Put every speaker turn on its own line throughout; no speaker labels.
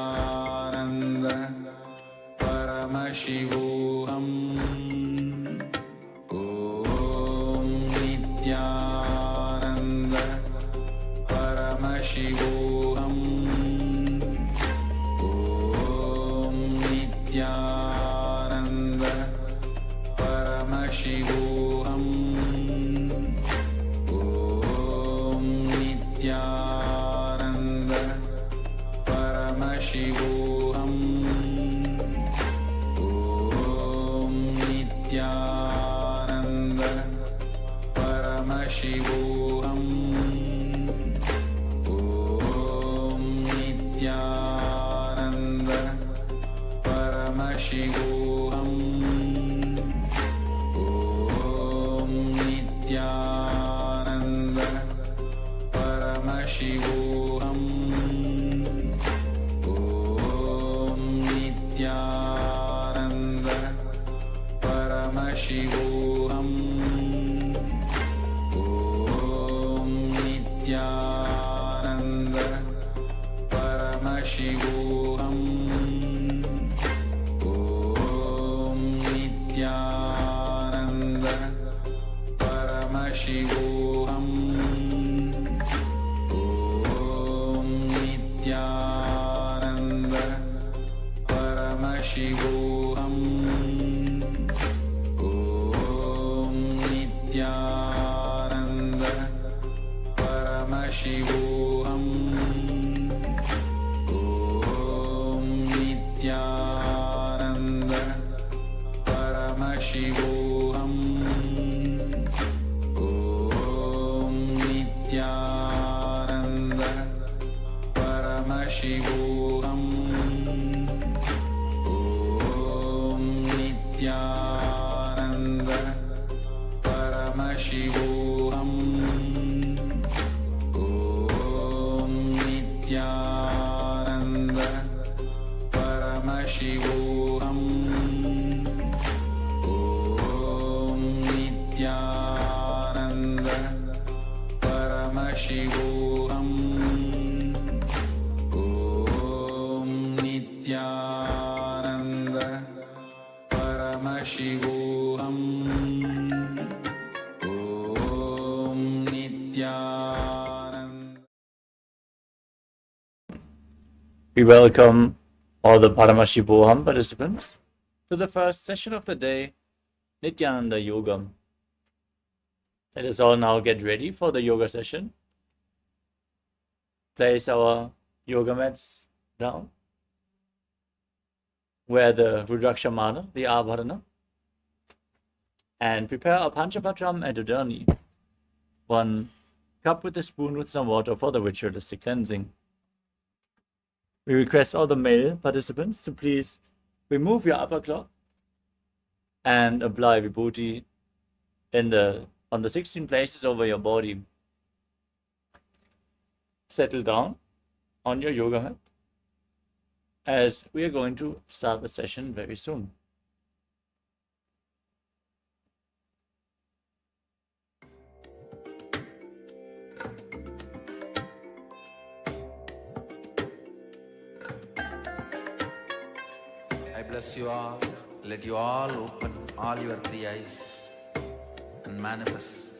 Nithyananda Paramashivoham Om Nithyananda Paramashivoham Om Nithyananda Paramashivoham Om Nithyananda Paramashivoham Om Nithyananda Paramashivoham Om Nithyananda Paramashivoham Om Nithyananda Paramashivoham Om Nithyananda Paramashivoham Om Nithyananda Paramashivoham Om Nithyananda Paramashivoham Om Nithyananda Paramashivoham Om Nithyananda Paramashivoham Om Nithyananda Paramashivoham Om Nithyananda Paramashivoham Om Nithyananda Paramashivoham Om Nithyananda Paramashivoham Om Nithyananda Paramashivoham Om Nithyananda Paramashivoham Om Nithyananda.
We welcome all the Paramashivoham participants to the first session of the day, Nithyananda Yoga. Let us all now get ready for the yoga session. Place our yoga mats down. Wear the Rudraksha Mala, the Abharana, and prepare a Panchapatram and Udani, 1 cup with a spoon with some water for the ritualistic cleansing. We request all the male participants to please remove your upper cloth and apply vibhuti on the 16 places over your body. Settle down on your yoga mat as we are going to start the session very soon.
I bless you all. Let you all open all your 3 eyes and manifest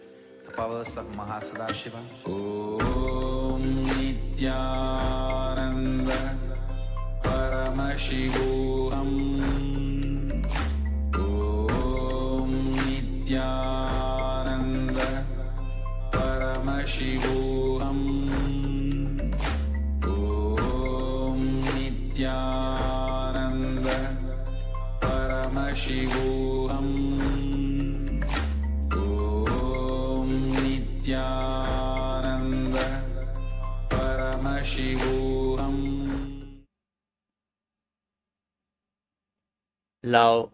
the powers of Mahasadashiva.
Om Nithyananda Paramashivoham Om Nithyananda Paramashivoham Om Nithyananda Paramashivoham Om Nithyananda Paramashivoham.
Now,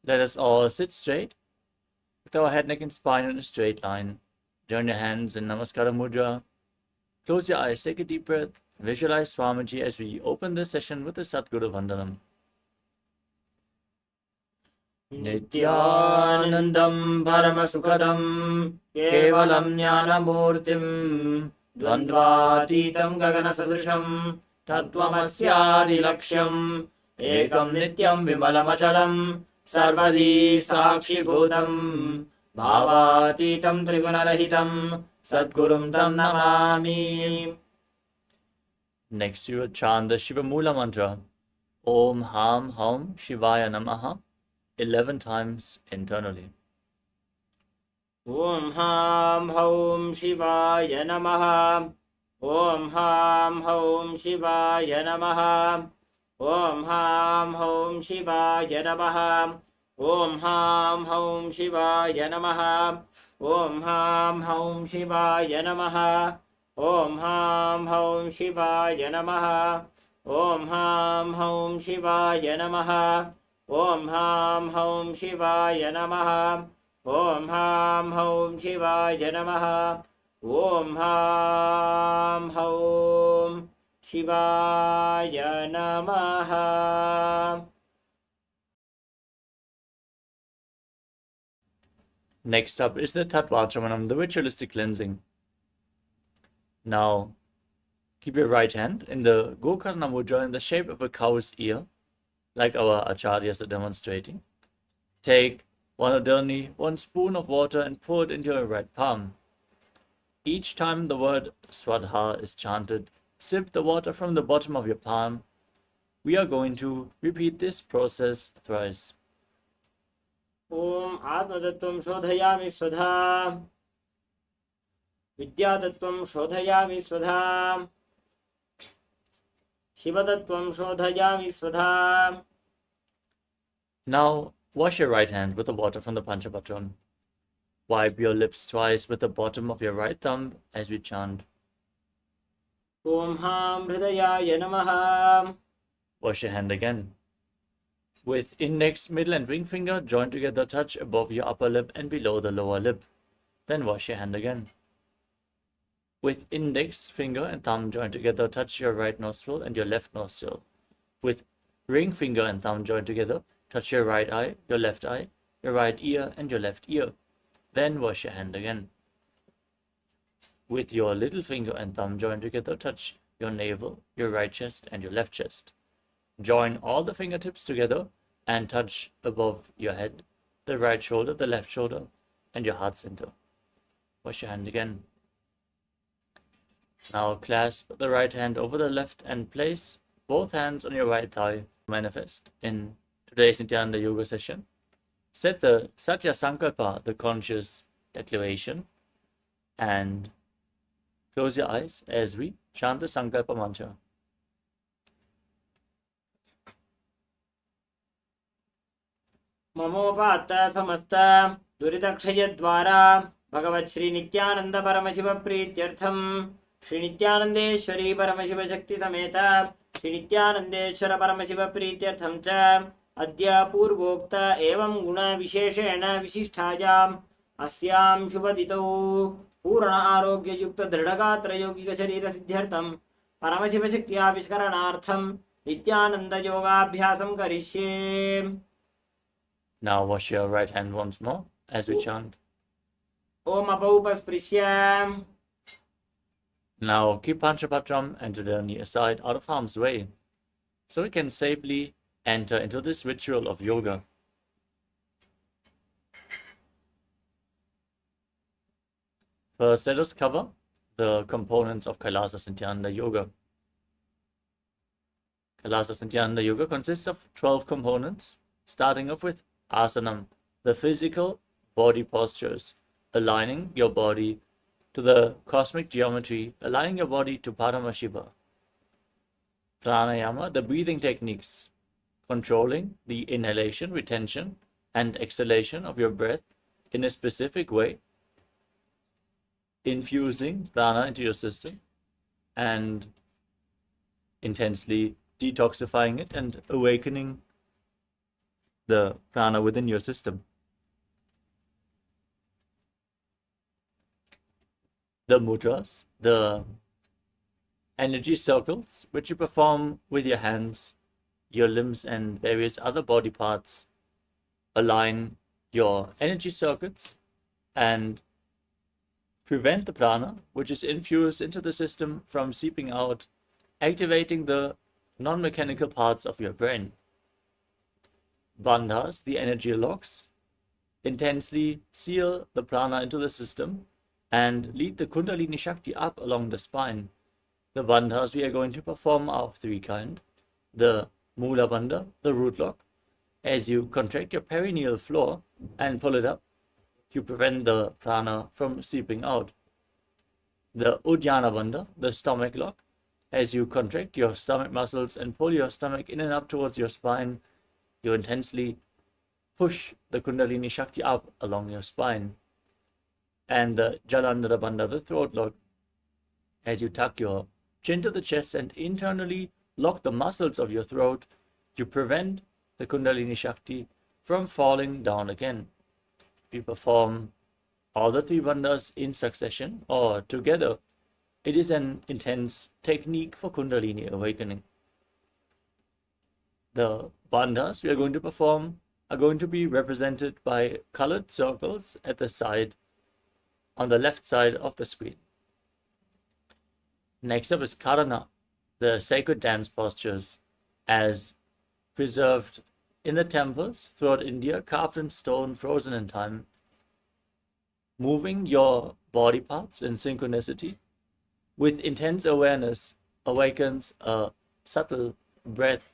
let us all sit straight with our head, neck, and spine in a straight line. Join your hands in Namaskara Mudra. Close your eyes, take a deep breath. Visualize Swamiji as we open this session with the Satguru Vandanam. Nithyanandam Paramasukadam Kevalam Jnanamurtim Dvandvatitam Gagana Sadrisham Tattvamasya Laksham
एकं नित्यं विमलमचलं सर्वदी साक्षिभूतं भावातीतं त्रिगुणरहितं सद्गुरुं तं Namami.
Next, we will chant the Shiva Mula mantra, Om Ham Hum Shivaya Namaha, 11 times internally.
ॐ हां हौं शिवाय नमः. ॐ हां हौं शिवाय नमः. ॐ हां हौं शिवाय नमः. ॐ हां हौं शिवाय नमः. ॐ हां हौं शिवाय नमः. ॐ हां हौं शिवाय नमः. ॐ हां हौं शिवाय नमः. ॐ हां हौं शिवाय नमः. ॐ हां हौं शिवाय नमः. ॐ हां हौं शिवाय नमः.
Next up is the Tattvachamanam, the ritualistic cleansing. Now, keep your right hand in the Gokarna Mudra in the shape of a cow's ear, like our acharyas are demonstrating. Take 1 adani, 1 spoon of water and pour it into your right palm. Each time the word Swadha is chanted, sip the water from the bottom of your palm. We are going to repeat this process thrice.
ॐ आत्मतत्त्वं शोधयामि स्वधा. विद्यातत्त्वं शोधयामि स्वधा. शिवतत्त्वं शोधयामि स्वधा.
Now, wash your right hand with the water from the Panchapatram. Wipe your lips twice with the bottom of your right thumb as we chant.
ॐ हां हृदयाय नमः.
Wash your hand again. With index, middle and ring finger joined together, touch above your upper lip and below the lower lip. Then wash your hand again. With index finger and thumb joined together, touch your right nostril and your left nostril. With ring finger and thumb joined together, touch your right eye, your left eye, your right ear and your left ear. Then wash your hand again. With your little finger and thumb joined together, touch your navel, your right chest and your left chest. Join all the fingertips together and touch above your head, the right shoulder, the left shoulder, and your heart center. Wash your hand again. Now clasp the right hand over the left and place both hands on your right thigh. Manifest in today's Nithyananda Yoga session. Set the Satya Sankalpa, the conscious declaration, and close your eyes as we chant the Sankalpa mantra.
ममोपात्त समस्त दुरितक्षयद्वारा भगवत् श्री नित्यानंद परमशिव प्रीत्यर्थम श्री नित्यानंदेश्वरी परमशिव शक्ति समेत श्री नित्यानंदेश्वर परमशिव प्रीत्यर्थम च अद्य पूर्वोक्त एवं गुण विशेषेण विशिष्टायाम् अस्यां शुभदितौ पूर्ण आरोग्य युक्त दृढ़गात्र यौगिक शरीर सिद्ध्यर्थम परमशिव शक्ति आविष्करणार्थम नित्यानंद योगाभ्यासं करिष्ये.
Now wash your right hand once more as we chant.
Om apaupasprisya.
Now keep Panchapatram and Jadani aside out of harm's way, so we can safely enter into this ritual of yoga. First, let us cover the components of KAILASA Nithyananda Yoga. KAILASA Nithyananda Yoga consists of 12 components, starting off with Asanam, the physical body postures, aligning your body to the cosmic geometry, aligning your body to Paramashiva. Pranayama, the breathing techniques, controlling the inhalation, retention, and exhalation of your breath in a specific way, infusing prana into your system, and intensely detoxifying it and awakening the prana within your system. The mudras, the energy circles, which you perform with your hands, your limbs, and various other body parts, align your energy circuits and prevent the prana, which is infused into the system, from seeping out, activating the non-mechanical parts of your brain, bandhas, the energy locks, intensely seal the prana into the system and lead the Kundalini Shakti up along the spine. The bandhas we are going to perform are of three kinds. The Mula Bandha, the root lock. As you contract your perineal floor and pull it up, you prevent the prana from seeping out. The Uddiyana Bandha, the stomach lock. As you contract your stomach muscles and pull your stomach in and up towards your spine, you intensely push the Kundalini Shakti up along your spine. And the Jalandhara Bandha, the throat lock. As you tuck your chin to the chest and internally lock the muscles of your throat, you prevent the Kundalini Shakti from falling down again. If you perform all the three bandhas in succession or together, it is an intense technique for Kundalini awakening. The bandhas we are going to perform are going to be represented by colored circles at the side, on the left side of the screen. Next up is Karana, the sacred dance postures, as preserved in the temples throughout India, carved in stone, frozen in time. Moving your body parts in synchronicity with intense awareness awakens a subtle breath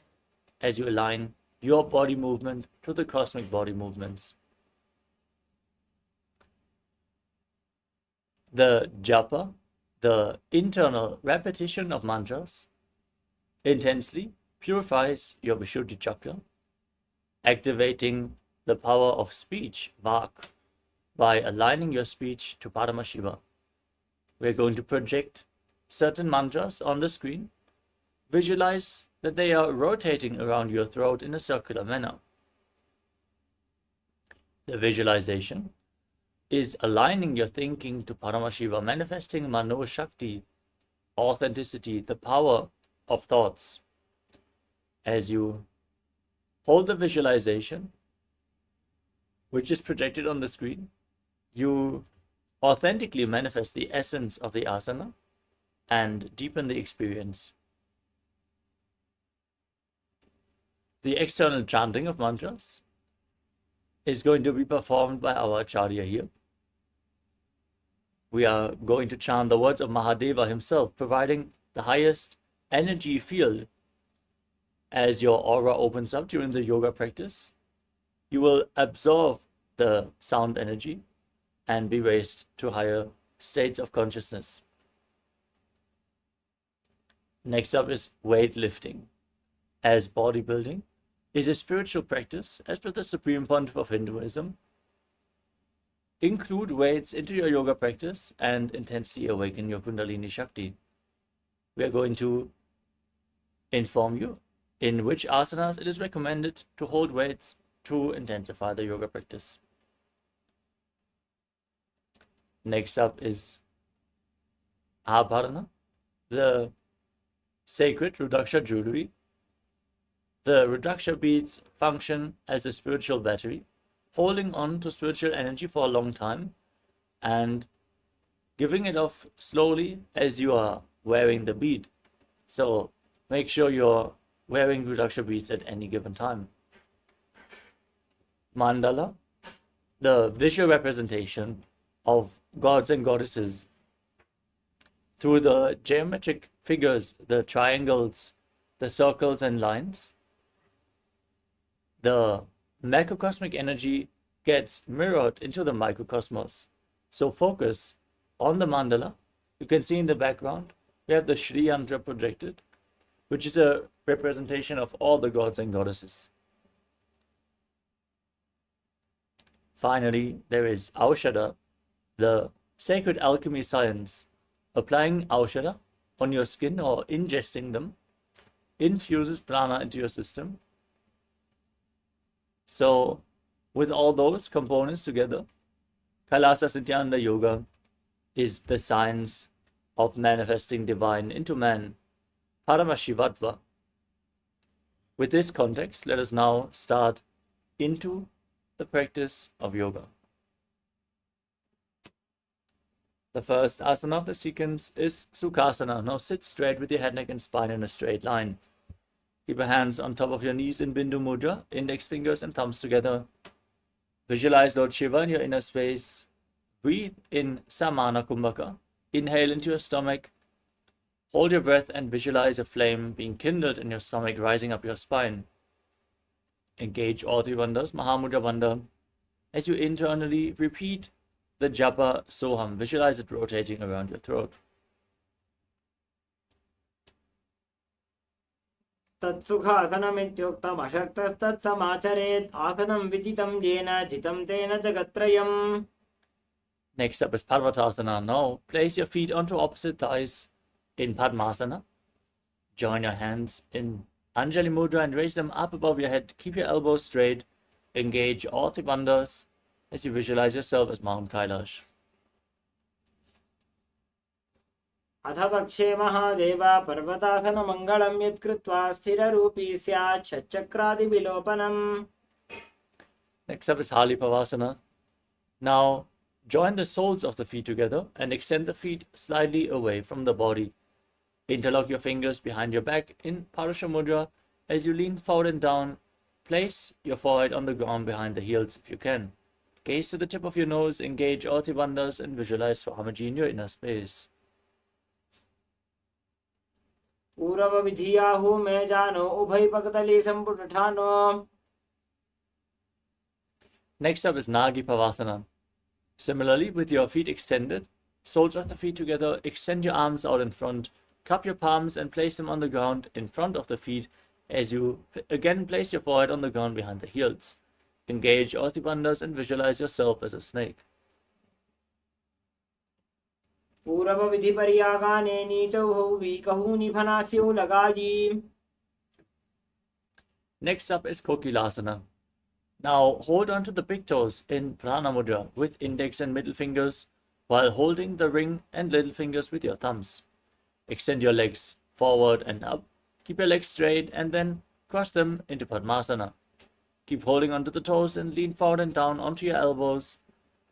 as you align your body movement to the cosmic body movements. The japa, the internal repetition of mantras, intensely purifies your Vishuddhi chakra, activating the power of speech, vak, by aligning your speech to Paramashiva. We're going to project certain mantras on the screen. Visualize that they are rotating around your throat in a circular manner. The visualization is aligning your thinking to Paramashiva, manifesting Mano Shakti, authenticity, the power of thoughts. As you hold the visualization, which is projected on the screen, you authentically manifest the essence of the asana and deepen the experience. The external chanting of mantras is going to be performed by our Acharya here. We are going to chant the words of Mahadeva himself, providing the highest energy field. As your aura opens up during the yoga practice, you will absorb the sound energy and be raised to higher states of consciousness. Next up is weightlifting, as bodybuilding is a spiritual practice as per the Supreme Pontiff of Hinduism. Include weights into your yoga practice and intensely awaken your Kundalini Shakti. We are going to inform you in which asanas it is recommended to hold weights to intensify the yoga practice. Next up is Abharana, the sacred Rudraksha jewelry. The Rudraksha beads function as a spiritual battery, holding on to spiritual energy for a long time and giving it off slowly as you are wearing the bead. So make sure you're wearing Rudraksha beads at any given time. Mandala, the visual representation of gods and goddesses through the geometric figures, the triangles, the circles and lines. The macrocosmic energy gets mirrored into the microcosmos. So focus on the mandala. You can see in the background, we have the Shri Yantra projected, which is a representation of all the gods and goddesses. Finally, there is Aushadha, the sacred alchemy science. Applying Aushadha on your skin or ingesting them infuses prana into your system. So, with all those components together, KAILASA Nithyananda Yoga is the science of manifesting divine into man, Paramashivatva. With this context, let us now start into the practice of yoga. The first asana of the sequence is Sukhasana. Now sit straight with your head, neck and spine in a straight line. Keep your hands on top of your knees in Bindu Mudra, index fingers and thumbs together. Visualize Lord Shiva in your inner space. Breathe in Samana Kumbhaka. Inhale into your stomach. Hold your breath and visualize a flame being kindled in your stomach, rising up your spine. Engage all three bandhas, Mahamudra Bandha. As you internally repeat the japa Soham, visualize it rotating around your throat.
तत्सुखासनमित्युक्तम् अशक्तस्तत्समाचरेत् आसनं विजितं येन जितं तेन जगत्त्रयम्.
Next up is Parvatasana. Now place your feet onto opposite thighs in Padmasana. Join your hands in Anjali Mudra and raise them up above your head. Keep your elbows straight. Engage all three bandhas as you visualize yourself as Mount Kailash.
अथ पक्षे महादेव पर्वतासनमङ्गलं यत्कृत्वा स्थिररूपी स्यात् षट्चक्रादिविलोपनम्.
Next up is Halipavasana. Now join the soles of the feet together and extend the feet slightly away from the body. Interlock your fingers behind your back in Parasha Mudra. As you lean forward and down, place your forehead on the ground behind the heels if you can. Gaze to the tip of your nose, engage all three bandhas and visualize Swamiji in your inner space.
पूर्व विधियाहु में जानो उभय पकतली संपुटानो.
Next up is Nagi Pavasana. Similarly, with your feet extended, soles of the feet together, extend your arms out in front, cup your palms and place them on the ground in front of the feet as you again place your forehead on the ground behind the heels. Engage all three bandhas and visualize yourself as a snake.
पूर्व विधि पर्यागाने नीचौ हौवी कहूनि फनास्यौ लगाई.
Next up is Kokilasana. Now hold on to the big toes in Prana Mudra with index and middle fingers while holding the ring and little fingers with your thumbs. Extend your legs forward and up. Keep your legs straight and then cross them into Padmasana. Keep holding onto the toes and lean forward and down onto your elbows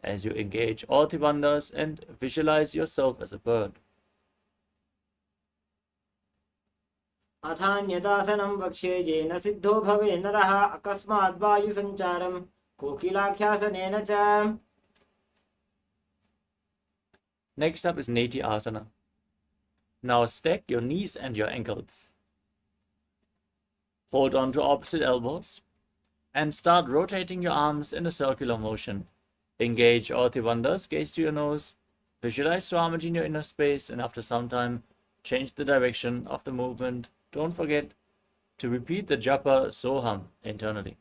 as you engage all three bandhas and visualize yourself as a bird.
अथान्यदासनं वक्ष्ये येन सिद्धो भवे नरः अकस्मात् वायुसञ्चारं कोकिलाख्यासनेन च.
Next up is Neti Asana. Now stack your knees and your ankles. Hold on to opposite elbows and start rotating your arms in a circular motion. Engage all three bandhas, gaze to your nose, visualize Swamiji in your inner space, and after some time, change the direction of the movement. Don't forget to repeat the japa Soham internally.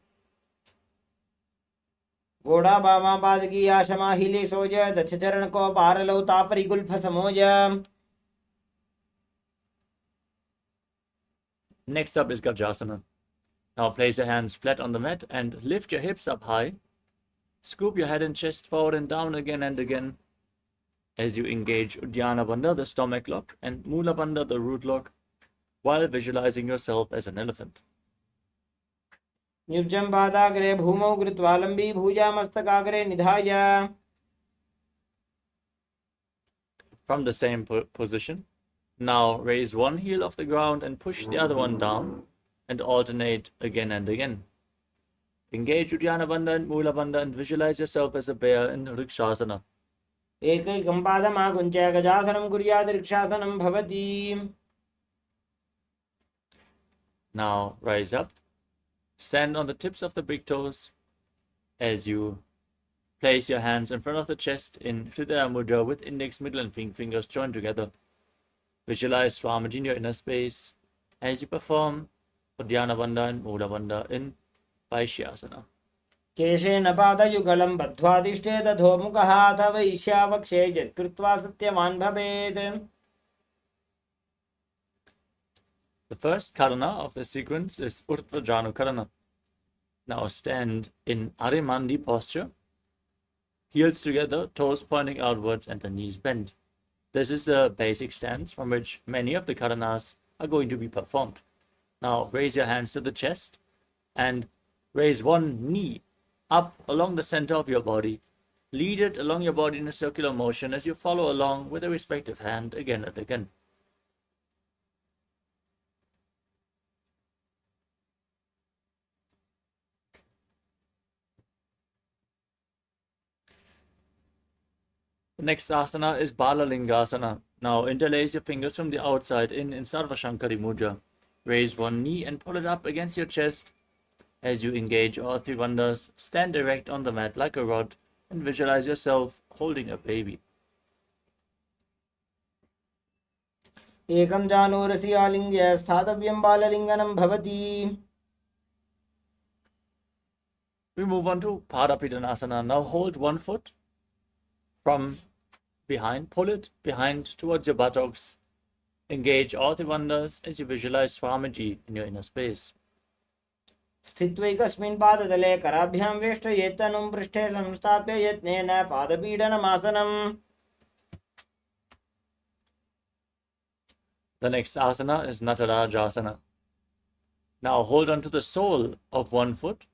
घोड़ा बामा पादकी आशमा हिले सोज दक्ष चरण को पार लो तापरि Gulf समोज.
Next up is Gajasana. Now place your hands flat on the mat and lift your hips up high. Scoop your head and chest forward and down again and again as you engage Uddiyana Bandha, the stomach lock, and Mula Bandha, the root lock, while visualizing yourself as an elephant.
निब्जं पादाग्रे भूमौ कृत्वा लम्बी भुजा मस्तकाग्रे निधाय.
From the same position, now raise one heel off the ground and push the other one down and alternate again and again. Engage Uddiyana Bandha and Mula Bandha and visualize yourself as a bear in Rikshasana.
एकैकं पादमाकुञ्च्य गजासनं कुर्यात् ऋक्षासनं भवति.
Now rise up. Stand on the tips of the big toes as you place your hands in front of the chest in Hridaya Mudra with index, middle and fingers joined together. Visualize Swamiji in your inner space as you perform Uddiyana Bandha and Mula Bandha in Vaishyasana.
केशेन पादयुगलं बद्ध्वादिष्टे दधोमुखः अथ वैश्यावक्षे यत्कृत्वा सत्यवान् भवेत्.
The first karana of the sequence is Urtva Janu Karana. Now stand in Arimandi posture, heels together, toes pointing outwards and the knees bent. This is the basic stance from which many of the karanas are going to be performed. Now raise your hands to the chest and raise one knee up along the center of your body. Lead it along your body in a circular motion as you follow along with the respective hand again and again. Next asana is Balalingasana. Now interlace your fingers from the outside in Sarvashankari Mudra. Raise one knee and pull it up against your chest. As you engage all three bandhas, stand erect on the mat like a rod and visualize yourself holding a baby.
एकं जानुरसि आलिङ्ग्य स्थातव्यं बाललिङ्गनं भवति.
We move on to Padapidanasana. Now hold one foot from behind, pull it behind towards your buttocks. Engage all three bandhas as you visualize Swamiji in your inner space.
स्थित्वैकस्मिन् पादतले कराभ्यां वेष्टयेत्तनुं पृष्ठे संस्थाप्य यत्नेन पादपीडनमासनम्.
The next asana is Natarajasana. Now hold on to the sole of one foot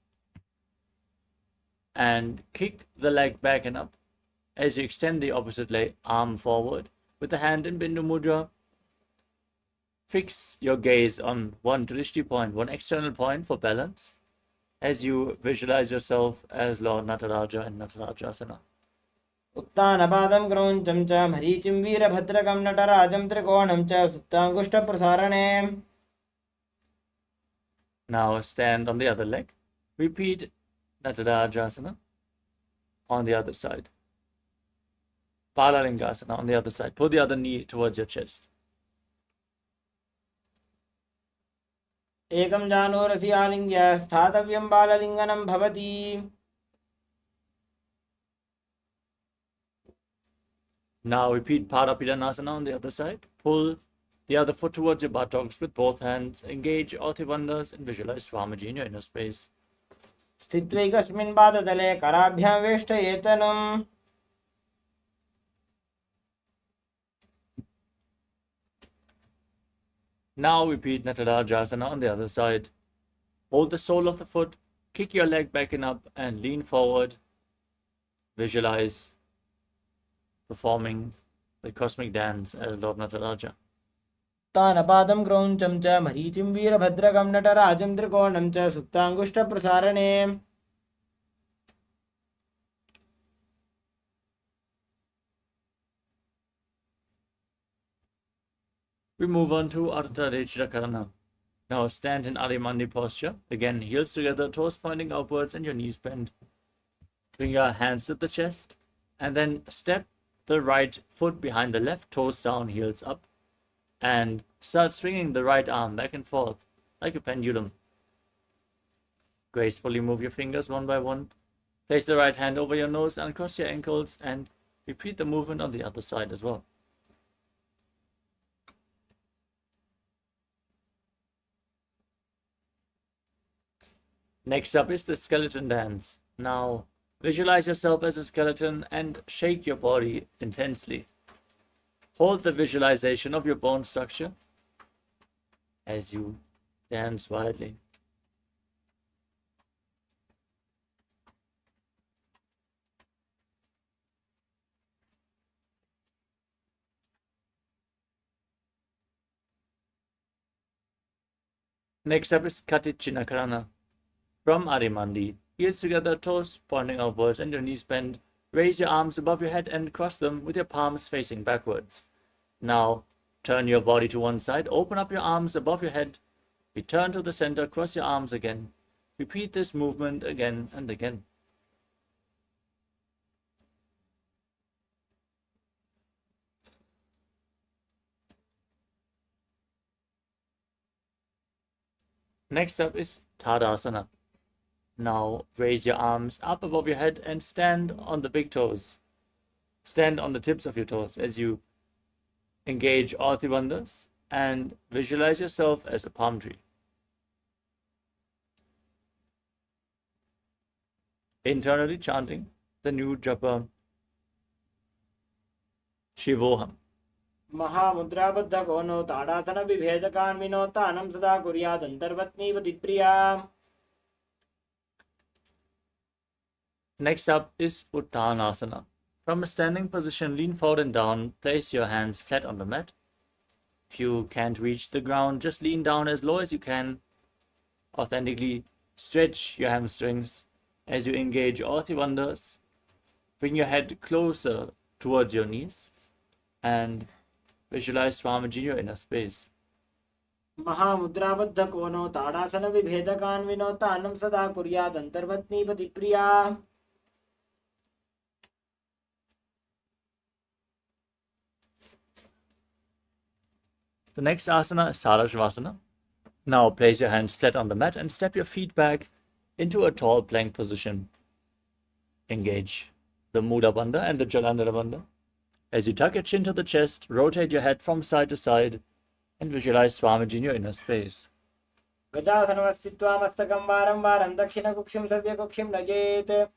and kick the leg back and up as you extend the opposite leg, arm forward with the hand in Bindu Mudra. Fix your gaze on one drishti point, one external point for balance as you visualize yourself as Lord Nataraja in Natarajasana.
उत्तानपादं क्रौञ्चं च मरीचिं वीरभद्रकं नटराजं त्रिकोणं च सुप्ताङ्गुष्ठप्रसारणे.
Now stand on the other leg. Repeat Natarajasana on the other side. Balalingasana on the other side. Pull the other knee towards your chest.
एकं जानुरसि आलिङ्ग्य स्थातव्यं बाललिङ्गनं भवति.
Now repeat Padapidanasana on the other side. Pull the other foot towards your buttocks with both hands. Engage all three bandhas and visualize Swamiji in your inner space.
स्थित्वैकस्मिन् पादतले कराभ्यां वेष्टयेत्तनुम्.
Now repeat Natarajasana on the other side. Hold the sole of the foot, kick your leg back and up and lean forward. Visualize performing the cosmic dance as Lord Nataraja.
उत्तानपादं क्रौञ्चं च मरीचिं वीरभद्रकं नटराजं त्रिकोणं च सुप्ताङ्गुष्ठप्रसारणे.
We move on to Ardha Karana. Now stand in Adimandi posture. Again, heels together, toes pointing upwards and your knees bent. Bring your hands to the chest and then step the right foot behind the left, toes down, heels up. And start swinging the right arm back and forth like a pendulum. Gracefully move your fingers one by one. Place the right hand over your nose and cross your ankles and repeat the movement on the other side as well. Next up is the skeleton dance. Now visualize yourself as a skeleton and shake your body intensely. Hold the visualization of your bone structure as you dance wildly. Next up is Katichinakarana. From Adimandi, heels together, toes pointing upwards and your knees bend. Raise your arms above your head and cross them with your palms facing backwards. Now, turn your body to one side, open up your arms above your head, return to the center, cross your arms again. Repeat this movement again and again. Next up is Tadasana. Now raise your arms up above your head and stand on the big toes. Stand on the tips of your toes as you engage all three bandhas and visualize yourself as a palm tree. Internally chanting the new japa Shivoham.
महामुद्राबद्धकोनो ताडासनविभेदकान् विनोत्तानं सदा कुर्यादन्तर्पत्नीपतिप्रिया.
Next up is Uttanasana. From a standing position, lean forward and down. Place your hands flat on the mat. If you can't reach the ground, just lean down as low as you can. Authentically stretch your hamstrings as you engage all three bandhas. Bring your head closer towards your knees and visualize Swamiji in your inner space.
महामुद्राबद्ध कोनो ताड़ासन विभेदकान्विनो तानं सदा कुर्यात् अंतर्वत्नी पतिप्रिया.
The next asana is Sarasvasana. Now place your hands flat on the mat and step your feet back into a tall plank position. Engage the Mula Bandha and the Jalandhara Bandha. As you tuck your chin to the chest, rotate your head from side to side and visualize Swamiji in your inner space.
गजासनमस्थित्वा मस्तकं वारं वारं दक्षिणकुक्षिं सव्यकुक्षिं नयेत्.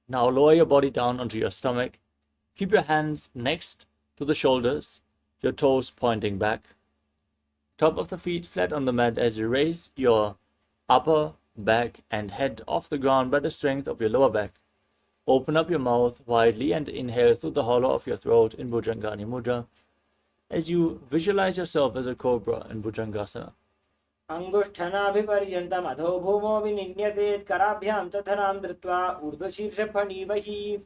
Now lower your body down onto your stomach. Keep your hands next to the shoulders, your toes pointing back. Top of the feet flat on the mat as you raise your upper back and head off the ground by the strength of your lower back. Open up your mouth widely and inhale through the hollow of your throat in Bhujangani Mudra as you visualize yourself as a cobra in Bhujangasana.
अंगुष्ठनाभिपर्यन्तम् अधो भूमो विनिन्यसेत् कराभ्यां च धरां धृत्वा ऊर्ध्वशीर्षफणीवहि.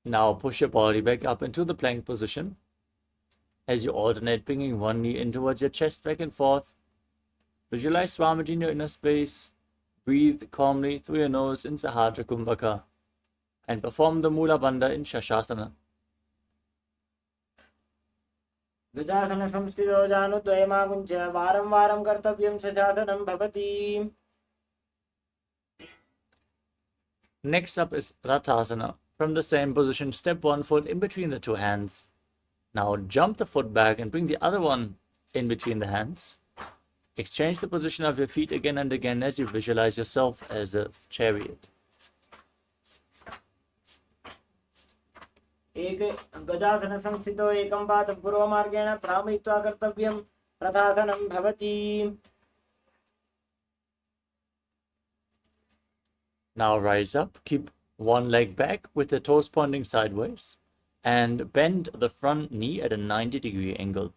Now push your body back up into the plank position as you alternate bringing one knee in towards your chest back and forth. Visualize Swamiji in your inner space. Breathe calmly through your nose in Sahasrara Kumbhaka and perform the Mula Bandha in Shashasana.
गजासन संस्थितो जानुद्वयमागुञ्च वारं वारं कर्तव्यं शशासनं भवति.
Next up is Rathasana. From the same position, step one foot in between the two hands. Now jump the foot back and bring the other one in between the hands. Exchange the position of your feet again and again as you visualize yourself as a chariot.
एक गजासन संस्थितो एकं पादं पूर्वमार्गेण भ्रामयित्वा कर्तव्यं रथासनं भवति.
Now rise up, keep one leg back with the toes pointing sideways and bend the front knee at a 90-degree angle.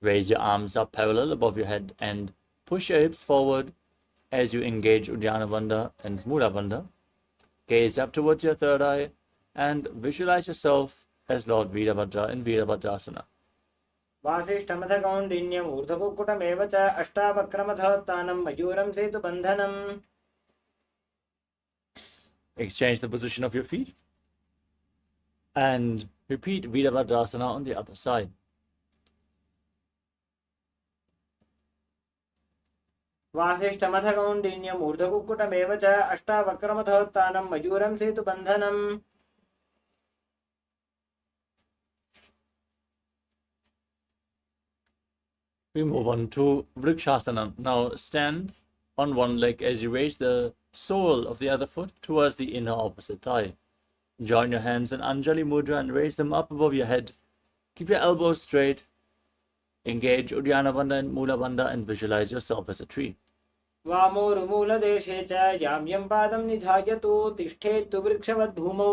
Raise your arms up parallel above your head and push your hips forward as you engage Uddiyana Bandha and Mula Bandha. Gaze up towards your third eye and visualize yourself as Lord Veerabhadra in Veerabhadrasana.
वासिष्ठमथकौण्डिन्यम् ऊर्ध्वकुक्कुटमेव च अष्टावक्रमथोत्थानं मयूरं सेतुबन्धनम्.
Exchange the position of your feet and repeat Veerabhadrasana on the other side.
वासिष्ठमथकौण्डिन्यम् ऊर्ध्वकुक्कुटमेव च अष्टावक्रमथोत्थानं मयूरं सेतुबन्धनम्.
We move on to Vrikshasana. Now stand on one leg as you raise the sole of the other foot towards the inner opposite thigh. Join your hands in Anjali Mudra and raise them up above your head. Keep your elbows straight. Engage Uddiyana Bandha and Mula Bandha and visualize yourself as a tree.
वामोरुमूलदेशे च याम्यं पादं निधायतु तिष्ठेत्तु वृक्षवद्भूमौ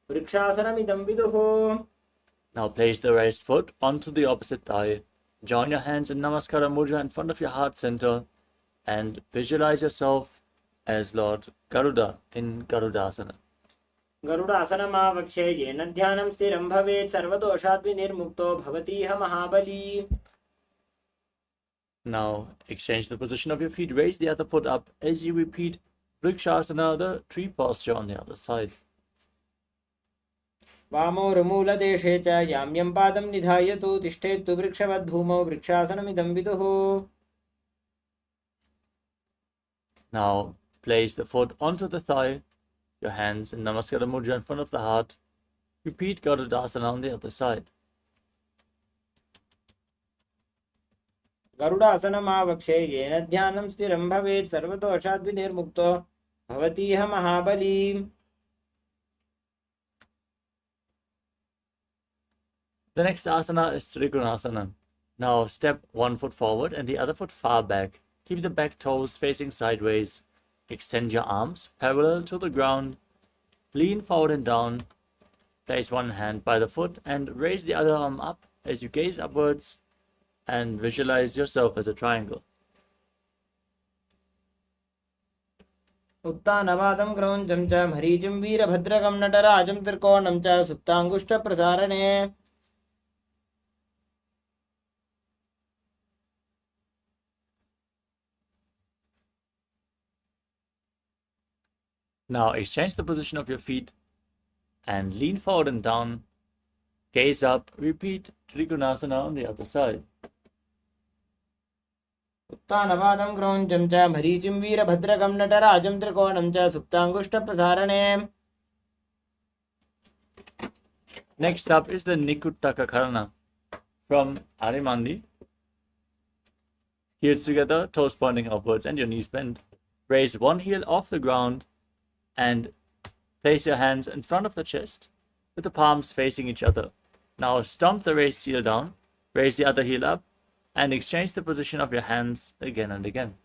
वृक्षासनमिदं विदुः.
Now place the raised foot onto the opposite thigh. Join your hands in Namaskara Mudra in front of your heart center and visualize yourself as Lord Garuda in Garudasana.
गरुडासनमावक्षे येन ध्यानं स्थिरं भवेत् सर्वदोषात् विनिर्मुक्तो भवतीह महाबली.
Now exchange the position of your feet. Raise the other foot up as you repeat Vrikshasana, the tree posture on the other side.
वामोरुमूलदेशे च याम्यं पादं निधायतु तिष्ठेत्तु वृक्षवद्भूमौ वृक्षासनमिदं विदुः.
Now place the foot onto the thigh, your hands in Namaskara Mudra in front of the heart. Repeat Garudasana on the other side.
गरुडासनमावक्षे येन ध्यानं स्थिरं भवेत् सर्वदोषात् विनिर्मुक्तो भवतीह महाबली.
The next asana is Trikonasana. Now step one foot forward and the other foot far back. Keep the back toes facing sideways. Extend your arms parallel to the ground. Lean forward and down. Place one hand by the foot and raise the other arm up as you gaze upwards and visualize yourself as a triangle.
उत्तानपादं क्रौञ्चं च मरीचिं वीरभद्रकं नटराजं त्रिकोणं च सुप्ताङ्गुष्ठप्रसारणे
Now exchange the position of your feet and lean forward and down. Gaze up. Repeat Trikonasana on the other side.
उत्तानपादं क्रौञ्चं च मरीचिं वीरभद्रकं नटराजं त्रिकोणं च सुप्ताङ्गुष्ठप्रसारणे.
Next up is the Nikuttaka Karana from Arimandi. Heels together, toes pointing upwards and your knees bent. Raise one heel off the ground and place your hands in front of the chest with the palms facing each other. Now stomp the raised heel down, raise the other heel up, and exchange the position of your hands again and again.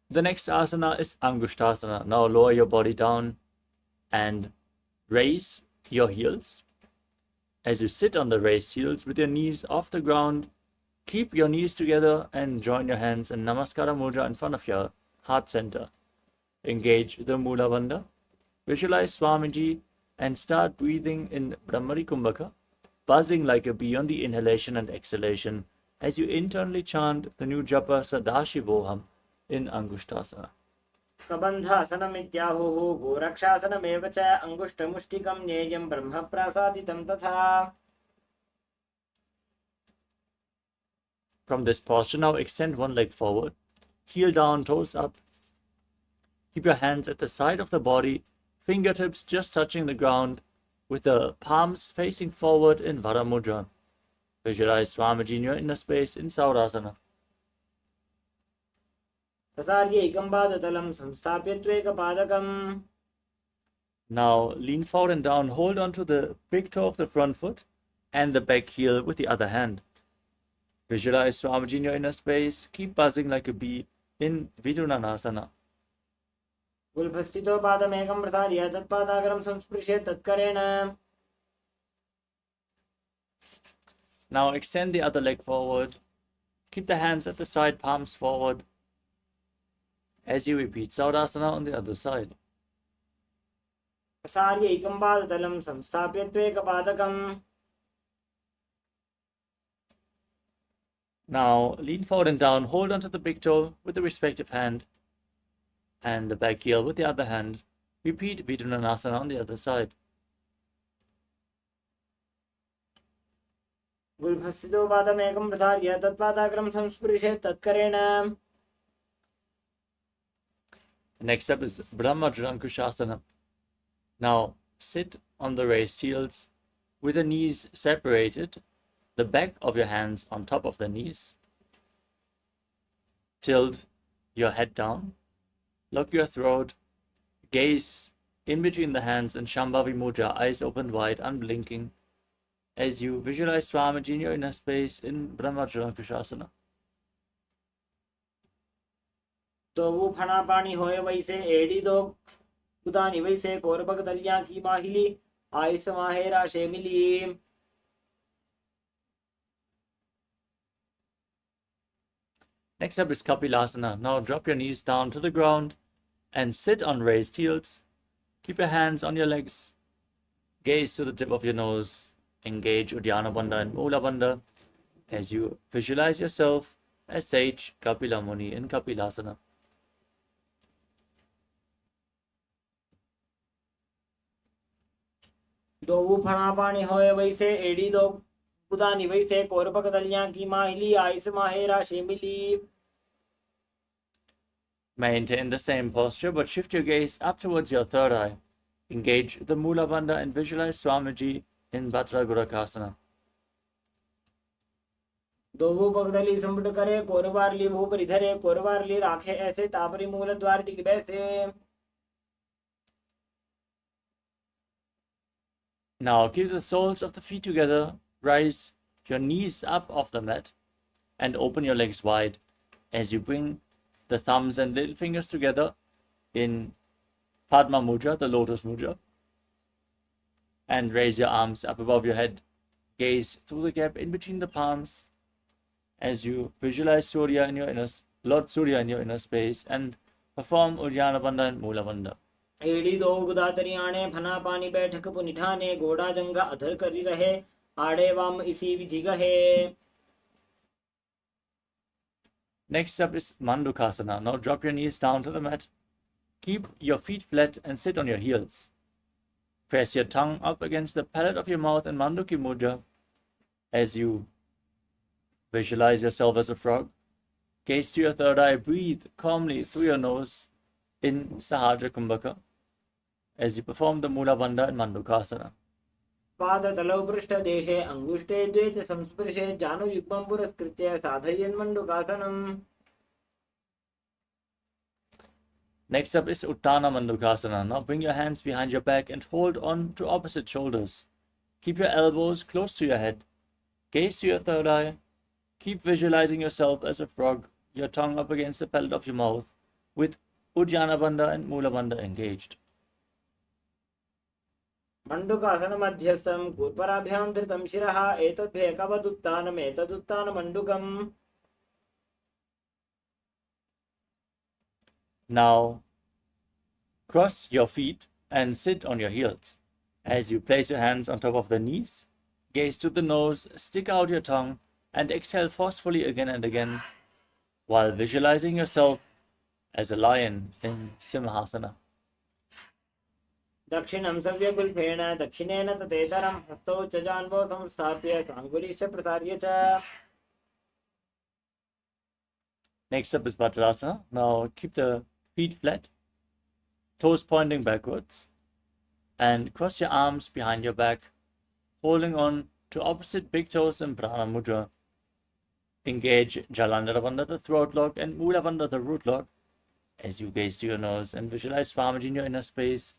The next asana is Angushtasana. Now lower your body down and raise your heels. As you sit on the raised heels with your knees off the ground, keep your knees together and join your hands in Namaskara Mudra in front of your heart center. Engage the Mula Bandha. Visualize Swamiji and start breathing in Brahmari Kumbhaka, buzzing like a bee on the inhalation and exhalation as you internally chant the new japa Sadashivoham in Angushtasana.
कबन्धासनमित्याहुः गोरक्षासनमेव च अङ्गुष्ठमुष्टिकं ज्ञेयं ब्रह्मप्रासादितं तथा.
From this posture, now extend one leg forward, heel down, toes up. Keep your hands at the side of the body, fingertips just touching the ground, with the palms facing forward in Vara Mudra. Visualize Swamiji in your inner space in Saurasana.
प्रसार्यैकं पादतलं संस्थाप्य त्वेकपादकम्.
Now lean forward and down, hold on to the big toe of the front foot and the back heel with the other hand. Visualize Swamiji in your inner space, keep buzzing like a bee in Vidunanasana.
गुल्फस्थितो पादमेकं प्रसार्य तत्पादाग्रं संस्पृश्य तत्करेण.
Now extend the other leg forward. Keep the hands at the side, palms forward. As you repeat Saurasana on the other side.
प्रसार्यैकं पादतलं संस्थाप्य त्वेकपादकम्.
Now lean forward and down, hold onto the big toe with the respective hand and the back heel with the other hand. Repeat Vidunanasana on the other side.
गुल्फस्थितो पादमेकं प्रसार्य तत्पादाग्रं संस्पृश्य तत्करेण.
Next up is Brahmajalankushasana. Now sit on the raised heels with the knees separated, the back of your hands on top of the knees. Tilt your head down, lock your throat, gaze in between the hands in Shambhavi Mudra, eyes open wide, unblinking, as you visualize Swamiji in your inner space in Brahmajalankushasana.
तो वो फना पानी होए वैसे एड़ी दो कुदानी वैसे कोरबक दलिया की माहिली ice माहेरा शेमिली.
Next up is Kapilasana. Now drop your knees down to the ground and sit on raised heels. Keep your hands on your legs. Gaze to the tip of your nose. Engage Uddiyana Bandha and Mula Bandha as you visualize yourself as Sage Kapila Muni in Kapilasana.
दो वो फना पानी होए वैसे एड़ी दो कुदानी वैसे कोरबक दलिया की माहिली ice माहेरा शेमिली.
Maintain the same posture, but shift your gaze up towards your third eye. Engage the Mula Bandha and visualize Swamiji in Bhadra Gurakasana.
दो वो पगदली संपट करे कोरवारली भू पर इधरे कोरवारली राखे ऐसे तापरी मूल द्वार टिक बैसे.
Now keep the soles of the feet together, rise your knees up off the mat, and open your legs wide as you bring the thumbs and little fingers together in Padma Mudra, the Lotus Mudra. and raise your arms up above your head. Gaze through the gap in between the palms as you visualize Surya in your Lord Surya in your inner space and perform Uddiyana Bandha and Mula Bandha.
एड़ी दो गुदा तरियाणे फना पानी बैठक पुनिठाने गोड़ा जंगा अधर करी रहे आड़े वाम इसी विधि गहे.
Next up is Mandukasana. Now drop your knees down to the mat. Keep your feet flat and sit on your heels. Press your tongue up against the palate of your mouth in Manduki Mudra as you visualize yourself as a frog. Gaze to your third eye. Breathe calmly through your nose in Sahadra Kumbhaka as you perform the Mula Bandha and Mandukasana.
पादतलौ पृष्ठदेशे अङ्गुष्ठे द्वे च संस्पृशे जानुयुग्मं पुरस्कृत्य साधयन् मण्डूकासनम्.
Next up is Uttana Mandukasana. Now bring your hands behind your back and hold on to opposite shoulders. Keep your elbows close to your head. Gaze to your third eye. Keep visualizing yourself as a frog, your tongue up against the palate of your mouth, with Uddiyana Bandha and Mula Bandha engaged.
Mandukasana मध्यस्थं कूर्पराभ्यां धृतं शिरः एतद्भेकवदुत्थानम् एतदुत्थानमण्डूकम्.
Now cross your feet and sit on your heels. As you place your hands on top of the knees, gaze to the nose, stick out your tongue, and exhale forcefully again and again while visualizing yourself as a lion in Simhasana.
दक्षिणं सव्यगुल्फेन दक्षिणेन ततेतरं हस्तौ च जान्वौ संस्थाप्य काङ्गुलीश्च प्रसार्य च.
Next up is Bhadrasana. Now keep the feet flat, toes pointing backwards, and cross your arms behind your back, holding on to opposite big toes in Prana Mudra. Engage Jalandhara Bandha, the throat lock, and Mula Bandha, the root lock, as you gaze to your nose and visualize Swamiji in your inner space.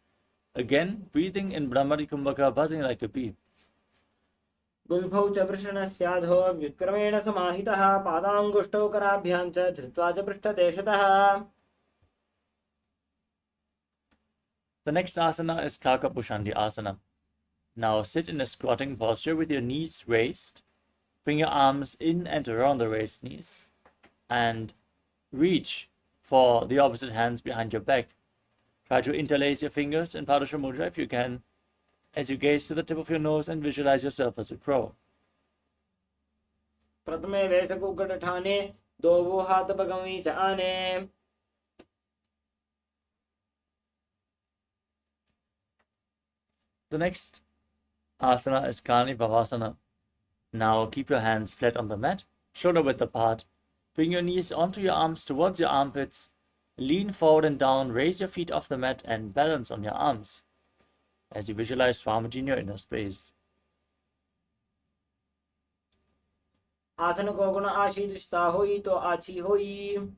Again, breathing in Brahmari Kumbhaka, buzzing like a bee.
गुल्फौ च वृषणस्याधो व्युत्क्रमेण समाहितः पादाङ्गुष्ठौ कराभ्यां च धृत्वा च पृष्ठदेशतः.
The next asana is Kakapushandi Asana. Now sit in a squatting posture with your knees raised. Bring your arms in and around the raised knees. And reach for the opposite hands behind your back. Try to interlace your fingers in Padusha Mudra if you can, as you gaze to the tip of your nose and visualize yourself as a crow.
प्रथमे वैसकुगठठाने दोवो हाथ बगमी च आने.
The next asana is Kani Bhavasana. Now keep your hands flat on the mat, shoulder width apart. Bring your knees onto your arms towards your armpits. Lean forward and down, raise your feet off the mat and balance on your arms as you visualize Swamiji in your inner space.
आसन को गुण आशीर्षता होई तो आछी होई.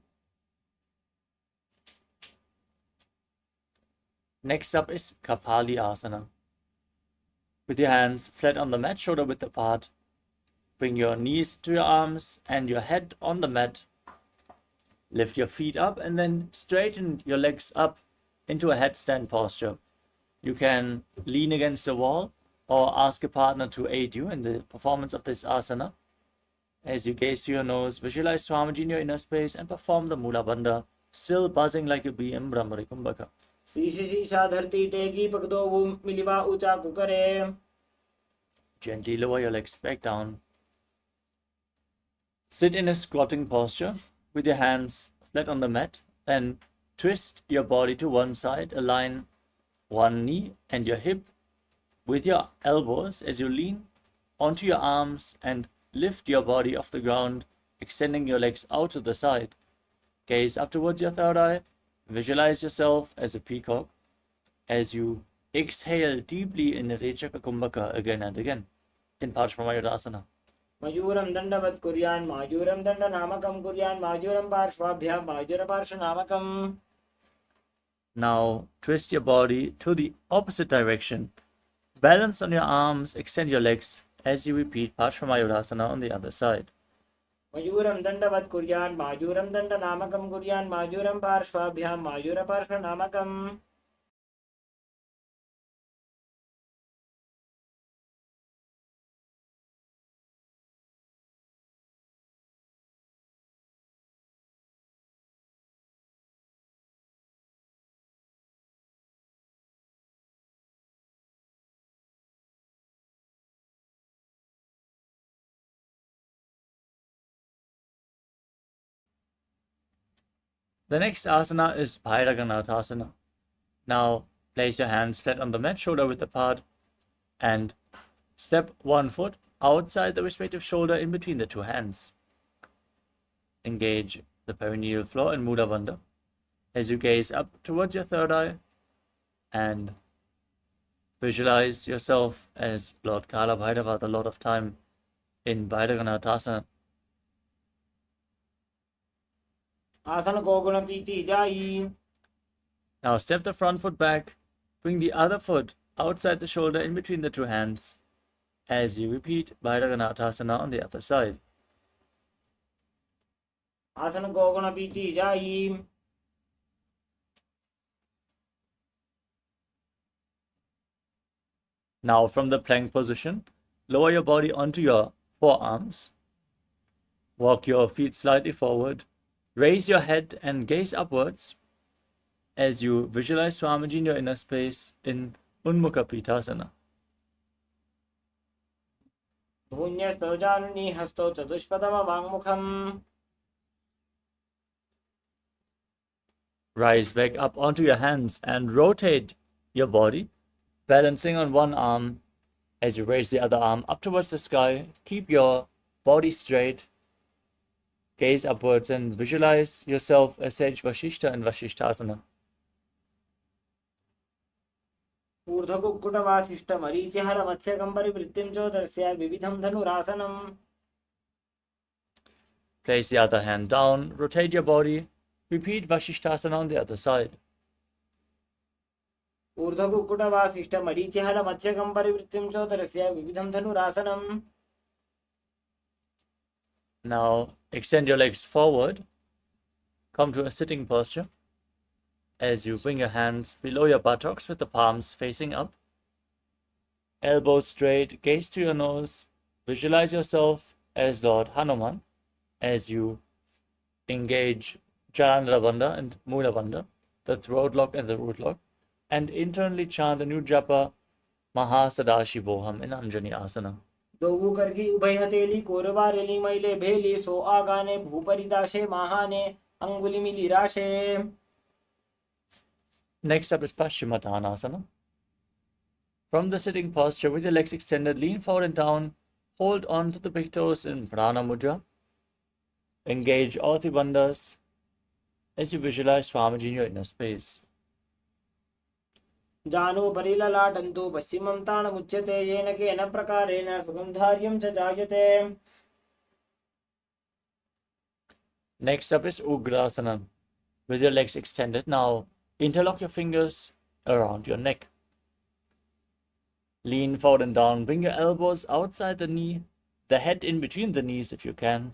Next up is Kapali Asana. With your hands flat on the mat, shoulder width apart. Bring your knees to your arms and your head on the mat. Lift your feet up and then straighten your legs up into a headstand posture. You can lean against a wall or ask a partner to aid you in the performance of this asana. As you gaze to your nose, visualize Swamiji in your inner space and perform the Mula Bandha, still buzzing like a bee in Brahmari Kumbhaka.
शीशा धरती टेगी पगदो वो मिलिवा ऊंचा कुकरे.
Gently lower your legs back down. Sit in a squatting posture with your hands flat on the mat. Then twist your body to one side. Align one knee and your hip with your elbows as you lean onto your arms and lift your body off the ground, extending your legs out to the side. Gaze up towards your third eye. Visualize yourself as a peacock as you exhale deeply in the Rechaka Kumbhaka again and again in Parshvamayurasana.
मयूरं दंडवत् कुर्यान् मायूरं दंडनामकं कुर्यान् मायूरं पार्श्वाभ्यां मायूरपार्श्वनामकम्.
Now twist your body to the opposite direction. Balance on your arms, extend your legs as you repeat Parshvamayurasana on the other side.
मयूरं दंडवत् कुर्यान् मायूरं दंडनामकं कुर्यान् मायूरं पार्श्वाभ्यां मायूरपार्श्वनामकम्.
The next asana is Bhairaganathasana. Now place your hands flat on the mat, shoulder width apart, and step one foot outside the respective shoulder in between the two hands. Engage the perineal floor in Mudra Bandha as you gaze up towards your third eye and visualize yourself as Lord Kala Bhairava, the Lord of Time, in Bhairaganathasana.
आसन को गुण पीति जाई.
Now step the front foot back, bring the other foot outside the shoulder in between the two hands as you repeat Bhairaganathasana on the other side.
आसन को गुण पीति जाई.
Now from the plank position, lower your body onto your forearms. Walk your feet slightly forward. Raise your head and gaze upwards as you visualize Swamiji in your inner space in Unmukha Pitasana.
भून्यस्तो जानुनी हस्तो चतुष्पदम वाङ्मुखम्.
Rise back up onto your hands and rotate your body, balancing on one arm as you raise the other arm up towards the sky. Keep your body straight. Gaze upwards and visualize yourself as Sage Vashishta in Vashishtasana.
ऊर्ध्वकुक्कुट Vasishtha मरीचिहर मत्स्यकम्बरि वृत्तिं चोदरस्य विविधं धनुरासनम्.
Place the other hand down, rotate your body, repeat Vashishtasana on the other side.
ऊर्ध्वकुक्कुट Vasishtha मरीचिहर मत्स्यकम्बरि वृत्तिं चोदरस्य विविधं धनुरासनम्.
Now extend your legs forward, come to a sitting posture as you bring your hands below your buttocks with the palms facing up. Elbows straight, gaze to your nose, visualize yourself as Lord Hanuman as you engage Jalandhara Bandha and Mula Bandha, the throat lock and the root lock, and internally chant the new japa Mahasadashivoham in Anjani Asana.
दोऊ करगी उभय हथेली कोरबा रेली मैले भेली सो आगाने भूपरि दाशे महाने अंगुली मिली राशे.
Next up is Paschimottanasana. From the sitting posture with your legs extended, lean forward and down, hold on to the big toes in Prana Mudra. Engage all three bandhas as you visualize Swamiji in your inner space.
जानो परिललाटन्तु पश्चिमं ताणमुच्यते येन केन प्रकारेण सुगन्धार्यं च जायते.
Next up is Ugrasana. With your legs extended, now interlock your fingers around your neck. Lean forward and down, bring your elbows outside the knee, the head in between the knees if you can.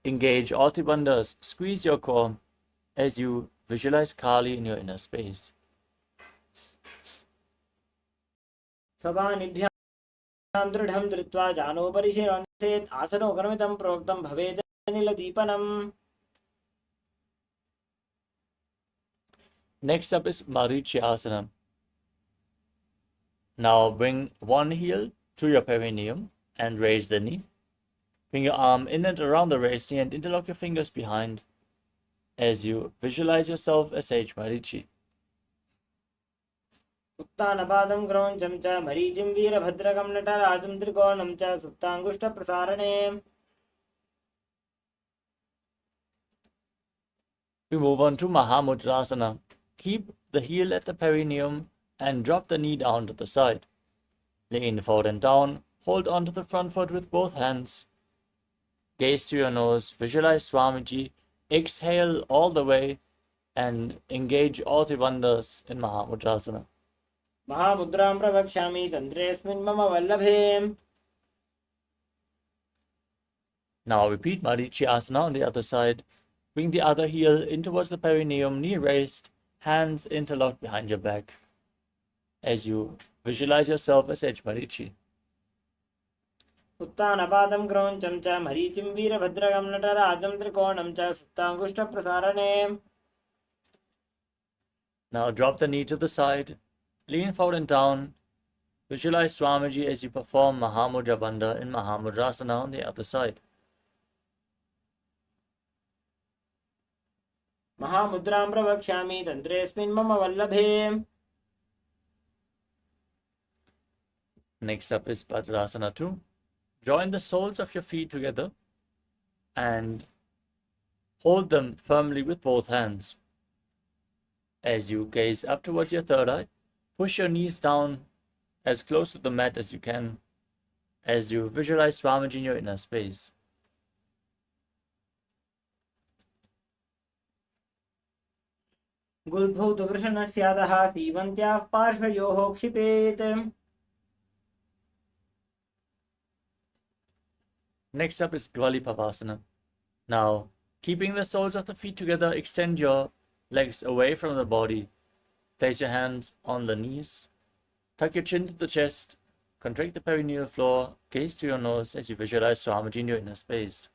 Engage all three bandhas, squeeze your core as you visualize Kali in your inner space.
सभानिभ्यां दृढं धृत्वा जानो परिशिरंसेत् आसनो कर्मितं प्रोक्तं भवेत् नीलदीपनम्.
Next up is Marichyasana. Now bring one heel to your perineum and raise the knee. Bring your arm in and around the raised knee and interlock your fingers behind as you visualize yourself as Sage Marichi.
उत्तानपादं क्रौञ्चं च मरीचिं वीरभद्रकं नटराजं त्रिकोणं च सुप्ताङ्गुष्ठप्रसारणे.
We move on to Mahamudrasana. Keep the heel at the perineum and drop the knee down to the side. Lean forward and down, hold on to the front foot with both hands. Gaze to your nose, visualize Swamiji, exhale all the way and engage all three bandhas in Mahamudrasana.
महामुद्रां प्रवक्ष्यामि तन्त्रेऽस्मिन् मम वल्लभे.
Now repeat Marichyasana on the other side. Bring the other heel in towards the perineum, knee raised, hands interlocked behind your back as you visualize yourself as Sage Marichi.
उत्तानपादं क्रौञ्चं च मरीचिं वीरभद्रकं नटराजं त्रिकोणं च सुप्ताङ्गुष्ठप्रसारणे.
Now drop the knee to the side, lean forward and down. Visualize Swamiji as you perform Mahamudra Bandha in Mahamudrasana on the other side.
महामुद्रां प्रवक्ष्यामि तन्त्रेऽस्मिन् मम वल्लभे.
Next up is Vajrasana 2. Join the soles of your feet together and hold them firmly with both hands. As you gaze up towards your third eye, push your knees down as close to the mat as you can as you visualize Swamiji in your inner space.
गुल्भौतवृषणस्यादः सीवन्त्याः पार्श्वयोः क्षिपेत्.
Next up is Dvalipavasana. Now, keeping the soles of the feet together, extend your legs away from the body. Place your hands on the knees. Tuck your chin to the chest. Contract the perineal floor. Gaze to your nose as you visualize Swamiji in your inner space.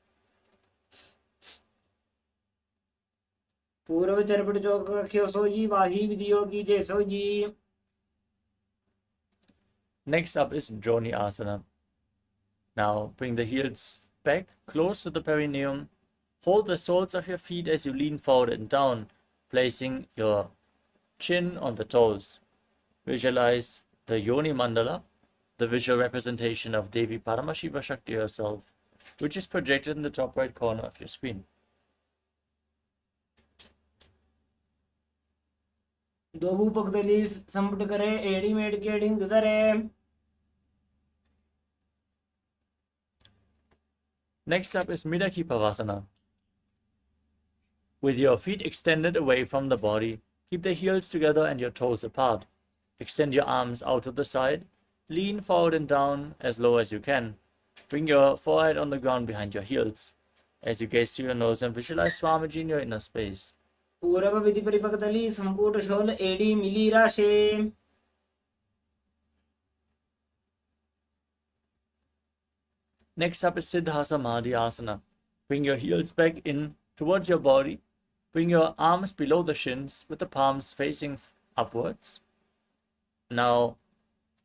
पूर्व चरपट चौक रखियो सोजी वाही विधियो कीजे sooji.
Next up is Joni Asana. Now bring the heels back close to the perineum. Hold the soles of your feet as you lean forward and down, placing your chin on the toes. Visualize the Yoni Mandala, the visual representation of Devi Paramashiva Shakti herself, which is projected in the top right corner of your screen.
दोबू पगदली संपुट करे एड़ी मेड केडिंग दुदरे.
Next up is Midaki Pavasana. With your feet extended away from the body, keep the heels together and your toes apart. Extend your arms out to the side. Lean forward and down as low as you can. Bring your forehead on the ground behind your heels. As you gaze to your nose and visualize Swamiji in your inner space.
पूर्व विधि परिपकदली संपुट शोल एड़ी मिली राशे.
Next up is Siddhasa Madhyasana. Bring your heels back in towards your body. Bring your arms below the shins with the palms facing upwards. Now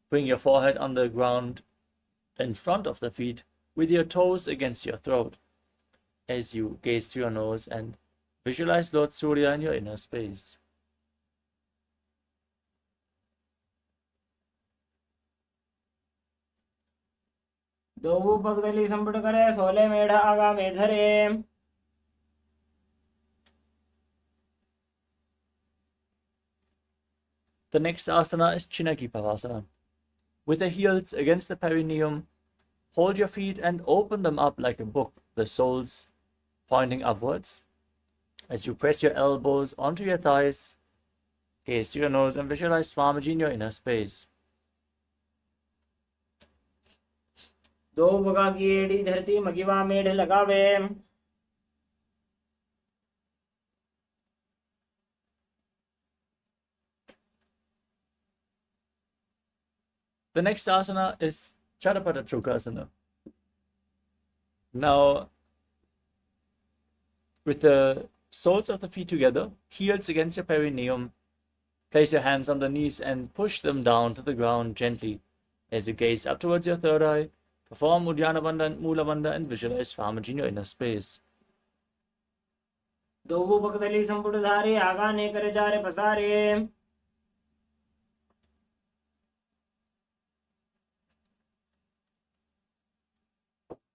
bring your forehead on the ground in front of the feet with your toes against your throat as you gaze to your nose and visualize Lord Surya in your inner space.
दोबू पगदली संपुट करे सोले मेढ़ा आगा में धरे.
The next asana is Chinaki Pavasana. With the heels against the perineum, hold your feet and open them up like a book, the soles pointing upwards. As you press your elbows onto your thighs, gaze to your nose and visualize Swamiji in your inner space.
दो बगा की एड़ी धरती मगिवा मेढ़ लगावे.
The next asana is Charapada Chokasana. Now, with the soles of the feet together, heels against your perineum, place your hands on the knees and push them down to the ground gently. As you gaze up towards your third eye, perform Uddiyana Bandha and Mula Bandha and visualize Swamiji in your inner space.
दोबू पगदली संपुट धारे आगा ने करे जारे पसारे.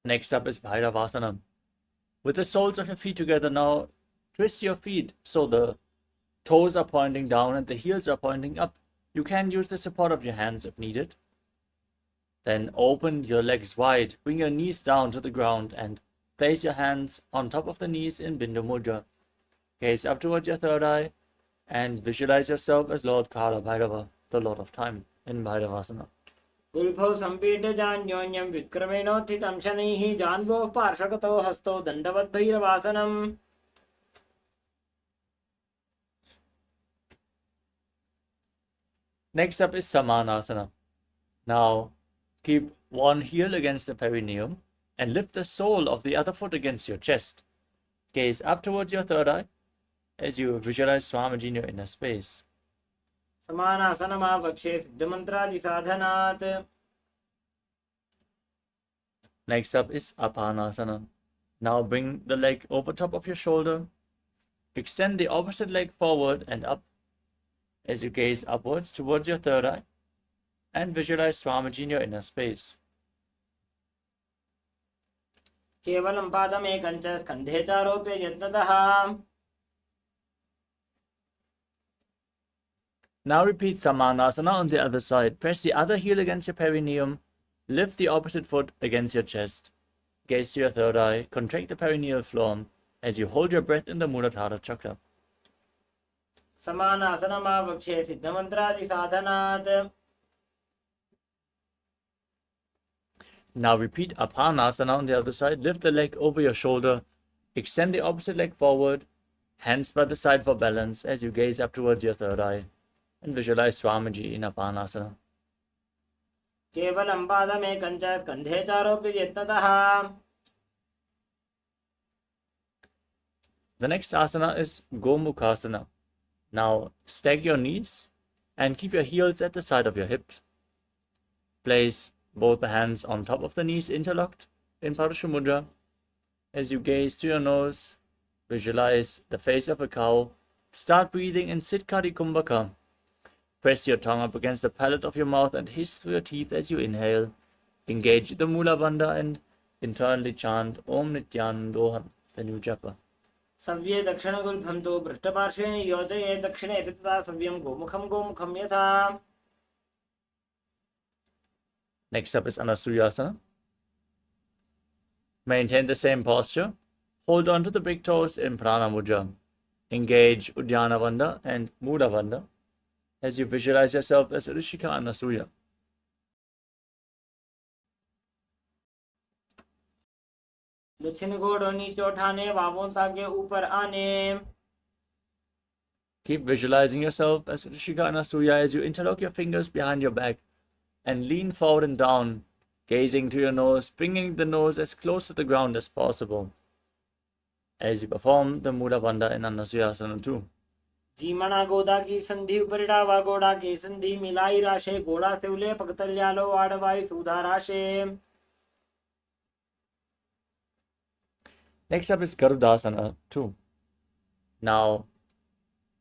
Next up is Bhairavasana. With the soles of your feet together now, twist your feet so the toes are pointing down and the heels are pointing up. You can use the support of your hands if needed. Then open your legs wide, bring your knees down to the ground and place your hands on top of the knees in Bindu Mudra. Gaze up towards your third eye and visualize yourself as Lord Kala Bhairava, the Lord of Time, in Bhairavasana.
गुल्फौ संपीठ जान्योन्यं विक्रमेणोत्थितं शनैः जान्वोः पार्श्वगतो हस्तो दण्डवद् भैरवासनम्.
Next up is Samanasana. Now, keep one heel against the perineum and lift the sole of the other foot against your chest. Gaze up towards your third eye as you visualize Swamiji in your inner space.
समानासनमावक्षे सिद्धमन्त्रादि साधनात्.
Next up is Apanasana. Now bring the leg over top of your shoulder. Extend the opposite leg forward and up as you gaze upwards towards your third eye and visualize Swamiji in your inner space.
केवलं पादमेकं च स्कन्धे चारोप्य यत्नतः.
Now repeat Samanasana on the other side. Press the other heel against your perineum. Lift the opposite foot against your chest. Gaze to your third eye. Contract the perineal floor as you hold your breath in the Muladhara chakra.
समानासनमावक्ष्ये सिद्धमन्त्रादिसाधनात्.
Now repeat Apanasana on the other side. Lift the leg over your shoulder. Extend the opposite leg forward. Hands by the side for balance as you gaze up towards your third eye. And visualize Swamiji in Apanasana.
केवलं पादमेकं च स्कन्धे चारोप्य यत्नतः.
The next asana is Gomukhasana. Now stack your knees and keep your heels at the side of your hips. Place both the hands on top of the knees interlocked in Parashamudra. As you gaze to your nose, visualize the face of a cow. Start breathing in Siddhkari Kumbhaka. Press your tongue up against the palate of your mouth and hiss through your teeth as you inhale. Engage the Mula Bandha and internally chant Om Nithyananda, the new japa.
सव्ये दक्षिणगुल्फं तु पृष्ठपार्श्वे नियोजये दक्षिणे तथा सव्यं गोमुखं गोमुखं यथा.
Next up is Anasuyasana. Maintain the same posture. Hold on to the big toes in Prana Mudra. Engage Uddiyana Bandha and Mula Bandha as you visualize yourself as Rishika Anasuya.
दक्षिण गोड़ और नीचे उठाने, बाहों आगे ऊपर आने.
Keep visualizing yourself as Rishika Anasuya as you interlock your fingers behind your back and lean forward and down, gazing to your nose, bringing the nose as close to the ground as possible as you perform the Mula Bandha in Anasuyasana too.
जीमणा गोदा की संधि उपरिड़ा वा गोड़ा की संधि मिलाई राशे गोड़ा से उले पकतल्यालो वाड़वाई सुधा राशे.
Next up is Garudasana too. Now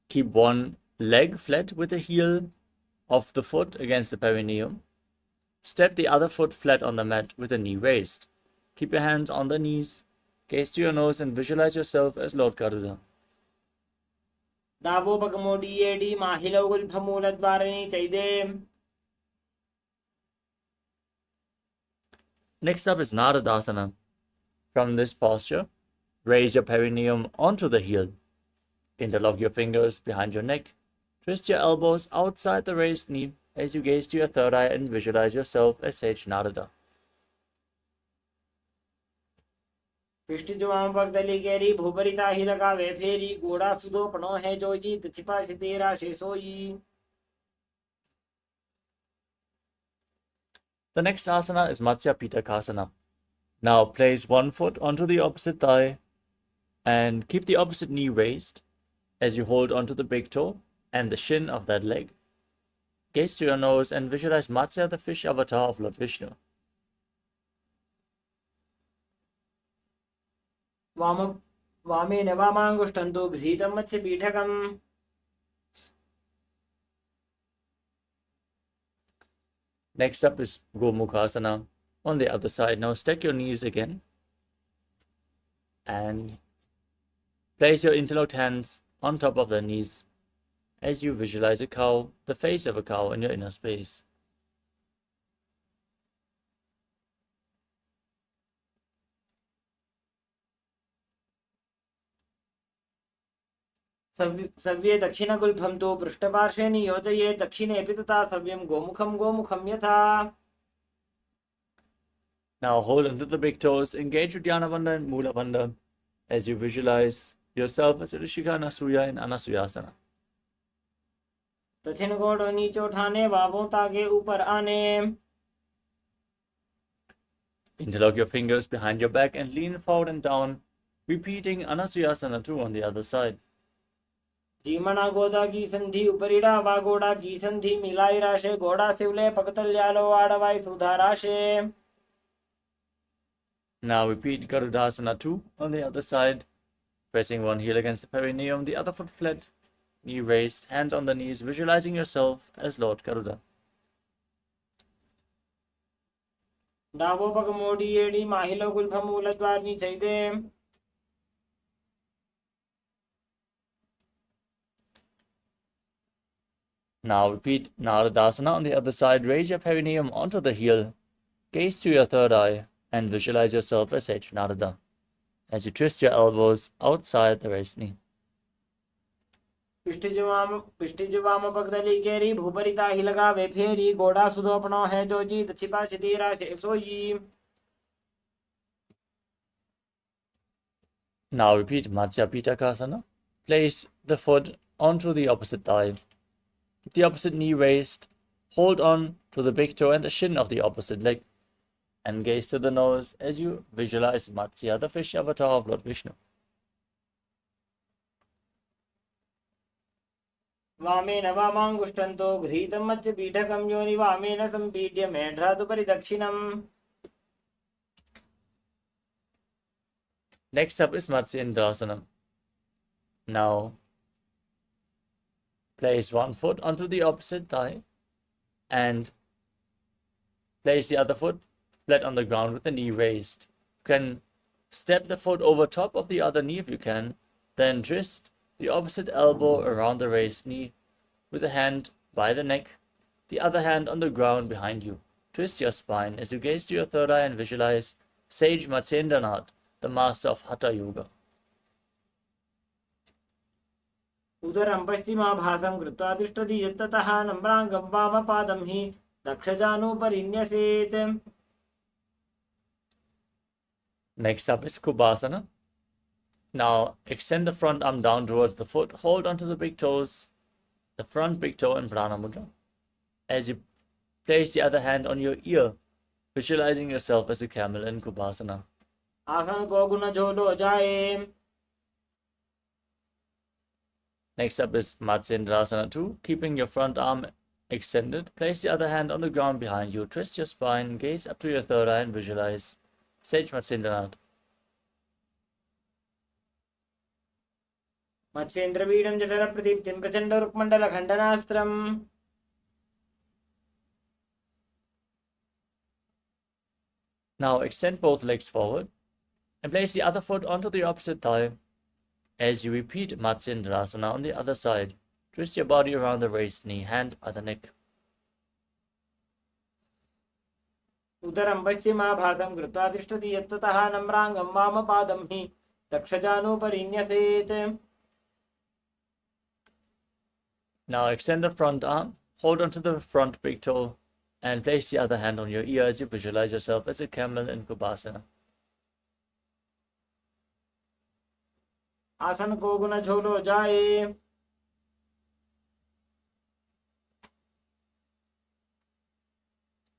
keep one leg flat with the heel of the foot against the perineum. Step the other foot flat on the mat with the knee raised. Keep your hands on the knees. Gaze to your nose and visualize yourself as Lord Garuda.
डाबो पगमोडी एडी माहिलो गुल्फमूलद्वारिणी चैदे.
Next up is Naradasana. From this posture, raise your perineum onto the heel. Interlock your fingers behind your neck. Twist your elbows outside the raised knee as you gaze to your third eye and visualize yourself as Sage Narada.
पिष्टिजुआं पगदली केरी भूपरिता ही लगा वे फेरी गोड़ा सुदो पनो है जो जीत छिपा तेरा शेषोई.
The next asana is Matsya Pitakasana. Now place one foot onto the opposite thigh and keep the opposite knee raised as you hold onto the big toe and the shin of that leg. Gaze to your nose and visualize Matsya, the fish avatar of Lord Vishnu.
वामेन वामाङ्गुष्ठं तु गृहीतं मत्स्यपीठकम्.
Next up is Gomukhasana on the other side. Now stack your knees again and place your interlocked hands on top of the knees as you visualize a cow, the face of a cow in your inner space.
सव्ये दक्षिणगुल्फं तु पृष्ठपार्श्वे नियोजये दक्षिणेऽपि तथा सव्यं गोमुखं गोमुखं यथा.
Now hold onto the big toes, engage Uddiyana Bandha and Mula Bandha as you visualize yourself as Rishika Anasuya in Anasuyasana.
दक्षिण गोड़ और नीचे उठाने, बाहों आगे ऊपर आने.
Interlock your fingers behind your back and lean forward and down, repeating Anasuyasana too on the other side.
जीमणा गोदा की संधि उपरिड़ा वा गोड़ा की संधि मिलाई राशे गोड़ा सिवले पकतल्यालो वाड़वाई सुधा राशे.
Now repeat Garudasana too on the other side. Pressing one heel against the perineum, the other foot flat, knee raised, hands on the knees, visualizing yourself as Lord Garuda.
ડાબો પગ મોડી એડી માહિલો ગુલ્ફમ મૂલદ્વારની ચૈદે.
Now repeat Naradasana on the other side. Raise your perineum onto the heel. Gaze to your third eye and visualize yourself as Sage Narada as you twist your elbows outside the raised knee.
पिष्टिज वाम पग दली केरी भूपरिता ही लगावे फेरी गोड़ा सुधो अपनो है जो जीत छिपा छितीरा से सोई.
Now repeat Matsya Pitakasana. Place the foot onto the opposite thigh. Keep the opposite knee raised. Hold on to the big toe and the shin of the opposite leg. And gaze to the nose as you visualize Matsya, the fish avatar of Lord Vishnu.
वामेन वामाङ्गुष्ठन्तो गृहीतं मच्च पीठकं योनि वामेन सम्पीड्य मेढ्रादुपरि दक्षिणम्.
Next up is Matsyendrasana. Now, place one foot onto the opposite thigh and place the other foot flat on the ground with the knee raised. You can step the foot over top of the other knee if you can, then twist the opposite elbow around the raised knee with a hand by the neck, the other hand on the ground behind you. Twist your spine as you gaze to your third eye and visualize Sage Matsyendranath, the master of Hatha Yoga.
उदरं पश्चिमाभासं कृत्वा तिष्ठति यत्ततः नम्राङ्गं वामपादं हि दक्षजानुपरिन्यसेत्.
Next up is Kubhasana. Now extend the front arm down towards the foot. Hold onto the big toes, the front big toe in Prana Mudra. As you place the other hand on your ear, visualizing yourself as a camel in Kubhasana.
आसन को गुण झोलो जाए.
Next up is Matsyendrasana 2. Keeping your front arm extended, place the other hand on the ground behind you. Twist your spine, gaze up to your third eye and visualize Sage Matsyendranath.
मत्स्येन्द्रपीडं जठरप्रदीप्तिं प्रचण्डरुक्मण्डलखण्डनास्त्रम्.
Now extend both legs forward and place the other foot onto the opposite thigh. As you repeat Matsyendrasana on the other side, twist your body around the raised knee, hand by the neck.
उदरं पश्चिमाभासं कृत्वा तिष्ठति यत्ततः नम्राङ्गं वामपादं हि दक्षजानुपरिन्यसेत्.
Now extend the front arm, hold onto the front big toe, and place the other hand on your ear as you visualize yourself as a camel in Kubhasana.
आसन को गुण झोलो जाए.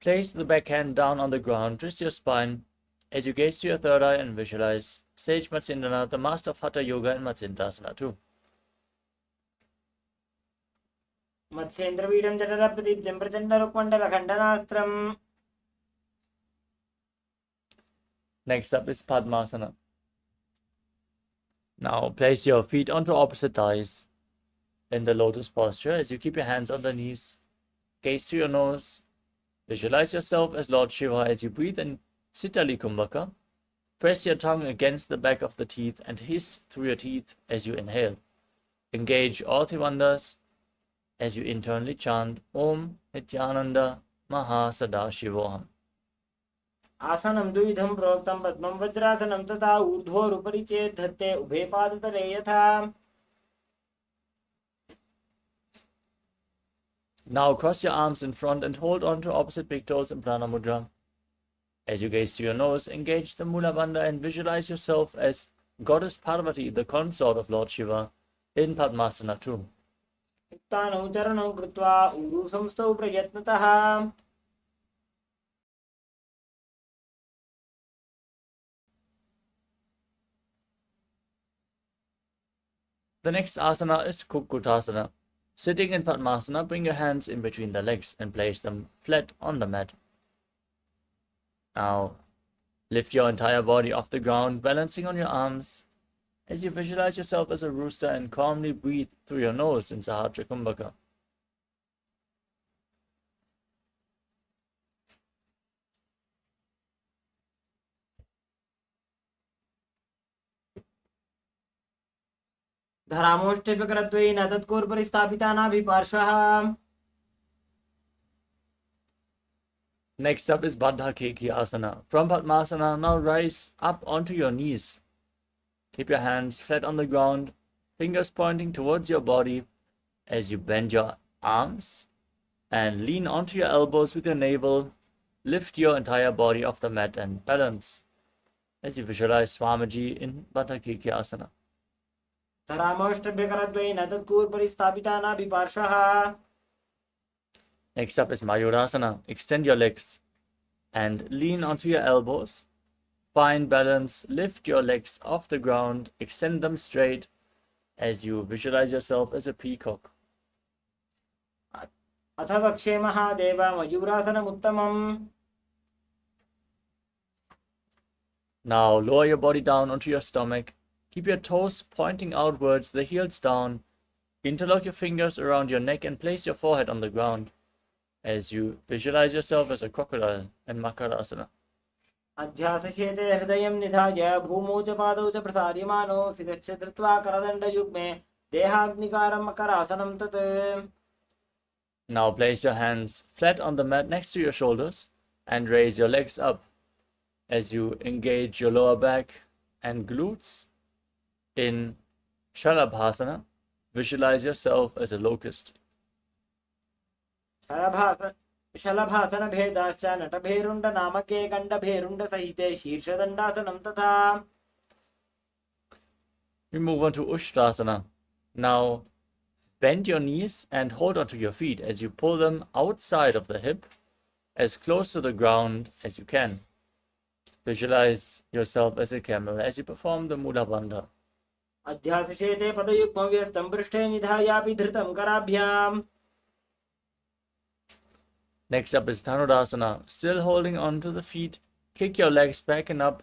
Place the back hand down on the ground, twist your spine as you gaze to your third eye and visualize Sage Matsyendranath, the master of Hatha Yoga in Matsyendrasana 2.
मत्स्येन्द्रपीडं जठरप्रदीप्तिं प्रचण्डरुक्मण्डलखण्डनास्त्रम्.
Next up is Padmasana. Now place your feet onto opposite thighs in the lotus posture as you keep your hands on the knees. Gaze to your nose. Visualize yourself as Lord Shiva as you breathe in Sitali Kumbhaka. Press your tongue against the back of the teeth and hiss through your teeth as you inhale. Engage all Trivandhas as you internally chant Om Nithyananda Maha Sadashivoham.
आसनं द्विविधं प्रोक्तं पद्मं वज्रासनं तथा ऊर्ध्वोरुपरि चेत् धत्ते उभे पादतले यथा.
Now cross your arms in front and hold on to opposite big toes in Prana Mudra. As you gaze to your nose, engage the Mula Bandha and visualize yourself as Goddess Parvati, the consort of Lord Shiva, in Padmasana 2.
उत्तानौ चरणौ कृत्वा ऊरु संस्थौ प्रयत्नतः.
The next asana is Kukutasana. Sitting in Padmasana, bring your hands in between the legs and place them flat on the mat. Now, lift your entire body off the ground, balancing on your arms, as you visualize yourself as a rooster and calmly breathe through your nose in Sahasrara Kumbhaka.
धरामोष्ठिपकरत्वेन तत्कोर्परि स्थापितानाभिपार्श्वः.
Next up is Baddha Asana. From Padmasana, now rise up onto your knees. Keep your hands flat on the ground, fingers pointing towards your body as you bend your arms and lean onto your elbows with your navel. Lift your entire body off the mat and balance as you visualize Swamiji in Baddha Asana.
धरामोष्ठिपकरत्वेन तत्कोर्परि स्थापितानाभिपार्श्वः.
Next up is Mayurasana. Extend your legs and lean onto your elbows. Find balance, lift your legs off the ground, extend them straight as you visualize yourself as a peacock.
अथ वक्षे Mahadev मयूरासनमुत्तमम्.
Now lower your body down onto your stomach. Keep your toes pointing outwards, the heels down. Interlock your fingers around your neck and place your forehead on the ground as you visualize yourself as a crocodile in Makarasana.
अध्यासशेते हृदयं निधाय भूमौ च पादौ च प्रसार्यमानो शिरश्च धृत्वा करदण्डयुग्मे देहाग्निकारं मकरासनं तत्.
Now place your hands flat on the mat next to your shoulders and raise your legs up as you engage your lower back and glutes in Shalabhasana. Visualize yourself as a locust.
शलभासन भेदाश्च नटभेरुण्ड नामके गण्डभेरुण्ड सहिते शीर्षदण्डासनं तथा.
We move on to Ushtrasana. Now bend your knees and hold onto your feet as you pull them outside of the hip as close to the ground as you can. Visualize yourself as a camel as you perform the Mula Bandha.
अध्यासशेते पदयुग्मव्यस्तं पृष्ठे निधायापि धृतं कराभ्याम्.
Next up is Dhanurasana. Still holding on to the feet, kick your legs back and up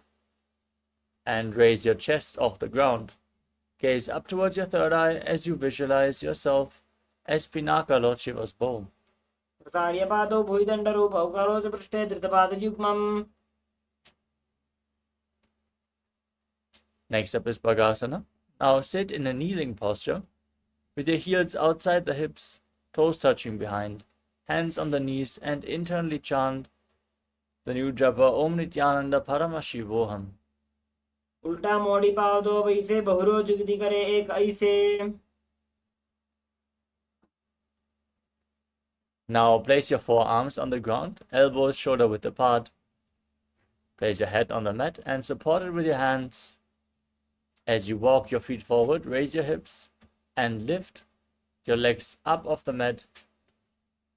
and raise your chest off the ground. Gaze up towards your third eye as you visualize yourself as Pinaka, Lord Shiva's bow.
प्रसार्य पादौ भुविदण्डरूपौ करोच पृष्ठे धृतपादयुग्मम्.
Next up is Bhagasana. Now sit in a kneeling posture with your heels outside the hips, toes touching behind, hands on the knees, and internally chant the new japa Om Nithyananda Paramashivoham.
उल्टा मोड़ी पादो वैसे बहुरो जुगती करे एक ऐसे.
Now place your forearms on the ground, elbows shoulder width apart. Place your head on the mat and support it with your hands. As you walk your feet forward, raise your hips and lift your legs up off the mat,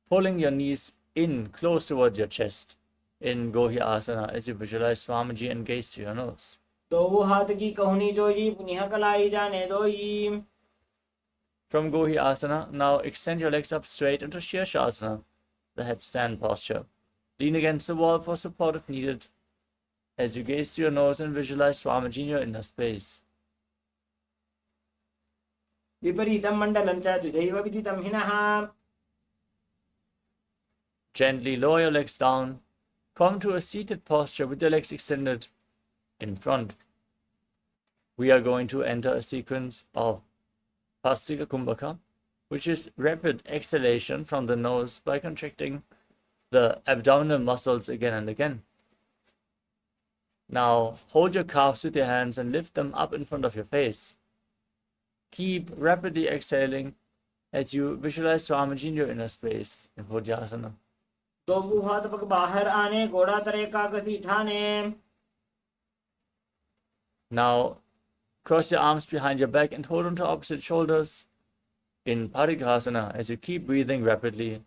pulling your knees in close towards your chest in Gohi Asana as you visualize Swamiji and gaze to your nose.
दो हाथ की कहुनी जोई पुनिह कलाई जाने दोई.
From Gohi Asana, now extend your legs up straight into Shirshasana, the headstand posture. Lean against the wall for support if needed as you gaze to your nose and visualize Swamiji in your inner space.
विपरीतं मण्डलं च द्विधैव विदितं हिनः.
Gently lower your legs down. Come to a seated posture with your legs extended in front. We are going to enter a sequence of Pastika Kumbhaka, which is rapid exhalation from the nose by contracting the abdominal muscles again and again. Now hold your calves with your hands and lift them up in front of your face. Keep rapidly exhaling as you visualize Swamiji in your inner space in Bhudyasana.
दो हाथ पग बाहर आने घोड़ा तरे कागजी ठाने.
Now cross your arms behind your back and hold on to opposite shoulders in Parighasana as you keep breathing rapidly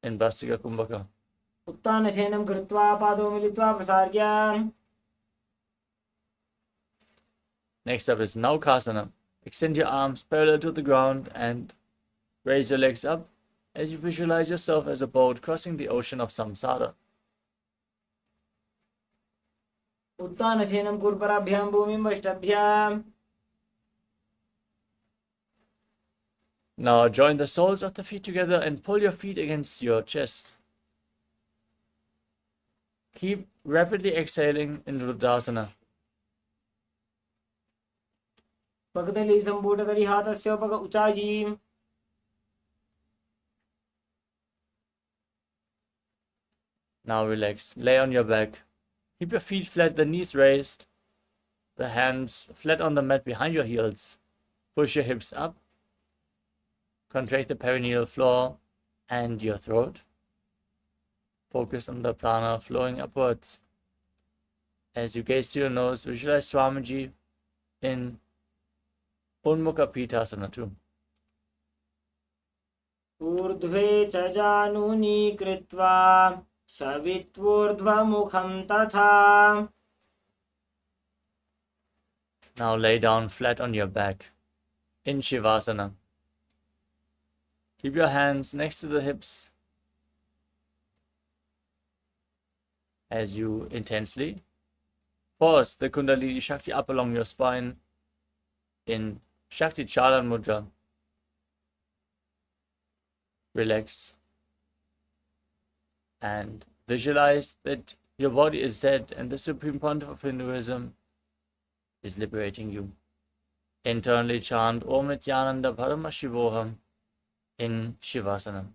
in Bastika Kumbhaka.
उत्तानशयनं कृत्वा पादौ मिलित्वा प्रसार्य.
Next up is Naukasana. Extend your arms parallel to the ground and raise your legs up as you visualize yourself as a boat crossing the ocean of samsara.
उत्तानशयनं कुर्पराभ्यां भूमिं वष्टभ्याम्.
Now join the soles of the feet together and pull your feet against your chest. Keep rapidly exhaling in Rudrasana.
पगदली सम्पूटकरी हातस्य पग उचायी.
Now relax. Lay on your back. Keep your feet flat, the knees raised. The hands flat on the mat behind your heels. Push your hips up. Contract the perineal floor and your throat. Focus on the prana flowing upwards. As you gaze to your nose, visualize Swamiji in Unmukha Pitasana too.
ऊर्ध्वे च जानूनि कृत्वा शवित्वोर्ध्वमुखं तथा.
Now lay down flat on your back in Shivasana. Keep your hands next to the hips as you intensely force the Kundalini Shakti up along your spine in Shakti Chalan Mudra. Relax and visualize that your body is dead and the Supreme Pontiff of Hinduism is liberating you. Internally chant Om Nithyananda Paramashivoham in Shivasana.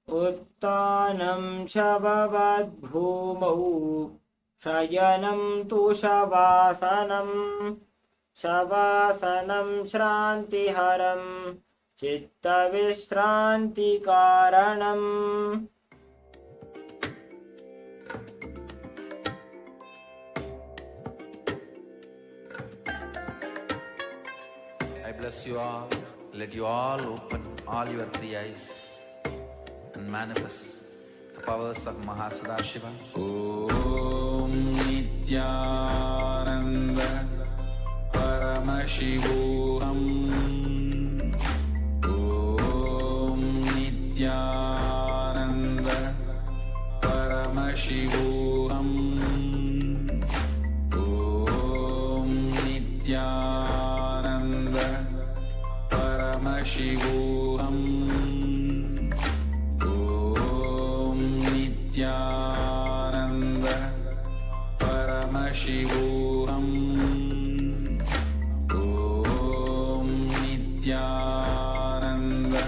उत्तानं शववद्भूमौ शयनं तु शवासनं. शवासनं श्रान्तिहरं चित्तविश्रान्तिकारणम्.
I bless you all. Let you all open all your three eyes and manifest the powers of Mahasadashiva.
Om Nithyananda Paramashivoham. Om Nithyananda Paramashivoham. Om Nithyananda Paramashivoham. Om Nithyananda Paramashivoham. Om Nithyananda Paramashivoham. Om Nithyananda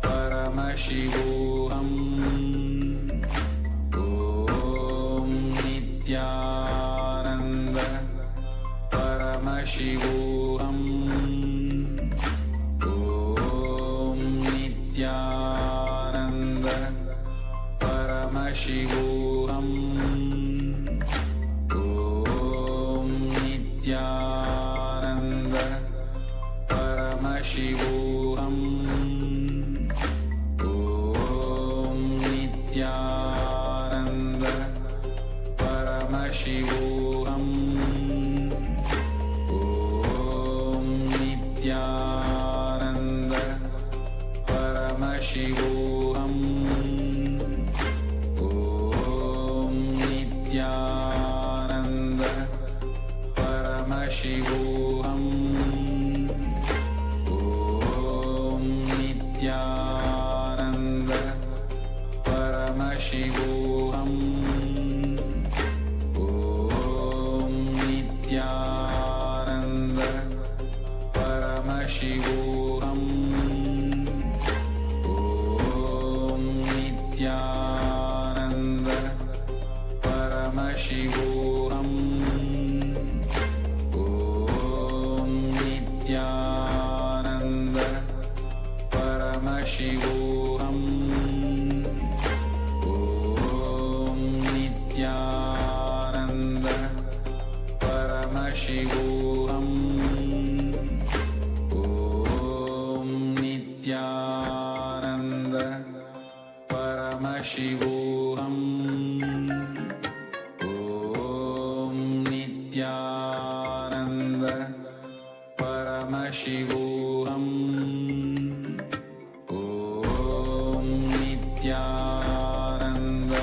Paramashivoham. Om Nithyananda Paramashivoham. Om Nithyananda Paramashivoham. Om Nithyananda Paramashivoham. Om Nithyananda Paramashivoham. Om Nithyananda Paramashivoham. Om Nithyananda Paramashivoham. Om Nithyananda Paramashivoham. Om Nithyananda Paramashivoham. Om Nithyananda Paramashivoham. Om Nithyananda Paramashivoham. Om Nithyananda Paramashivoham. Om Nithyananda Paramashivoham. Om Nithyananda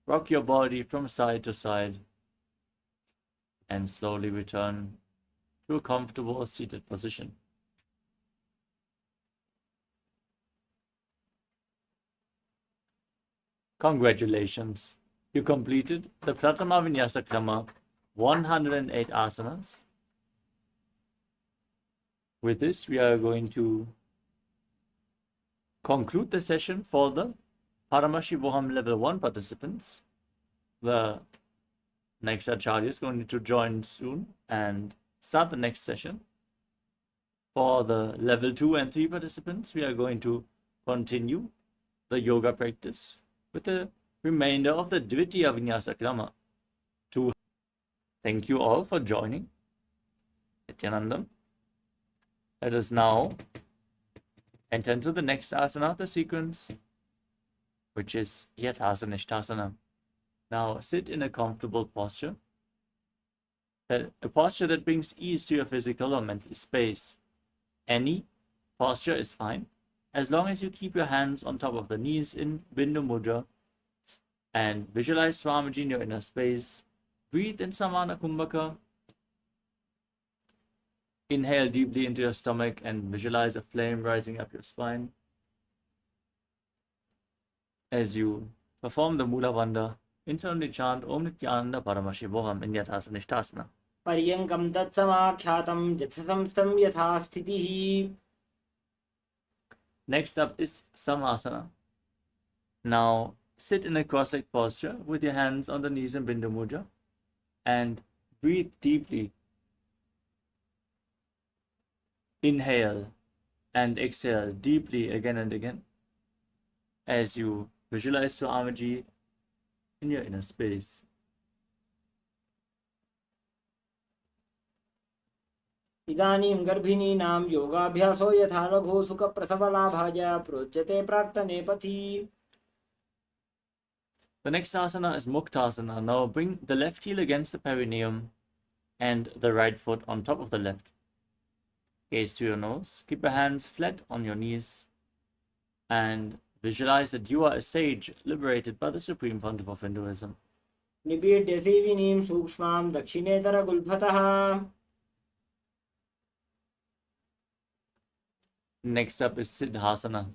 Rock your body from side to side and slowly return to a comfortable seated position. Congratulations! You completed the Pratama Vinyasa Krama 108 asanas. With this, we are going to conclude the session for the Paramashivoham Level 1 participants. The next Acharya is going to join soon and start the next session. For the Level 2 and 3 participants, we are going to continue the yoga practice with the remainder of the Dvitiya Vinyasa Krama. Thank you all for joining. Nithyananda. Let us now enter into the next asana of the sequence, which is Yathasana Ishtasana. Now sit in a comfortable posture, a posture that brings ease to your physical or mental space. Any posture is fine, as long as you keep your hands on top of the knees in Bindu Mudra and visualize Swamiji in your inner space. Breathe in Samana Kumbhaka. Inhale deeply into your stomach and visualize a flame rising up your spine. As you perform the Mula Bandha, internally chant Om Nithyananda Paramashivoham in Yathasana Ishtasana.
पर्यङ्कं तत्समाख्यातं यथसंस्थं यथा स्थितिः.
Next up is Samasana. Now sit in a cross-legged posture with your hands on the knees in Bindu Mudra and breathe deeply. Inhale and exhale deeply again and again as you visualize Swamiji in your inner space.
इदानीं गर्भिणीनां योगाभ्यासो यथा लघु सुखप्रसवलाभाय प्रोच्यते प्राक्तने पथि.
The next asana is Muktasana. Now bring the left heel against the perineum and the right foot on top of the left. Gaze to your nose. Keep your hands flat on your knees and visualize that you are a sage liberated by the Supreme Pontiff of Hinduism.
निपीड्यसि विनीं सूक्ष्मां दक्षिणेतरगुल्फतः.
Next up is Siddhasana.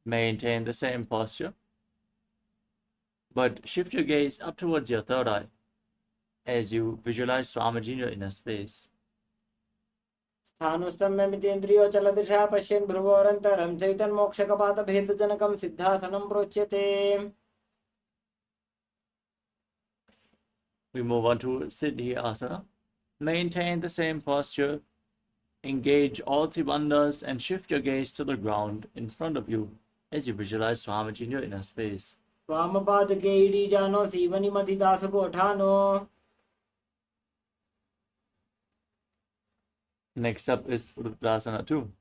Maintain the same posture, but shift your gaze up towards your third eye as you visualize Swamiji in your inner space.
स्थानुस्तम्यमितेन्द्रियोचलदृशा पश्यन् भ्रुवोरन्तरं चैतन्मोक्षकपातभेदजनकं सिद्धासनं प्रोच्यते.
We move on to Siddhi-asana. Maintain the same posture. Engage all three bandhas and shift your gaze to the ground in front of you as you visualize Swamiji in your inner space.
वामपादके इडीजानो सीवनिमधिदासकोठानो.
Next up is Uttanasana 2.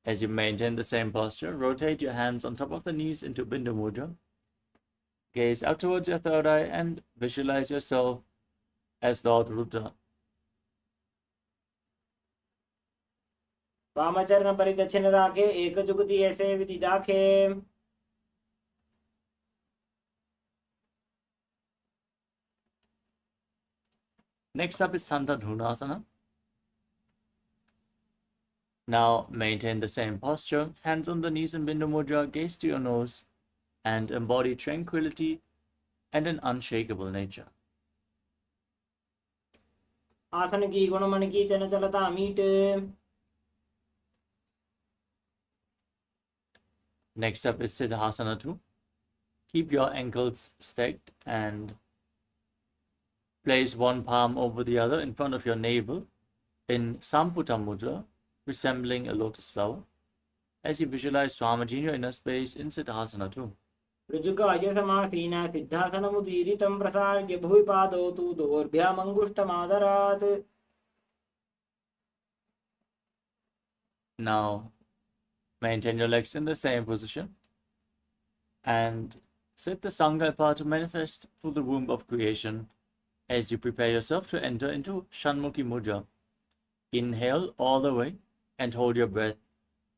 As you maintain the same posture, rotate your hands on top of the knees into Bindu Mudra. Gaze out towards your third eye and visualize yourself as Lord Rudra.
वामचरण परिदक्षिण राखे एक जुगति ऐसे विधि दाखे.
Next up is Santadhunasana. Now maintain the same posture, hands on the knees in Bindu Mudra, gaze to your nose, and embody tranquility and an unshakable nature.
आसन की गुण मन की चन चलता meet.
Next up is Siddhasana 2. Keep your ankles stacked and place one palm over the other in front of your navel in Samputa Mudra, resembling a lotus flower, as you visualize Swamiji in your inner space in Siddhasana 2.
ऋजुकाय समासीना सिद्धासनमुदीरितं प्रसार्य भुवि पादौ तु दोर्भ्यामङ्गुष्ठमादरात्.
Now, maintain your legs in the same position and set the Sankalpa to manifest through the womb of creation as you prepare yourself to enter into Shanmukhi Mudra. Inhale all the way and hold your breath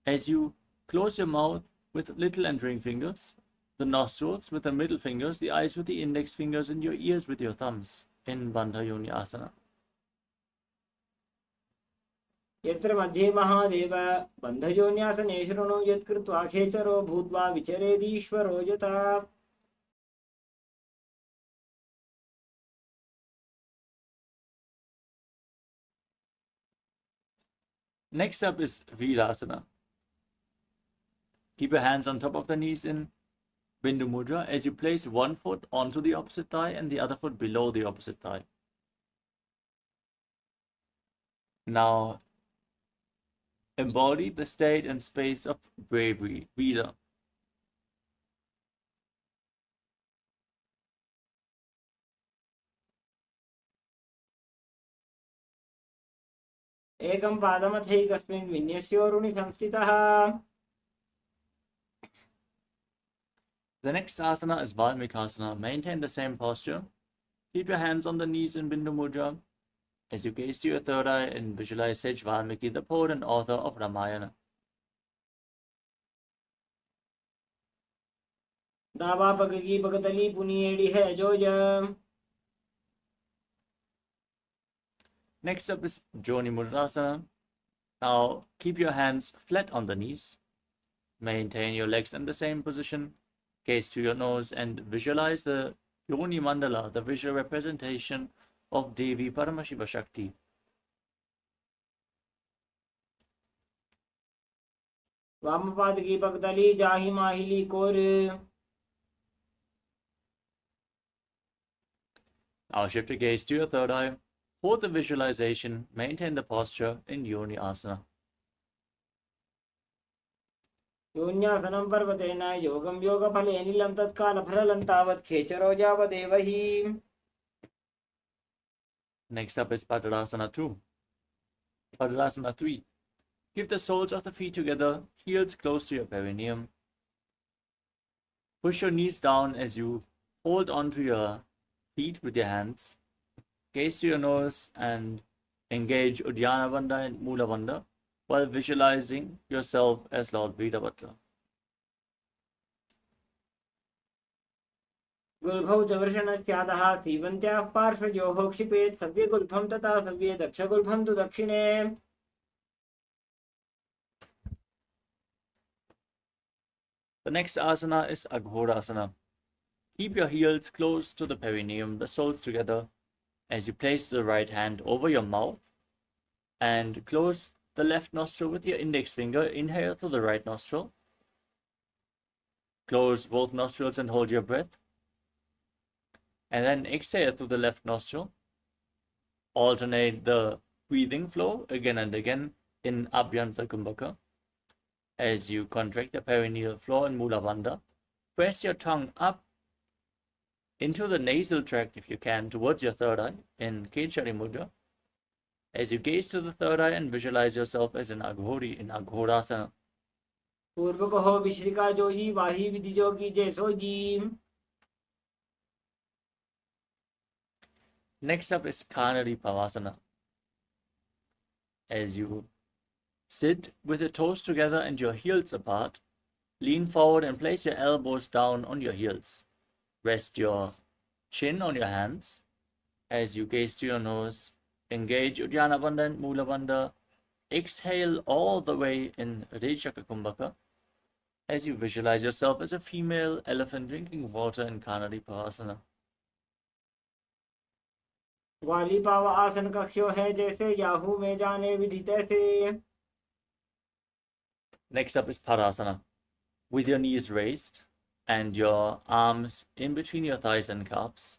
as you close your mouth with little and ring fingers the nostrils with the middle fingers, the eyes with the index fingers, and your ears with your thumbs in Bandha Yoni Asana.
यत्र मध्ये महादेव बन्धयोन्यासने शृणु यत्कृत्वा खेचरो भूत्वा विचरेदीश्वरो यथा.
Next up is Virasana. Keep your hands on top of the knees in Bindu Mudra as you place one foot onto the opposite thigh and the other foot below the opposite thigh. Now, embody the state and space of bravery, Vira.
एकं पादमथैकस्मिन् विन्यस्योरुणि संस्थितः.
The next asana is Valmikasana. Maintain the same posture. Keep your hands on the knees in Bindu Mudra as you gaze to your third eye and visualize Sage Valmiki, the poet and author of Ramayana.
दावा पगगी पगतली पुनिएड़ी है जोज.
Next up is Joni Mudrasana. Now keep your hands flat on the knees. Maintain your legs in the same position. Gaze to your nose and visualize the Yoni Mandala, the visual representation of Devi Paramashiva Shakti.
वामपाद की पगतली जाहि माहिली core.
Now shift your gaze to your third eye. Hold the visualization, maintain the posture in Yoni Asana.
योन्यासनं पर्वतेन योगं योगफले नीलं तत्कालफलं तावत् खेचरो यावदेव हि.
Next up is Padurasana 2. Padurasana 3. Keep the soles of the feet together, heels close to your perineum. Push your knees down as you hold onto your feet with your hands. Gaze to your nose and engage Uddiyana Bandha and Mula Bandha while visualizing yourself as Lord Veerabhadra.
गुल्भौ च वृषणस्यादः सीवन्त्याः पार्श्वयोः क्षिपेत् सव्यगुल्फं तथा सव्ये दक्षगुल्फं तु दक्षिणे.
The next asana is Aghorasana. Keep your heels close to the perineum, the soles together, as you place the right hand over your mouth and close the left nostril with your index finger. Inhale through the right nostril. Close both nostrils and hold your breath. And then exhale through the left nostril. Alternate the breathing flow again and again in Abhyanta Kumbhaka. As you contract the perineal floor in Mula Bandha, press your tongue up into the nasal tract if you can towards your third eye in Kechari Mudra. As you gaze to the third eye and visualize yourself as an Aghori in Aghorasana.
पूर्व कहो विश्रिका जोही वाही विधि जोगी जैसो जी.
Next up is Kanari Pavasana. As you sit with your toes together and your heels apart, lean forward and place your elbows down on your heels. Rest your chin on your hands. As you gaze to your nose, engage Uddiyana Bandha and Mula Bandha. Exhale all the way in Rejaka Kumbhaka as you visualize yourself as a female elephant drinking water in Kanari Pavasana.
ग्वाली पाव आसन कक्ष्यो है जैसे Yahoo में जाने विधि तैसे.
Next up is Parasana. With your knees raised and your arms in between your thighs and calves,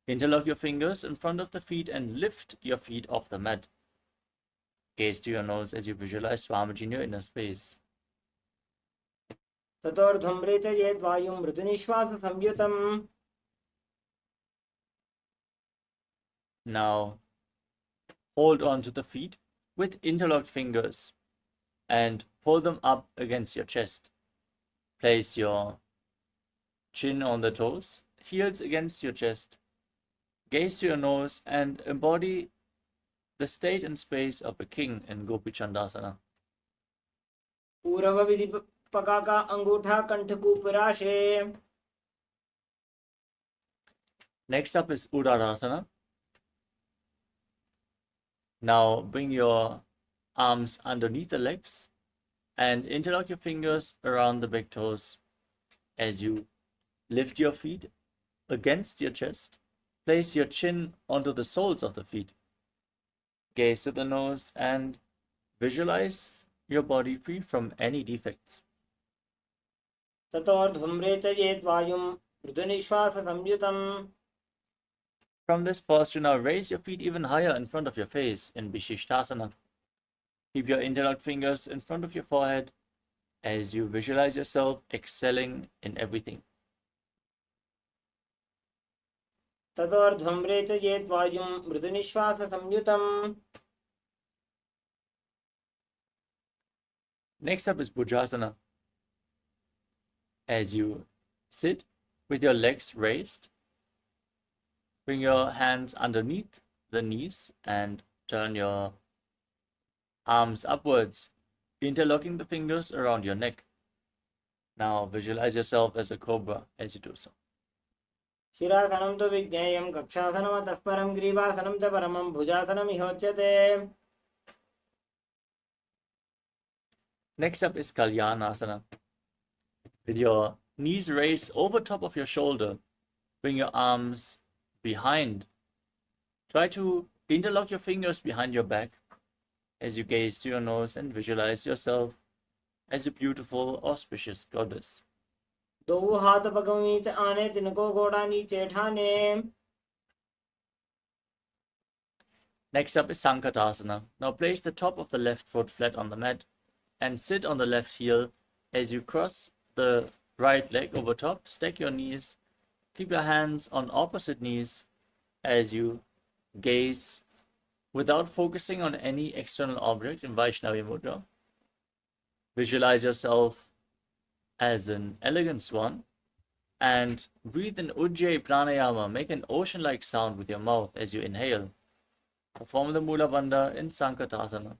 interlock your fingers in front of the feet and lift your feet off the mat. Gaze to your nose as you visualize Swamiji in your inner space.
ततोर्ध्वम्रे च यद् वायुं मृदुनिश्वास संयुतम्.
Now, hold on to the feet with interlocked fingers and pull them up against your chest. Place your chin on the toes, heels against your chest. Gaze to your nose and embody the state and space of a king in Gopi Chandasana.
पूर्व विधि पका का अंगूठा कंठ कूप राशे.
Next up is Uddarasana. Now bring your arms underneath the legs and interlock your fingers around the big toes as you lift your feet against your chest. Place your chin onto the soles of the feet. Gaze to the nose and visualize your body free from any defects.
ततोर्ध्वम्रेचयेत् वायुं मृदुनिश्वाससंयुतम्.
From this posture, now raise your feet even higher in front of your face in Vishishtasana. Keep your interlocked fingers in front of your forehead as you visualize yourself excelling in everything.
ततोर्ध्वम्रेचयेत् वायुं मृदुनिश्वाससंयुतम्.
Next up is Bhujasana. As you sit with your legs raised, bring your hands underneath the knees and turn your arms upwards, interlocking the fingers around your neck. Now visualize yourself as a cobra as you do so.
शिरासनं तु विज्ञेयं कक्षासनमतः परं ग्रीवासनं च परमं भुजासनमिहोच्यते.
Next up is Kalyanasana. With your knees raised over top of your shoulder, bring your arms behind. Try to interlock your fingers behind your back as you gaze to your nose and visualize yourself as a beautiful, auspicious goddess.
दो हाथ पगों नीचे आने तिनको घोड़ा नीचे ठाने.
Next up is Sankatasana. Now place the top of the left foot flat on the mat and sit on the left heel as you cross the right leg over top. Stack your knees. Keep your hands on opposite knees as you gaze without focusing on any external object in Vaishnavi Mudra. Visualize yourself as an elegant swan and breathe in Ujjayi Pranayama. Make an ocean-like sound with your mouth as you inhale. Perform the Mula Bandha in Sankatasana.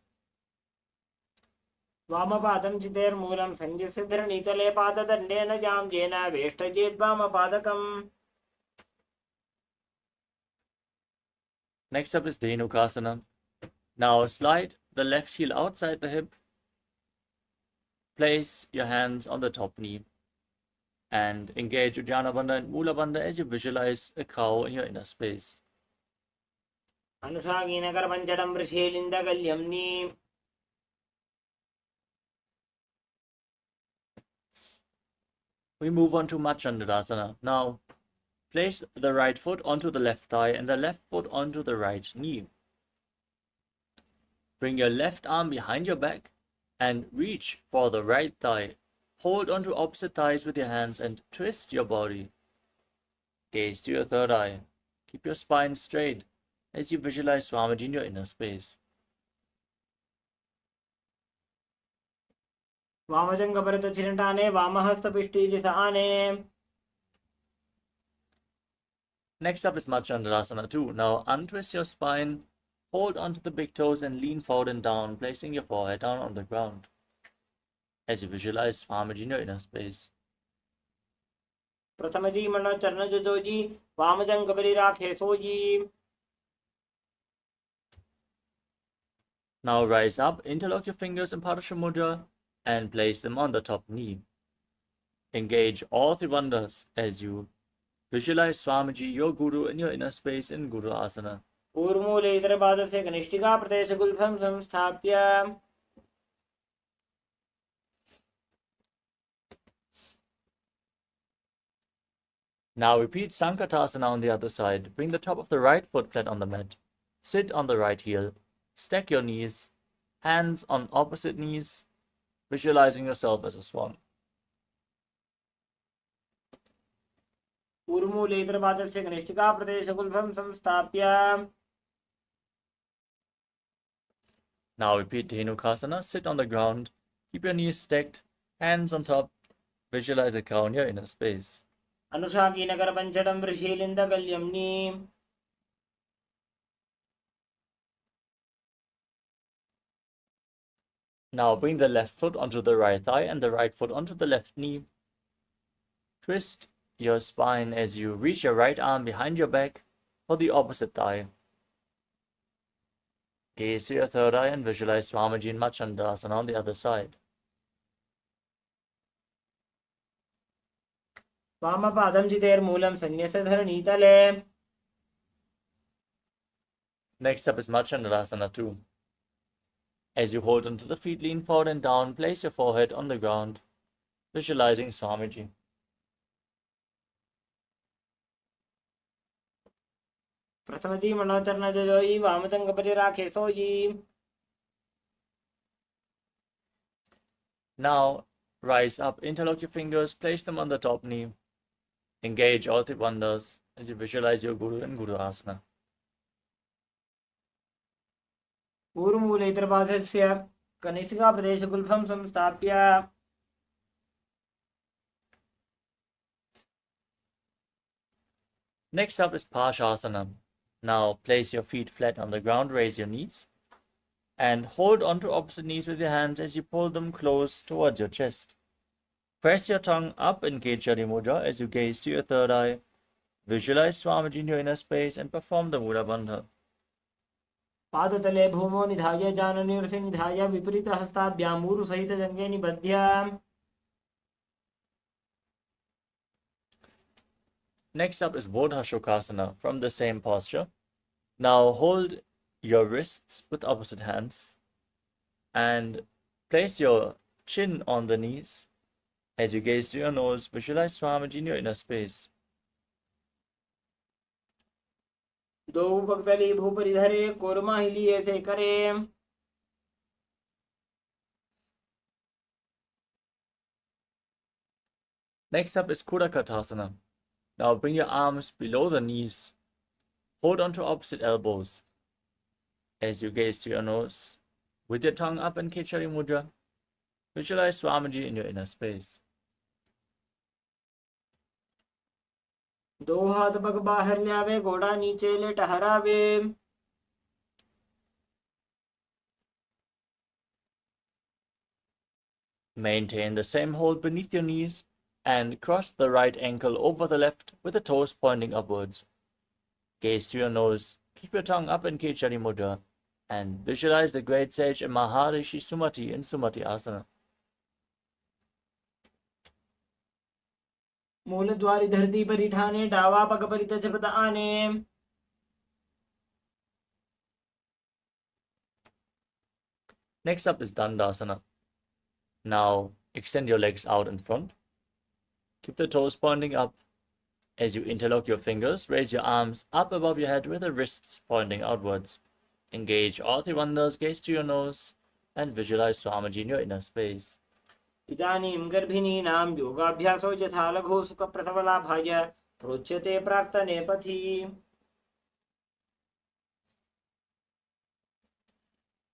वामपादं चितेर्मूलं संजितसिद्धिर्नीतले पाददण्डेन जाम्येन वेष्टयेत् वामपादकम्.
Next up is Dhenukasana. Now slide the left heel outside the hip. Place your hands on the top knee and engage Uddiyana Bandha and Mula Bandha as you visualize a cow in your inner space.
अनुषागीनकरपञ्चडं वृषेलिन्दगल्यम्नि.
We move on to Machandadasana. Now, place the right foot onto the left thigh and the left foot onto the right knee. Bring your left arm behind your back and reach for the right thigh. Hold onto opposite thighs with your hands and twist your body. Gaze to your third eye. Keep your spine straight as you visualize Swamiji in your inner space.
वामजङ्घभरतचिरटाने वामहस्तपिष्ठीदिशाने.
Next up is Machandadasana 2. Now untwist your spine, hold onto the big toes and lean forward and down, placing your forehead down on the ground as you visualize Swamiji in your inner space.
प्रथमजी मनो चरणजोजी वामजङ्घबली राखे sooji.
Now rise up, interlock your fingers in Padasha Mudra and place them on the top knee. Engage all three bandhas as you visualize Swamiji, your Guru, in your inner space in Guru Asana.
ऊर्मूले इतरपादस्य कनिष्ठिका प्रदेशगुल्फं संस्थाप्य.
Now repeat Sankatasana on the other side. Bring the top of the right foot flat on the mat. Sit on the right heel. Stack your knees. Hands on opposite knees. Visualizing yourself as a swan.
ऊर्मूले इतरपादस्य कनिष्ठिका प्रदेशगुल्फं संस्थाप्य.
Now repeat Dhenukasana. Sit on the ground. Keep your knees stacked. Hands on top. Visualize a cow in your inner space.
अनुषागीनकरपञ्चडं वृषेलिन्दगल्यम्नि.
Now bring the left foot onto the right thigh and the right foot onto the left knee. Twist your spine as you reach your right arm behind your back for the opposite thigh. Gaze to your third eye and visualize Swamiji in Machandasana on the other side.
वामपादं चितेर्मूलं सन्न्यसधरणीतले.
Next up is Machandasana 2. As you hold onto the feet, lean forward and down, place your forehead on the ground, visualizing Swamiji.
प्रथमजी मनोचरण जोई वामचंग परि राखे सोई.
Now, rise up, interlock your fingers, place them on the top knee. Engage all three bandhas as you visualize your Guru in Guru Asana.
पूर्वमूलैतरपादस्य कनिष्ठिका प्रदेशगुल्फं संस्थाप्य.
Next up is Pashasana. Now, place your feet flat on the ground, raise your knees, and hold onto opposite knees with your hands as you pull them close towards your chest. Press your tongue up in Kechari Mudra as you gaze to your third eye. Visualize Swamiji in your inner space and perform the Mudra Bandha.
पादतले भूमो निधाय जाननिर्से निधाय विपरीत हस्ताभ्यां ऊरु सहित जंगे निबध्य.
Next up is Bodha Shokasana from the same posture. Now hold your wrists with opposite hands and place your chin on the knees. As you gaze to your nose, visualize Swamiji in your inner space.
दो भक्तली भूपरिधरे कोरमाहिली ऐसे करे.
Next up is Kudakatasana. Now bring your arms below the knees. Hold onto opposite elbows. As you gaze to your nose, with your tongue up in Kechari Mudra, visualize Swamiji in your inner space.
दो हाथ पग बाहर ल्यावे घोड़ा नीचे ले टहरावे.
Maintain the same hold beneath your knees and cross the right ankle over the left with the toes pointing upwards. Gaze to your nose, keep your tongue up in Kechari Mudra, and visualize the great sage Maharishi Sumati in Sumati Asana.
मूलद्वारी धरती परि ठाने डावा पग परित जपत आने.
Next up is Dandasana. Now extend your legs out in front. Keep the toes pointing up. As you interlock your fingers, raise your arms up above your head with the wrists pointing outwards. Engage all three bandhas, gaze to your nose, and visualize Swamiji in your inner space.
इदानीं गर्भिणीनां योगाभ्यासो यथा लघु सुखप्रसवलाभाय प्रोच्यते प्राक्तने पथि.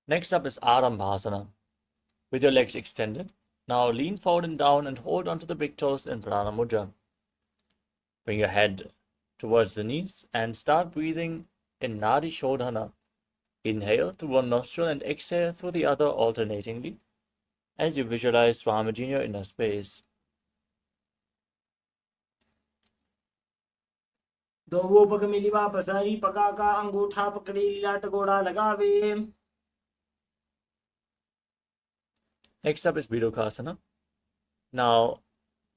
Next up is Arambhasana. With your legs extended, now lean forward and down and hold onto the big toes in Prana Mudra. Bring your head towards the knees and start breathing in Nadi Shodhana. Inhale through one nostril and exhale through the other alternatingly as you visualize Swamiji in your inner space.
दो पग मिलिवा पसारी पगा का अंगूठा पकड़ी लाट गोड़ा लगावे.
Next up is Bidokasana. Now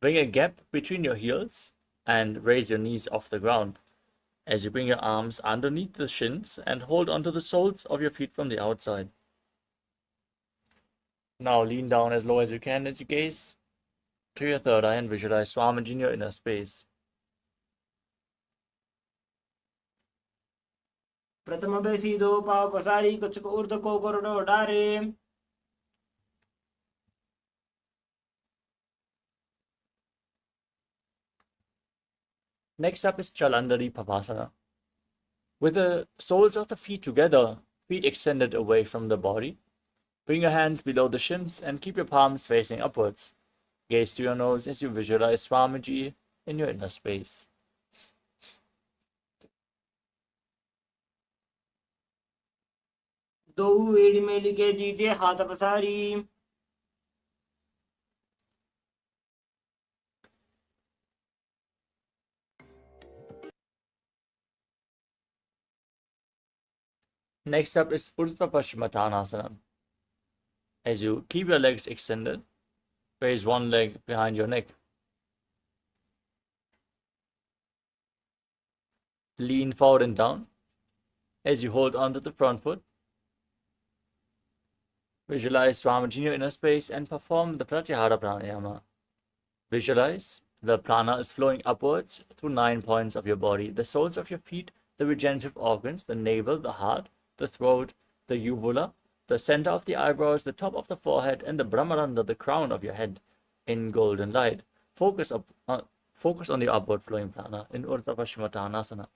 bring a gap between your heels and raise your knees off the ground. As you bring your arms underneath the shins and hold onto the soles of your feet from the outside. Now lean down as low as you can as you gaze to your third eye and visualize Swamiji in your inner space.
प्रथम बेसी दो पाव पसारी कुछ को ऊर्ध को कोरडो डारे.
Next up is Chalandari Pavasana. With the soles of the feet together, feet extended away from the body, bring your hands below the shins and keep your palms facing upwards. Gaze to your nose as you visualize Swamiji in your inner space.
दो एड़ी मेली के जीजे हाथ पसारी.
Next up is Urdhva Paschimottanasana. As you keep your legs extended, raise one leg behind your neck. Lean forward and down as you hold onto the front foot. Visualize Swamiji in your inner space and perform the Pratyahara Pranayama. Visualize the prana is flowing upwards through 9 points of your body, the soles of your feet, the regenerative organs, the navel, the heart, the throat, the uvula, the center of the eyebrows, the top of the forehead, and the Brahmaranda, the crown of your head, in golden light. Focus on the upward flowing prana in Urdhva Paschimottanasana.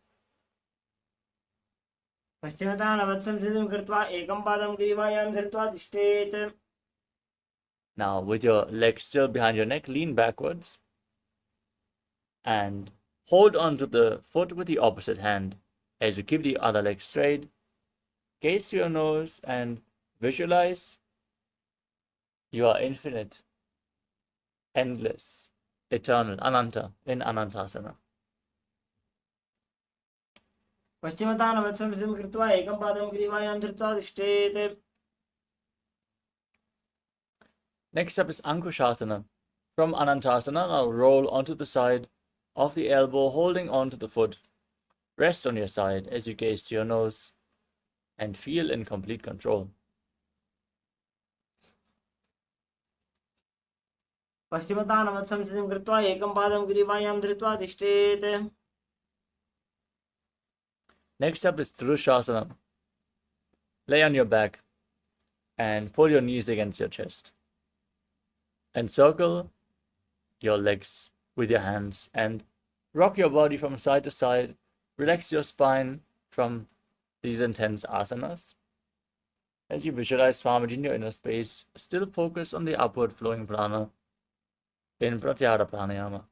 पश्चिमतानवत्संसिद्धिं कृत्वा एकं पादं ग्रीवायां धृत्वा तिष्ठेत्.
Now, with your legs still behind your neck, lean backwards and hold on to the foot with the opposite hand. As you keep the other leg straight, gaze to your nose and visualize you are infinite, endless, eternal, Ananta, in Anantasana.
पश्चिमतानवत्संसिद्धिं कृत्वा एकं पादं ग्रीवायां धृत्वा तिष्ठेत्.
Next up is Ankushasana. From Anantasana, now roll onto the side of the elbow, holding onto the foot. Rest on your side as you gaze to your nose and feel in complete control.
पश्चिमतानवत्संसिद्धिं कृत्वा एकं पादं ग्रीवायां धृत्वा तिष्ठेत्.
Next up is Drushasana. Lay on your back and pull your knees against your chest. Encircle your legs with your hands and rock your body from side to side. Relax your spine from these intense asanas. As you visualize Swamiji in your inner space, still focus on the upward flowing prana in Pratyahara Pranayama.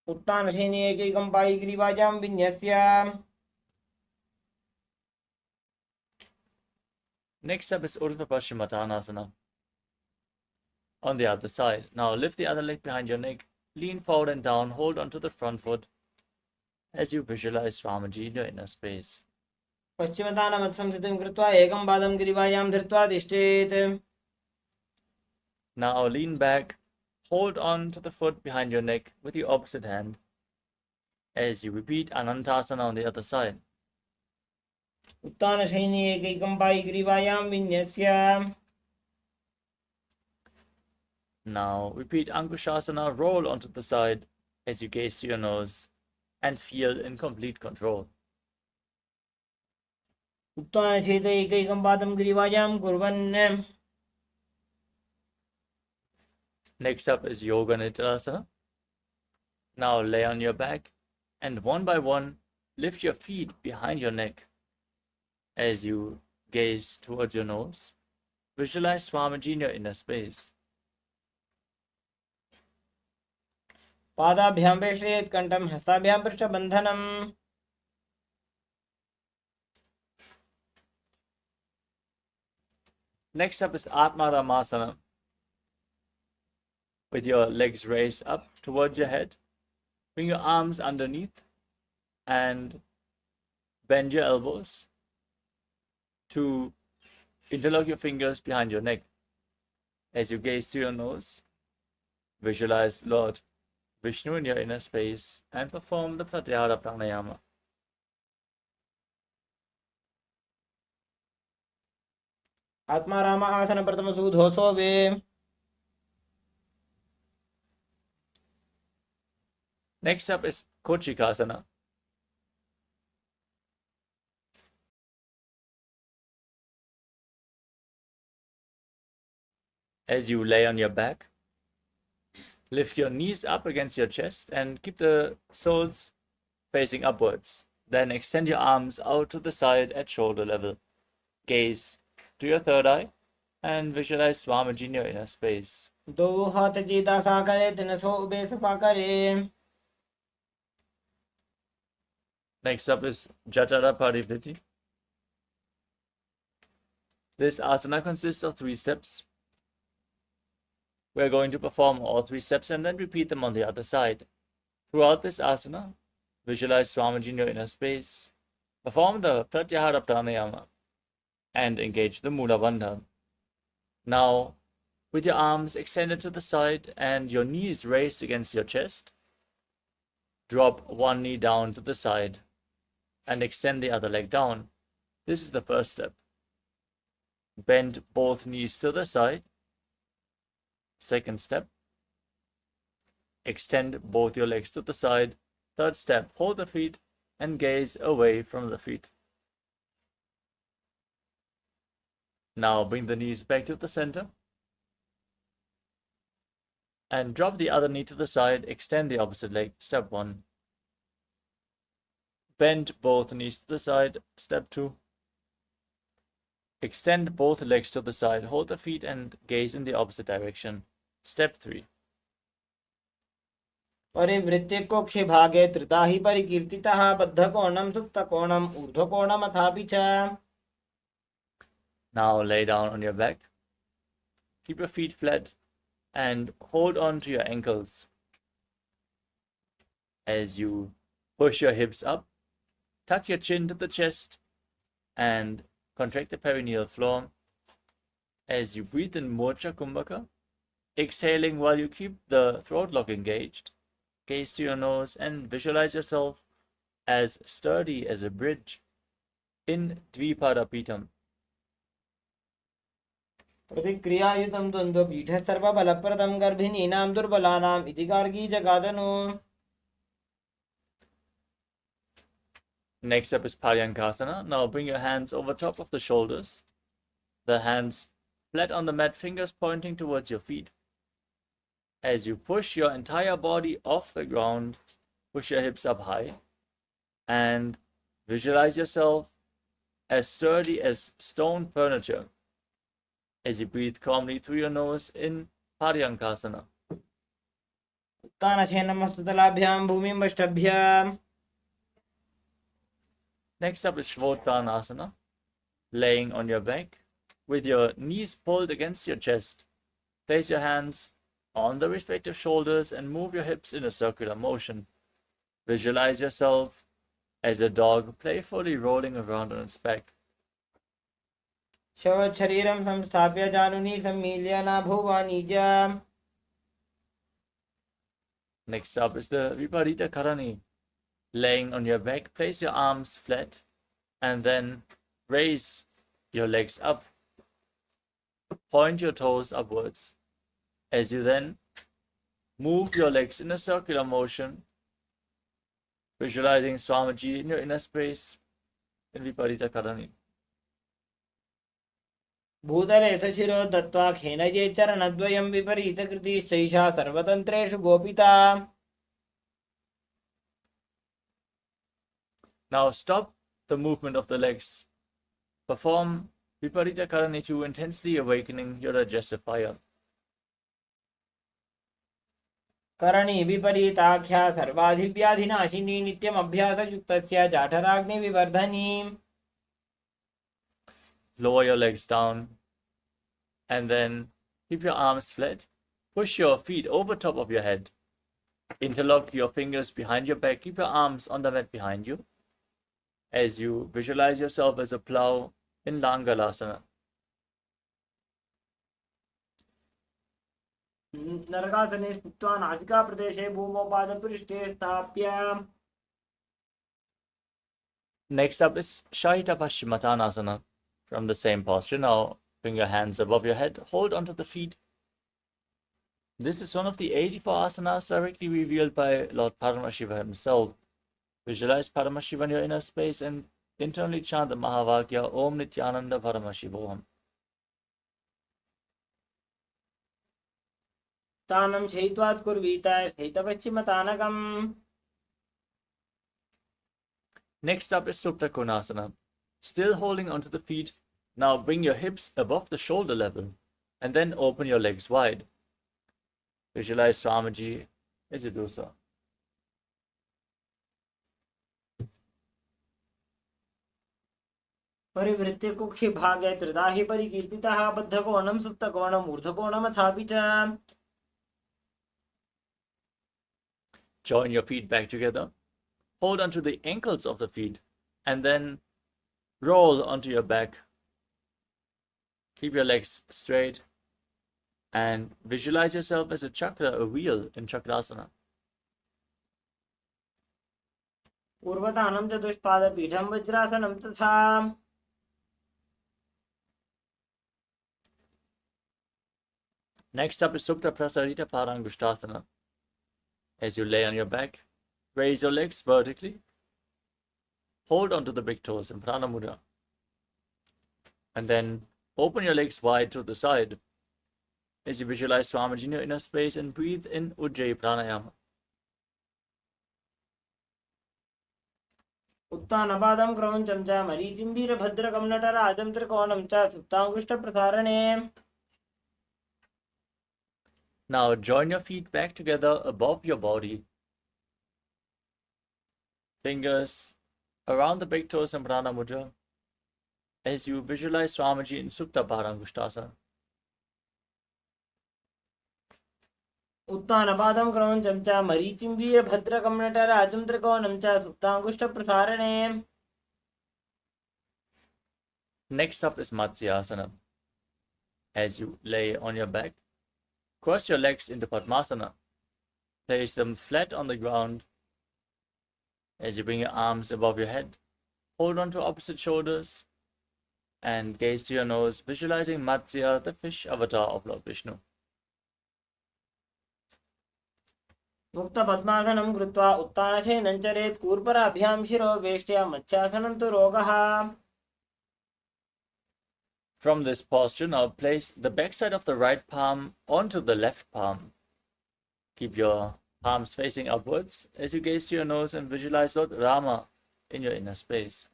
उत्तानशयने एकैकं Pai ग्रीवायां विन्यस्य.
Next up is Urdhva Paschimottanasana. On the other side. Now lift the other leg behind your neck, lean forward and down, hold onto the front foot as you visualize Swamiji in your inner space.
पश्चिमतानवत्संसिद्धिं कृत्वा एकं पादं ग्रीवायां धृत्वा तिष्ठेत्.
Now lean back, hold on to the foot behind your neck with the opposite hand as you repeat Anantasana on the other side.
उत्तानशयने एकैकं Pai ग्रीवायां विन्यस्य.
Now repeat Ankushasana, roll onto the side as you gaze to your nose and feel in complete control.
उत्तानशयित एकैकं पादं ग्रीवायां कुर्वन्.
Next up is Yoga Nidra. Now lay on your back and one by one lift your feet behind your neck as you gaze towards your nose. Visualize Swamiji in your inner space.
पादाभ्यां प्रेषयेत् कण्ठं हस्ताभ्यां पृष्ठबन्धनम्.
Next up is Atmaramasana. With your legs raised up towards your head, bring your arms underneath and bend your elbows to interlock your fingers behind your neck. As you gaze to your nose, visualize Lord Vishnu in your inner space and perform the Pratyahara Pranayama.
Atmaram आसन प्रथम सुधोसो वे.
Next up is Kochikasana. As you lay on your back, lift your knees up against your chest and keep the soles facing upwards. Then extend your arms out to the side at shoulder level. Gaze to your third eye and visualize Swamiji in your inner space.
दो हाथ जीता सा करे दिन सो ube Sapa करे.
Next up is Jatara Parivriti. This asana consists of 3 steps. We're going to perform all 3 steps and then repeat them on the other side. Throughout this asana, Visualize Swamiji in your inner space. Perform the Pratyahara Pranayama and engage the Mula Bandha. Now, with your arms extended to the side and your knees raised against your chest, drop one knee down to the side and extend the other leg down. This is the first step. Bend both knees to the side. Second step. Extend both your legs to the side. Third step, hold the feet and gaze away from the feet. Now bring the knees back to the center. And drop the other knee to the side, extend the opposite leg, step 1. Bend both knees to the side, step 2. Extend both legs to the side, hold the feet and gaze in the opposite direction, step 3.
परिवृत्ते कोक्षे भागे त्रिता हि परिकीर्तितः बद्धकोणं सुप्तकोणं ऊर्ध्वकोणमथापि च.
Now lay down on your back. Keep your feet flat and hold on to your ankles. As you push your hips up, tuck your chin to the chest and contract the perineal floor. As you breathe in Mocha Kumbhaka, exhaling while you keep the throat lock engaged, gaze to your nose and visualize yourself as sturdy as a bridge in Dvipadapitam.
प्रतिक्रियायुतं द्वन्द्वपीठे सर्वबलप्रदं गर्भिणीनां दुर्बलानाम् इति Gargi जगादनु.
Next up is Paryankasana. Now bring your hands over top of the shoulders. The hands flat on the mat, fingers pointing towards your feet. As you push your entire body off the ground, push your hips up high and visualize yourself as sturdy as stone furniture. As you breathe calmly through your nose in Paryankasana.
उत्तानशयनमस्तुतलाभ्यां भूमिं वष्टभ्याम्.
Next up is Shvottanasana. Laying on your back with your knees pulled against your chest. Place your hands on the respective shoulders and move your hips in a circular motion. Visualize yourself as a dog playfully rolling around on its back.
शरीरं संस्थाप्य जानुनी सम्मील्य नाभुवानिजा.
Next up is the Viparita Karani. Laying on your back, place your arms flat and then raise your legs up. Point your toes upwards. As you then move your legs in a circular motion, visualizing Swamiji in your inner space in Viparita Karani.
भूतले सशिरो दत्त्वा खेनजे चरणद्वयं विपरीतकृतिश्चैषा सर्वतन्त्रेषु गोपिता.
Now stop the movement of the legs. Perform Viparita Karani to intensely awakening your digestive fire.
करणी विपरीताख्या सर्वाधिव्याधिनाशिनी नित्यम् अभ्यासयुक्तस्य जाठराग्नि विवर्धनी.
Lower your legs down and then keep your arms flat. Push your feet over top of your head. Interlock your fingers behind your back. Keep your arms on the mat behind you. As you visualize yourself as a plow in Langalasana.
नरकासने स्थित्वा नासिकाप्रदेशे भूमौ पादपृष्ठे स्थाप्य.
Next up is Shahita Paschimottanasana. From the same posture, now bring your hands above your head, hold onto the feet. This is one of the 84 asanas directly revealed by Lord Paramashiva himself. Visualize Paramashiva in your inner space and internally chant the Mahavakya Om Nithyananda Paramashivoham.
तानं शयित्वात् कुर्वीत शयितपश्चिमतानकम्.
Next up is Supta Konasana. Still holding onto the feet, now bring your hips above the shoulder level and then open your legs wide. Visualize Swamiji as you do so.
परिवृत्ते कुक्षि भागे त्रिधा हि परिकीर्तितः बद्धकोणं सुप्तकोणम् ऊर्ध्वकोणमथापि च.
Join your feet back together. hold onto the ankles of the feet, and then roll onto your back. Keep your legs straight and visualize yourself as a chakra, a wheel in Chakrasana.
पूर्वतानं चतुष्पादपीठं वज्रासनं तथा
Next up is Supta Prasarita Padangushtasana. As you lay on your back, raise your legs vertically. Hold onto the big toes in Prana Mudra. And then open your legs wide to the side as you visualize Swamiji in your inner space and breathe in Ujjayi Pranayama.
उत्तानपादं क्रौञ्चं च मरीचिं वीरभद्रकं नटराजं त्रिकोणं च सुप्ताङ्गुष्ठप्रसारणे.
Now join your feet back together above your body. Fingers around the big toes in Prana Mudra as you visualize Swamiji in Supta Padangushtasana.
उत्तानपादं क्रौञ्चं च मरीचिं वीरभद्रकं नटराजं त्रिकोणं च सुप्ताङ्गुष्ठप्रसारणे.
Next up is Matsyasana. As you lay on your back, cross your legs into Padmasana. Place them flat on the ground. As you bring your arms above your head, hold on to opposite shoulders and gaze to your nose, visualizing Matsya, the fish avatar of Lord Vishnu.
मुक्तपद्मासनं कृत्वा उत्तानशयनं चरेत् कूर्पराभ्यां शिरो वेष्ट्या मत्स्यासनं तु रोगः.
From this posture, now place the backside of the right palm onto the left palm. Keep your palms facing upwards as you gaze to your nose and visualize Lord Rama in your inner space.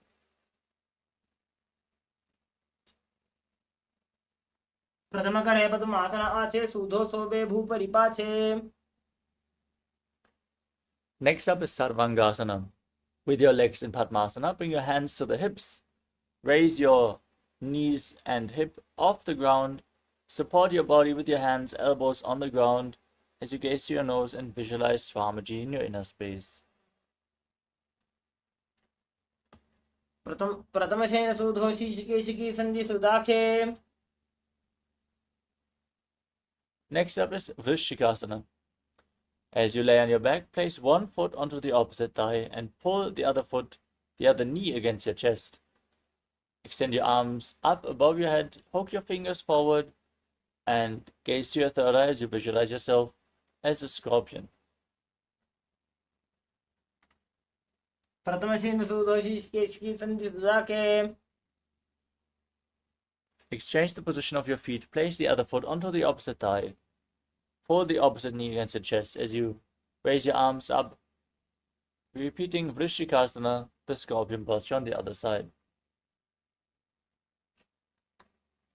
प्रथमकरे पद्मासन आचे सूधो सोबे भूपरिपाचे.
Next up is Sarvangasana. With your legs in Padmasana, bring your hands to the hips. Raise your knees and hip off the ground. Support your body with your hands, elbows on the ground as you gaze to your nose and visualize Swamiji in your inner space.
प्रथमशयन सूधो शीशिकेशिकी सन्धि सुदाखे.
Next up is Vrishikasana. As you lay on your back, place one foot onto the opposite thigh and pull the other knee against your chest. Extend your arms up above your head, poke your fingers forward, and gaze to your third eye as you visualize yourself as a scorpion.
प्रथमशयन सूधो शीशिकेशिकी सन्धि सुदाखे.
Exchange the position of your feet. Place the other foot onto the opposite thigh. Pull the opposite knee against your chest as you raise your arms up, repeating Vrishikasana, the scorpion posture on the other side.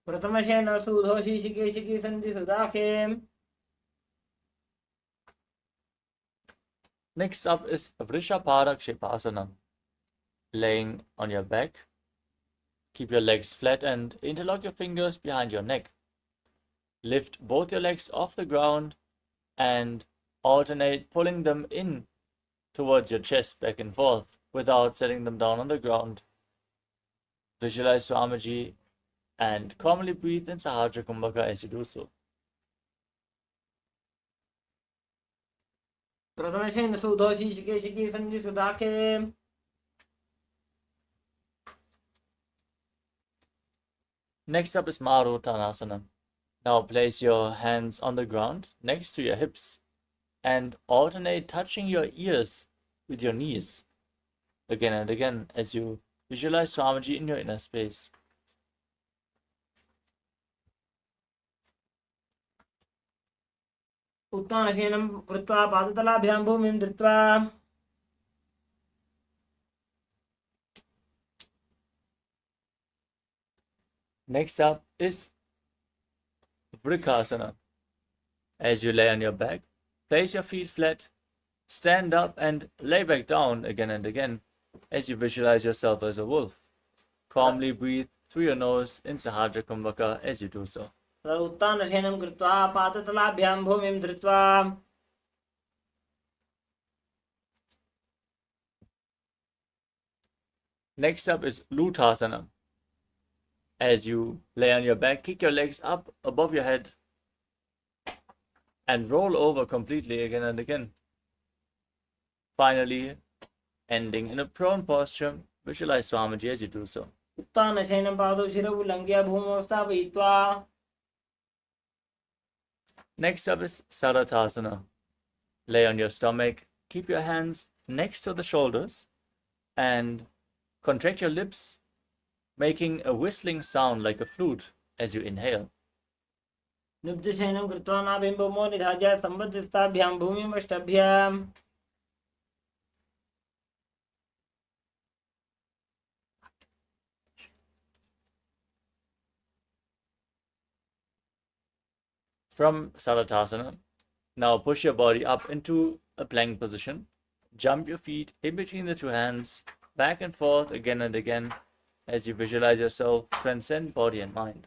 प्रथमशयन सूधो शीशिकेशिकी सन्धि सुदाखे.
Next up is Vrishaparakshipasana. Laying on your back, keep your legs flat and interlock your fingers behind your neck. Lift both your legs off the ground and alternate pulling them in towards your chest back and forth without setting them down on the ground. Visualize Swamiji and calmly breathe in Sahajra Kumbhaka as you do so.
प्रथमशयन सूधो शीशिकेशिकी सन्धि सुदाखे.
Next up is Maruttanasana. Now place your hands on the ground next to your hips and alternate touching your ears with your knees again and again as you visualize Swamiji in your inner space.
उत्तानशयनं कृत्वा पादतलाभ्यां भूमिं धृत्वा.
Next up is Vrikasana. As you lay on your back, place your feet flat, stand up and lay back down again and again as you visualize yourself as a wolf. Calmly breathe through your nose in Sahajra Kumbhaka as you do so.
उत्तानशयनं कृत्वा पादतलाभ्यां भूमिं धृत्वा.
Next up is Lutasana. As you lay on your back, kick your legs up above your head and roll over completely again and again. Finally, ending in a prone posture. Visualize Swamiji as you do so.
उत्थानशयनं पादौ शिरौ उल्लङ्घ्य भूमौ स्थापयित्वा.
Next up is Saratasana. Lay on your stomach, keep your hands next to the shoulders, and contract your lips, making a whistling sound like a flute as you inhale.
नुब्जशयनं कृत्वा नाभिम्बमो निधाय सम्बद्धस्ताभ्यां भूमिमष्टभ्याम्.
From Saratasana, now push your body up into a plank position. Jump your feet in between the two hands, back and forth again and again, as you visualize yourself transcend body and mind.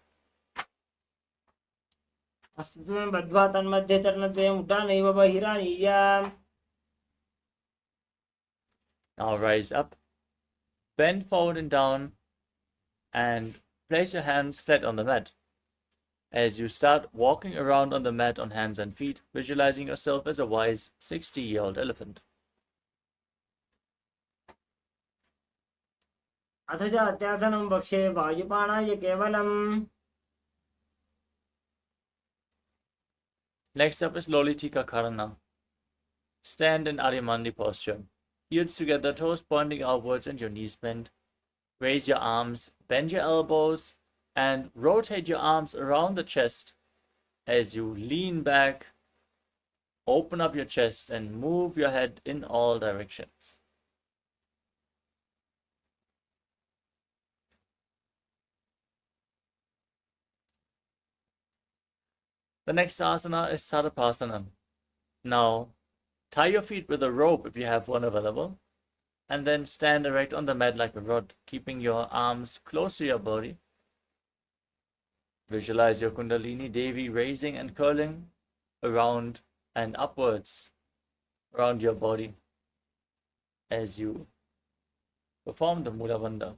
अस्तित्वं बद्ध्वा तन्मध्ये चरणद्वयम् उड्डानैव बहिरानीयाम्.
Now rise up, bend forward and down, and place your hands flat on the mat. As you start walking around on the mat on hands and feet, visualizing yourself as a wise 60-year-old elephant.
अथ च अत्यासनं वक्षे वायुपाणाय केवलम्.
Next up is Lolitika Karana. Stand in Arimandi posture. Heels together, toes pointing outwards and your knees bent. Raise your arms, bend your elbows, and rotate your arms around the chest as you lean back, open up your chest, and move your head in all directions. The next asana is Sadapasana. Now, tie your feet with a rope if you have one available, and then stand erect on the mat like a rod, keeping your arms close to your body. Visualize your Kundalini Devi raising and curling around and upwards around your body as you perform the Mula Bandha.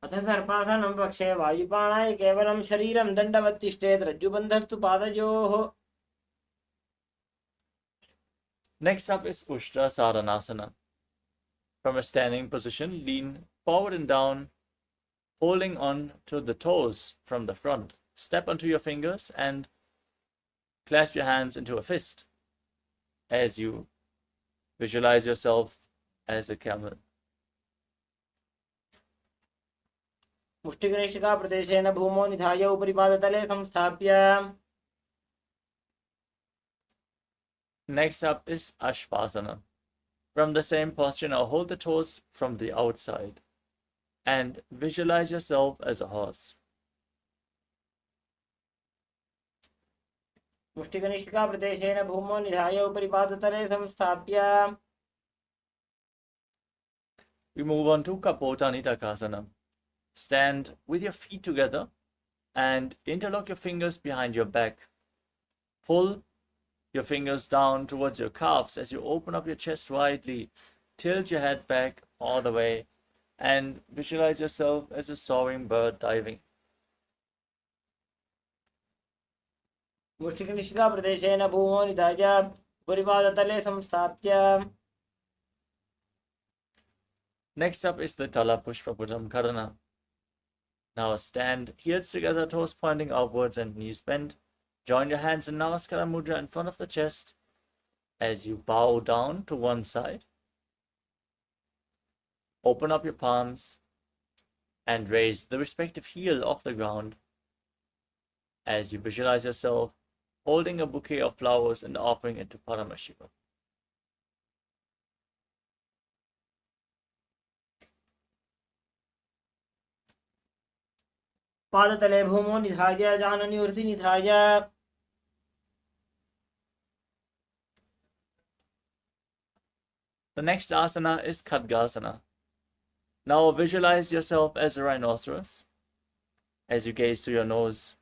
अथ सर्पासनं वक्षे वायुपाणाय केवलं शरीरं दण्डवत् तिष्ठेत् रज्जुबन्धस्तु पादयोः.
Next up is Ushtra Sadhanasana. From a standing position, lean forward and down, holding on to the toes from the front. Step onto your fingers and clasp your hands into a fist as you visualize yourself as a camel.
मुष्टिकनिष्ठिका प्रदेशेन भूमौ निधाय उपरि पादतले संस्थाप्य.
Next up is Ashvasana. From the same posture, now hold the toes from the outside and visualize yourself as a horse.
मुष्टिकनिष्ठिका प्रदेशेन भूमौ निधाय उपरि पादतले संस्थाप्य.
We move on to Kapota Nitakasana. Stand with your feet together and interlock your fingers behind your back. Pull your fingers down towards your calves as you open up your chest widely. Tilt your head back all the way and visualize yourself as a soaring bird diving.
मुष्टिकनिष्ठिका प्रदेशेन भूमौ निधाय उपरि पादतले संस्थाप्य.
Next up is the Tala Pushpaputam Karana. Now stand, heels together, toes pointing outwards and knees bent. Join your hands in Namaskara Mudra in front of the chest as you bow down to one side. Open up your palms and raise the respective heel off the ground as you visualize yourself holding a bouquet of flowers and offering it to Paramashivoham.
पादतले भूमौ निधाय जाननि उर्सि निधाय.
The next asana is Khadgasana. Now visualize yourself as a rhinoceros as you gaze to your nose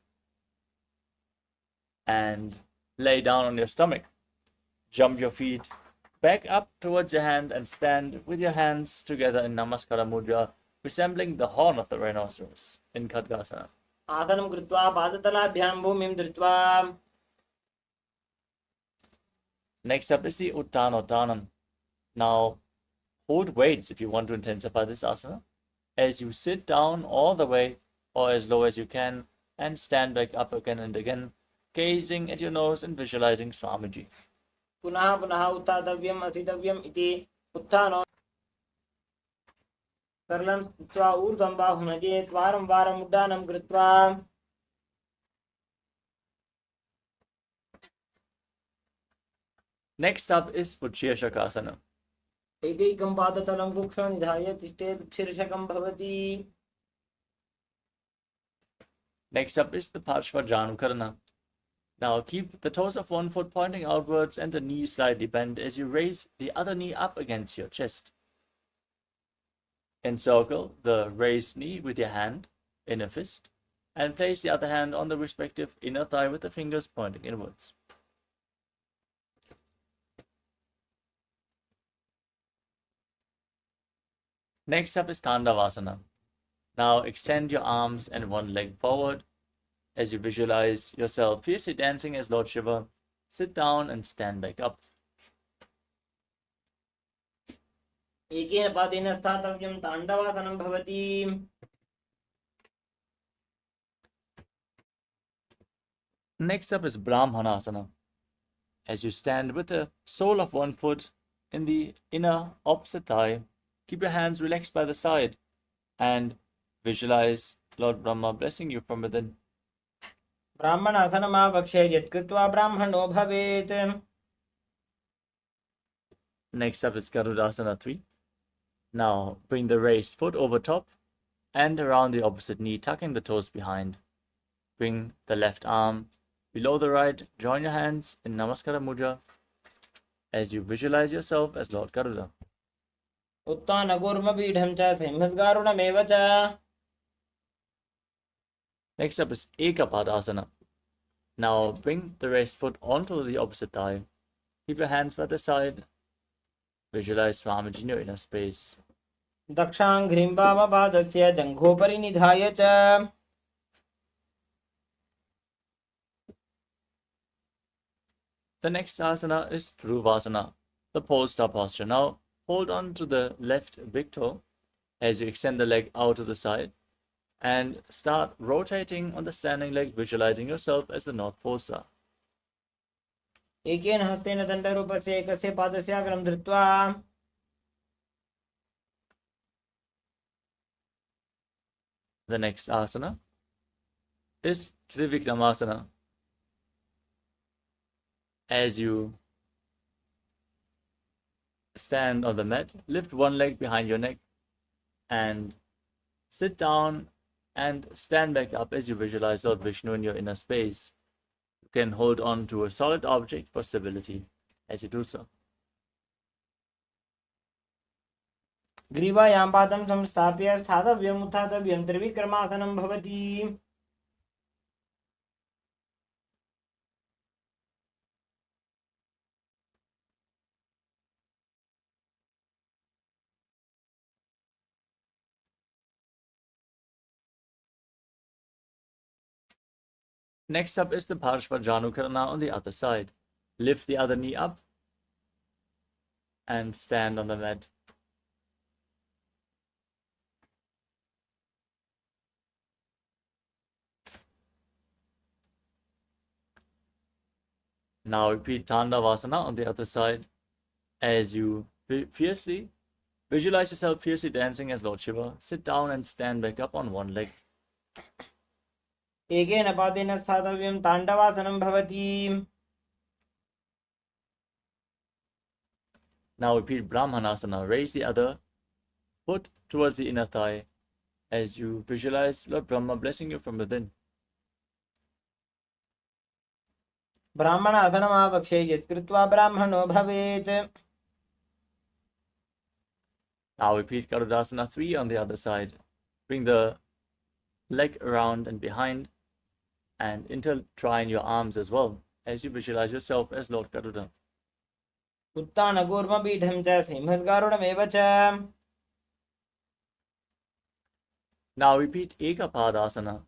and lay down on your stomach. Jump your feet back up towards your hand and stand with your hands together in Namaskara Mudra, resembling the horn of the rhinoceros in Khadgasana.
आसनं कृत्वा पादतलाभ्यां भूमिं धृत्वा.
Next up is the Uttanottanam. Now, hold weights if you want to intensify this asana, as you sit down all the way or as low as you can and stand back up again and again, gazing at your nose and visualizing Swamiji.
पुनः पुनः उत्थातव्यम् अस्थितव्यम् इति उत्थानो सरलं स्थित्वा ऊर्ध्वं बाहुं नयेत् वारं वारम् उड्डानं कृत्वा.
Next up is Utshirshakasana.
एकैकं पादतलं कुक्षौ निधाय तिष्ठेत् शीर्षकं भवति.
Next up is the Parshvajanukarana. Now keep the toes of one foot pointing outwards and the knee slightly bent as you raise the other knee up against your chest. Encircle the raised knee with your hand, inner fist, and place the other hand on the respective inner thigh with the fingers pointing inwards. Next up is Tandavasana. Now extend your arms and one leg forward as you visualize yourself fiercely dancing as Lord Shiva. Sit down and stand back up.
एकेन पादेन स्थातव्यं ताण्डवासनं भवति.
Next up is Brahmanasana. As you stand with the sole of one foot in the inner opposite thigh, keep your hands relaxed by the side and visualize Lord Brahma blessing you from within.
ब्राह्मणासनमावक्षे यत् कृत्वा ब्राह्मणो भवेत्.
Next up is Garudasana 3. Now bring the raised foot over top and around the opposite knee, tucking the toes behind. Bring the left arm below the right, join your hands in Namaskara Mudra as you visualize yourself as Lord Garuda.
उत्थानकूर्मपीठं च सिंहस्गारुणमेव च.
Next up is Ekapadasana. Now bring the raised foot onto the opposite thigh. Keep your hands by the side. Visualize Swamiji in your inner space.
दक्षाङ्घ्रिं वामपादस्य जङ्घोपरि निधाय च.
The next asana is Dhruvasana, the pole star posture. Now hold on to the left big toe as you extend the leg out to the side and start rotating on the standing leg, visualizing yourself as the North Pole Star.
एकेन हस्तेन दण्डरूपस्य एकस्य पादस्य अग्रं धृत्वा.
The next asana is Trivikramasana. As you stand on the mat, lift one leg behind your neck and sit down and stand back up as you visualize Lord Vishnu in your inner space. You can hold on to a solid object for stability as you do so.
ग्रीवायां पादं संस्थाप्य स्थातव्यम् उत्थातव्यं त्रिविक्रमासनं भवति.
Next up is the Parshvajanukarana on the other side. Lift the other knee up and stand on the mat. Now repeat Tandavasana on the other side as you fiercely visualize yourself fiercely dancing as Lord Shiva. Sit down and stand back up on one leg.
एकेन पादेन स्थातव्यं ताण्डवासनं भवति.
Now repeat Brahmanasana. Raise the other foot towards the inner thigh as you visualize Lord Brahma blessing you from within.
ब्राह्मणासनमावक्षे यत् कृत्वा ब्राह्मणो भवेत्.
Now repeat Garudasana 3 on the other side. Bring the leg around and behind and intertwine your arms as well as you visualize yourself as Lord Garuda.
उत्तानकूर्मपीठं च सिंहस्गारुडमेव च.
Now repeat Ekapadasana.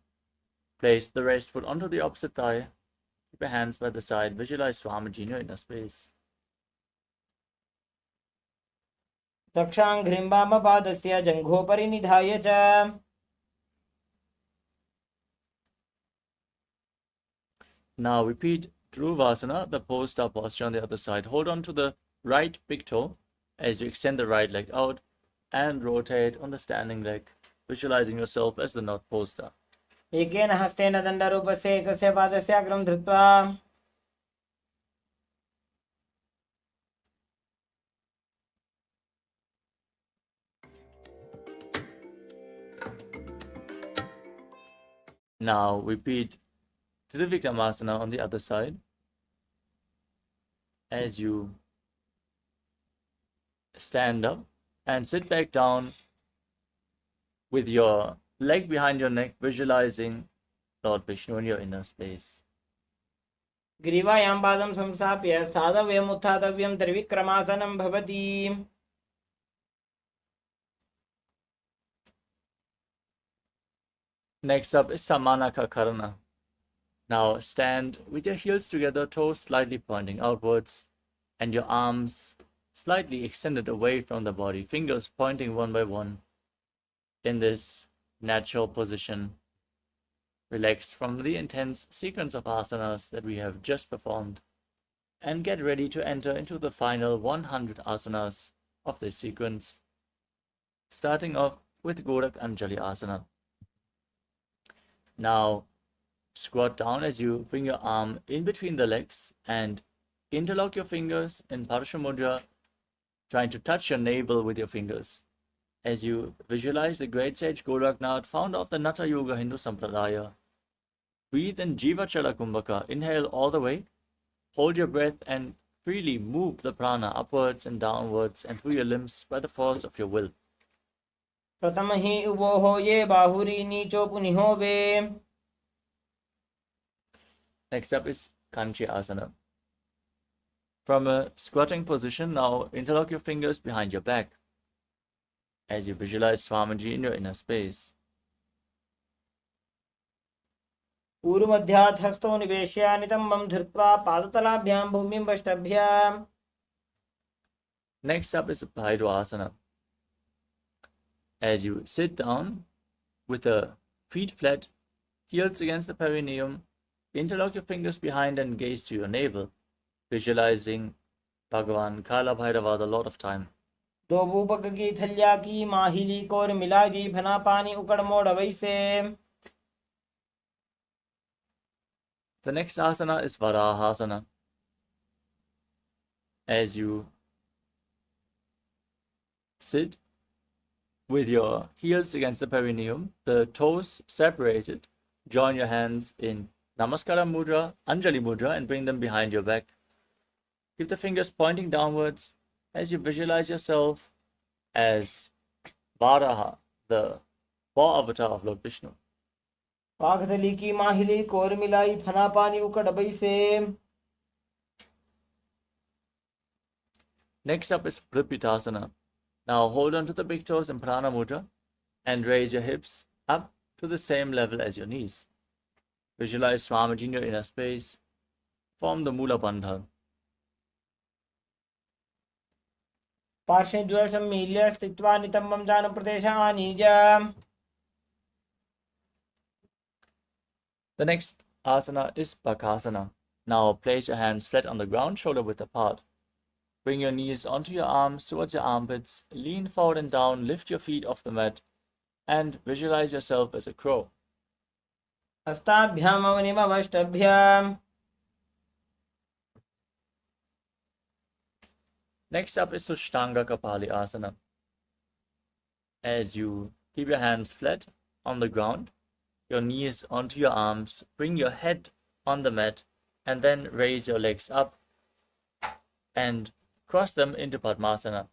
Place the rest foot onto the opposite thigh. Keep your hands by the side. Visualize Swamiji in your inner space.
दक्षाङ्घ्रिं वामपादस्य जङ्घोपरि निधाय च.
Now repeat Dhruvasana, the pole star posture on the other side. Hold on to the right big toe as you extend the right leg out and rotate on the standing leg, visualizing yourself as the North Pole Star.
एकेन हस्तेन दण्डरूपस्य एकस्य पादस्य अग्रं धृत्वा.
Now repeat Trivikramasana on the other side as you stand up and sit back down with your leg behind your neck, visualizing Lord Vishnu in your inner space.
ग्रीवायां पादं संस्थाप्य स्थातव्यम् उत्थातव्यं त्रिविक्रमासनं भवति.
Next up is Samanaka Karana. Now stand with your heels together, toes slightly pointing outwards, and your arms slightly extended away from the body, fingers pointing one by one. In this natural position, relax from the intense sequence of asanas that we have just performed, and get ready to enter into the final 100 asanas of this sequence, starting off with Gorak Anjali Asana. Now, squat down as you bring your arm in between the legs and interlock your fingers in Parsha Mudra, trying to touch your navel with your fingers. As you visualize the great sage Goraknath, founder of the Natha Yoga Hindu Sampradaya, breathe in Jiva Chala Kumbhaka. Inhale all the way, hold your breath and freely move the prana upwards and downwards and through your limbs by the force of your will.
प्रथम हि उभोः ये बाहुरी नीचो पुनिहो वे.
Next up is Kanchi Asana. From a squatting position, now interlock your fingers behind your back as you visualize Swamiji in your inner space.
पूर्वमध्यात् हस्तो निवेश्य नितम्बं धृत्वा पादतलाभ्यां भूमिं वष्टभ्य.
Next up is Bhairo Asana. As you sit down with the feet flat, heels against the perineum, interlock your fingers behind and gaze to your navel, visualizing Bhagavan Kala Bhairava, the Lord of Time.
दो बूबक की थलिया की माहिली core मिला जी फना पानी उकड़ मोड़ वैसे.
The next asana is Varahasana. As you sit with your heels against the perineum, the toes separated, join your hands in Namaskara Mudra, Anjali Mudra, and bring them behind your back. Keep the fingers pointing downwards as you visualize yourself as Varaha, the boar avatar of Lord Vishnu.
पाखथली की माहिली core मिलाई फना पानी उकड़ वैसे.
Next up is Pripitasana. Now hold on to the big toes in Prana Mudra and raise your hips up to the same level as your knees. Visualize Swamiji in your inner space. Form the Mula Bandha.
पार्श्वद्वय सम्मील्य स्थित्वा नितम्बं जान प्रदेश आनीय.
The next asana is Bakasana. Now place your hands flat on the ground, shoulder width apart. Bring your knees onto your arms towards your armpits, lean forward and down, lift your feet off the mat, and visualize yourself as a crow.
हस्ताभ्याम् अवनिमवष्टभ्याम्.
Next up is Sushtanga Kapali Asana. As you keep your hands flat on the ground, your knees onto your arms, bring your head on the mat, and then raise your legs up and cross them into Padmasana.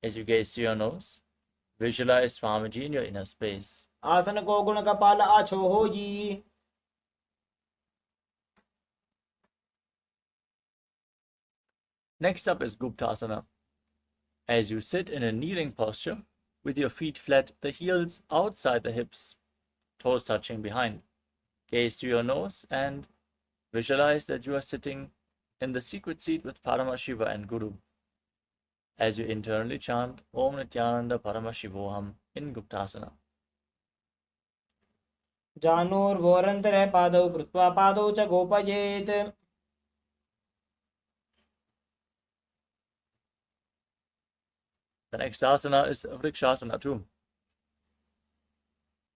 As you gaze to your nose, visualize Swamiji in your inner space.
आसन को गुण कपाल आछो हो जी.
Next up is Guptasana. As you sit in a kneeling posture, with your feet flat, the heels outside the hips, toes touching behind. Gaze to your nose and visualize that you are sitting in the secret seat with Paramashiva and Guru. As you internally chant Om Nithyananda Paramashivoham in Guptasana.
जानूर्वोरन्तरे पादौ कृत्वा पादौ च गोपयेत्
The next asana is Vrikshasana too.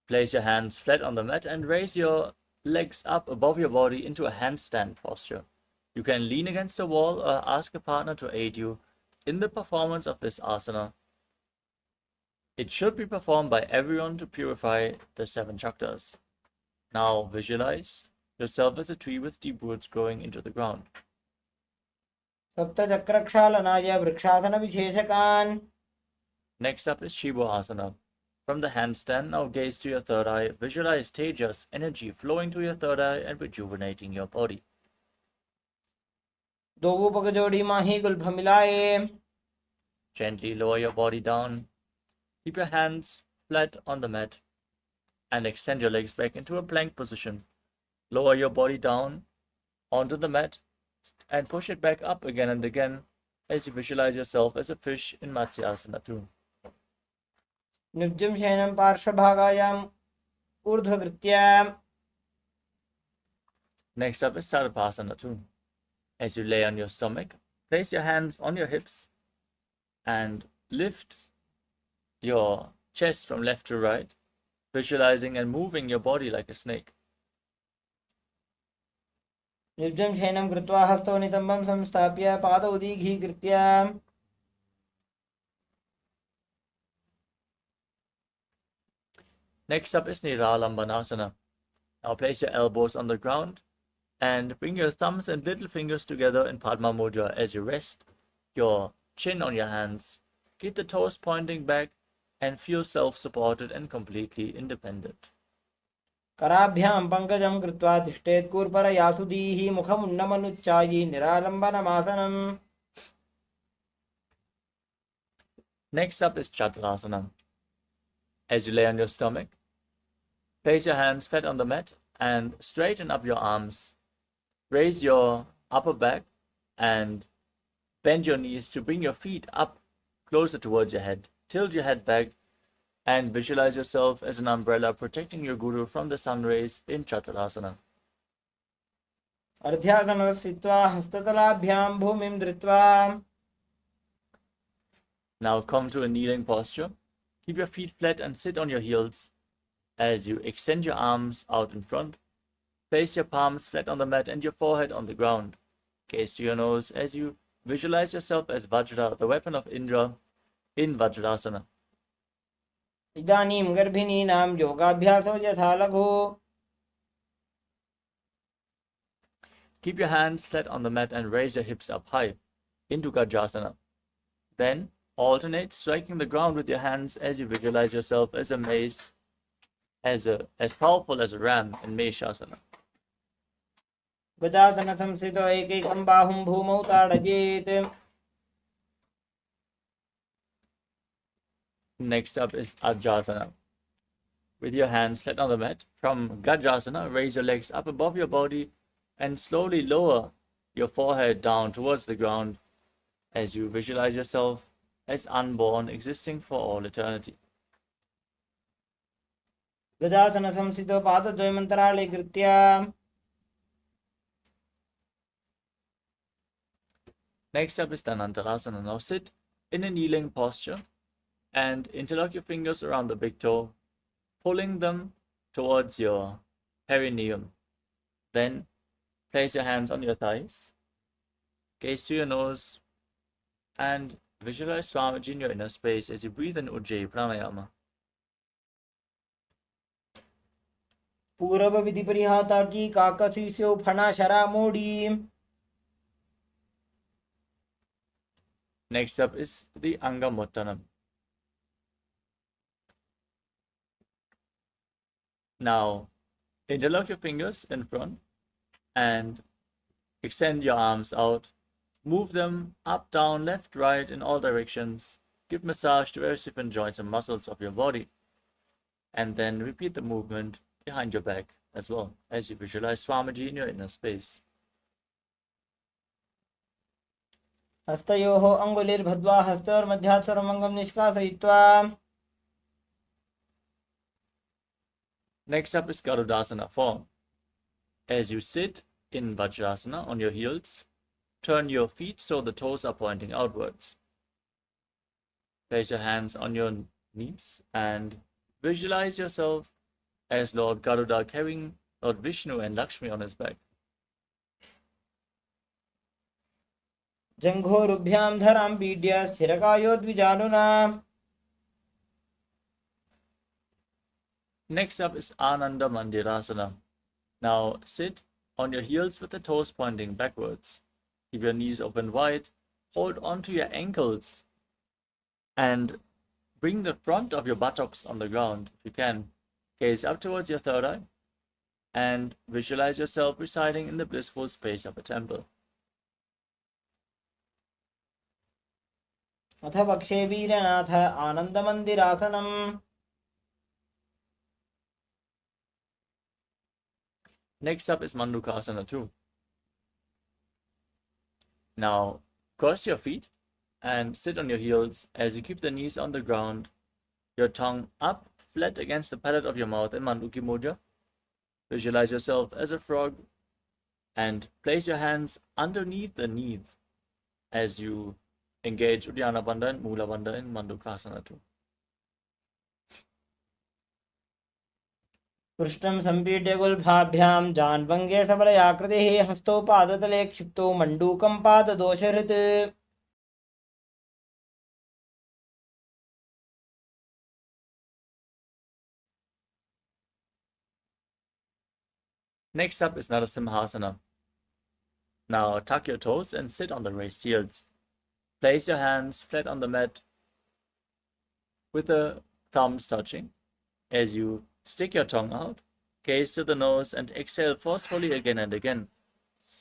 Place your hands flat on the mat and raise your legs up above your body into a handstand posture. You can lean against a wall or ask a partner to aid you in the performance of this asana. It should be performed by everyone to purify the 7 chakras. Now visualize yourself as a tree with deep roots growing into the ground.
सप्तचक्रक्षालनाय वृक्षासनविशेषकान्
Next up is Shiva Asana. From the handstand, now gaze to your third eye. Visualize Tejas, energy flowing to your third eye and rejuvenating your body.
दो पग जोड़ी माही Gulf मिलाए
Gently lower your body down. Keep your hands flat on the mat and extend your legs back into a plank position. Lower your body down onto the mat and push it back up again and again as you visualize yourself as a fish in Matsyasana too.
निब्जं शयनं पार्श्वभागायाम् ऊर्ध्वकृत्या
Next up is Sarvasana too. As you lay on your stomach, place your hands on your hips and lift your chest from left to right, visualizing and moving your body like a snake.
निब्जं शयनं कृत्वा हस्तौ नितम्बं संस्थाप्य पादौ दीघीकृत्य
Next up is Niralambanasana. Now place your elbows on the ground and bring your thumbs and little fingers together in Padma Mudra as you rest your chin on your hands. Keep the toes pointing back and feel self-supported and completely independent.
कराभ्यां पङ्कजं कृत्वा तिष्ठेत् कूर्परयासुदीः मुखमुन्नमनुच्चायि निरालम्बनमासनम्
Next up is Chaturasana. As you lay on your stomach, place your hands flat on the mat and straighten up your arms. Raise your upper back and bend your knees to bring your feet up closer towards your head. Tilt your head back and visualize yourself as an umbrella protecting your guru from the sun rays in Chaturasana.
अर्ध्यासनं स्थित्वा हस्ततलाभ्यां भूमिं धृत्वा
Now come to a kneeling posture. Keep your feet flat and sit on your heels. As you extend your arms out in front, place your palms flat on the mat and your forehead on the ground. Gaze to your nose as you visualize yourself as Vajra, the weapon of Indra, in Vajrasana.
इदानीं गर्भिणीनां योगाभ्यासो यथा लघु
Keep your hands flat on the mat and raise your hips up high into Gajasana. Then alternate striking the ground with your hands as you visualize yourself as a mace, as powerful as a ram in Meshasana.
गजासन संस्थितो एकैकं बाहुं भूमौ ताडयेत्
Next up is Ajasana. With your hands flat on the mat, from Gajasana, raise your legs up above your body and slowly lower your forehead down towards the ground as you visualize yourself as unborn, existing for all eternity.
गजासन संस्थितो पादद्वयमन्तराळे कृत्य
Next up is Dhanantalasana. Now sit in a kneeling posture and interlock your fingers around the big toe, pulling them towards your perineum. Then place your hands on your thighs, gaze to your nose, and visualize Swamiji in your inner space as you breathe in Ujjayi Pranayama.
पूर्व विधि परिहाता की काकसीस्यो फणा शरा मोड़ी
Next up is the Angamuttanam. Now, interlock your fingers in front and extend your arms out Move them up, down, left, right, in all directions. Give massage to various different joints and muscles of your body. And then repeat the movement behind your back as well, as you visualize Swamiji in your inner space.
हस्तयोः अङ्गुलिर्भद्वा हस्तयोर्मध्यात् सर्वमङ्गं निष्कासयित्वा.
Next up is Garudasana form. As you sit in Vajrasana on your heels, turn your feet so the toes are pointing outwards. Place your hands on your knees and visualize yourself as Lord Garuda carrying Lord Vishnu and Lakshmi on his back.
जङ्घोरुभ्यां धरां पीड्य स्थिरकायो द्विजानुना.
Next up is Ananda Mandirasana. Now sit on your heels with the toes pointing backwards. Keep your knees open wide. Hold onto your ankles and bring the front of your buttocks on the ground if you can. Gaze up towards your third eye and visualize yourself residing in the blissful space of a temple.
अथ पक्षे वीरनाथ आनन्दमन्दिरासनम्.
Next up is Mandukasana 2. Now cross your feet and sit on your heels as you keep the knees on the ground, your tongue up flat against the palate of your mouth in Manduki Mudra. Visualize yourself as a frog and place your hands underneath the knees as you engage Uddiyana Bandha and Mula Bandha in Mandukasana 2.
पृष्ठं सम्पीड्य गुल्फाभ्यां जान्वङ्गे सबलयाकृतिः हस्तौ पादतले क्षिप्तौ मण्डूकं पाददोषहृत्.
Next up is Narasimhasana. Now tuck your toes and sit on the raised heels. Place your hands flat on the mat with the thumbs touching. As you stick your tongue out, gaze to the nose and exhale forcefully again and again,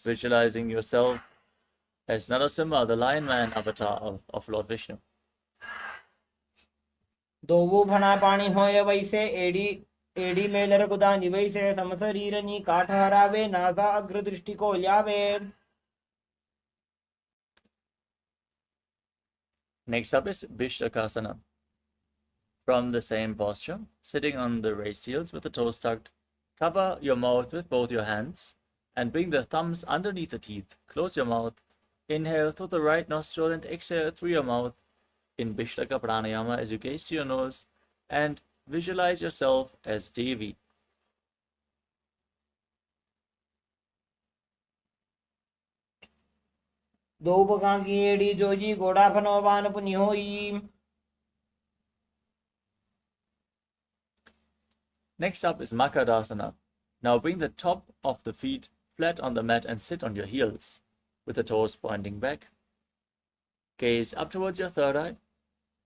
visualizing yourself as Narasimha, the lion man avatar of Lord Vishnu.
दोवो भना पाणी होय वैसे AD Mailer कुदानि वैसे समशरीरनी काठ हरावे NASA अग्रदृष्टि को ल्यावे.
Next up is Vishtrakasana. From the same posture, sitting on the raised heels with the toes tucked, cover your mouth with both your hands and bring the thumbs underneath the teeth. Close your mouth. Inhale through the right nostril and exhale through your mouth in Vishtaka Pranayama as you gaze to your nose and visualize yourself as Devi.
दो बगा की AD Joji घोड़ा फनोबान पुनि होई.
Next up is Makadasana. Now bring the top of the feet flat on the mat and sit on your heels with the toes pointing back. Gaze up towards your third eye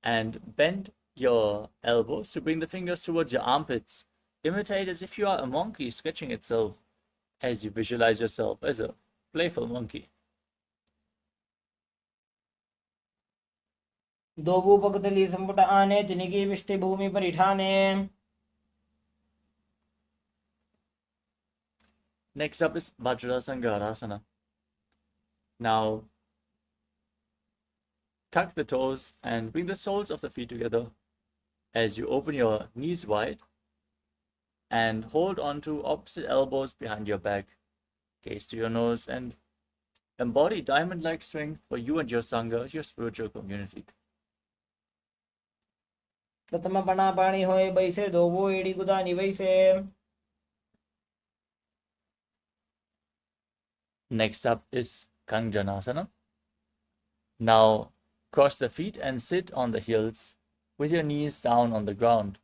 and bend your elbows to bring the fingers towards your armpits. Imitate as if you are a monkey stretching itself as you visualize yourself as a playful monkey.
दोबू पगतली संपुट आने तिनिकी विष्टि भूमि परिठाने.
Next up is Vajrasangarasana. Now tuck the toes and bring the soles of the feet together as you open your knees wide and hold on to opposite elbows behind your back. Gaze to your nose and embody diamond-like strength for you and your Sangha, your spiritual community.
प्रथम बना पाणी होय वैसे दोबो AD कुदानि वैसे.
Next up is Kanjanasana. Now cross the feet and sit on the heels with your knees down on the ground.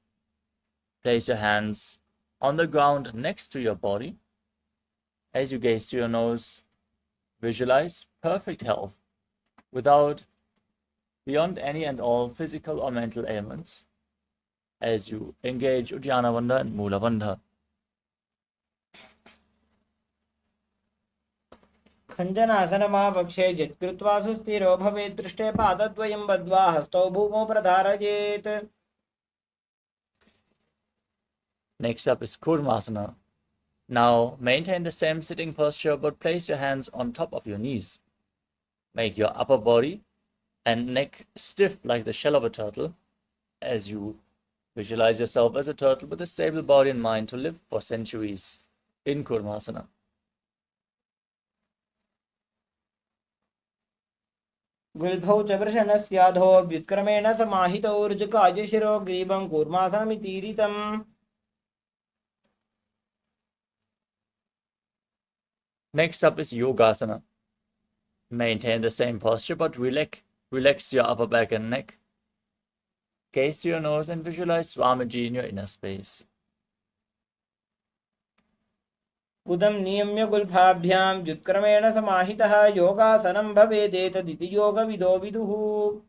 Place your hands on the ground next to your body. As you gaze to your nose, visualize perfect health beyond any and all physical or mental ailments as you engage Uddiyana Bandha and Mula Bandha.
खञ्जनासनमावक्षे यत्कृत्वा सुस्थिरो भवेत् दृष्टे पादद्वयं बद्ध्वा हस्तौ भूमौ प्रधारयेत्.
Next up is Kurmasana. Now maintain the same sitting posture, but place your hands on top of your knees. Make your upper body and neck stiff like the shell of a turtle, as you visualize yourself as a turtle with a stable body and mind to live for centuries in Kurmasana.
गुल्भौ च वृषणस्याधो व्युत्क्रमेण समाहितौ ऋजुकाय शिरो ग्रीवं कूर्मासनमितीरितम्.
Next up is Yogasana. Maintain the same posture, but relax your upper back and neck. Gaze to your nose and visualize Swamiji in your inner space.
उदं नियम्य गुल्फाभ्यां व्युत्क्रमेण समाहितः योगासनं भवेदेतदिति योगविदो विदुः.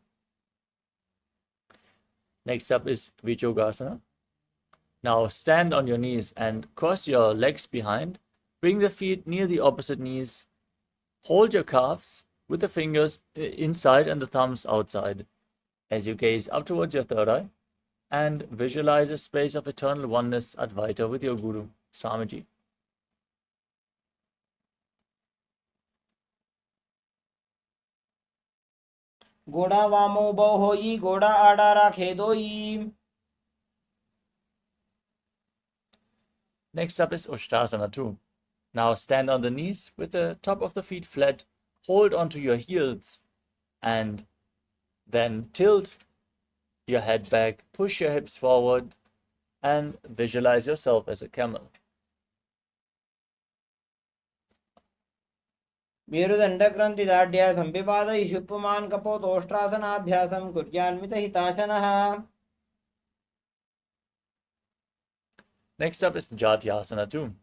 Next up is Vijogasana. Now stand on your knees and cross your legs behind. Bring the feet near the opposite knees. Hold your calves with the fingers inside and the thumbs outside as you gaze up towards your third eye and visualize a space of eternal oneness Advaita with your Guru, Swamiji.
गोड़ा वामो बौ होई गोड़ा आड़ा राखे दोई.
Next up is Ushtasana 2. Now stand on the knees with the top of the feet flat. Hold onto your heels and then tilt your head back, push your hips forward and visualize yourself as a camel.
मेरुदण्डग्रन्थिदाढ्य सम्पिपादयिषुप्पुमान् कपोतोष्ट्रासनाभ्यासं कुर्यान्मितहिताशनः.
Next up is Jatyasana 2.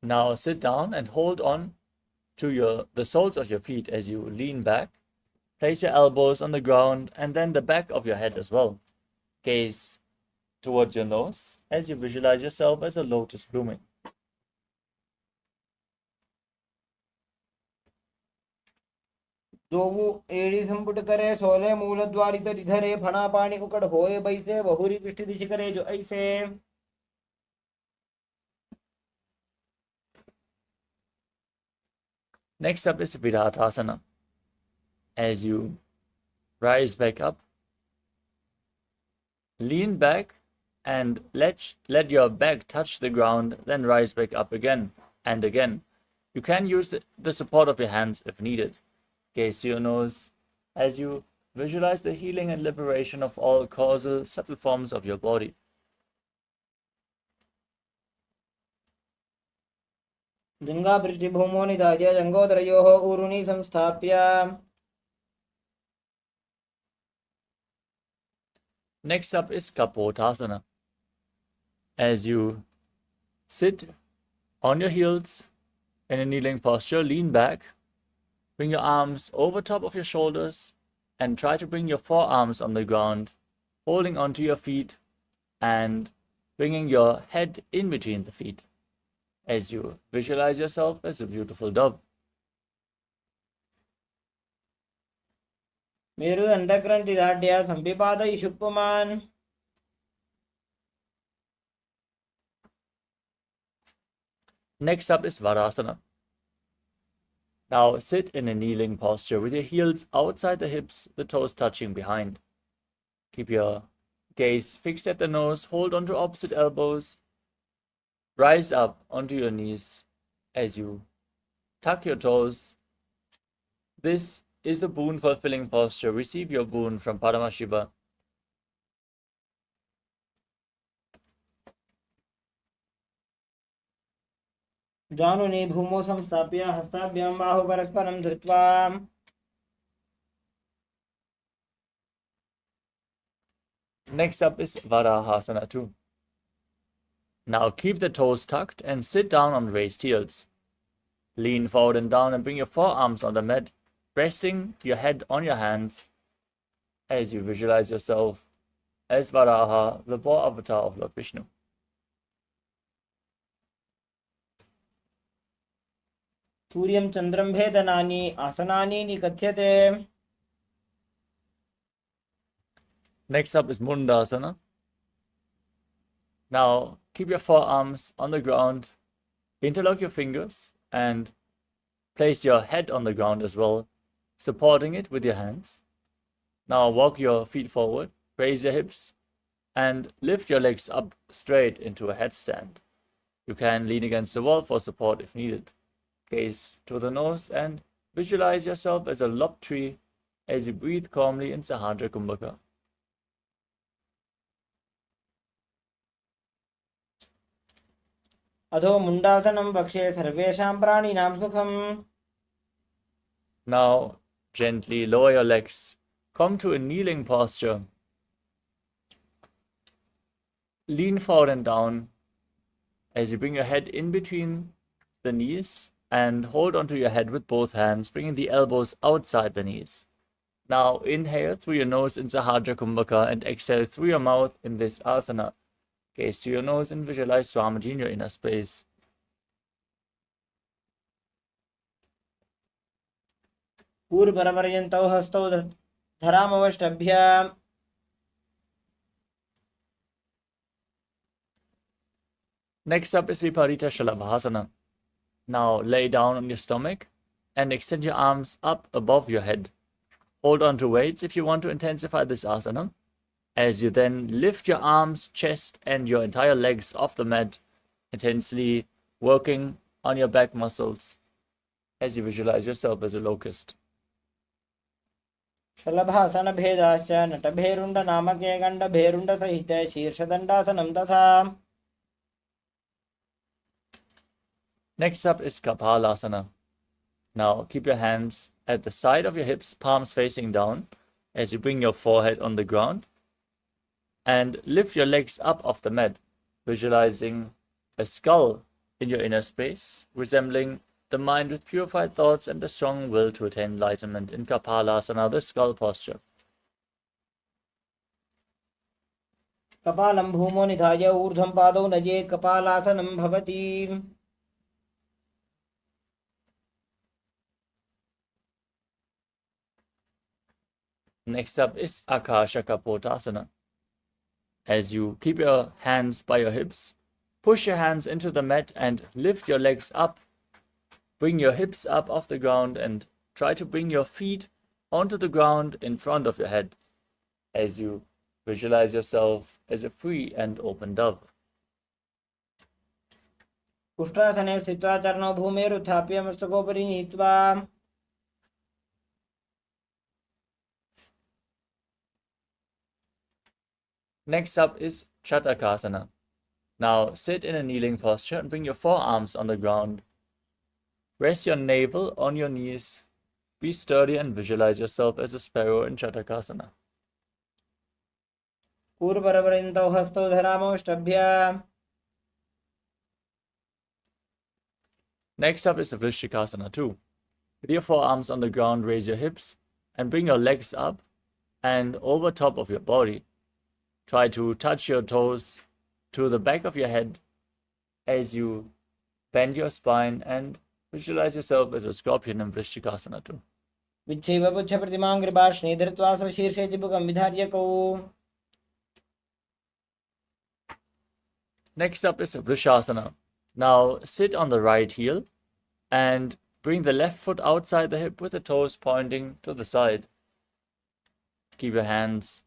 Now sit down and hold on to the soles of your feet as you lean back. Place your elbows on the ground and then the back of your head as well. Gaze towards your nose as you visualize yourself as a lotus blooming.
दोवु एड़ी संपुट करे सोले मूल द्वारित रिधरे फणा पाणी उकड़ होए बैसे बहुरी पृष्ठ दिशि करे जो ऐसे.
Next up is Viratasana. As you rise back up, lean back and let your back touch the ground, then rise back up again and again. You can use the support of your hands if needed. Gaze to your nose as you visualize the healing and liberation of all causal, subtle forms of your body.
लिंगा पृष्ठभूमो निधाय जंगोदरयोः ऊरुनि संस्थाप्य.
Next up is Kapotasana. As you sit on your heels in a kneeling posture, lean back, bring your arms over top of your shoulders and try to bring your forearms on the ground, holding onto your feet and bringing your head in between the feet as you visualize yourself as a beautiful dove.
मेरुदण्डग्रन्थिदाढ्य सम्पिपादयिषुप्पुमान्.
Next up is Varasana. Now sit in a kneeling posture with your heels outside the hips, the toes touching behind. Keep your gaze fixed at the nose, hold onto opposite elbows. Rise up onto your knees as you tuck your toes. This is the boon fulfilling posture. Receive your boon from Paramashiva.
जानुनि भूमौ संस्थाप्य हस्ताभ्यां बाहु परस्परं धृत्वा.
Next up is Varahasana 2. Now keep the toes tucked and sit down on raised heels. Lean forward and down and bring your forearms on the mat, resting your head on your hands as you visualize yourself as Varaha, the boar avatar of Lord Vishnu.
सूर्यं चन्द्रं भेदनानि आसनानि निकथ्यते.
Next up is Mundasana. Now keep your forearms on the ground, interlock your fingers, and place your head on the ground as well, supporting it with your hands. Now walk your feet forward, raise your hips, and lift your legs up straight into a headstand. You can lean against the wall for support if needed. Gaze to the nose and visualize yourself as a lopped tree as you breathe calmly in Sahasrara Kumbhaka.
अधो मुण्डासनं वक्षे सर्वेषां प्राणिनां सुखम्.
Now gently lower your legs. Come to a kneeling posture. Lean forward and down as you bring your head in between the knees and hold onto your head with both hands, bringing the elbows outside the knees. Now inhale through your nose in Sahasrara Kumbhaka and exhale through your mouth in this asana. Gaze to your nose and visualize Swamiji in your inner space.
पूर्वपरपर्यन्तौ हस्तौ धरामवष्टभ्याम्.
Next up is Viparita Shalabhasana. Now lay down on your stomach and extend your arms up above your head. Hold on to weights if you want to intensify this asana, as you then lift your arms, chest, and your entire legs off the mat, intensely working on your back muscles as you visualize yourself as a locust.
शलभासनभेदाश्च नटभेरुण्डनामके गण्डभेरुण्डसहिते शीर्षदण्डासनं तथा.
Next up is KAILASA. Now keep your hands at the side of your hips, palms facing down, as you bring your forehead on the ground and lift your legs up off the mat, visualizing a skull in your inner space, resembling the mind with purified thoughts and the strong will to attain enlightenment in KAILASA, the skull posture.
कपालं भूमो निधाय ऊर्ध्वं पादौ नयेत् कपालासनं भवति.
Next up is Akasha Kapotasana. As you keep your hands by your hips, push your hands into the mat and lift your legs up. Bring your hips up off the ground and try to bring your feet onto the ground in front of your head as you visualize yourself as a free and open dove.
कुष्ठासने स्थित्वा चरणौ भूमेरुत्थाप्य मस्तकोपरि नीत्वा.
Next up is Chatakasana. Now sit in a kneeling posture and bring your forearms on the ground. Rest your navel on your knees. Be sturdy and visualize yourself as a sparrow in Chatakasana.
पूर्वपरपर्यन्तौ हस्तौ धरामवष्टभ्याम्.
Next up is Vrishikasana too. With your forearms on the ground, raise your hips and bring your legs up and over top of your body. Try to touch your toes to the back of your head as you bend your spine and visualize yourself as a scorpion in Vrishikasana too.
विच्छैव पुच्छप्रतिमां कृपाश्नी धृत्वा स्वशीर्षे चिबुकं विधार्यकौ.
Next up is Vrishasana. Now sit on the right heel and bring the left foot outside the hip with the toes pointing to the side. Keep your hands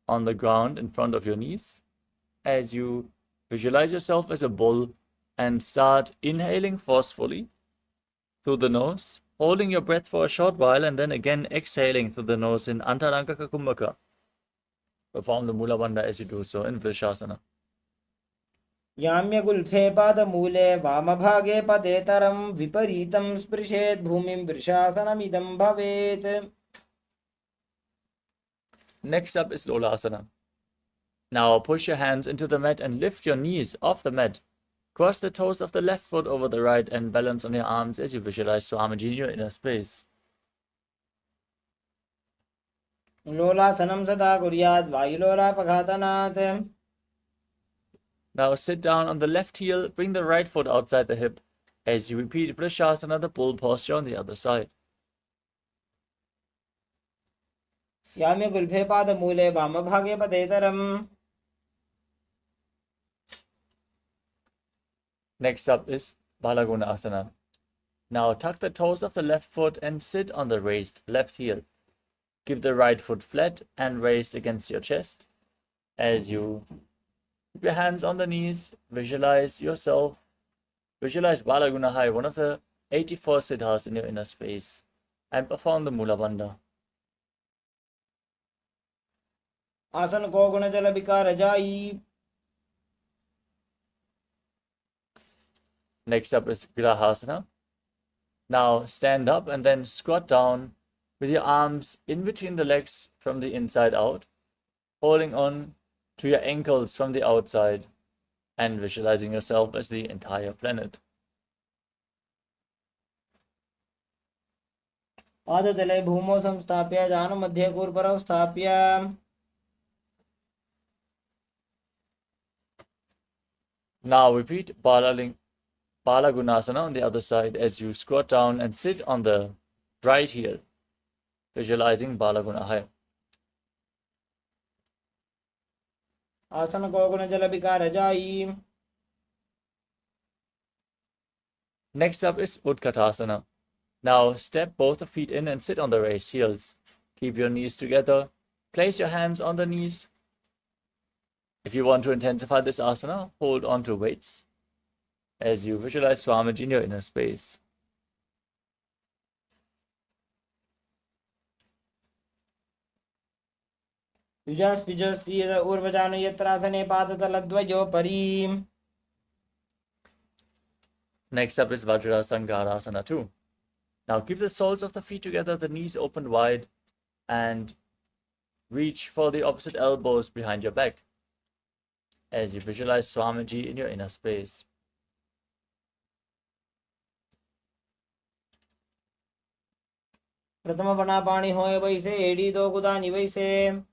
on the ground in front of your knees as you visualize yourself as a bull and start inhaling forcefully through the nose, holding your breath for a short while and then again exhaling through the nose in Antarangaka Kumbhaka. Perform the Mula Bandha as you do so in Vrishasana.
याम्यगुल्फे पादमूले वामभागे पदेतरं विपरीतं स्पृशेत् भूमिं वृषासनमिदं भवेत्.
Next up is Lolasana. Now push your hands into the mat and lift your knees off the mat. Cross the toes of the left foot over the right and balance on your arms as you visualize Swamiji in your inner space.
लोलासनं सदा कुर्यात् वायुलोलापघातनात्.
Now sit down on the left heel, bring the right foot outside the hip, As you repeat Vrishasana, the bull posture on the other side.
याम्य गुल्फे पादमूले वामभागे पदेतरम्.
Next up is Balaguna Asana. Now tuck the toes of the left foot and sit on the raised left heel. Keep the right foot flat and raised against your chest. As you keep your hands on the knees, visualize Balaguna Hai, one of the 84 siddhas in your inner space, and perform the Mula Bandha.
आसन को गुण जल विकार जाई.
Next up is Grahasana. Now stand up and then squat down with your arms in between the legs from the inside out, holding on to your ankles from the outside and visualizing yourself as the entire planet.
पादतले भूमौ संस्थाप्य जानु मध्ये कूर्परौ स्थाप्य.
Now repeat Balagunasana on the other side as you squat down and sit on the right heel, visualizing Balagunahaya.
आसन को गुण जल विकार जाई.
Next up is Utkatasana. Now step both the feet in and sit on the raised heels. Keep your knees together. Place your hands on the knees. If you want to intensify this asana, hold on to weights as you visualize Swamiji in your inner space.
युजास् पिजस् ऊर्वजानु यत्रासने पादतलद्वयो परि.
Next up is Vajrasangarasana 2. Now keep the soles of the feet together, the knees open wide, and reach for the opposite elbows behind your back as you visualize Swamiji in your inner space.
प्रथम बना पाणी होय वैसे AD दो गुदानी वैसे.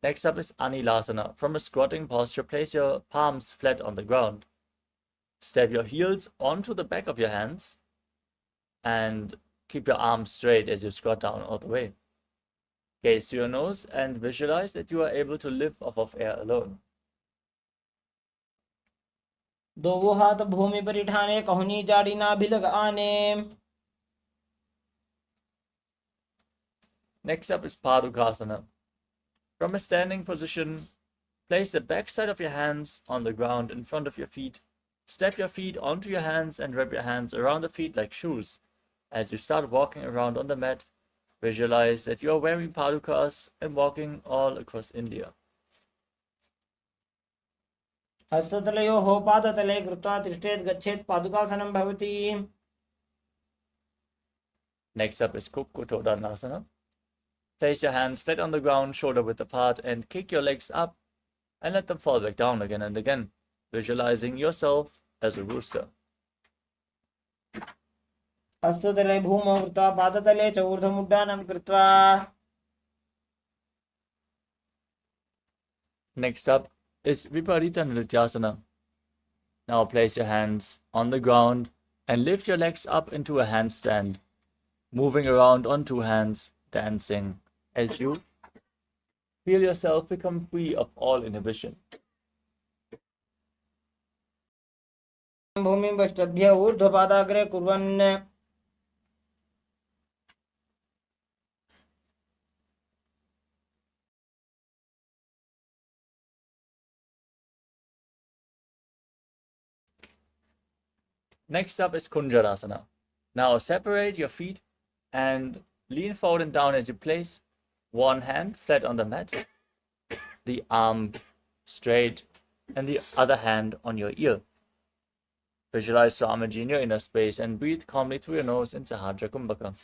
Next up is Anilasana. From a squatting posture, place your palms flat on the ground. Step your heels onto the back of your hands and keep your arms straight as you squat down all the way. Gaze to your nose and visualize that you are able to live off of air alone.
दो हाथ भूमि पर ठाने कहनी जाड़ी ना भिलग आने.
Next up is Padukasana. From a standing position, place the backside of your hands on the ground in front of your feet. Step your feet onto your hands and wrap your hands around the feet like shoes. As you start walking around on the mat, visualize that you are wearing padukas and walking all across India.
हस्ततलयोः पादतले कृत्वा तिष्ठेत् गच्छेत् पादुकासनं भवति.
Next up is Kukkutodhanasana. Place your hands flat on the ground, shoulder width apart, and kick your legs up and let them fall back down again and again, visualizing yourself as a rooster.
हस्ततले भूमौ कृत्वा पादतले च ऊर्ध्वमुड्डानं कृत्वा.
Next up is Viparita Nrityasana. Now place your hands on the ground and lift your legs up into a handstand, moving around on two hands, dancing as you feel yourself become free of all inhibition.
भूमिं वष्टभ्य ऊर्ध्वपादाग्रे कुर्वन्.
Next up is Kunjarasana. Now separate your feet and lean forward and down as you place one hand flat on the mat, the arm straight, and the other hand on your ear. Visualize Swamiji in your inner space and breathe calmly through your nose in Sahadra Kumbhaka.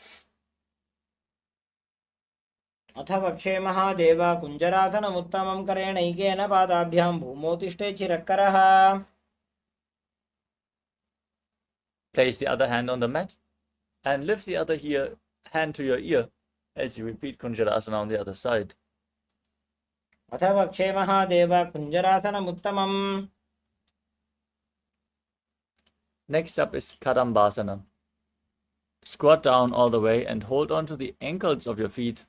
अथ वक्षे महादेव कुञ्जरासनमुत्तमं करेणैकेन पादाभ्यां भूमौ तिष्ठे चिरक्करः.
Place the other hand on the mat and lift the other hand to your ear as you repeat Kunjarasana on the other side.
अथ वक्षे Mahadev कुञ्जरासनमुत्तमं.
Next up is Kadambasana. Squat down all the way and hold on to the ankles of your feet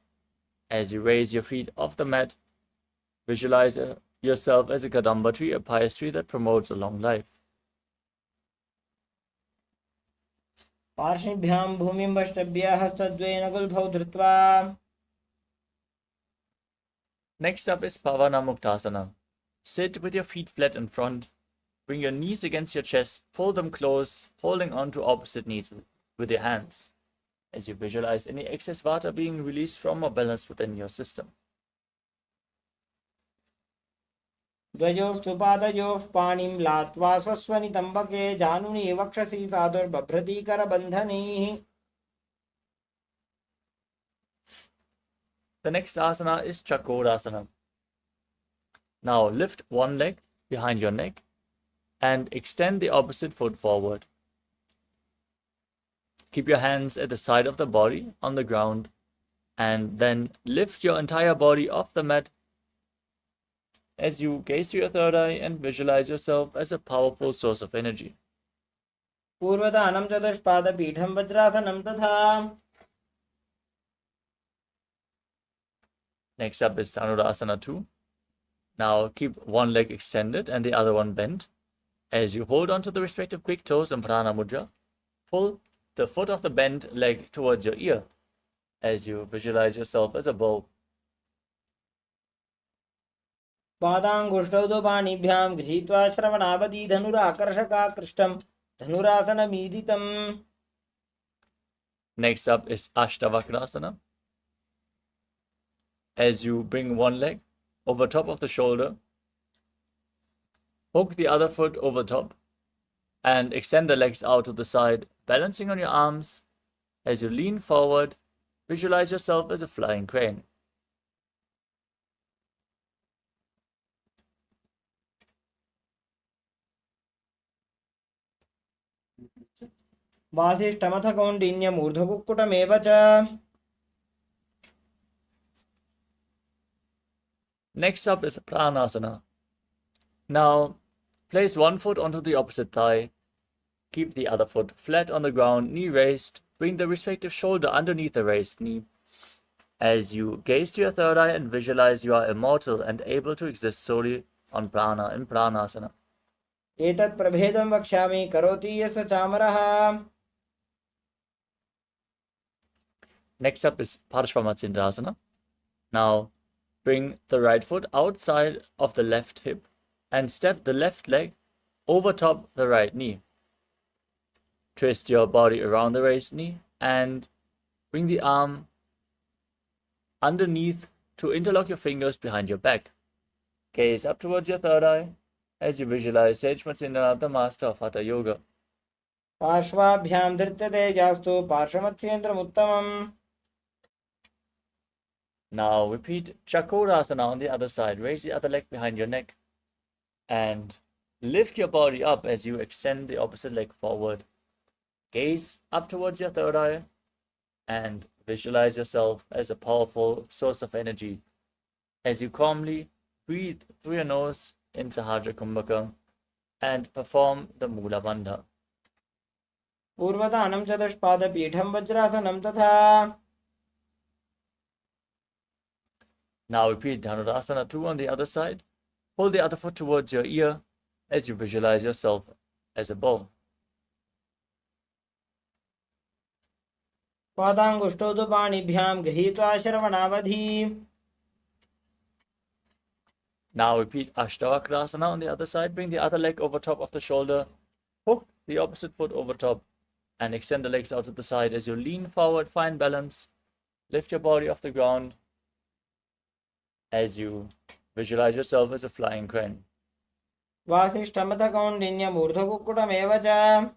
as you raise your feet off the mat. Visualize yourself as a Kadamba tree, a pious tree that promotes a long life.
पार्श्वभ्यां भूमिं वष्टभ्य हस्तद्वयेन गुल्फौ धृत्वा.
Next up is Pavana Muktasana. Sit with your feet flat in front. Bring your knees against your chest, pull them close, holding on to opposite knee with your hands, as you visualize any excess vata being released from or balanced within your system.
द्वयोस्तु पादयोः पाणिं लात्वा स्वस्वनितम्बके जानुनि वक्षसि साधुर्बभ्रतीकरबन्धनैः.
The next asana is Chakorasana. Now lift one leg behind your neck and extend the opposite foot forward. Keep your hands at the side of the body on the ground and then lift your entire body off the mat as you gaze to your third eye and visualize yourself as a powerful source of energy.
पूर्वदानं चतुष्पादपीठं वज्रासनं तथा.
Next up is Dhanurasana 2. Now keep one leg extended and the other one bent. As you hold on to the respective big toes in Prana Mudra, pull the foot of the bent leg towards your ear as you visualize yourself as a bow.
पादाङ्गुष्ठौ पाणिभ्यां गृहीत्वा श्रवणावधि धनुराकर्षकाकृष्टं धनुरासनमीदितम्.
Next up is Ashtavakrasana. As you bring one leg over top of the shoulder, hook the other foot over top, and extend the legs out to the side, balancing on your arms. As you lean forward, visualize yourself as a flying crane.
वासिष्ठमथ कौण्डिन्यमूर्ध्वकुक्कुटमेव च.
Next up is Pranasana. Now, place one foot onto the opposite thigh. Keep the other foot flat on the ground, knee raised. Bring the respective shoulder underneath the raised knee. As you gaze to your third eye and visualize you are immortal and able to exist solely on prana in Pranasana.
एतत् प्रभेदं वक्ष्यामि करोति यस्य चामरः.
Next up is Parshvamatsyendrasana. Now, bring the right foot outside of the left hip and step the left leg over top the right knee. Twist your body around the raised knee and bring the arm underneath to interlock your fingers behind your back. Gaze up towards your third eye as you visualize Sage Matsyendranath, the master of Hatha Yoga.
पार्श्वाभ्यां धृत्यते यास्तु पार्श्वमत्स्येन्द्रमुत्तमम्.
Now repeat Chakorasana on the other side. Raise the other leg behind your neck and lift your body up as you extend the opposite leg forward. Gaze up towards your third eye and visualize yourself as a powerful source of energy as you calmly breathe through your nose in Sahajra Kumbhaka and perform the Mula Bandha.
पूर्वदानं चतुष्पादपीठं वज्रासनं तथा.
Now repeat Dhanurasana 2 on the other side. Pull the other foot towards your ear as you visualize yourself as a bow.
पादाङ्गुष्ठौ तु पाणिभ्यां गृहीत्वा श्रवणावधि.
Now repeat Ashtavakrasana on the other side. Bring the other leg over top of the shoulder. Hook the opposite foot over top and extend the legs out to the side as you lean forward, find balance. Lift your body off the ground as you visualize yourself as a flying crane.
वासिष्ठमथ कौण्डिन्यमूर्ध्वकुक्कुटमेव च.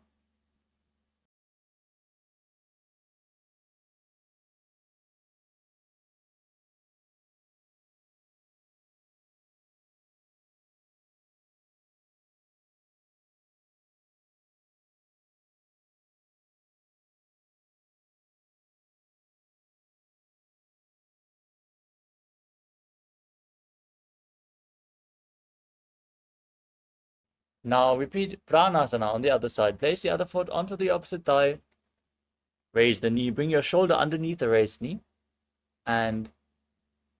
Now repeat Pranasana on the other side. Place the other foot onto the opposite thigh. Raise the knee. Bring your shoulder underneath the raised knee. And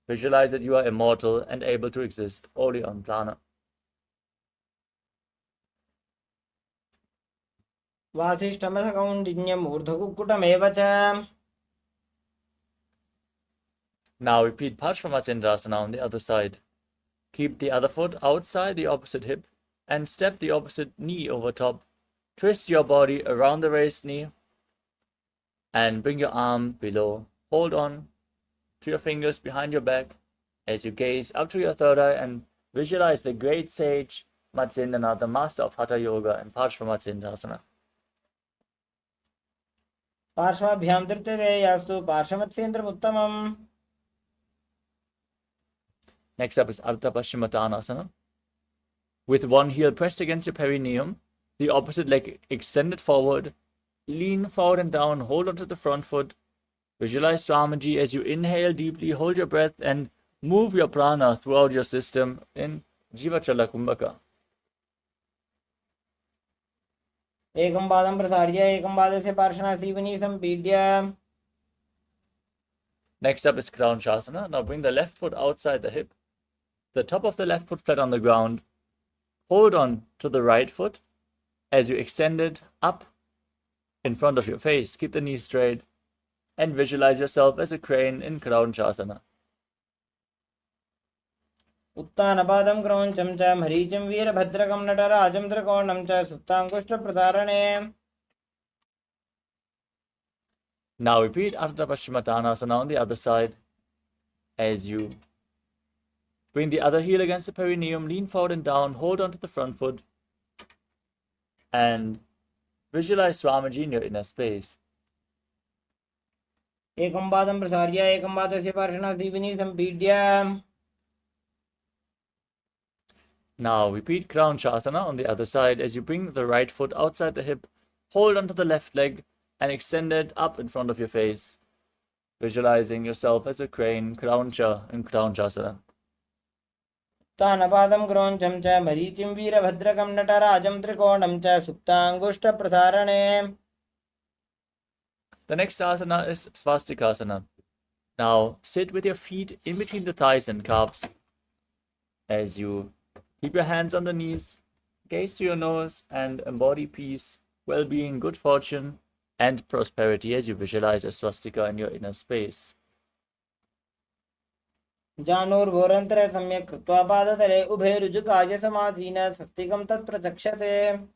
visualize that you are immortal and able to exist only on plana.
वासिष्ठमसकौण्डिन्यम् ऊर्ध्वकुक्कुटमेव च.
Now repeat Parshvamatsyendrasana on the other side. Keep the other foot outside the opposite hip and step the opposite knee over top. Twist your body around the raised knee and bring your arm below. Hold on to your fingers behind your back as you gaze up to your third eye and visualize the great sage Matsyendana, the master of Hatha Yoga and Parshvamatyendrasana.
पार्श्वाभ्यां धृत्यते यास्तु पार्श्वमत्स्येन्द्रमुत्तमम्.
Next up is Ardha Paschimottanasana. With one heel pressed against your perineum, the opposite leg extended forward, lean forward and down, hold onto the front foot. Visualize Swamiji as you inhale deeply, hold your breath and move your prana throughout your system in Jivachala Kumbhaka.
एकं पादं प्रसार्य एकं पादस्य पार्श्वनासीवनी सम्पीड्य.
Next up is Crown Shasana. Now bring the left foot outside the hip, the top of the left foot flat on the ground. Hold on to the right foot as you extend it up in front of your face. Keep the knees straight and visualize yourself as a crane in Crown Shasana.
उत्तानपादं क्रौञ्चं च मरीचिं वीरभद्रकं नटराजं त्रिकोणं च सुप्ताङ्कुष्ठप्रसारणे.
Now repeat Ardha Paschimottanasana on the other side as you bring the other heel against the perineum, lean forward and down, hold on to the front foot and visualize Swamiji in your inner space.
एकं पादं प्रसार्य एकं पादस्य पार्श्वनासीवनी सम्पीड्य.
Now repeat Crown Shasana on the other side as you bring the right foot outside the hip, hold onto the left leg and extend it up in front of your face, visualizing yourself as a crane, Crowncha in Crown Shasana.
उत्तानपादं क्रौञ्चं च मरीचिं वीरभद्रकं नटराजं त्रिकोणं च सुप्ताङ्कुष्ठप्रसारणे.
The next asana is Svastikasana. Now sit with your feet in between the thighs and calves as you keep your hands on the knees, gaze to your nose and embody peace, well-being, good fortune and prosperity as you visualize a swastika in your inner space.
जानुर्भोरन्तरे सम्यक् कृत्वा पादतले उभे रुजुकाय समासीन स्वस्तिकं तत्प्रचक्षते.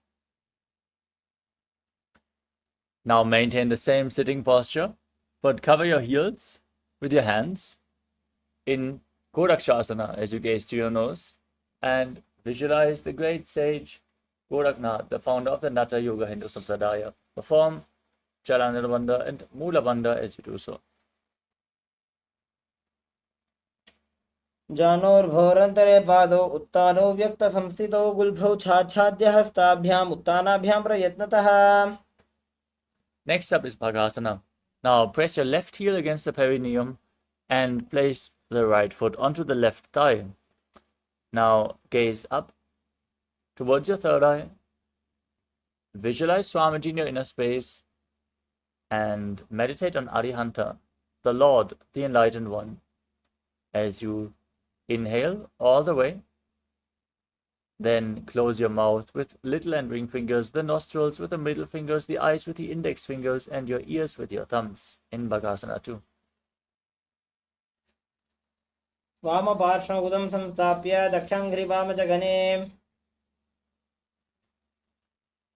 Now maintain the same sitting posture, but cover your heels with your hands in Gorakshasana as you gaze to your nose and visualize the great sage Goraknath, the founder of the Natha Yoga Hindu Sampradaya. Perform Chalanirabandha and Mulabandha as you do so.
जानुर्भोरन्तरे पादौ उत्तानो व्यक्तसंस्थितौ गुल्भौ छाच्छाद्य हस्ताभ्याम् उत्तानाभ्यां प्रयत्नतः.
Next up is Bhagasana. Now press your left heel against the perineum and place the right foot onto the left thigh. Now gaze up towards your third eye. Visualize Swamiji in your inner space and meditate on Arihanta, the Lord, the Enlightened One, as you inhale all the way. Then close your mouth with little and ring fingers, the nostrils with the middle fingers, the eyes with the index fingers, and your ears with your thumbs in Bhagasana 2.
वामपार्श्वं संस्थाप्य दक्षाङ्घ्रिवामजगने.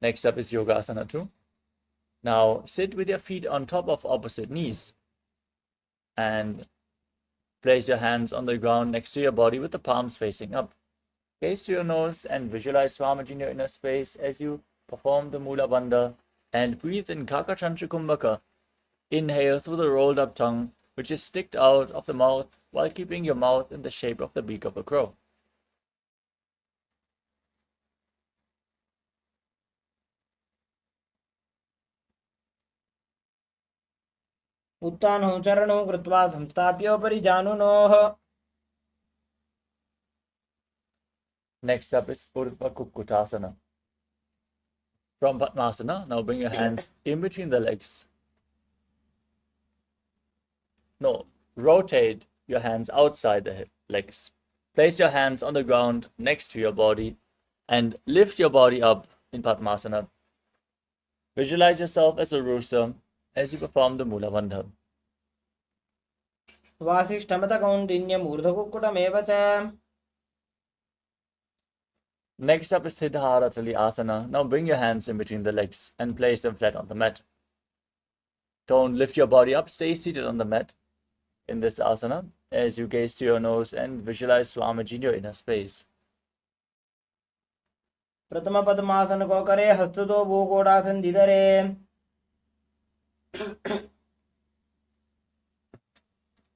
Next up is Yogasana 2. Now sit with your feet on top of opposite knees and place your hands on the ground next to your body with the palms facing up. Gaze to your nose and visualize Swamiji in your inner space as you perform the Mula Bandha and breathe in Kakachantra Kumbhaka. Inhale through the rolled up tongue, which is sticked out of the mouth while keeping your mouth in the shape of the beak of a crow.
उत्तानौ चरणौ कृत्वा संस्थाप्योपरि जानुनोः.
Next up is Urdhva Kukkutasana. From Padmasana, now bring your hands in between the legs. No, rotate your hands outside the legs. Place your hands on the ground next to your body and lift your body up in Padmasana. Visualize yourself as a rooster as you perform the Mula Bandha.
वासिष्ठमतकौण्डिन्यमूर्धकुक्कुटमेव च.
Next up is Siddharatali Asana. Now bring your hands in between the legs and place them flat on the mat. Don't lift your body up, stay seated on the mat in this asana as you gaze to your nose and visualize Swamiji in your inner space.
प्रथम पद्मासन को करे, हस्त दो भूकोड़ासन धीधरे.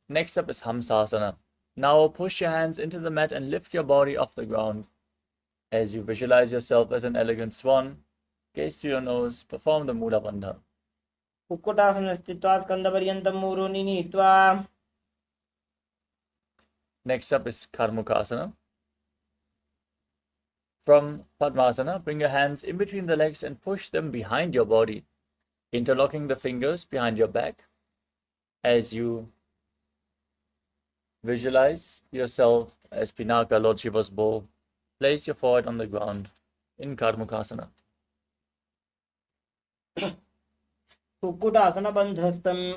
Next up is Hamsasana. Now push your hands into the mat and lift your body off the ground. As you visualize yourself as an elegant swan, gaze to your nose, perform the Mula Bandha.
Kukkutasana स्थित्वा स्कन्धपर्यन्तं मूरुनि नीत्वा.
Next up is Karmukasana. From Padmasana, bring your hands in between the legs and push them behind your body, interlocking the fingers behind your back as you visualize yourself as Pinaka, Lord Shiva's bow. Place your forehead on the ground in Karmukasana.
कुक्कुटासन बन्धस्तं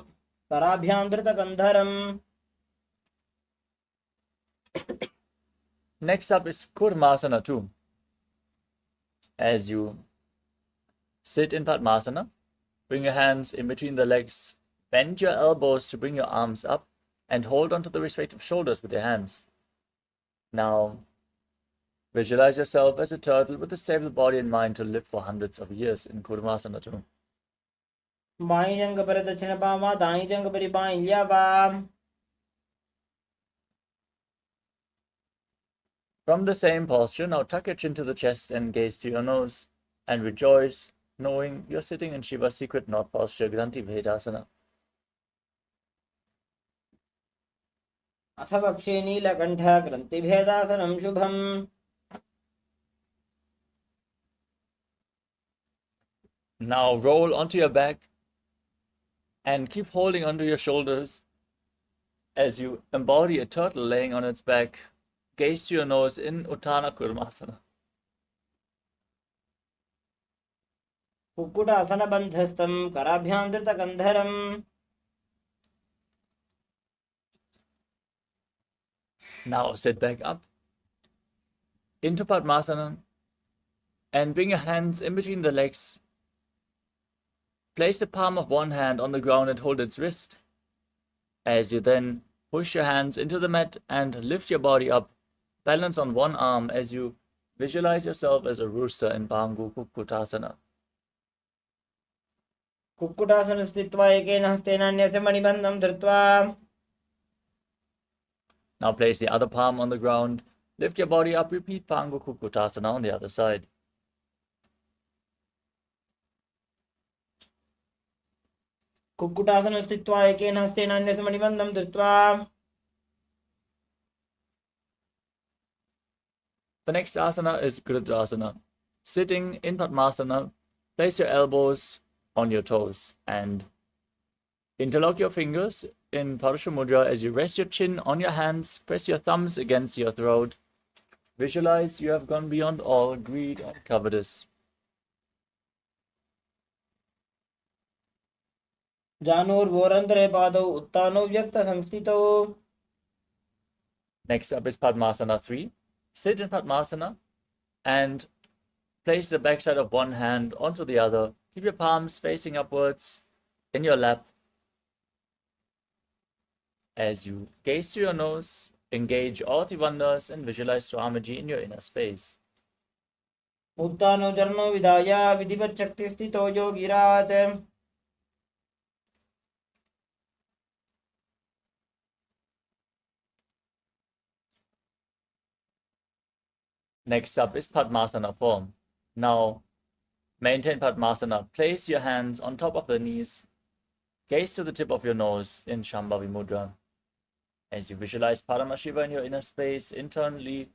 कराभ्यां धृतकन्धरम्.
Next up is Kurmasana 2. As you sit in Padmasana, bring your hands in between the legs, bend your elbows to bring your arms up, and hold onto the respective shoulders with your hands. Now, visualize yourself as a turtle with a stable body and mind to live for hundreds of years in Kurmasana 2.
By जंग पर दक्षिण पावा, दाई जंग पर by लिया बा.
From the same posture, now tuck your chin to the chest and gaze to your nose, and rejoice, knowing you're sitting in Shiva's secret knot posture, Granthi Vedasana.
अथ वक्षे नीलकण्ठ ग्रन्थिभेदासनं शुभम्.
Now roll onto your back and keep holding onto your shoulders as you embody a turtle laying on its back. Gaze to your nose in Uttana Kurmasana.
Kukkutasana बन्धस्तं कराभ्यां धृतकन्धरम्.
Now sit back up into Padmasana and bring your hands in between the legs. Place the palm of one hand on the ground and hold its wrist. As you then push your hands into the mat and lift your body up, balance on one arm as you visualize yourself as a rooster in Bhangu Kukkutasana.
Kukkutasana स्थित्वा एकेन हस्तेन अन्यस्य मणिबन्धं धृत्वा.
Now place the other palm on the ground, lift your body up, repeat Bhangu Kukkutasana on the other side.
Kukkutasana स्थित्वा एकेन हस्तेन अन्यस्य मणिबन्धं धृत्वा.
The next asana is Gridrasana. Sitting in Padmasana, place your elbows on your toes and interlock your fingers in Parasha Mudra as you rest your chin on your hands, press your thumbs against your throat. Visualize you have gone beyond all greed and covetous.
जानूर्वोरन्तरे पादौ उत्तानो व्यक्तसंस्थितौ.
Next up is Padmasana 3. Sit in Padmasana and place the backside of one hand onto the other. Keep your palms facing upwards in your lap. As you gaze to your nose, engage all the wonders and visualize Swamiji in your inner space.
उत्तानो चरणो विधाय विधिवत् शक्तिस्थितो योगिरात्.
Next up is Padmasana form. Now, maintain Padmasana. Place your hands on top of the knees. Gaze to the tip of your nose in Shambhavi Mudra. As you visualize Paramashiva in your inner space, internally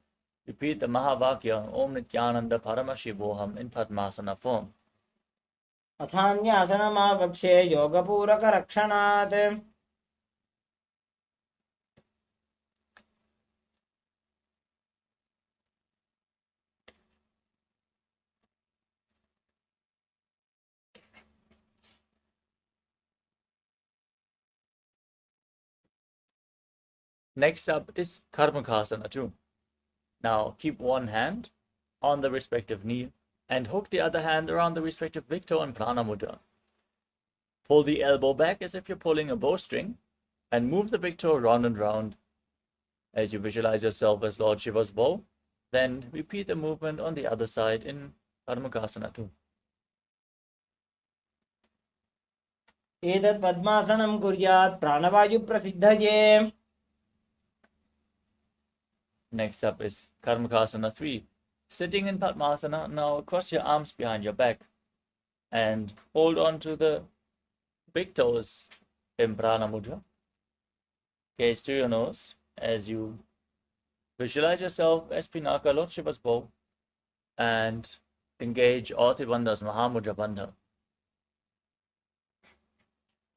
Repeat the Mahavakya Om Nithyananda Paramashivoham in Padmasana form.
अथान्यासनमावक्षे योगपूरकरक्षणात्
Next up is Karmakasana 2. Now keep one hand on the respective knee and hook the other hand around the respective Victor and Prana Mudra. Pull the elbow back as if you're pulling a bowstring and move the Victor round and round as you visualize yourself as Lord Shiva's bow. Then repeat the movement on the other side in Karmakasana 2.
एतत् पद्मासनं कुर्यात् प्राणवायुप्रसिद्धये.
Next up is Karmakasana 3. Sitting in Padmasana, now cross your arms behind your back and hold on to the big toes in Prana Mudra. Gaze to your nose as you visualize yourself as Pinaka, Lord Shiva's bow, and engage all Tribandhas Mahamudra Bandha.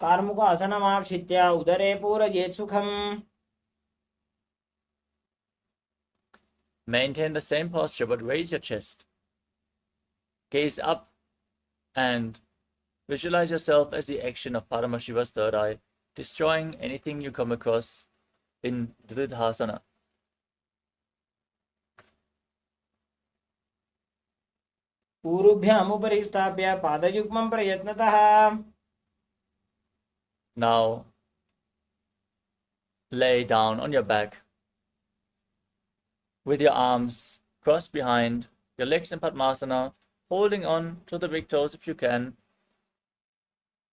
कार्मुकासनमाक्षित्य उदरे पूरयेत् सुखम्.
Maintain the same posture but raise your chest. Gaze up and visualize yourself as the action of Paramashiva's third eye, destroying anything you come across in Dridhasana.
पूर्वभ्यामुपरि स्थाप्य पादयुग्मं प्रयत्नतः.
Now lay down on your back with your arms crossed behind, your legs in Padmasana, holding on to the big toes if you can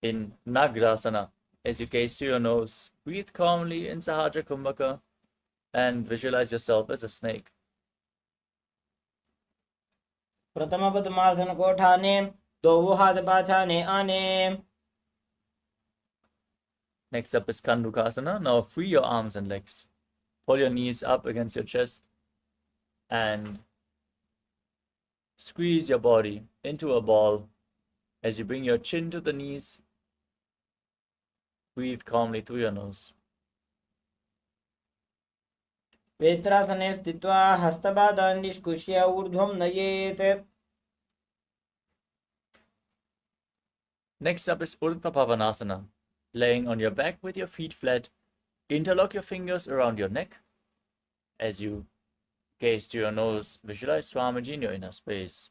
in Nagrasana. As you gaze to your nose, breathe calmly in Sahaja Kumbhaka and visualize yourself as a snake.
प्रथम पद्मासन को ठाने दो हाथ पाछाने आने.
Next up is Kandukasana. Now free your arms and legs. Pull your knees up against your chest and squeeze your body into a ball as you bring your chin to the knees. Breathe calmly through your nose.
वेत्रासने स्थित्वा हस्तपादान् निष्कुष्य ऊर्ध्वं नयेत्.
Next up is Urdhva Pavanasana. Laying on your back with your feet flat, interlock your fingers around your neck. As you gaze to your nose, visualize Swamiji in your inner space.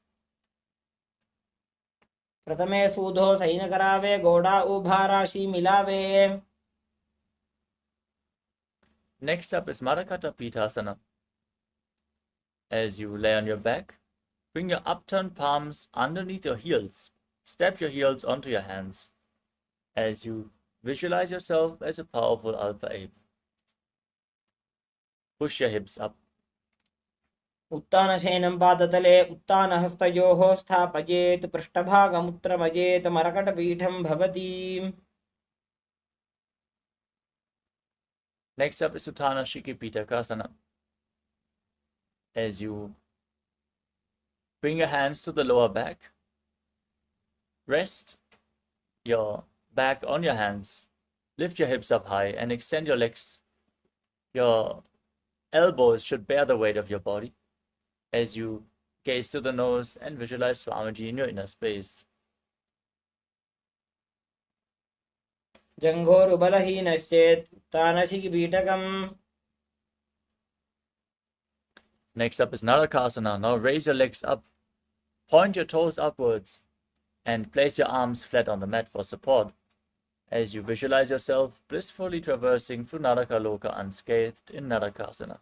प्रथमे सूधो San करावे गोड़ा उभा राशि मिलावे.
Next up is Marakata Pitasana. As you lay on your back, bring your upturned palms underneath your heels. Step your heels onto your hands as you visualize yourself as a powerful alpha ape. Push your hips up.
उत्तानशयनं पादतले उत्तानहस्तयोः स्थापयेत्. पृष्ठभागमुत्तमयेत्. मरकटपीठं भवति.
Next up is Uttana Shiki Pitakasana. As you bring your hands to the lower back, rest your back on your hands, lift your hips up high and extend your legs. Your elbows should bear the weight of your body as you gaze to the nose and visualize Swamiji in your inner space.
जङ्घोरुबलहीनश्चेत् उत्तानशिखिपीठकम्.
Next up is Narakasana. Now raise your legs up, point your toes upwards, and place your arms flat on the mat for support as you visualize yourself blissfully traversing through Naraka Loka unscathed in Narakasana.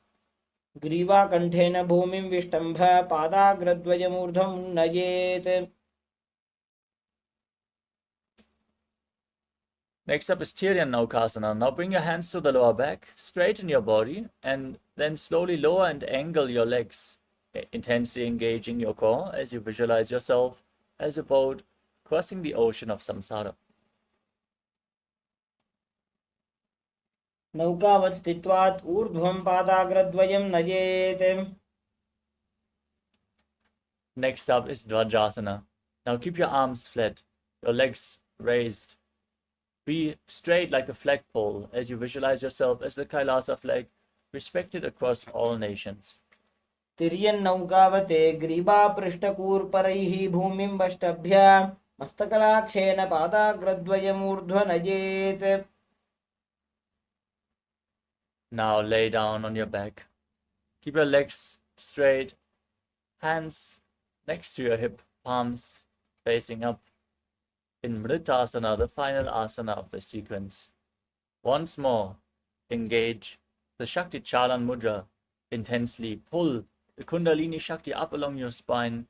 ग्रीवाकण्ठेन भूमिं विष्टम्भ पादाग्रद्वयमूर्ध्वम् उन्नयेत्.
Next up is Tiryan Naukasana. Now bring your hands to the lower back, straighten your body, and then slowly lower and angle your legs, intensely engaging your core as you visualize yourself as a boat crossing the ocean of samsara.
नौकावत् स्थित्वात् ऊर्ध्वं पादाग्रद्वयं नयेत्.
Next up is Dvajasana. Now keep your arms flat, your legs raised. Be straight like a flagpole as you visualize yourself as the Kailasa flag, respected across all nations.
तिर्यन्नौकावते ग्रीवापृष्ठकूर्परैः भूमिं वष्टभ्य मस्तकलाक्षेण पादाग्रद्वयमूर्ध्वनयेत्.
Now lay down on your back. Keep your legs straight, hands next to your hip, palms facing up. In Mritasana, the final asana of the sequence. Once more, engage the Shakti Chalan Mudra. Intensely pull the Kundalini Shakti up along your spine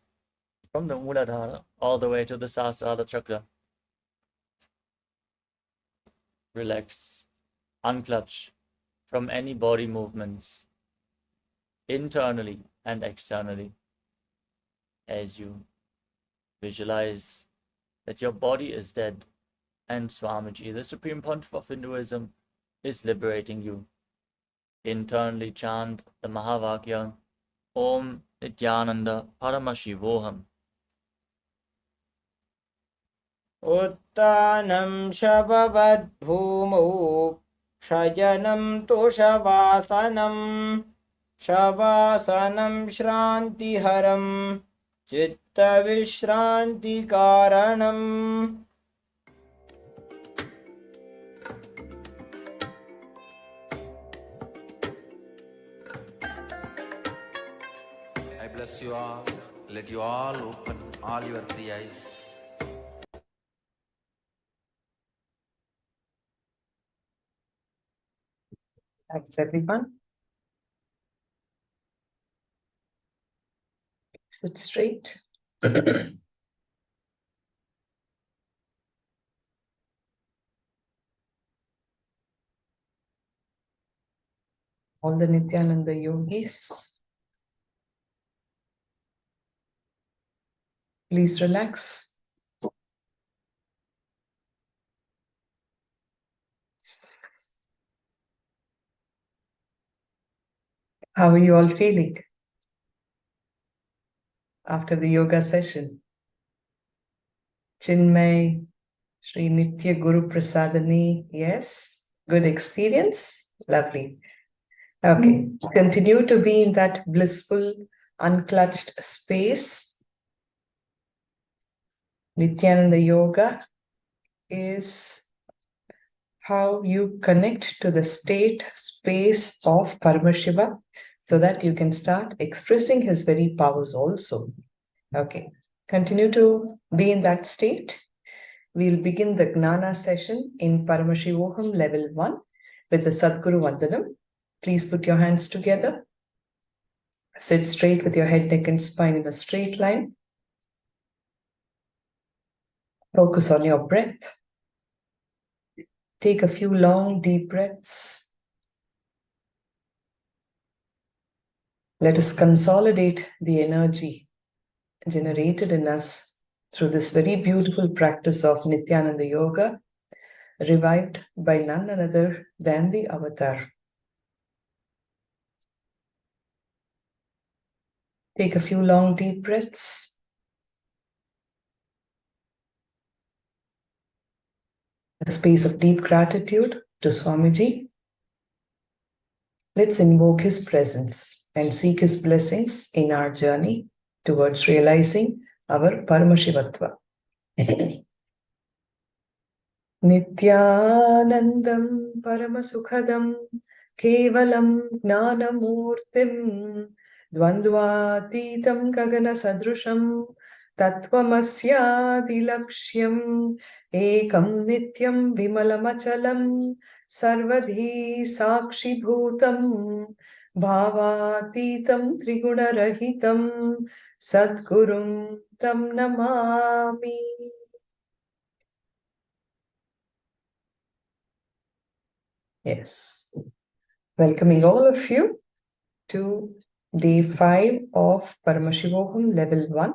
from the Muladhara all the way to the Sahasrara Chakra. Relax, unclutch from any body movements, internally and externally, as you visualize that your body is dead and Swamiji, the Supreme Pontiff of Hinduism, is liberating you. Internally chant the Mahavakya, Om Nithyananda Paramashivoham.
उत्तानं शववद्भूमौ शयनं तुषवासनं शवासनं श्रान्तिहरं चित्तविश्रान्तिकारणम्.
I bless you all. Let you all open all your three eyes.
Thanks, everyone. Sit straight. All the Nithyananda yogis, please relax. How are you all feeling after the yoga session? Chinmay, Sri Nitya Guru Prasadani, yes, good experience, lovely. Okay, continue to be in that blissful, unclutched space. Nithyananda Yoga is how you connect to the state, space of Paramashiva so that you can start expressing his very powers also. Okay, continue to be in that state. We'll begin the Gnana session in Paramashivoham Level 1 with the Sadguru Vandanam. Please put your hands together. Sit straight with your head, neck and spine in a straight line. Focus on your breath. Take a few long, deep breaths. Let us consolidate the energy generated in us through this very beautiful practice of Nithyananda Yoga, revived by none other than the Avatar. Take a few long, deep breaths. A space of deep gratitude to Swamiji. Let's invoke his presence and seek his blessings in our journey towards realizing our Paramashivatva. Nithyanandam Paramasukhadam Kevalam Gnanamurtim Dvandvatitam Gagana Sadrusham Tattvamasyaadilaksham Ekam Nityam Vimalamachalam Sarvadhi Sakshibhutam Bhavatitam Triguna-rahitam Sadgurum Tam Namami. Yes. Welcoming all of you to day 5 of Paramashivoham Level 1.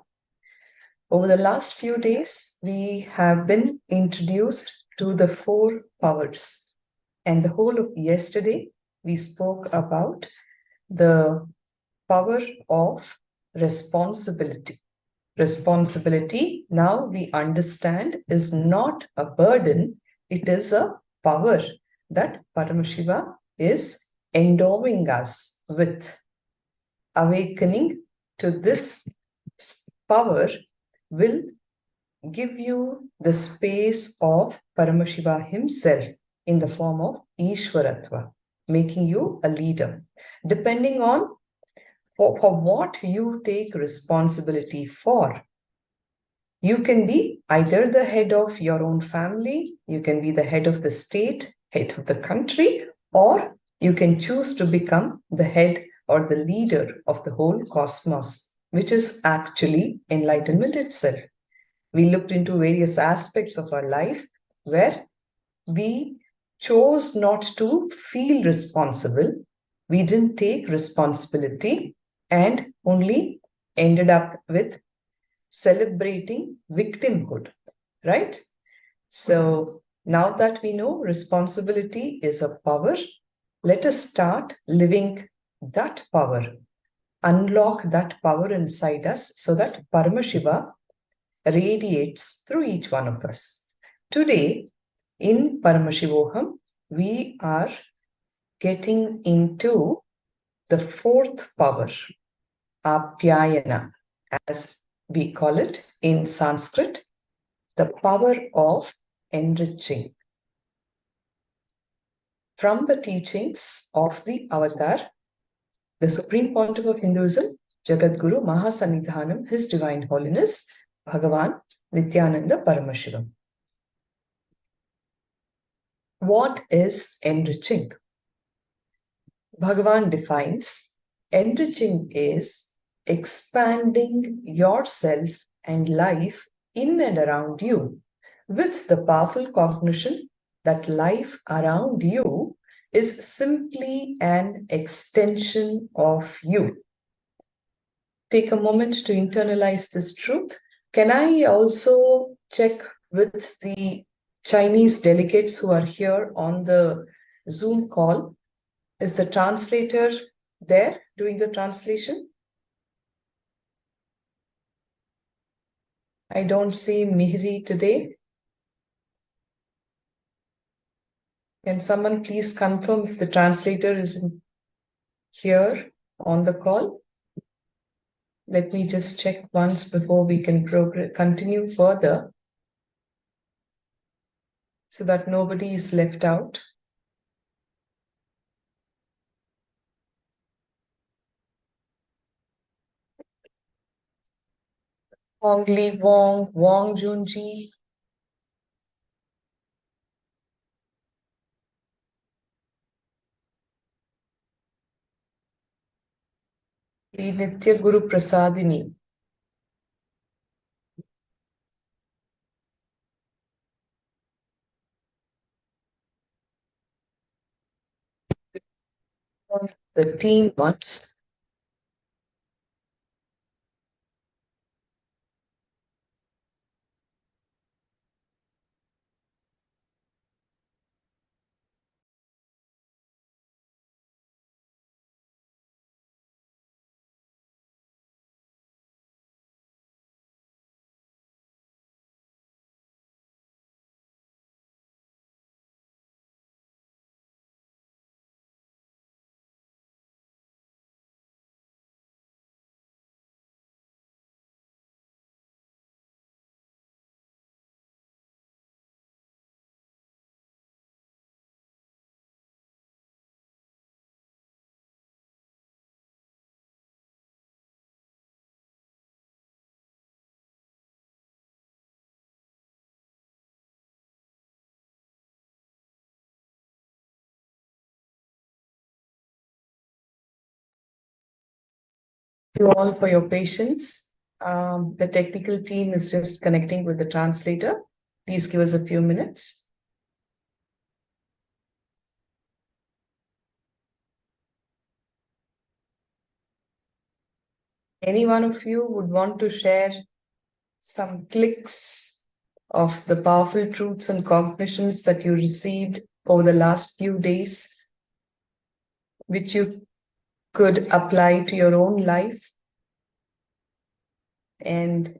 Over the last few days, we have been introduced to the 4 powers. And the whole of yesterday, we spoke about the power of responsibility. Responsibility, now we understand, is not a burden, it is a power that Paramashiva is endowing us with. Awakening to this power will give you the space of Paramashiva himself in the form of Ishwaratva, making you a leader. Depending on for what you take responsibility for. You can be either the head of your own family, you can be the head of the state, head of the country, or you can choose to become the head or the leader of the whole cosmos, which is actually enlightenment itself. We looked into various aspects of our life where we chose not to feel responsible. We didn't take responsibility and only ended up with celebrating victimhood, right? So now that we know responsibility is a power, let us start living that power, unlock that power inside us so that Paramashiva radiates through each one of us. Today, in Paramashivoham, we are getting into the fourth power, Apyayana, as we call it in Sanskrit, the power of enriching. From the teachings of the Avatar, the Supreme Pontiff of Hinduism, Jagadguru Mahasannidhanam, His Divine Holiness, Bhagavan Nithyananda Paramashivam. What is enriching? Bhagavan defines, enriching is expanding yourself and life in and around you with the powerful cognition that life around you is simply an extension of you. Take a moment to internalize this truth. Can I also check with the Chinese delegates who are here on the Zoom call? Is the translator there doing the translation? I don't see Mihri today. Can someone please confirm if the translator is here on the call? Let me just check once before we can continue further so that nobody is left out. Wong Li Wong, Wong Junji. Nithya Guru Prasadini. The team once. Thank you all for your patience. The technical team is just connecting with the translator. Please give us a few minutes. Any one of you would want to share some clicks of the powerful truths and cognitions that you received over the last few days, which you could apply to your own life? and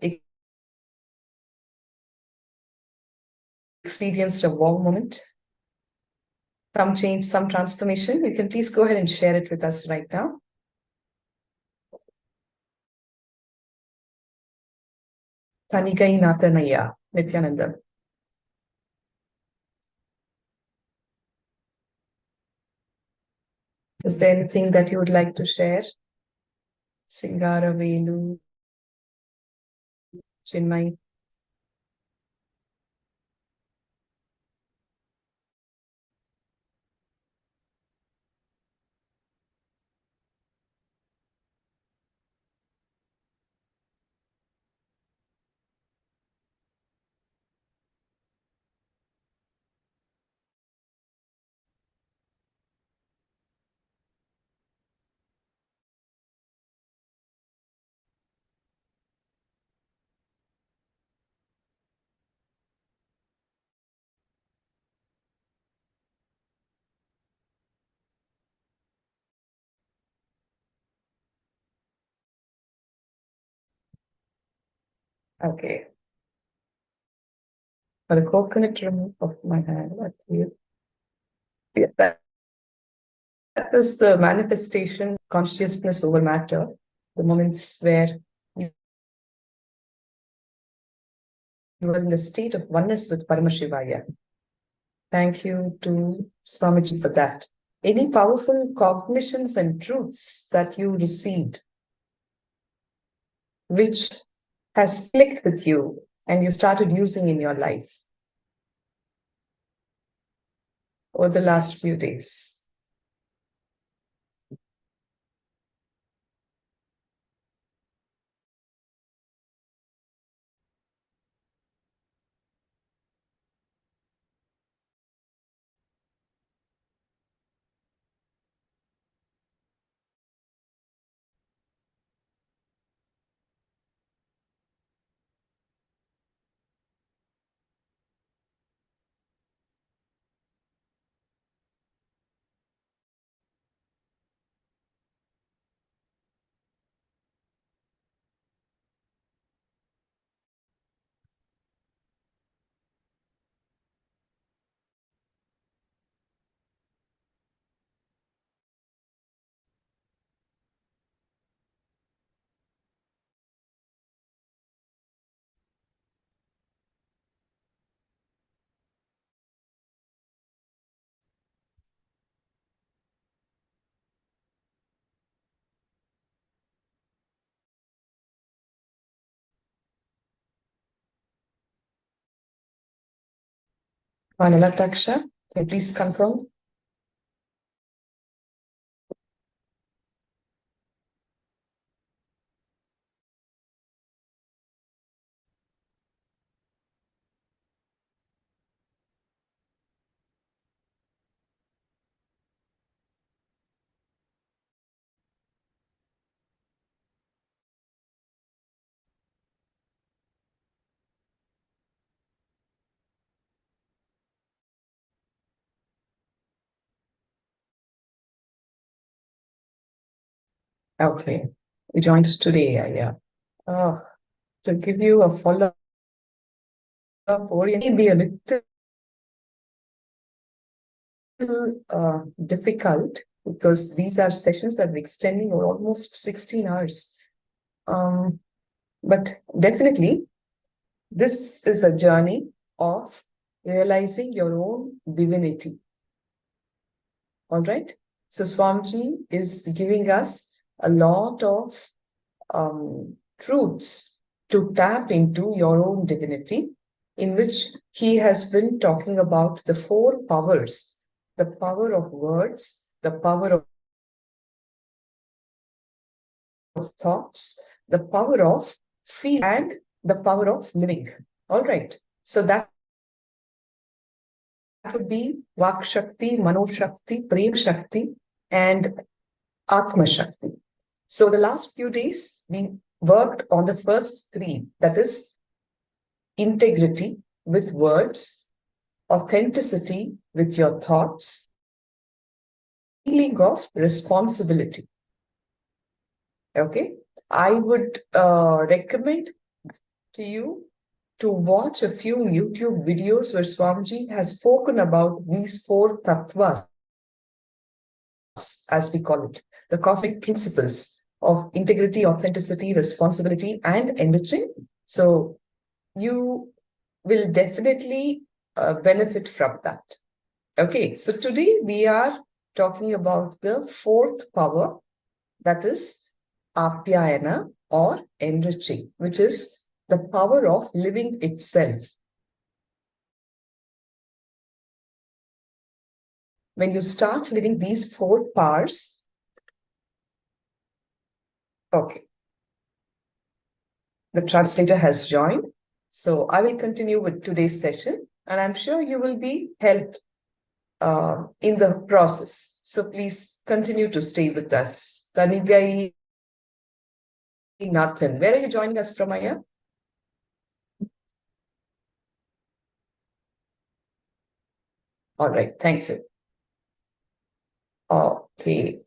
experienced a wow moment, some change, some transformation, you can please go ahead and share it with us right now. Tanigai Nathanaya, Nithyananda. Is there anything that you would like to share? Singara Velu, Chinmay. Okay. For the coconut ring of my hand, yeah, that is the manifestation, consciousness over matter, the moments where you are in the state of oneness with Paramashivaya. Thank you to Swamiji for that. Any powerful cognitions and truths that you received, which has clicked with you and you started using in your life over the last few days? Manalataksha, can you please confirm? Okay, we joined today, yeah. To give you a follow-up, or it may be a little difficult because these are sessions that are extending over almost 16 hours. But definitely, this is a journey of realizing your own divinity. All right. So Swamiji is giving us a lot of truths to tap into your own divinity, in which he has been talking about the 4 powers, the power of words, the power of thoughts, the power of feel, and the power of living. All right. So that would be Vak Shakti, Mano Shakti, Prem Shakti, and Atma Shakti. So the last few days, we worked on the first 3, that is integrity with words, authenticity with your thoughts, feeling of responsibility. Okay. I would recommend to you to watch a few YouTube videos where Swamiji has spoken about these 4 tattvas, as we call it, the cosmic principles of integrity, authenticity, responsibility, and enriching. So you will definitely benefit from that. Okay, so today we are talking about the 4th power, that is apyayana or enriching, which is the power of living itself. When you start living these 4 powers, okay, the translator has joined. So I will continue with today's session, and I'm sure you will be helped in the process. So please continue to stay with us. Tanigai Nathan, where are you joining us from, Aya? All right, thank you. Okay.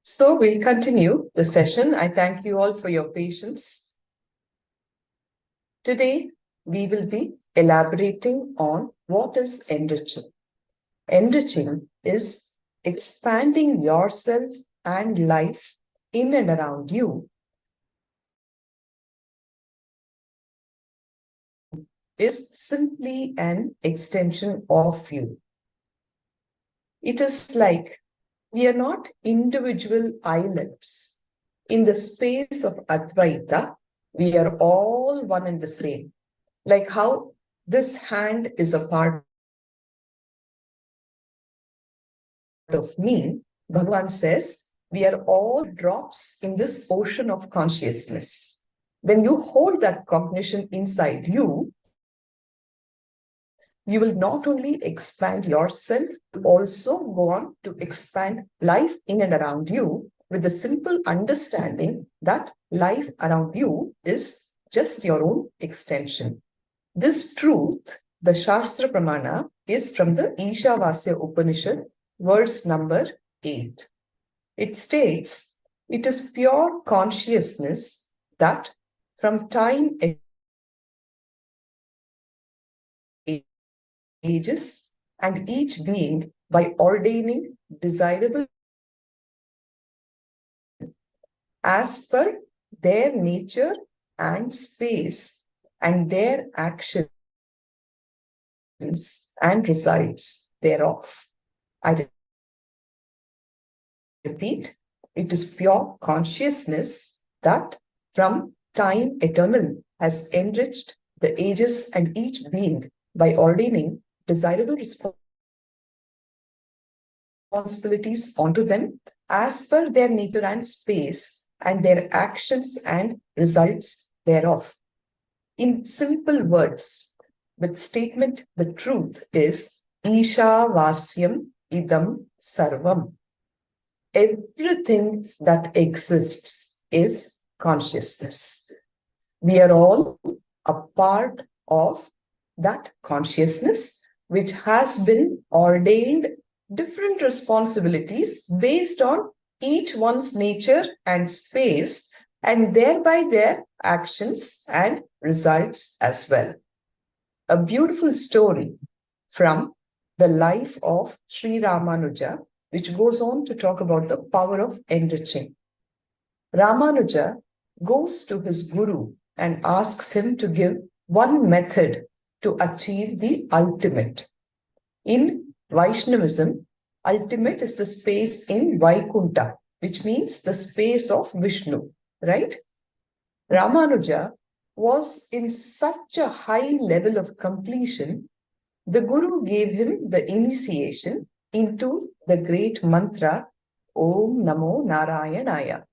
So we'll continue the session. I thank you all for your patience. Today, we will be elaborating on what is enriching. Enriching is expanding yourself and life in and around you is simply an extension of you. It is like we are not individual islands. In the space of Advaita, we are all one and the same. Like how this hand is a part of me, Bhagavan says, we are all drops in this ocean of consciousness. When you hold that cognition inside you, you will not only expand yourself, also go on to expand life in and around you with the simple understanding that life around you is just your own extension. This truth, the Shastra Pramana, is from the Ishavasya Upanishad, verse number 8. It states, it is pure consciousness that from time ages and each being by ordaining desirable as per their nature and space and their actions and results thereof. I repeat, it is pure consciousness that from time eternal has enriched the ages and each being by ordaining desirable responsibilities onto them as per their nature and space and their actions and results thereof. In simple words, with statement, the truth is Ishavasyam idam sarvam. Everything that exists is consciousness. We are all a part of that consciousness, which has been ordained different responsibilities based on each one's nature and space, and thereby their actions and results as well. A beautiful story from the life of Sri Ramanuja, which goes on to talk about the power of enriching. Ramanuja goes to his guru and asks him to give one method to achieve the ultimate. In Vaishnavism, ultimate is the space in Vaikunta, which means the space of Vishnu, right? Ramanuja was in such a high level of completion, the Guru gave him the initiation into the great mantra, Om Namo Narayanaya.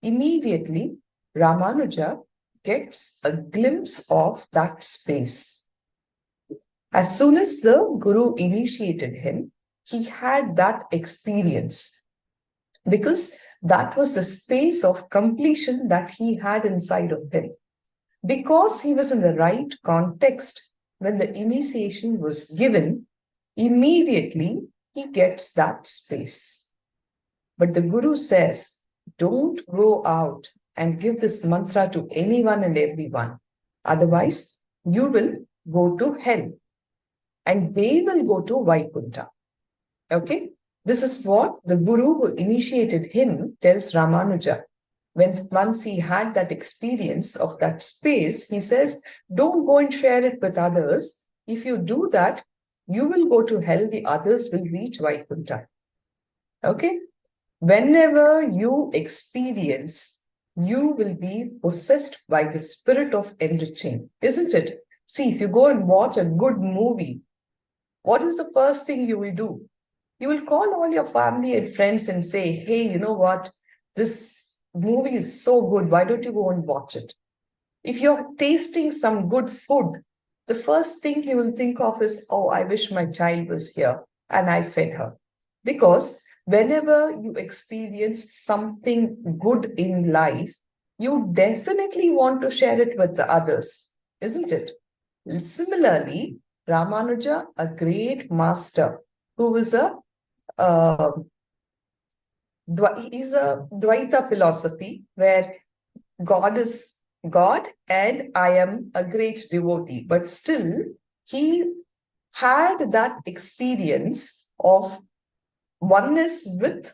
Immediately, Ramanuja gets a glimpse of that space. As soon as the Guru initiated him, he had that experience because that was the space of completion that he had inside of him. Because he was in the right context when the initiation was given, immediately he gets that space. But the Guru says, don't go out and give this mantra to anyone and everyone. Otherwise, you will go to hell and they will go to Vaikuntha. Okay? This is what the Guru who initiated him tells Ramanuja. When once he had that experience of that space, he says, don't go and share it with others. If you do that, you will go to hell, the others will reach Vaikuntha. Okay? Whenever you experience, you will be possessed by the spirit of enriching, isn't it? See, if you go and watch a good movie, what is the first thing you will do? You will call all your family and friends and say, hey, you know what? This movie is so good. Why don't you go and watch it? If you're tasting some good food, the first thing you will think of is, oh, I wish my child was here and I fed her. Because whenever you experience something good in life, you definitely want to share it with the others, isn't it? Similarly, Ramanuja, a great master who is he's a Dvaita philosophy where God is God and I am a great devotee. But still, he had that experience of oneness with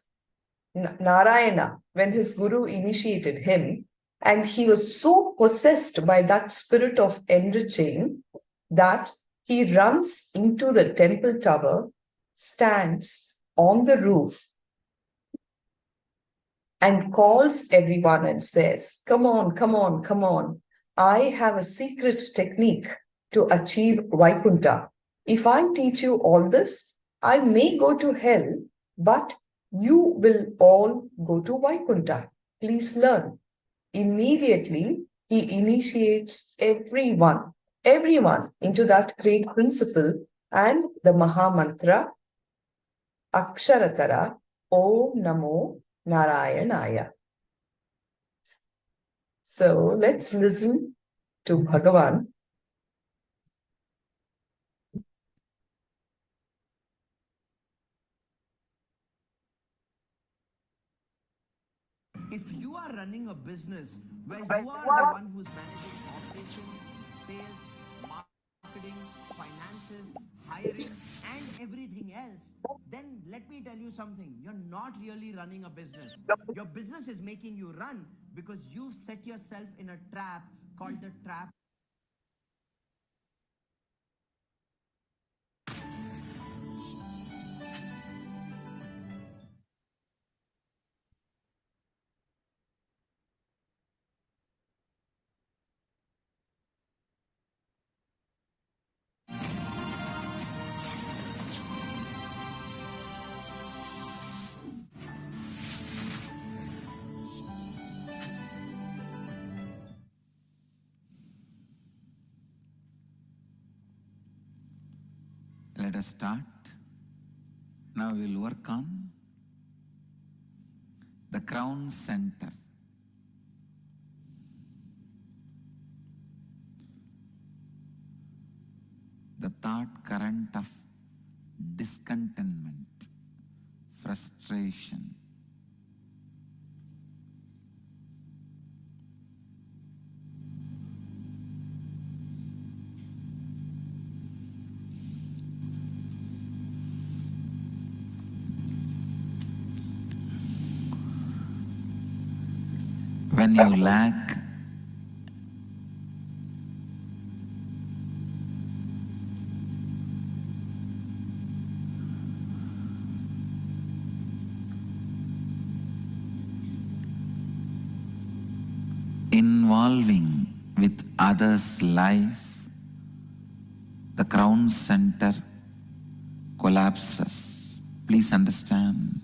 Narayana when his Guru initiated him. And he was so possessed by that spirit of enriching that he runs into the temple tower, stands on the roof, and calls everyone and says, come on, come on, come on. I have a secret technique to achieve Vaikuntha. If I teach you all this, I may go to hell, but you will all go to Vaikuntha. Please learn. Immediately, he initiates everyone into that great principle and the Maha Mantra, Aksharatara, Om Namo Narayanaya. So let's listen to Bhagavan.
If you are running a business where you are the one who's managing operations, sales, marketing, finances, hiring, and everything else, then let me tell you something. You're not really running a business. Your business is making you run because you've set yourself in a trap called the trap.
Let us start. Now we will work on the crown center. The thought current of discontentment, frustration. When you lack involving with others' life, the crown center collapses. Please understand.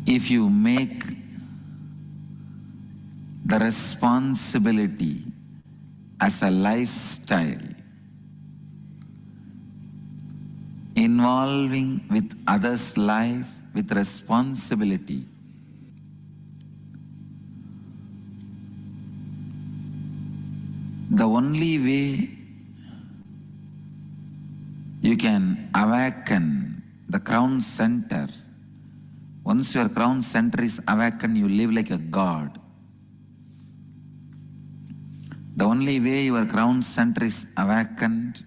If you make the responsibility as a lifestyle, involving with others' life with responsibility, The only way you can awaken the crown center, once your crown center is awakened, you live like a god. The only way your crown center is awakened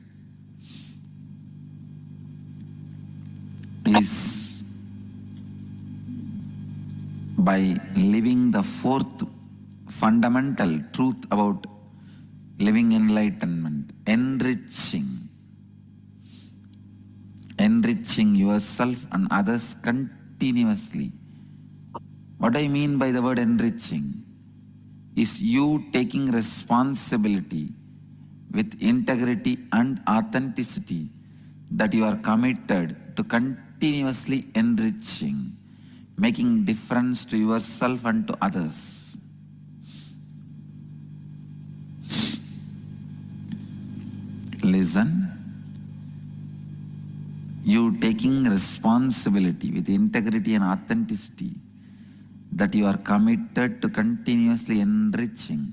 is by living the fourth fundamental truth about living enlightenment, enriching. Enriching yourself and others continuously. What I mean by the word enriching is you taking responsibility with integrity and authenticity that you are committed to continuously enriching, making difference to yourself and to others. Listen. You taking responsibility with integrity and authenticity that you are committed to continuously enriching,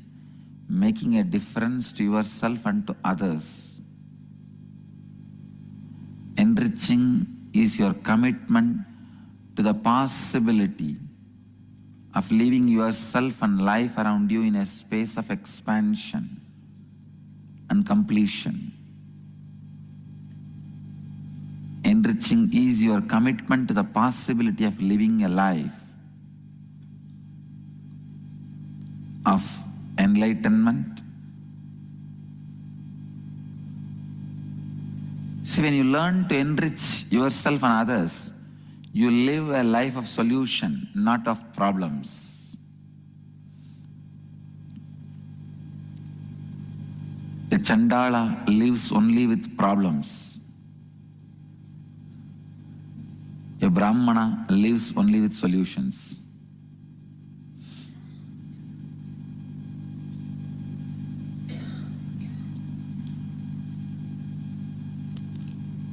making a difference to yourself and to others. Enriching is your commitment to the possibility of living yourself and life around you in a space of expansion and completion. Enriching is your commitment to the possibility of living a life of enlightenment. See, when you learn to enrich yourself and others, you live a life of solution, not of problems. A Chandala lives only with problems. A Brahmana lives only with solutions.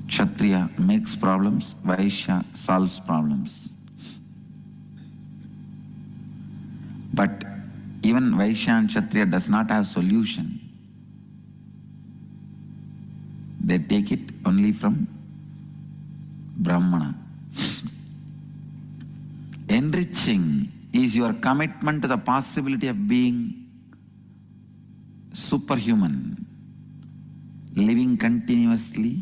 Kshatriya makes problems, Vaishya solves problems. But even Vaishya and Kshatriya does not have solution. They take it only from Brahmana. Enriching is your commitment to the possibility of being superhuman, living continuously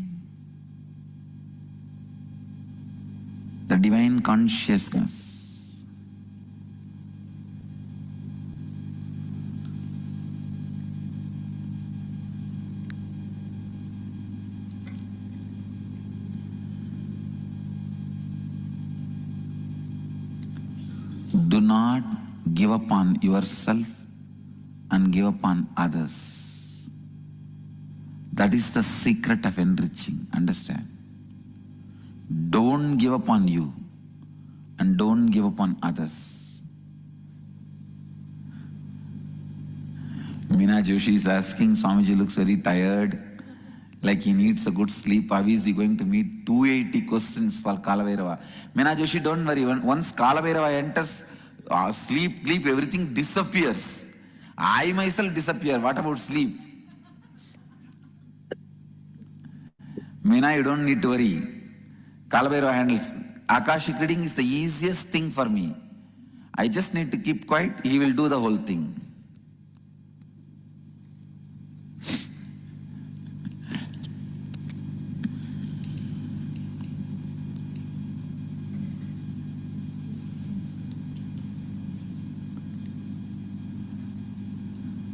the divine consciousness. Do not give up on yourself and give up on others. That is the secret of enriching. Understand? Don't give up on you and don't give up on others. Meena Joshi is asking, Swamiji looks very tired, like he needs a good sleep. How is he going to meet 280 questions for Kalabhairava? Meena Joshi, don't worry. Once Kalabhairava enters, sleep, everything disappears. I myself disappear. What about sleep? Meena, you don't need to worry. Kalabhairava handles. Akashic reading is the easiest thing for me. I just need to keep quiet. He will do the whole thing.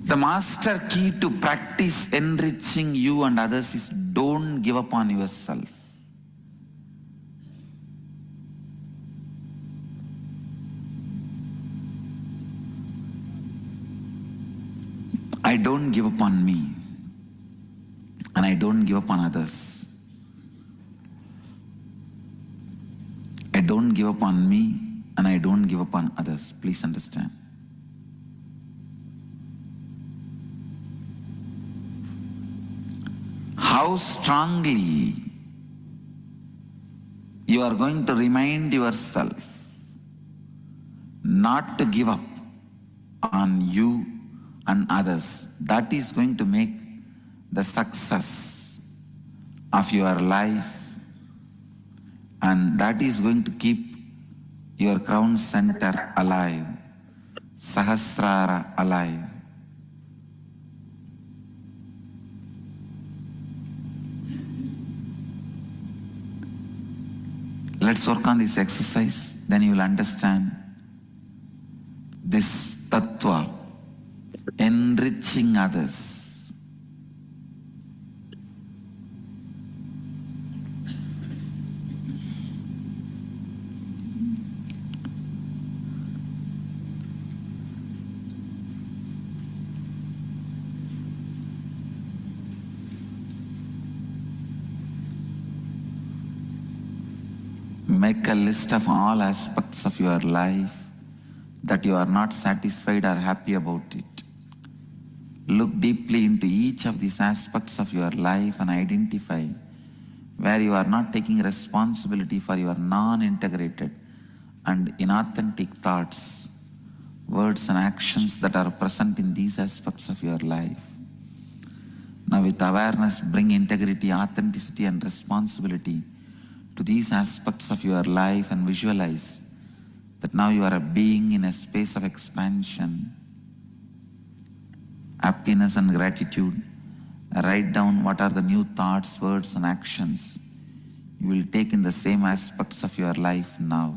The master key to practice enriching you and others is don't give up on yourself. I don't give up on me and I don't give up on others. I don't give up on me and I don't give up on others. Please understand. How strongly you are going to remind yourself not to give up on you and others. That is going to make the success of your life, and that is going to keep your crown center alive, Sahasrara alive. Let's work on this exercise, then you will understand this tattva, enriching others. Make a list of all aspects of your life that you are not satisfied or happy about it. Look deeply into each of these aspects of your life and identify where you are not taking responsibility for your non-integrated and inauthentic thoughts, words and actions that are present in these aspects of your life. Now with awareness, bring integrity, authenticity and responsibility to these aspects of your life and visualize that now you are a being in a space of expansion, happiness and gratitude. Write down what are the new thoughts, words and actions you will take in the same aspects of your life now.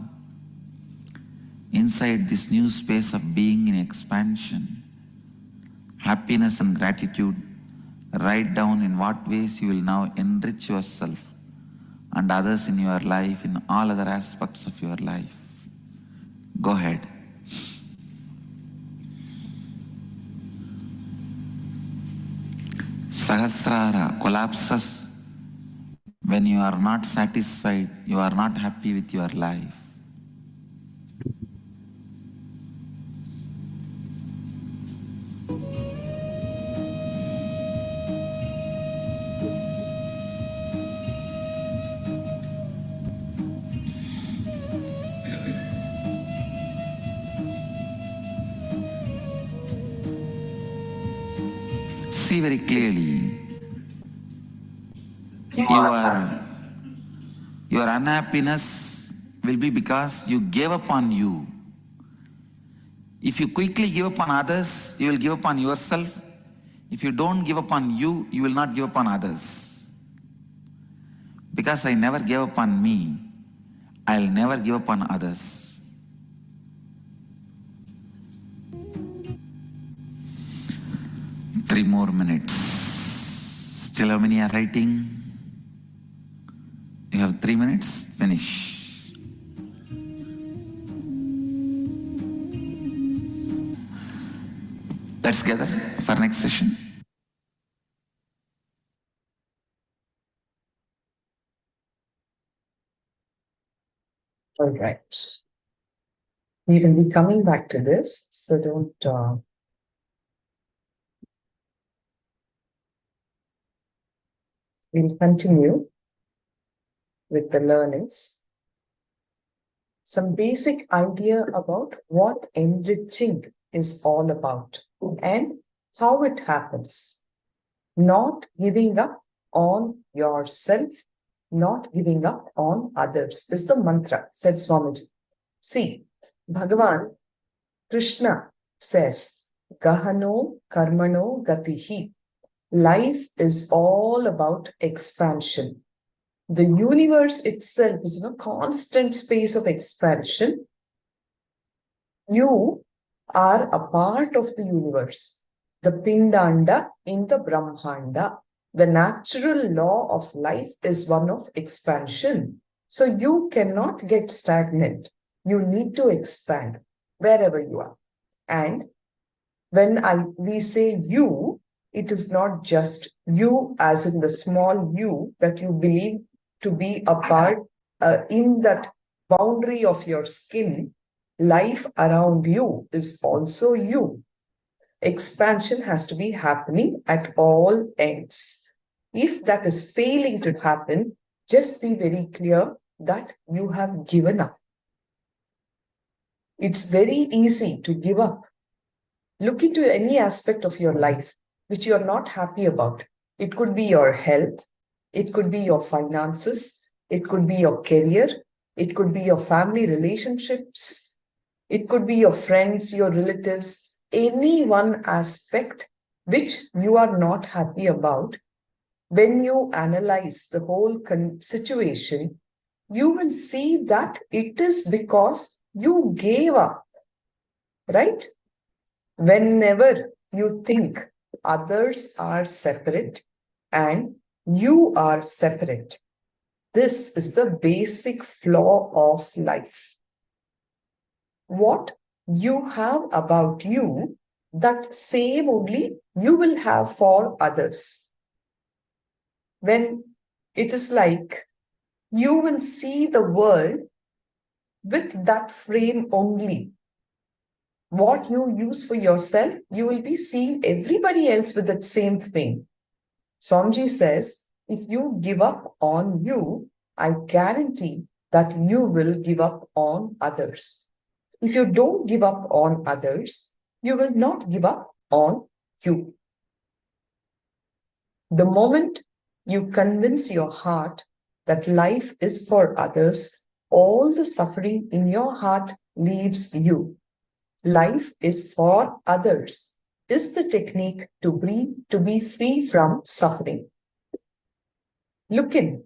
Inside this new space of being in expansion, happiness and gratitude, write down in what ways you will now enrich yourself and others in your life, in all other aspects of your life. Go ahead. Sahasrara collapses when you are not satisfied, you are not happy with your life. See very clearly, your unhappiness will be because you gave up on you. If you quickly give up on others, you will give up on yourself. If you don't give up on you, you will not give up on others. Because I never gave up on me, I'll never give up on others. Three more minutes. Still how many are writing? You have 3 minutes, finish. Let's gather for next session.
All right. We will be coming back to this, so don't we'll continue with the learnings. Some basic idea about what enriching is all about and how it happens. Not giving up on yourself, not giving up on others is the mantra, said Swamiji. See, Bhagavan Krishna says, Gahano Karmano Gatihi. Life is all about expansion. The universe itself is in a constant space of expansion. You are a part of the universe, the Pindanda in the Brahmanda. The natural law of life is one of expansion. So you cannot get stagnant. You need to expand wherever you are. And when we say you, it is not just you as in the small you that you believe to be a part in that boundary of your skin. Life around you is also you. Expansion has to be happening at all ends. If that is failing to happen, just be very clear that you have given up. It's very easy to give up. Look into any aspect of your life which you are not happy about. It could be your health, it could be your finances, it could be your career, it could be your family relationships, it could be your friends, your relatives, any one aspect which you are not happy about. When you analyze the whole situation, you will see that it is because you gave up, right? Whenever you think others are separate and you are separate, this is the basic flaw of life. What you have about you, that same only you will have for others. When it is like you will see the world with that frame only. What you use for yourself, you will be seeing everybody else with that same frame. Swamiji says, if you give up on you, I guarantee that you will give up on others. If you don't give up on others, you will not give up on you. The moment you convince your heart that life is for others, all the suffering in your heart leaves you. Life is for others is the technique to be free from suffering. Look in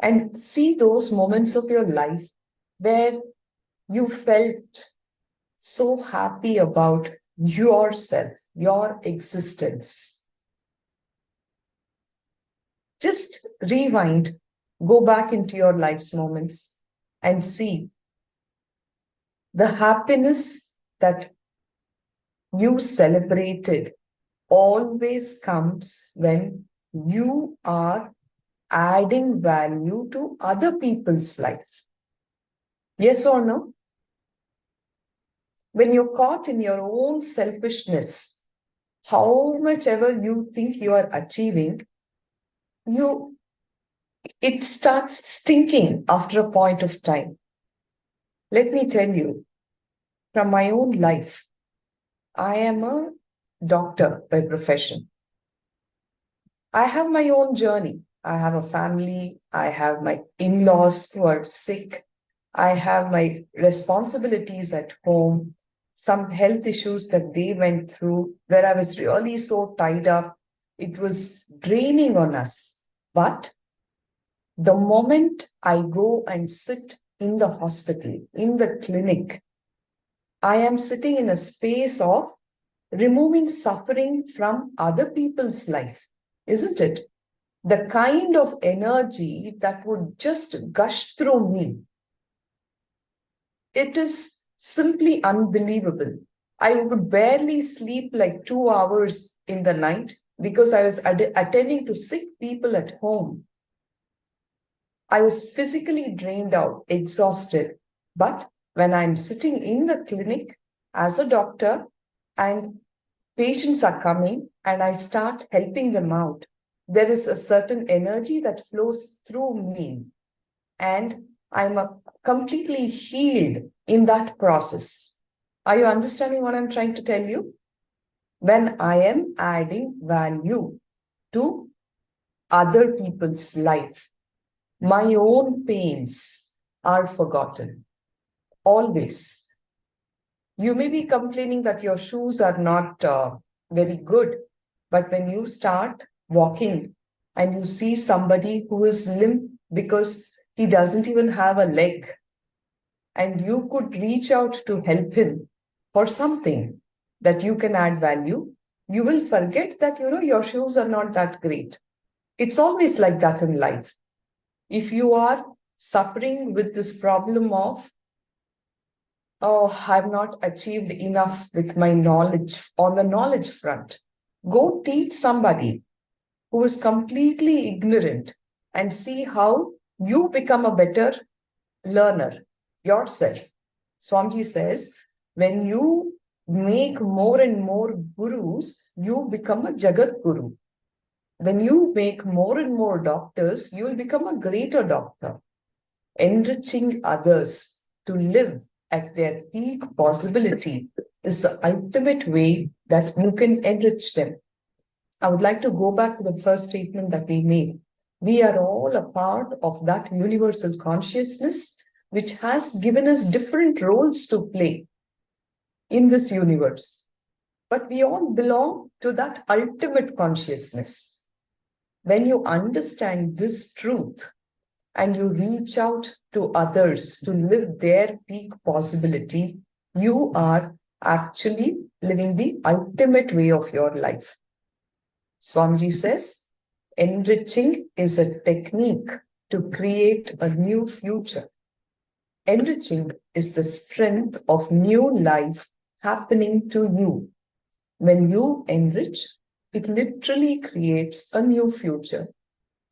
and see those moments of your life where you felt so happy about yourself, your existence. Just rewind, go back into your life's moments and see the happiness that you celebrated always comes when you are adding value to other people's life. Yes or no? When you're caught in your own selfishness, how much ever you think you are achieving, it starts stinking after a point of time. Let me tell you, from my own life, I am a doctor by profession. I have my own journey. I have a family. I have my in-laws who are sick. I have my responsibilities at home, some health issues that they went through where I was really so tied up. It was draining on us. But the moment I go and sit in the hospital, in the clinic, I am sitting in a space of removing suffering from other people's life, isn't it? The kind of energy that would just gush through me. It is simply unbelievable. I would barely sleep like 2 hours in the night because I was attending to sick people at home. I was physically drained out, exhausted. But when I'm sitting in the clinic as a doctor and patients are coming and I start helping them out, there is a certain energy that flows through me. And I'm completely healed in that process. Are you understanding what I'm trying to tell you? When I am adding value to other people's life, my own pains are forgotten. Always. You may be complaining that your shoes are not very good, but when you start walking and you see somebody who is limp because he doesn't even have a leg, and you could reach out to help him for something that you can add value, you will forget that, your shoes are not that great. It's always like that in life. If you are suffering with this problem of, oh, I've not achieved enough with my knowledge on the knowledge front, go teach somebody who is completely ignorant and see how you become a better learner yourself. Swamiji says, when you make more and more gurus, you become a Jagat Guru. When you make more and more doctors, you will become a greater doctor. Enriching others to live at their peak possibility is the ultimate way that you can enrich them. I would like to go back to the first statement that we made. We are all a part of that universal consciousness, which has given us different roles to play in this universe. But we all belong to that ultimate consciousness. When you understand this truth and you reach out to others to live their peak possibility, you are actually living the ultimate way of your life. Swamiji says, enriching is a technique to create a new future. Enriching is the strength of new life happening to you. When you enrich, it literally creates a new future.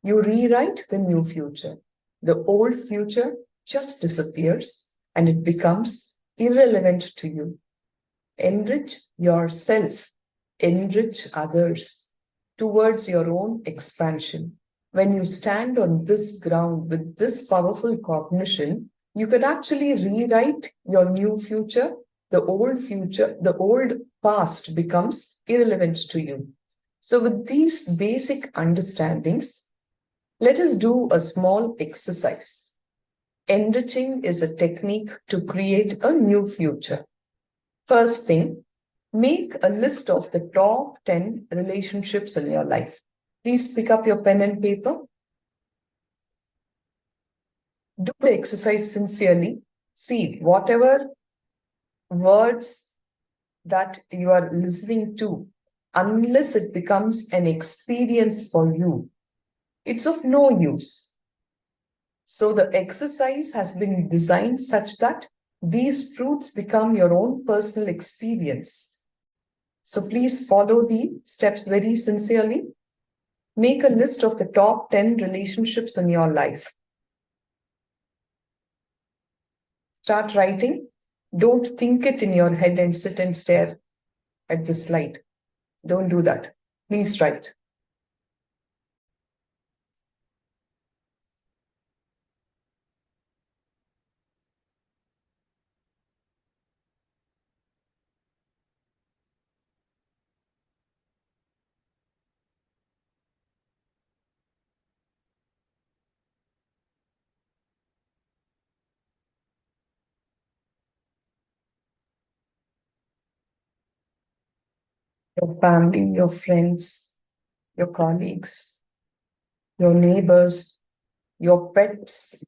You rewrite the new future. The old future just disappears and it becomes irrelevant to you. Enrich yourself, enrich others towards your own expansion. When you stand on this ground with this powerful cognition, you can actually rewrite your new future. The old past becomes irrelevant to you. So with these basic understandings, let us do a small exercise. Enriching is a technique to create a new future. First thing, make a list of the top 10 relationships in your life. Please pick up your pen and paper. Do the exercise sincerely. See, whatever words that you are listening to, unless it becomes an experience for you, it's of no use. So the exercise has been designed such that these truths become your own personal experience. So please follow the steps very sincerely. Make a list of the top 10 relationships in your life. Start writing. Don't think it in your head and sit and stare at the slide. Don't do that. Please write. Your family, your friends, your colleagues, your neighbors, your pets.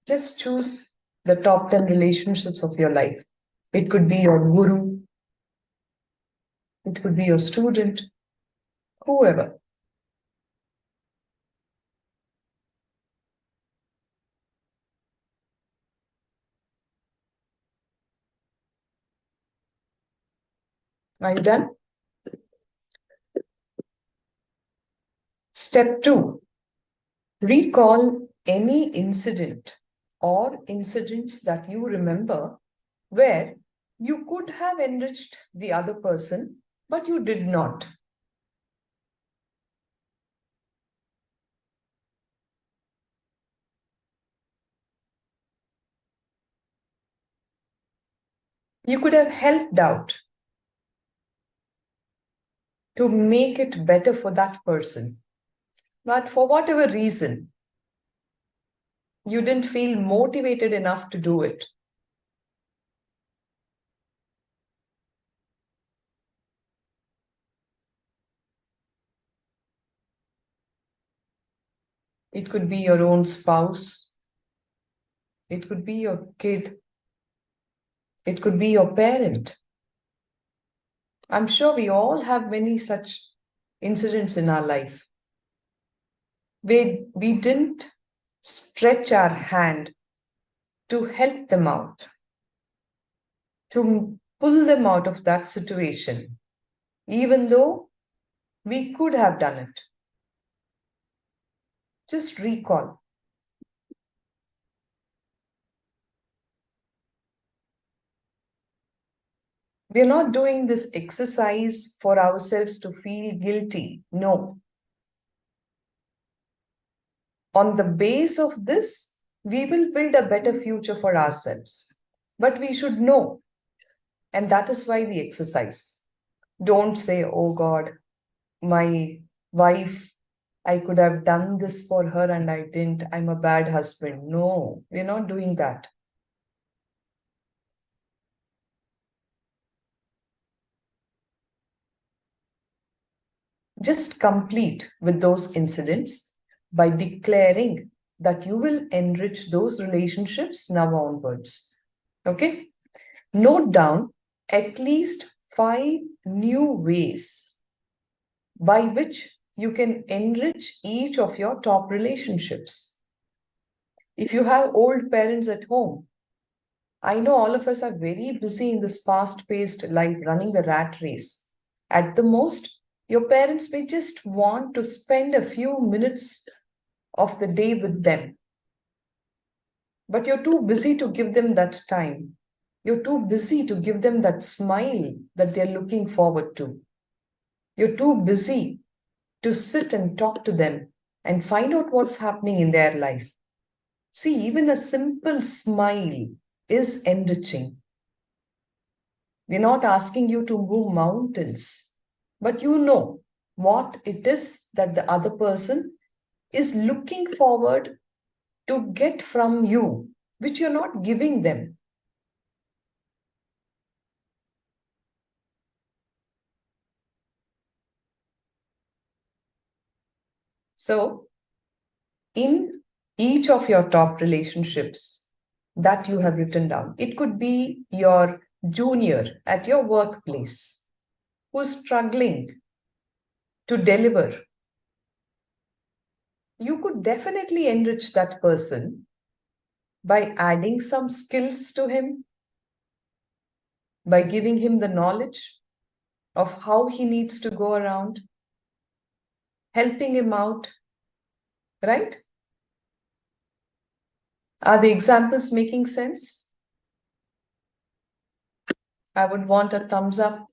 Just choose the top 10 relationships of your life. It could be your guru, it could be your student, whoever. Are you done? Step 2, recall any incident or incidents that you remember where you could have enriched the other person, but you did not. You could have helped out to make it better for that person. But for whatever reason, you didn't feel motivated enough to do it. It could be your own spouse. It could be your kid. It could be your parent. I'm sure we all have many such incidents in our life. We didn't stretch our hand to help them out, to pull them out of that situation, even though we could have done it. Just recall. We're not doing this exercise for ourselves to feel guilty. No. On the base of this, we will build a better future for ourselves. But we should know, and that is why we exercise. Don't say, oh God, my wife, I could have done this for her and I didn't. I'm a bad husband. No, we're not doing that. Just complete with those incidents by declaring that you will enrich those relationships now onwards. Okay? Note down at least 5 new ways by which you can enrich each of your top relationships. If you have old parents at home, I know all of us are very busy in this fast-paced life, running the rat race. At the most, your parents may just want to spend a few minutes of the day with them. But you're too busy to give them that time. You're too busy to give them that smile that they're looking forward to. You're too busy to sit and talk to them and find out what's happening in their life. See, even a simple smile is enriching. We're not asking you to move mountains, but you know what it is that the other person is looking forward to get from you, which you're not giving them. So, in each of your top relationships that you have written down, it could be your junior at your workplace who's struggling to deliver. You could definitely enrich that person by adding some skills to him, by giving him the knowledge of how he needs to go around, helping him out, right? Are the examples making sense? I would want a thumbs up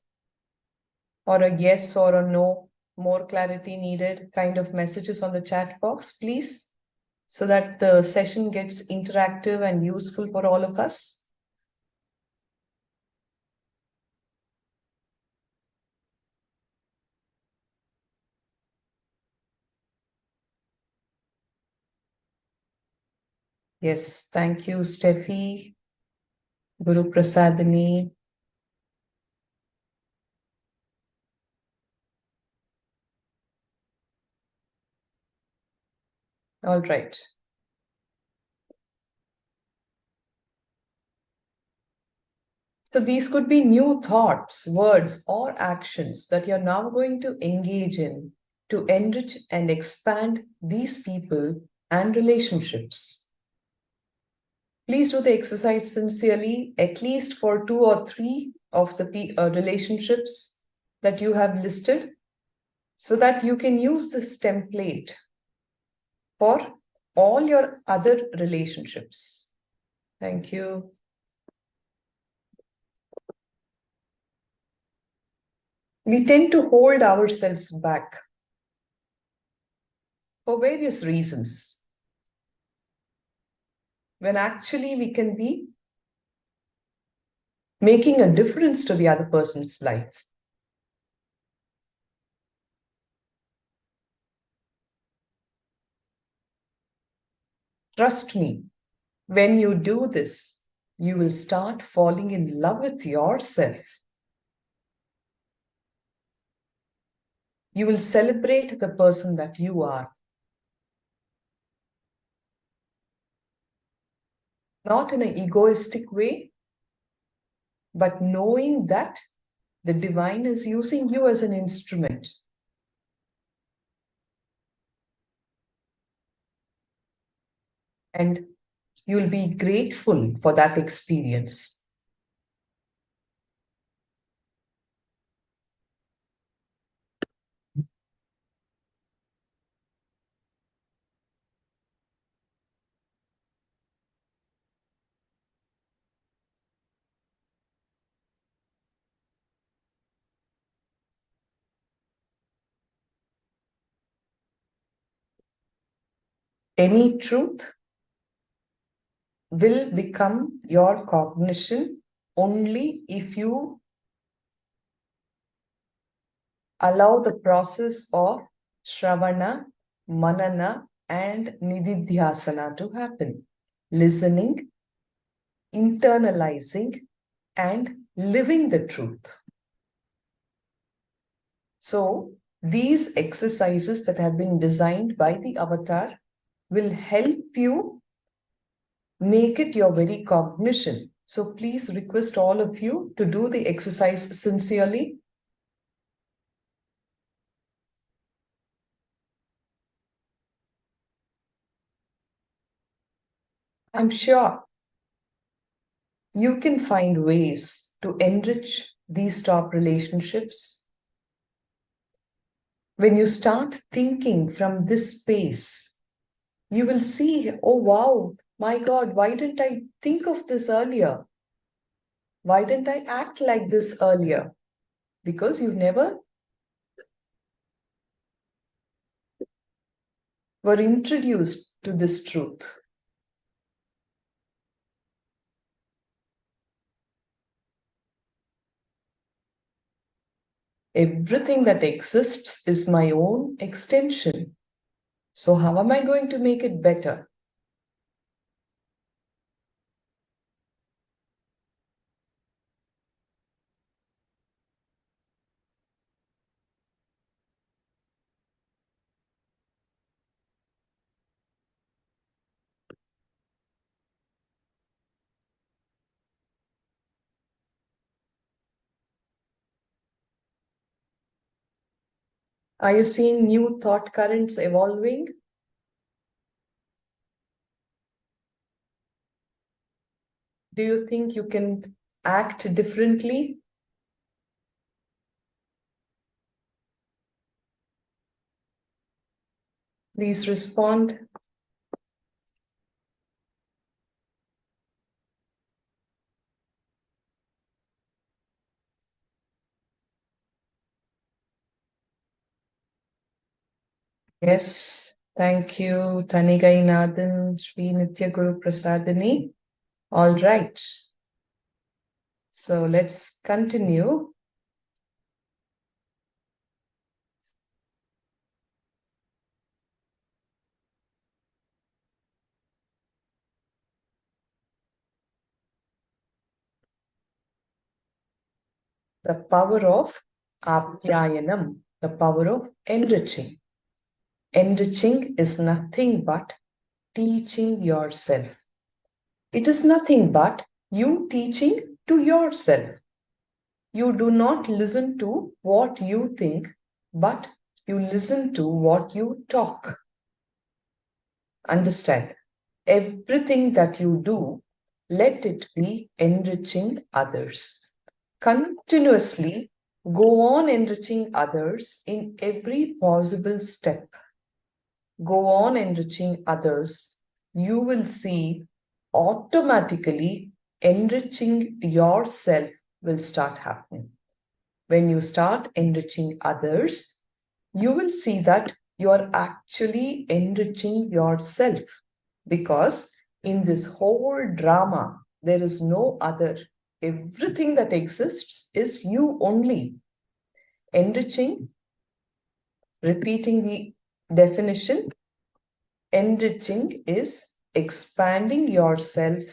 or a yes or a no, more clarity needed kind of messages on the chat box, please, so that the session gets interactive and useful for all of us. Yes, thank you, Steffi, Guru Prasadini. All right. So these could be new thoughts, words, or actions that you're now going to engage in to enrich and expand these people and relationships. Please do the exercise sincerely, at least for 2 or 3 of the relationships that you have listed, so that you can use this template for all your other relationships. Thank you. We tend to hold ourselves back for various reasons, when actually we can be making a difference to the other person's life. Trust me, when you do this, you will start falling in love with yourself. You will celebrate the person that you are. Not in an egoistic way, but knowing that the divine is using you as an instrument. And you'll be grateful for that experience. Any truth will become your cognition only if you allow the process of Shravana, Manana, and Nididhyasana to happen. Listening, internalizing, and living the truth. So, these exercises that have been designed by the avatar will help you make it your very cognition. So, please request all of you to do the exercise sincerely. I'm sure you can find ways to enrich these top relationships. When you start thinking from this space, you will see, oh wow, my God, why didn't I think of this earlier? Why didn't I act like this earlier? Because you never were introduced to this truth. Everything that exists is my own extension. So how am I going to make it better? Are you seeing new thought currents evolving? Do you think you can act differently? Please respond. Yes, thank you, Tanigainathan, Sri Nitya Guru Prasadini. All right. So let's continue. The power of Apyayanam, the power of enriching. Enriching is nothing but teaching yourself. It is nothing but you teaching to yourself. You do not listen to what you think, but you listen to what you talk. Understand, everything that you do, let it be enriching others. Continuously go on enriching others in every possible step. Go on enriching others. You will see automatically enriching yourself will start happening. When you start enriching others, you will see that you're actually enriching yourself, because in this whole drama, there is no other. Everything that exists is you only. Enriching, repeating the definition, enriching is expanding yourself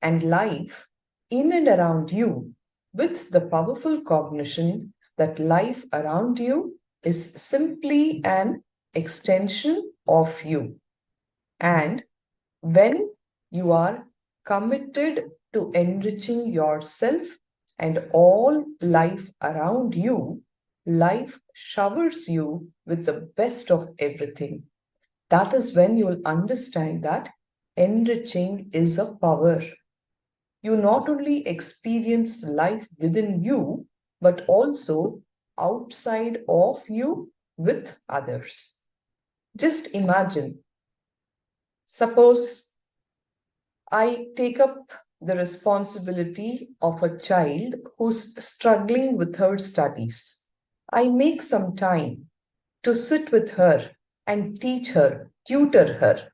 and life in and around you with the powerful cognition that life around you is simply an extension of you. And when you are committed to enriching yourself and all life around you, life showers you with the best of everything. That is when you will understand that enriching is a power. You not only experience life within you, but also outside of you with others. Just imagine, suppose I take up the responsibility of a child who's struggling with her studies. I make some time to sit with her and teach her, tutor her.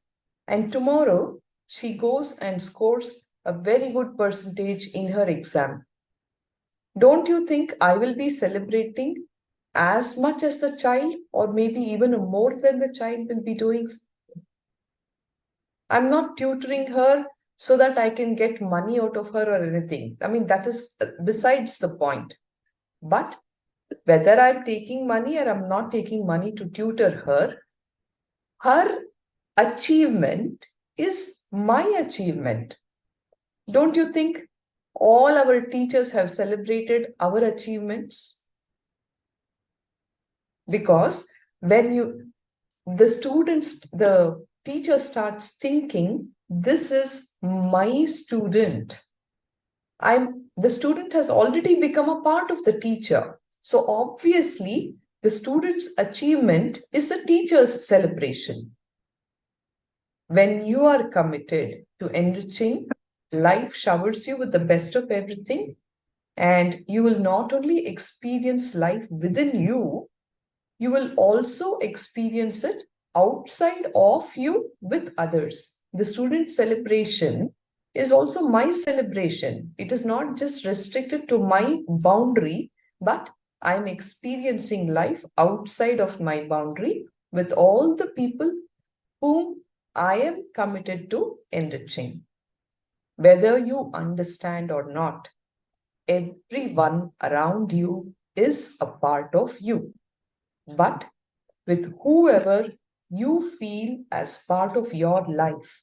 And tomorrow, she goes and scores a very good percentage in her exam. Don't you think I will be celebrating as much as the child, or maybe even more than the child will be doing? I'm not tutoring her so that I can get money out of her or anything. I mean, that is besides the point. But whether I'm taking money or I'm not taking money to tutor her, her achievement is my achievement. Don't you think all our teachers have celebrated our achievements? Because when the teacher starts thinking, this is my student. The student has already become a part of the teacher. So obviously, the student's achievement is the teacher's celebration. When you are committed to enriching, life showers you with the best of everything, and you will not only experience life within you, you will also experience it outside of you with others. The student celebration is also my celebration. It is not just restricted to my boundary, but I'm experiencing life outside of my boundary with all the people whom I am committed to enriching. Whether you understand or not, everyone around you is a part of you. But with whoever you feel as part of your life,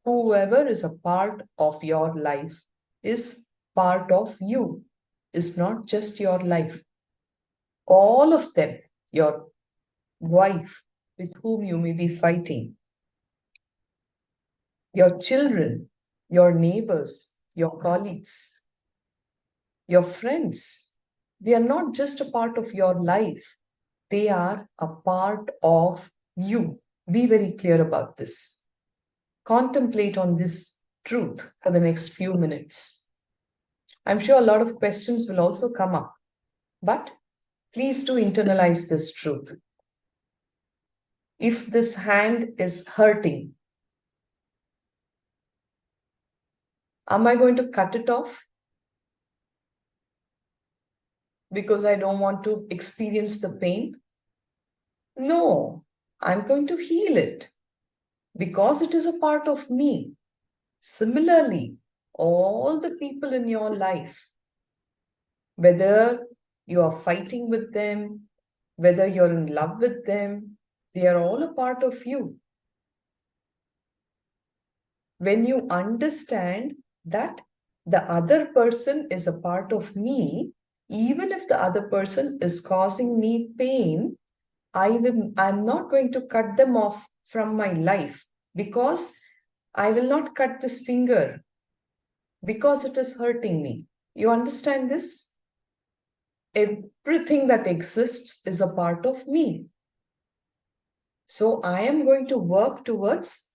whoever is a part of your life is part of you, is not just your life. All of them, your wife with whom you may be fighting, your children, your neighbors, your colleagues, your friends, they are not just a part of your life. They are a part of you. Be very clear about this. Contemplate on this truth for the next few minutes. I'm sure a lot of questions will also come up, but please do internalize this truth. If this hand is hurting, am I going to cut it off because I don't want to experience the pain? No, I'm going to heal it because it is a part of me. Similarly, all the people in your life, whether you are fighting with them, whether you're in love with them, they are all a part of you. When you understand that the other person is a part of me, even if the other person is causing me pain, I'm not going to cut them off from my life, because I will not cut this finger because it is hurting me. You understand this? Everything that exists is a part of me. So I am going to work towards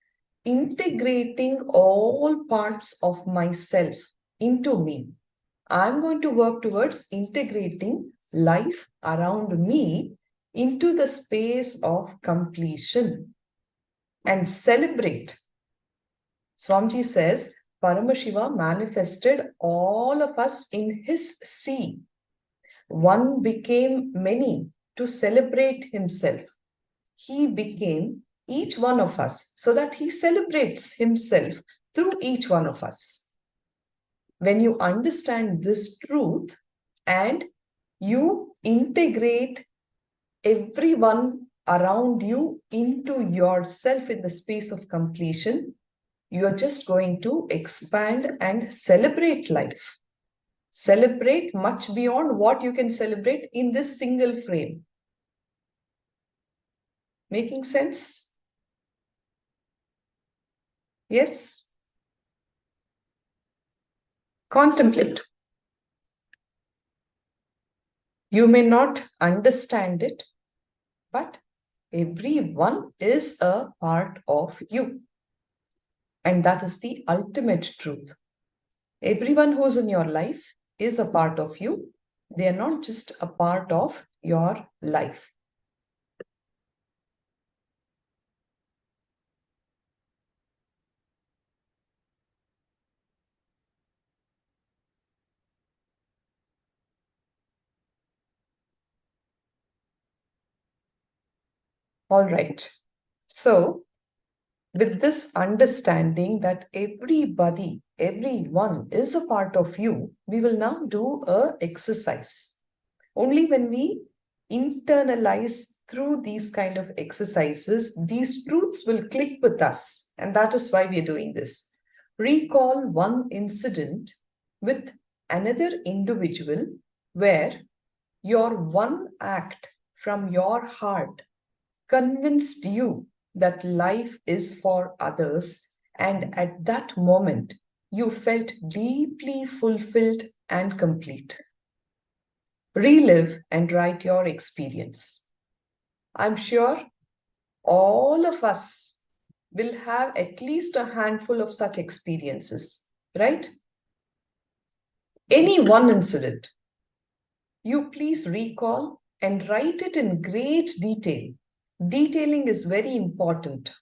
integrating all parts of myself into me. I'm going to work towards integrating life around me into the space of completion and celebrate. Swamiji says, Paramashiva manifested all of us in his sea. One became many to celebrate himself. He became each one of us so that he celebrates himself through each one of us. When you understand this truth and you integrate everyone around you into yourself in the space of completion, you are just going to expand and celebrate life. Celebrate much beyond what you can celebrate in this single frame. Making sense? Yes? Contemplate. You may not understand it, but everyone is a part of you. And that is the ultimate truth. Everyone who's in your life is a part of you. They are not just a part of your life. All right. So, with this understanding that everybody, everyone is a part of you, we will now do a exercise. Only when we internalize through these kind of exercises, these truths will click with us. And that is why we are doing this. Recall one incident with another individual where your one act from your heart convinced you that life is for others, and at that moment you felt deeply fulfilled and complete. Relive and write your experience. I'm sure all of us will have at least a handful of such experiences, right? Any one incident, you please recall and write it in great detail. Detailing is very important.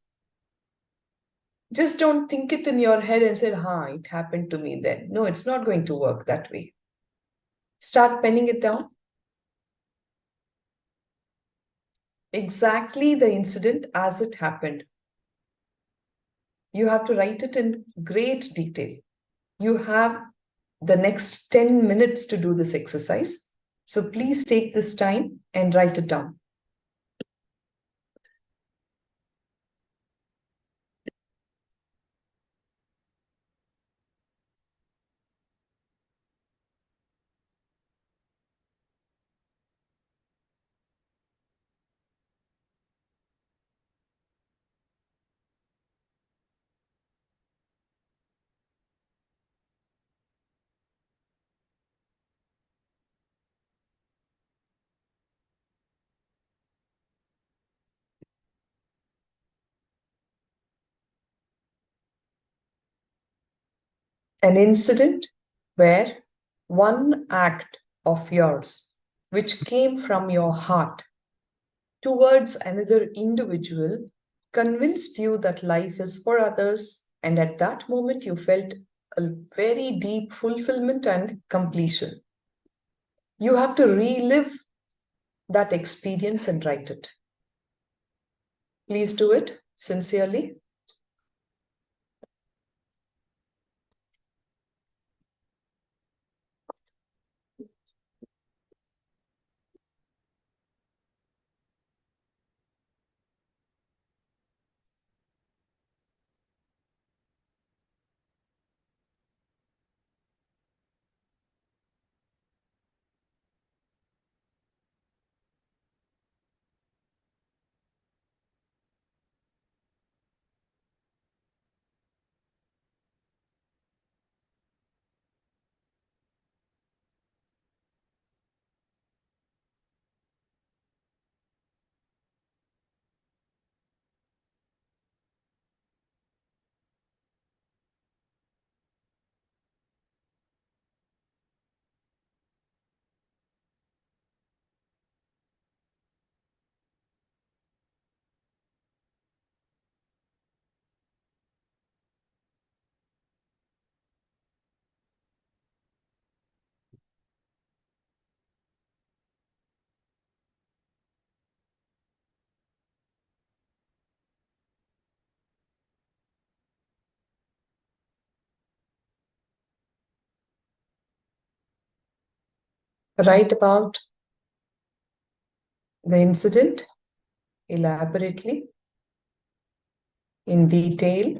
Just don't think it in your head and say, it happened to me then. No, it's not going to work that way. Start penning it down. Exactly the incident as it happened. You have to write it in great detail. You have the next 10 minutes to do this exercise. So please take this time and write it down. An incident where one act of yours, which came from your heart towards another individual, convinced you that life is for others, and at that moment you felt a very deep fulfillment and completion. You have to relive that experience and write it. Please do it sincerely. Write about the incident elaborately, in detail.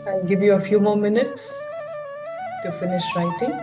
I'll give you a few more minutes to finish writing.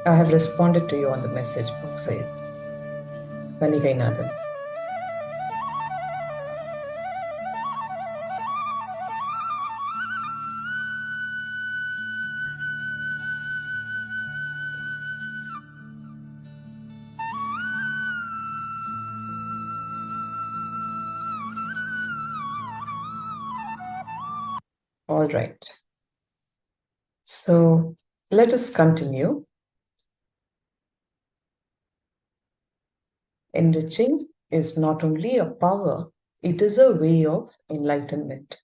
I have responded to you on the message box, Sayed. Nithyananda. All right. So let us continue. Enriching is not only a power, it is a way of enlightenment.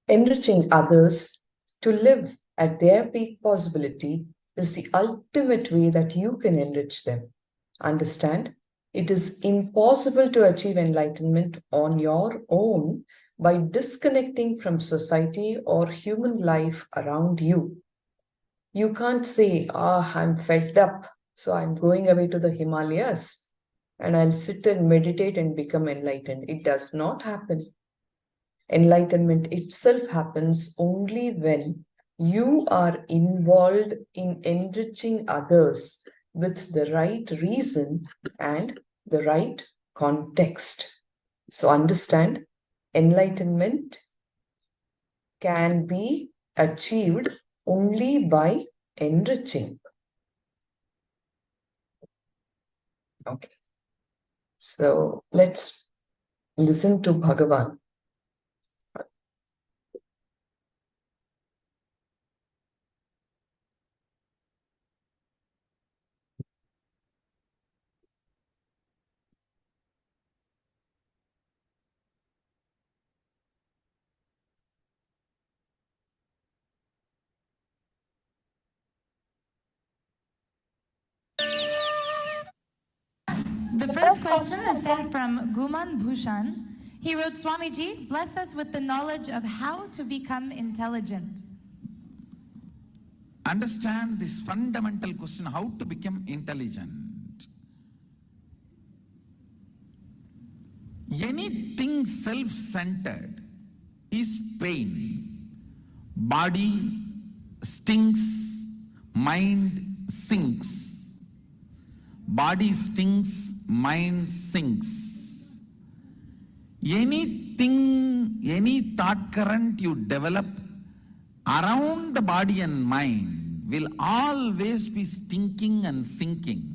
Enriching others to live at their peak possibility is the ultimate way that you can enrich them. Understand, it is impossible to achieve enlightenment on your own by disconnecting from society or human life around you. You can't say, I'm fed up, so I'm going away to the Himalayas and I'll sit and meditate and become enlightened. It does not happen. Enlightenment itself happens only when you are involved in enriching others with the right reason and the right context. So understand, enlightenment can be achieved only by enriching. Okay. So let's listen to Bhagavan.
The first question is sent from Guman Bhushan. He wrote, Swamiji, bless us with the knowledge of how to become intelligent.
Understand this fundamental question, how to become intelligent. Anything self-centered is pain. Body stings, mind sinks. body stinks, mind sinks. Anything, any thought current you develop around the body and mind will always be stinking and sinking.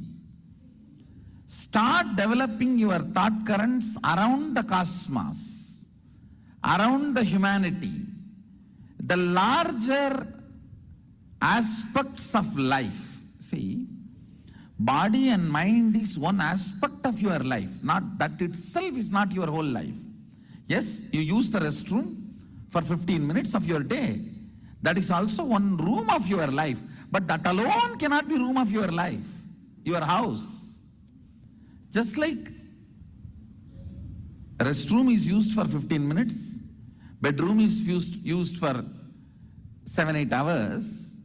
Start developing your thought currents around the cosmos, around the humanity, the larger aspects of life. See, body and mind is one aspect of your life. Not that itself is not your whole life. Yes, you use the restroom for 15 minutes of your day. That is also one room of your life. But that alone cannot be room of your life, your house. Just like restroom is used for 15 minutes, bedroom is used for 7-8 hours,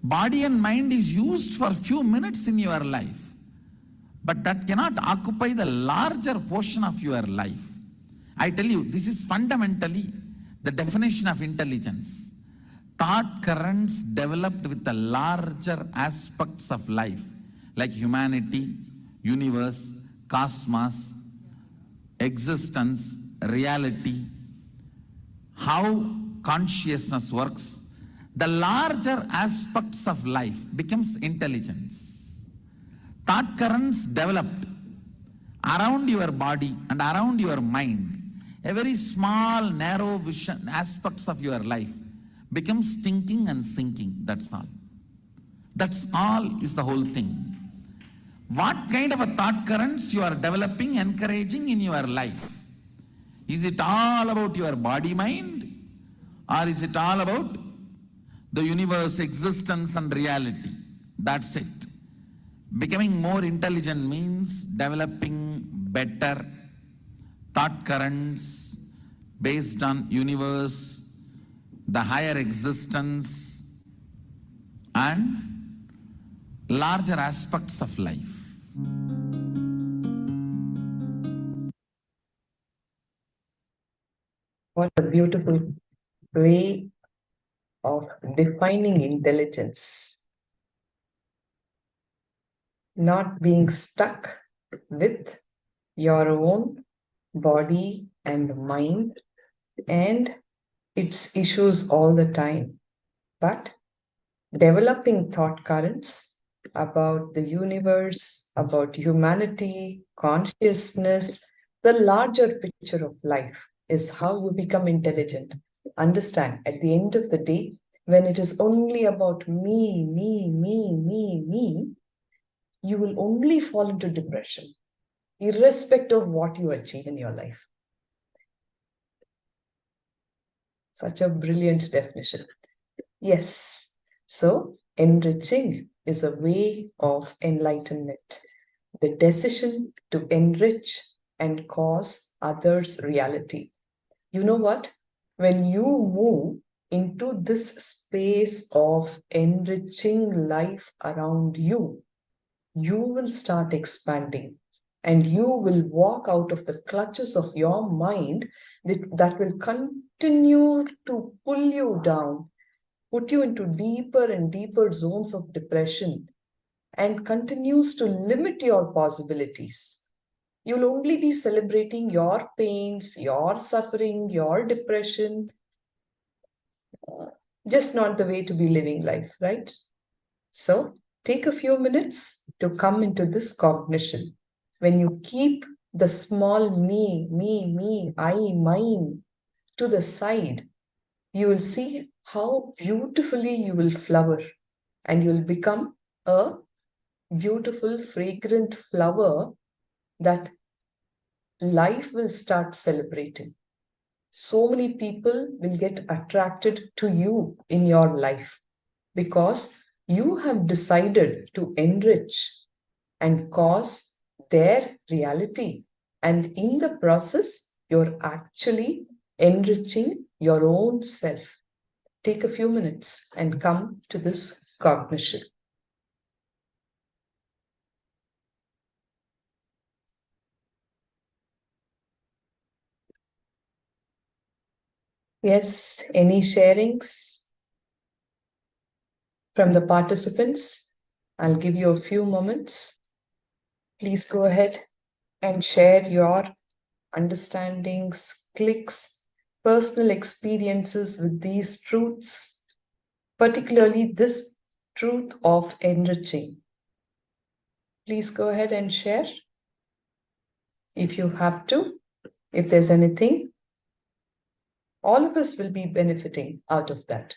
body and mind is used for a few minutes in your life, but that cannot occupy the larger portion of your life. I tell you, this is fundamentally the definition of intelligence. Thought currents developed with the larger aspects of life, like humanity, universe, cosmos, existence, reality, how consciousness works. The larger aspects of life becomes intelligence. Thought currents developed around your body and around your mind, a very small, narrow vision aspects of your life becomes stinking and sinking. That's all. That's all is the whole thing. What kind of a thought currents you are developing, encouraging in your life? Is it all about your body mind, or is it all about the universe, existence and reality? That's it. Becoming more intelligent means developing better thought currents based on universe, the higher existence and larger aspects of life.
What a beautiful way of defining intelligence. Not being stuck with your own body and mind and its issues all the time, but developing thought currents about the universe, about humanity, consciousness, the larger picture of life is how you become intelligent. Understand, at the end of the day, when it is only about me, you will only fall into depression, irrespective of what you achieve in your life. Such a brilliant definition. Yes, so enriching is a way of enlightenment, the decision to enrich and cause others' reality. You know what? When you move into this space of enriching life around you, you will start expanding and you will walk out of the clutches of your mind that will continue to pull you down, put you into deeper and deeper zones of depression, and continues to limit your possibilities. You'll only be celebrating your pains, your suffering, your depression. Just not the way to be living life, right? So take a few minutes to come into this cognition. When you keep the small me, I, mine to the side, you will see how beautifully you will flower and you'll become a beautiful, fragrant flower that life will start celebrating. So many people will get attracted to you in your life because you have decided to enrich and cause their reality. And in the process, you're actually enriching your own self. Take a few minutes and come to this cognition. Yes, any sharings from the participants? I'll give you a few moments. Please go ahead and share your understandings, clicks, personal experiences with these truths, particularly this truth of enriching. Please go ahead and share if you have to, if there's anything. All of us will be benefiting out of that.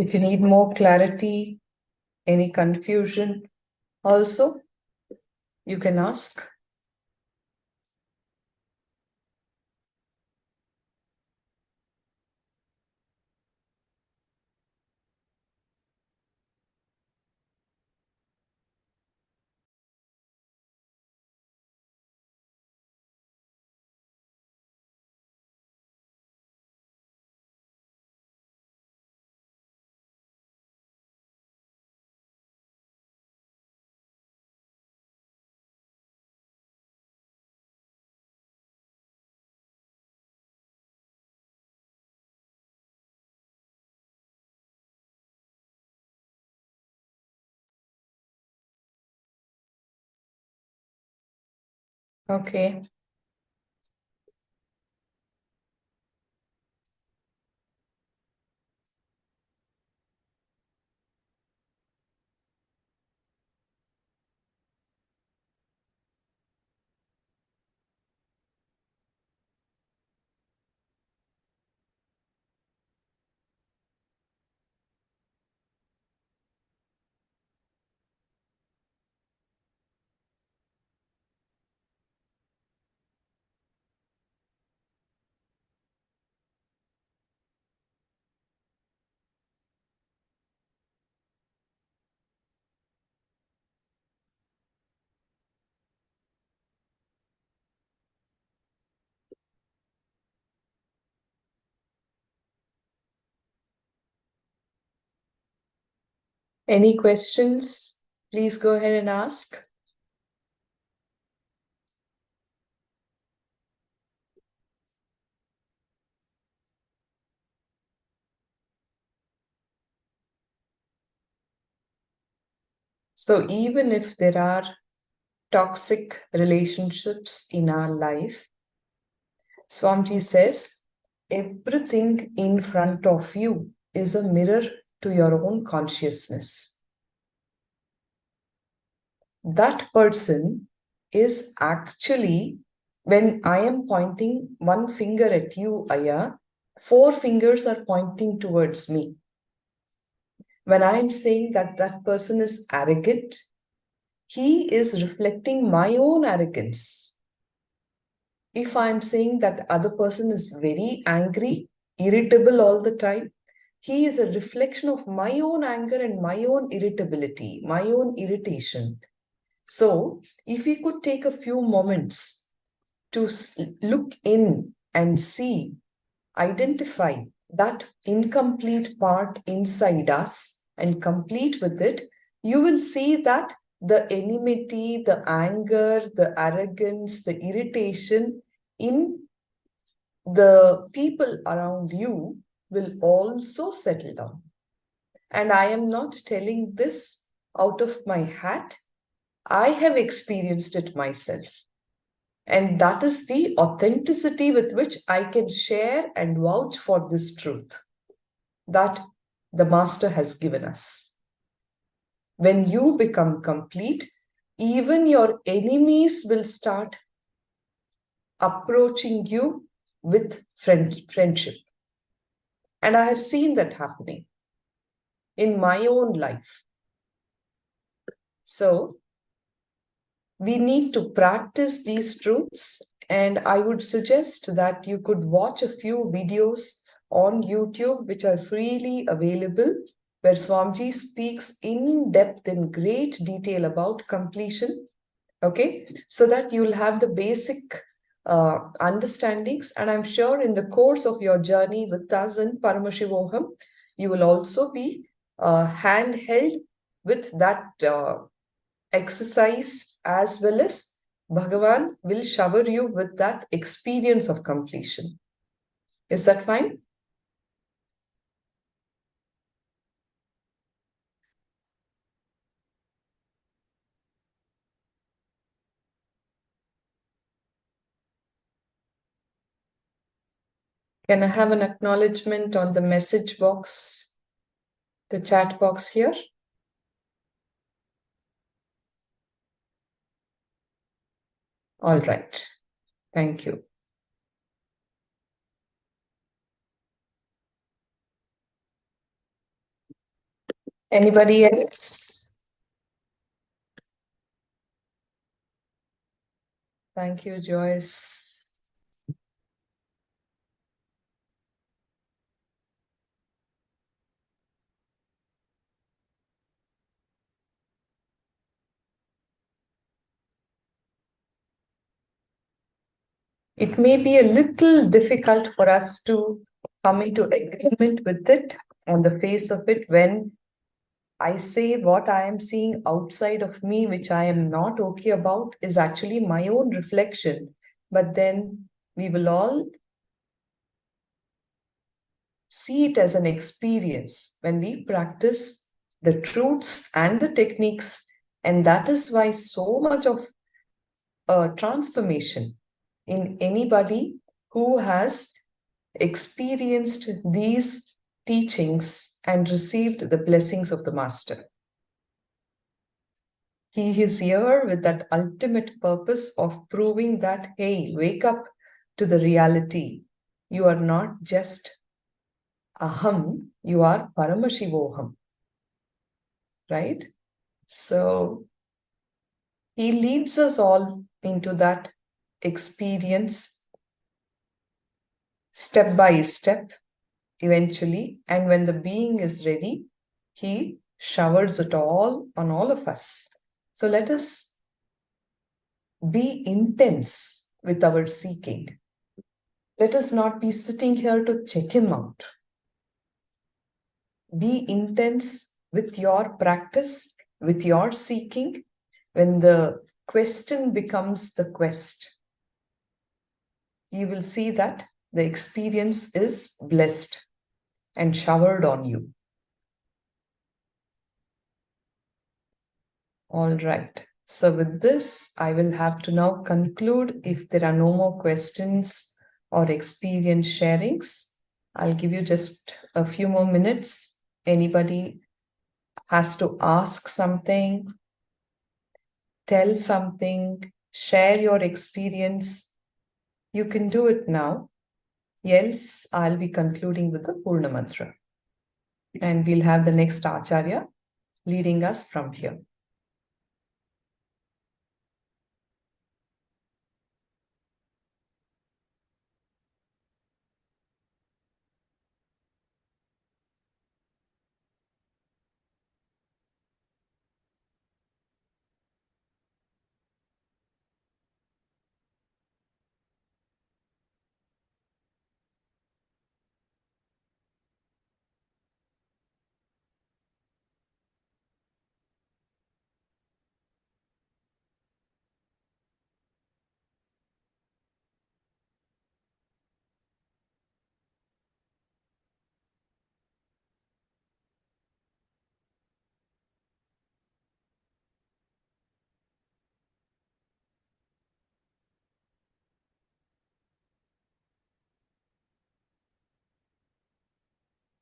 If you need more clarity, any confusion, also, you can ask. Okay. Any questions? Please go ahead and ask. So even if there are toxic relationships in our life, Swamiji says, everything in front of you is a mirror to your own consciousness. That person is actually, when I am pointing one finger at you, Aya, 4 fingers are pointing towards me. When I am saying that that person is arrogant, he is reflecting my own arrogance. If I'm saying that the other person is very angry, irritable all the time, he is a reflection of my own anger and my own irritability, my own irritation. So, if we could take a few moments to look in and see, identify that incomplete part inside us and complete with it, you will see that the enmity, the anger, the arrogance, the irritation in the people around you will also settle down. And I am not telling this out of my hat. I have experienced it myself. And that is the authenticity with which I can share and vouch for this truth that the Master has given us. When you become complete, even your enemies will start approaching you with friendship. And I have seen that happening in my own life. So, we need to practice these truths, and I would suggest that you could watch a few videos on YouTube which are freely available, where Swamiji speaks in depth, in great detail about completion, okay? So that you'll have the basic understandings. And I'm sure in the course of your journey with us in Paramashivoham, you will also be handheld with that exercise, as well as Bhagavan will shower you with that experience of completion. Is that fine? Can I have an acknowledgement on the message box, the chat box here? All right. Thank you. Anybody else? Thank you, Joyce. It may be a little difficult for us to come into agreement with it on the face of it when I say what I am seeing outside of me, which I am not okay about, is actually my own reflection. But then we will all see it as an experience when we practice the truths and the techniques. And that is why so much of transformation in anybody who has experienced these teachings and received the blessings of the Master. He is here with that ultimate purpose of proving that, hey, wake up to the reality. You are not just Aham, you are Paramashivoham. Right? So he leads us all into that experience step by step, eventually. And when the being is ready, he showers it all on all of us. So let us be intense with our seeking. Let us not be sitting here to check him out. Be intense with your practice, with your seeking. When the question becomes the quest, you will see that the experience is blessed and showered on you. All right. So with this, I will have to now conclude. If there are no more questions or experience sharings, I'll give you just a few more minutes. Anybody has to ask something, tell something, share your experience, you can do it now. Else, I'll be concluding with the Purna Mantra. And we'll have the next Acharya leading us from here.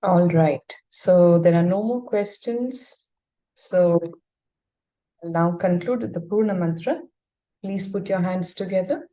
All right. So there are no more questions. So I'll now conclude with the Purna Mantra. Please put your hands together.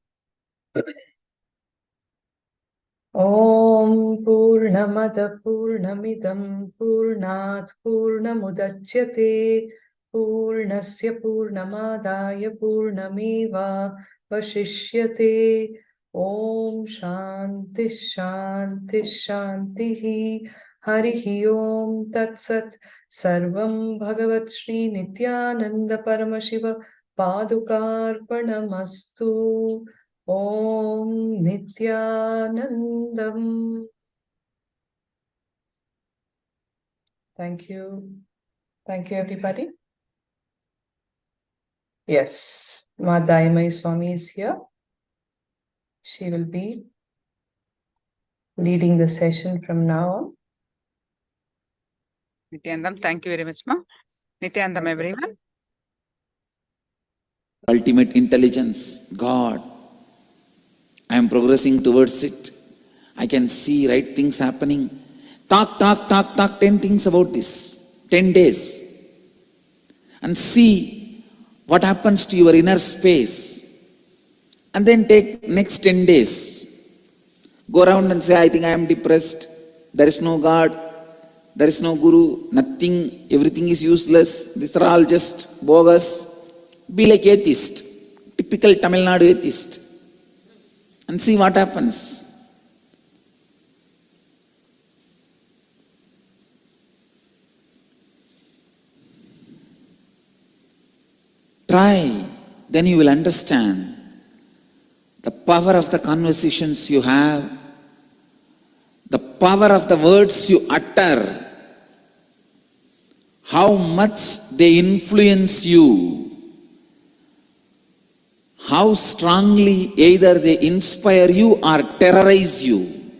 Om Purnamada Purnamidam Purnat Purnamudachyate Purnasya Purnamadaya Purnameva Vashishyate. Om Shanti Shanti Shanti Harihi Om Tat Sat Sarvam Bhagavat Shri Nithyananda Paramashiva Padukarpanamastu. Om Nithyanandam. Thank you. Thank you, everybody. Yes, Madhaimai Swami is here. She will be leading the session from now on.
Nithyanandam, thank you very much, ma. Nithyanandam, everyone.
Ultimate intelligence, God. I am progressing towards it. I can see right things happening. Talk 10 things about this. 10 days. And see what happens to your inner space. And then take next 10 days. Go around and say, I think I am depressed. There is no God. There is no Guru. Nothing. Everything is useless. These are all just bogus. Be like atheist. Typical Tamil Nadu atheist. And see what happens. Try, then you will understand the power of the conversations you have, the power of the words you utter, how much they influence you, how strongly either they inspire you or terrorize you,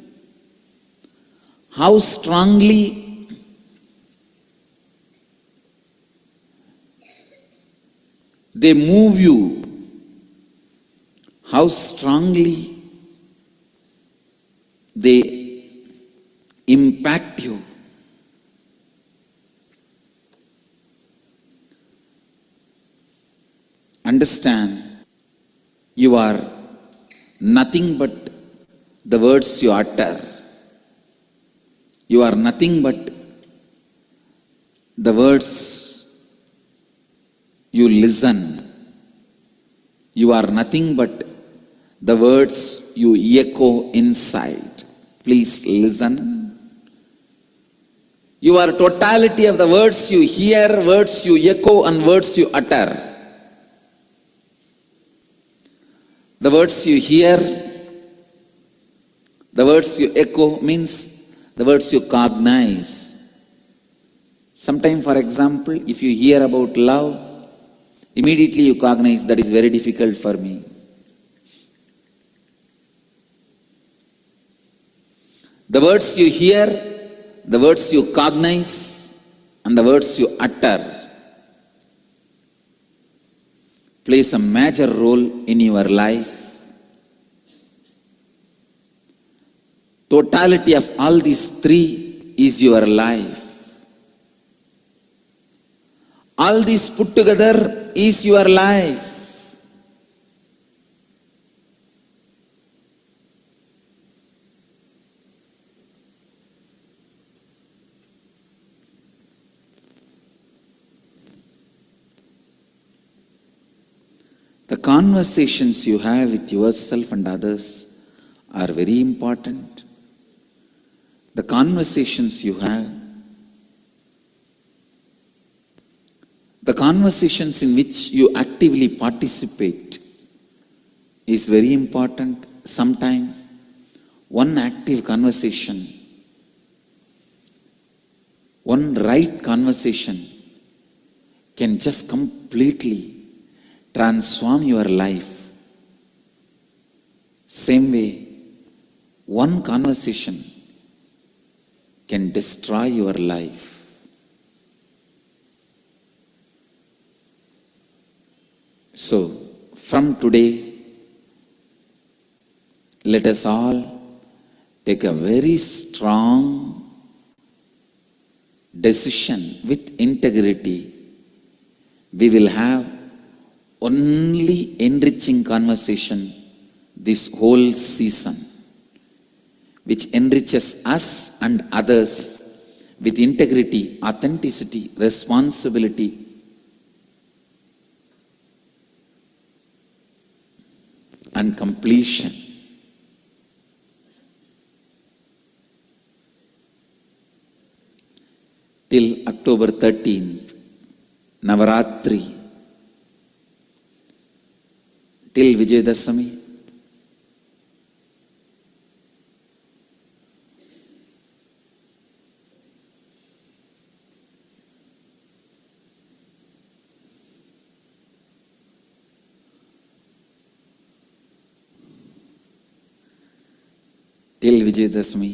how strongly they move you, how strongly they impact you. Understand, you are nothing but the words you utter. You are nothing but the words you listen. You are nothing but the words you echo inside. Please listen. You are totality of the words you hear, words you echo, and words you utter. The words you hear, the words you echo means the words you cognize. Sometimes, for example, if you hear about love, immediately you cognize that is very difficult for me. The words you hear, the words you cognize, and the words you utter plays a major role in your life. Totality of all these three is your life. All these put together is your life. The conversations you have with yourself and others are very important. The conversations you have, the conversations in which you actively participate is very important. Sometimes one active conversation, one right conversation can just completely transform your life. Same way, one conversation can destroy your life. So, from today, let us all take a very strong decision with integrity. We will have only enriching conversation this whole season, which enriches us and others with integrity, authenticity, responsibility, and completion. Till October 13th, Navaratri, till Vijayadashami, till Vijayadashmi.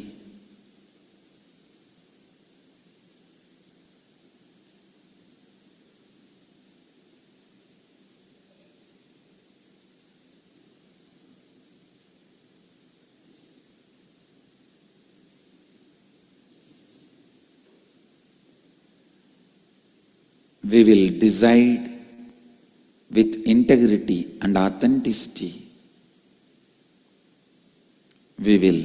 We will decide with integrity and authenticity. We will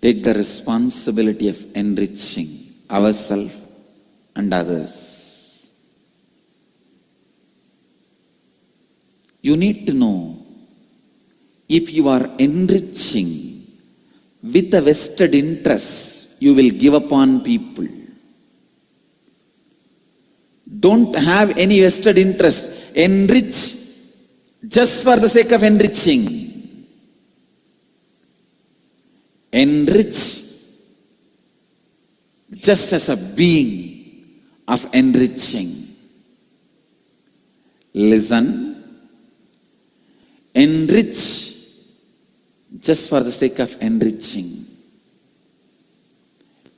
take the responsibility of enriching ourselves and others. You need to know, if you are enriching with a vested interest, you will give upon people. Don't have any vested interest. Enrich just for the sake of enriching. Enrich just as a being of enriching. Listen. Enrich just for the sake of enriching.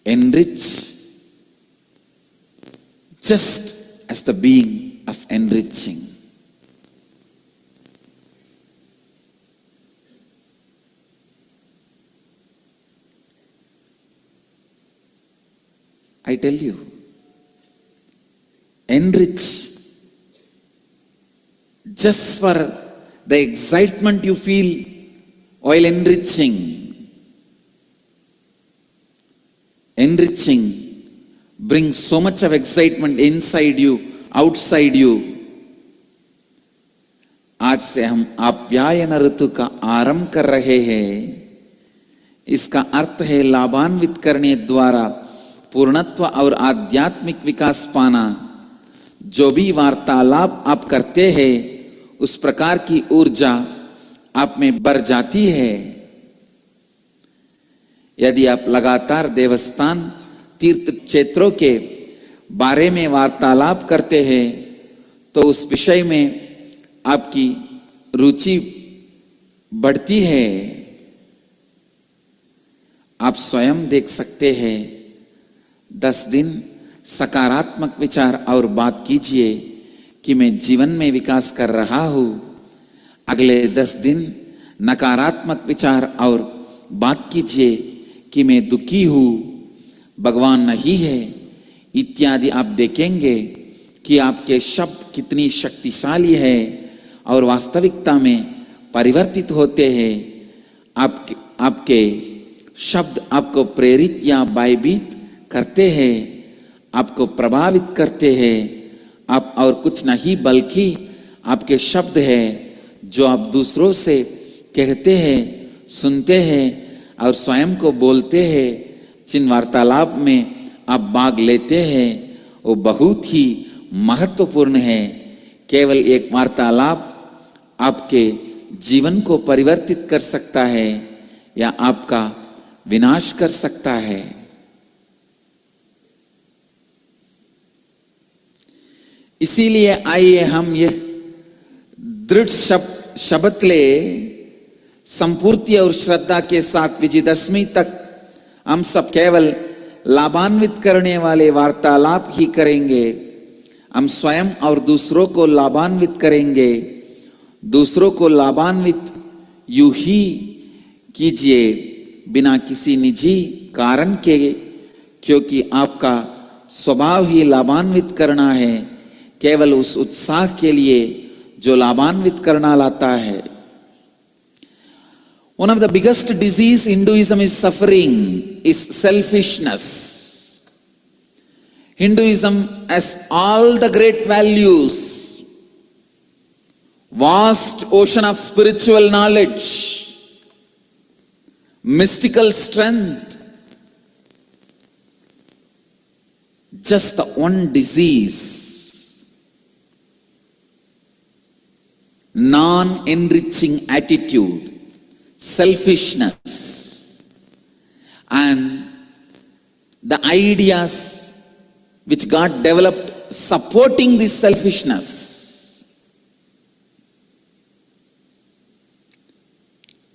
Enrich just as the being of enriching. I tell you, enrich just for the excitement you feel while enriching. Enriching brings so much of excitement inside you, outside you. आज से हम आप्यायन ऋतु का आरंभ कर रहे हैं. इसका अर्थ है लाभान्वित करने द्वारा पूर्णत्व और आध्यात्मिक विकास पाना. जो भी वार्तालाप आप करते हैं, उस प्रकार की ऊर्जा आप में बढ़ जाती है. यदि आप लगातार देवस्थान तीर्थ क्षेत्रों के बारे में वार्तालाप करते हैं, तो उस विषय में आपकी रुचि बढ़ती है. आप स्वयं देख सकते हैं. 10 दिन सकारात्मक विचार और बात कीजिए कि मैं जीवन में विकास कर रहा हूं. अगले 10 दिन नकारात्मक विचार और बात कीजिए कि मैं दुखी हूं, भगवान नहीं है, इत्यादि. आप देखेंगे कि आपके शब्द कितनी शक्तिशाली है और वास्तविकता में परिवर्तित होते हैं. आपके शब्द आपको प्रेरित या भयभीत करते हैं, आपको प्रभावित करते हैं. आप और कुछ नहीं बल्कि आपके शब्द है जो आप दूसरों से कहते हैं, सुनते हैं और स्वयं को बोलते हैं. जिन वार्तालाप में आप भाग लेते हैं वो बहुत ही महत्वपूर्ण है. केवल एक वार्तालाप आपके जीवन को परिवर्तित कर सकता है या आपका विनाश कर सकता है. इसीलिए आइए हम ये दृढ़ शपथ ले, संपूर्ति और श्रद्धा के साथ विजयदशमी तक हम सब केवल लाभान्वित करने वाले वार्तालाप ही करेंगे. हम स्वयं और दूसरों को लाभान्वित करेंगे. दूसरों को लाभान्वित यूं ही कीजिए बिना किसी निजी कारण के, क्योंकि आपका स्वभाव ही लाभान्वित करना है, केवल उस उत्साह के लिए जो लाभान्वित करना लाता है. One of the biggest disease Hinduism is suffering is selfishness. Hinduism has all the great values, vast ocean of spiritual knowledge, mystical strength. Just the one disease, non-enriching attitude, selfishness, and the ideas which God developed supporting this selfishness.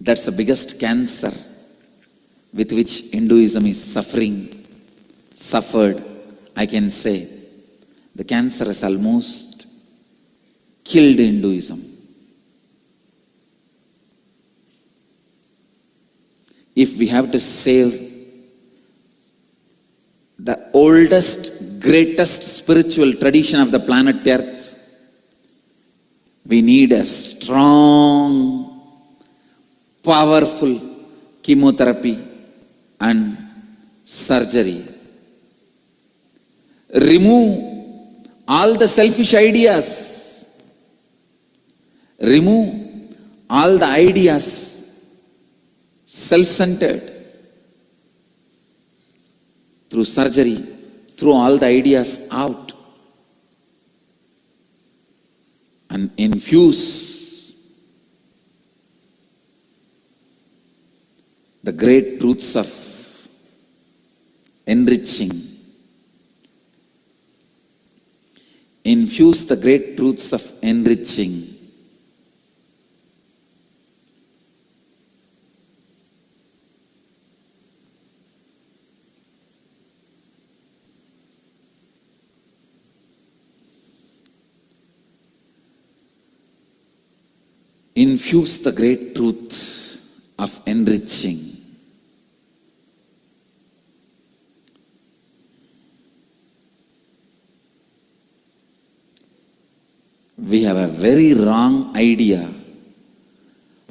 That's the biggest cancer with which Hinduism is suffered, I can say. The cancer has almost killed Hinduism. If we have to save the oldest, greatest spiritual tradition of the planet Earth, we need a strong, powerful chemotherapy and surgery. Remove all the selfish ideas. Remove all the ideas self-centered. Through surgery, throw all the ideas out and infuse the great truths of enriching. Infuse the great truths of enriching. Infuse the great truth of enriching. We have a very wrong idea.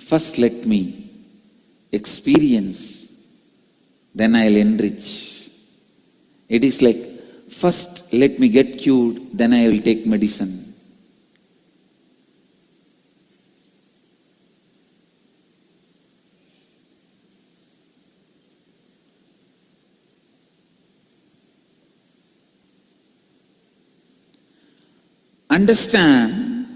First let me experience, then I'll enrich. It is like, first let me get cured, then I will take medicine. Understand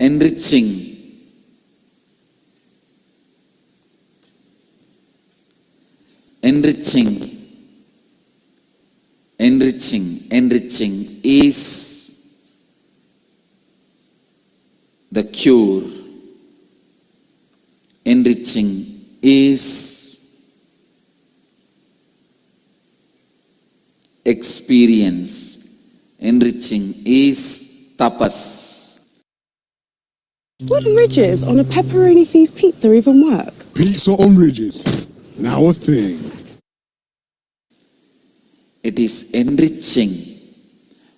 enriching. Enriching is the cure. Enriching is experience. Enriching is tapas.
Would ridges on a pepperoni feast pizza even work?
Pizza on ridges, now a thing.
It is enriching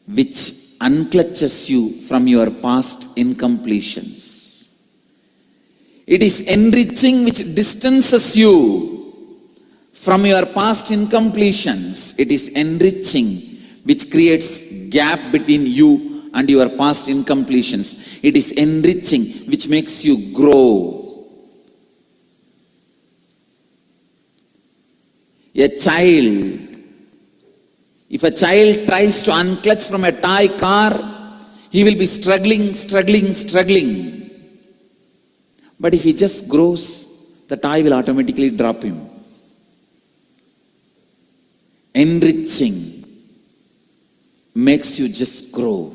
which unclutches you from your past incompletions. It is enriching which distances you from your past incompletions. It is enriching which creates gap between you and your past incompletions. It is enriching which makes you grow. A child, if a child tries to unclutch from a toy car, he will be struggling. But if he just grows, the toy will automatically drop him. Enriching makes you just grow.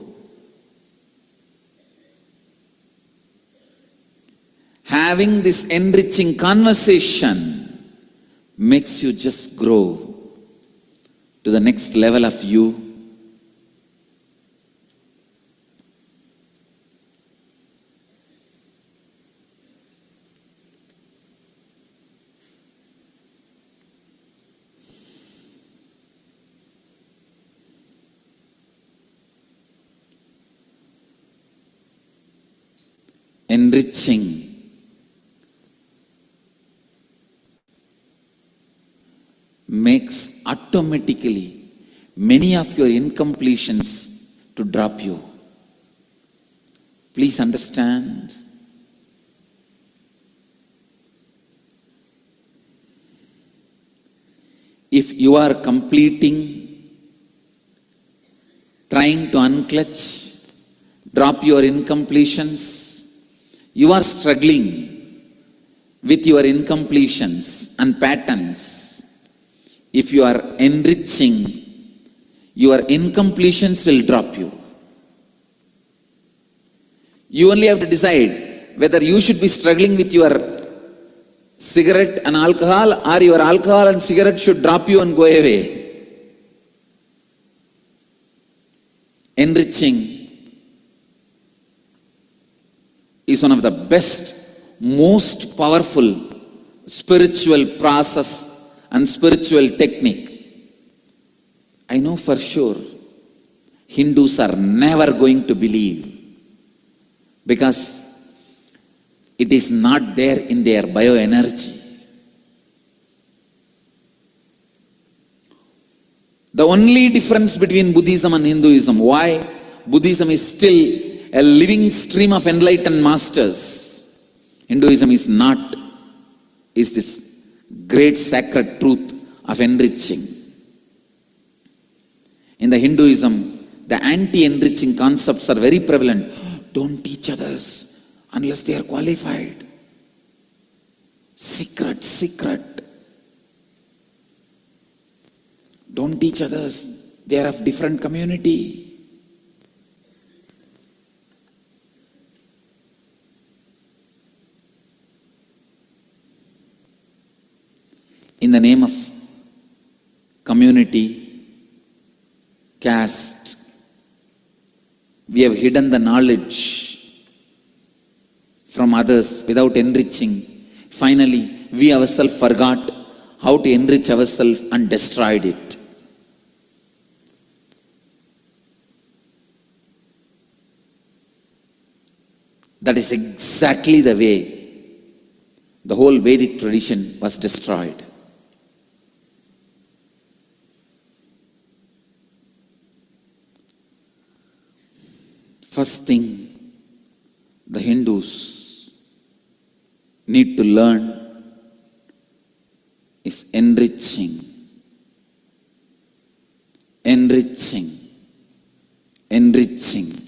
Having this enriching conversation makes you just grow to the next level of you. Enriching makes automatically many of your incompletions to drop you. Please understand. If you are completing, trying to unclutch, drop your incompletions, you are struggling with your incompletions and patterns. if you are enriching, your incompletions will drop you. You only have to decide whether you should be struggling with your cigarette and alcohol, or your alcohol and cigarette should drop you and go away. Enriching is one of the best, most powerful spiritual process and spiritual technique. I know for sure Hindus are never going to believe, because it is not there in their bioenergy. The only difference between Buddhism and Hinduism, why Buddhism is still a living stream of enlightened masters, Hinduism is not, is this great sacred truth of enriching. In the Hinduism, the anti-enriching concepts are very prevalent. Don't teach others unless they are qualified. Secret. Don't teach others, they are of different community. In the name of community, caste, we have hidden the knowledge from others without enriching. Finally, we ourselves forgot how to enrich ourselves and destroyed it. That is exactly the way the whole Vedic tradition was destroyed. First thing the Hindus need to learn is enriching. Enriching. Enriching.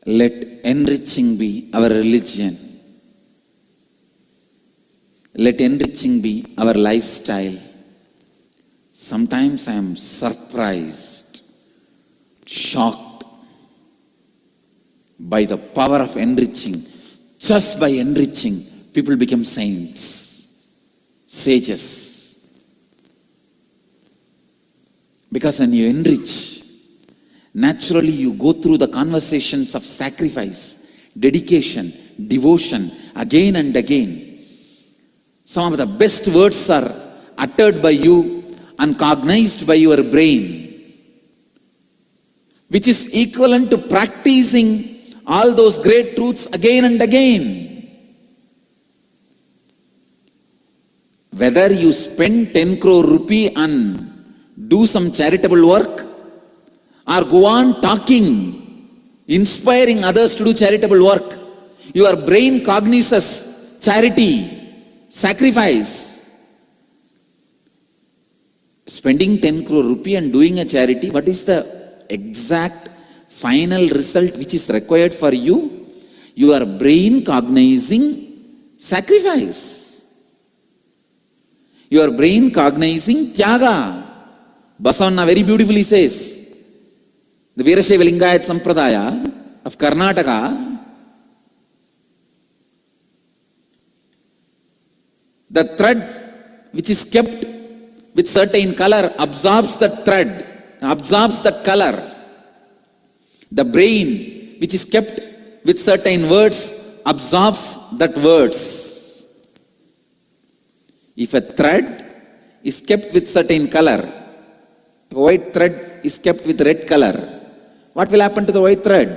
Let enriching be our religion. Let enriching be our lifestyle. Sometimes I am surprised, shocked by the power of enriching. Just by enriching, people become saints, sages. Because when you enrich, naturally you go through the conversations of sacrifice, dedication, devotion again and again. Some of the best words are uttered by you and cognized by your brain, which is equivalent to practicing all those great truths again and again. Whether you spend 10 crore rupee and do some charitable work, or go on talking, inspiring others to do charitable work, your brain cognizes charity, sacrifice. Spending 10 crore rupee and doing a charity, what is the exact final result which is required for you? Your brain cognizing sacrifice. Your brain cognizing tyaga. Basavanna very beautifully says, the Veerashaiva Lingayat Sampradaya of Karnataka, the thread which is kept with certain color absorbs the thread, absorbs that color. The brain which is kept with certain words absorbs that words. If a thread is kept with certain color, a white thread is kept with red color, what will happen to the white thread?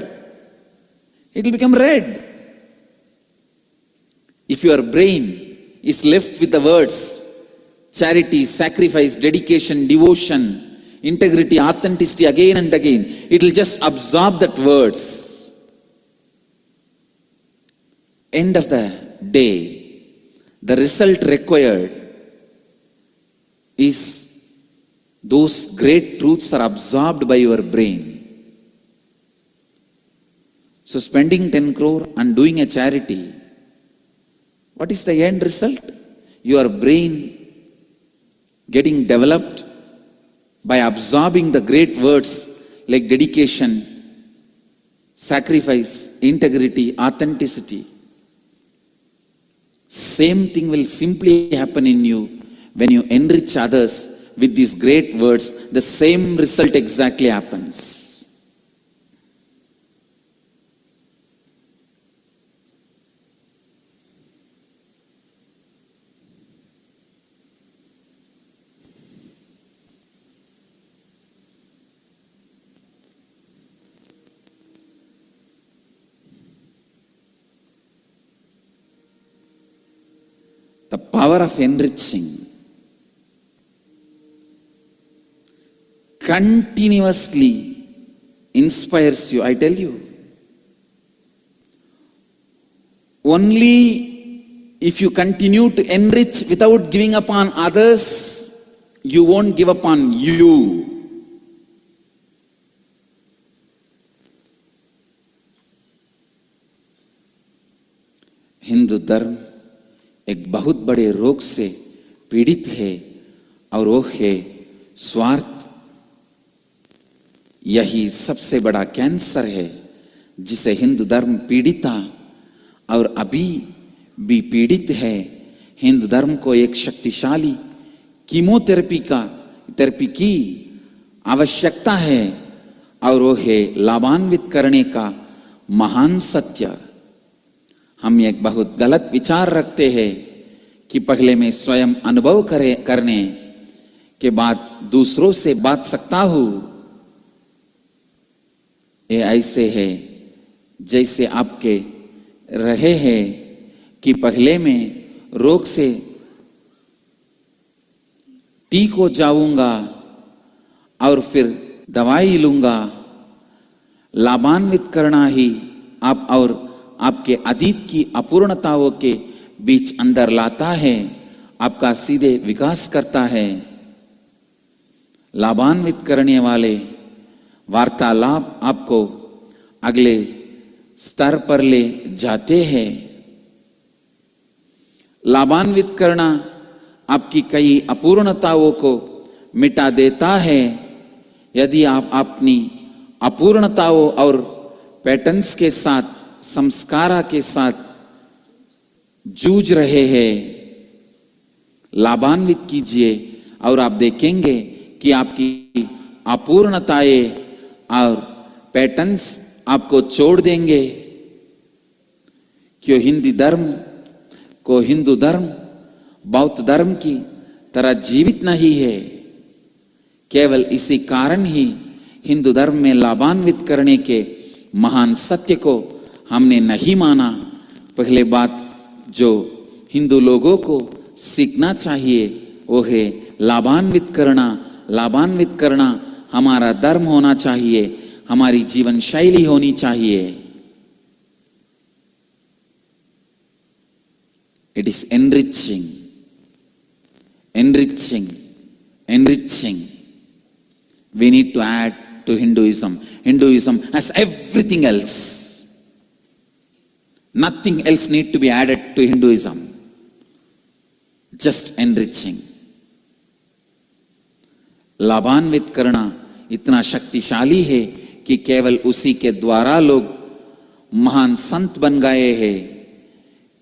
It will become red. If your brain is left with the words charity, sacrifice, dedication, devotion, integrity, authenticity again and again, it will just absorb that words. End of the day, the result required is those great truths are absorbed by your brain. So spending 10 crore and doing a charity, what is the end result? Your brain getting developed by absorbing the great words like dedication, sacrifice, integrity, authenticity. Same thing will simply happen in you when you enrich others with these great words. The same result exactly happens. The power of enriching continuously inspires you. I tell you, only if you continue to enrich without giving up on others, you won't give up on you. Hindu धर्म एक बहुत बड़े रोग से पीड़ित है और वो है स्वार्थ। यही सबसे बड़ा कैंसर है जिसे हिंदू धर्म पीड़ित था और अभी भी पीड़ित है। हिंदू धर्म को एक शक्तिशाली कीमोथेरेपी की आवश्यकता है और वो है लाभान्वित करने का महान सत्य। हम एक बहुत गलत विचार रखते हैं कि पहले मैं स्वयं अनुभव करने के बाद दूसरों से बांट सकता हूं। ये ऐसे है जैसे आपके रहे हैं कि पहले मैं रोग से ठीक हो जाऊंगा और फिर दवाई लूंगा। लाभान्वित करना ही आप और आपके अतीत की अपूर्णताओं के बीच अंदर लाता है, आपका सीधे विकास करता है। लाभान्वित करने वाले वार्तालाप आपको अगले स्तर पर ले जाते हैं। लाभान्वित करना आपकी कई अपूर्णताओं को मिटा देता है। यदि आप अपनी अपूर्णताओं और पैटर्न्स के साथ, संस्कारा के साथ जूझ रहे हैं, लाभान्वित कीजिए और आप देखेंगे कि आपकी अपूर्णताएं और पैटर्न्स आपको छोड़ देंगे। क्यों हिंदू धर्म बौद्ध धर्म की तरह जीवित नहीं है। केवल इसी कारण ही हिंदू धर्म में लाभान्वित करने के महान सत्य को हमने नहीं माना। पहले बात जो हिंदू लोगों को सीखना चाहिए वो है लाभान्वित करना। लाभान्वित करना हमारा धर्म होना चाहिए, हमारी जीवन शैली होनी चाहिए। It is enriching. We need to add to Hinduism. Hinduism has everything else. Nothing else need to be added to Hinduism. Just enriching. लाभान्वित करना इतना शक्तिशाली है कि केवल उसी के द्वारा लोग महान संत बन गए हैं।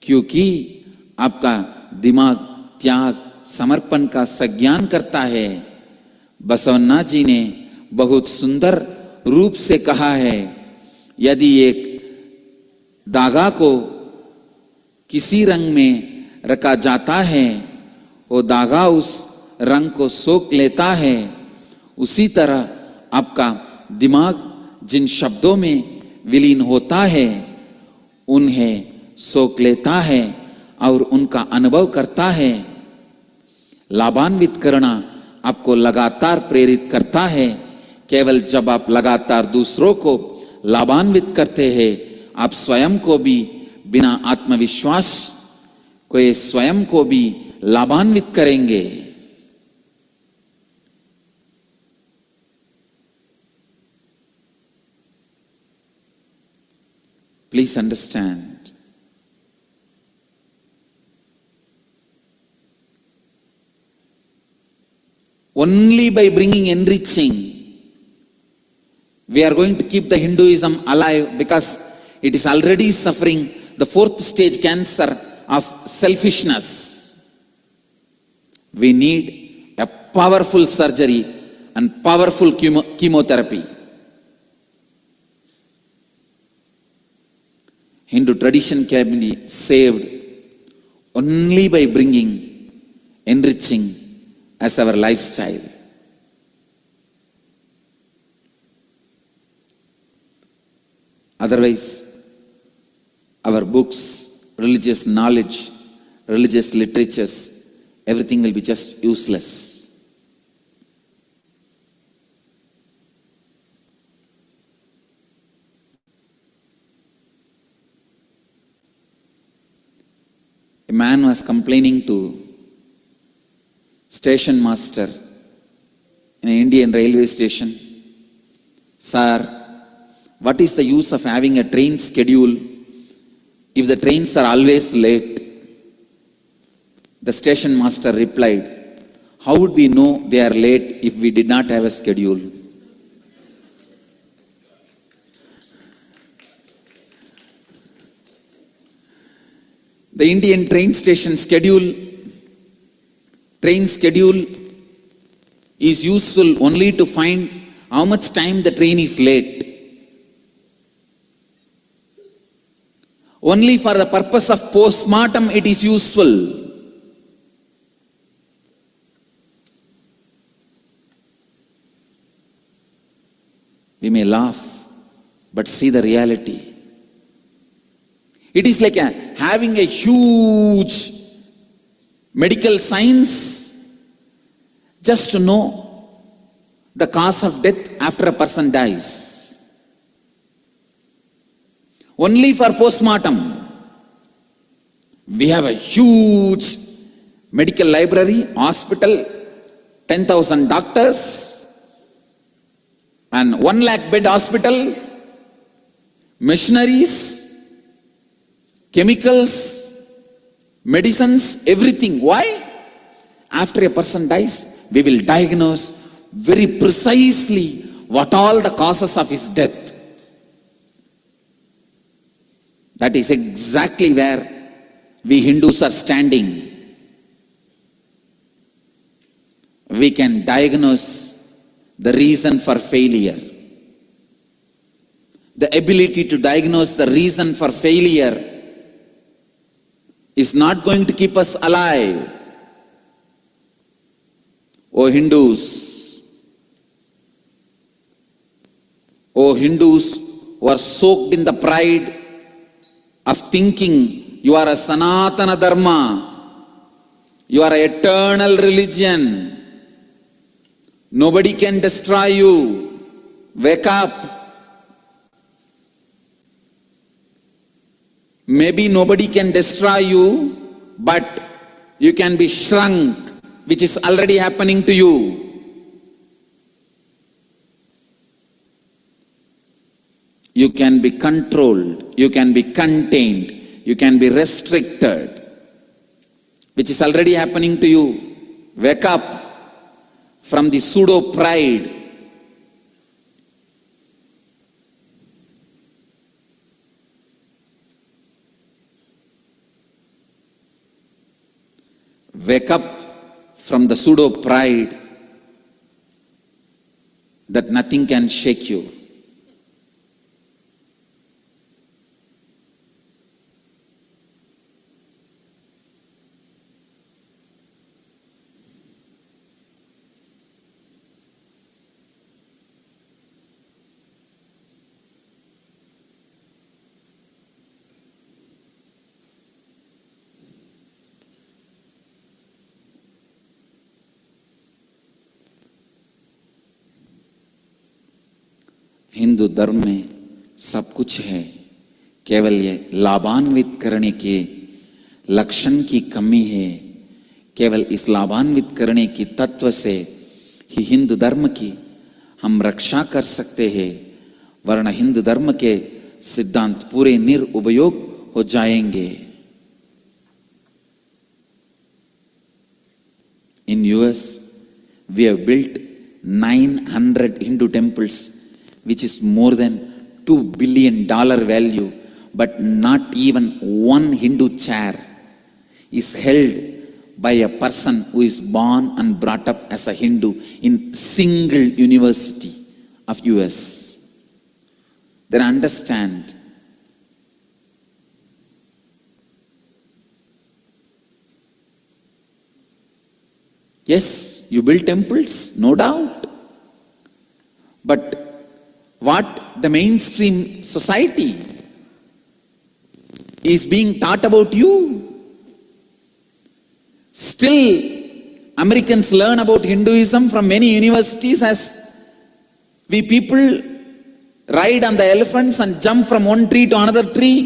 क्योंकि आपका दिमाग त्याग, समर्पण का संज्ञान करता है। बसवन्ना जी ने बहुत सुंदर रूप से कहा है, यदि एक धागा को किसी रंग में रखा जाता है, वो धागा उस रंग को सोख लेता है। उसी तरह आपका दिमाग जिन शब्दों में विलीन होता है, उन्हें सोख लेता है और उनका अनुभव करता है। लाभान्वित करना आपको लगातार प्रेरित करता है। केवल जब आप लगातार दूसरों को लाभान्वित करते हैं, आप स्वयं को भी बिना आत्मविश्वास को स्वयं को भी लाभान्वित करेंगे। Please understand. Only by bringing enriching, we are going to keep the Hinduism alive, because it is already suffering the fourth stage cancer of selfishness. We need a powerful surgery and powerful chemotherapy. Hindu tradition can be saved only by bringing enriching as our lifestyle. Otherwise, our books, religious knowledge, religious literatures, everything will be just useless. A man was complaining to station master in an Indian railway station, "Sir, what is the use of having a train schedule if the trains are always late?" The station master replied, "How would we know they are late if we did not have a schedule?" The Indian train schedule is useful only to find how much time the train is late. Only for the purpose of post-mortem it is useful. We may laugh, but see the reality. It is like having a huge medical science just to know the cause of death after a person dies. Only for post-mortem. We have a huge medical library, hospital, 10,000 doctors, and 1 lakh bed hospital, machineries, chemicals, medicines, everything. Why? After a person dies, we will diagnose very precisely what all the causes of his death. That is exactly where we Hindus are standing. We can diagnose the reason for failure. The ability to diagnose the reason for failure is not going to keep us alive. O Hindus who are soaked in the pride of thinking you are a Sanatana Dharma, you are an eternal religion, nobody can destroy you. Wake up. Maybe nobody can destroy you, but you can be shrunk, which is already happening to you. You can be controlled, you can be contained, you can be restricted, which is already happening to you. Wake up from the pseudo pride. Wake up from the pseudo pride that nothing can shake you. Hindu धर्म में सब कुछ है, केवल ये लाभान्वित करने के लक्षण की कमी है। केवल इस लाभान्वित करने की तत्व से ही हिंदू धर्म की हम रक्षा कर सकते हैं, वरना हिंदू धर्म के सिद्धांत पूरे निरुपयोग हो जाएंगे। In US, we have built 900 Hindu temples, which is more than $2 billion value, but not even one Hindu chair is held by a person who is born and brought up as a Hindu in single university of US. Then understand, yes, you build temples, no doubt. But what the mainstream society is being taught about you? Still, Americans learn about Hinduism from many universities as we people ride on the elephants and jump from one tree to another tree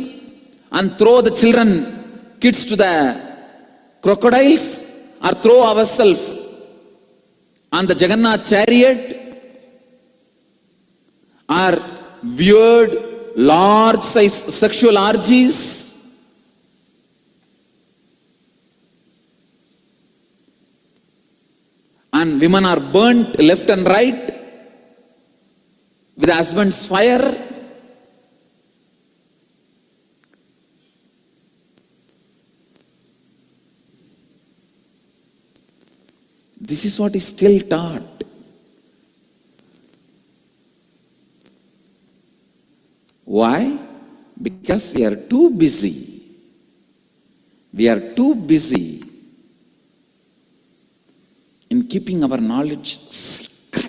and throw the kids to the crocodiles, or throw ourselves on the Jagannath chariot, or weird, large size sexual orgies. And women are burnt left and right with the husband's fire. This is what is still taught. Why? Because we are too busy. We are too busy in keeping our knowledge secret.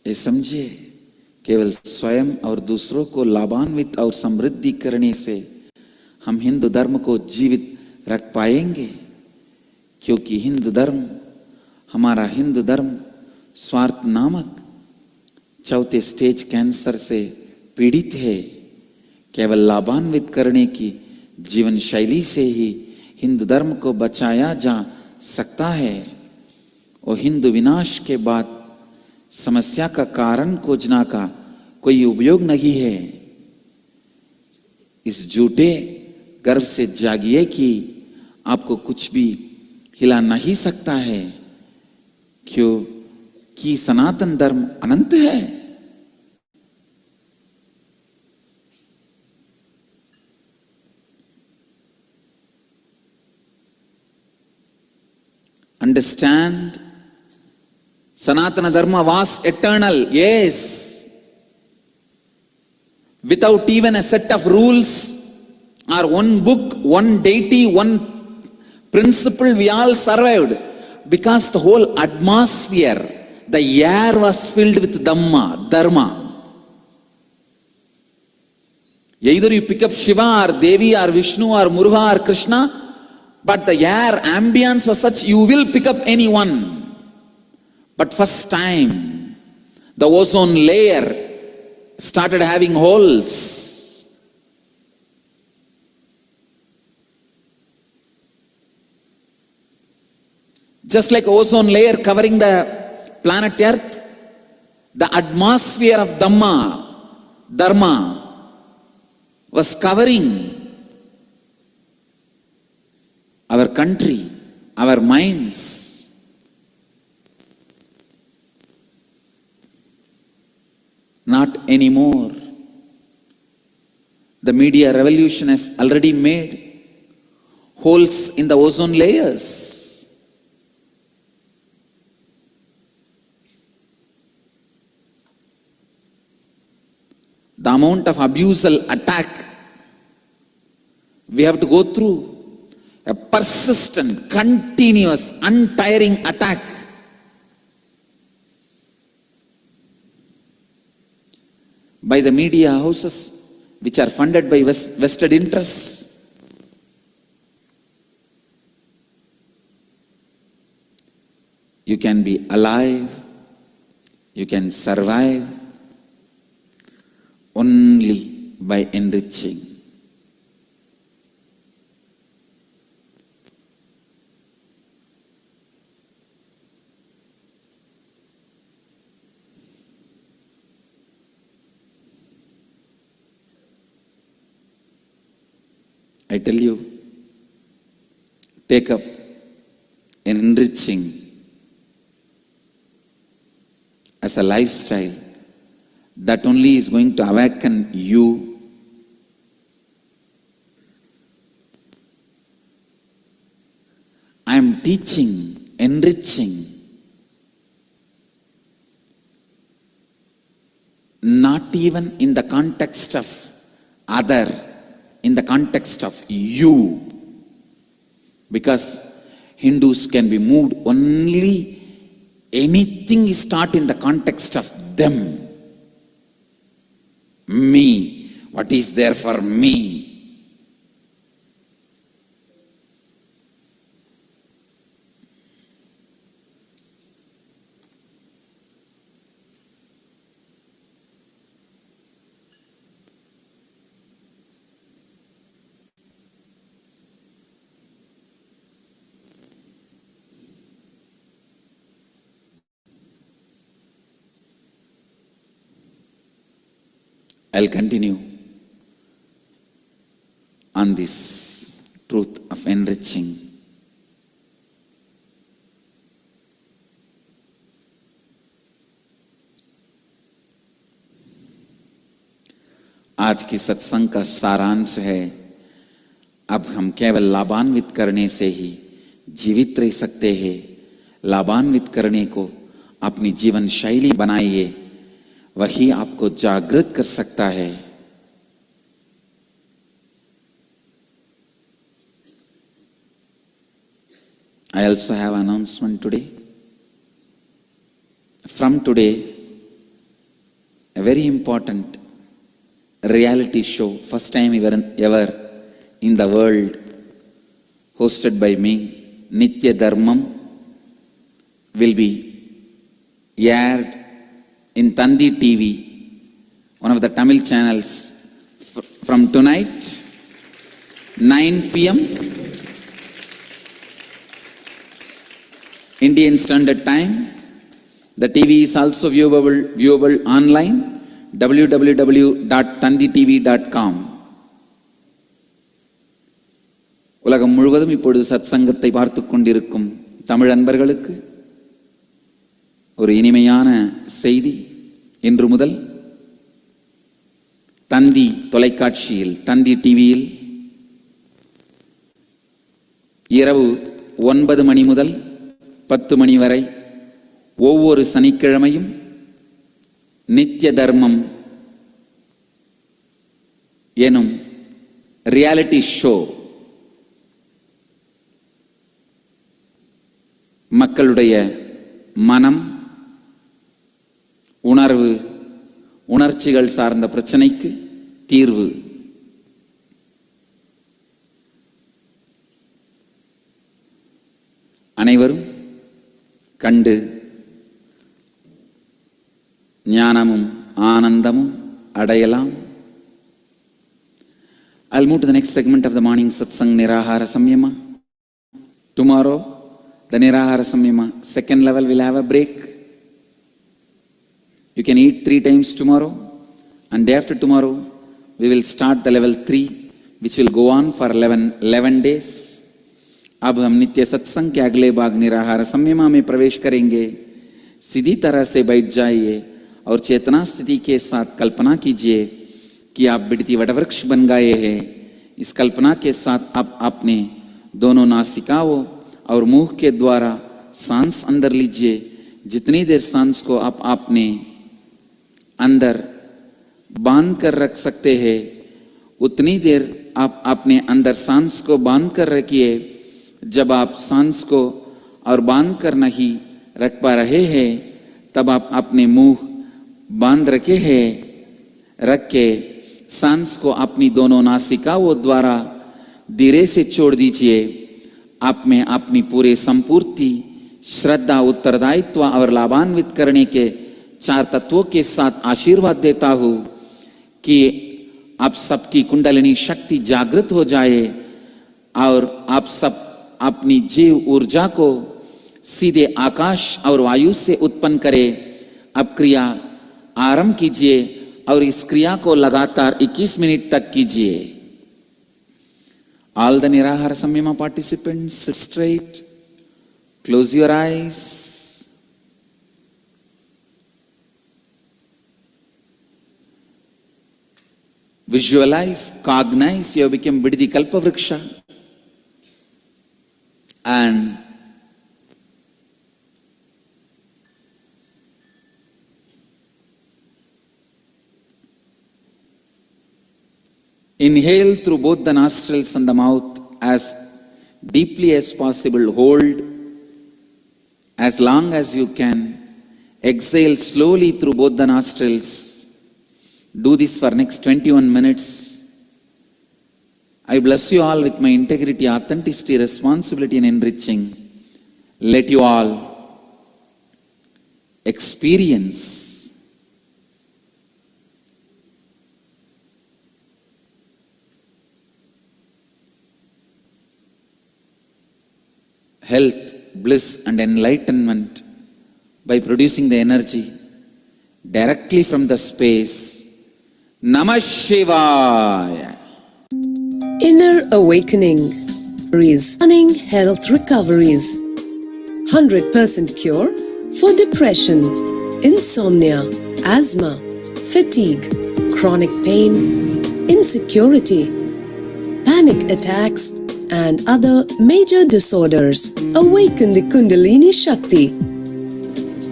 ये समझिए, केवल स्वयं और दूसरों को लाभान्वित और समृद्धि करने से हम हिंदू धर्म को जीवित रख पाएंगे, क्योंकि हिंदू धर्म, हमारा हिंदू धर्म स्वार्थ नामक चौथे स्टेज कैंसर से पीड़ित है। केवल लाभान्वित करने की जीवन शैली से ही हिंदू धर्म को बचाया जा सकता है, और हिंदू विनाश के बाद समस्या का कारण खोजना का कोई उपयोग नहीं है। इस झूठे गर्व से जागिए कि आपको कुछ भी हिला नहीं सकता है, क्योंकि सनातन धर्म अनंत है। Understand, Sanatana Dharma was eternal, yes. Without even a set of rules or one book, one deity, one principle, we all survived. Because the whole atmosphere, the air was filled with Dharma. Either you pick up Shiva or Devi or Vishnu or Muruga or Krishna, but the air ambience was such, you will pick up anyone. But first time, the ozone layer started having holes. Just like ozone layer covering the planet Earth, the atmosphere of Dharma was covering our country, our minds. Not anymore. The media revolution has already made holes in the ozone layers. The amount of abusal attack we have to go through, a persistent, continuous, untiring attack. by the media houses which are funded by vested interests. You can be alive, you can survive only by enriching. I tell you, take up enriching as a lifestyle. That only is going to awaken you. I am teaching, enriching, not even in the context of other, in the context of you. Because Hindus can be moved only, anything is taught in the context of them. Me. What is there for me? I'll continue on this truth of enriching. आज की सत्संग का सारांश है, अब हम केवल लाभान्वित करने से ही जीवित रह सकते हैं। लाभान्वित करने को अपनी जीवन शैली बनाइए, वही आपको जागृत कर सकता है। I also have an announcement today. From today, a very important reality show, first time ever in the world, hosted by me, Nithyananda, will be aired in Tandi TV, one of the Tamil channels, from tonight, 9 p.m. Indian Standard Time. The TV is also viewable online, www.tanditv.com. உலகம் முழுவதும் இப்பொழுது சத்சங்கத்தை பார்த்துக் கொண்டிருக்கும் தமிழ் அன்பர்களுக்கு ஒரு இனிமையான செய்தி. இன்று முதல் தந்தி தொலைக்காட்சியில், தந்தி டிவியில் இரவு 9 மணி முதல் 10 மணி வரை ஒவ்வொரு சனிக்கிழமையும் நித்திய தர்மம் எனும் ரியாலிட்டி ஷோ மக்களுடைய மனம், உணர்வு, உணர்ச்சிகள் சார்ந்த பிரச்சனைக்கு தீர்வு. அனைவரும் கண்டு ஞானமும் ஆனந்தமும் அடையலாம். I'll move to the next segment of the morning satsang, Nirahara Samyama. Tomorrow, the Nirahara Samyama second level will have a break. You can eat 3 times tomorrow, and day after tomorrow we will start the level 3, which will go on for 11 days. अब हम नित्य सत्संग के अगले भाग निराहार संयमा में प्रवेश करेंगे। सीधी तरह से बैठ जाइए और चेतना स्थिति के साथ कल्पना कीजिए कि आप बिड़ती वटवृक्ष बन गए हैं। इस कल्पना के साथ आप अपने दोनों नासिकाओं और मुंह के द्वारा सांस अंदर लीजिए। जितनी देर सांस को आप अपने अंदर बांध कर रख सकते हैं, उतनी देर आप अपने अंदर सांस को बांध कर रखिए। जब आप सांस को और बांध कर नहीं रख पा रहे हैं, तब आप अपने मुंह बांध रखे हैं रख के सांस को अपनी दोनों नासिकाओं द्वारा धीरे से छोड़ दीजिए। आप में अपनी पूरे संपूर्ति, श्रद्धा, उत्तरदायित्व और लाभान्वित करने के 4 तत्वों के साथ आशीर्वाद देता हूं कि आप सबकी कुंडलिनी शक्ति जागृत हो जाए और आप सब अपनी जीव ऊर्जा को सीधे आकाश और वायु से उत्पन्न करें। अब क्रिया आरंभ कीजिए और इस क्रिया को लगातार 21 मिनट तक कीजिए। All the Nirahara Samyama participants, sit straight, close your eyes. Visualize, cognize you have become Bididi Kalpa Vriksha, and inhale through both the nostrils and the mouth as deeply as possible. Hold as long as you can. Exhale slowly through both the nostrils. Do this for next 21 minutes. I bless you all with my integrity, authenticity, responsibility and enriching. Let you all experience health, bliss and enlightenment by producing the energy directly from the space. Namah Shivaya.
Inner awakening is stunning health recoveries. 100% cure for depression, insomnia, asthma, fatigue, chronic pain, insecurity, panic attacks, and other major disorders. Awaken the Kundalini Shakti,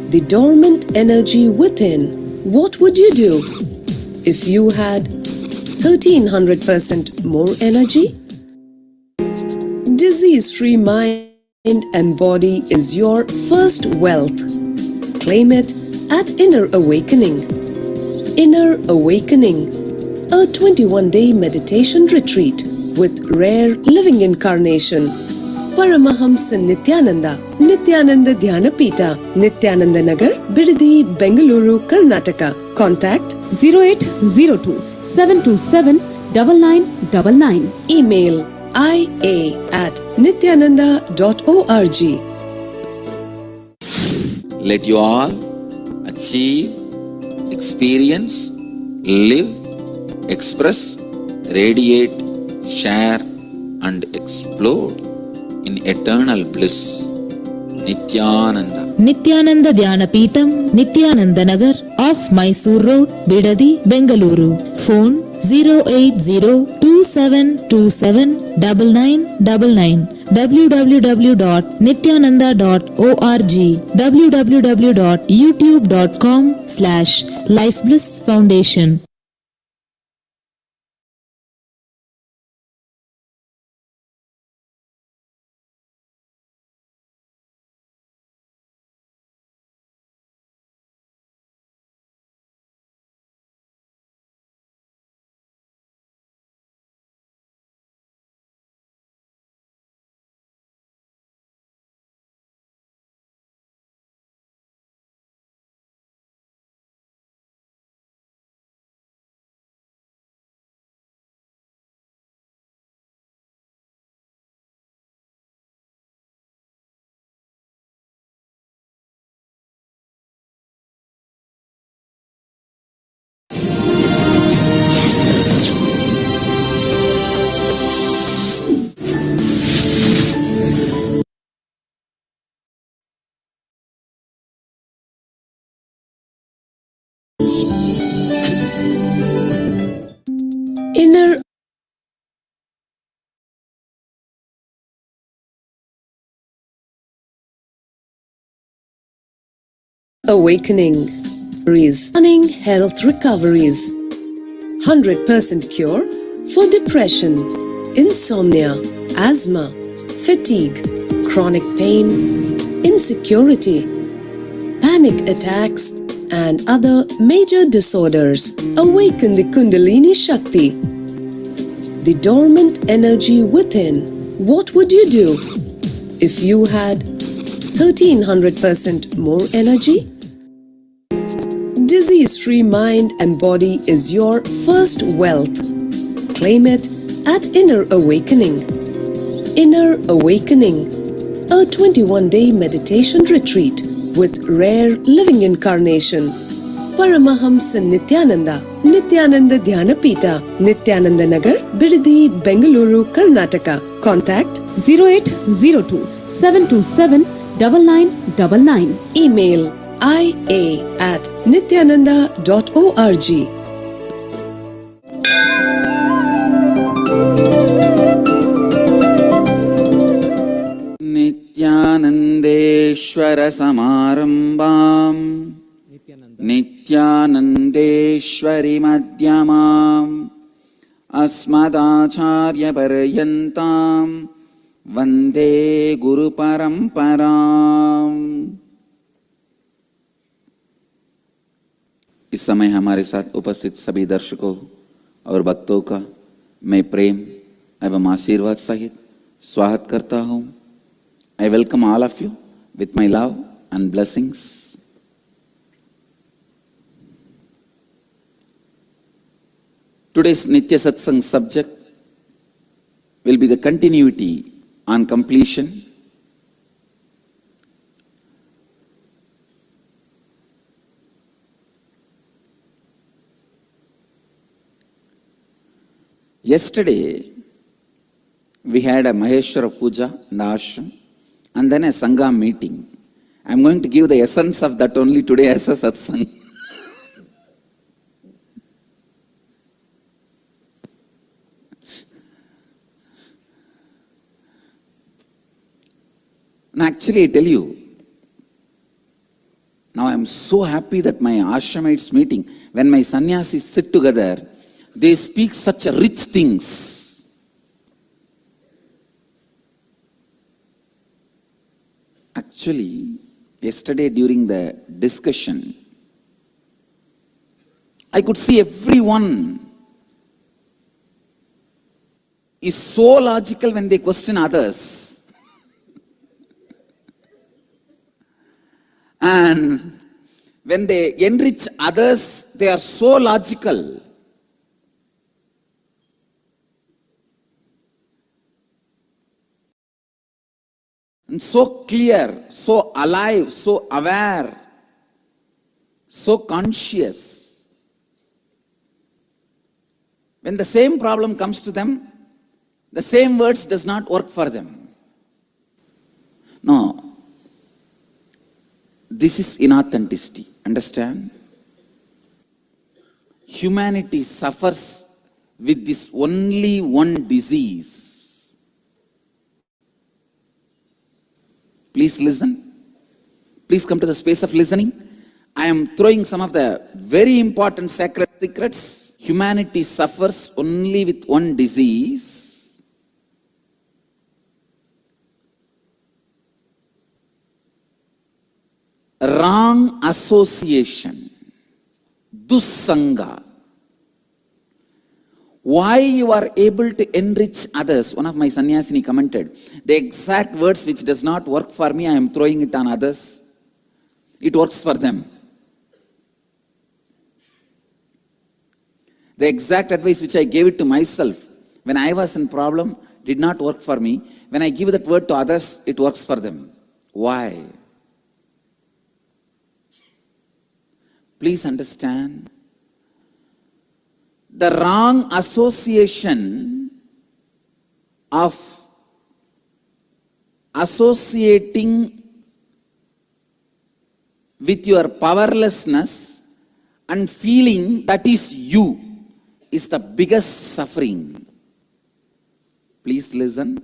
the dormant energy within. What would you do if you had 1300% more energy? Disease-free mind and body is your first wealth. Claim it at Inner Awakening. Inner Awakening, a 21-day meditation retreat with rare living incarnation, Paramahamsa Nithyananda, Nithyananda Dhyanapita, Nithyananda Nagar, Bidadi, Bengaluru, Karnataka. Contact
0802 727 9999.
Email ia@nithyananda.org.
Let you all achieve, experience, live, express, radiate, share and explode in eternal bliss. Nithyananda.
Nithyananda Dhyanapitham, Nithyananda Nagar, off Mysore Road, Bidadi, Bengaluru. Phone 08027279999. www.nithyananda.org. www.youtube.com/lifeblissfoundation.
Inner awakening is stunning health recoveries. 100% cure for depression, insomnia, asthma, fatigue, chronic pain, insecurity, panic attacks and other major disorders. Awaken the Kundalini Shakti, the dormant energy within. What would you do if you had 1300% more energy? Disease-free mind and body is your first wealth. Claim it at Inner Awakening. Inner Awakening, a 21-day meditation retreat with rare living incarnation. Paramahamsa Nithyananda, Nithyananda Dhyanapita, Nithyananda Nagar, Bidadi, Bengaluru, Karnataka. Contact
0802 727 9999.
Email ia@nithyananda.org.
नित्यानन्देश्वर समारम्भाम् नित्यानन्देश्वरि मध्यमाम् अस्मदाचार्यपर्यन्ताम् वन्दे गुरुपरम्पराम्। इस समय हमारे साथ उपस्थित सभी दर्शकों और भक्तों का मैं प्रेम एवं आशीर्वाद सहित स्वागत करता हूँ। I welcome all of you with my love and blessings. Today's Nitya Satsang subject will be the continuity on completion. Yesterday, we had a Maheshwara Puja in the ashram and then a Sangha meeting. I'm going to give the essence of that only today as a satsang. And actually, I tell you, now I'm so happy that my ashramites meeting, when my sannyasis sit together, they speak such rich things. Actually, yesterday during the discussion, I could see everyone is so logical when they question others. And when they enrich others, they are so logical. And so clear, so alive, so aware, so conscious. When the same problem comes to them, the same words does not work for them. No. This is inauthenticity. Understand? Humanity suffers with this only one disease. Please listen. Please come to the space of listening. I am throwing some of the very important sacred secrets. Humanity suffers only with one disease. Wrong association. Dussanga. Why you are able to enrich others? One of my sannyasini commented, the exact words which does not work for me, I am throwing it on others. It works for them. The exact advice which I gave it to myself when I was in problem did not work for me. When I give that word to others, it works for them. Why? Please understand. The wrong association of associating with your powerlessness and feeling that is you is the biggest suffering. Please listen.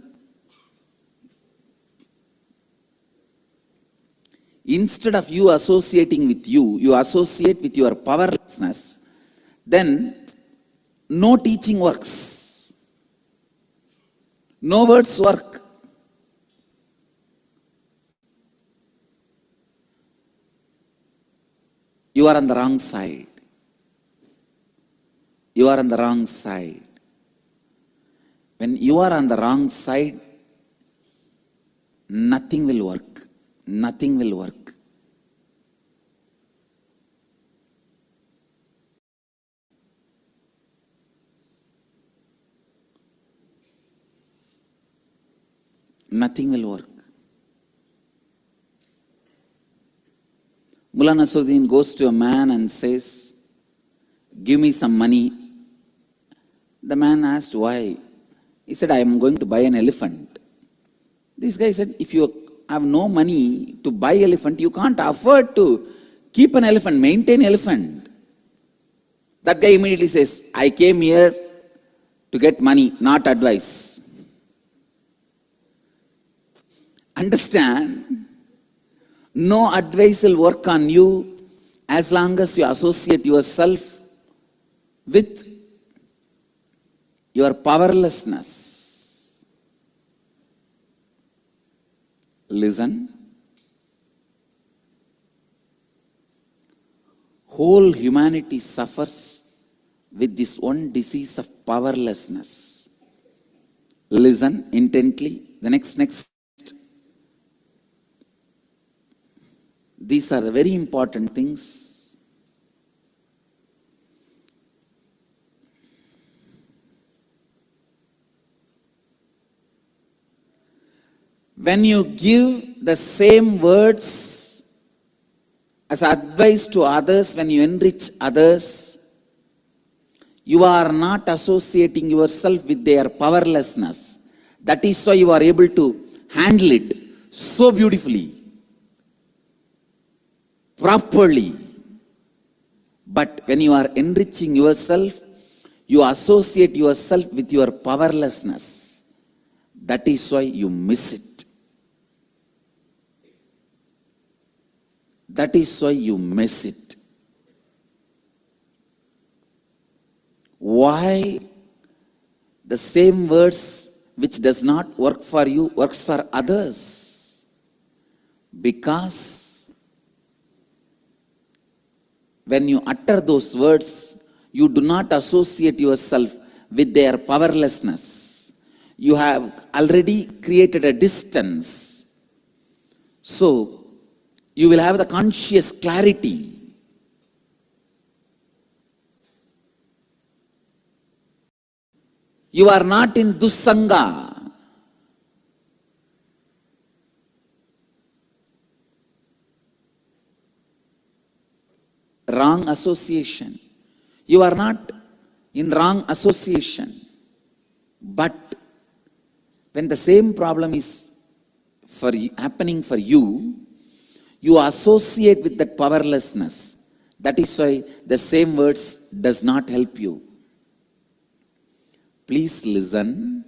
Instead of you associating with you, you associate with your powerlessness, then no teaching works. No words work. you are on the wrong side. You are on the wrong side. When you are on the wrong side, nothing will work. Nothing will work. Nothing will work. Mullah Nasruddin goes to a man and says, "Give me some money." The man asked, "Why?" He said, "I am going to buy an elephant." This guy said, "If you have no money to buy elephant, you can't afford to keep an elephant, maintain elephant." That guy immediately says, "I came here to get money, not advice." Understand? No advice will work on you as long as you associate yourself with your powerlessness. Listen. Whole humanity suffers with this one disease of powerlessness. Listen intently. The next. These are the very important things. When you give the same words as advice to others, when you enrich others, you are not associating yourself with their powerlessness. That is why you are able to handle it so beautifully, properly. But when you are enriching yourself, you associate yourself with your powerlessness. That is why you miss it. That is why you miss it. Why the same words which does not work for you works for others? Because when you utter those words, you do not associate yourself with their powerlessness. You have already created a distance. So, you will have the conscious clarity. You are not in dussanga. Wrong association. You are not in wrong association. But when the same problem is happening for you, you associate with that powerlessness. That is why the same words does not help you. Please listen.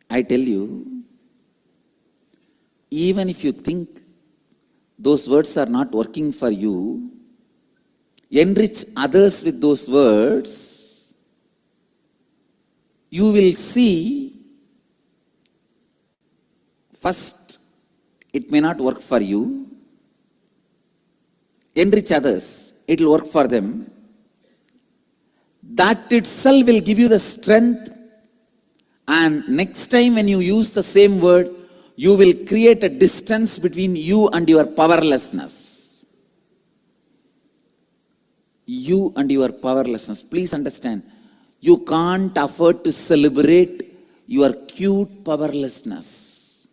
I tell you, even if you think those words are not working for you, enrich others with those words. You will see, first, it may not work for you. Enrich others, it will work for them. That itself will give you the strength, and next time when you use the same word, you will create a distance between you and your powerlessness. You and your powerlessness. Please understand, you can't afford to celebrate your cute powerlessness.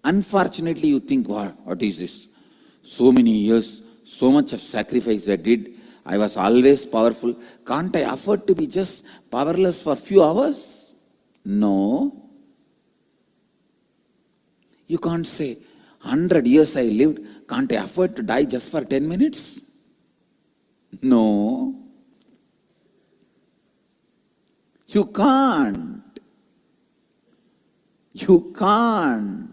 Unfortunately, you think, what is this? So many years, so much of sacrifice I did. I was always powerful. Can't I afford to be just powerless for a few hours? No. You can't say, 100 years I lived, can't I afford to die just for 10 minutes? No. You can't. You can't.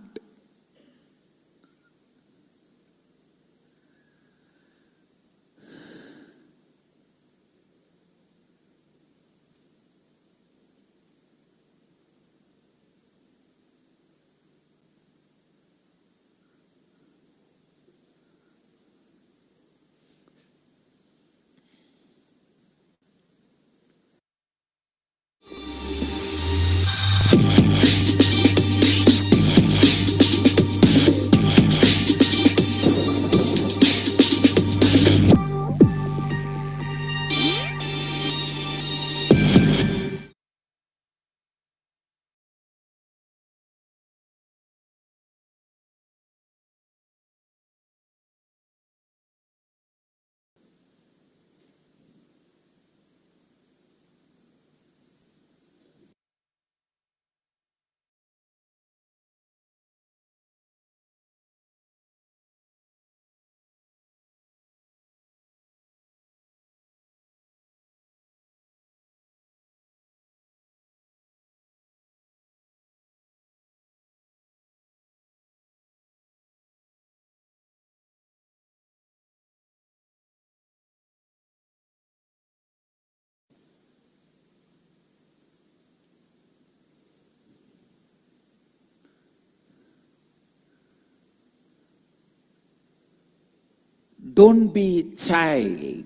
Don't be childish.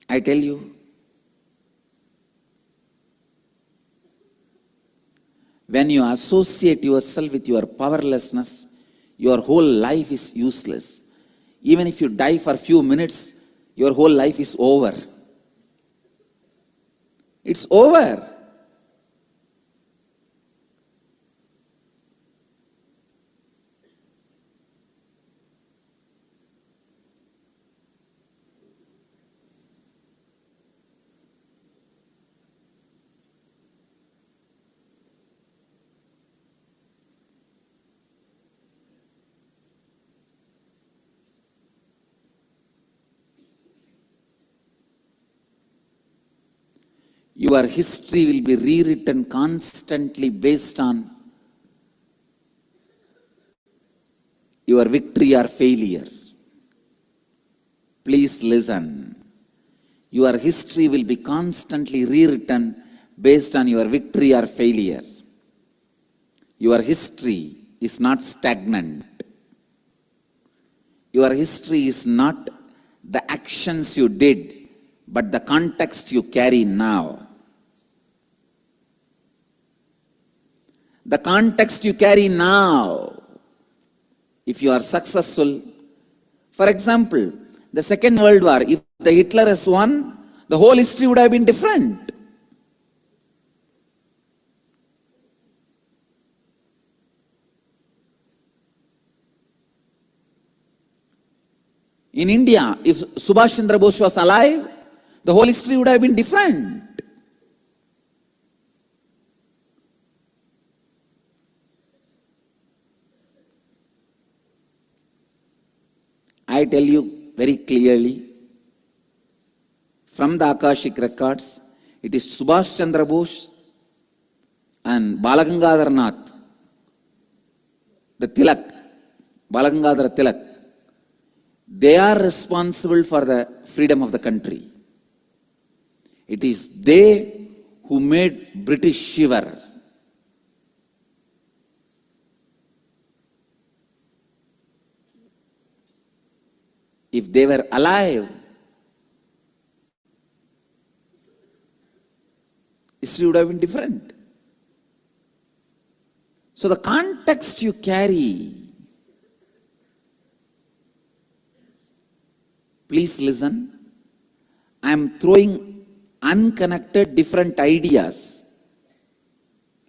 I tell you, when you associate yourself with your powerlessness, your whole life is useless. Even if you die for a few minutes, your whole life is over. It's over. Your history will be rewritten constantly based on your victory or failure. Please listen. Your history will be constantly rewritten based on your victory or failure. Your history is not stagnant. Your history is not the actions you did, but the context you carry now. The context you carry now. If you are successful, for example, the Second World War, if the Hitler has won, the whole history would have been different. In India, if Subhash Chandra Bose was alive, the whole history would have been different. I tell you very clearly, from the Akashic records, it is Subhash Chandra Bose and Balagangadhar Nath, the Tilak, Balagangadhar Tilak. They are responsible for the freedom of the country. It is they who made British shiver. If they were alive, history would have been different. So the context you carry, please listen. I am throwing unconnected different ideas.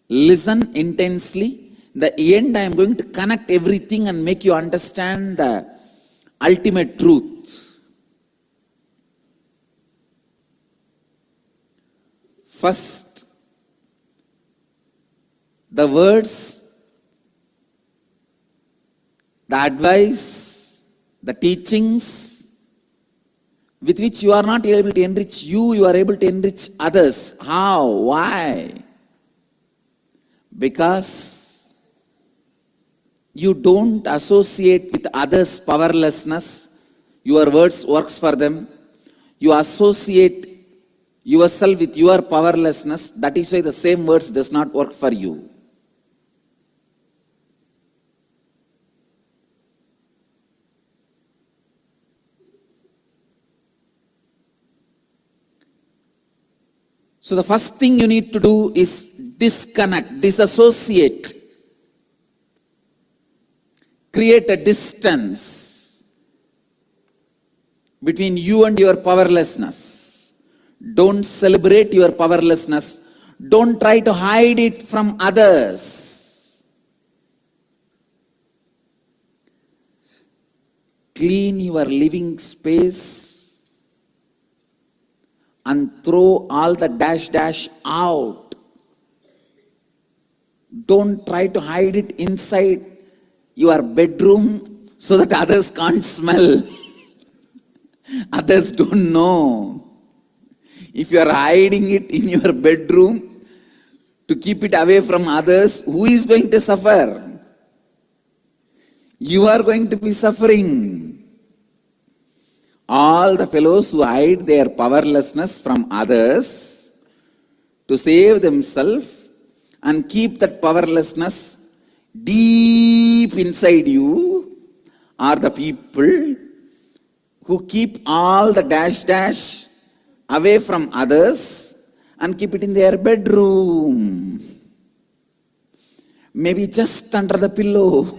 Listen intensely. In the end, I am going to connect everything and make you understand the ultimate truth. First, the words, the advice, the teachings with which you are not able to enrich you are able to enrich others. How? Why? Because you don't associate with others' powerlessness. Your words works for them. You associate yourself with your powerlessness. That is why the same words does not work for you. So the first thing you need to do is disconnect, disassociate. Create a distance between you and your powerlessness. Don't celebrate your powerlessness. Don't try to hide it from others. Clean your living space and throw all the dash out. Don't try to hide it inside your bedroom so that others can't smell. Others don't know. If you are hiding it in your bedroom to keep it away from others, who is going to suffer? You are going to be suffering. All the fellows who hide their powerlessness from others to save themselves and keep that powerlessness Deep inside you are the people who keep all the dash away from others and keep it in their bedroom. Maybe just under the pillow.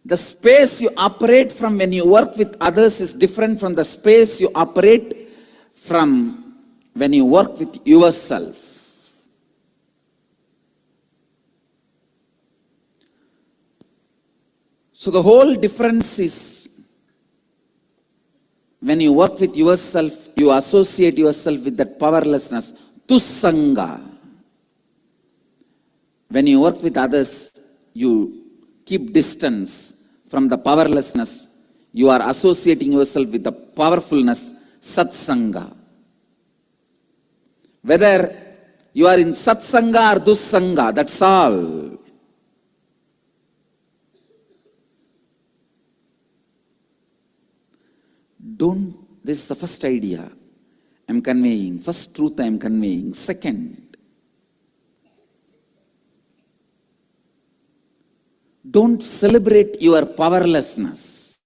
The space you operate from when you work with others is different from the space you operate from when you work with yourself. So the whole difference is when you work with yourself, you associate yourself with that powerlessness, tussanga. When you work with others, you keep distance from the powerlessness. You are associating yourself with the powerfulness, satsanga. Whether you are in satsanga or dussanga, that's all. This is the first idea I am conveying, first truth I am conveying. Second, don't celebrate your powerlessness.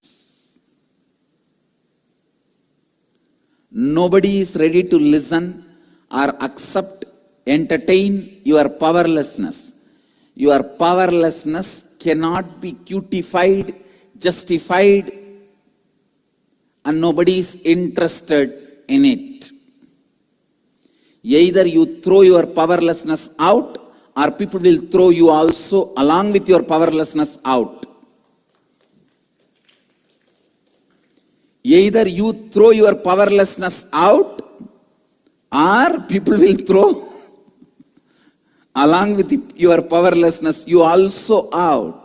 Nobody is ready to listen or accept, entertain your powerlessness. Your powerlessness cannot be cutified, justified, and nobody is interested in it. Either you throw your powerlessness out, or people will throw you also along with your powerlessness out. Either you throw your powerlessness out, or people will throw along with your powerlessness you also out.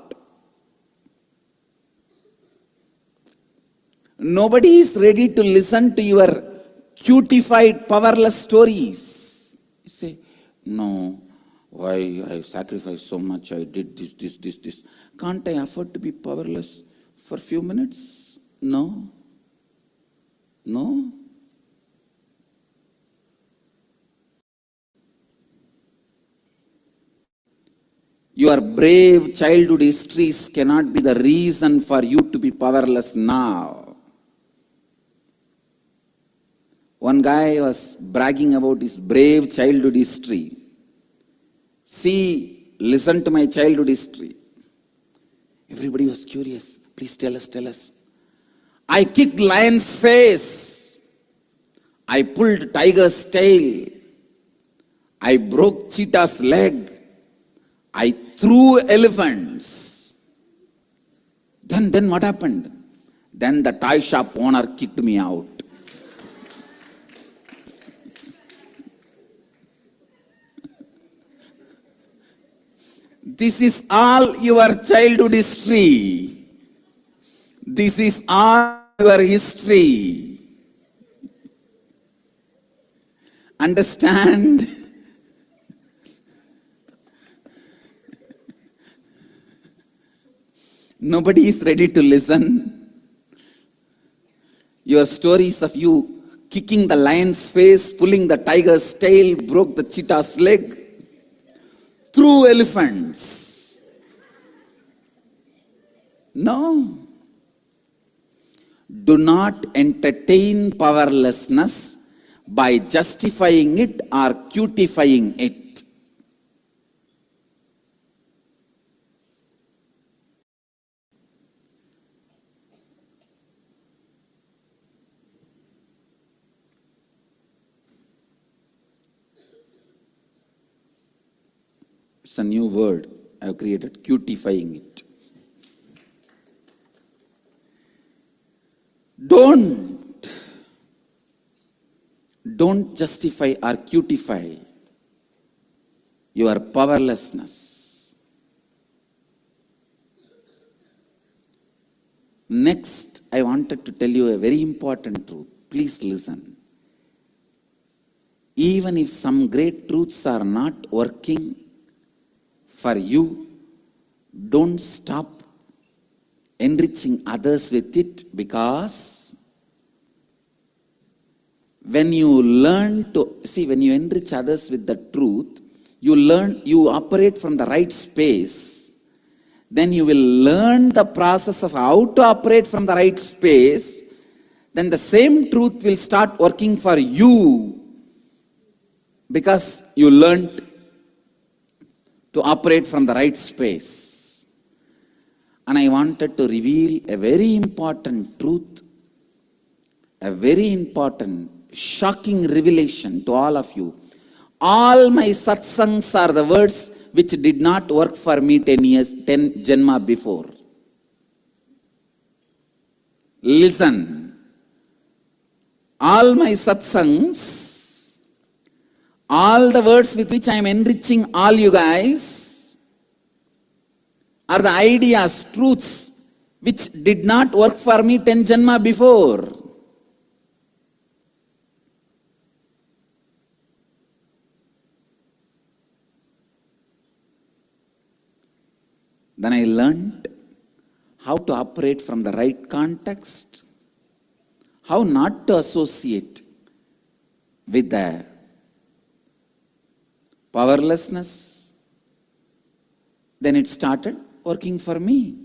Nobody is ready to listen to your cutified, powerless stories. You say, no, why I sacrificed so much, I did this. Can't I afford to be powerless for a few minutes? No. Your brave childhood histories cannot be the reason for you to be powerless now. One guy was bragging about his brave childhood history. See, listen to my childhood history. Everybody was curious. Please tell us. I kicked lion's face. I pulled tiger's tail. I broke cheetah's leg. I threw elephants. Then what happened? Then the toy shop owner kicked me out. This is all your childhood history. This is all your history. Understand? Nobody is ready to listen. Your stories of you kicking the lion's face, pulling the tiger's tail, broke the cheetah's leg, threw elephants. No. Do not entertain powerlessness by justifying it or cutifying it. It's a new word I have created, cutifying it. Don't justify or cutify your powerlessness. Next, I wanted to tell you a very important truth. Please listen. Even if some great truths are not working for you, don't stop enriching others with it, because when you learn to, see, when you enrich others with the truth, you operate from the right space, then you will learn the process of how to operate from the right space, then the same truth will start working for you because you learned to operate from the right space. And I wanted to reveal a very important truth, a very important, shocking revelation to all of you. All my satsangs are the words which did not work for me 10 janma before. Listen. All my satsangs, all the words with which I am enriching all you guys, are the ideas, truths, which did not work for me 10 janma before. Then I learned how to operate from the right context, how not to associate with the powerlessness. Then it started working for me.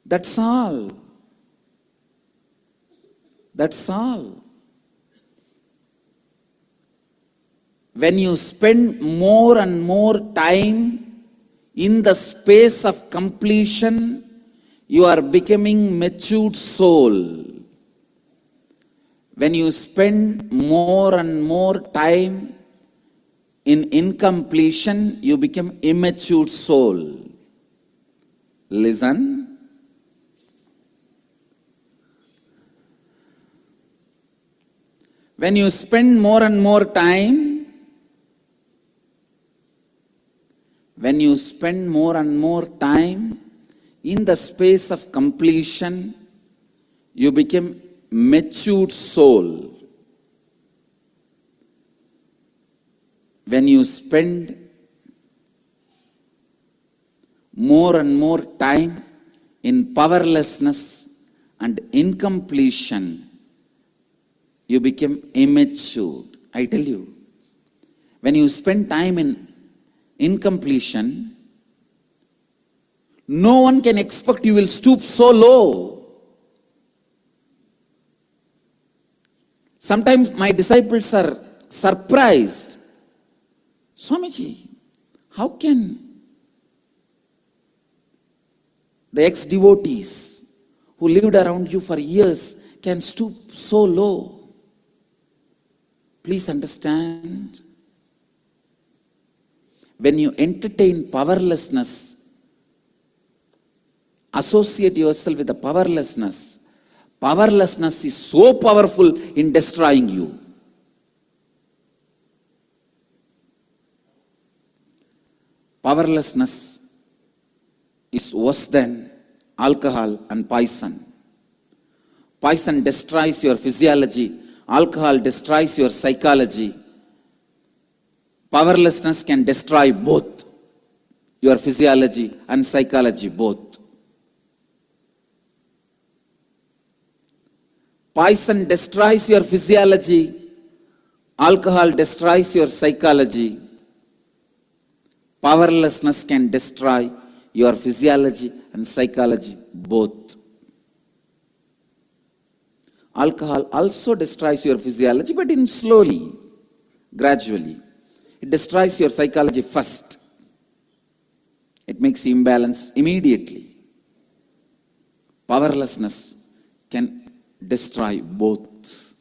That's all. That's all. When you spend more and more time in the space of completion, you are becoming matured soul. When you spend more and more time in incompletion, you become immature soul. Listen. When you spend more and more time, in the space of completion, you become matured soul. When you spend more and more time in powerlessness and incompletion, you become immature. I tell you, when you spend time in incompletion, no one can expect you will stoop so low. Sometimes my disciples are surprised. Swamiji, how can the ex-devotees who lived around you for years can stoop so low? Please understand. When you entertain powerlessness, associate yourself with the powerlessness. Powerlessness is so powerful in destroying you. Powerlessness is worse than alcohol and poison. Poison destroys your physiology. Alcohol destroys your psychology. Powerlessness can destroy both your physiology and psychology, both. Poison destroys your physiology. Alcohol destroys your psychology. Powerlessness can destroy your physiology and psychology, both. Alcohol also destroys your physiology, but in slowly, gradually. It destroys your psychology first. It makes you imbalanced immediately. Powerlessness can destroy both.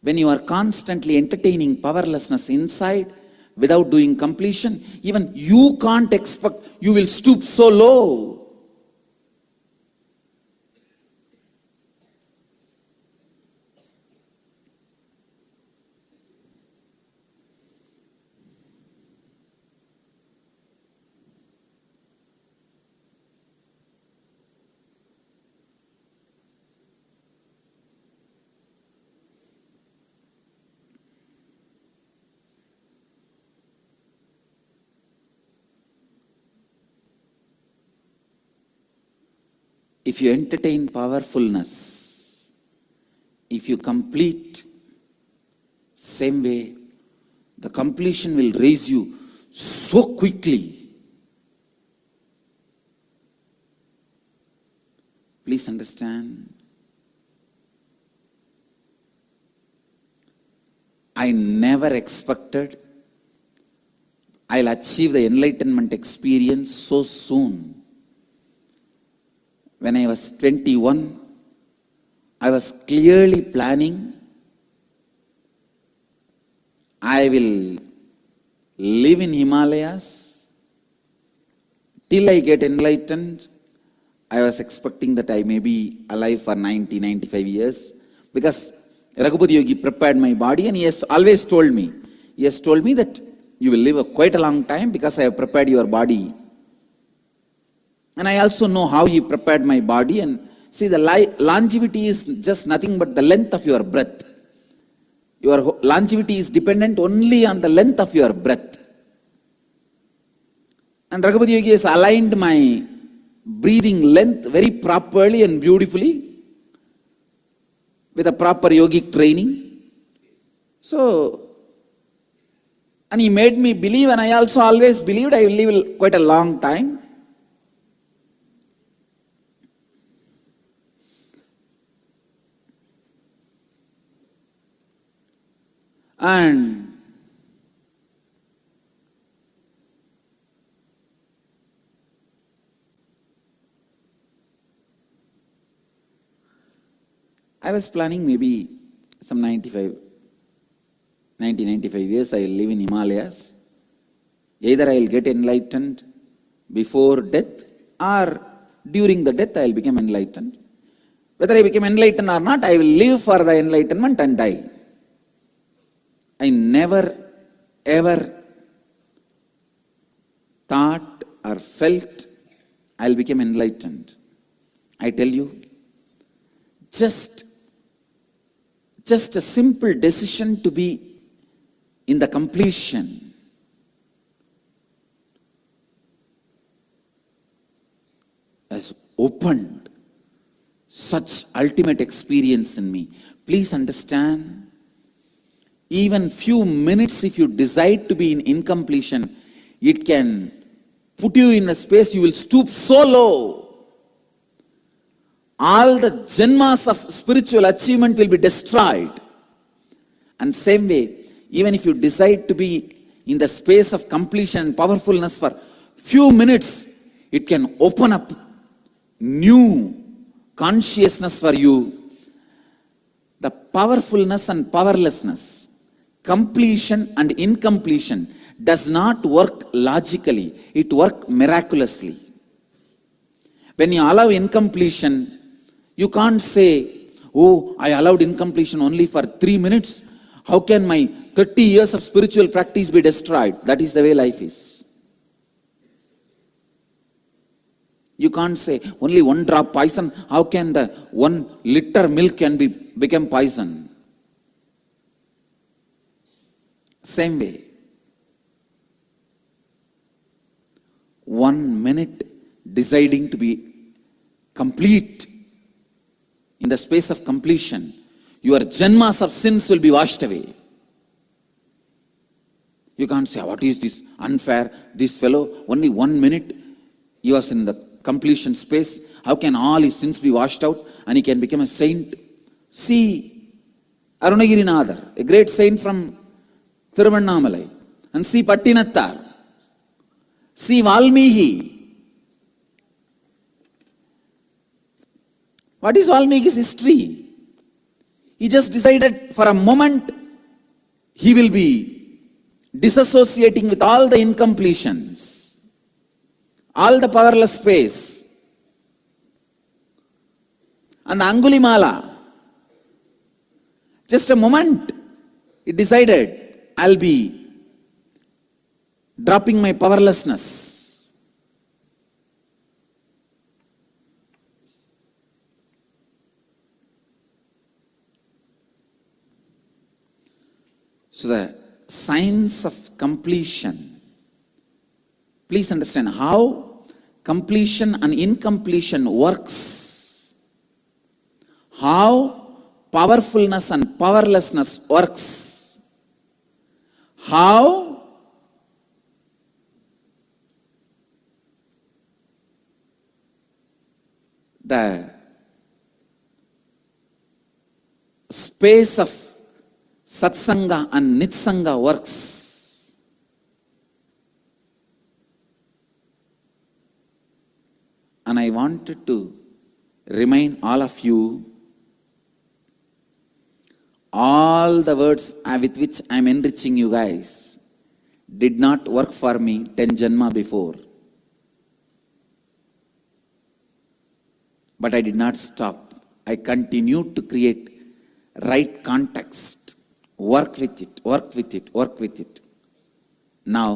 When you are constantly entertaining powerlessness inside without doing completion, even you can't expect you will stoop so low. If you entertain powerfulness, if you complete, same way, the completion will raise you so quickly. Please understand. I never expected I'll achieve the enlightenment experience so soon. When I was 21, I was clearly planning I will live in Himalayas till I get enlightened. I was expecting that I may be alive for 90, 95 years because Raghupati Yogi prepared my body and he has always told me, that you will live quite a long time because I have prepared your body. And I also know how he prepared my body. And see, the longevity is just nothing but the length of your breath. Your longevity is dependent only on the length of your breath. And Raghupati Yogi has aligned my breathing length very properly and beautifully with a proper yogic training. So, and he made me believe, and I also always believed I will live quite a long time. And I was planning maybe some 95 years I will live in Himalayas. Either I will get enlightened before death or during the death I will become enlightened. Whether I become enlightened or not, I will live for the enlightenment and die. I never ever thought or felt I will become enlightened. I tell you, just a simple decision to be in the completion has opened such ultimate experience in me. Please understand, even few minutes if you decide to be in incompletion, it can put you in a space you will stoop so low. All the janmas of spiritual achievement will be destroyed. And same way, even if you decide to be in the space of completion and powerfulness for few minutes, it can open up new consciousness for you. The powerfulness and powerlessness, completion and incompletion does not work logically, it works miraculously. When you allow incompletion, you can't say, oh, I allowed incompletion only for 3 minutes. How can my 30 years of spiritual practice be destroyed? That is the way life is. You can't say only 1 drop poison. How can the 1 liter milk can become poison? Same way. 1 minute deciding to be complete in the space of completion, your janmas of sins will be washed away. You can't say, what is this unfair? This fellow, only 1 minute he was in the completion space. How can all his sins be washed out and he can become a saint? See Arunagirinadar, a great saint from Thiruvannamalai. And see Pattinatthar. See Valmiki. What is Valmiki's history? He just decided for a moment he will be disassociating with all the incompletions, all the powerless space. And the Angulimala, just a moment, he decided, I'll be dropping my powerlessness. So the science of completion, please understand how completion and incompletion works. How powerfulness and powerlessness works. How the space of satsanga and nitsanga works. And I wanted to remind all of you, all the words with which I am enriching you guys did not work for me 10 janma before. But I did not stop. I continued to create right context. Work with it, work with it, work with it. Now,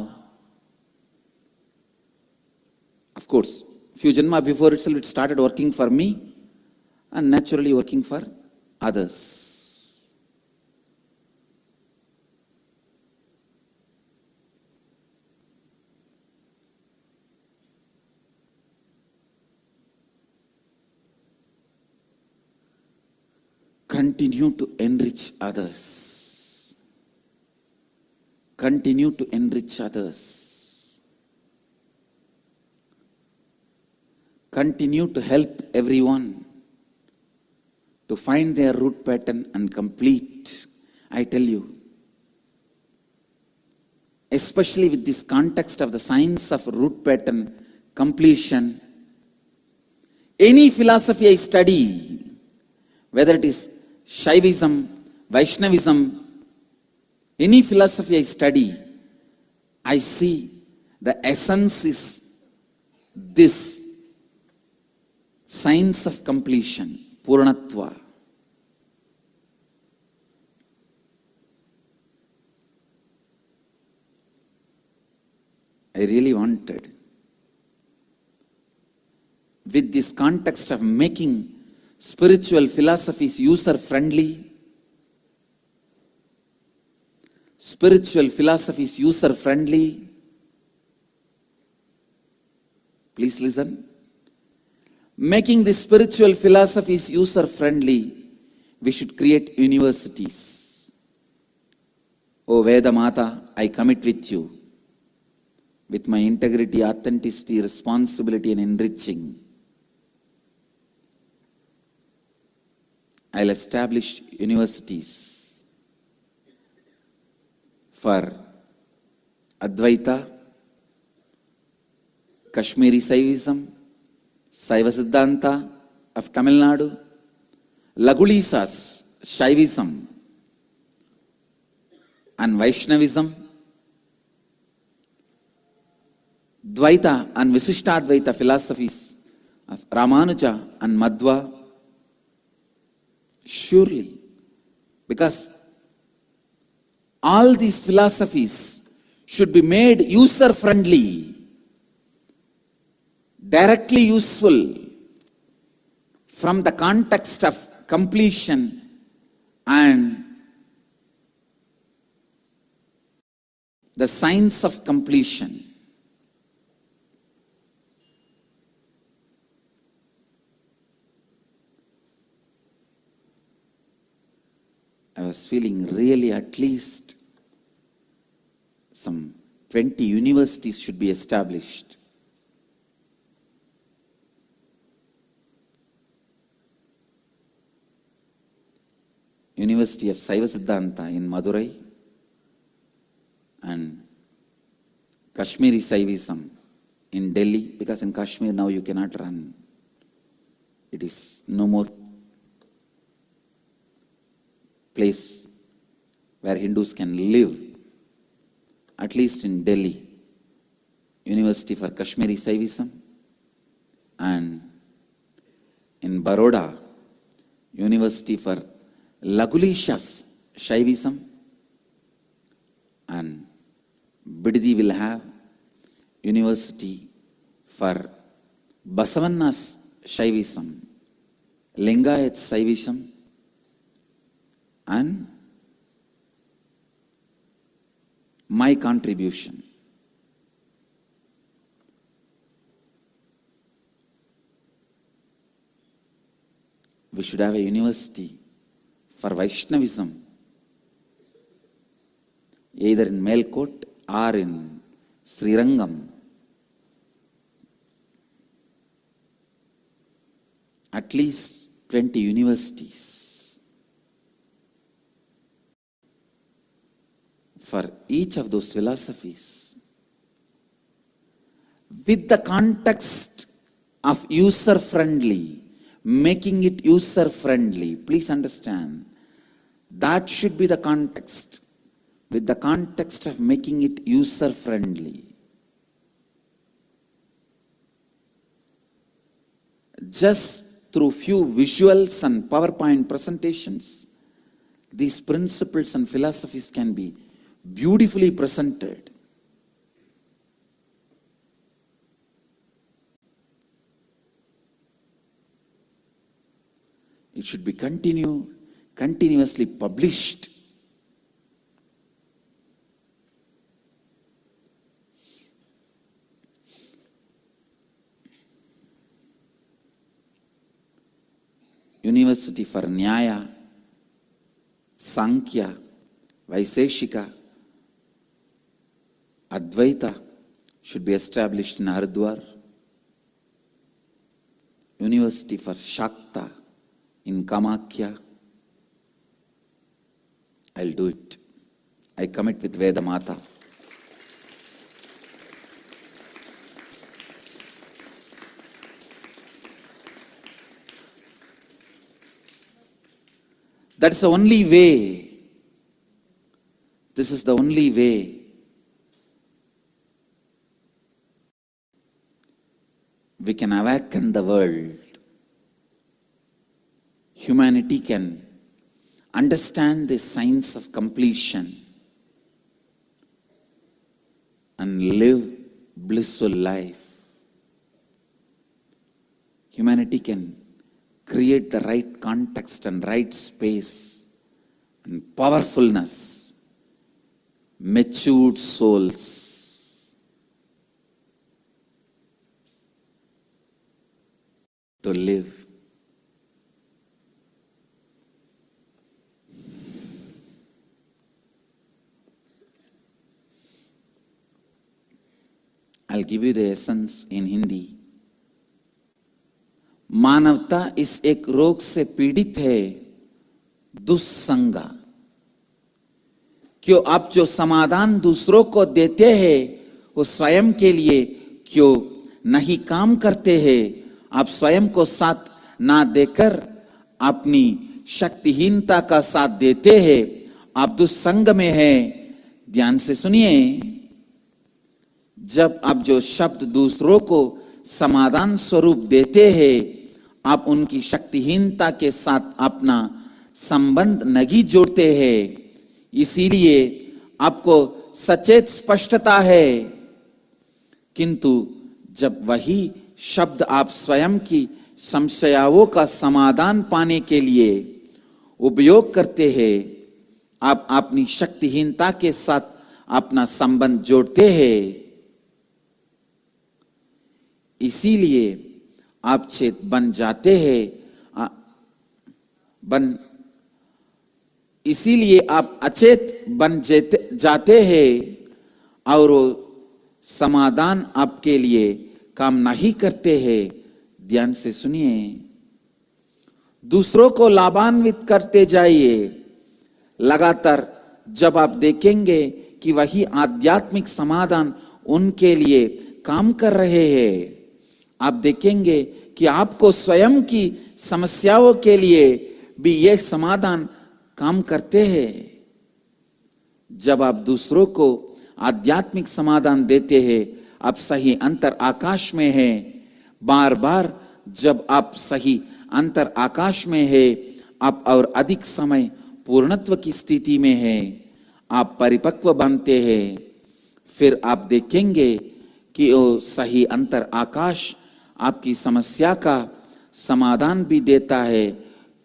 of course, few janma before itself it started working for me and naturally working for others. Continue to enrich others. Continue to enrich others. Continue to help everyone to find their root pattern and complete. I tell you, especially with this context of the science of root pattern completion, any philosophy I study, whether it is Shaivism, Vaishnavism, any philosophy I study, I see the essence is this science of completion, Purnatva. I really wanted, with this context of making spiritual philosophies user-friendly, please listen. Making the spiritual philosophies user-friendly, we should create universities. O Veda Mata, I commit with you, with my integrity, authenticity, responsibility and enriching, I'll establish universities for Advaita, Kashmiri Saivism, Saiva Siddhanta of Tamil Nadu, Lagulisas, Shaivism, and Vaishnavism, Dvaita and Visishtadvaita philosophies of Ramanuja and Madhva. Surely, because all these philosophies should be made user-friendly, directly useful from the context of completion and the science of completion. I was feeling really at least some 20 universities should be established. University of Saiva Siddhanta in Madurai and Kashmiri Saivism in Delhi, because in Kashmir now you cannot run. It is no more place where Hindus can live. At least in Delhi, University for Kashmiri Saivism, and in Baroda, University for Lagulishas Shaivism, and Bidadi will have University for Basavanna's Shaivism, Lingayat Shaivism, and my contribution. We should have a university for Vaishnavism, either in Melkot or in Srirangam. At least 20 universities. For each of those philosophies, with the context of user-friendly, making it user-friendly. Please understand, that should be the context. With the context of making it user-friendly. Just through few visuals and PowerPoint presentations, these principles and philosophies can be beautifully presented. It should be continuously published. University for Nyaya, Sankhya, Vaiseshika, Advaita should be established in Haridwar. University for Shakta in Kamakya. I'll do it. I commit with Veda Mata. That's the only way. This is the only way we can awaken the world. Humanity can understand the science of completion and live blissful life. Humanity can create the right context and right space and powerfulness, matured souls to live. I'll give you the essence in Hindi. मानवता इस एक रोग से पीड़ित है, दुस्संगा। क्यों आप जो समाधान दूसरों को देते हैं वो स्वयं के लिए क्यों नहीं काम करते हैं? आप स्वयं को साथ ना देकर अपनी शक्तिहीनता का साथ देते हैं, आप दुस्संग में हैं। ध्यान से सुनिए, जब आप जो शब्द दूसरों को समाधान स्वरूप देते हैं, आप उनकी शक्तिहीनता के साथ अपना संबंध नहीं जोड़ते हैं। इसीलिए आपको सचेत स्पष्टता है, किंतु जब वही शब्द आप स्वयं की समस्याओं का समाधान पाने के लिए उपयोग करते हैं, आप अपनी शक्तिहीनता के साथ अपना संबंध जोड़ते हैं। इसीलिए आप चेत बन जाते हैं, इसीलिए आप अचेत बन जाते हैं और वो समाधान आपके लिए काम नहीं करते हैं। ध्यान से सुनिए, दूसरों को लाभान्वित करते जाइए। लगातार जब आप देखेंगे कि वही आध्यात्मिक समाधान उनके लिए काम कर रहे हैं, आप देखेंगे कि आपको स्वयं की समस्याओं के लिए भी यह समाधान काम करते हैं। जब आप दूसरों को आध्यात्मिक समाधान देते हैं, आप सही अंतर आकाश में हैं। बार बार जब आप सही अंतर आकाश में हैं, आप और अधिक समय पूर्णत्व की स्थिति में हैं, आप परिपक्व बनते हैं। फिर आप देखेंगे कि वो सही अंतर आकाश आपकी समस्या का समाधान भी देता है,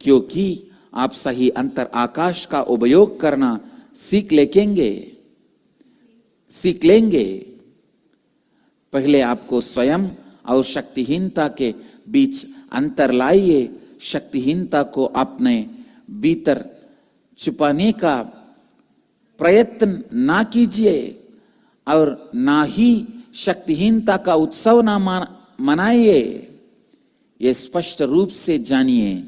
क्योंकि आप सही अंतर आकाश का उपयोग करना सीख लेंगे। पहले आपको स्वयं और शक्तिहीनता के बीच अंतर लाइए। शक्तिहीनता को अपने भीतर छुपाने का प्रयत्न ना कीजिए और ना ही शक्तिहीनता का उत्सव ना मनाइए। ये स्पष्ट रूप से जानिए,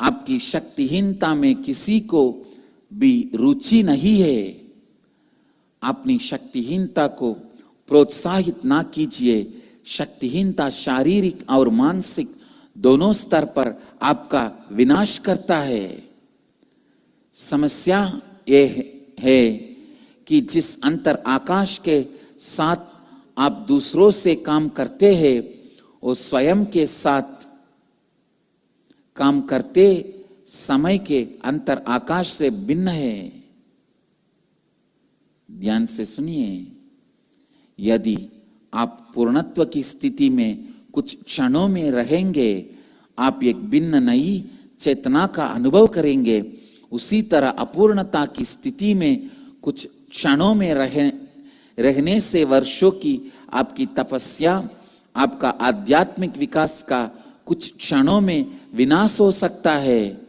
आपकी शक्तिहीनता में किसी को भी रुचि नहीं है। अपनी शक्तिहीनता को प्रोत्साहित ना कीजिए। शक्तिहीनता शारीरिक और मानसिक दोनों स्तर पर आपका विनाश करता है। समस्या ये है कि जिस अंतर आकाश के साथ आप दूसरों से काम करते हैं, वो स्वयं के साथ काम करते समय के अंतर आकाश से भिन्न है। ध्यान से सुनिए, यदि आप पूर्णत्व की स्थिति में कुछ क्षणों में रहेंगे, आप एक भिन्न नई चेतना का अनुभव करेंगे। उसी तरह अपूर्णता की स्थिति में कुछ क्षणों में रहने से वर्षों की आपकी तपस्या, आपका आध्यात्मिक विकास का कुछ क्षणों में विनाश हो सकता है।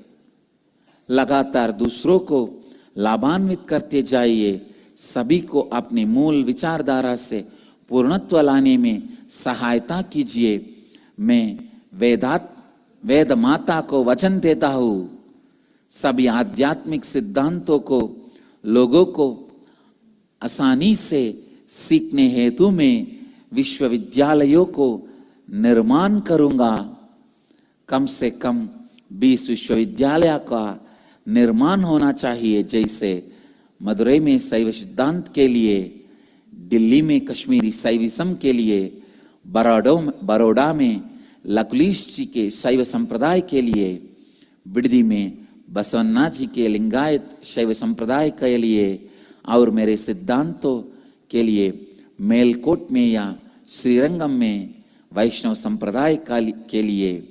लगातार दूसरों को लाभान्वित करते जाइए। सभी को अपने मूल विचारधारा से पूर्णत्व लाने में सहायता कीजिए। मैं वेद माता को वचन देता हूँ, सभी आध्यात्मिक सिद्धांतों को लोगों को आसानी से सीखने हेतु में विश्वविद्यालयों को निर्माण करूंगा। कम से कम 20 विश्वविद्यालय का निर्माण होना चाहिए, जैसे मदुरई में शैव सिद्धांत के लिए, दिल्ली में कश्मीरी शैविज्म के लिए, बड़ौदा में लकुलीश जी के शैव संप्रदाय के लिए, बिडदी में बसवन्ना जी के लिंगायत शैव संप्रदाय के लिए, और मेरे सिद्धांतों के लिए मेलकोट में या श्रीरंगम में वैष्णव संप्रदाय के लिए,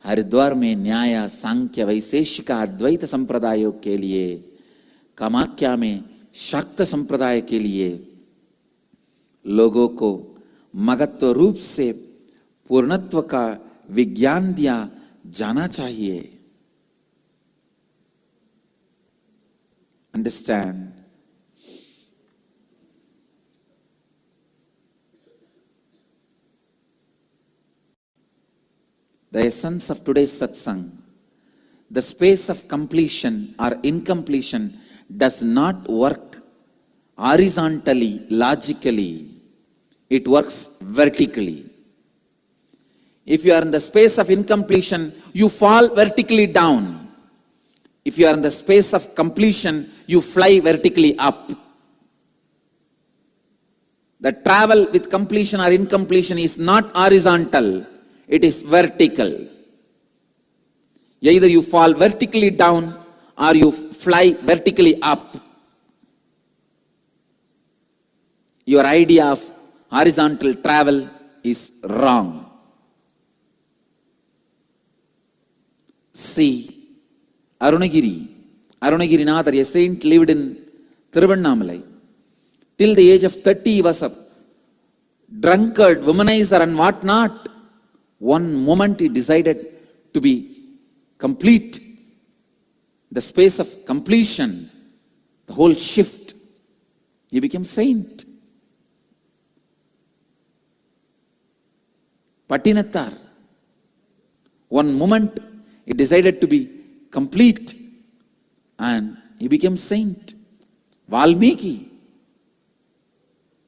हरिद्वार में न्याय सांख्य वैशेषिक अद्वैत संप्रदायों के लिए, कामाख्या में शाक्त संप्रदाय के लिए लोगों को मगत्व रूप से पूर्णत्व का विज्ञान दिया जाना चाहिए। Understand? The essence of today's satsang, the space of completion or incompletion does not work horizontally, logically. It works vertically. If you are in the space of incompletion, you fall vertically down. If you are in the space of completion, you fly vertically up. The travel with completion or incompletion is not horizontal. It is vertical. Either you fall vertically down or you fly vertically up. Your idea of horizontal travel is wrong. See, Arunagirinathar, a saint, lived in Thiruvannamalai. Till the age of 30, he was a drunkard, womanizer and what not. One moment he decided to be complete, the space of completion, the whole shift. He became saint. Patinathar, one moment he decided to be complete and he became saint. Valmiki,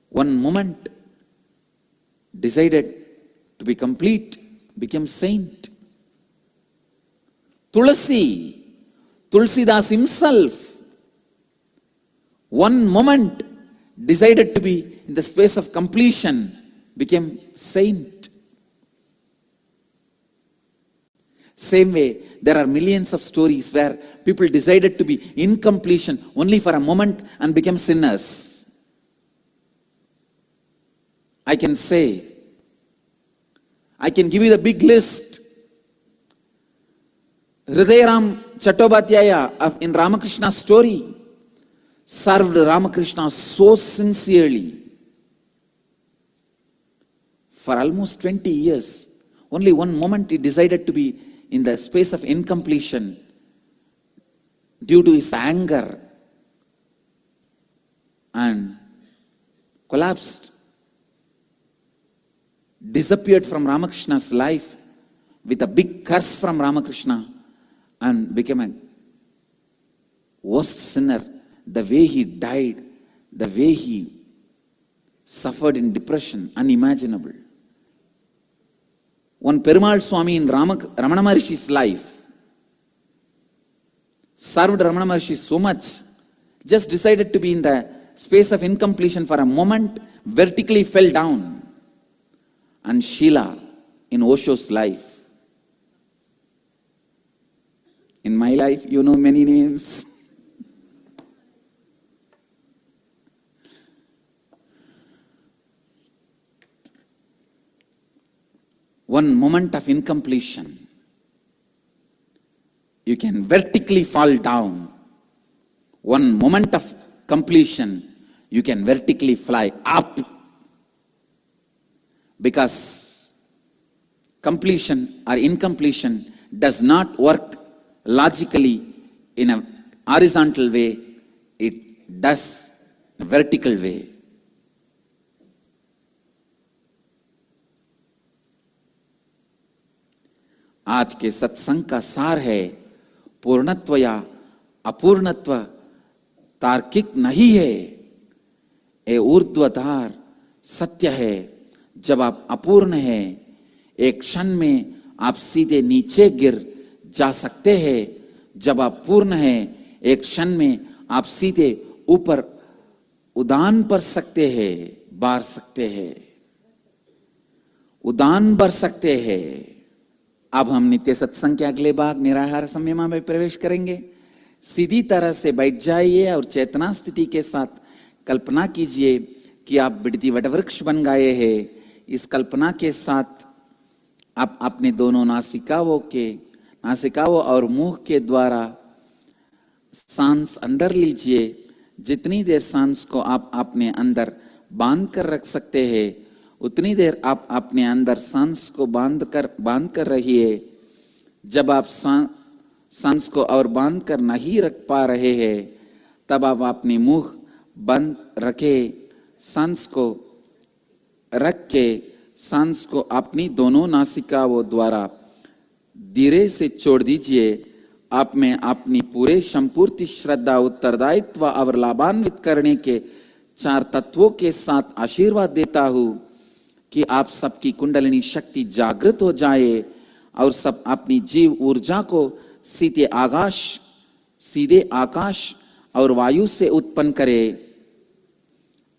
one moment decided to be complete, became saint. Tulsidas himself, one moment decided to be in the space of completion, became saint. Same way, there are millions of stories where people decided to be in completion only for a moment and became sinners. I can give you the big list. Hridayaram Chattopadhyaya in Ramakrishna's story served Ramakrishna so sincerely. For almost 20 years, only one moment he decided to be in the space of incompletion, due to his anger and collapsed, disappeared from Ramakrishna's life with a big curse from Ramakrishna and became a worst sinner. The way he died, the way he suffered in depression, unimaginable. One Perumal Swami in Ramana Maharishi's life served Ramana Maharshi so much, just decided to be in the space of incompletion for a moment, vertically fell down. And Sheila in Osho's life. In my life, you know many names. One moment of incompletion, you can vertically fall down. One moment of completion, you can vertically fly up. Because completion or incompletion does not work logically in a horizontal way, it does in a vertical way. आज के सत्संग का सार है, पूर्णत्व या अपूर्णत्व तार्किक नहीं है, ये ऊर्ध्वधार सत्य है। जब आप अपूर्ण हैं, एक क्षण में आप सीधे नीचे गिर जा सकते हैं। जब आप पूर्ण हैं, एक क्षण में आप सीधे ऊपर उड़ान भर सकते हैं, बार सकते हैं, उड़ान भर सकते हैं। अब हम नित्य सत्संग के अगले भाग निराहार संयमा में प्रवेश करेंगे। सीधी तरह से बैठ जाइए और चेतना स्थिति के साथ कल्पना कीजिए कि आप बिडती वटवृक्ष बन गए हैं। इस कल्पना के साथ आप अपने दोनों नासिकाओं और मुंह के द्वारा सांस अंदर लीजिए। जितनी देर सांस को आप अपने अंदर बांध कर रख सकते हैं, उतनी देर आप अपने अंदर सांस को बांध कर रहिए। जब आप सांस को और बांध कर नहीं रख पा रहे हैं, तब आप अपने मुंह बंद रखे, सांस को रख के सांस को अपनी दोनों नासिकाओं द्वारा धीरे से छोड़ दीजिए। आप में अपनी पूरे संपूर्ण श्रद्धा, उत्तरदायित्व और लाभान्वित करने के 4 तत्वों के साथ आशीर्वाद देता हूं कि आप सबकी कुंडलिनी शक्ति जागृत हो जाए और सब अपनी जीव ऊर्जा को सीधे आकाश और वायु से उत्पन्न करे।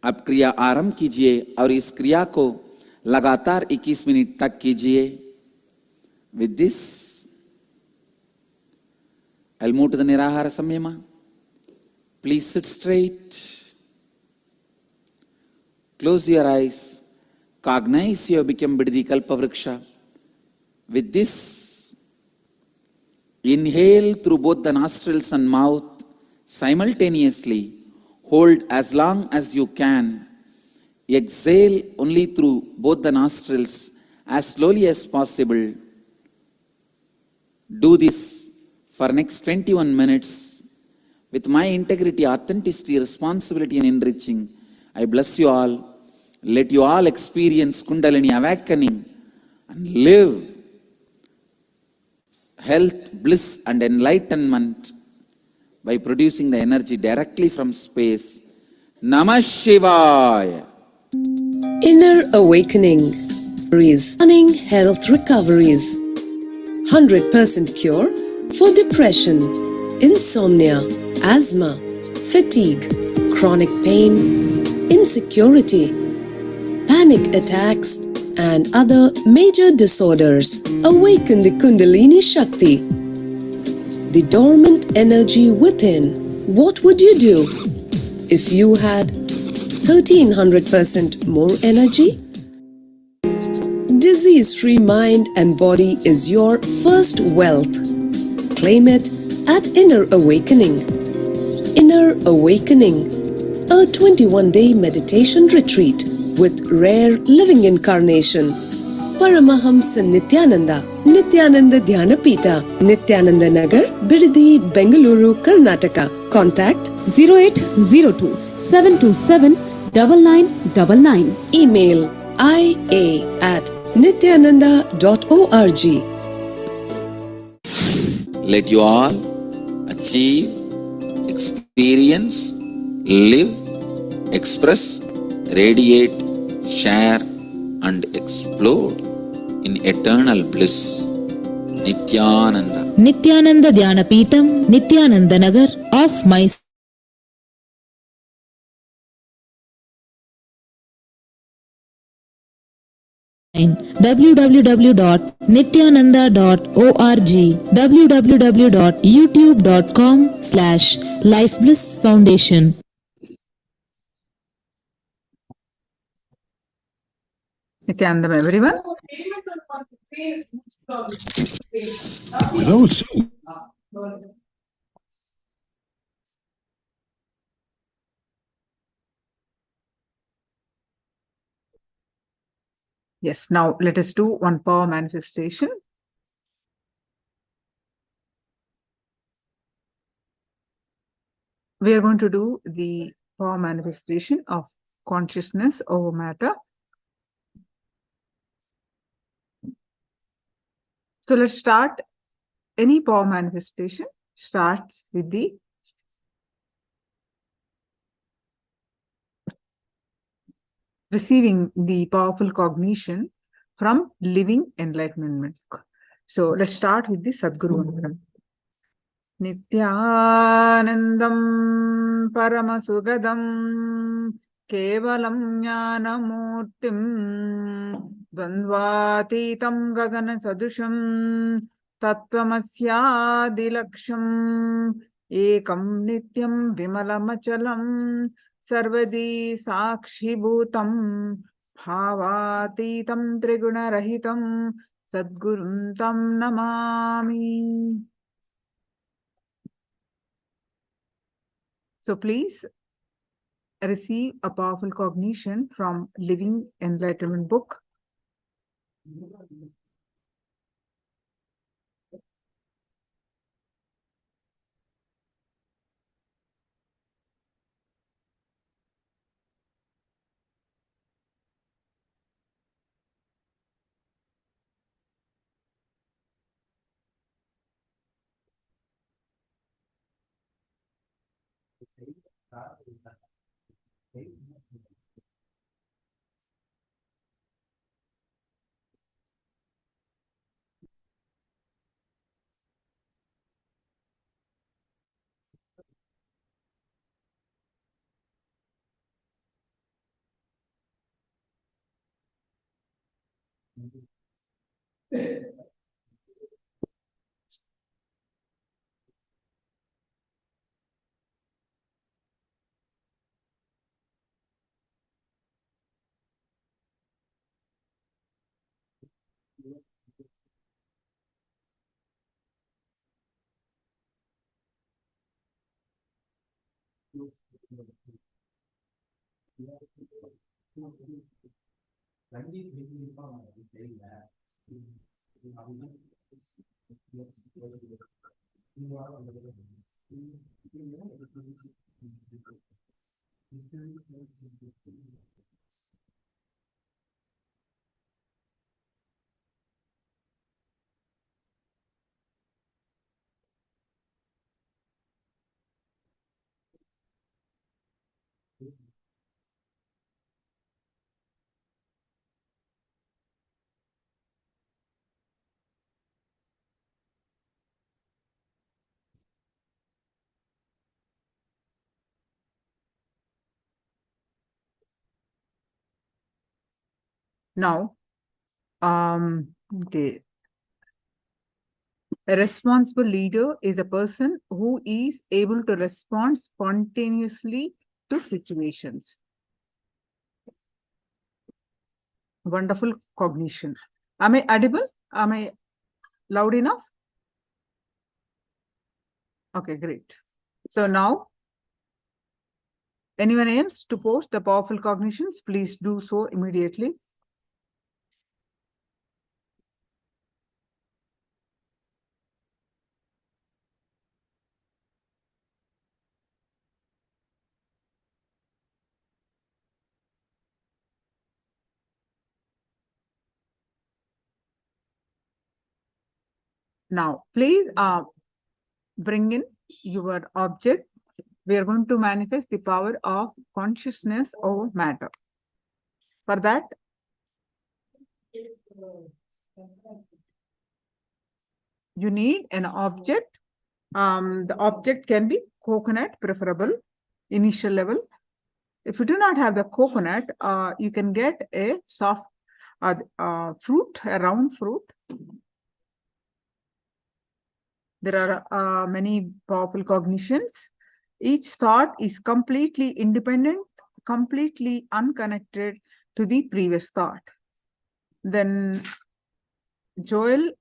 अब क्रिया आरंभ कीजिए और इस क्रिया को लगातार 21 मिनट तक कीजिए। With this, I'll move to the Nirahara Samyama. Please sit straight. Close your eyes. Cognize you have become Biddi Kalpavriksha. With this, inhale through both the nostrils and mouth simultaneously. Hold as long as you can. Exhale only through both the nostrils as slowly as possible. Do this for next 21 minutes. With my integrity, authenticity, responsibility and enriching, I bless you all. Let you all experience Kundalini awakening and live health, bliss and enlightenment by producing the energy directly from space. Namah Shivaya.
Inner awakening. Stunning health recoveries. 100% cure for depression, insomnia, asthma, fatigue, chronic pain, insecurity, panic attacks, and other major disorders. Awaken the Kundalini Shakti, the dormant energy within. What would you do if you had 1300% more energy? Disease-free mind and body is your first wealth. Claim it at Inner Awakening. Inner Awakening, a 21-day meditation retreat with rare living incarnation, Paramahamsa Nithyananda, Nithyananda Dhyana Pita, Nithyananda Nagar, Bidadi, Bengaluru, Karnataka. Contact
0802 727 9999.
Email ia@nithyananda.org.
Let you all achieve, experience, live, express, radiate, share, and explode in eternal bliss. Nithyananda.
Nithyananda Dhyana Peetam, Nithyananda Nagar of Mysore. www.nithyananda.org, www.youtube.com/lifeblissfoundation.
Nithyanandam, everyone.
Without saying.
Yes, now let us do one power manifestation. We are going to do the power manifestation of consciousness over matter. So let's start. Any power manifestation starts with the receiving the powerful cognition from living enlightenment. So let's start with the Sadguru Mantra. Nithyanandam Paramasugadam Kevalam Jnanamurtim Dvandvatitam Gagana Sadusham Tattvamasyadilaksham Ekam Nityam Vimalamachalam Sarvadi Sakshibhutam Bhavatitam Trigunarahitam Sadgurum Tam Namami. So please receive a powerful cognition from Living Enlightenment book. Now, okay. A responsible leader is a person who is able to respond spontaneously to situations. Wonderful cognition. Am I audible? Am I loud enough? Okay, great. So now, anyone else to post the powerful cognitions, please do so immediately. Now, please bring in your object. We are going to manifest the power of consciousness over matter. For that, you need an object. The object can be coconut, preferable, initial level. If you do not have the coconut, you can get a soft fruit, a round fruit. There are many powerful cognitions. Each thought is completely independent, completely unconnected to the previous thought. Then Joel,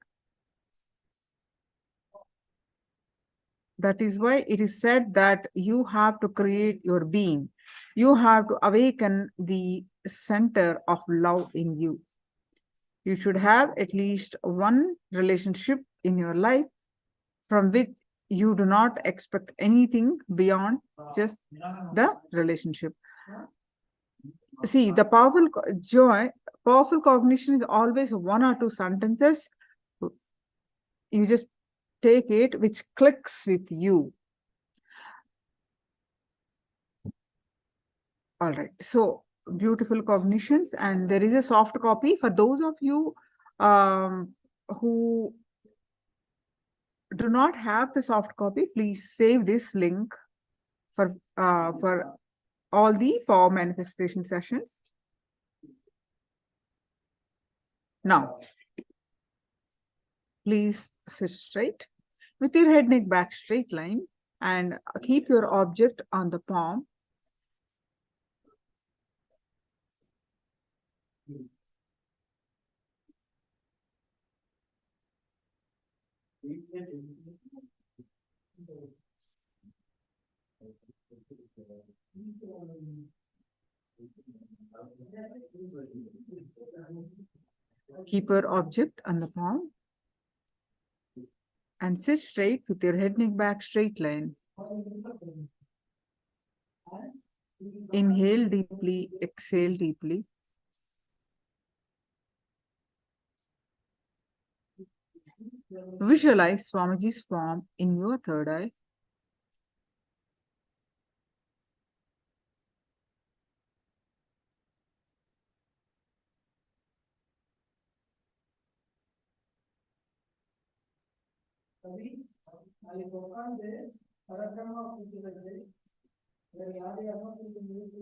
that is why it is said that you have to create your being. You have to awaken the center of love in you. You should have at least one relationship in your life from which you do not expect anything beyond just the relationship. See, the powerful cognition is always one or two sentences. You just take it, which clicks with you. All right. So beautiful cognitions, and there is a soft copy for those of you who do not have the soft copy. Please save this link for all the power manifestation sessions. Now, please sit straight with your head, neck, back straight line, and keep your object on the palm. Keep your object on the palm and sit straight with your head, neck, back straight line. Inhale deeply, exhale deeply. Visualize Swamiji's form in your third eye.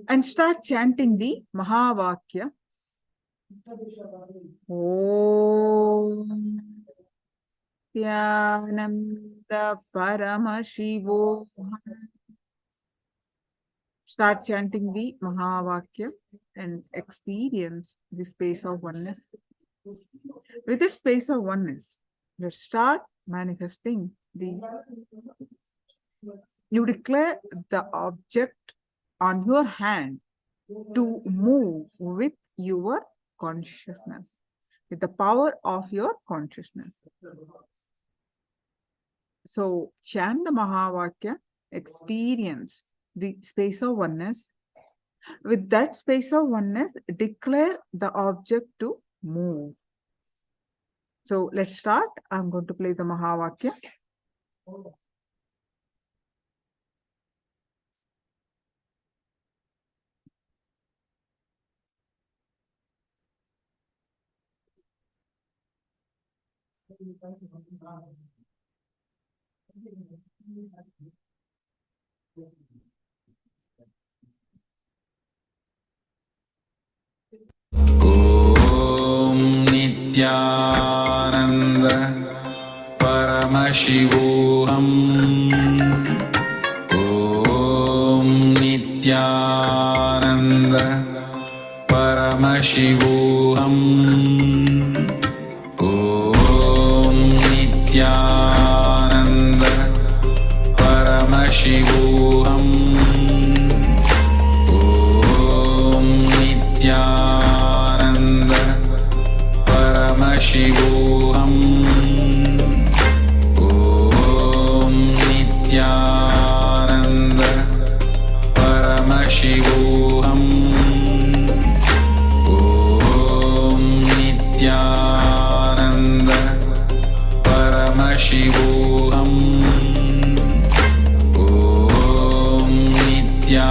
And start chanting the Mahavakya. Om Nithyananda Paramashivoham. Start chanting the Mahavakya and experience the space of oneness. With the space of oneness, let's start manifesting you declare the object on your hand to move with your consciousness, with the power of your consciousness. So chant the Mahavakya, experience the space of oneness. With that space of oneness, declare the object to move. So let's start. I'm going to play the Mahavakya.
Om Nithyananda Paramashivoham. Om Nithyananda Paramashivoham. Om Nithyananda Paramashivoham. Om Nithyananda Paramashivoham. Om Nithyananda Paramashivoham. Om Nithyananda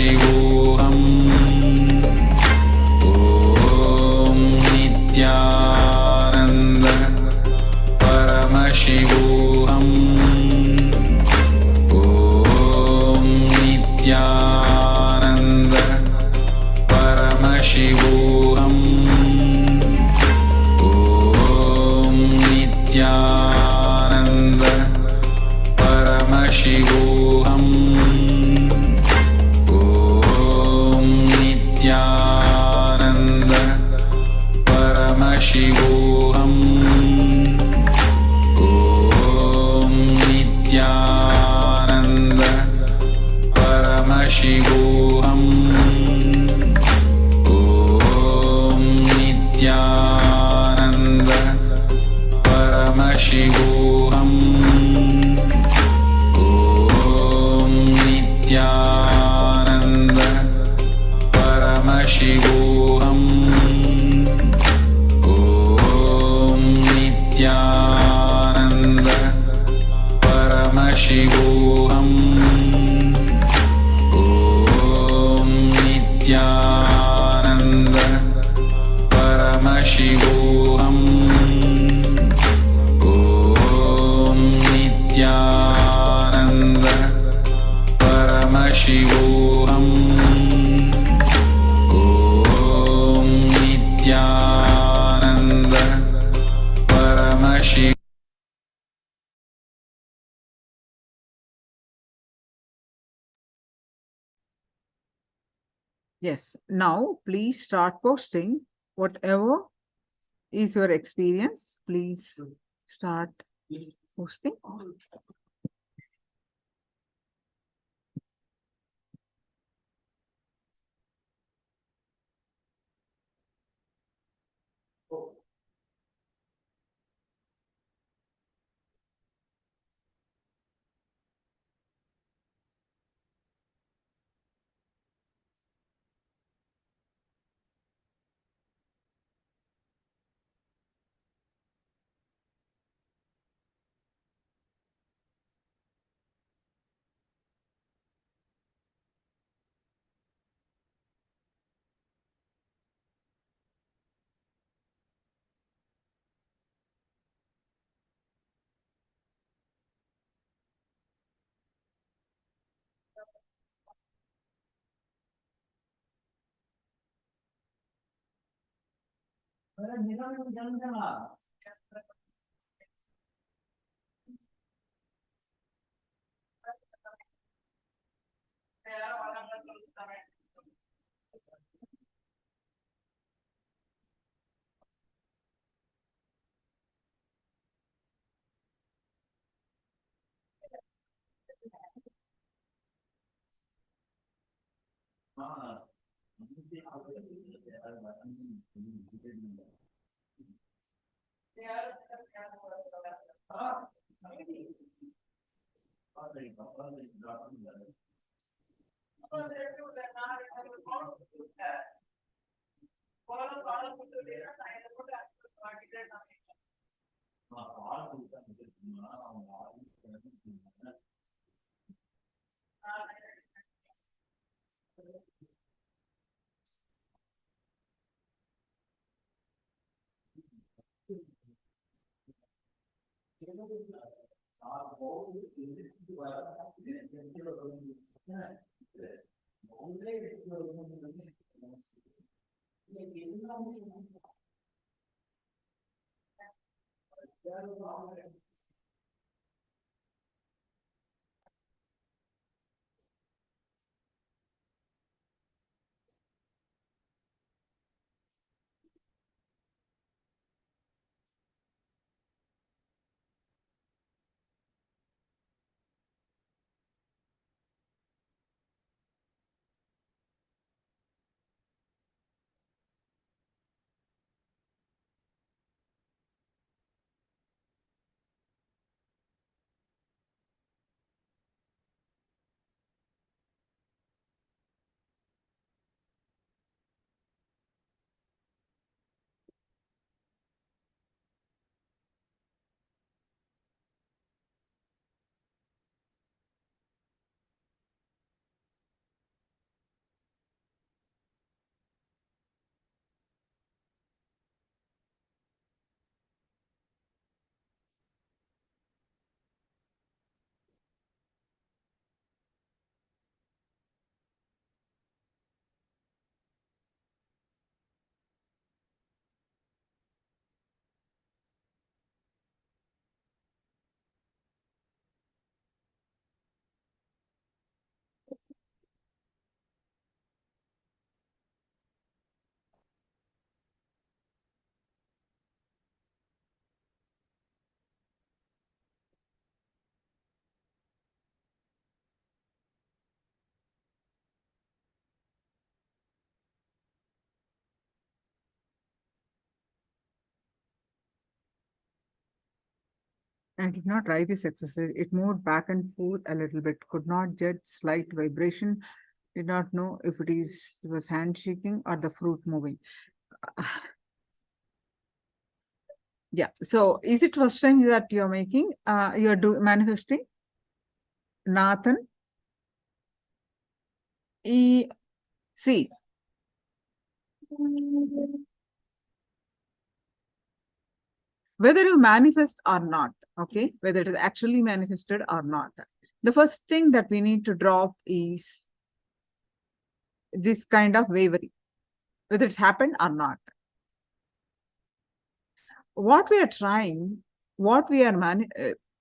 Paramashivoham Om Nithyananda Paramashivoham Om Nithyananda Paramashivoham Om Nithyananda Paramashivoham Om Nithyananda Paramashivoham Om Nithyananda Paramashivoham Om Nithyananda Paramashivoham Om Nithyananda Paramashivoham Om Nithyananda Paramashivoham Om Nithyananda Paramashivoham Om Nithyananda Paramashivoham Om Nithyananda Paramashivoham.
Yes. Now, please start posting whatever is your experience. Please start posting. I did not write this exercise. It moved back and forth a little bit. Could not judge slight vibration. Did not know if it was handshaking or the fruit moving. Yeah. So is it first time that you're making? You're manifesting? Nathan? See. Whether you manifest or not, okay, whether it is actually manifested or not, the first thing that we need to drop is this kind of wavering, whether it's happened or not. What we are trying, what we are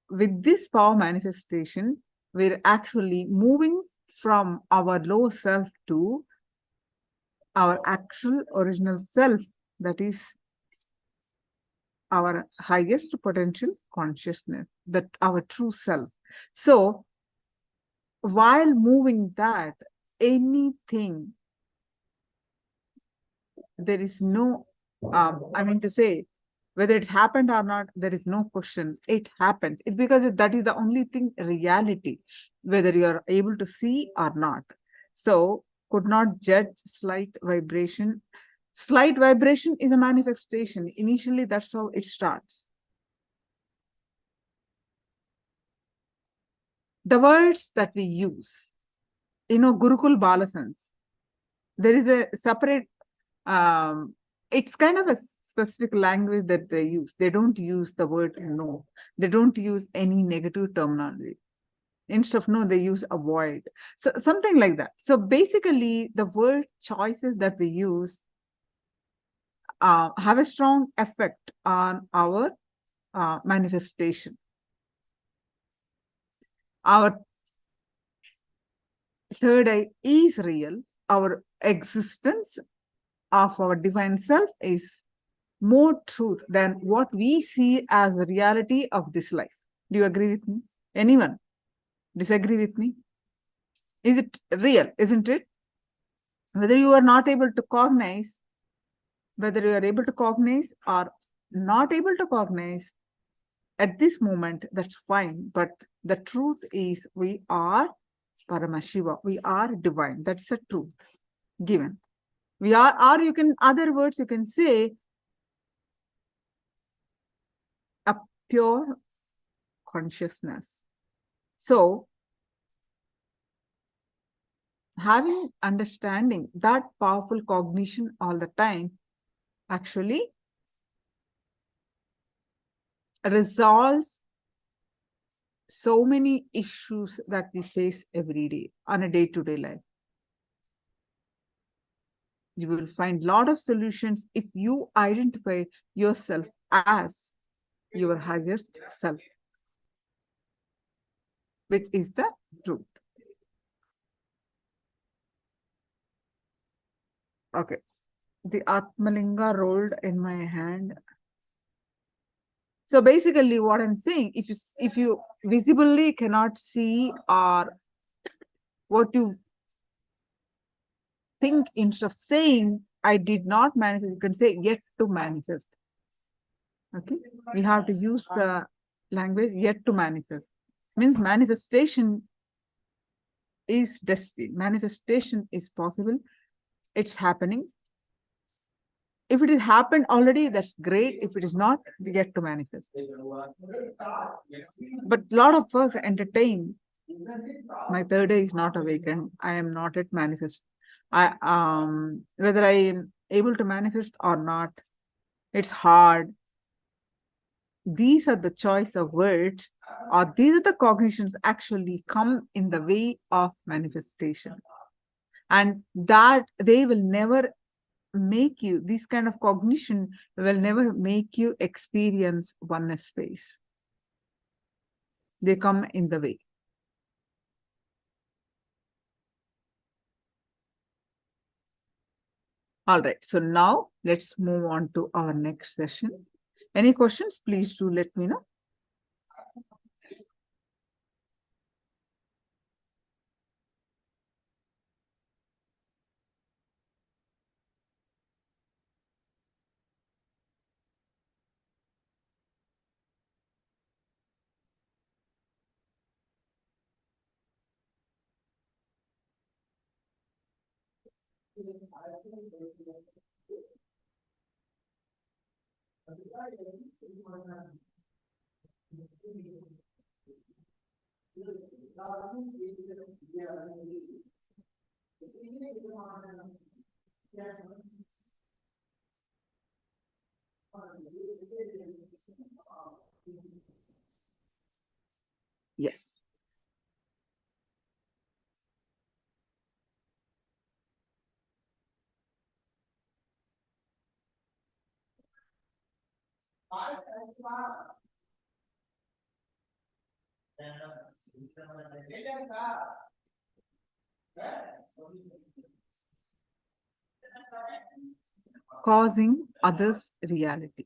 with this power manifestation, we're actually moving from our low self to our actual original self, that is our highest potential consciousness, that our true self. So while moving that, anything, there is no, I mean to say, whether it happened or not, there is no question. It happens. Because that is the only thing, reality, whether you're able to see or not. So could not judge slight vibration. Slight vibration is a manifestation. Initially, that's how it starts. The words that we use, Gurukul Balasans, there is a separate, it's kind of a specific language that they use. They don't use the word no. They don't use any negative terminology. Instead of no, they use avoid. So something like that. So basically, the word choices that we use have a strong effect on our manifestation. Our third eye is real. Our existence of our divine self is more truth than what we see as the reality of this life. Do you agree with me? Anyone disagree with me? Is it real? Isn't it? Whether you are not able to cognize, whether you are able to cognize or not able to cognize at this moment, that's fine. But the truth is we are Paramashiva. We are divine. That's the truth given. We are, or you can, other words, you can say a pure consciousness. So, having understanding, that powerful cognition all the time actually resolves so many issues that we face every day on a day-to-day life. You will find a lot of solutions if you identify yourself as your highest self, which is the truth. Okay. The Atmalinga rolled in my hand. So basically what I'm saying, if you visibly cannot see or what you think, instead of saying I did not manifest, you can say yet to manifest. Okay, we have to use the language yet to manifest. Means manifestation is destiny. Manifestation is possible. It's happening. If it has happened already, that's great. If it is not, yet to manifest. But a lot of folks entertain. My third eye is not awakened. I am not yet manifest. Whether I am able to manifest or not, it's hard. These are the choice of words, or these are the cognitions actually come in the way of manifestation. And that they will never make you, this kind of cognition will never make you experience oneness space. They come in the way. All right, so now let's move on to our next session. Any questions, please do let me know. Yes. Causing others' reality.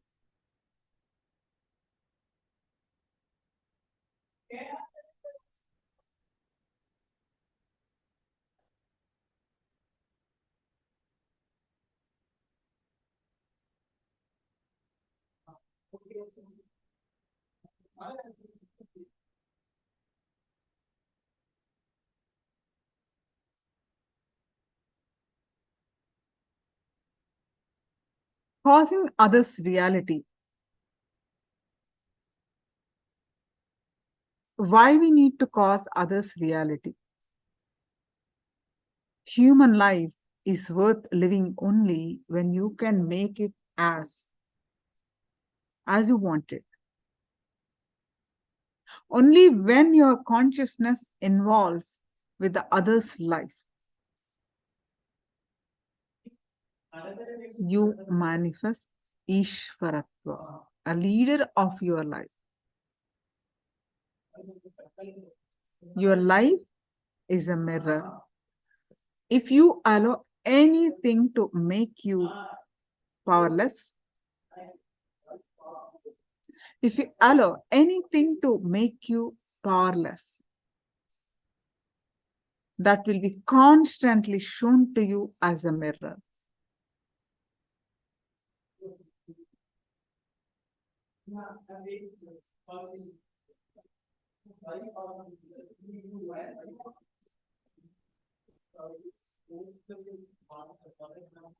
Causing others' reality. Why we need to cause others' reality? Human life is worth living only when you can make it as you want it. Only when your consciousness involves with the other's life, you manifest Ishvaratva, a leader of your life. Your life is a mirror. If you allow anything to make you powerless, if you allow anything to make you powerless, that will be constantly shown to you as a mirror.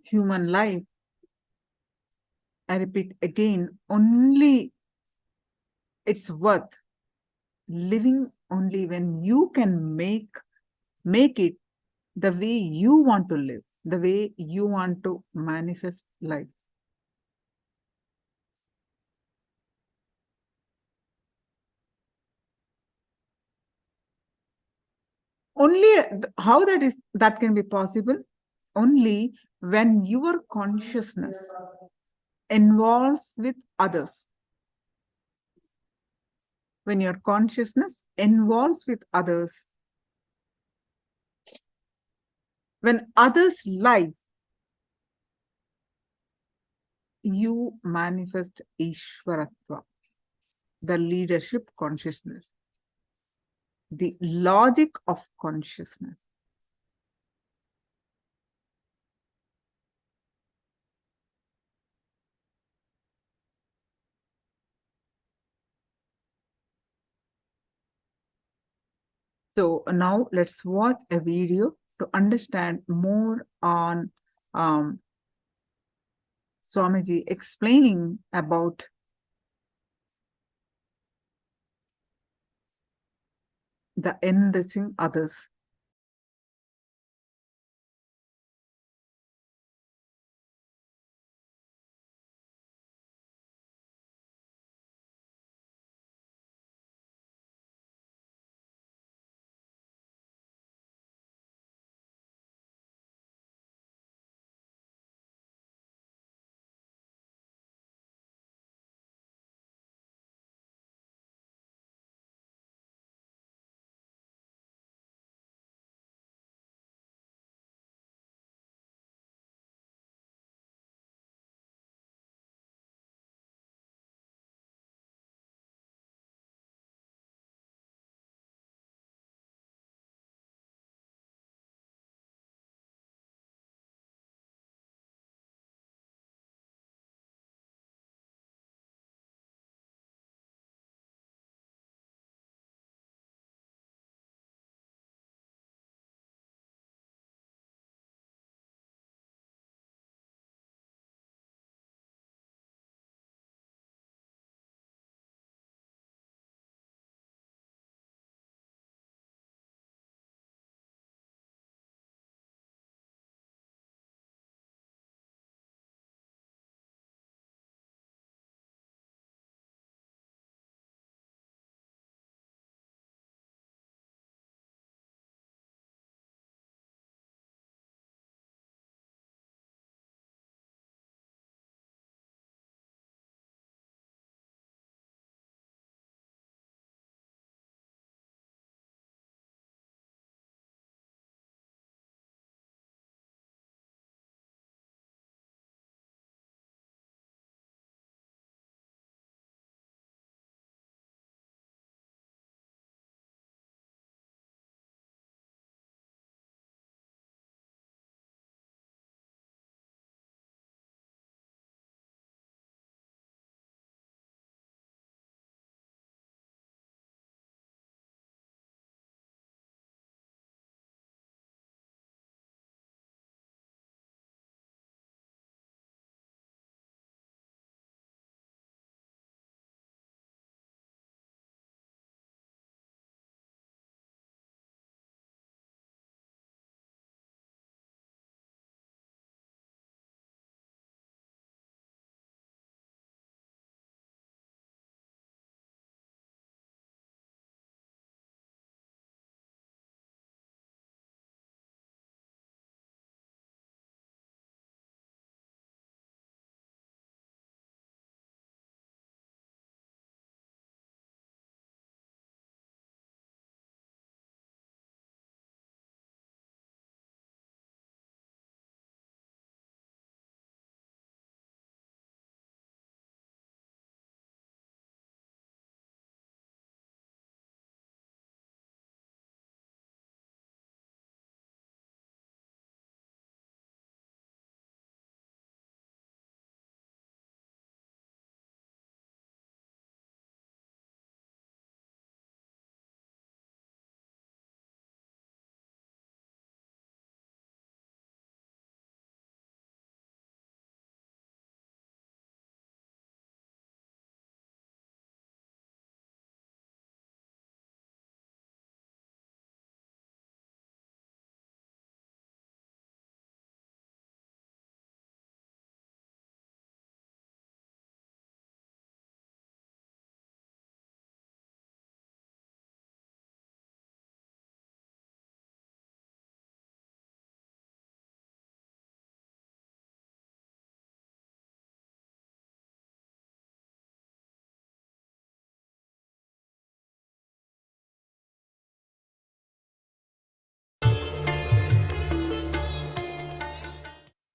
Human life, I repeat again, only it's worth living only when you can make it the way you want to live, the way you want to manifest life. Only how that can be possible? Only when your consciousness involves with others. When your consciousness involves with others, when others' life, you manifest Ishvaratva, the leadership consciousness, the logic of consciousness. So now let's watch a video to understand more on Swamiji explaining about the enriching others.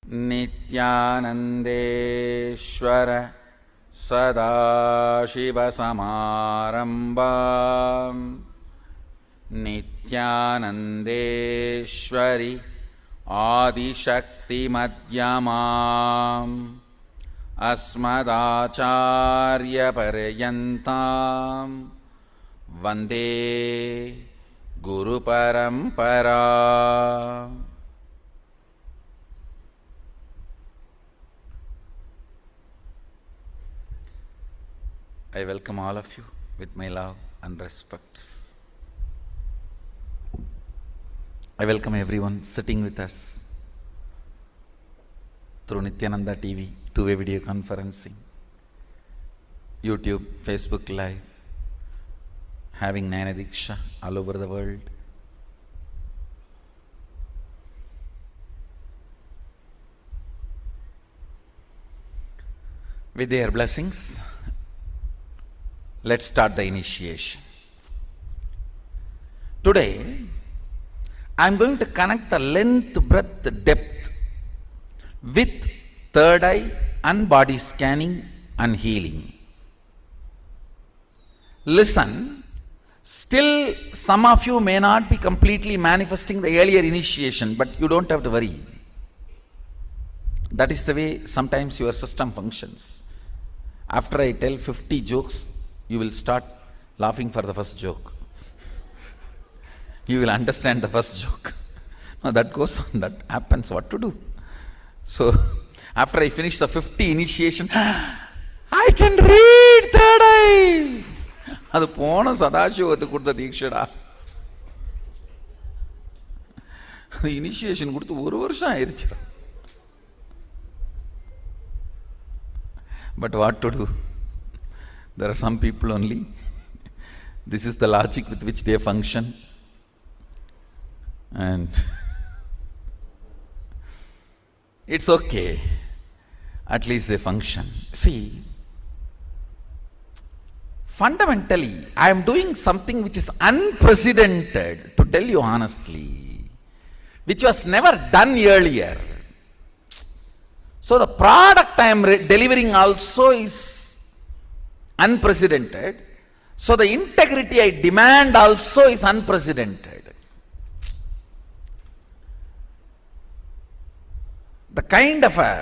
Nithyanandeshwara Sadashiva-samarambam Nithyanandeshwari Adi-shakti-madhyamam Asmadacharya-paryantam Vande Guru-parampara. I welcome all of you with my love and respect. I welcome everyone sitting with us through Nithyananda TV, two-way video conferencing, YouTube, Facebook Live, having Jnana Diksha all over the world. With their blessings, let's start the initiation. Today, I am going to connect the length, breadth, depth with third eye and body scanning and healing. Listen, still some of you may not be completely manifesting the earlier initiation, but you don't have to worry. That is the way sometimes your system functions. After I tell 50 jokes, you will start laughing for the first joke. You will understand the first joke. No, that goes on, that happens, what to do? So, after I finish the 50 initiation, I can read third eye. அது போன சதாசிவத்துக்கு கொடுத்த தீட்சடா. அது initiation கொடுத்து 1 வருஷம் ஆயிடுச்சு. But what to do? There are some people only. This is the logic with which they function. And it's okay. At least they function. See, fundamentally, I am doing something which is unprecedented, to tell you honestly, which was never done earlier. So the product I am delivering also is unprecedented. So the integrity I demand also is unprecedented. The kind of a